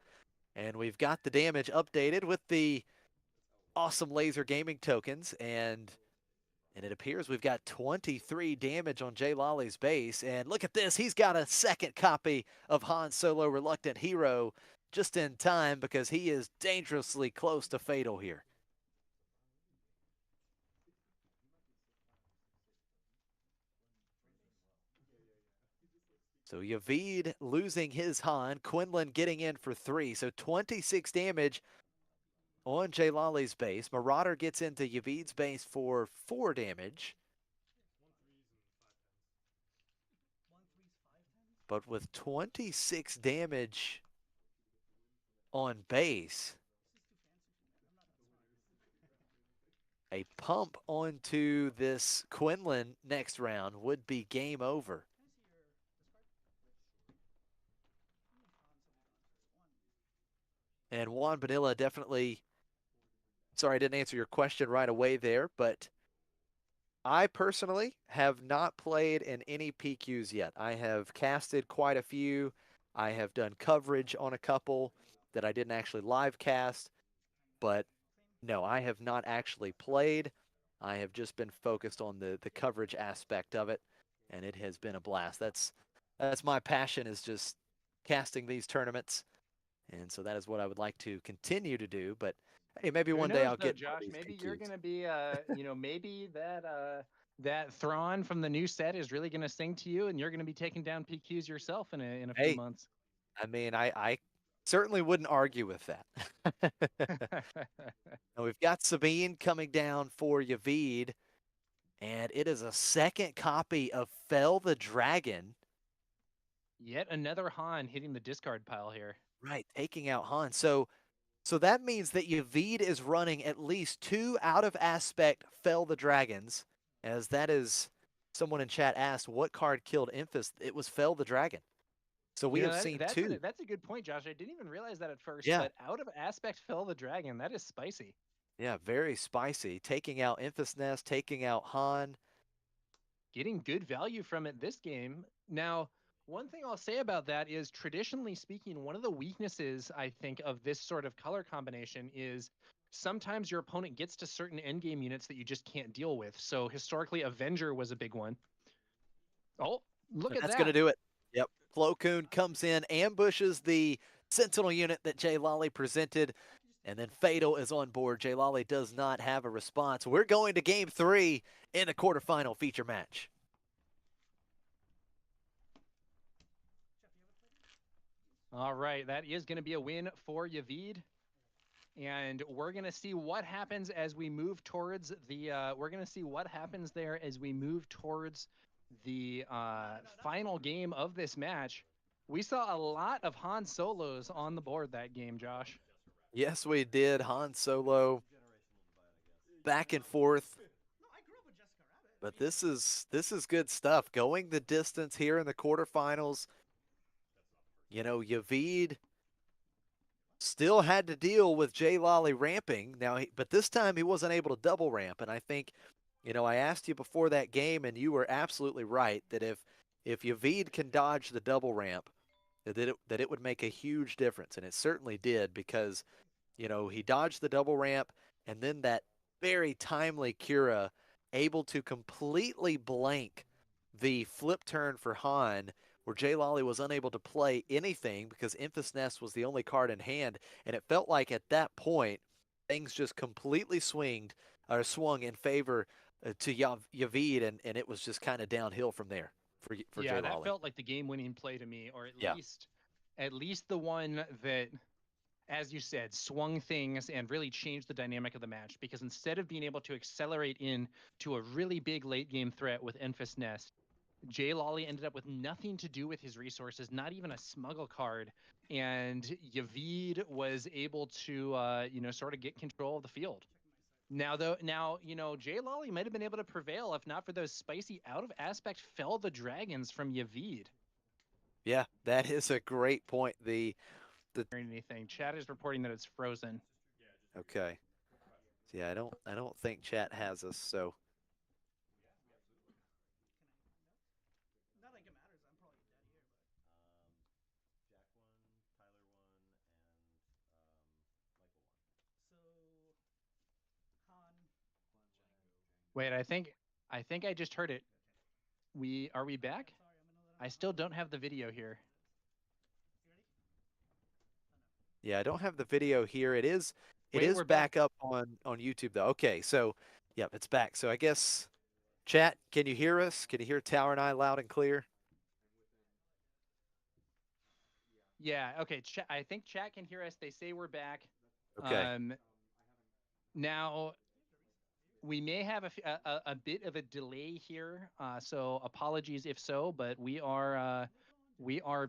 And we've got the damage updated with the awesome laser gaming tokens. And it appears we've got 23 damage on Jay Lolly's base. And look at this. He's got a second copy of Han Solo Reluctant Hero just in time because he is dangerously close to fatal here. So Yavid losing his Han, Quinlan getting in for 3. So 26 damage on Jay Lolly's base. Marauder gets into Yavid's base for 4 damage. But with 26 damage on base, a pump onto this Quinlan next round would be game over. And Juan Vanilla definitely, sorry, I didn't answer your question right away there, but I personally have not played in any PQs yet. I have casted quite a few. I have done coverage on a couple that I didn't actually live cast, but no, I have not actually played. I have just been focused on the coverage aspect of it, and it has been a blast. That's my passion, is just casting these tournaments. And so that is what I would like to continue to do. But hey, maybe one day I'll get Josh. Maybe you're gonna be, maybe that Thrawn from the new set is really gonna sing to you, and you're gonna be taking down PQs yourself in a few months. I mean, I certainly wouldn't argue with that. Now we've got Sabine coming down for Yavid, and it is a second copy of Fell the Dragon. Yet another Han hitting the discard pile here. Right, taking out Han. So that means that Yavid is running at least 2 out of aspect Fell the Dragons, as that is, someone in chat asked what card killed Infus. It was Fell the Dragon. So we have seen 2. That's a good point, Josh. I didn't even realize that at first. Yeah. But out of aspect Fell the Dragon, that is spicy. Yeah, very spicy. Taking out Infus Nest, taking out Han. Getting good value from it this game. Now, one thing I'll say about that is, traditionally speaking, one of the weaknesses, I think, of this sort of color combination is sometimes your opponent gets to certain endgame units that you just can't deal with. So historically, Avenger was a big one. Oh, look at that. That's going to do it. Yep. Plo Koon comes in, ambushes the Sentinel unit that Jay Lally presented, and then Fatal is on board. Jay Lally does not have a response. We're going to game 3 in the quarterfinal feature match. All right, that is going to be a win for Yavid. And we're going to see what happens as we move towards the final game of this match. We saw a lot of Han Solos on the board that game, Josh. Yes, we did. Han Solo back and forth. But this is good stuff. Going the distance here in the quarterfinals. Yavid still had to deal with Jay Lolly ramping. But this time he wasn't able to double ramp. And I think, I asked you before that game, and you were absolutely right that if Yavid can dodge the double ramp, that it would make a huge difference. And it certainly did because, he dodged the double ramp, and then that very timely Kira able to completely blank the flip turn for Han, where Jay Lolly was unable to play anything because Infus Nest was the only card in hand, and it felt like at that point things just completely swung in favor to Yavid, and it was just kind of downhill from there for Yeah, Jay that Lolly. felt like the game-winning play to me, or Yeah. at least the one that, as you said, swung things and really changed the dynamic of the match. Because instead of being able to accelerate in to a really big late game threat with Enfys Nest, Jay Lolly ended up with nothing to do with his resources, not even a smuggle card, and Yavid was able to, sort of get control of the field. Now, Jay Lolly might have been able to prevail if not for those spicy out of aspect fell the dragons from Yavid. Yeah, that is a great point. Anything. Chat is reporting that it's frozen. Okay. Yeah, I don't think chat has us, so Not like it matters. I'm probably dead here, but. Jack won, Tyler won, and Michael won. So, Han. Wait, I think I just heard it. Are we back? I still don't have the video here. yeah, I don't have the video here. It is We're back up on YouTube though. Okay, so yep, it's back. So I guess chat, can you hear us? Can you hear Tower and I loud and clear? Yeah, okay. I think chat can hear us. They say we're back. Okay. Now we may have a bit of a delay here, so apologies if so, but we are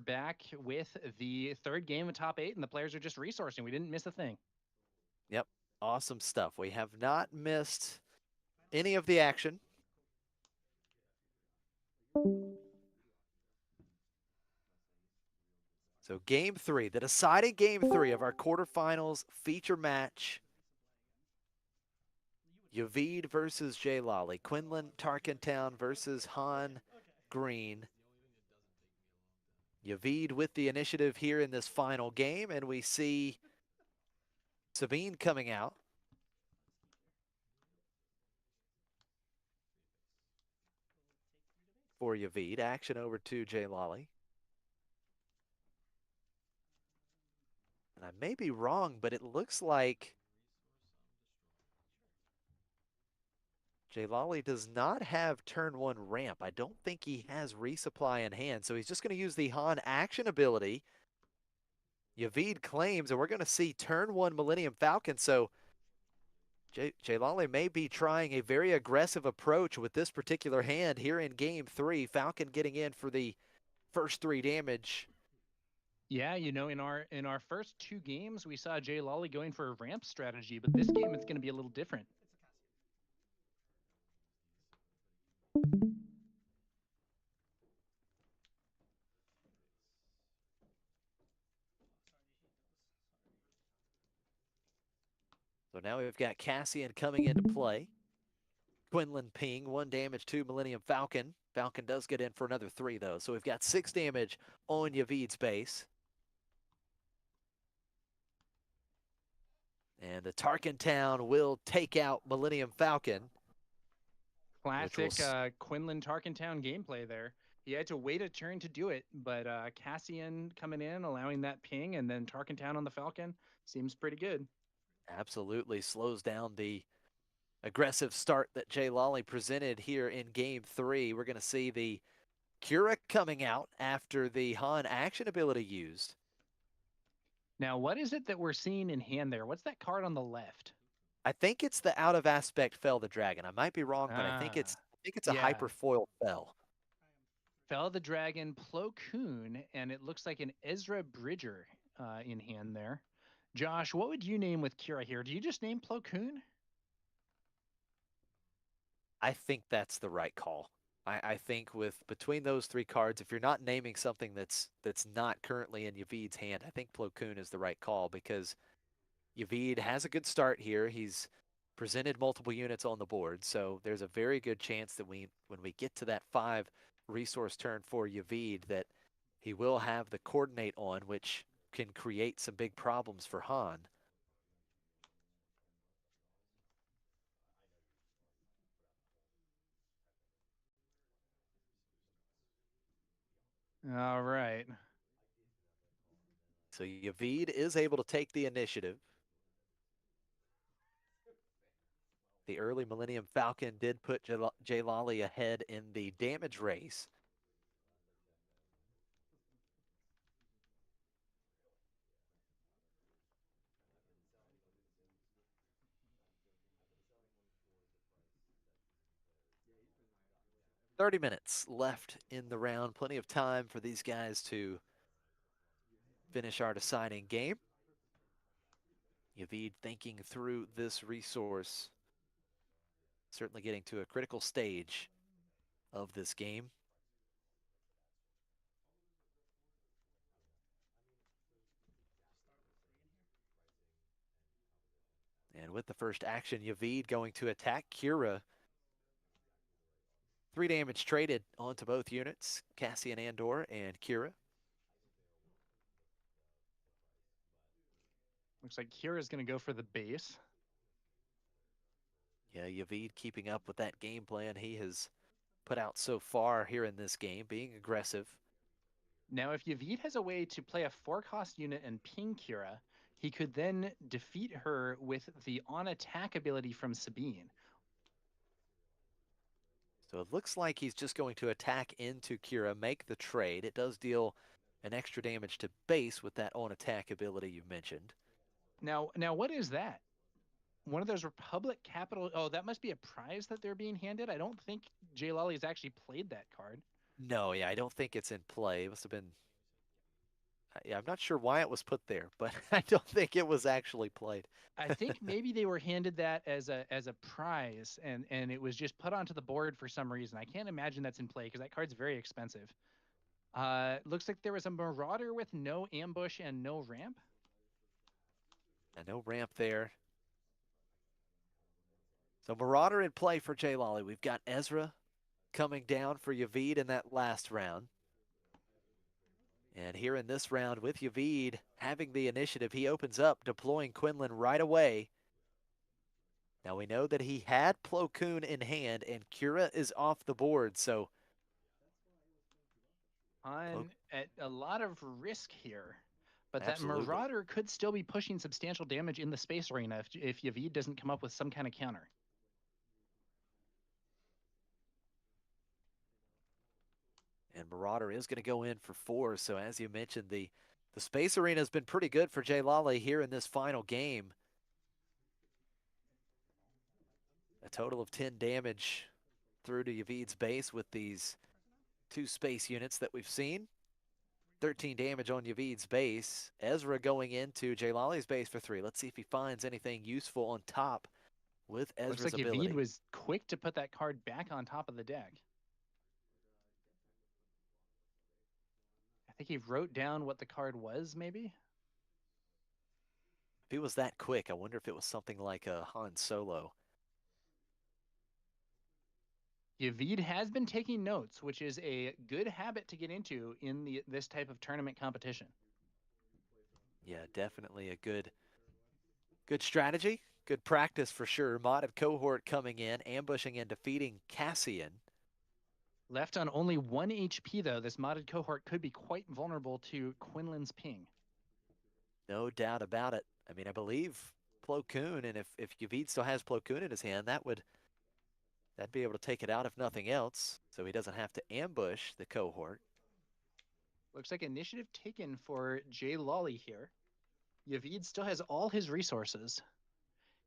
back with the third game of top 8, and the players are just resourcing. We didn't miss a thing. Yep, awesome stuff. We have not missed any of the action. So game 3, the deciding game 3 of our quarterfinals feature match. Yavid versus Jay Lolly. Quinlan Tarkentown versus Han Green. Yavid with the initiative here in this final game, and we see Sabine coming out. For Yavid, action over to Jay Lolly. And I may be wrong, but it looks like Jay Lolly does not have turn 1 ramp. I don't think he has resupply in hand, so he's just going to use the Han action ability. Yavid claims, and we're going to see turn 1 Millennium Falcon, so Jay Lolly may be trying a very aggressive approach with this particular hand here in game 3. Falcon getting in for the first 3 damage. Yeah, in our first 2 games, we saw Jay Lolly going for a ramp strategy, but this game it's going to be a little different. So now we've got Cassian coming into play. Quinlan ping, 1 damage to Millennium Falcon. Falcon does get in for another 3, though. So we've got 6 damage on Yavid's base. And the Tarkentown will take out Millennium Falcon. Classic Quinlan Tarkentown gameplay there. He had to wait a turn to do it, but Cassian coming in, allowing that ping, and then Tarkentown on the Falcon seems pretty good. Absolutely slows down the aggressive start that Jay Lolly presented here in game 3. We're going to see the Kira coming out after the Han action ability used. Now, what is it that we're seeing in hand there? What's that card on the left? I think it's the out of aspect Fell the Dragon. I might be wrong, but I think it's a hyperfoil Fell. Fell the Dragon, Plo Koon, and it looks like an Ezra Bridger in hand there. Josh, what would you name with Kira here? Do you just name Plo Koon? I think that's the right call. I think with between those three cards, if you're not naming something that's not currently in Yavid's hand, I think Plo Koon is the right call because Yavid has a good start here. He's presented multiple units on the board, so there's a very good chance that when we get to that 5 resource turn for Yavid that he will have the coordinate on, which can create some big problems for Han. All right. So Yavid is able to take the initiative. The early Millennium Falcon did put Jalali ahead in the damage race. $30 left in the round. Plenty of time for these guys to finish our deciding game. Yavid thinking through this resource. Certainly getting to a critical stage of this game. And with the first action, Yavid going to attack Kira. 3 damage traded onto both units, Cassian Andor and Kira. Looks like Kira's going to go for the base. Yeah, Yavid keeping up with that game plan he has put out so far here in this game, being aggressive. Now, if Yavid has a way to play a 4-cost unit and ping Kira, he could then defeat her with the on-attack ability from Sabine. So it looks like he's just going to attack into Kira, make the trade. It does deal an extra damage to base with that on-attack ability you mentioned. Now, what is that? One of those Republic Capital. Oh, that must be a prize that they're being handed. I don't think Jay Lolly's actually played that card. No, yeah, I don't think it's in play. It must have been. Yeah, I'm not sure why it was put there, but I don't think it was actually played. I think maybe they were handed that as a prize, and it was just put onto the board for some reason. I can't imagine that's in play because that card's very expensive. Looks like there was a Marauder with no ambush and no ramp. And no ramp there. So Marauder in play for Jay Lolly. We've got Ezra coming down for Yavid in that last round. And here in this round with Yavid having the initiative, he opens up, deploying Quinlan right away. Now we know that he had Plo Koon in hand and Kira is off the board, so On at a lot of risk here. But Absolutely. that Marauder could still be pushing substantial damage in the space arena if Yavid doesn't come up with some kind of counter. And Marauder is going to go in for 4. So as you mentioned, the space arena has been pretty good for Jay Lolly here in this final game. A total of 10 damage through to Yavid's base with these 2 space units that we've seen. 13 damage on Yavid's base. Ezra going into Jay Lolly's base for 3. Let's see if he finds anything useful on top with Ezra's Looks like ability. Yavid was quick to put that card back on top of the deck. I think he wrote down what the card was, maybe? If he was that quick, I wonder if it was something like a Han Solo. Yavid has been taking notes, which is a good habit to get into in this type of tournament competition. Yeah, definitely a good strategy. Good practice for sure. Modded cohort coming in, ambushing and defeating Cassian. Left on only 1 HP, though, this modded cohort could be quite vulnerable to Quinlan's ping. No doubt about it. I mean, I believe Plo Koon, and if Yavid still has Plo Koon in his hand, that'd be able to take it out if nothing else, so he doesn't have to ambush the cohort. Looks like initiative taken for Jay Lolly here. Yavid still has all his resources.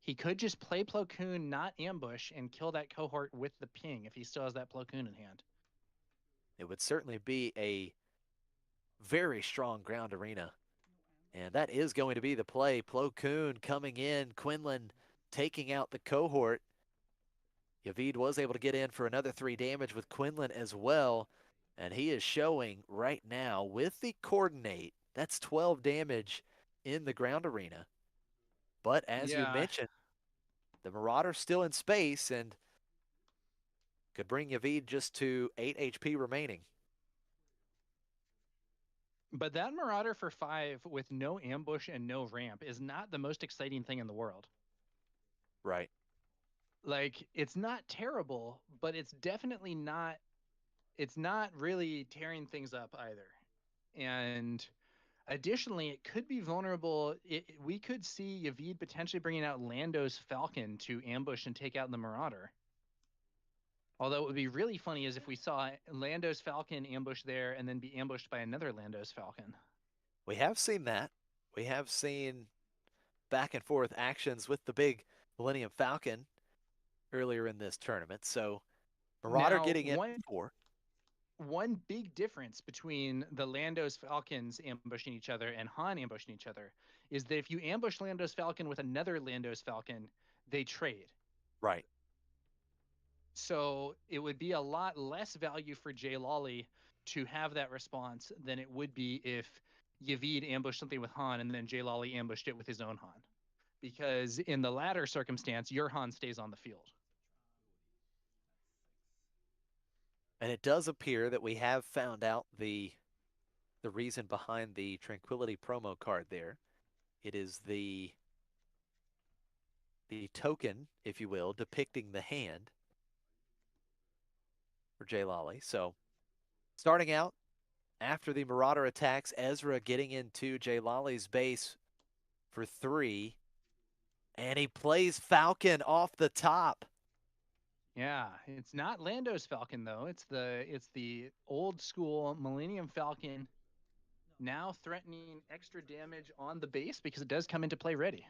He could just play Plo Koon, not ambush, and kill that cohort with the ping if he still has that Plo Koon in hand. It would certainly be a very strong ground arena. And that is going to be the play. Plo Koon coming in, Quinlan taking out the cohort. Yavid was able to get in for another 3 damage with Quinlan as well. And he is showing right now with the coordinate, that's 12 damage in the ground arena. But as you Yeah. mentioned, the Marauder's still in space and could bring Yavid just to 8 HP remaining. But that Marauder for 5 with no ambush and no ramp is not the most exciting thing in the world. Right. Like, it's not terrible, but it's definitely not, it's not really tearing things up either. And additionally, it could be vulnerable. We could see Yavid potentially bringing out Lando's Falcon to ambush and take out the Marauder. Although it would be really funny is if we saw Lando's Falcon ambush there and then be ambushed by another Lando's Falcon. We have seen that. We have seen back and forth actions with the big Millennium Falcon earlier in this tournament. So Marauder Now, getting in for. One big difference between the Lando's Falcons ambushing each other and Han ambushing each other is that if you ambush Lando's Falcon with another Lando's Falcon, they trade. Right. So it would be a lot less value for Jay Lawley to have that response than it would be if Yavid ambushed something with Han and then Jay Lawley ambushed it with his own Han. Because in the latter circumstance, your Han stays on the field. And it does appear that we have found out the reason behind the Tranquility promo card there. It is the token, if you will, depicting the hand for Jay Lawley. So starting out after the Marauder attacks, Ezra getting into Jay Lawley's base for 3. And he plays Falcon off the top. Yeah, it's not Lando's Falcon though. It's the old school Millennium Falcon, now threatening extra damage on the base because it does come into play ready.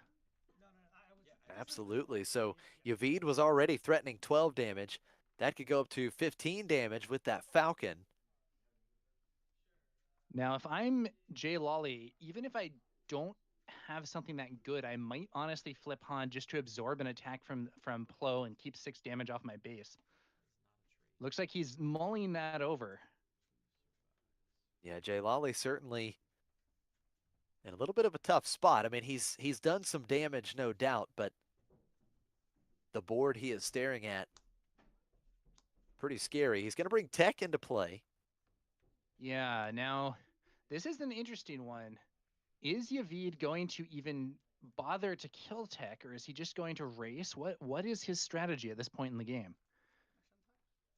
Absolutely. So Yavid was already threatening 12 damage. That could go up to 15 damage with that Falcon. Now, if I'm Jay Lawley, even if I don't have something that good, I might honestly flip Han just to absorb an attack from Plo and keep 6 damage off my base. Looks like he's mulling that over. Yeah, Jay Lawley certainly in a little bit of a tough spot. I mean, he's done some damage, no doubt, but the board he is staring at, pretty scary. He's going to bring Tech into play. Yeah, now, this is an interesting one. Is Yavid going to even bother to kill Tech, or is he just going to race? What is his strategy at this point in the game?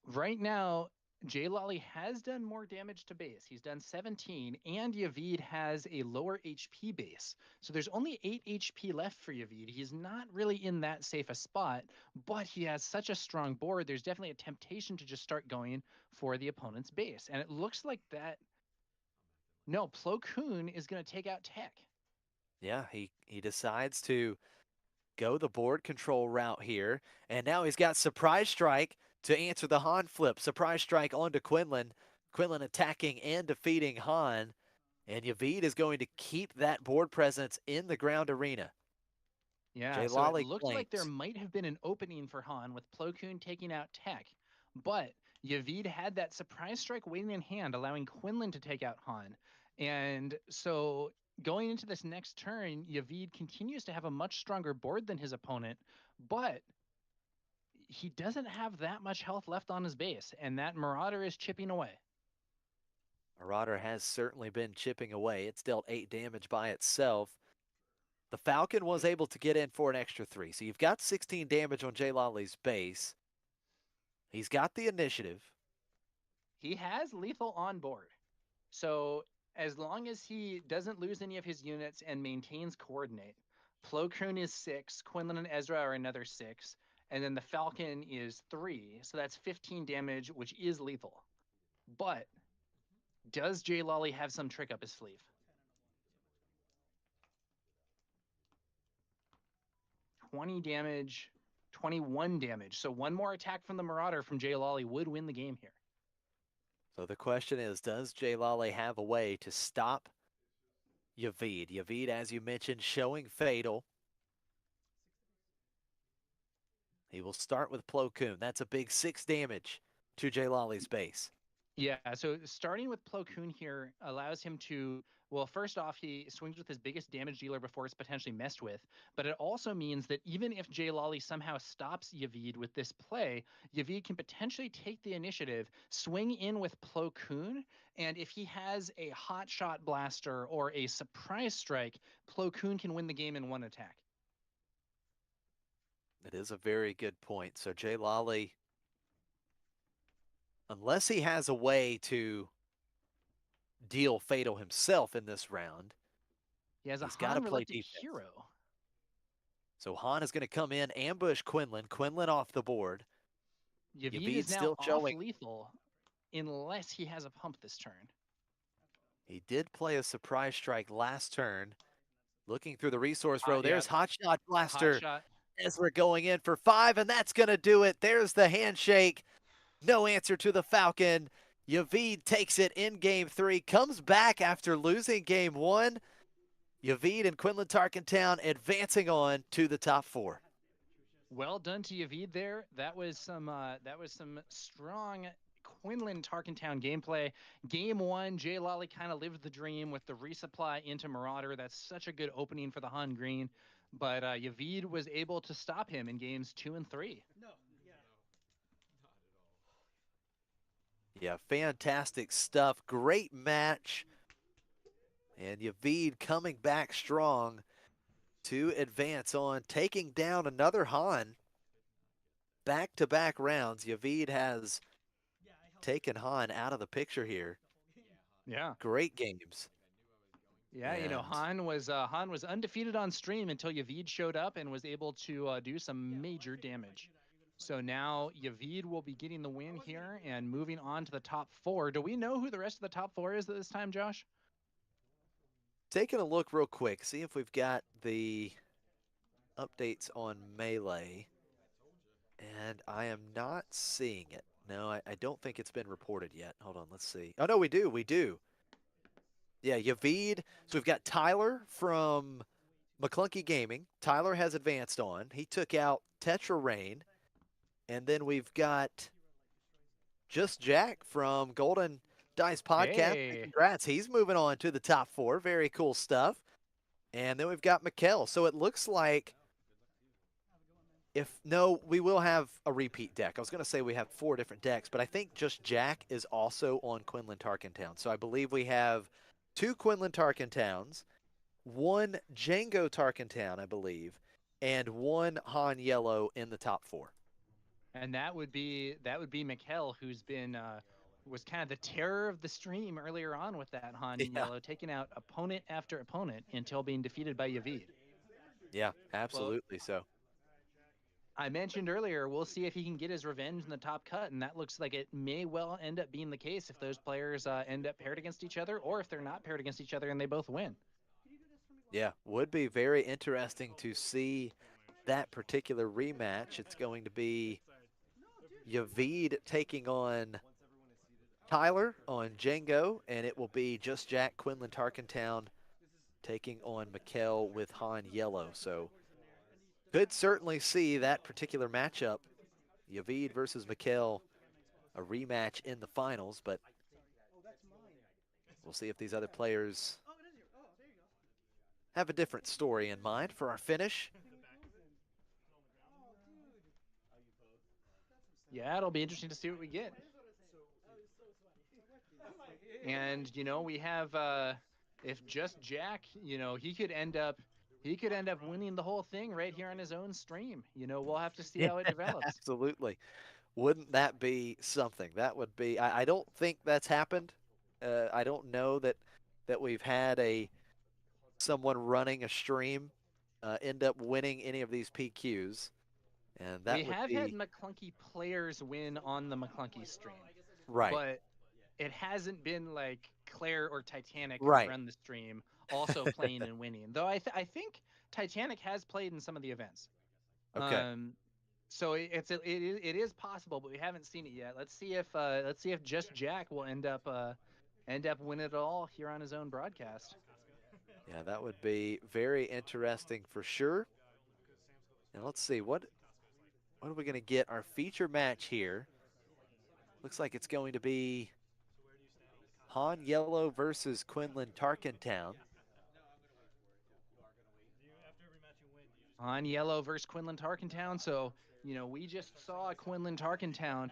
Right now, Jay Lawley has done more damage to base. He's done 17, and Yavid has a lower HP base. So there's only 8 HP left for Yavid. He's not really in that safe a spot, but he has such a strong board, there's definitely a temptation to just start going for the opponent's base. And it looks like that. No, Plo Koon is going to take out Tech. Yeah, he decides to go the board control route here. And now he's got Surprise Strike to answer the Han flip. Surprise Strike onto Quinlan. Quinlan attacking and defeating Han. And Yavid is going to keep that board presence in the ground arena. Yeah, Jay so Lawley it looked like there might have been an opening for Han with Plo Koon taking out Tech. But Yavid had that Surprise Strike waiting in hand, allowing Quinlan to take out Han. And so going into this next turn, Yavid continues to have a much stronger board than his opponent, but he doesn't have that much health left on his base, and that Marauder is chipping away. Marauder has certainly been chipping away. It's dealt 8 damage by itself. The Falcon was able to get in for an extra 3. So you've got 16 damage on Jay Lawley's base. He's got the initiative. He has lethal on board. So as long as he doesn't lose any of his units and maintains coordinate, Plo Koon is 6, Quinlan and Ezra are another 6, and then the Falcon is 3. So that's 15 damage, which is lethal. But does Jay Lawley have some trick up his sleeve? 20 damage, 21 damage. So one more attack from the Marauder from Jay Lawley would win the game here. So the question is, does Jay Lawley have a way to stop Yavid? Yavid, as you mentioned, showing fatal. He will start with Plo Koon. That's a big 6 damage to Jay Lolly's base. Yeah, so starting with Plo Koon here allows him to, well, first off, he swings with his biggest damage dealer before it's potentially messed with. But it also means that even if Jay Lolly somehow stops Yavid with this play, Yavid can potentially take the initiative, swing in with Plo Koon, and if he has a hot shot blaster or a surprise strike, Plo Koon can win the game in one attack. It is a very good point. So Jay Lolly, unless he has a way to deal fatal himself in this round, He has a he's got to Han play Reluctant defense. Hero. So Han is going to come in, ambush Quinlan. Quinlan off the board. Yavid is now still off showing. lethal unless he has a pump this turn. He did play a surprise strike last turn. Looking through the resource row, there's Yep. Hotshot Blaster Hotshot. as we're going in for 5, and that's going to do it. There's the handshake. No answer to the Falcon. Yavid takes it in game 3, comes back after losing game 1. Yavid and Quinlan Tarkentown advancing on to the top 4. Well done to Yavid there. That was some strong Quinlan Tarkentown gameplay. Game 1, Jay Lolly kind of lived the dream with the resupply into Marauder. That's such a good opening for the Han Green. But Yavid was able to stop him in games 2 and 3. Yeah, fantastic stuff. Great match. And Yavid coming back strong to advance on, taking down another Han. Back-to-back rounds. Yavid has taken Han out of the picture here. Yeah. Great games. Yeah, you know, Han was undefeated on stream until Yavid showed up and was able to do some major damage. So now Yavid will be getting the win here and moving on to the top 4. Do we know who the rest of the top 4 is this time, Josh? Taking a look real quick, see if we've got the updates on Melee. And I am not seeing it. No, I don't think it's been reported yet. Hold on, let's see. Oh, no, we do. Yeah, Yavid. So we've got Tyler from McClunky Gaming. Tyler has advanced on. He took out Tetra Rain. And then we've got Just Jack from Golden Dice Podcast. Hey. Congrats. He's moving on to the top 4. Very cool stuff. And then we've got Mikkel. So it looks like we will have a repeat deck. I was going to say we have 4 different decks, but I think Just Jack is also on Quinlan Tarkentown. So I believe we have 2 Quinlan Tarkentowns, 1 Django Tarkentown, I believe, and 1 Han Yellow in the top 4. And that would be Mikkel, who's been was kind of the terror of the stream earlier on with that Han in yellow, taking out opponent after opponent until being defeated by Yavid. Yeah, absolutely. So I mentioned earlier, we'll see if he can get his revenge in the top cut, and that looks like it may well end up being the case if those players end up paired against each other, or if they're not paired against each other and they both win. Yeah, would be very interesting to see that particular rematch. It's going to be Yavid taking on Tyler on Django, and it will be Just Jack Quinlan Tarkentown taking on Mikkel with Han Yellow. So could certainly see that particular matchup, Yavid versus Mikkel, a rematch in the finals, but we'll see if these other players have a different story in mind for our finish. Yeah, it'll be interesting to see what we get. And you know, we have if Just Jack, you know, he could end up winning the whole thing right here on his own stream. You know, we'll have to see how it develops. Absolutely. Wouldn't that be something? That would be. I don't think that's happened. I don't know that we've had someone running a stream end up winning any of these PQs. And that we would have be... had McClunky players win on the McClunky stream. Right. But it hasn't been like Claire or Titanic who Right. run the stream also playing and winning. Though I think Titanic has played in some of the events. Okay. So it is possible, but we haven't seen it yet. Let's see if Just Jack will end up winning it all here on his own broadcast. Yeah, that would be very interesting for sure. And let's see what What are we going to get? Our feature match here. Looks like it's going to be Han Yellow versus Quinlan Tarkentown. On yellow versus Quinlan Tarkentown. So, we just saw Quinlan Tarkentown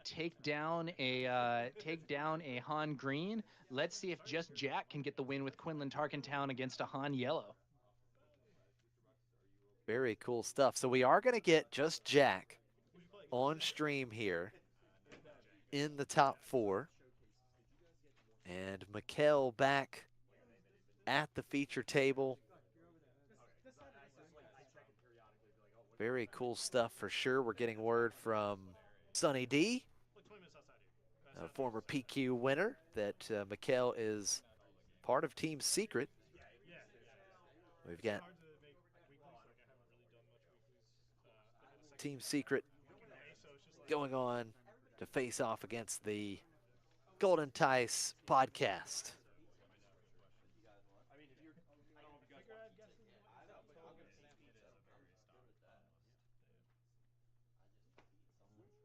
take down a Han Green. Let's see if just Jack can get the win with Quinlan Tarkentown against a Han Yellow. Very cool stuff. So we are going to get just Jack on stream here in the top 4. And Mikkel back at the feature table. Very cool stuff for sure. We're getting word from Sonny D, a former PQ winner, that Mikkel is part of Team Secret. We've got Team Secret going on to face off against the Golden Tice podcast.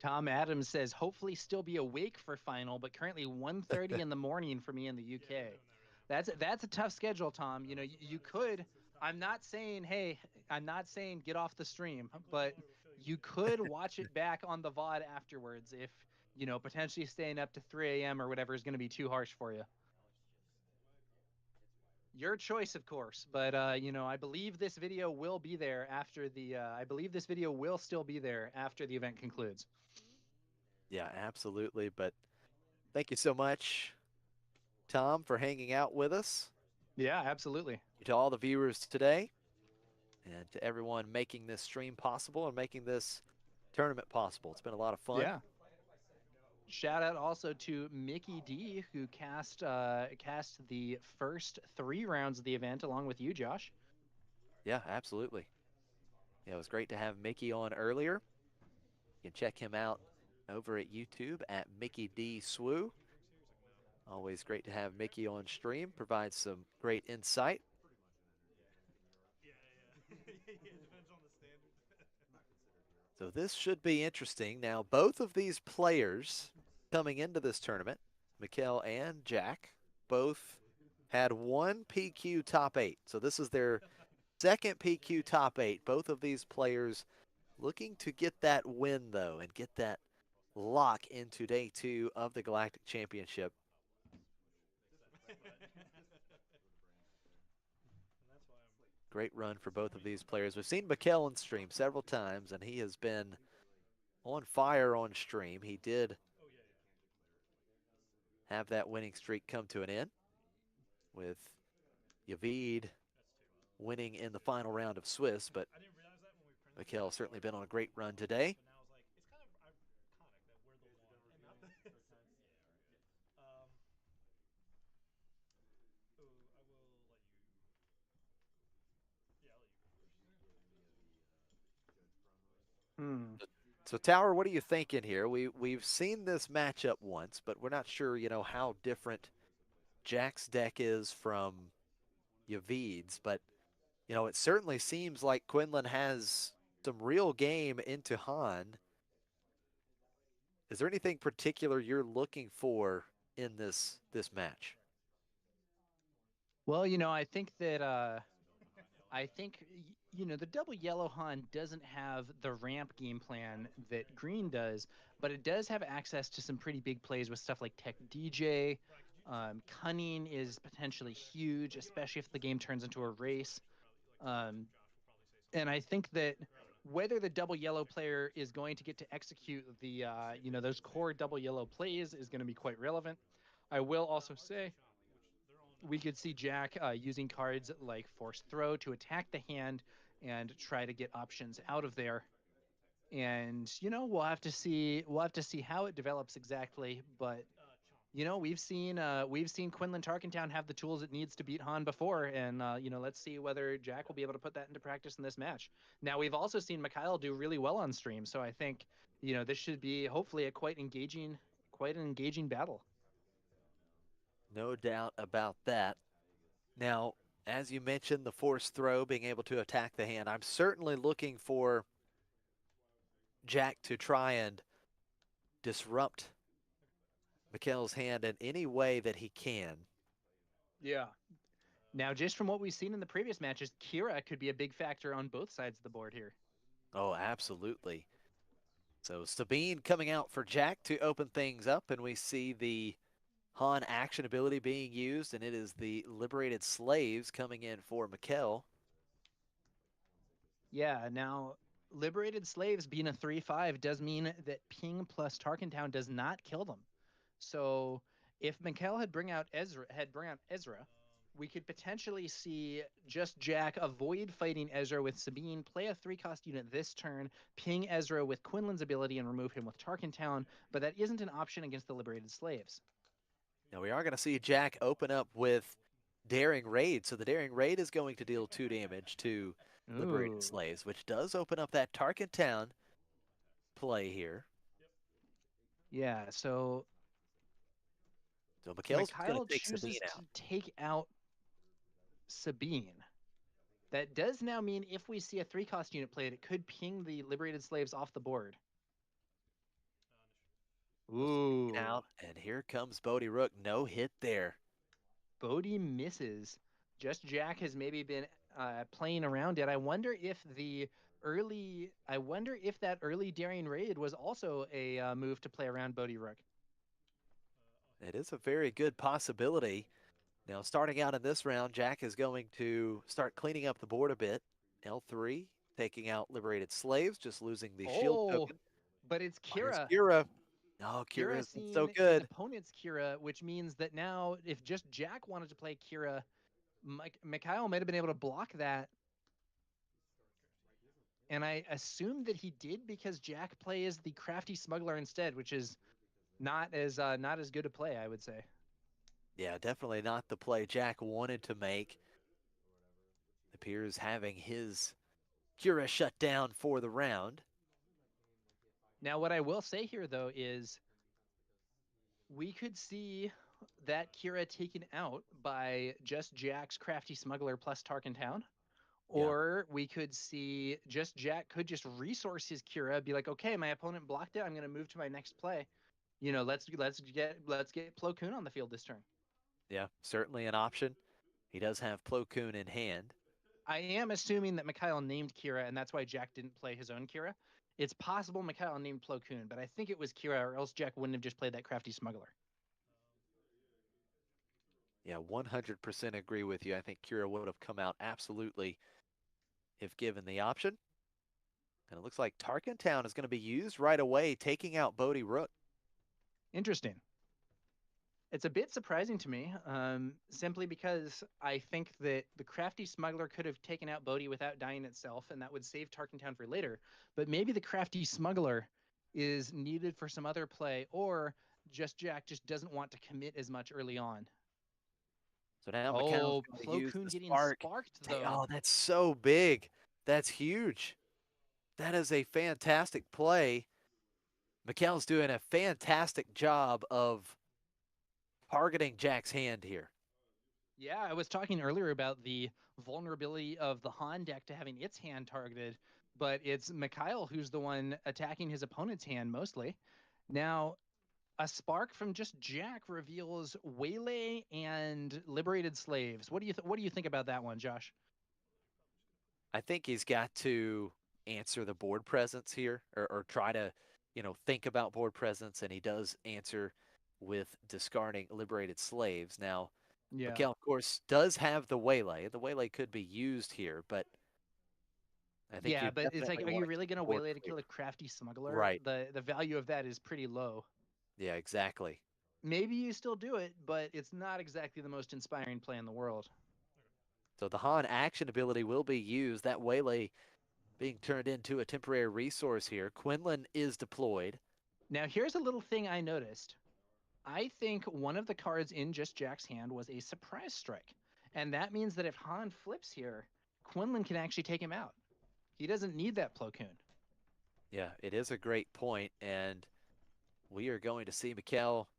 Tom Adams says, hopefully still be awake for final, but currently 1:30 in the morning for me in the UK. That's a tough schedule, Tom. You could, I'm not saying get off the stream, but you could watch it back on the VOD afterwards if, potentially staying up to 3 a.m. or whatever is going to be too harsh for you. Your choice, of course, but I believe this video will be there after the. I believe this video will still be there after the event concludes. Yeah, absolutely. But thank you so much, Tom, for hanging out with us. Yeah, absolutely. To all the viewers today, and to everyone making this stream possible and making this tournament possible. It's been a lot of fun. Yeah. Shout out also to Mickey D, who cast the first 3 rounds of the event along with you, Josh. Yeah, absolutely. Yeah, it was great to have Mickey on earlier. You can check him out over at YouTube at Mickey D Swoo. Always great to have Mickey on stream. Provides some great insight. So this should be interesting. Now, both of these players coming into this tournament, Mikkel and Jack, both had 1 PQ top 8. So this is their second PQ top 8. Both of these players looking to get that win, though, and get that lock into day 2 of the Galactic Championship. Great run for both of these players. We've seen Mikkel on stream several times, and he has been on fire on stream. He did have that winning streak come to an end with Yavid winning in the final round of Swiss, but Mikkel certainly been on a great run today. So Tower, what are you thinking here? We've seen this matchup once, but we're not sure, how different Jack's deck is from Yavid's, but it certainly seems like Quinlan has some real game into Han. Is there anything particular you're looking for in this match? Well, I think that the double yellow Han doesn't have the ramp game plan that green does, but it does have access to some pretty big plays with stuff like Tech DJ. Cunning is potentially huge, especially if the game turns into a race. And I think that whether the double yellow player is going to get to execute the, those core double yellow plays is going to be quite relevant. I will also say we could see Jack using cards like Force Throw to attack the hand and try to get options out of there. And we'll have to see how it develops exactly. But we've seen Quinlan Tarkentown have the tools it needs to beat Han before, and let's see whether Jack will be able to put that into practice in this match. Now we've also seen Mikhail do really well on stream, so I think this should be hopefully a quite an engaging battle. No doubt about that. Now, as you mentioned, the Force Throw, being able to attack the hand, I'm certainly looking for Jack to try and disrupt Mikhail's hand in any way that he can. Yeah. Now, just from what we've seen in the previous matches, Kira could be a big factor on both sides of the board here. Oh, absolutely. So Sabine coming out for Jack to open things up, and we see the Han action ability being used, and it is the Liberated Slaves coming in for Mikhail. Yeah, now Liberated Slaves being a 3/5 does mean that Ping plus Tarkentown does not kill them. So if Mikhail had bring out Ezra, we could potentially see just Jack avoid fighting Ezra with Sabine, play a 3-cost unit this turn, ping Ezra with Quinlan's ability and remove him with Tarkentown, but that isn't an option against the Liberated Slaves. Now we are going to see Jack open up with Daring Raid. So the Daring Raid is going to deal 2 damage to Liberated Slaves, which does open up that Tarkentown play here. Yeah, so Mikhail's going Mikhail to take chooses Sabine to out. take out Sabine. That does now mean if we see a 3-cost unit played, it could ping the Liberated Slaves off the board. Ooh. Out, and here comes Bodhi Rook. No hit there. Bodhi misses. Just Jack has maybe been playing around it. I wonder if that early Daring Raid was also a move to play around Bodhi Rook. It is a very good possibility. Now, starting out in this round, Jack is going to start cleaning up the board a bit. L3 taking out Liberated Slaves, just losing the shield token. But it's Kira. Kira. Oh, Kira is so good. Opponent's Kira, which means that now if just Jack wanted to play Kira, Mikhail might have been able to block that. And I assume that he did because Jack plays the Crafty Smuggler instead, which is not as good a play, I would say. Yeah, definitely not the play Jack wanted to make. Appears having his Kira shut down for the round. Now, what I will say here, though, is we could see that Kira taken out by just Jack's Crafty Smuggler plus Tarkentown. Or we could see just Jack could just resource his Kira, be like, okay, my opponent blocked it. I'm going to move to my next play. You know, let's get Plo Koon on the field this turn. Yeah, certainly an option. He does have Plo Koon in hand. I am assuming that Mikhail named Kira, and that's why Jack didn't play his own Kira. It's possible Mikhail named Plo Koon, but I think it was Kira, or else Jack wouldn't have just played that Crafty Smuggler. Yeah, 100% agree with you. I think Kira would have come out absolutely if given the option. And it looks like Tarkentown is going to be used right away, taking out Bodhi Rook. Interesting. It's a bit surprising to me, simply because I think that the Crafty Smuggler could have taken out Bodhi without dying itself, and that would save Tarkentown for later. But maybe the Crafty Smuggler is needed for some other play, or just Jack just doesn't want to commit as much early on. So now Mikhail's going to use the spark. Sparked, though. Oh, that's so big. That's huge. That is a fantastic play. Mikhail's doing a fantastic job of targeting Jack's hand here. Yeah, I was talking earlier about the vulnerability of the Han deck to having its hand targeted, but it's Mikhail who's the one attacking his opponent's hand mostly. Now, a spark from just Jack reveals Waylay and Liberated Slaves. What do you think about that one, Josh? I think he's got to answer the board presence here, or try to, think about board presence, and he does answer with discarding Liberated Slaves. Now, Mikhail, of course, does have the Waylay. The Waylay could be used here, but I think but it's like, are you really going to Waylay to kill a Crafty Smuggler? Right. The value of that is pretty low. Yeah, exactly. Maybe you still do it, but it's not exactly the most inspiring play in the world. So the Han action ability will be used. That Waylay being turned into a temporary resource here. Quinlan is deployed. Now, here's a little thing I noticed. I think one of the cards in just Jack's hand was a surprise strike. And that means that if Han flips here, Quinlan can actually take him out. He doesn't need that Plo Koon. Yeah, it is a great point, and we are going to see Mikhail.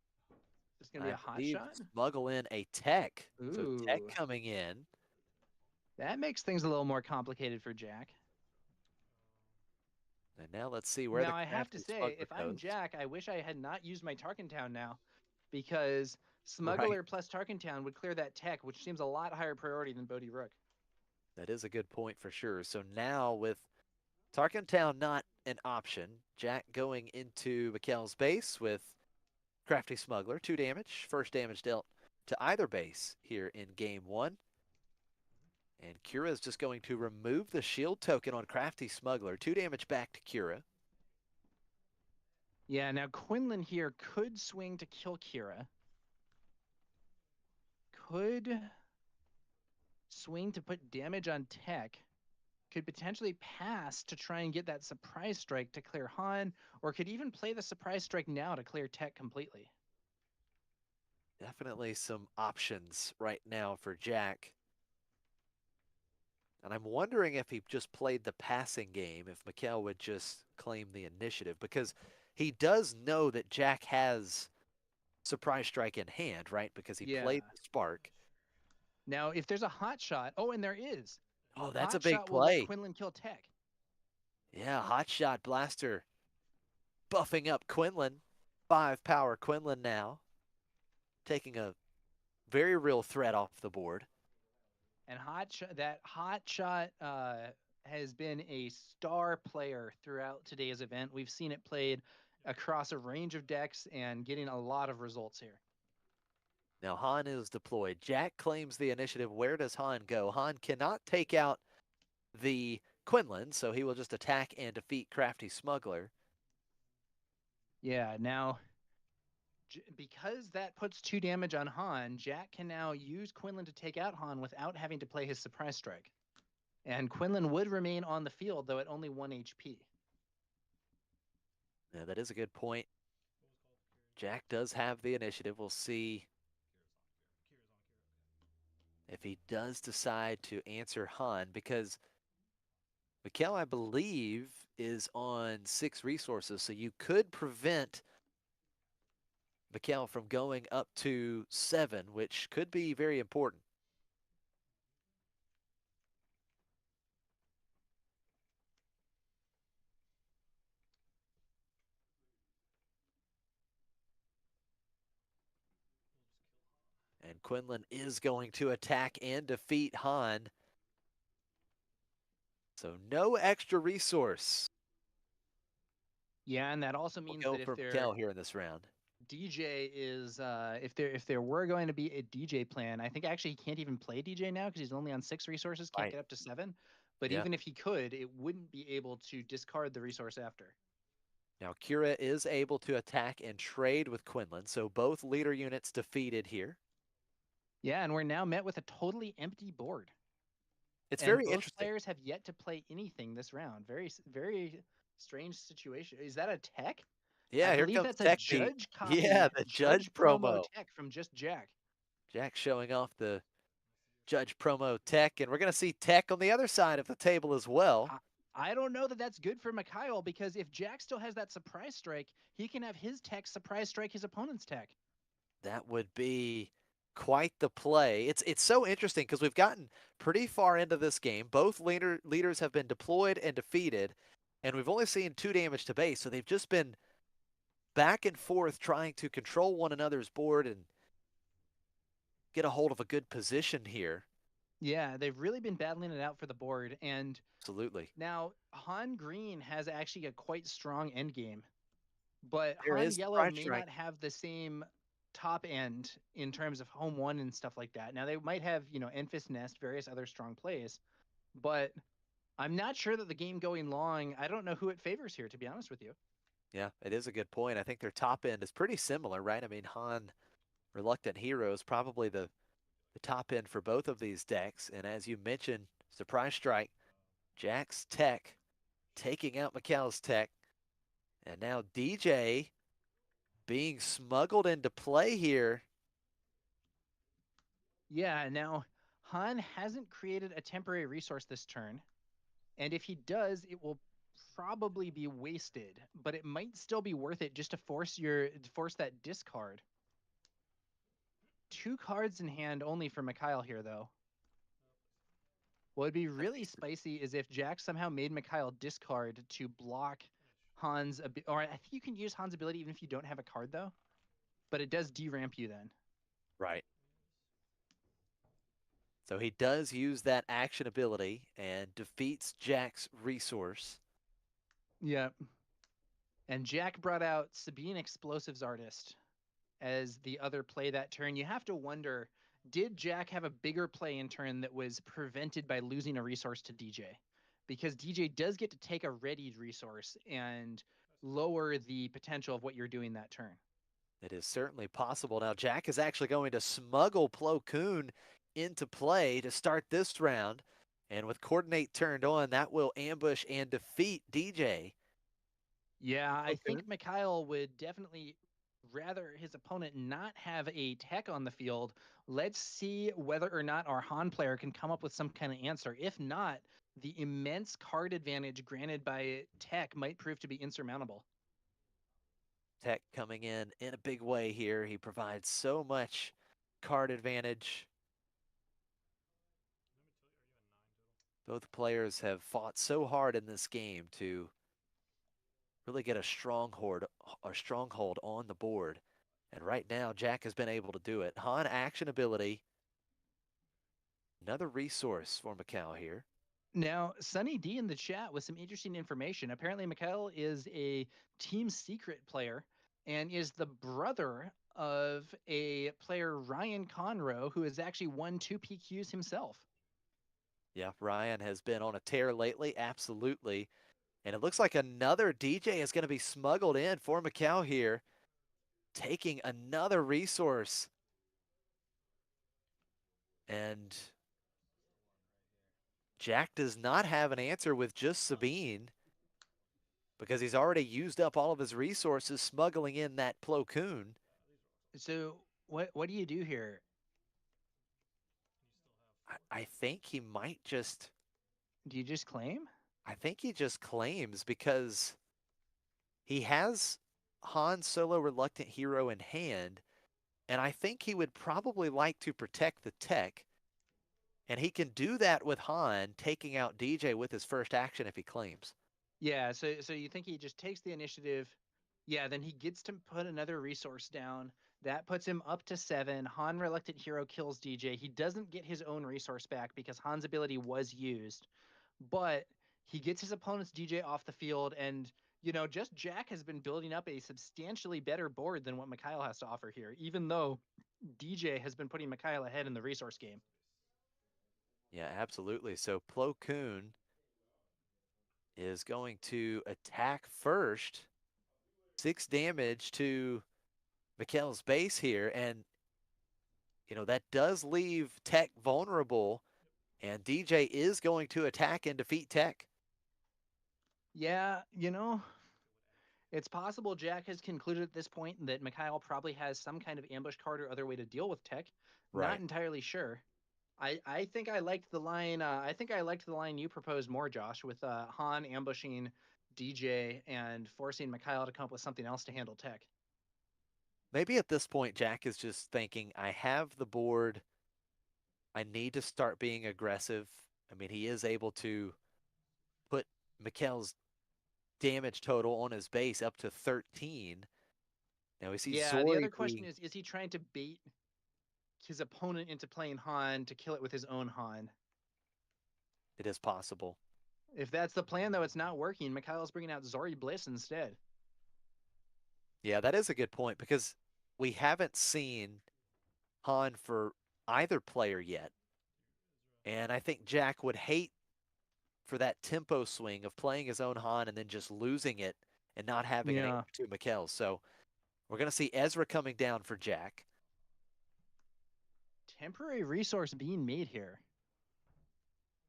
It's going to be a hot shot? Smuggle in a tech. Ooh. So tech coming in. That makes things a little more complicated for Jack. And And now let's see where Now the I have to crafty say, smuggler if I'm goes. Jack, I wish I had not used my Tarkentown now, because Right. Smuggler plus Tarkentown would clear that tech, which seems a lot higher priority than Bodhi Rook. That is a good point for sure. So now with Tarkentown not an option, Jack going into Mikkel's base with Crafty Smuggler, 2 damage. First damage dealt to either base here in game 1. And Kira is just going to remove the shield token on Crafty Smuggler. 2 damage back to Kira. Yeah, now Quinlan here could swing to kill Kira. Could swing to put damage on tech. Could potentially pass to try and get that surprise strike to clear Han, or could even play the surprise strike now to clear tech completely. Definitely some options right now for Jack. And I'm wondering if he just played the passing game, if Mikkel would just claim the initiative, because he does know that Jack has Surprise Strike in hand, right? Because he played the Spark. Now, if there's a hot shot, oh, and there is. Oh, that's a Hot big shot will let play. Quinlan kill tech. Yeah, Hot Shot Blaster buffing up Quinlan. 5 power Quinlan now. Taking a very real threat off the board. And that hot shot has been a star player throughout today's event. We've seen it played across a range of decks and getting a lot of results here. Now Han is deployed. Jack claims the initiative. Where does Han go? Han cannot take out the Quinlan, so he will just attack and defeat Crafty Smuggler. Yeah, now, because that puts 2 damage on Han, Jack can now use Quinlan to take out Han without having to play his surprise strike. And Quinlan would remain on the field, though at only 1 HP. Yeah, that is a good point. Jack does have the initiative. We'll see if he does decide to answer Han, because Mikkel, I believe, is on 6 resources, so you could prevent Mikkel from going up to 7, which could be very important. And Quinlan is going to attack and defeat Han. So no extra resource. Yeah, and that also means We'll go that for if they're Mikkel here in this round. DJ is if there were going to be a DJ plan, I think actually he can't even play DJ now because he's only on 6 resources, can't Right. get up to 7. But Yeah. even if he could, it wouldn't be able to discard the resource after. Now Kira is able to attack and trade with Quinlan, so both leader units defeated here. Yeah, and we're now met with a totally empty board. It's and very both interesting. players have yet to play anything this round. Very strange situation. Is that a tech? Yeah, I here believe comes that's a Tech. judge copy. Yeah, the judge promo. Tech from just Jack. Jack showing off the judge promo Tech, and we're going to see Tech on the other side of the table as well. I don't know that that's good for Mikhail, because if Jack still has that surprise strike, he can have his tech surprise strike his opponent's tech. That would be quite the play. It's so interesting because we've gotten pretty far into this game. Both leaders have been deployed and defeated, and we've only seen 2 damage to base, so they've just been back and forth trying to control one another's board and get a hold of a good position here. Yeah, they've really been battling it out for the board, and absolutely. Now Han Green has actually a quite strong end game, but There Han is Yellow may strike. not have the same top end in terms of home 1 and stuff like that. Now they might have, Enfys Nest, various other strong plays, but I'm not sure that the game going long, I don't know who it favors here, to be honest with you. Yeah, it is a good point. I think their top end is pretty similar, right? I mean, Han Reluctant Heroes, probably the top end for both of these decks. And as you mentioned, Surprise Strike, Jack's tech taking out Mikkel's tech. And now DJ being smuggled into play here. Yeah, now Han hasn't created a temporary resource this turn. And if he does, it will probably be wasted, but it might still be worth it just to force that discard. 2 cards in hand only for Mikhail here, though. What would be really spicy is if Jack somehow made Mikhail discard to block Han's, or I think you can use Han's ability even if you don't have a card though, but it does deramp you then. Right. So he does use that action ability and defeats Jack's resource. Yep. And Jack brought out Sabine Explosives Artist as the other play that turn. You have to wonder, did Jack have a bigger play in turn that was prevented by losing a resource to DJ? Because DJ does get to take a readied resource and lower the potential of what you're doing that turn. It is certainly possible. Now, Jack is actually going to smuggle Plo Koon into play to start this round. And with Coordinate turned on, that will ambush and defeat DJ. Yeah, I think Mikhail would definitely rather his opponent not have a tech on the field. Let's see whether or not our Han player can come up with some kind of answer. If not, the immense card advantage granted by tech might prove to be insurmountable. Tech coming in a big way here. He provides so much card advantage. Both players have fought so hard in this game to really get a stronghold on the board. And right now, Jack has been able to do it. Han action ability. Another resource for Mikhail here. Now, Sunny D in the chat with some interesting information. Apparently, Mikhail is a Team Secret player and is the brother of a player, Ryan Conroe, who has actually won 2 PQs himself. Yeah, Ryan has been on a tear lately, absolutely. And it looks like another DJ is going to be smuggled in for Mikhail here, taking another resource. And Jack does not have an answer with just Sabine because he's already used up all of his resources smuggling in that Plo Koon. So what do you do here? I think he might just... Do you just claim? I think he just claims because he has Han Solo Reluctant Hero in hand, and I think he would probably like to protect the tech. And he can do that with Han taking out DJ with his first action if he claims. Yeah, so you think he just takes the initiative. Yeah, then he gets to put another resource down. That puts him up to 7. Han Reluctant Hero kills DJ. He doesn't get his own resource back because Han's ability was used. But he gets his opponent's DJ off the field, and, you know, just Jack has been building up a substantially better board than what Mikhail has to offer here, even though DJ has been putting Mikhail ahead in the resource game. Yeah, absolutely. So Plo Koon is going to attack first. 6 damage to Mikhail's base here, and you know that does leave Tech vulnerable, and DJ is going to attack and defeat Tech. Yeah, you know, it's possible Jack has concluded at this point that Mikhail probably has some kind of ambush card or other way to deal with Tech. Right. Not entirely sure. I think I liked the line. I think I liked the line you proposed more, Josh, with Han ambushing DJ and forcing Mikhail to come up with something else to handle Tech. Maybe at this point, Jack is just thinking, I have the board. I need to start being aggressive. I mean, he is able to put Mikhail's damage total on his base up to 13. Now we see Zori. The other question is he trying to bait his opponent into playing Han to kill it with his own Han? It is possible. If that's the plan, though, it's not working. Mikhail's bringing out Zori Bliss instead. Yeah, that is a good point because we haven't seen Han for either player yet. And I think Jack would hate for that tempo swing of playing his own Han and then just losing it and not having an answer to Mikhail. So we're going to see Ezra coming down for Jack. Temporary resource being made here.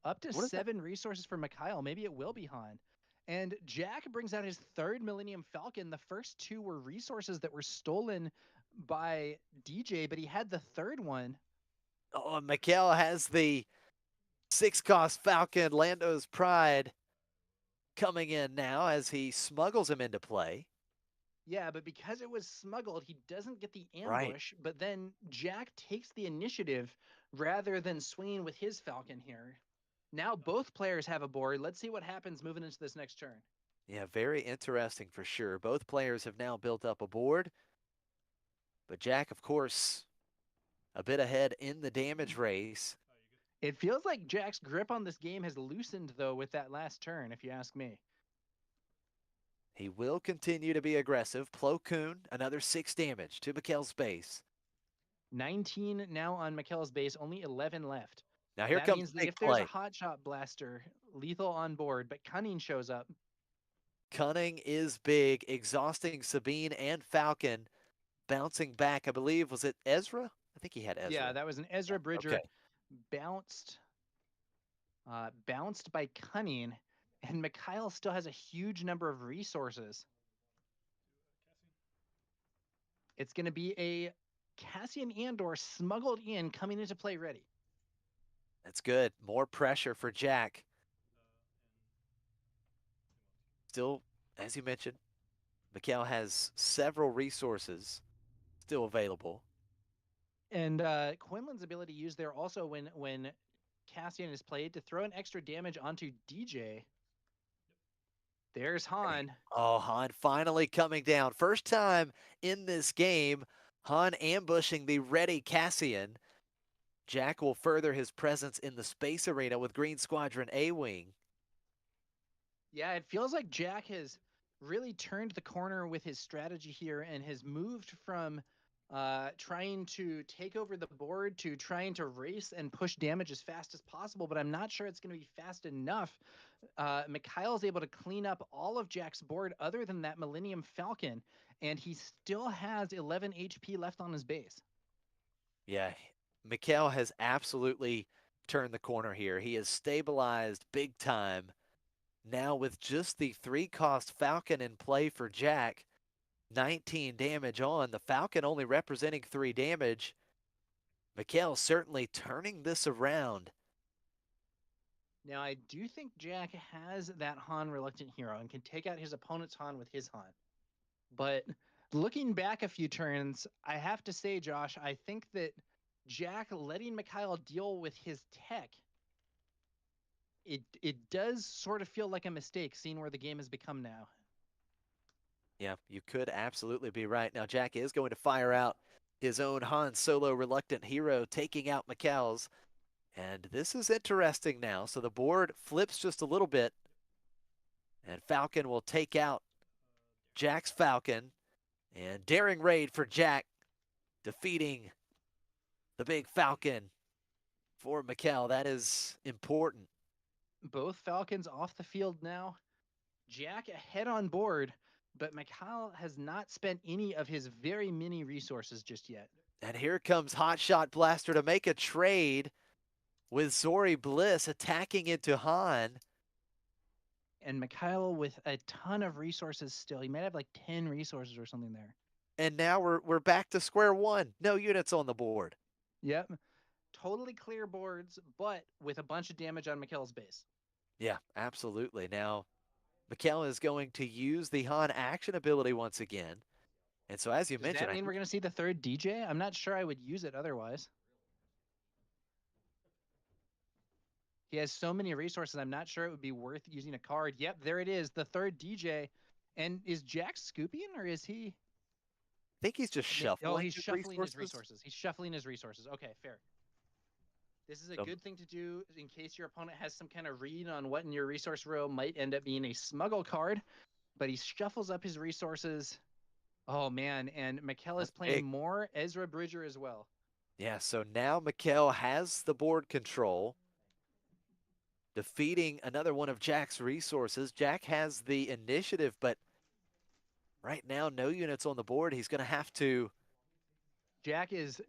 Up to 7 resources for Mikhail. Maybe it will be Han. And Jack brings out his 3rd Millennium Falcon. The first 2 were resources that were stolen by DJ, but he had the 3rd one. Oh, and Mikhail has the 6-cost Falcon, Lando's Pride, coming in now as he smuggles him into play. Yeah, but because it was smuggled, he doesn't get the ambush. Right. But then Jack takes the initiative rather than swinging with his Falcon here. Now both players have a board. Let's see what happens moving into this next turn. Yeah, very interesting for sure. Both players have now built up a board, but Jack, of course, a bit ahead in the damage race. It feels like Jack's grip on this game has loosened, though, with that last turn, if you ask me. He will continue to be aggressive. Plo Koon, another 6 damage to Mikkel's base. 19 now on Mikkel's base, only 11 left. Now here that comes means that big if there's a play. hot shot blaster, lethal on board, but Cunning shows up. Cunning is big, exhausting Sabine and Falcon. Bouncing back, I believe, was it Ezra? I think he had Ezra. Yeah, that was an Ezra Bridger. Okay. Bounced by Cunning, and Mikhail still has a huge number of resources. It's going to be a Cassian Andor smuggled in, coming into play ready. That's good. More pressure for Jack. Still, as you mentioned, Mikhail has several resources still available. And Quinlan's ability used there also when Cassian is played to throw an extra damage onto DJ. There's Han. Oh, Han finally coming down. First time in this game, Han ambushing the ready Cassian. Jack will further his presence in the space arena with Green Squadron A-Wing. Yeah, it feels like Jack has really turned the corner with his strategy here and has moved from trying to take over the board to trying to race and push damage as fast as possible, but I'm not sure it's going to be fast enough. Mikhail's able to clean up all of Jack's board other than that Millennium Falcon, and he still has 11 HP left on his base. Yeah, Mikhail has absolutely turned the corner here. He has stabilized big time. Now with just the 3-cost Falcon in play for Jack, 19 damage on. The Falcon only representing 3 damage. Mikhail certainly turning this around. Now, I do think Jack has that Han Reluctant Hero and can take out his opponent's Han with his Han. But looking back a few turns, I have to say, Josh, I think that Jack letting Mikhail deal with his tech, it does sort of feel like a mistake, seeing where the game has become now. Yeah, you could absolutely be right. Now, Jack is going to fire out his own Han Solo Reluctant Hero, taking out Mikhail's. And this is interesting now. So the board flips just a little bit. And Falcon will take out Jack's Falcon. And daring raid for Jack, defeating the big Falcon for Mikhail. That is important. Both Falcons off the field now. Jack ahead on board, but Mikhail has not spent any of his very many resources just yet. And here comes Hotshot Blaster to make a trade with Zori Bliss attacking into Han. And Mikhail with a ton of resources still. He might have like 10 resources or something there. And now we're back to square one. No units on the board. Yep. Totally clear boards, but with a bunch of damage on Mikhail's base. Yeah, absolutely. Now, Mikhail is going to use the Han action ability once again. And so as you mentioned... Does that mean we're going to see the third DJ? I'm not sure I would use it otherwise. He has so many resources, I'm not sure it would be worth using a card. Yep, there it is, the third DJ. And is Jack scooping, or is he... I think he's just shuffling. Oh, he's shuffling his resources. He's shuffling his resources. Okay, fair. This is a good thing to do in case your opponent has some kind of read on what in your resource row might end up being a smuggle card. But he shuffles up his resources. Oh, man. And Mikhail is playing more Ezra Bridger as well. Yeah, so now Mikhail has the board control, defeating another one of Jack's resources. Jack has the initiative, but right now, no units on the board. He's going to have to... Jack is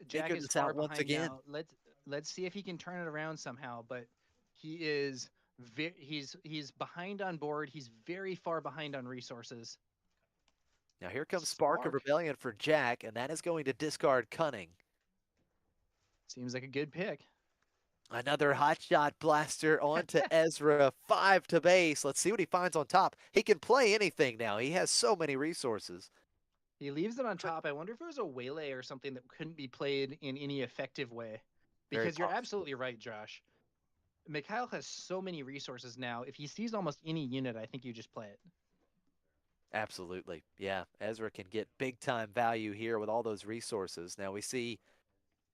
far behind now. Let's see if he can turn it around somehow. But he is he's behind on board. He's very far behind on resources. Now here comes Spark of Rebellion for Jack, and that is going to discard Cunning. Seems like a good pick. Another Hotshot Blaster onto Ezra. 5 to base. Let's see what he finds on top. He can play anything now. He has so many resources. He leaves it on top. I wonder if it was a waylay or something that couldn't be played in any effective way. Because you're absolutely right, Josh. Mikhail has so many resources now. If he sees almost any unit, I think you just play it. Absolutely. Yeah, Ezra can get big time value here with all those resources. Now we see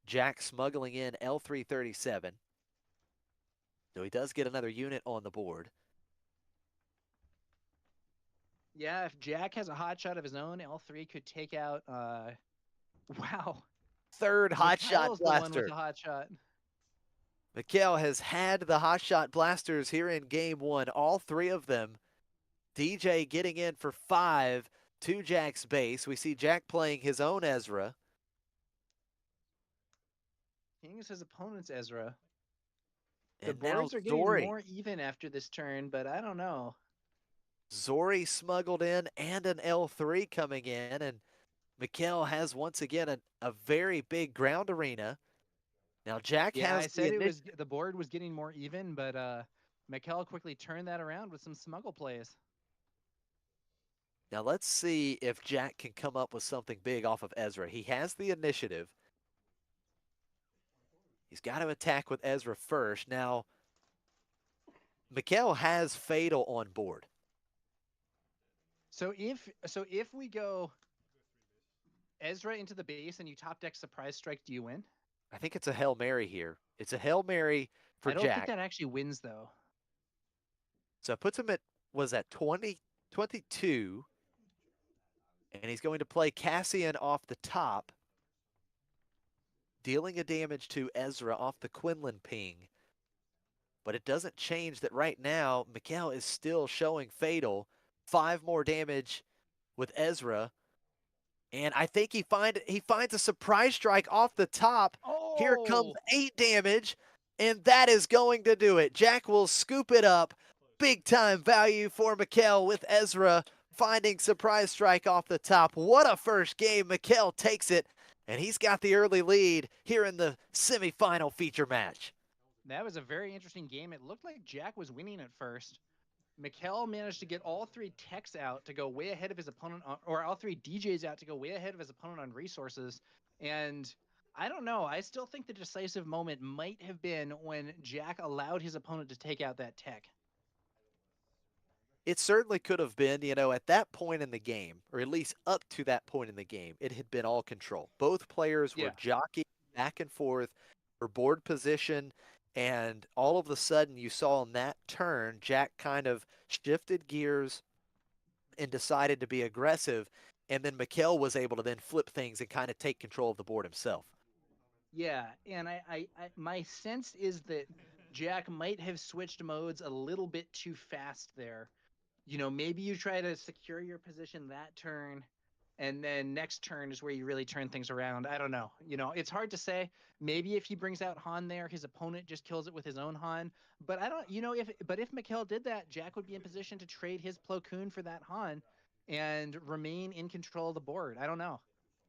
Jack smuggling in L337. So he does get another unit on the board. Yeah, if Jack has a hot shot of his own, L3 could take out wow. Third hot shot Mikhail's the one with blaster. the hot shot. Mikhail has had the hot shot blasters here in game one, all three of them. DJ getting in for 5 to Jack's base. We see Jack playing his own Ezra. King is his opponent's Ezra. The And now boards are getting Zori. more even after this turn, but I don't know. Zori smuggled in and an L3 coming in, and Mikhail has once again a very big ground arena. Now Jack Yeah, has I said the the board was getting more even, but Mikhail quickly turned that around with some smuggle plays. Now let's see if Jack can come up with something big off of Ezra. He has the initiative. He's got to attack with Ezra first. Now, Mikhail has Fatal on board. So if we go Ezra into the base and you top deck surprise strike, do you win? I think it's a Hail Mary here. It's a Hail Mary for I don't Jack. think that actually wins though. So it puts him at, was that 22? And he's going to play Cassian off the top, dealing a damage to Ezra off the Quinlan ping. But it doesn't change that right now, Mikhail is still showing Fatal. 5 more damage with Ezra. And I think he finds a surprise strike off the top. Oh! Here comes 8 damage, and that is going to do it. Jack will scoop it up. Big time value for Mikhail with Ezra finding surprise strike off the top. What a first game. Mikhail takes it, and he's got the early lead here in the semifinal feature match. That was a very interesting game. It looked like Jack was winning at first. Mikhail managed to get all 3 techs out to go way ahead of his opponent, or all 3 DJs out to go way ahead of his opponent on resources. And I don't know. I still think the decisive moment might have been when Jack allowed his opponent to take out that tech. It certainly could have been, at that point in the game, or at least up to that point in the game, it had been all control. Both players were jockeying back and forth for board position, and all of a sudden you saw on that turn, Jack kind of shifted gears and decided to be aggressive, and then Mikhail was able to then flip things and kind of take control of the board himself. Yeah, and my sense is that Jack might have switched modes a little bit too fast there. Maybe you try to secure your position that turn, and then next turn is where you really turn things around. I don't know. It's hard to say. Maybe if he brings out Han there, his opponent just kills it with his own Han. But I don't, if Mikhail did that, Jack would be in position to trade his Plo Koon for that Han and remain in control of the board. I don't know.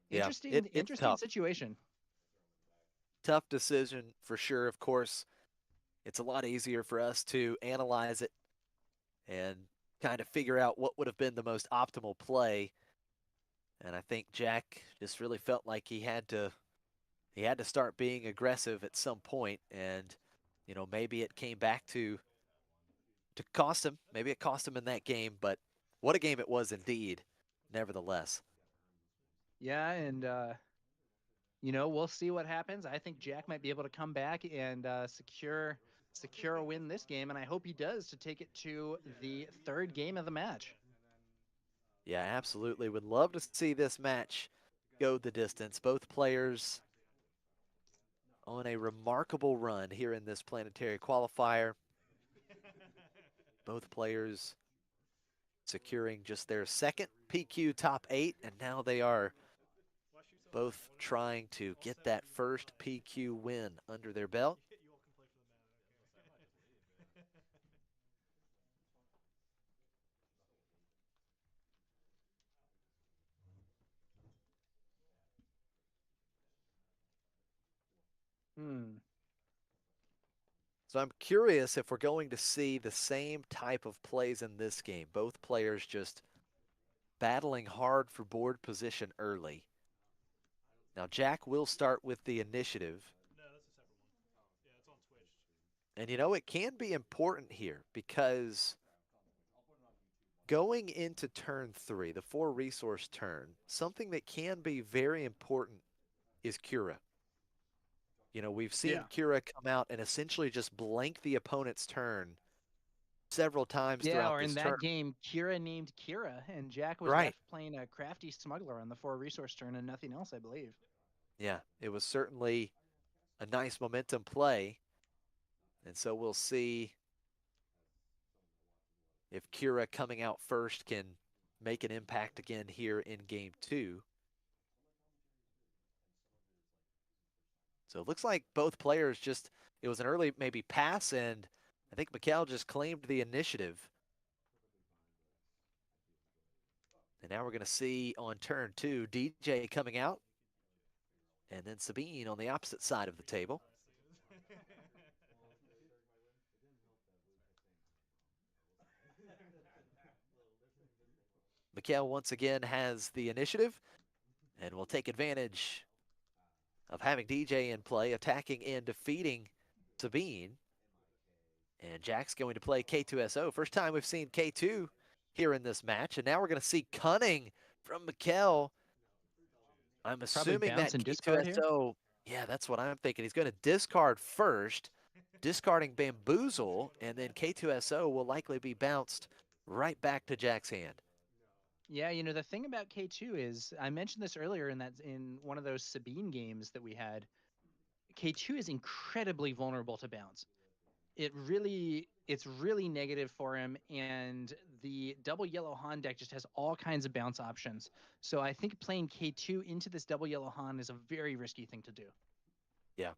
Interesting, it's interesting tough. situation. Tough decision for sure. Of course, it's a lot easier for us to analyze it and kind of figure out what would have been the most optimal play. And I think Jack just really felt like he had to start being aggressive at some point, and maybe it came back to cost him. Maybe it cost him in that game, but what a game it was indeed, nevertheless. Yeah, and we'll see what happens. I think Jack might be able to come back and secure a win this game, and I hope he does to take it to the 3rd game of the match. Yeah, absolutely. Would love to see this match go the distance. Both players on a remarkable run here in this Planetary Qualifier. Both players securing just their 2nd PQ top 8, and now they are both trying to get that first PQ win under their belt. So I'm curious if we're going to see the same type of plays in this game. Both players just battling hard for board position early. Now Jack will start with the initiative. No, that's a separate one. Yeah, it's on Twitch. And it can be important here because going into turn 3, the 4 resource turn, something that can be very important is Cura. You know, we've seen Cura come out and essentially just blank the opponent's turn several times Yeah, throughout or in this turn. that game, Kira named Kira, and Jack was Right. left playing a crafty smuggler on the 4 resource turn and nothing else, I believe. Yeah, it was certainly a nice momentum play. And so we'll see if Kira coming out first can make an impact again here in game 2. So it looks like both players just, it was an early maybe pass, and I think Mikhail just claimed the initiative. And now we're going to see on turn 2, DJ coming out, and then Sabine on the opposite side of the table. Mikhail once again has the initiative and will take advantage of having DJ in play, attacking and defeating Sabine. And Jack's going to play K2SO. First time we've seen K2 here in this match. And now we're going to see Cunning from Mikhail. I'm assuming that K2SO, yeah, that's what I'm thinking. He's going to discard first, discarding Bamboozle, and then K2SO will likely be bounced right back to Jack's hand. Yeah, you know, the thing about K2 is, I mentioned this earlier in one of those Sabine games that we had, K2 is incredibly vulnerable to bounce. It's really negative for him, and the double yellow Han deck just has all kinds of bounce options. So I think playing K2 into this double yellow Han is a very risky thing to do. Yeah.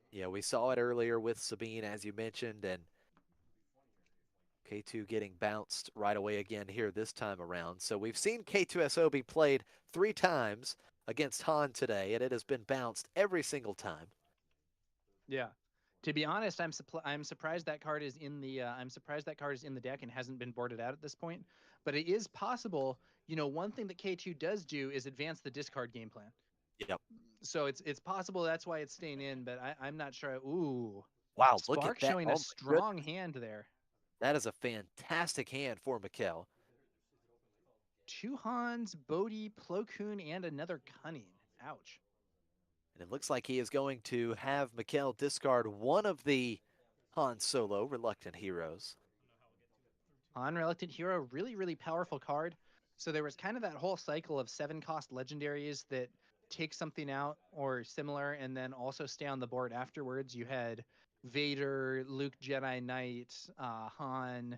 Yeah, we saw it earlier with Sabine, as you mentioned, and K2 getting bounced right away again here this time around. So we've seen K2SO be played 3 times against Han today, and it has been bounced every single time. Yeah. To be honest, I'm surprised that card is in the deck and hasn't been boarded out at this point. But it is possible. You know, one thing that K2 does do is advance the discard game plan. Yep. So it's possible that's why it's staying in, but I'm not sure. Ooh. Wow, Spark look at that. showing a strong hand there. That is a fantastic hand for Mikhail. 2 Hans, Bodhi, Plo Koon, and another Cunning. Ouch. And it looks like he is going to have Mikhail discard one of the Han Solo Reluctant Heroes. Han Reluctant Hero, really, really powerful card. So there was kind of that whole cycle of 7-cost legendaries that take something out or similar and then also stay on the board afterwards. You had Vader, Luke Jedi Knight, Han.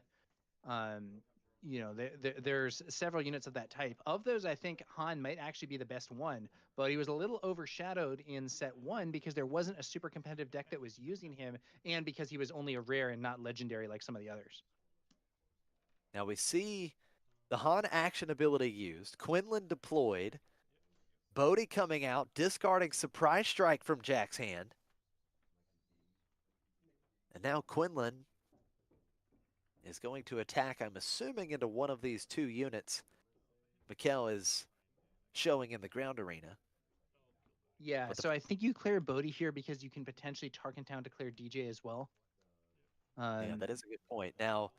You know, there's several units of that type. Of those, I think Han might actually be the best one, but he was a little overshadowed in set 1 because there wasn't a super competitive deck that was using him, and because he was only a rare and not legendary like some of the others. Now we see the Han action ability used, Quinlan deployed, Bodhi coming out, discarding Surprise Strike from Jack's hand. And now Quinlan is going to attack, I'm assuming, into one of these 2 units Mikhail is showing in the ground arena. Yeah, so I think you clear Bodhi here because you can potentially target down to clear DJ as well. Yeah, that is a good point. Now,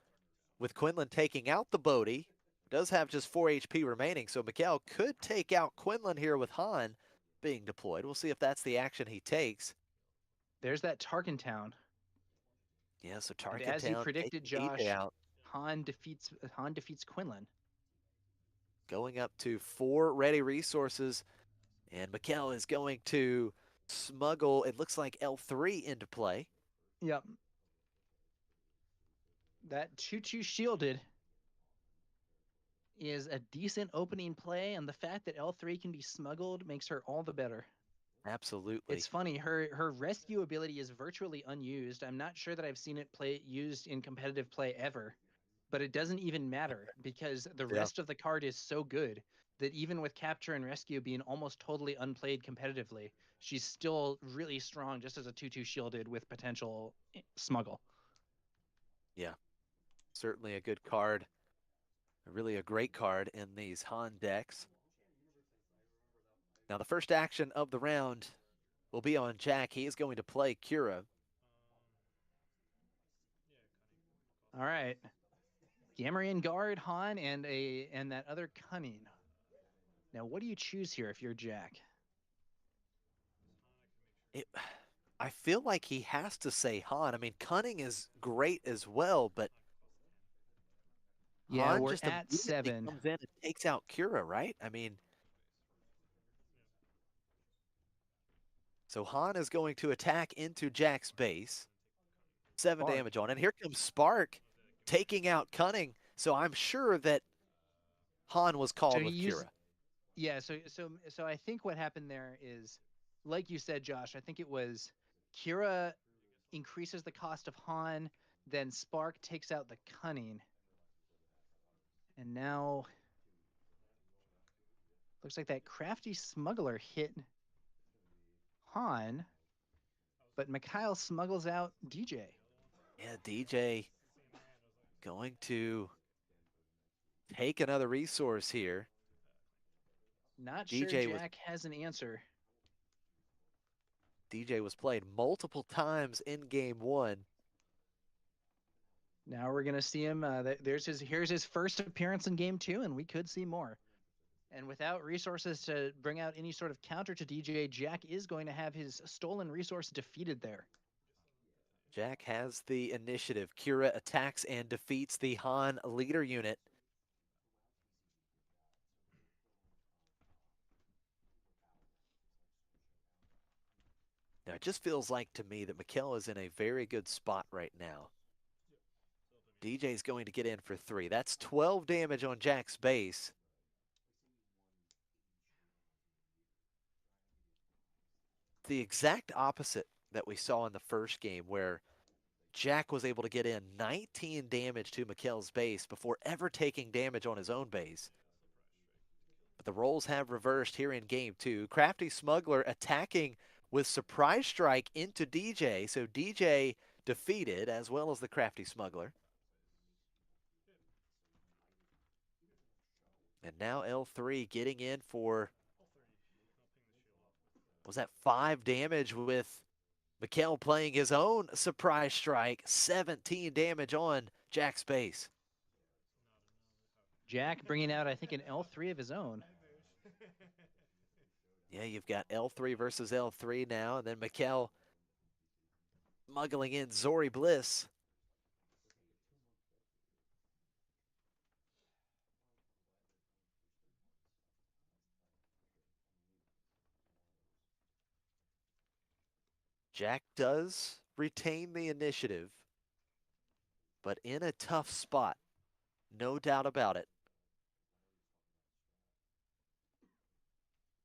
with Quinlan taking out the Bodhi, does have just 4 HP remaining, so Mikhail could take out Quinlan here with Han being deployed. We'll see if that's the action he takes. There's that Tarkentown. Yeah, so Tarkentown. As you predicted, Josh, Han defeats Quinlan. Going up to 4 ready resources, and Mikhail is going to smuggle, it looks like L3 into play. Yep. That 2/2 shielded is a decent opening play, and the fact that L3 can be smuggled makes her all the better. Absolutely. It's funny, her rescue ability is virtually unused. I'm not sure that I've seen it used in competitive play ever, but it doesn't even matter because the rest of the card is so good that even with capture and rescue being almost totally unplayed competitively, she's still really strong just as a 2/2 shielded with potential smuggle. Yeah, certainly a good card. Really a great card in these Han decks. Now the first action of the round will be on Jack. He is going to play Cura. All right. Gamorrean Guard, Han, and that other Cunning. Now, what do you choose here if you're Jack? I feel like he has to say Han. I mean, Cunning is great as well, but Yeah, Han we're just at immediately 7. comes in and takes out Kira, right? I mean, so Han is going to attack into Jack's base. 7 Spark. damage on. And here comes Spark taking out Cunning. So I'm sure that Han was called So he with used, Kira. yeah. So I think what happened there is, like you said, Josh. I think it was Kira increases the cost of Han, then Spark takes out the Cunning, and now looks like that crafty smuggler hit Han, but Mikhail smuggles out DJ. Yeah, DJ going to take another resource here. Not sure DJ was Jack has an answer. DJ was played multiple times in game 1. Now we're gonna see him. Here's his first appearance in game 2, and we could see more. And without resources to bring out any sort of counter to DJ, Jack is going to have his stolen resource defeated there. Jack has the initiative. Kira attacks and defeats the Han leader unit. Now, it just feels like to me that Mikhail is in a very good spot right now. DJ's going to get in for 3. That's 12 damage on Jack's base. The exact opposite that we saw in the first game, where Jack was able to get in 19 damage to Mikhail's base before ever taking damage on his own base. But the roles have reversed here in game 2. Crafty Smuggler attacking with Surprise Strike into DJ. So DJ defeated, as well as the Crafty Smuggler. And now L3 getting in for, was that 5 damage with Mikhail playing his own Surprise Strike. 17 damage on Jack's base. Jack bringing out, I think, an L3 of his own. Yeah, you've got L3 versus L3 now, and then Mikhail smuggling in Zori Bliss. Jack does retain the initiative, but in a tough spot, no doubt about it.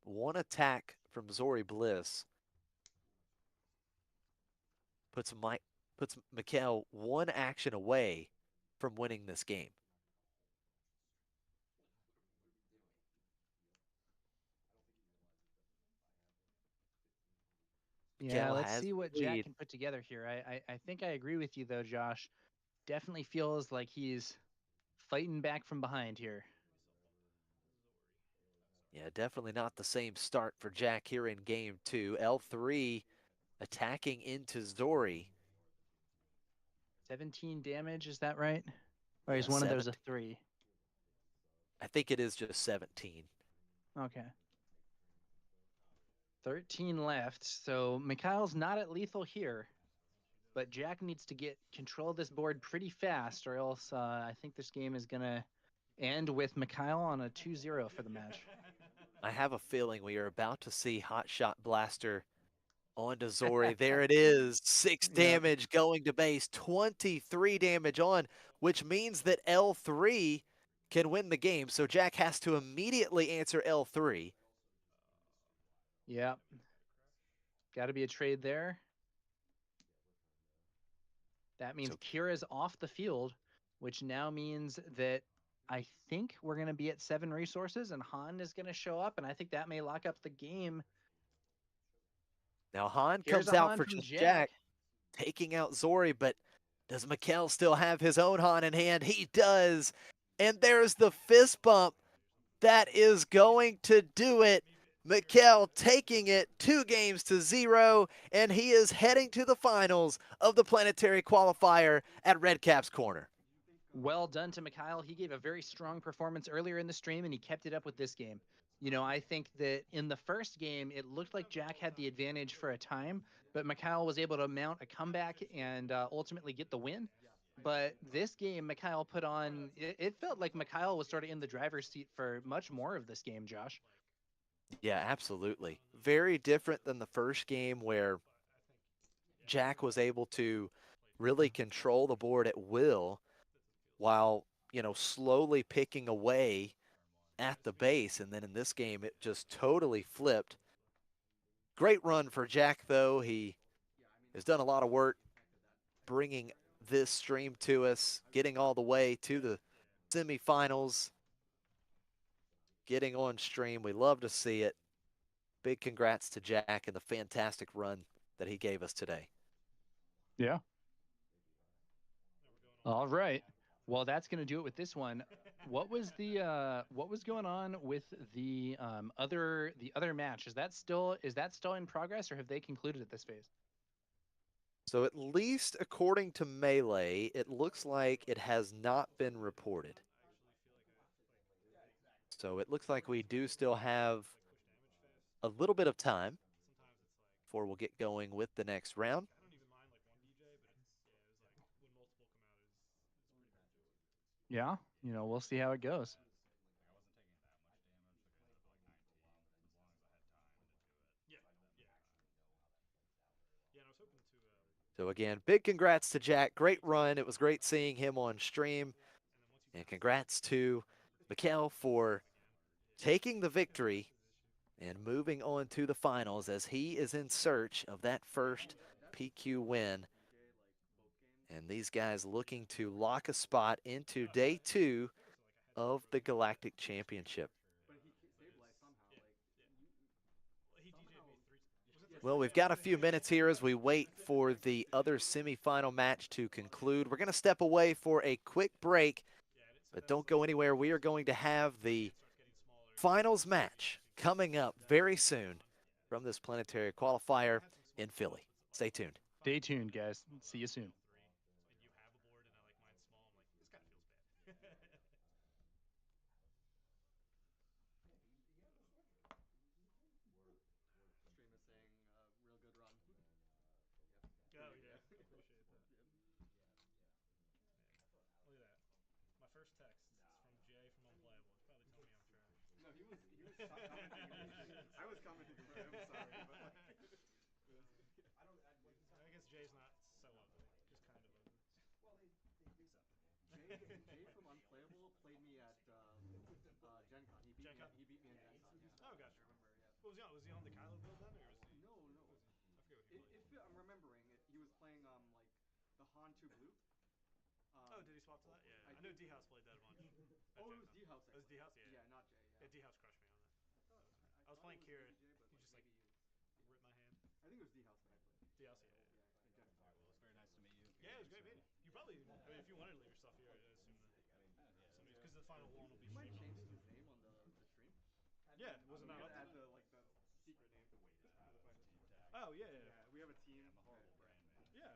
One attack from Zori Bliss puts Mikhail one action away from winning this game. Yeah, let's see what Jack can put together here. I think I agree with you, though, Josh. Definitely feels like he's fighting back from behind here. Yeah, definitely not the same start for Jack here in game 2. L3 attacking into Zori. 17 damage, is that right? Or Yeah, is one of those a 3? I think it is just 17. Okay. 13 left, so Mikhail's not at lethal here, but Jack needs to get control of this board pretty fast, or else I think this game is going to end with Mikhail on a 2-0 for the match. I have a feeling we are about to see Hot Shot Blaster onto Zori. There it is. 6 damage going to base, 23 damage on, which means that L3 can win the game. So Jack has to immediately answer L3. Yeah. Got to be a trade there. That means Kira's off the field, which now means that I think we're going to be at 7 resources and Han is going to show up, and I think that may lock up the game. Now Han Here's comes a out Han for from just Jack. Jack, taking out Zori, but does Mikhail still have his own Han in hand? He does. And there's the fist bump. That is going to do it. Mikhail taking it 2-0, and he is heading to the finals of the Planetary Qualifier at Redcap's corner. Well done to Mikhail. He gave a very strong performance earlier in the stream, and he kept it up with this game. You know, I think that in the first game, it looked like Jack had the advantage for a time, but Mikhail was able to mount a comeback and ultimately get the win. But this game, Mikhail put on, it felt like Mikhail was sort of in the driver's seat for much more of this game, Josh. Yeah, absolutely. Very different than the first game where Jack was able to really control the board at will while, slowly picking away at the base. And then in this game, it just totally flipped. Great run for Jack, though. He has done a lot of work bringing this stream to us, getting all the way to the semifinals, getting on stream. We love to see it. Big congrats to Jack and the fantastic run that he gave us today. Yeah. All right. Well, that's going to do it with this one. What was going on with the other match? Is that still in progress, or have they concluded at this phase? So at least according to Melee, it looks like it has not been reported. So it looks like we do still have a little bit of time before we'll get going with the next round. Yeah, we'll see how it goes. So again, big congrats to Jack. Great run. It was great seeing him on stream. And congrats to Mikhail for taking the victory and moving on to the finals as he is in search of that first PQ win. And these guys looking to lock a spot into day 2 of the Galactic Championship. Well, we've got a few minutes here as we wait for the other semifinal match to conclude. We're going to step away for a quick break, but don't go anywhere. We are going to have the finals match coming up very soon from this Planetary Qualifier in Philly. Stay tuned. Stay tuned, guys. See you soon. Stream is saying real good run. Oh yeah, appreciate that. Look at that. My first text is from Jay from Unplayable. He's probably telling me I'm trash. No, he was commenting on me. I was commenting for him. Sorry, but like, I don't. I guess Jay's not so ugly, just kind of ugly. Well, Jay from Unplayable played me at Gen Con. He beat me in Gen Con. Yeah. Oh, gotcha. I remember. Yeah. What was he on? Was he on the Kylo build then, or was he? No. I forget what he played. If I'm remembering it, he was playing like the Han 2 Blue. Oh, did he swap to that? Yeah, I know D-House played that a bunch. Oh, it was D-House. It was D-House, yeah. Yeah, not Jay. Yeah. D-House crushed me on that. I was playing Kira. He just like ripped my hand. I think it was D-House that I played. D-House, yeah. In Gen Con. Well, it's very nice to meet you. Yeah, it was great meeting. You probably, I mean, if you wanted to leave your stuff here, I assume that. Because the final one will be. He might change his name on the stream. Yeah, was it not up? Add The secret name to the final. Oh yeah. Yeah, we have a team. I'm a horrible brain, man. Yeah.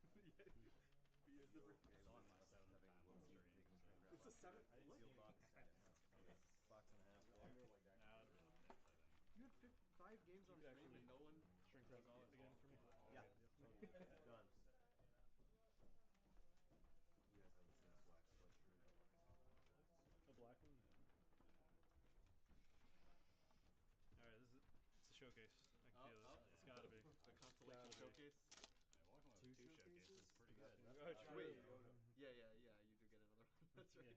It's on my 7th time on stream. It's a 7th. Sealed box. Box and a half. Now it's really ridiculous, I think. You had 5 games on stream and no one Shrink those all again for me. Yeah. Done. You guys have the same black sweatshirt. A black one? Alright, it's a showcase. I can feel it. It's gotta be. The constellation showcase. Yeah, walking with 2 showcases. Pretty good. Wait. Yeah, you do get another one. That's right.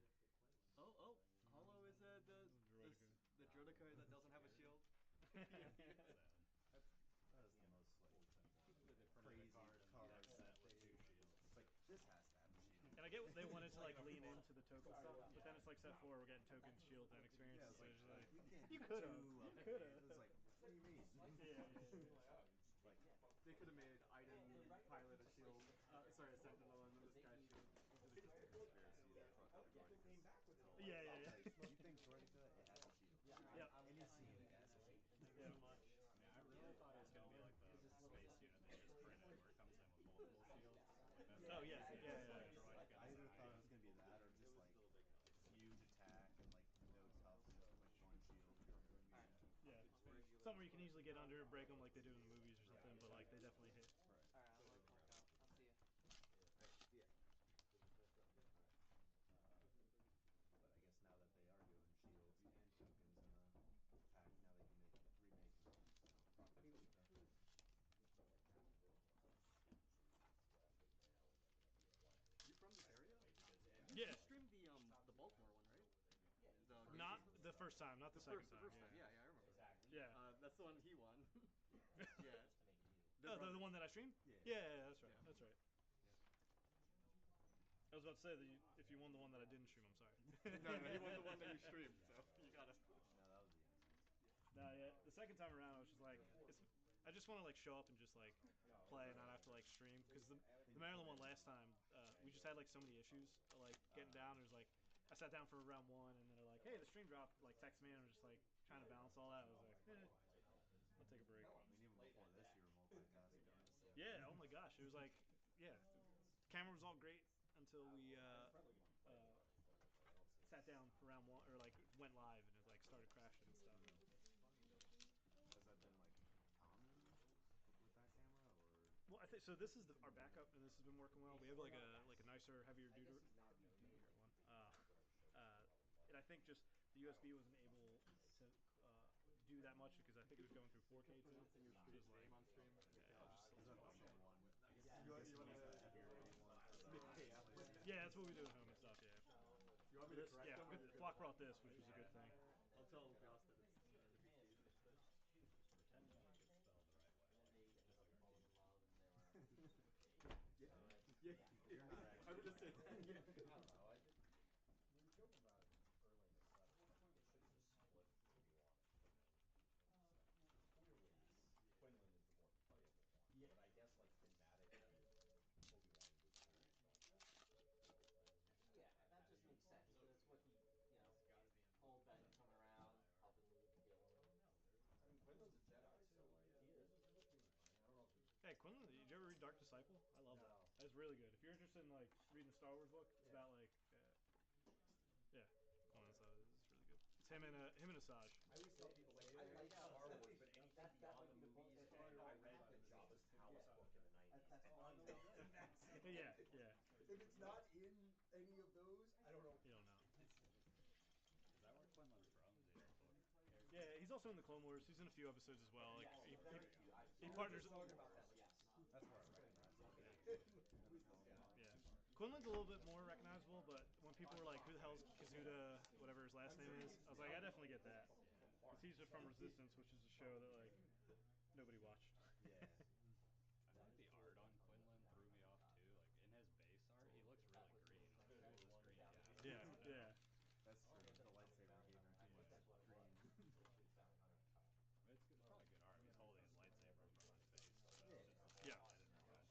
Oh, Hollow is the Droideka that doesn't have a shield. That is the most crazy card set with 2 shields. It's like this has to have a shield. And I get they wanted to like lean into the token stuff, but then it's like set 4, we're getting tokens, shields, and experiences. So it's like, you could have. It was like, what do you mean? Like, they could have made Iden pilot a shield. Sorry, a sentinel, and then this guy's shield. Conspiracy that fucking Droideka. Yeah. You think Droideka, it has a shield. Yep. Any scene, it has a shield. Yeah. I mean, I really thought it was going to be like the space unit they just printed where it comes in with multiple shields. Like that's Oh, yeah. I either thought it was going to be that or you can easily get under and break them like they do in the movies or something, but like they definitely hit. Right. Alright, I'll let Paul go. I'll see you. Yeah. But I guess now that they are doing shields and tokens in a pack, now they can remake properties like that. You from this area? Yeah. You streamed the Baltimore one, right? Not the first time, not the second the time. first time. Yeah, I remember. Yeah. That's the one he won. Yeah. Oh, the one that I streamed? Yeah. Yeah, that's right. Yeah. That's right. Yeah. I was about to say that if you won the one that I didn't stream, I'm sorry. No, he won the one that you streamed, so you got it. No, that was the insane. No, yeah. The second time around, I was just like, I just want to like show up and just like play and not have to like stream because the Maryland one last time, we just had like so many issues like getting down. It was like I sat down for round one and then they're like, hey, the stream dropped. Like text me and I'm just like trying to balance all that. I was like, I'll take a break. I mean, even before this, you were multitasking. So. Yeah. Oh my gosh, it was like, yeah, the camera was all great until we sat down for round one or like went live and it like started crashing and stuff. Has that been like common with that camera, or? Well, I think so. This is our backup, and this has been working well. We have like a nicer, heavier duty one, and I think just the USB wasn't able to do that much because I think it was going through 4K too. Can you Which is name on stream? Yeah, I'll just Is that the bigger one? You want to heavier duty one? Yeah, that's what we do at home and stuff. Yeah. You want me to correct them? Yeah, Flock brought this, which was a good thing. I'll tell Josh that it's defeated. Pretend like it's spelled the right way. And then they ended up falling in love and they were Yeah. You're not actually. I would just say that. Yeah. I don't know. We were joking about it early in the session. Like they should have just split Obi-Wan and Quinlan in the session. Clearly, Quinlan is the more playable one. Yeah. But I guess like thematically, Obi-Wan was always going to be the playable one. Yeah, that just makes sense. That's what he, whole Ben coming around, helping lead the guild. I mean, Quinlan's a Jedi, so like he seems funny. I don't know if he. Hey, Quinlan, did you ever read Dark Disciple? I love that. That's really good. If you're interested in like reading the Star Wars book, it's about like, yeah, Quinlan's it's really good. It's him and Asajj. I always tell people like I like Star Wars, but anything beyond the movies. And I read the Jabba's Palace book in the '90s. Yeah, yeah. If it's not in any of those, I don't know. You don't know. Is that where Quinlan's from? Is he a book character? Yeah, he's also in the Clone Wars. He's in a few episodes as well. Like, Yes, very few. he partners. Talking about them, yes. That's where I recognize him. Yeah. Quinlan's a little bit more recognizable, but when people were like, "Who the hell's Kazuda?" Whatever his last name is, I was like, I definitely get that. Because he's just from Resistance, which is a show that like nobody watched. Yeah. I think the art on Quinlan threw me off too. Like in his base art, he looks really green. Like this green guy. Yeah, yeah. That's true. The lightsaber gave him too much green. It's probably good art. He's holding his lightsaber in front of his face. So Yeah.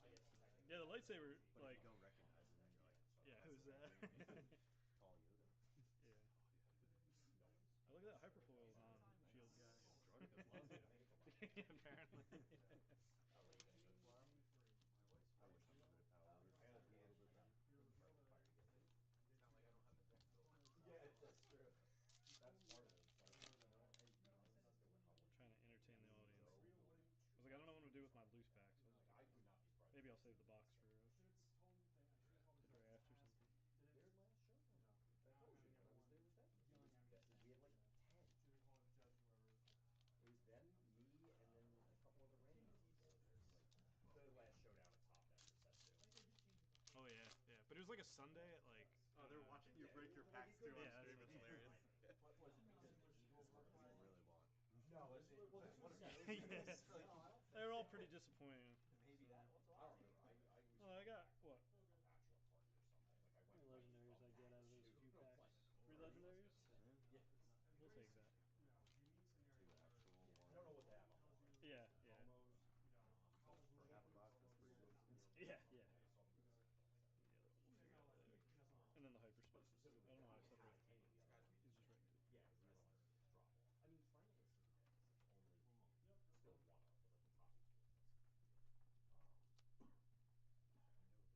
I didn't recognize. Yeah, the lightsaber, But like. if you don't recognize it, then you're like, Yeah, who's that? Call Yoda. Yeah. Oh, look at that hyperfoil on Shield guy. Jordan just loves you. Apparently. I wish unlimited power was a little bit better. Not like I don't have the deck built. Yeah, that's true. That's part of it. It's like, you know, it's just with how much Trying to entertain the audience. I was like, I don't know what to do with my loose packs. So like I would not be surprised. Maybe I'll save the box for the draft or something. Their last showdown. I told you when I was there with them. We had like 10. It was them, me, and then a couple other random people. And it was like the last showdown at top deck for set 2. Oh yeah, yeah. But it was like a Sunday at like. Oh, they're watching you break your packs too on stream. It's hilarious. What was it because the Eagles were People really want. No, was it? Well, that's what it Yes. They were all pretty disappointing. Maybe that was. I don't remember. I was. Oh, I got what? A bachelor party or something. Like I went. How many legendaries I get out of those few packs? 3 legendaries? Yeah. We'll take that. 2 actual ones. I don't know what they have on board. Yeah, yeah. For half a box, that's pretty good. Yeah, yeah. The other one we'll figure out later. And then the hyperspaces. I don't know why I separated them. It's just right here. Yeah, because we realized it drop off. I mean, finding a city deck is like only still one of, but like the top 8 list.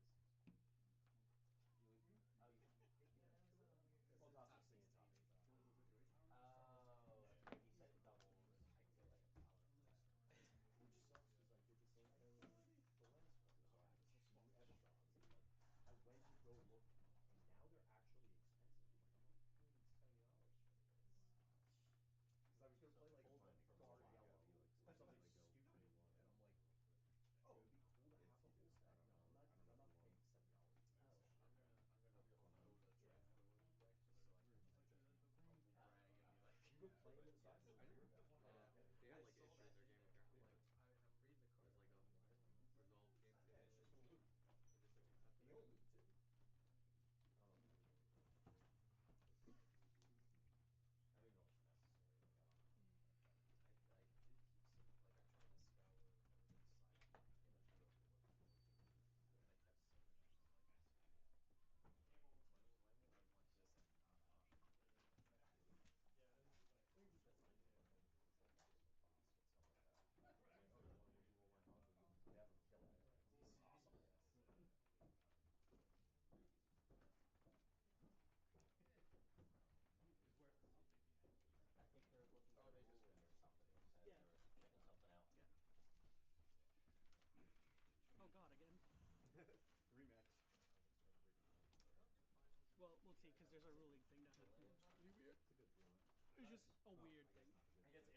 is a weird thing. It's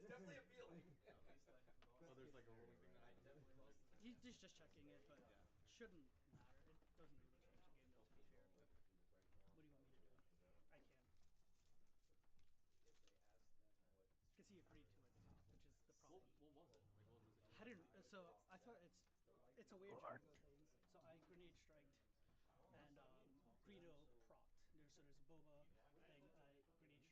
definitely appealing. Oh, there's like a rolling thing now. He's just checking it, but shouldn't matter. It doesn't really change the game, though. To be fair, but what do you want me to do? I can't. Because he agreed to it, which is the problem. What was it? Like, what was it? I didn't. So I thought it's a weird thing. So I grenade striked and Greedo propped. There's a Boba thing. I grenade strike Okay.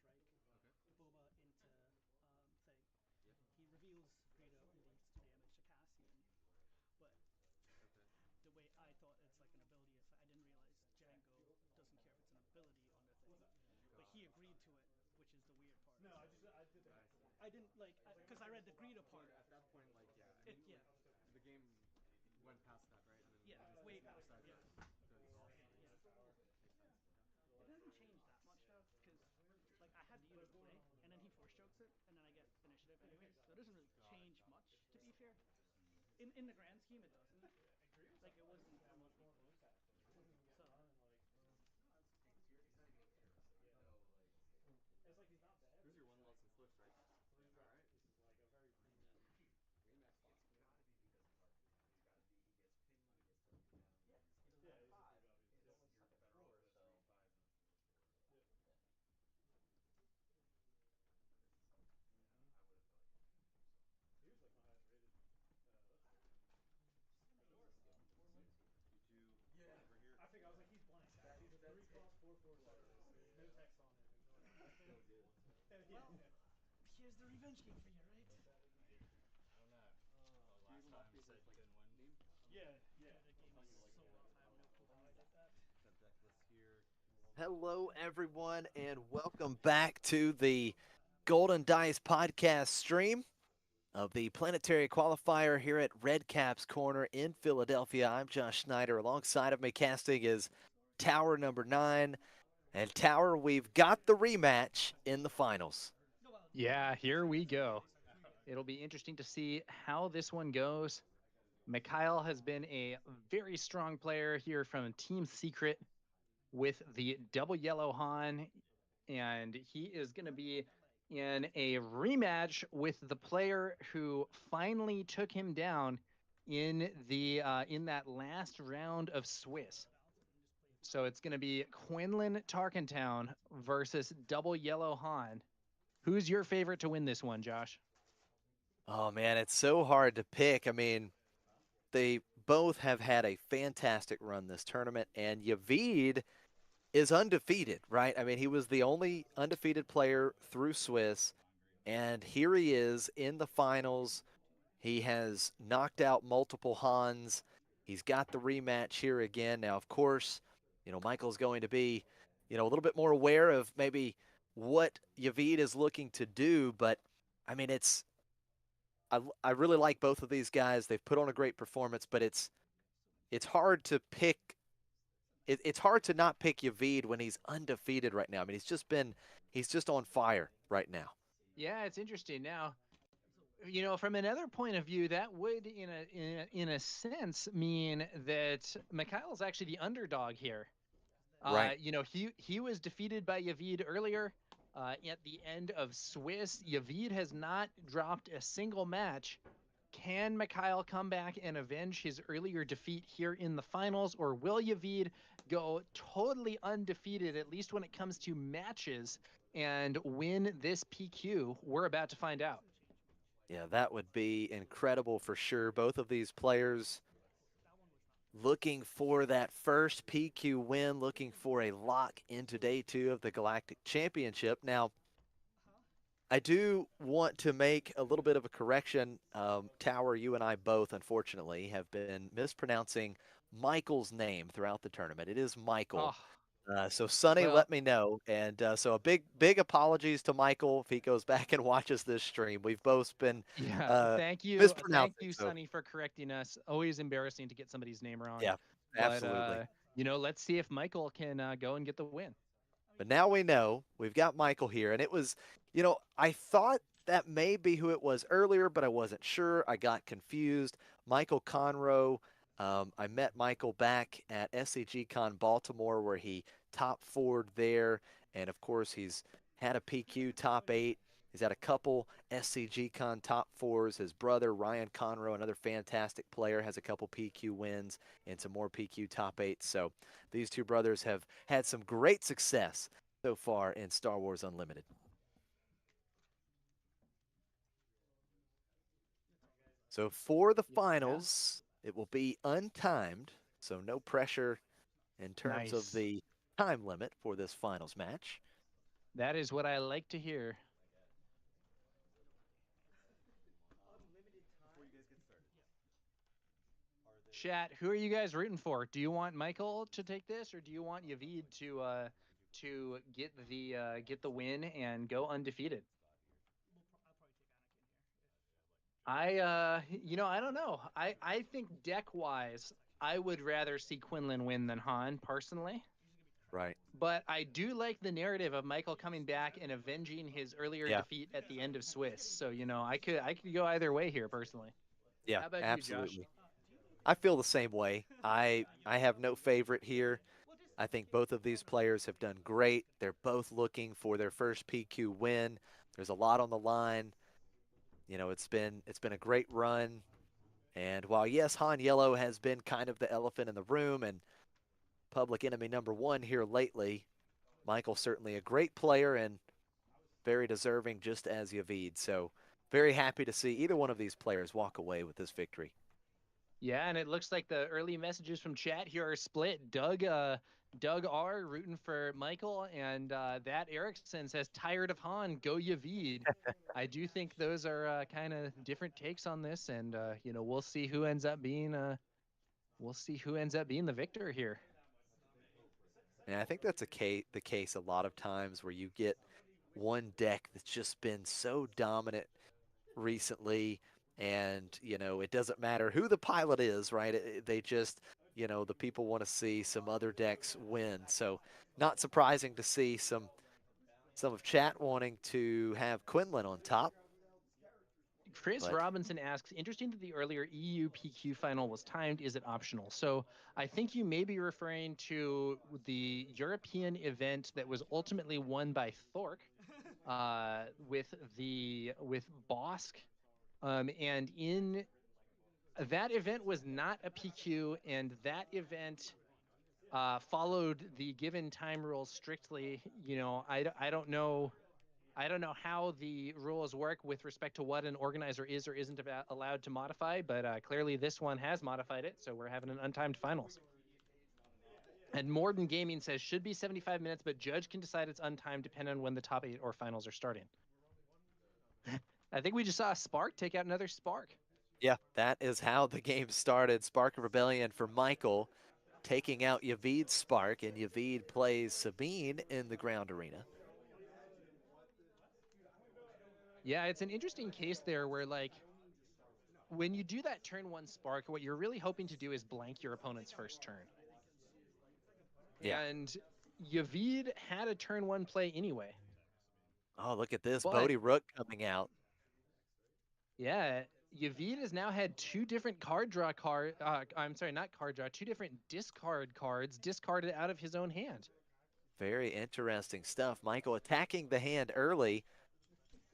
Boba into thing. Yep. He reveals Greedo and deals 2 damage to Cassian, but Okay. the way I thought it's like an ability is I didn't realize Django doesn't care if it's an ability on the thing, but he agreed to it, which is the weird part. No, I did that. I see. I didn't like because I read the Greedo part. At that point, like, yeah, I It mean, yeah. the game went past that, right? And then Yeah, just way never past that. started Yeah. doing the golf. Yeah. Makes sense. It doesn't change that much though, because like I had the unit play, and then he force chokes it, and then I get initiative anyways. So it doesn't really change much, to be fair. In the grand scheme, it doesn't. Like it wasn't remotely close. So. It's like he's not bad. Who's your one loss in Swift, right? Correct. All right. This is like a very premium game at spot. It's got to be because he's hard to command. It's got to be he gets pinned when he gets taken down. Yeah, he doesn't have five. It's You're second better floor, off with a so 3/5 than a 4/4. yeah. I would have thought you'd do something. He was like my highest rated legendary. Did you Yeah. over here? I think I was like, he's blank. He's a 3-cost 4/4 specialist. There's no text on it. Ignore it. Still a good one. Well, here's the revenge game for you, right? I don't know. Do you even walk through this like name? Yeah, yeah. The game is so rough. I have no clue how I did that. Got deck list here. Hello, everyone, and welcome back to the Golden Dice podcast stream of the Planetary Qualifier here at Redcap's Corner in Philadelphia. I'm Josh Snyder. Alongside of me casting is Tower number 9. And Tower, we've got the rematch in the finals. Yeah, here we go. It'll be interesting to see how this one goes. Mikhail has been a very strong player here from Team Secret with the double yellow Han, and he is going to be in a rematch with the player who finally took him down in that last round of Swiss. So it's going to be Quinlan Tarkentown versus double yellow Han. Who's your favorite to win this one, Josh? Oh, man, it's so hard to pick. I mean, they both have had a fantastic run this tournament, and Yavid is undefeated, right? I mean, he was the only undefeated player through Swiss, and here he is in the finals. He has knocked out multiple Hans. He's got the rematch here again. Now, of course, Michael's going to be, a little bit more aware of maybe what Yavid is looking to do, but I mean, I really like both of these guys. They've put on a great performance, but it's hard to pick. It's hard to not pick Yavid when he's undefeated right now. I mean, he's just on fire right now. Yeah, it's interesting. Now, from another point of view, that would, in a sense, mean that Mikhail's actually the underdog here. Right. He was defeated by Yavid earlier. At the end of Swiss, Yavid has not dropped a single match. Can Mikhail come back and avenge his earlier defeat here in the finals, or will Yavid go totally undefeated, at least when it comes to matches, and win this PQ? We're about to find out. Yeah, that would be incredible for sure. Both of these players looking for that first PQ win, looking for a lock into day 2 of the Galactic Championship. Now, I do want to make a little bit of a correction. Tower, you and I both, unfortunately, have been mispronouncing Michael's name throughout the tournament. It is Michael. So Sonny let me know. And so a big apologies to Michael if he goes back and watches this stream. We've both been Thank you, mispronouncing. Sonny, for correcting us. Always embarrassing to get somebody's name wrong. Yeah, absolutely. But, let's see if Michael can go and get the win. But now we know we've got Michael here. And it was, I thought that may be who it was earlier, but I wasn't sure. I got confused. Michael Conroe. I met Michael back at SCG Con Baltimore, where he top forward there. And of course, he's had a PQ top 8. He's had a couple SCG Con top 4s. His brother, Ryan Conroe, another fantastic player, has a couple PQ wins and some more PQ top 8s. So these two brothers have had some great success so far in Star Wars Unlimited. So for the finals, it will be untimed, so no pressure in terms of Nice. the time limit for this finals match. That is what I like to hear. Before you guys get started. Chat, who are you guys rooting for? Do you want Michael to take this, or do you want Yavid to get the win and go undefeated? I don't know. I think deck wise, I would rather see Quinlan win than Han personally. Right. But I do like the narrative of Michael coming back and avenging his earlier Yeah. defeat at the end of Swiss. So I could go either way here personally. Yeah, How about you, Josh? absolutely. I feel the same way. I have no favorite here. I think both of these players have done great. They're both looking for their first PQ win. There's a lot on the line. You know, it's been a great run. And while yes, Han Yellow has been kind of the elephant in the room and public enemy #1 here lately, Michael's certainly a great player and very deserving, just as Yavid. So very happy to see either one of these players walk away with this victory. Yeah, and it looks like the early messages from chat here are split. Doug R rooting for Michael, and that Erickson says tired of Han, go Yavid. I do think those are kind of different takes on this, and we'll see who ends up being the victor here. And I think that's the case a lot of times where you get one deck that's just been so dominant recently, and it doesn't matter who the pilot is, right? They just, the people want to see some other decks win. So not surprising to see some of chat wanting to have Quinlan on top. Chris Robinson asks, interesting that the earlier EU PQ final was timed. Is it optional? So I think you may be referring to the European event that was ultimately won by Thork with Bosk. And in that event was not a PQ, and that event followed the given time rules strictly. I don't know. I don't know how the rules work with respect to what an organizer is or isn't allowed to modify, but clearly this one has modified it, so we're having an untimed finals. And Morden Gaming says should be 75 minutes, but judge can decide it's untimed depending on when the top 8 or finals are starting. I think we just saw a Spark take out another Spark. Yeah, that is how the game started. Spark of Rebellion for Michael, taking out Yavid's Spark, and Yavid plays Sabine in the ground arena. Yeah, it's an interesting case there where, like, when you do that turn 1 Spark, what you're really hoping to do is blank your opponent's first turn. Yeah. And Yavid had a turn 1 play anyway. Oh, look at this. Bodhi Rook coming out. Yeah, Yavid has now had 2 different two different discard cards discarded out of his own hand. Very interesting stuff. Michael attacking the hand early.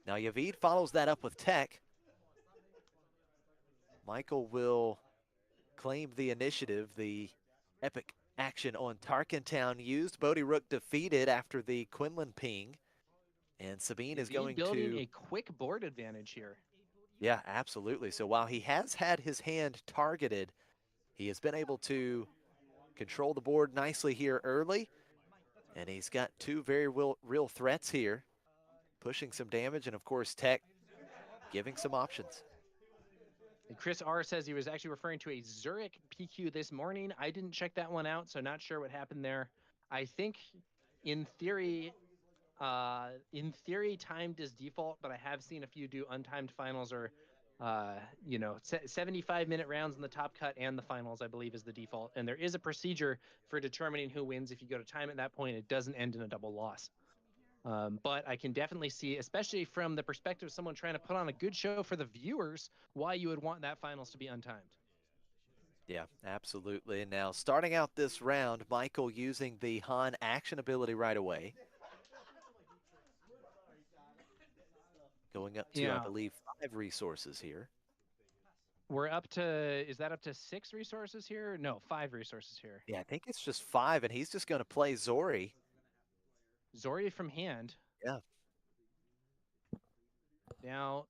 Now Yavid follows that up with tech. Michael will claim the initiative. The epic action on Tarkin Town used. Bodhi Rook defeated after the Quinlan ping. And Sabine is going building to a quick board advantage here. Yeah, absolutely. So while he has had his hand targeted, he has been able to control the board nicely here early. And he's got 2 very real threats here, pushing some damage, and of course tech giving some options. And Chris R says he was actually referring to a Zurich PQ this morning. I didn't check that one out, so not sure what happened there. I think in theory timed is default, but I have seen a few do untimed finals or 75-minute rounds in the top cut, and the finals I believe is the default. And there is a procedure for determining who wins. If you go to time at that point, it doesn't end in a double loss. But I can definitely see, especially from the perspective of someone trying to put on a good show for the viewers, why you would want that finals to be untimed. Yeah, absolutely. And now starting out this round, Michael using the Han action ability right away. Going up to, I Yeah. believe, 5 resources here. We're up to, is that up to 6 resources here? No, 5 resources here. Yeah, I think it's just 5, and he's just going to play Zori. Zori from hand. Yeah. Now,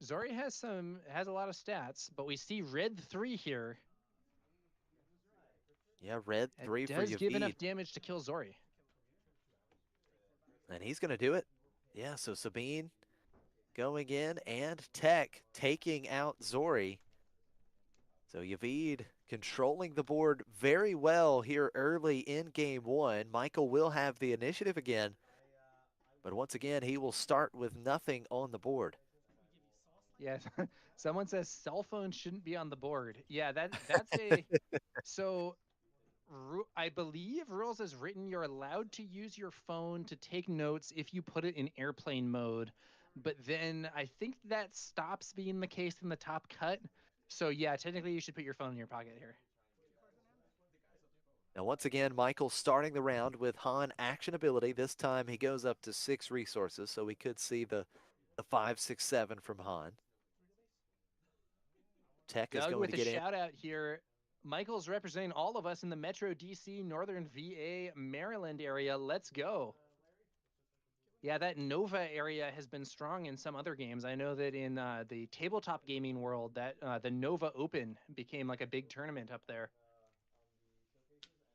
Zori has a lot of stats, but we see red 3 here. Yeah, red 3 for Does give Yavid. enough damage to kill Zori. And he's going to do it. Yeah, so Sabine going in and Tech taking out Zori. So Yavid controlling the board very well here early in game 1. Michael will have the initiative again. But once again, he will start with nothing on the board. Yes. Someone says cell phones shouldn't be on the board. Yeah, that's a so I believe rules as written, you're allowed to use your phone to take notes if you put it in airplane mode. But then I think that stops being the case in the top cut. So yeah, technically you should put your phone in your pocket here. Now, once again, Michael starting the round with Han action ability. This time he goes up to 6 resources, so we could see the 5, 6, 7 from Han. Tech is Doug going with to a get in. shout out here. Michael's representing all of us in the Metro DC, Northern VA, Maryland area. Let's go. Yeah, that Nova area has been strong in some other games. I know that in the tabletop gaming world, that the Nova Open became like a big tournament up there.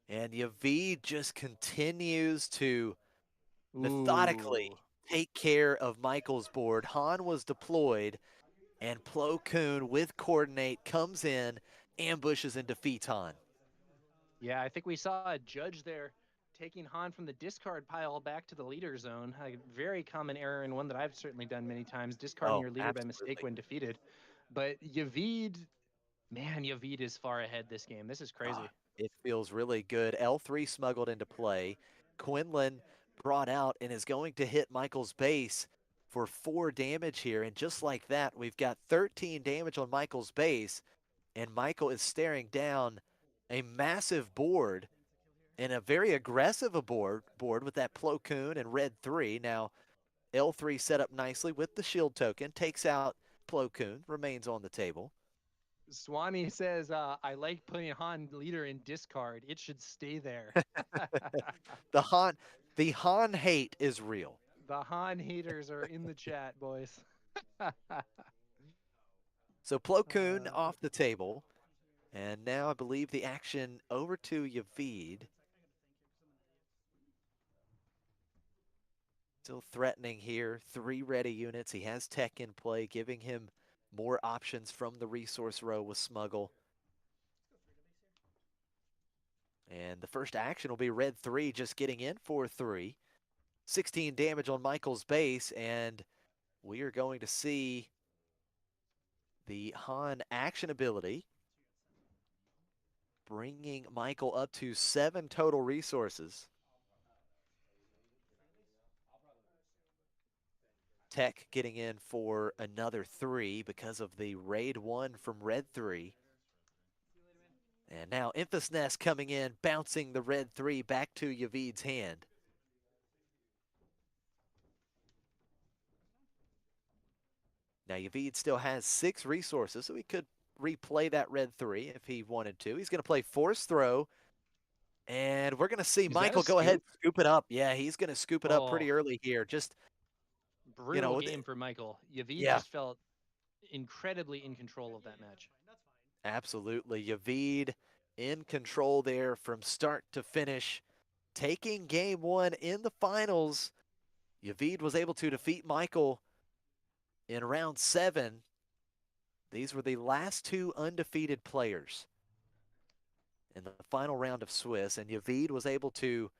And Yavid just continues to methodically take care of Michael's board. Han was deployed, and Plo Koon with coordinate comes in, ambushes and defeats Han. Yeah, I think we saw a judge there taking Han from the discard pile back to the leader zone. A very common error and one that I've certainly done many times, discarding your leader by mistake when defeated. But Yavid, man, Yavid is far ahead this game. This is crazy. It feels really good. L3 smuggled into play. Quinlan brought out and is going to hit Michael's base for 4 damage here. And just like that, we've got 13 damage on Michael's base. And Michael is staring down a massive board and a very aggressive board with that Plo Koon and red 3. Now, L3 set up nicely with the shield token, takes out Plo Koon, remains on the table. Swanee says, I like putting Han leader in discard. It should stay there. The Han hate is real. The Han haters are in the chat, boys. So Plo Koon off the table. And now I believe the action over to Yavid. Still threatening here. 3 ready units. He has tech in play, giving him more options from the resource row with Smuggle. And the first action will be red 3 just getting in for 3. 16 damage on Michael's base, and we are going to see the Han action ability, bringing Michael up to 7 total resources. Tech getting in for another 3 because of the raid 1 from red 3. And now Infus Nest coming in, bouncing the red 3 back to Yavid's hand. Now Yavid still has 6 resources, so he could replay that red 3 if he wanted to. He's going to play Force Throw, and we're going to see Michael go ahead and scoop it up. Yeah, he's going to scoop it up pretty early here. Just brutal game for Michael. Yavid just felt incredibly in control of that match. Absolutely. Yavid in control there from start to finish. Taking game 1 in the finals. Yavid was able to defeat Michael in round 7. These were the last 2 undefeated players in the final round of Swiss, and Yavid was able to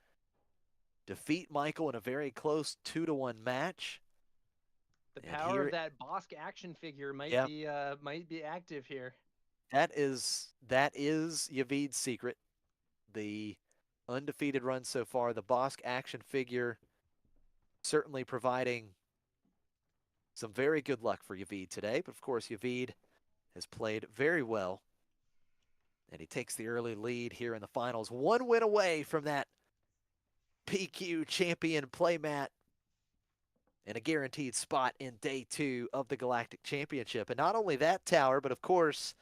defeat Michael in a very close 2-1 match. The power of that Bosk action figure might be active here. That is Yavid's secret. The undefeated run so far, the Bosk action figure certainly providing some very good luck for Yavid today. But of course, Yavid has played very well, and he takes the early lead here in the finals. 1 win away from that PQ champion playmat. and a guaranteed spot in day 2 of the Galactic Championship. And not only that, Tower, but of course,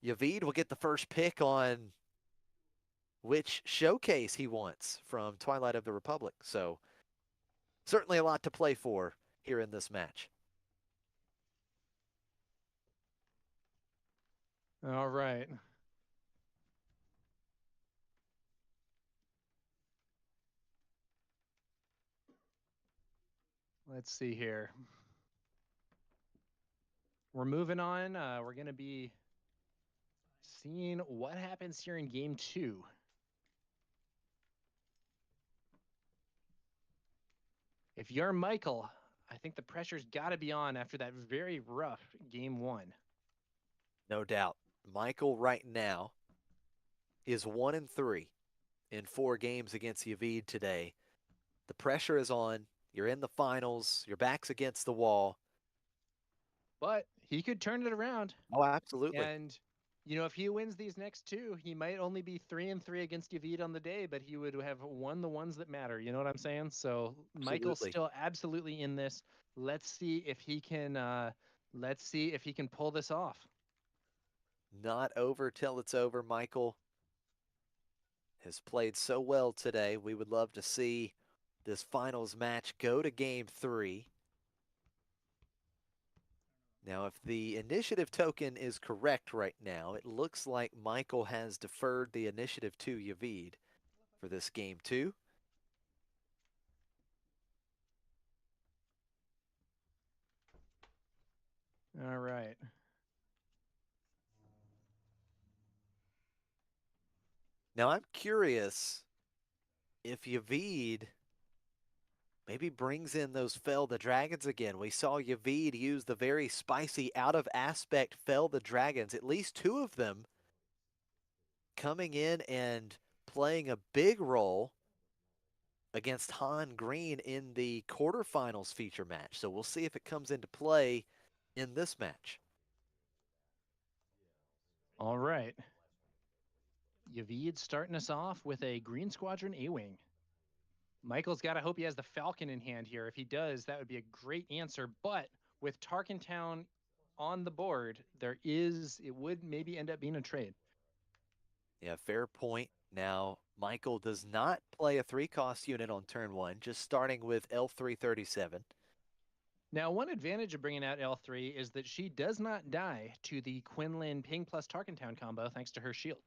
Yavid will get the first pick on which showcase he wants from Twilight of the Republic. So certainly a lot to play for here in this match. All right. Let's see here. We're moving on. We're going to be seeing what happens here in game 2. If you're Michael, I think the pressure's got to be on after that very rough game 1. No doubt. Michael right now is 1-3 in 4 games against Yavid today. The pressure is on. You're in the finals. Your back's against the wall. But he could turn it around. Oh, absolutely. And, you know, if he wins these next 2, he might only be 3-3 against Yavid on the day, but he would have won the ones that matter. You know what I'm saying? So Michael's still absolutely in this. Let's see if he can. Pull this off. Not over till it's over. Michael has played so well today. We would love to see this finals match go to game 3. Now, if the initiative token is correct right now, it looks like Michael has deferred the initiative to Yavid for this game 2. All right. Now, I'm curious if Yavid maybe brings in those Fell the Dragons again. We saw Yavid use the very spicy out of aspect Fell the Dragons, at least 2 of them coming in and playing a big role against Han Green in the quarterfinals feature match. So we'll see if it comes into play in this match. All right. Yavid starting us off with a Green Squadron A-Wing. Michael's got to hope he has the Falcon in hand here. If he does, that would be a great answer. But with Tarkintown on the board, it would maybe end up being a trade. Yeah, fair point. Now, Michael does not play a 3-cost unit on turn 1, just starting with L337. Now, one advantage of bringing out L3 is that she does not die to the Quinlan Ping plus Tarkintown combo thanks to her shield.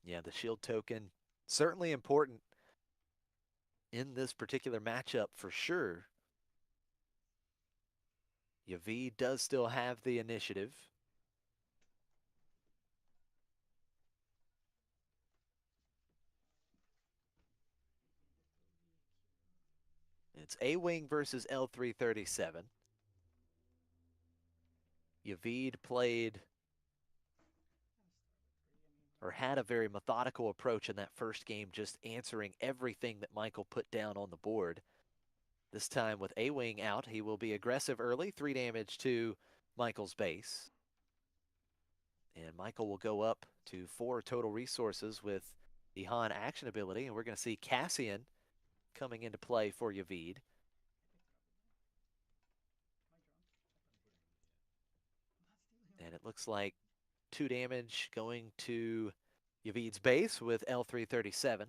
Yeah, the shield token certainly important in this particular matchup for sure. Yavid does still have the initiative. It's A-Wing versus L337. Yavid played or had a very methodical approach in that first game, just answering everything that Michael put down on the board. This time with A-Wing out, he will be aggressive early, 3 damage to Michael's base. And Michael will go up to 4 total resources with the Han action ability, and we're going to see Cassian coming into play for Yavid. And it looks like 2 damage going to Yavid's base with L337.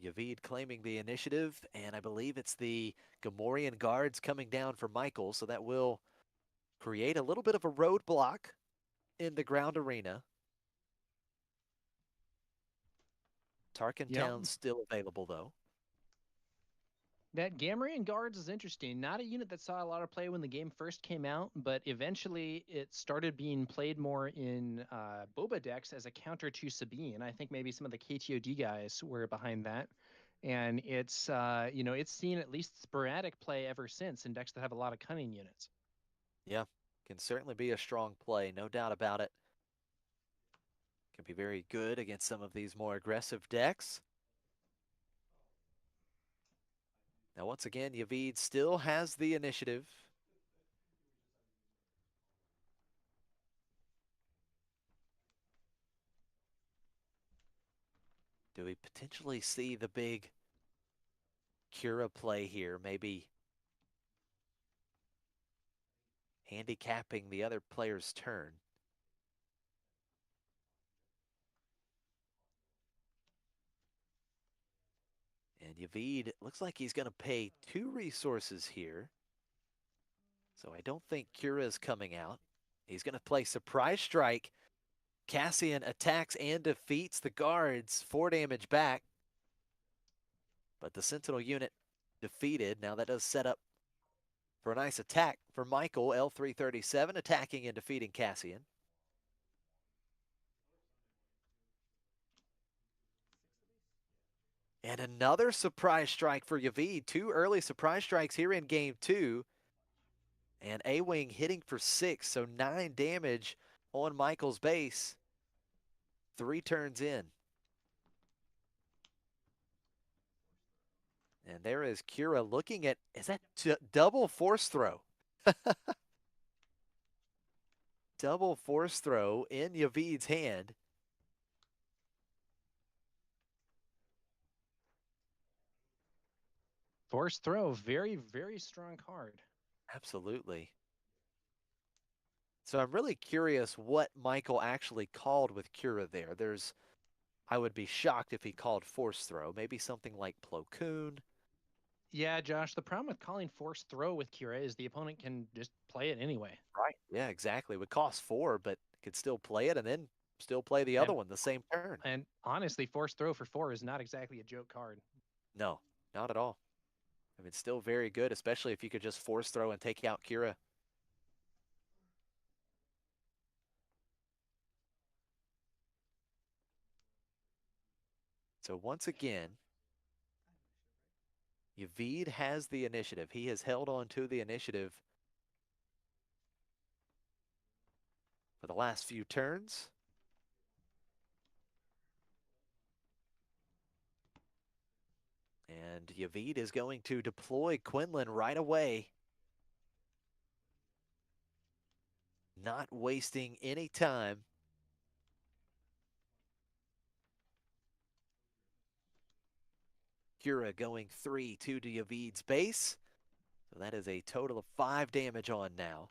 Yavid claiming the initiative, and I believe it's the Gamorrean guards coming down for Michael, so that will create a little bit of a roadblock in the ground arena. Tarkintown's still available, though. That Gamorrean Guards is interesting. Not a unit that saw a lot of play when the game first came out, but eventually it started being played more in Boba decks as a counter to Sabine. I think maybe some of the KTOD guys were behind that. And it's, it's seen at least sporadic play ever since in decks that have a lot of cunning units. Yeah, can certainly be a strong play, no doubt about it. Can be very good against some of these more aggressive decks. Now, once again, Yavid still has the initiative. Do we potentially see the big Kira play here? Maybe handicapping the other player's turn. And Yavid looks like he's going to pay 2 resources here. So I don't think Kira is coming out. He's going to play Surprise Strike. Cassian attacks and defeats the guards. 4 damage back. But the Sentinel unit defeated. Now that does set up for a nice attack for Michael. L337 attacking and defeating Cassian. And another surprise strike for Yavid. 2 early surprise strikes here in game 2. And A-Wing hitting for 6, so 9 damage on Michael's base. 3 turns in. And there is Kira looking at, is that double force throw? Double force throw in Yavid's hand. Force throw, very, very strong card. Absolutely. So I'm really curious what Michael actually called with Kira there. I would be shocked if he called force throw. Maybe something like Plo Koon. Yeah, Josh, the problem with calling force throw with Kira is the opponent can just play it anyway. Right. Yeah, exactly. It would cost 4, but could still play it and then still play the other one the same turn. And honestly, force throw for 4 is not exactly a joke card. No, not at all. I mean, it's still very good, especially if you could just force throw and take out Kira. So once again, Yavid has the initiative. He has held on to the initiative for the last few turns. And Yavid is going to deploy Quinlan right away. Not wasting any time. Kira going 3-2 to Yavid's base. So that is a total of 5 damage on now.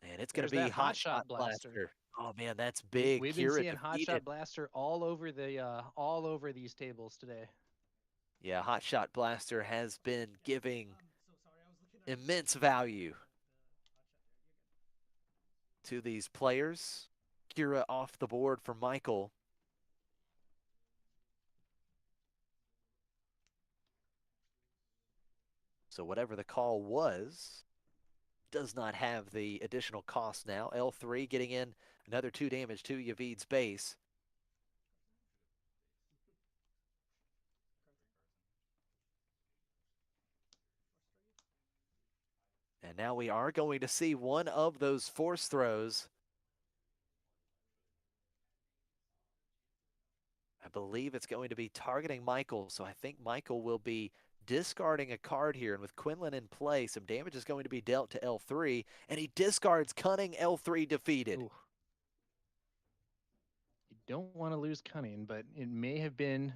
And it's going to be Hot Shot Blaster. Oh man, that's big. We've been Kira seeing Hot defeated. Shot Blaster all over these tables today. Yeah, Hot Shot Blaster has been giving immense value to these players. Kira off the board for Michael. So whatever the call was, does not have the additional cost now. L3 getting in another 2 damage to Yavid's base. And now we are going to see one of those force throws. I believe it's going to be targeting Michael, so I think Michael will be discarding a card here, and with Quinlan in play, some damage is going to be dealt to L3, and he discards Cunning. L3 defeated. Ooh. You don't want to lose Cunning, but it may have been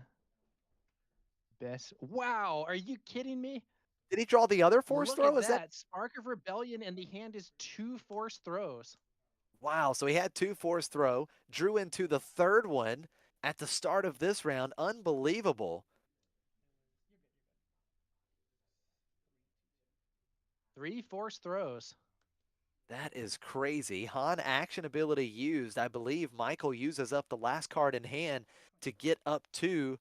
best. Wow, are you kidding me? Did he draw the other force Look throw? at that. Spark of Rebellion, and the hand is 2 force throws. Wow, so he had 2 force throw, drew into the 3rd one at the start of this round. Unbelievable. 3 force throws. That is crazy. Han action ability used. I believe Michael uses up the last card in hand to get up to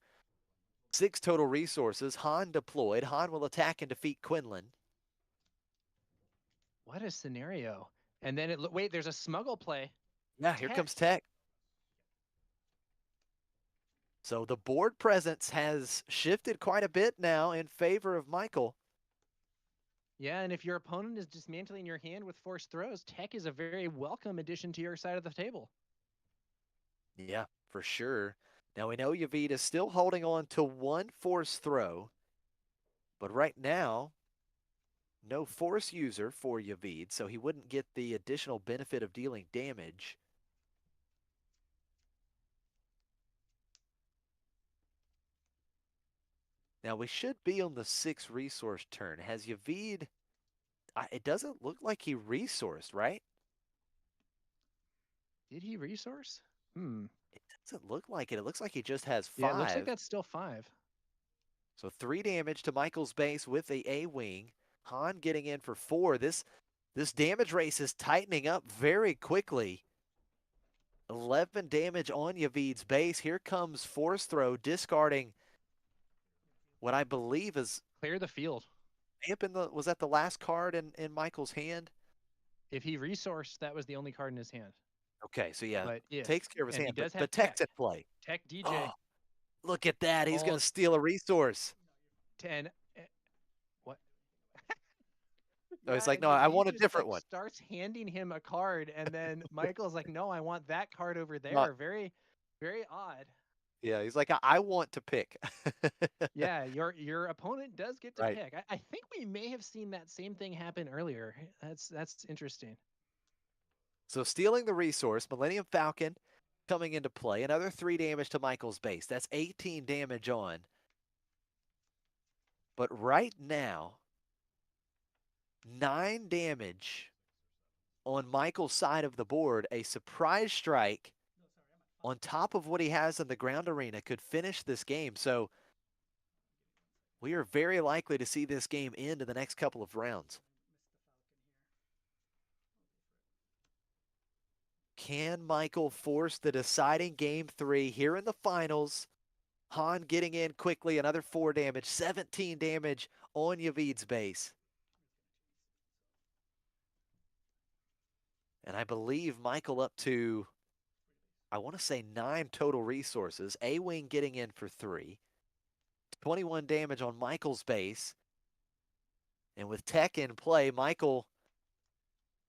6 total resources. Han deployed. Han will attack and defeat Quinlan. What a scenario. And then wait, there's a smuggle play. Yeah, here comes Tech. So the board presence has shifted quite a bit now in favor of Michael. Yeah, and if your opponent is dismantling your hand with force throws, Tech is a very welcome addition to your side of the table. Yeah, for sure. Now we know Yavid is still holding on to 1 force throw, but right now No force user for Yavid, so he wouldn't get the additional benefit of dealing damage. Now we should be on the 6 resource turn. Has Yavid... it doesn't look like he resourced, right? Did he resource? Hmm. It doesn't look like it. It looks like he just has 5. Yeah, it looks like that's still 5. So 3 damage to Michael's base with the A-Wing. Han getting in for 4. This damage race is tightening up very quickly. 11 damage on Yavid's base. Here comes Force Throw, discarding what I believe is... Clear the field. Was that the last card in Michael's hand? If he resourced, that was the only card in his hand. Okay, so yeah, But if, takes care of his and hand, he does have but Tech's at play. Tech DJ. Oh, look at that. He's going All- to steal a resource. 10. What? Oh, he's Yeah, like, no, and I he want a just, different like, one. starts handing him a card, and then Michael's like, no, I want that card over there. Not- Very, very odd. Yeah, he's like, I want to pick. Yeah, your opponent does get to Right. pick. I think we may have seen that same thing happen earlier. That's interesting. So stealing the resource, Millennium Falcon coming into play. Another 3 damage to Michael's base. That's 18 damage on. But right now, 9 damage on Michael's side of the board. A surprise strike on top of what he has in the ground arena could finish this game. So we are very likely to see this game end in the next couple of rounds. Can Michael force the deciding game 3 here in the finals? Han getting in quickly, another 4 damage, 17 damage on Yavid's base. And I believe Michael up to, I want to say 9 total resources. A-Wing getting in for 3. 21 damage on Michael's base. And with Tech in play, Michael,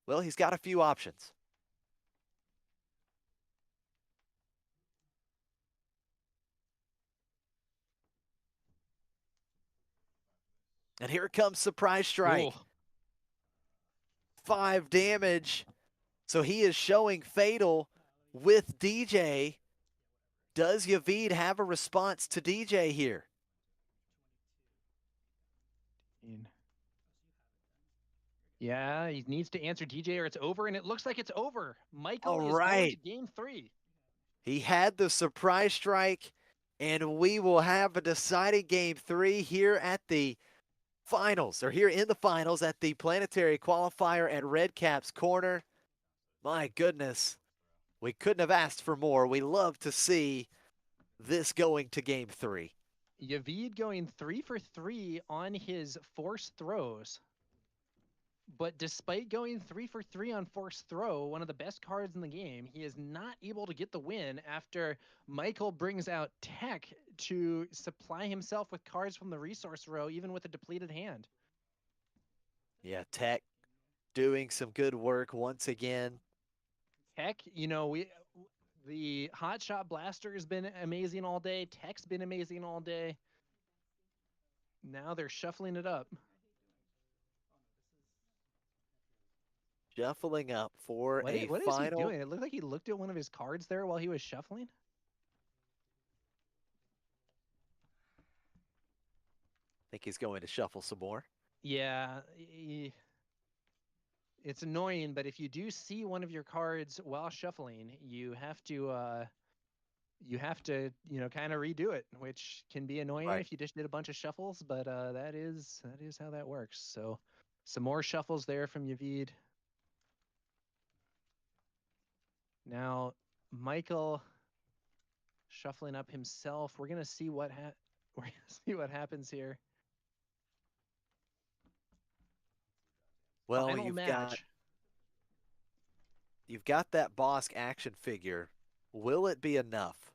well, he's got a few options. And here comes Surprise Strike. Ooh. 5 damage. So he is showing Fatal with DJ. Does Yavid have a response to DJ here? Yeah, he needs to answer DJ or it's over, and it looks like it's over. Michael All is going right. to game 3. He had the Surprise Strike, and we will have a deciding game 3 here at the finals, or here in the finals at the Planetary Qualifier at Redcap's corner. My goodness, we couldn't have asked for more. We love to see this going to game 3. Yavid going 3 for 3 on his force throws. But despite going 3 for 3 on force throw, one of the best cards in the game, he is not able to get the win after Michael brings out Tech to supply himself with cards from the resource row, even with a depleted hand. Yeah, Tech doing some good work once again. Tech, you know, the Hot Shot Blaster has been amazing all day. Tech's been amazing all day. Now they're shuffling it up. Shuffling up for What a is final. he doing? It looked like he looked at one of his cards there while he was shuffling. I think he's going to shuffle some more. Yeah, it's annoying, but if you do see one of your cards while shuffling, you have to you know, kind of redo it, which can be annoying Right. if you just did a bunch of shuffles, but that is how that works. So some more shuffles there from Yavid. Now Michael shuffling up himself. We're gonna see what happens here. Well, Final match. You've got that Bosk action figure. Will it be enough?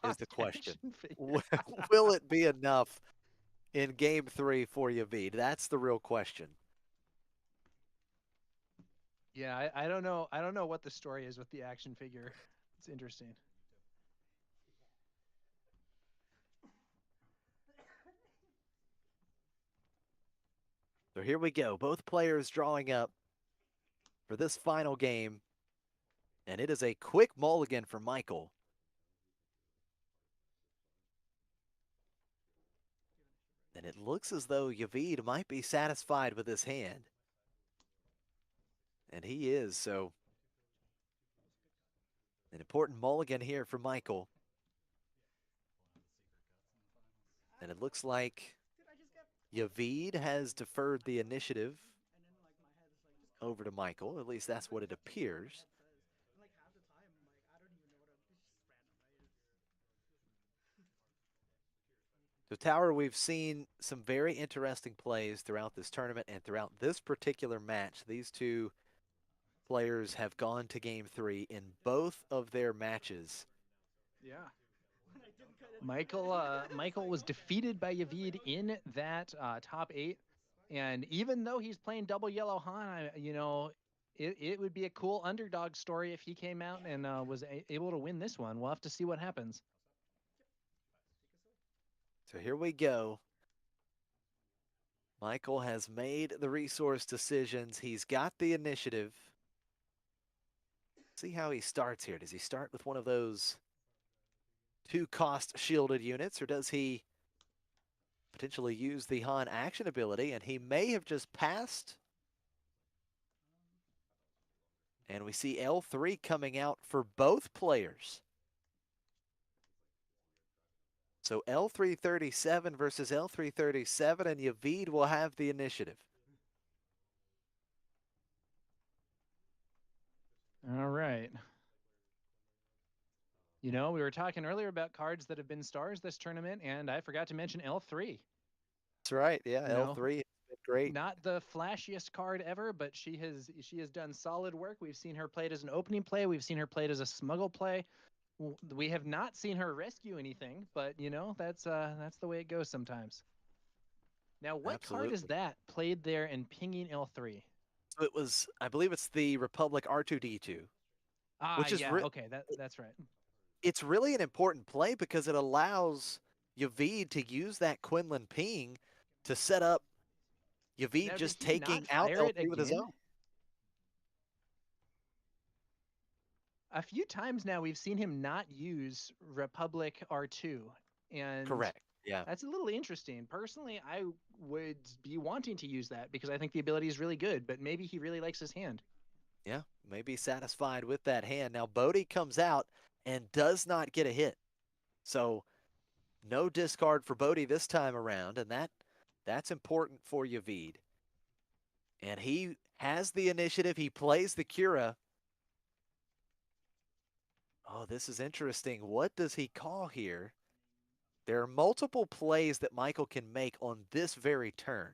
Is the question. Will it be enough in game 3 for Yavid? That's the real question. Yeah, I don't know. I don't know what the story is with the action figure. It's interesting. So here we go. Both players drawing up for this final game. And it is a quick mulligan for Michael. And it looks as though Yavid might be satisfied with his hand. And he is, so an important mulligan here for Michael. And it looks like Yavid has deferred the initiative over to Michael. At least that's what it appears. So Tower, we've seen some very interesting plays throughout this tournament and throughout this particular match. These two players have gone to game 3 in both of their matches. Yeah. Michael was defeated by Yavid in that top 8, and even though he's playing double yellow Han, it would be a cool underdog story if he came out and was able to win this one. We'll have to see what happens. So here we go. Michael has made the resource decisions. He's got the initiative. See how he starts here. Does he start with one of those 2-cost shielded units, or does he potentially use the Han action ability? And he may have just passed. And we see L3 coming out for both players. So L337 versus L337, and Yavid will have the initiative. All right. You know, we were talking earlier about cards that have been stars this tournament, and I forgot to mention L3. That's right. Yeah, You know, L3 has been great. Not the flashiest card ever, but she has done solid work. We've seen her played as an opening play. We've seen her played as a smuggle play. We have not seen her rescue anything, but you know, that's the way it goes sometimes. Now, what card is that played there and pinging L3? So it was, I believe it's the Republic R2D2. Ah, which is yeah, okay, that's right. It's really an important play because it allows Yavid to use that Quinlan ping to set up Yavid Now, just did he taking not out fire it L3 with his again? own. A few times now we've seen him not use Republic R2, and Correct. Yeah. that's a little interesting. Personally, I would be wanting to use that because I think the ability is really good, but maybe he really likes his hand. Yeah, maybe satisfied with that hand. Now Bodhi comes out and does not get a hit. So no discard for Bodhi this time around, and that's important for Yavid. And he has the initiative. He plays the Cura. Oh, this is interesting. What does he call here? There are multiple plays that Michael can make on this very turn.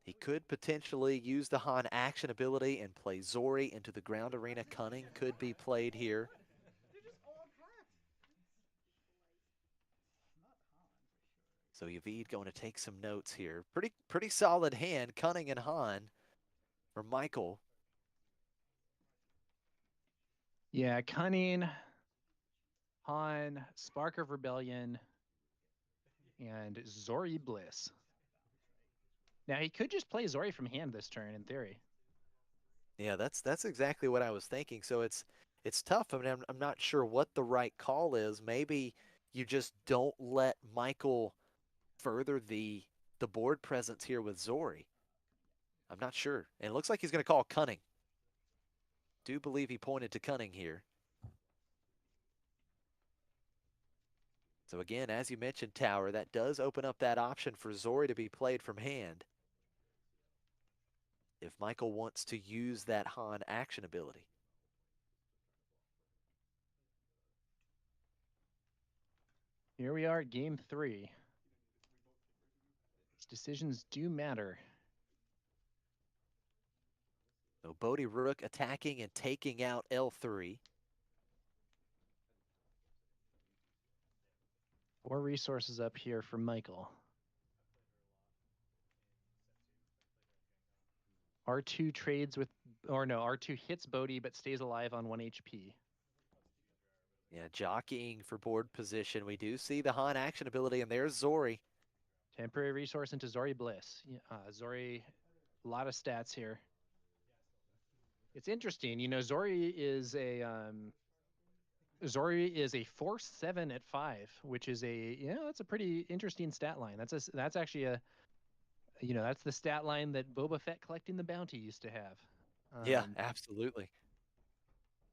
He could potentially use the Han action ability and play Zori into the ground arena. Cunning could be played here. So Yavid going to take some notes here. Pretty solid hand, Cunning and Han for Michael. Yeah, Cunning, Han, Spark of Rebellion, and Zori Bliss. Now he could just play Zori from hand this turn in theory. Yeah, that's exactly what I was thinking. So it's tough. I mean, I'm not sure what the right call is. Maybe you just don't let Michael further the board presence here with Zori. I'm not sure. And it looks like he's going to call Cunning. Do believe he pointed to Cunning here. So again, as you mentioned, Tower, that does open up that option for Zori to be played from hand if Michael wants to use that Han action ability. Here we are at game 3. Decisions do matter. So Bodhi Rook attacking and taking out L3. 4 resources up here for Michael. R2 trades with, or no, R2 hits Bodhi but stays alive on 1 HP. Yeah, jockeying for board position. We do see the Han action ability, and there's Zori. Temporary resource into Zori Bliss. Zori, a lot of stats here. It's interesting, Zori is a 4/7 at 5, which is that's a pretty interesting stat line. That's actually that's the stat line that Boba Fett collecting the bounty used to have. Yeah, absolutely.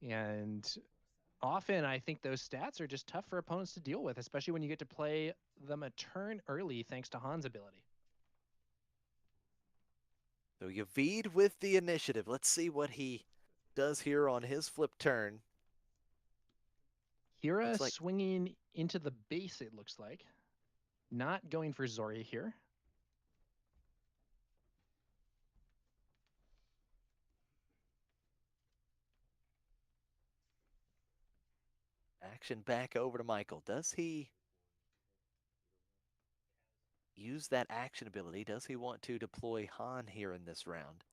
And often I think those stats are just tough for opponents to deal with, especially when you get to play them a turn early thanks to Han's ability. So Yavid with the initiative. Let's see what he does here on his flip turn. Kira swinging into the base, it looks like. Not going for Zori here. Action back over to Michael. Does he use that action ability? Does he want to deploy Han here in this round?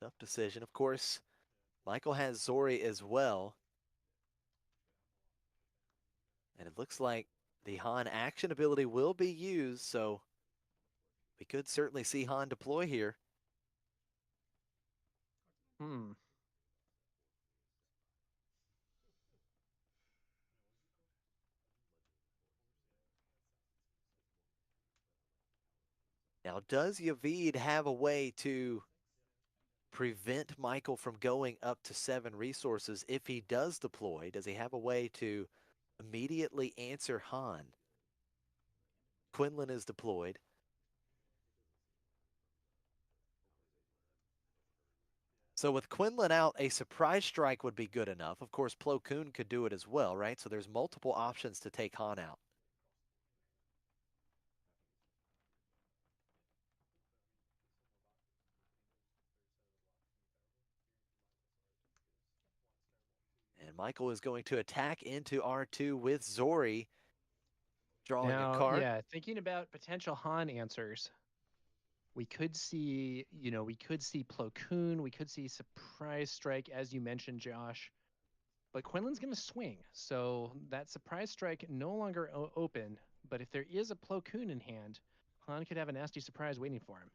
Tough decision. Of course, Michael has Zori as well. And it looks like the Han action ability will be used, so we could certainly see Han deploy here. Now, does Yavid have a way to prevent Michael from going up to 7 resources if he does deploy? Does he have a way to immediately answer Han? Quinlan is deployed. So with Quinlan out, a surprise strike would be good enough. Of course, Plo Koon could do it as well, right? So there's multiple options to take Han out. And Michael is going to attack into R2 with Zori, drawing a card. Yeah, thinking about potential Han answers. We could see, Plo Koon, we could see Surprise Strike, as you mentioned, Josh. But Quinlan's going to swing, so that Surprise Strike no longer open. But if there is a Plo Koon in hand, Han could have a nasty surprise waiting for him.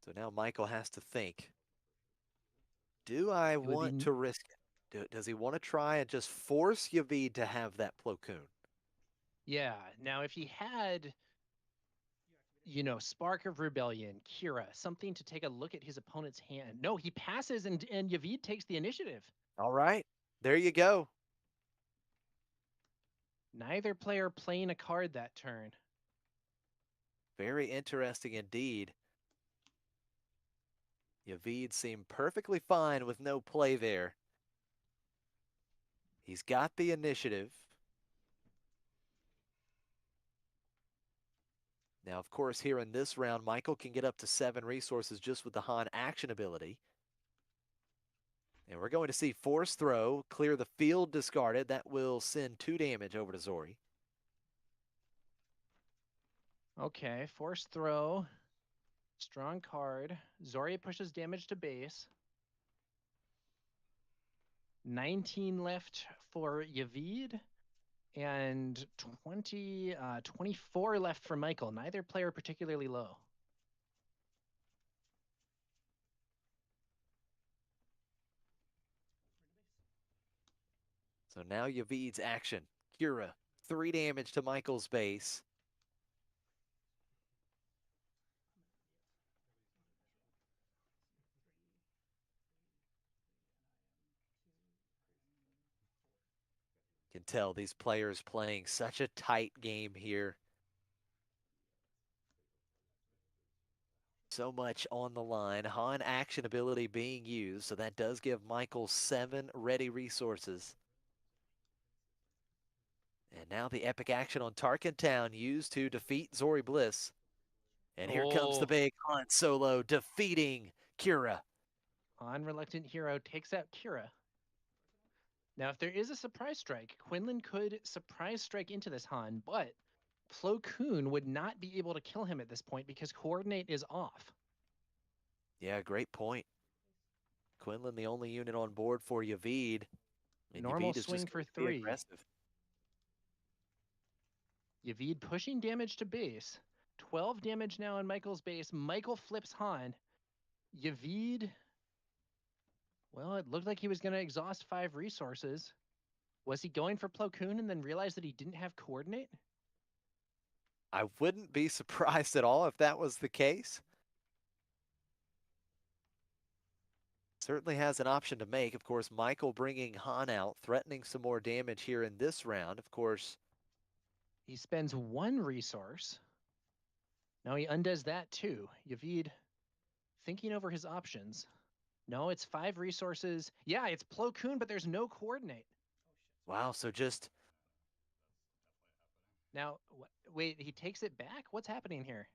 So now Michael has to think. Do I want to risk it? Does he want to try and just force Yavid to have that Plo Koon? Yeah. Now, if he had, Spark of Rebellion, Kira, something to take a look at his opponent's hand. No, he passes and Yavid takes the initiative. All right. There you go. Neither player playing a card that turn. Very interesting indeed. Yavid seemed perfectly fine with no play there. He's got the initiative. Now, of course, here in this round, Michael can get up to 7 resources just with the Han action ability. And we're going to see Force Throw, clear the field discarded. That will send 2 damage over to Zori. Okay, Force Throw. Strong card. Zori pushes damage to base. 19 left for Yavid. And 24 left for Michael. Neither player particularly low. So now Yavid's action. Kira, 3 damage to Michael's base. Can tell these players playing such a tight game here. So much on the line. Han action ability being used, so that does give Michael 7 ready resources. And now the epic action on Tarkin Town used to defeat Zori Bliss. And here comes the big Han Solo defeating Kira. Han Reluctant Hero takes out Kira. Now, if there is a surprise strike, Quinlan could surprise strike into this Han, but Plo Koon would not be able to kill him at this point because coordinate is off. Yeah, great point. Quinlan, the only unit on board for Yavid. And Normal Yavid is swing just for going to be 3. aggressive. Yavid pushing damage to base. 12 damage now on Michael's base. Michael flips Han. Yavid, well, it looked like he was going to exhaust 5 resources. Was he going for Plo Koon and then realized that he didn't have coordinate? I wouldn't be surprised at all if that was the case. Certainly has an option to make. Of course, Michael bringing Han out, threatening some more damage here in this round. Of course, he spends 1 resource. Now he undoes that too. Yavid thinking over his options. No, it's 5 resources. Yeah, it's Plo Koon, but there's no coordinate. Wow, so just... Now, wait, he takes it back? What's happening here?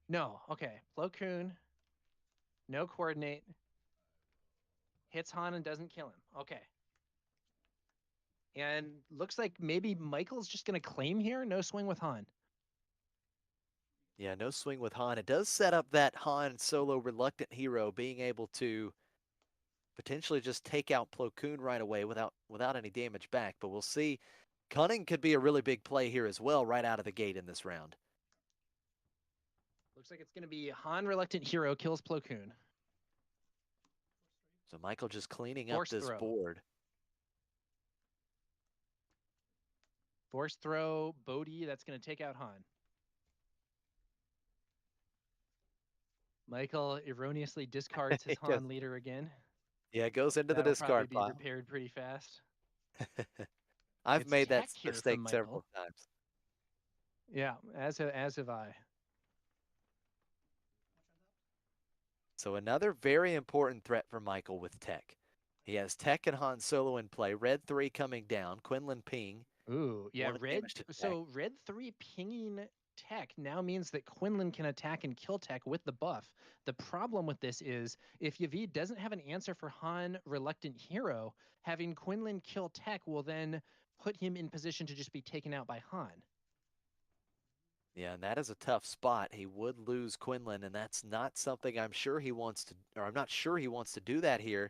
No, okay. Plo Koon, no coordinate. Hits Han and doesn't kill him. Okay. And looks like maybe Michael's just going to claim here. No swing with Han. Yeah, no swing with Han. It does set up that Han Solo reluctant hero being able to potentially just take out Plo Koon right away without any damage back. But we'll see. Cunning could be a really big play here as well right out of the gate in this round. Looks like it's going to be Han reluctant hero kills Plo Koon. So Michael just cleaning up this board. Force throw, Bodhi, that's going to take out Han. Michael erroneously discards his Han leader again. Yeah, it goes into the That'll discard probably pile. be repaired pretty fast. I've made that tech here mistake from several Michael. times. Yeah, as have I. So another very important threat for Michael with tech. He has tech and Han Solo in play. Red 3 coming down. Quinlan ping. Ooh, yeah, One red. damage to So red 3 pinging tech now means that Quinlan can attack and kill tech with the buff. The problem with this is if Yavid doesn't have an answer for Han reluctant hero, having Quinlan kill tech will then put him in position to just be taken out by Han. Yeah, and that is a tough spot. He would lose Quinlan, and that's not something I'm sure he wants to, or I'm not sure he wants to do that here.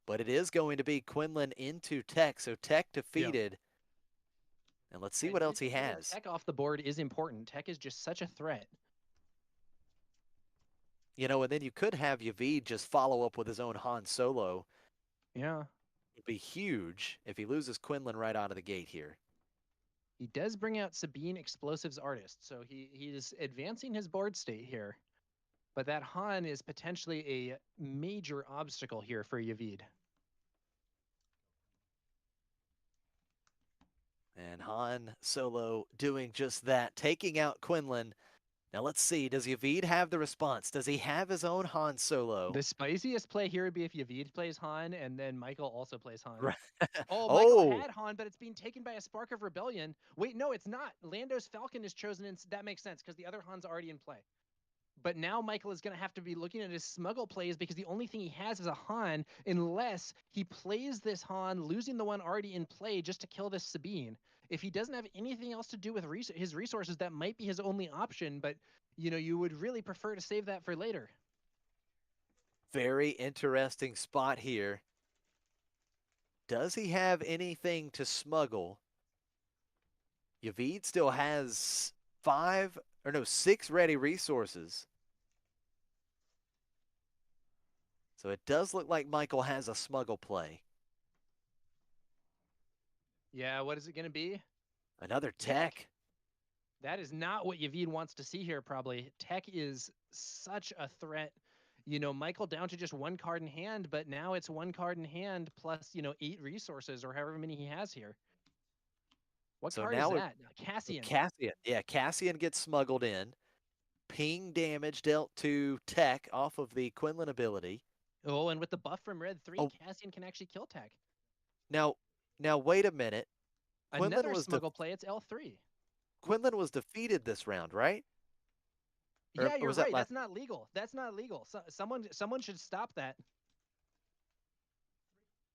But it is going to be Quinlan into tech, so tech defeated. And let's see what else he has. Tech off the board is important. Tech is just such a threat. You know, and then you could have Yavid just follow up with his own Han Solo. Yeah. It'd be huge if he loses Quinlan right out of the gate here. He does bring out Sabine Explosives Artist, so he is advancing his board state here. But that Han is potentially a major obstacle here for Yavid. And Han Solo doing just that, taking out Quinlan. Now let's see, does Yavid have the response? Does he have his own Han Solo? The spiciest play here would be if Yavid plays Han and then Michael also plays Han. Right. Oh, Michael had Han, but it's being taken by a spark of rebellion. Wait, no, it's not. Lando's Falcon is chosen, and that makes sense because the other Han's already in play. But now Michael is going to have to be looking at his smuggle plays because the only thing he has is a Han unless he plays this Han, losing the one already in play just to kill this Sabine. If he doesn't have anything else to do with his resources, that might be his only option. But, you know, you would really prefer to save that for later. Very interesting spot here. Does he have anything to smuggle? Yavid still has 6 ready resources. So it does look like Michael has a smuggle play. Yeah, what is it going to be? Another tech. That is not what Yavid wants to see here, probably. Tech is such a threat. You know, Michael down to just 1 card in hand, but now it's 1 card in hand plus, 8 resources or however many he has here. What card is that? Cassian. Cassian. Yeah, Cassian gets smuggled in. Ping damage dealt to tech off of the Quinlan ability. Oh, and with the buff from Red 3, Cassian can actually kill tech. Now wait a minute. Another smuggle play, it's L3. Quinlan was defeated this round, right? Yeah, you're right. That's not legal. That's not legal. Someone should stop that.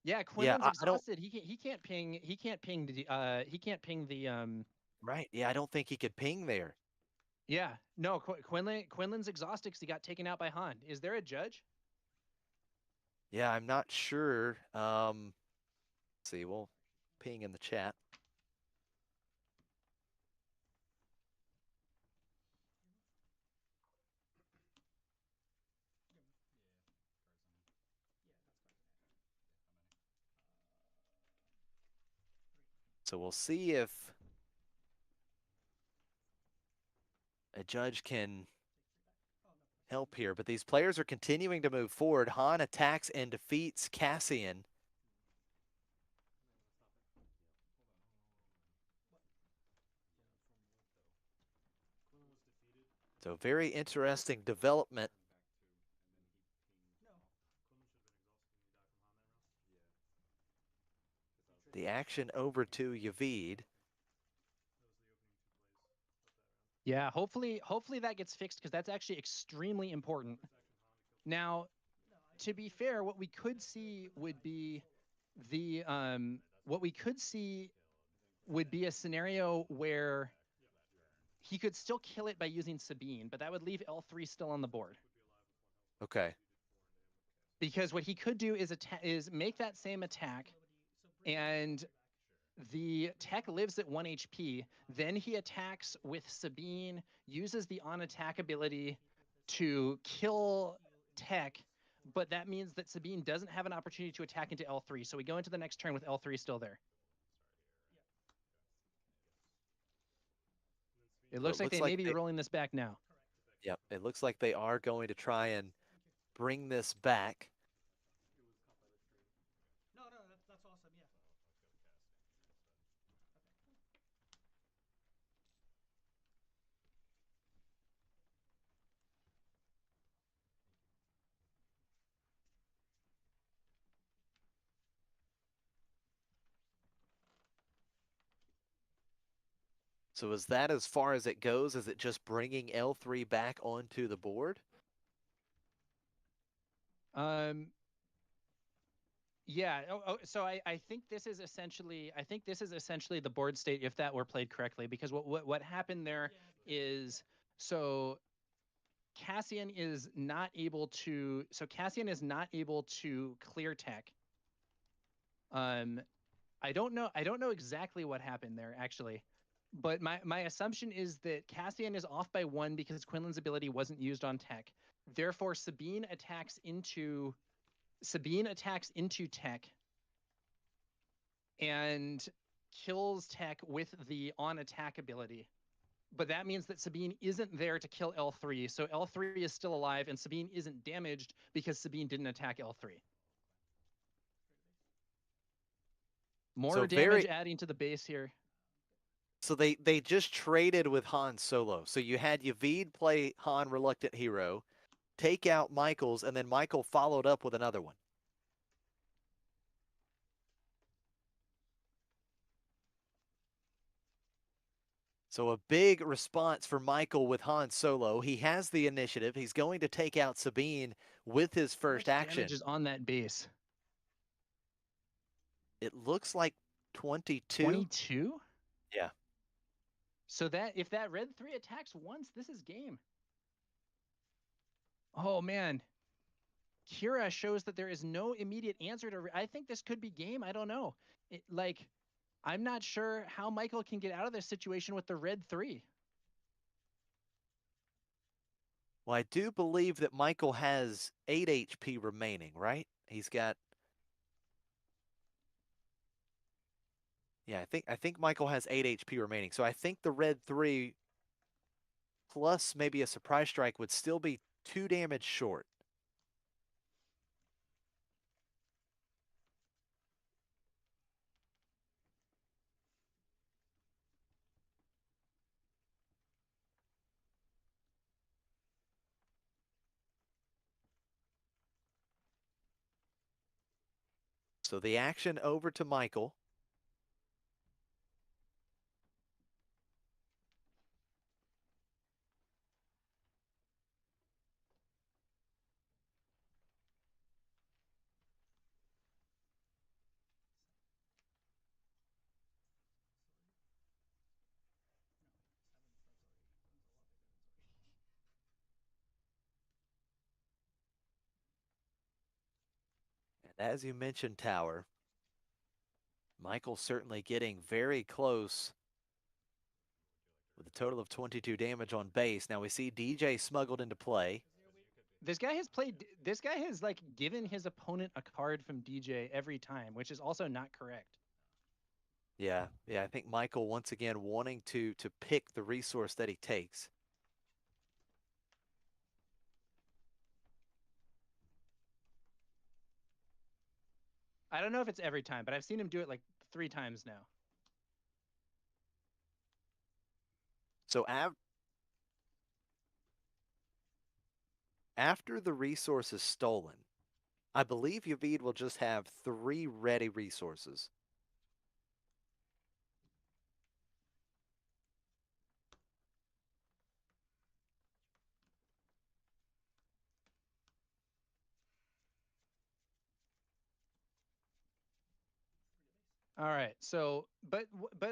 Yeah, Yeah, Quinlan's I don't. exhausted. He can't ping. He can't ping the Right. Yeah, I don't think he could ping there. Yeah, no, Quinlan's exhausted because he got taken out by Han. Is there a judge? Yeah, I'm not sure. Let's see, we'll ping in the chat. So we'll see if a judge can help here. But these players are continuing to move forward. Han attacks and defeats Cassian. So very interesting development. The action over to Yavid. Yeah, hopefully that gets fixed because that's actually extremely important. Now, to be fair, what we could see would be the a scenario where he could still kill it by using Sabine, but that would leave L3 still on the board. Okay. Because what he could do is make that same attack, and the tech lives at 1 HP. Then he attacks with Sabine, uses the on attack ability to kill tech, but that means that Sabine doesn't have an opportunity to attack into L3. So we go into the next turn with L3 still there. It looks like they may be rolling this back now. Yep, it looks like they are going to try and bring this back. No, that's awesome. Yeah. So is that as far as it goes? Is it just bringing L3 back onto the board? Yeah. So I think this is essentially the board state if that were played correctly, because what happened there is so Cassian is not able to clear tech. I don't know exactly what happened there actually, but my assumption is that Cassian is off by 1 because Quinlan's ability wasn't used on tech. Therefore, Sabine attacks into tech and kills tech with the on attack ability. But that means that Sabine isn't there to kill L3, so L3 is still alive and Sabine isn't damaged because Sabine didn't attack L3. More damage adding to the base here. So they just traded with Han Solo. So you had Yavid play Han Reluctant Hero, take out Michael's, and then Michael followed up with another one. So a big response for Michael with Han Solo. He has the initiative. He's going to take out Sabine with his first action. Damage is on that base. It looks like 22. 22? Yeah. So that if that red 3 attacks once, this is game. Oh man. Kira shows that there is no immediate answer to. I think this could be game. I don't know. I'm not sure how Michael can get out of this situation with the red 3. Well, I do believe that Michael has 8 HP remaining, right? He's got. Yeah, I think Michael has 8 HP remaining. So I think the red 3 plus maybe a surprise strike would still be 2 damage short. So the action over to Michael. As you mentioned, Tower, Michael certainly getting very close with a total of 22 damage on base. Now we see DJ smuggled into play. This guy has played. This guy has like given his opponent a card from DJ every time, which is also not correct. Yeah, I think Michael once again wanting to pick the resource that he takes. I don't know if it's every time, but I've seen him do it like 3 times now. So after the resource is stolen, I believe Yavid will just have 3 ready resources. All right. So, but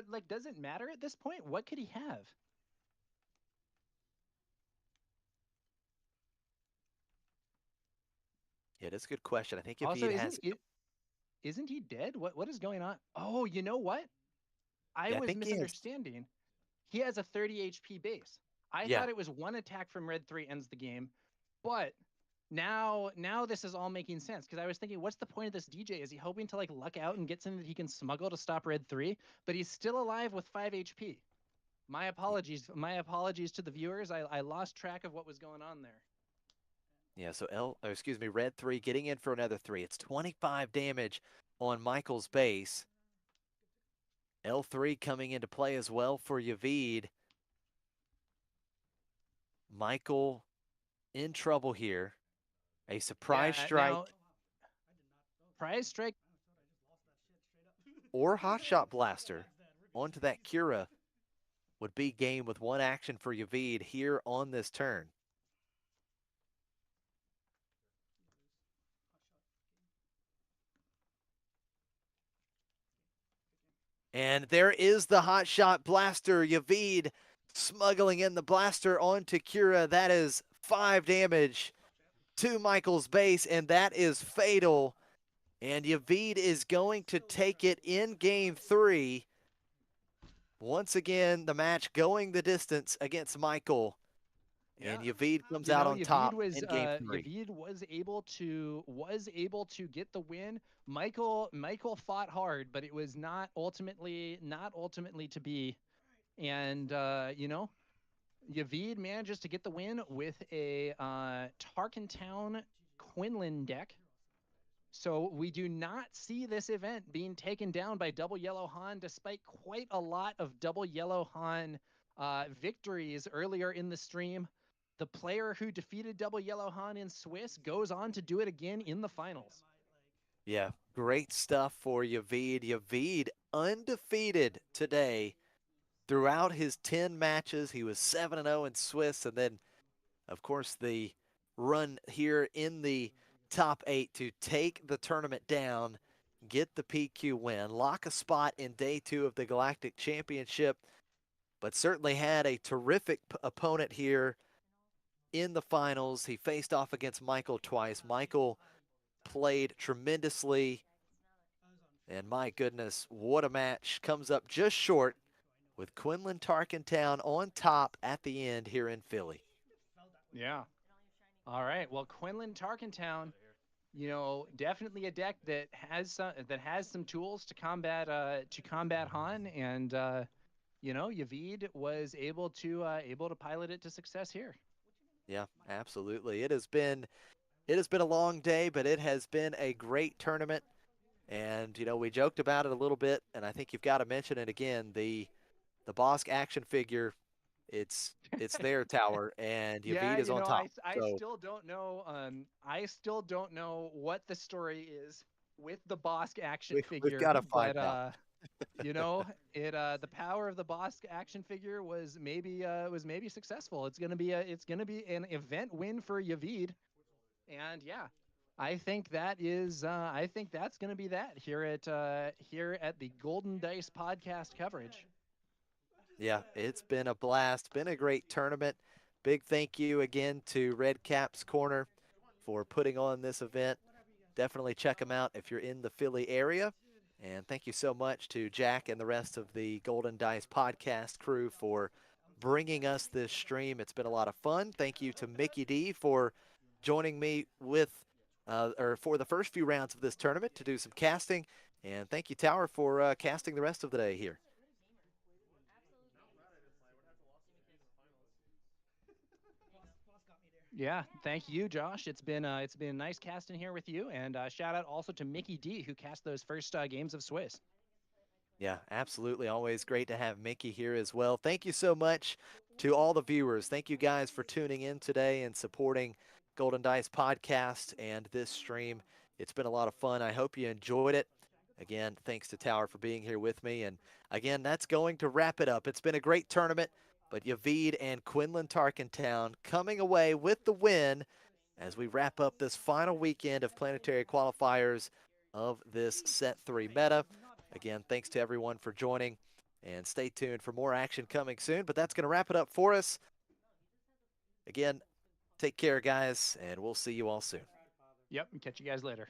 like, does it matter at this point? What could he have? Yeah, that's a good question. I think Also, Yavid has. isn't he dead? What is going on? Oh, you know what? I Yeah, I was think he has. misunderstanding. He has a 30 HP base. I Yeah. thought it was 1 attack from Red 3 ends the game, but now this is all making sense because I was thinking, what's the point of this DJ? Is he hoping to like luck out and get something that he can smuggle to stop Red 3? But he's still alive with 5 HP. My apologies. My apologies to the viewers. I lost track of what was going on there. Yeah, so Red 3 getting in for another 3. It's 25 damage on Michael's base. L3 coming into play as well for Yavid. Michael in trouble here. A surprise strike. Now, prize strike Or Hotshot Blaster onto that Cura would be game with 1 action for Yavid here on this turn. And there is the Hotshot Blaster. Yavid smuggling in the blaster onto Cura. That is 5 damage to Michael's base, and that is fatal. And Yavid is going to take it in game 3. Once again, the match going the distance against Michael. And Yavid comes out on top in game 3. Yavid was able to get the win. Michael fought hard, but it was not ultimately to be. And Yavid manages to get the win with a Tarkentown Quinlan deck. So we do not see this event being taken down by Double Yellow Han, despite quite a lot of Double Yellow Han victories earlier in the stream. The player who defeated Double Yellow Han in Swiss goes on to do it again in the finals. Yeah, great stuff for Yavid. Yavid undefeated today throughout his 10 matches. He was 7-0 in Swiss, and then, of course, the run here in the top 8 to take the tournament down, get the PQ win, lock a spot in day 2 of the Galactic Championship, but certainly had a terrific opponent here in the finals. He faced off against Michael twice. Michael played tremendously, and my goodness, what a match. Comes up just short with Quinlan Tarkentown on top at the end here in Philly. Yeah. All right. Well, Quinlan Tarkentown, definitely a deck that has some tools to combat Han, and Yavid was able to pilot it to success here. Yeah, absolutely. It has been a long day, but it has been a great tournament. And we joked about it a little bit, and I think you've got to mention it again. The Bosk action figure, it's there, Tower, and Yavid is on top. I still don't know. I still don't know what the story is with the Bosk action figure. We've got to find out. The power of the Bosk action figure was maybe successful. It's gonna be an event win for Yavid, and yeah, I think that's gonna be that here at the Golden Dice podcast coverage. Yeah, it's been a blast, been a great tournament. Big thank you again to Redcap's Corner for putting on this event. definitely check them out if you're in the Philly area. And thank you so much to Jack and the rest of the Golden Dice podcast crew for bringing us this stream. It's been a lot of fun. Thank you to Mickey D for joining me or for the first few rounds of this tournament to do some casting. And thank you, Tower, for casting the rest of the day here. Yeah, thank you, Josh. It's been nice casting here with you, and shout out also to Mickey D who cast those first games of Swiss. Yeah, absolutely. Always great to have Mickey here as well. Thank you so much to all the viewers. Thank you guys for tuning in today and supporting Golden Dice Podcast and this stream. It's been a lot of fun. I hope you enjoyed it. Again, thanks to Tower for being here with me. And again, that's going to wrap it up. It's been a great tournament, but Yavid and Quinlan Tarkentown coming away with the win as we wrap up this final weekend of Planetary Qualifiers of this Set 3 meta. Again, thanks to everyone for joining, and stay tuned for more action coming soon. But that's going to wrap it up for us. Again, take care, guys, and we'll see you all soon. Yep, and catch you guys later.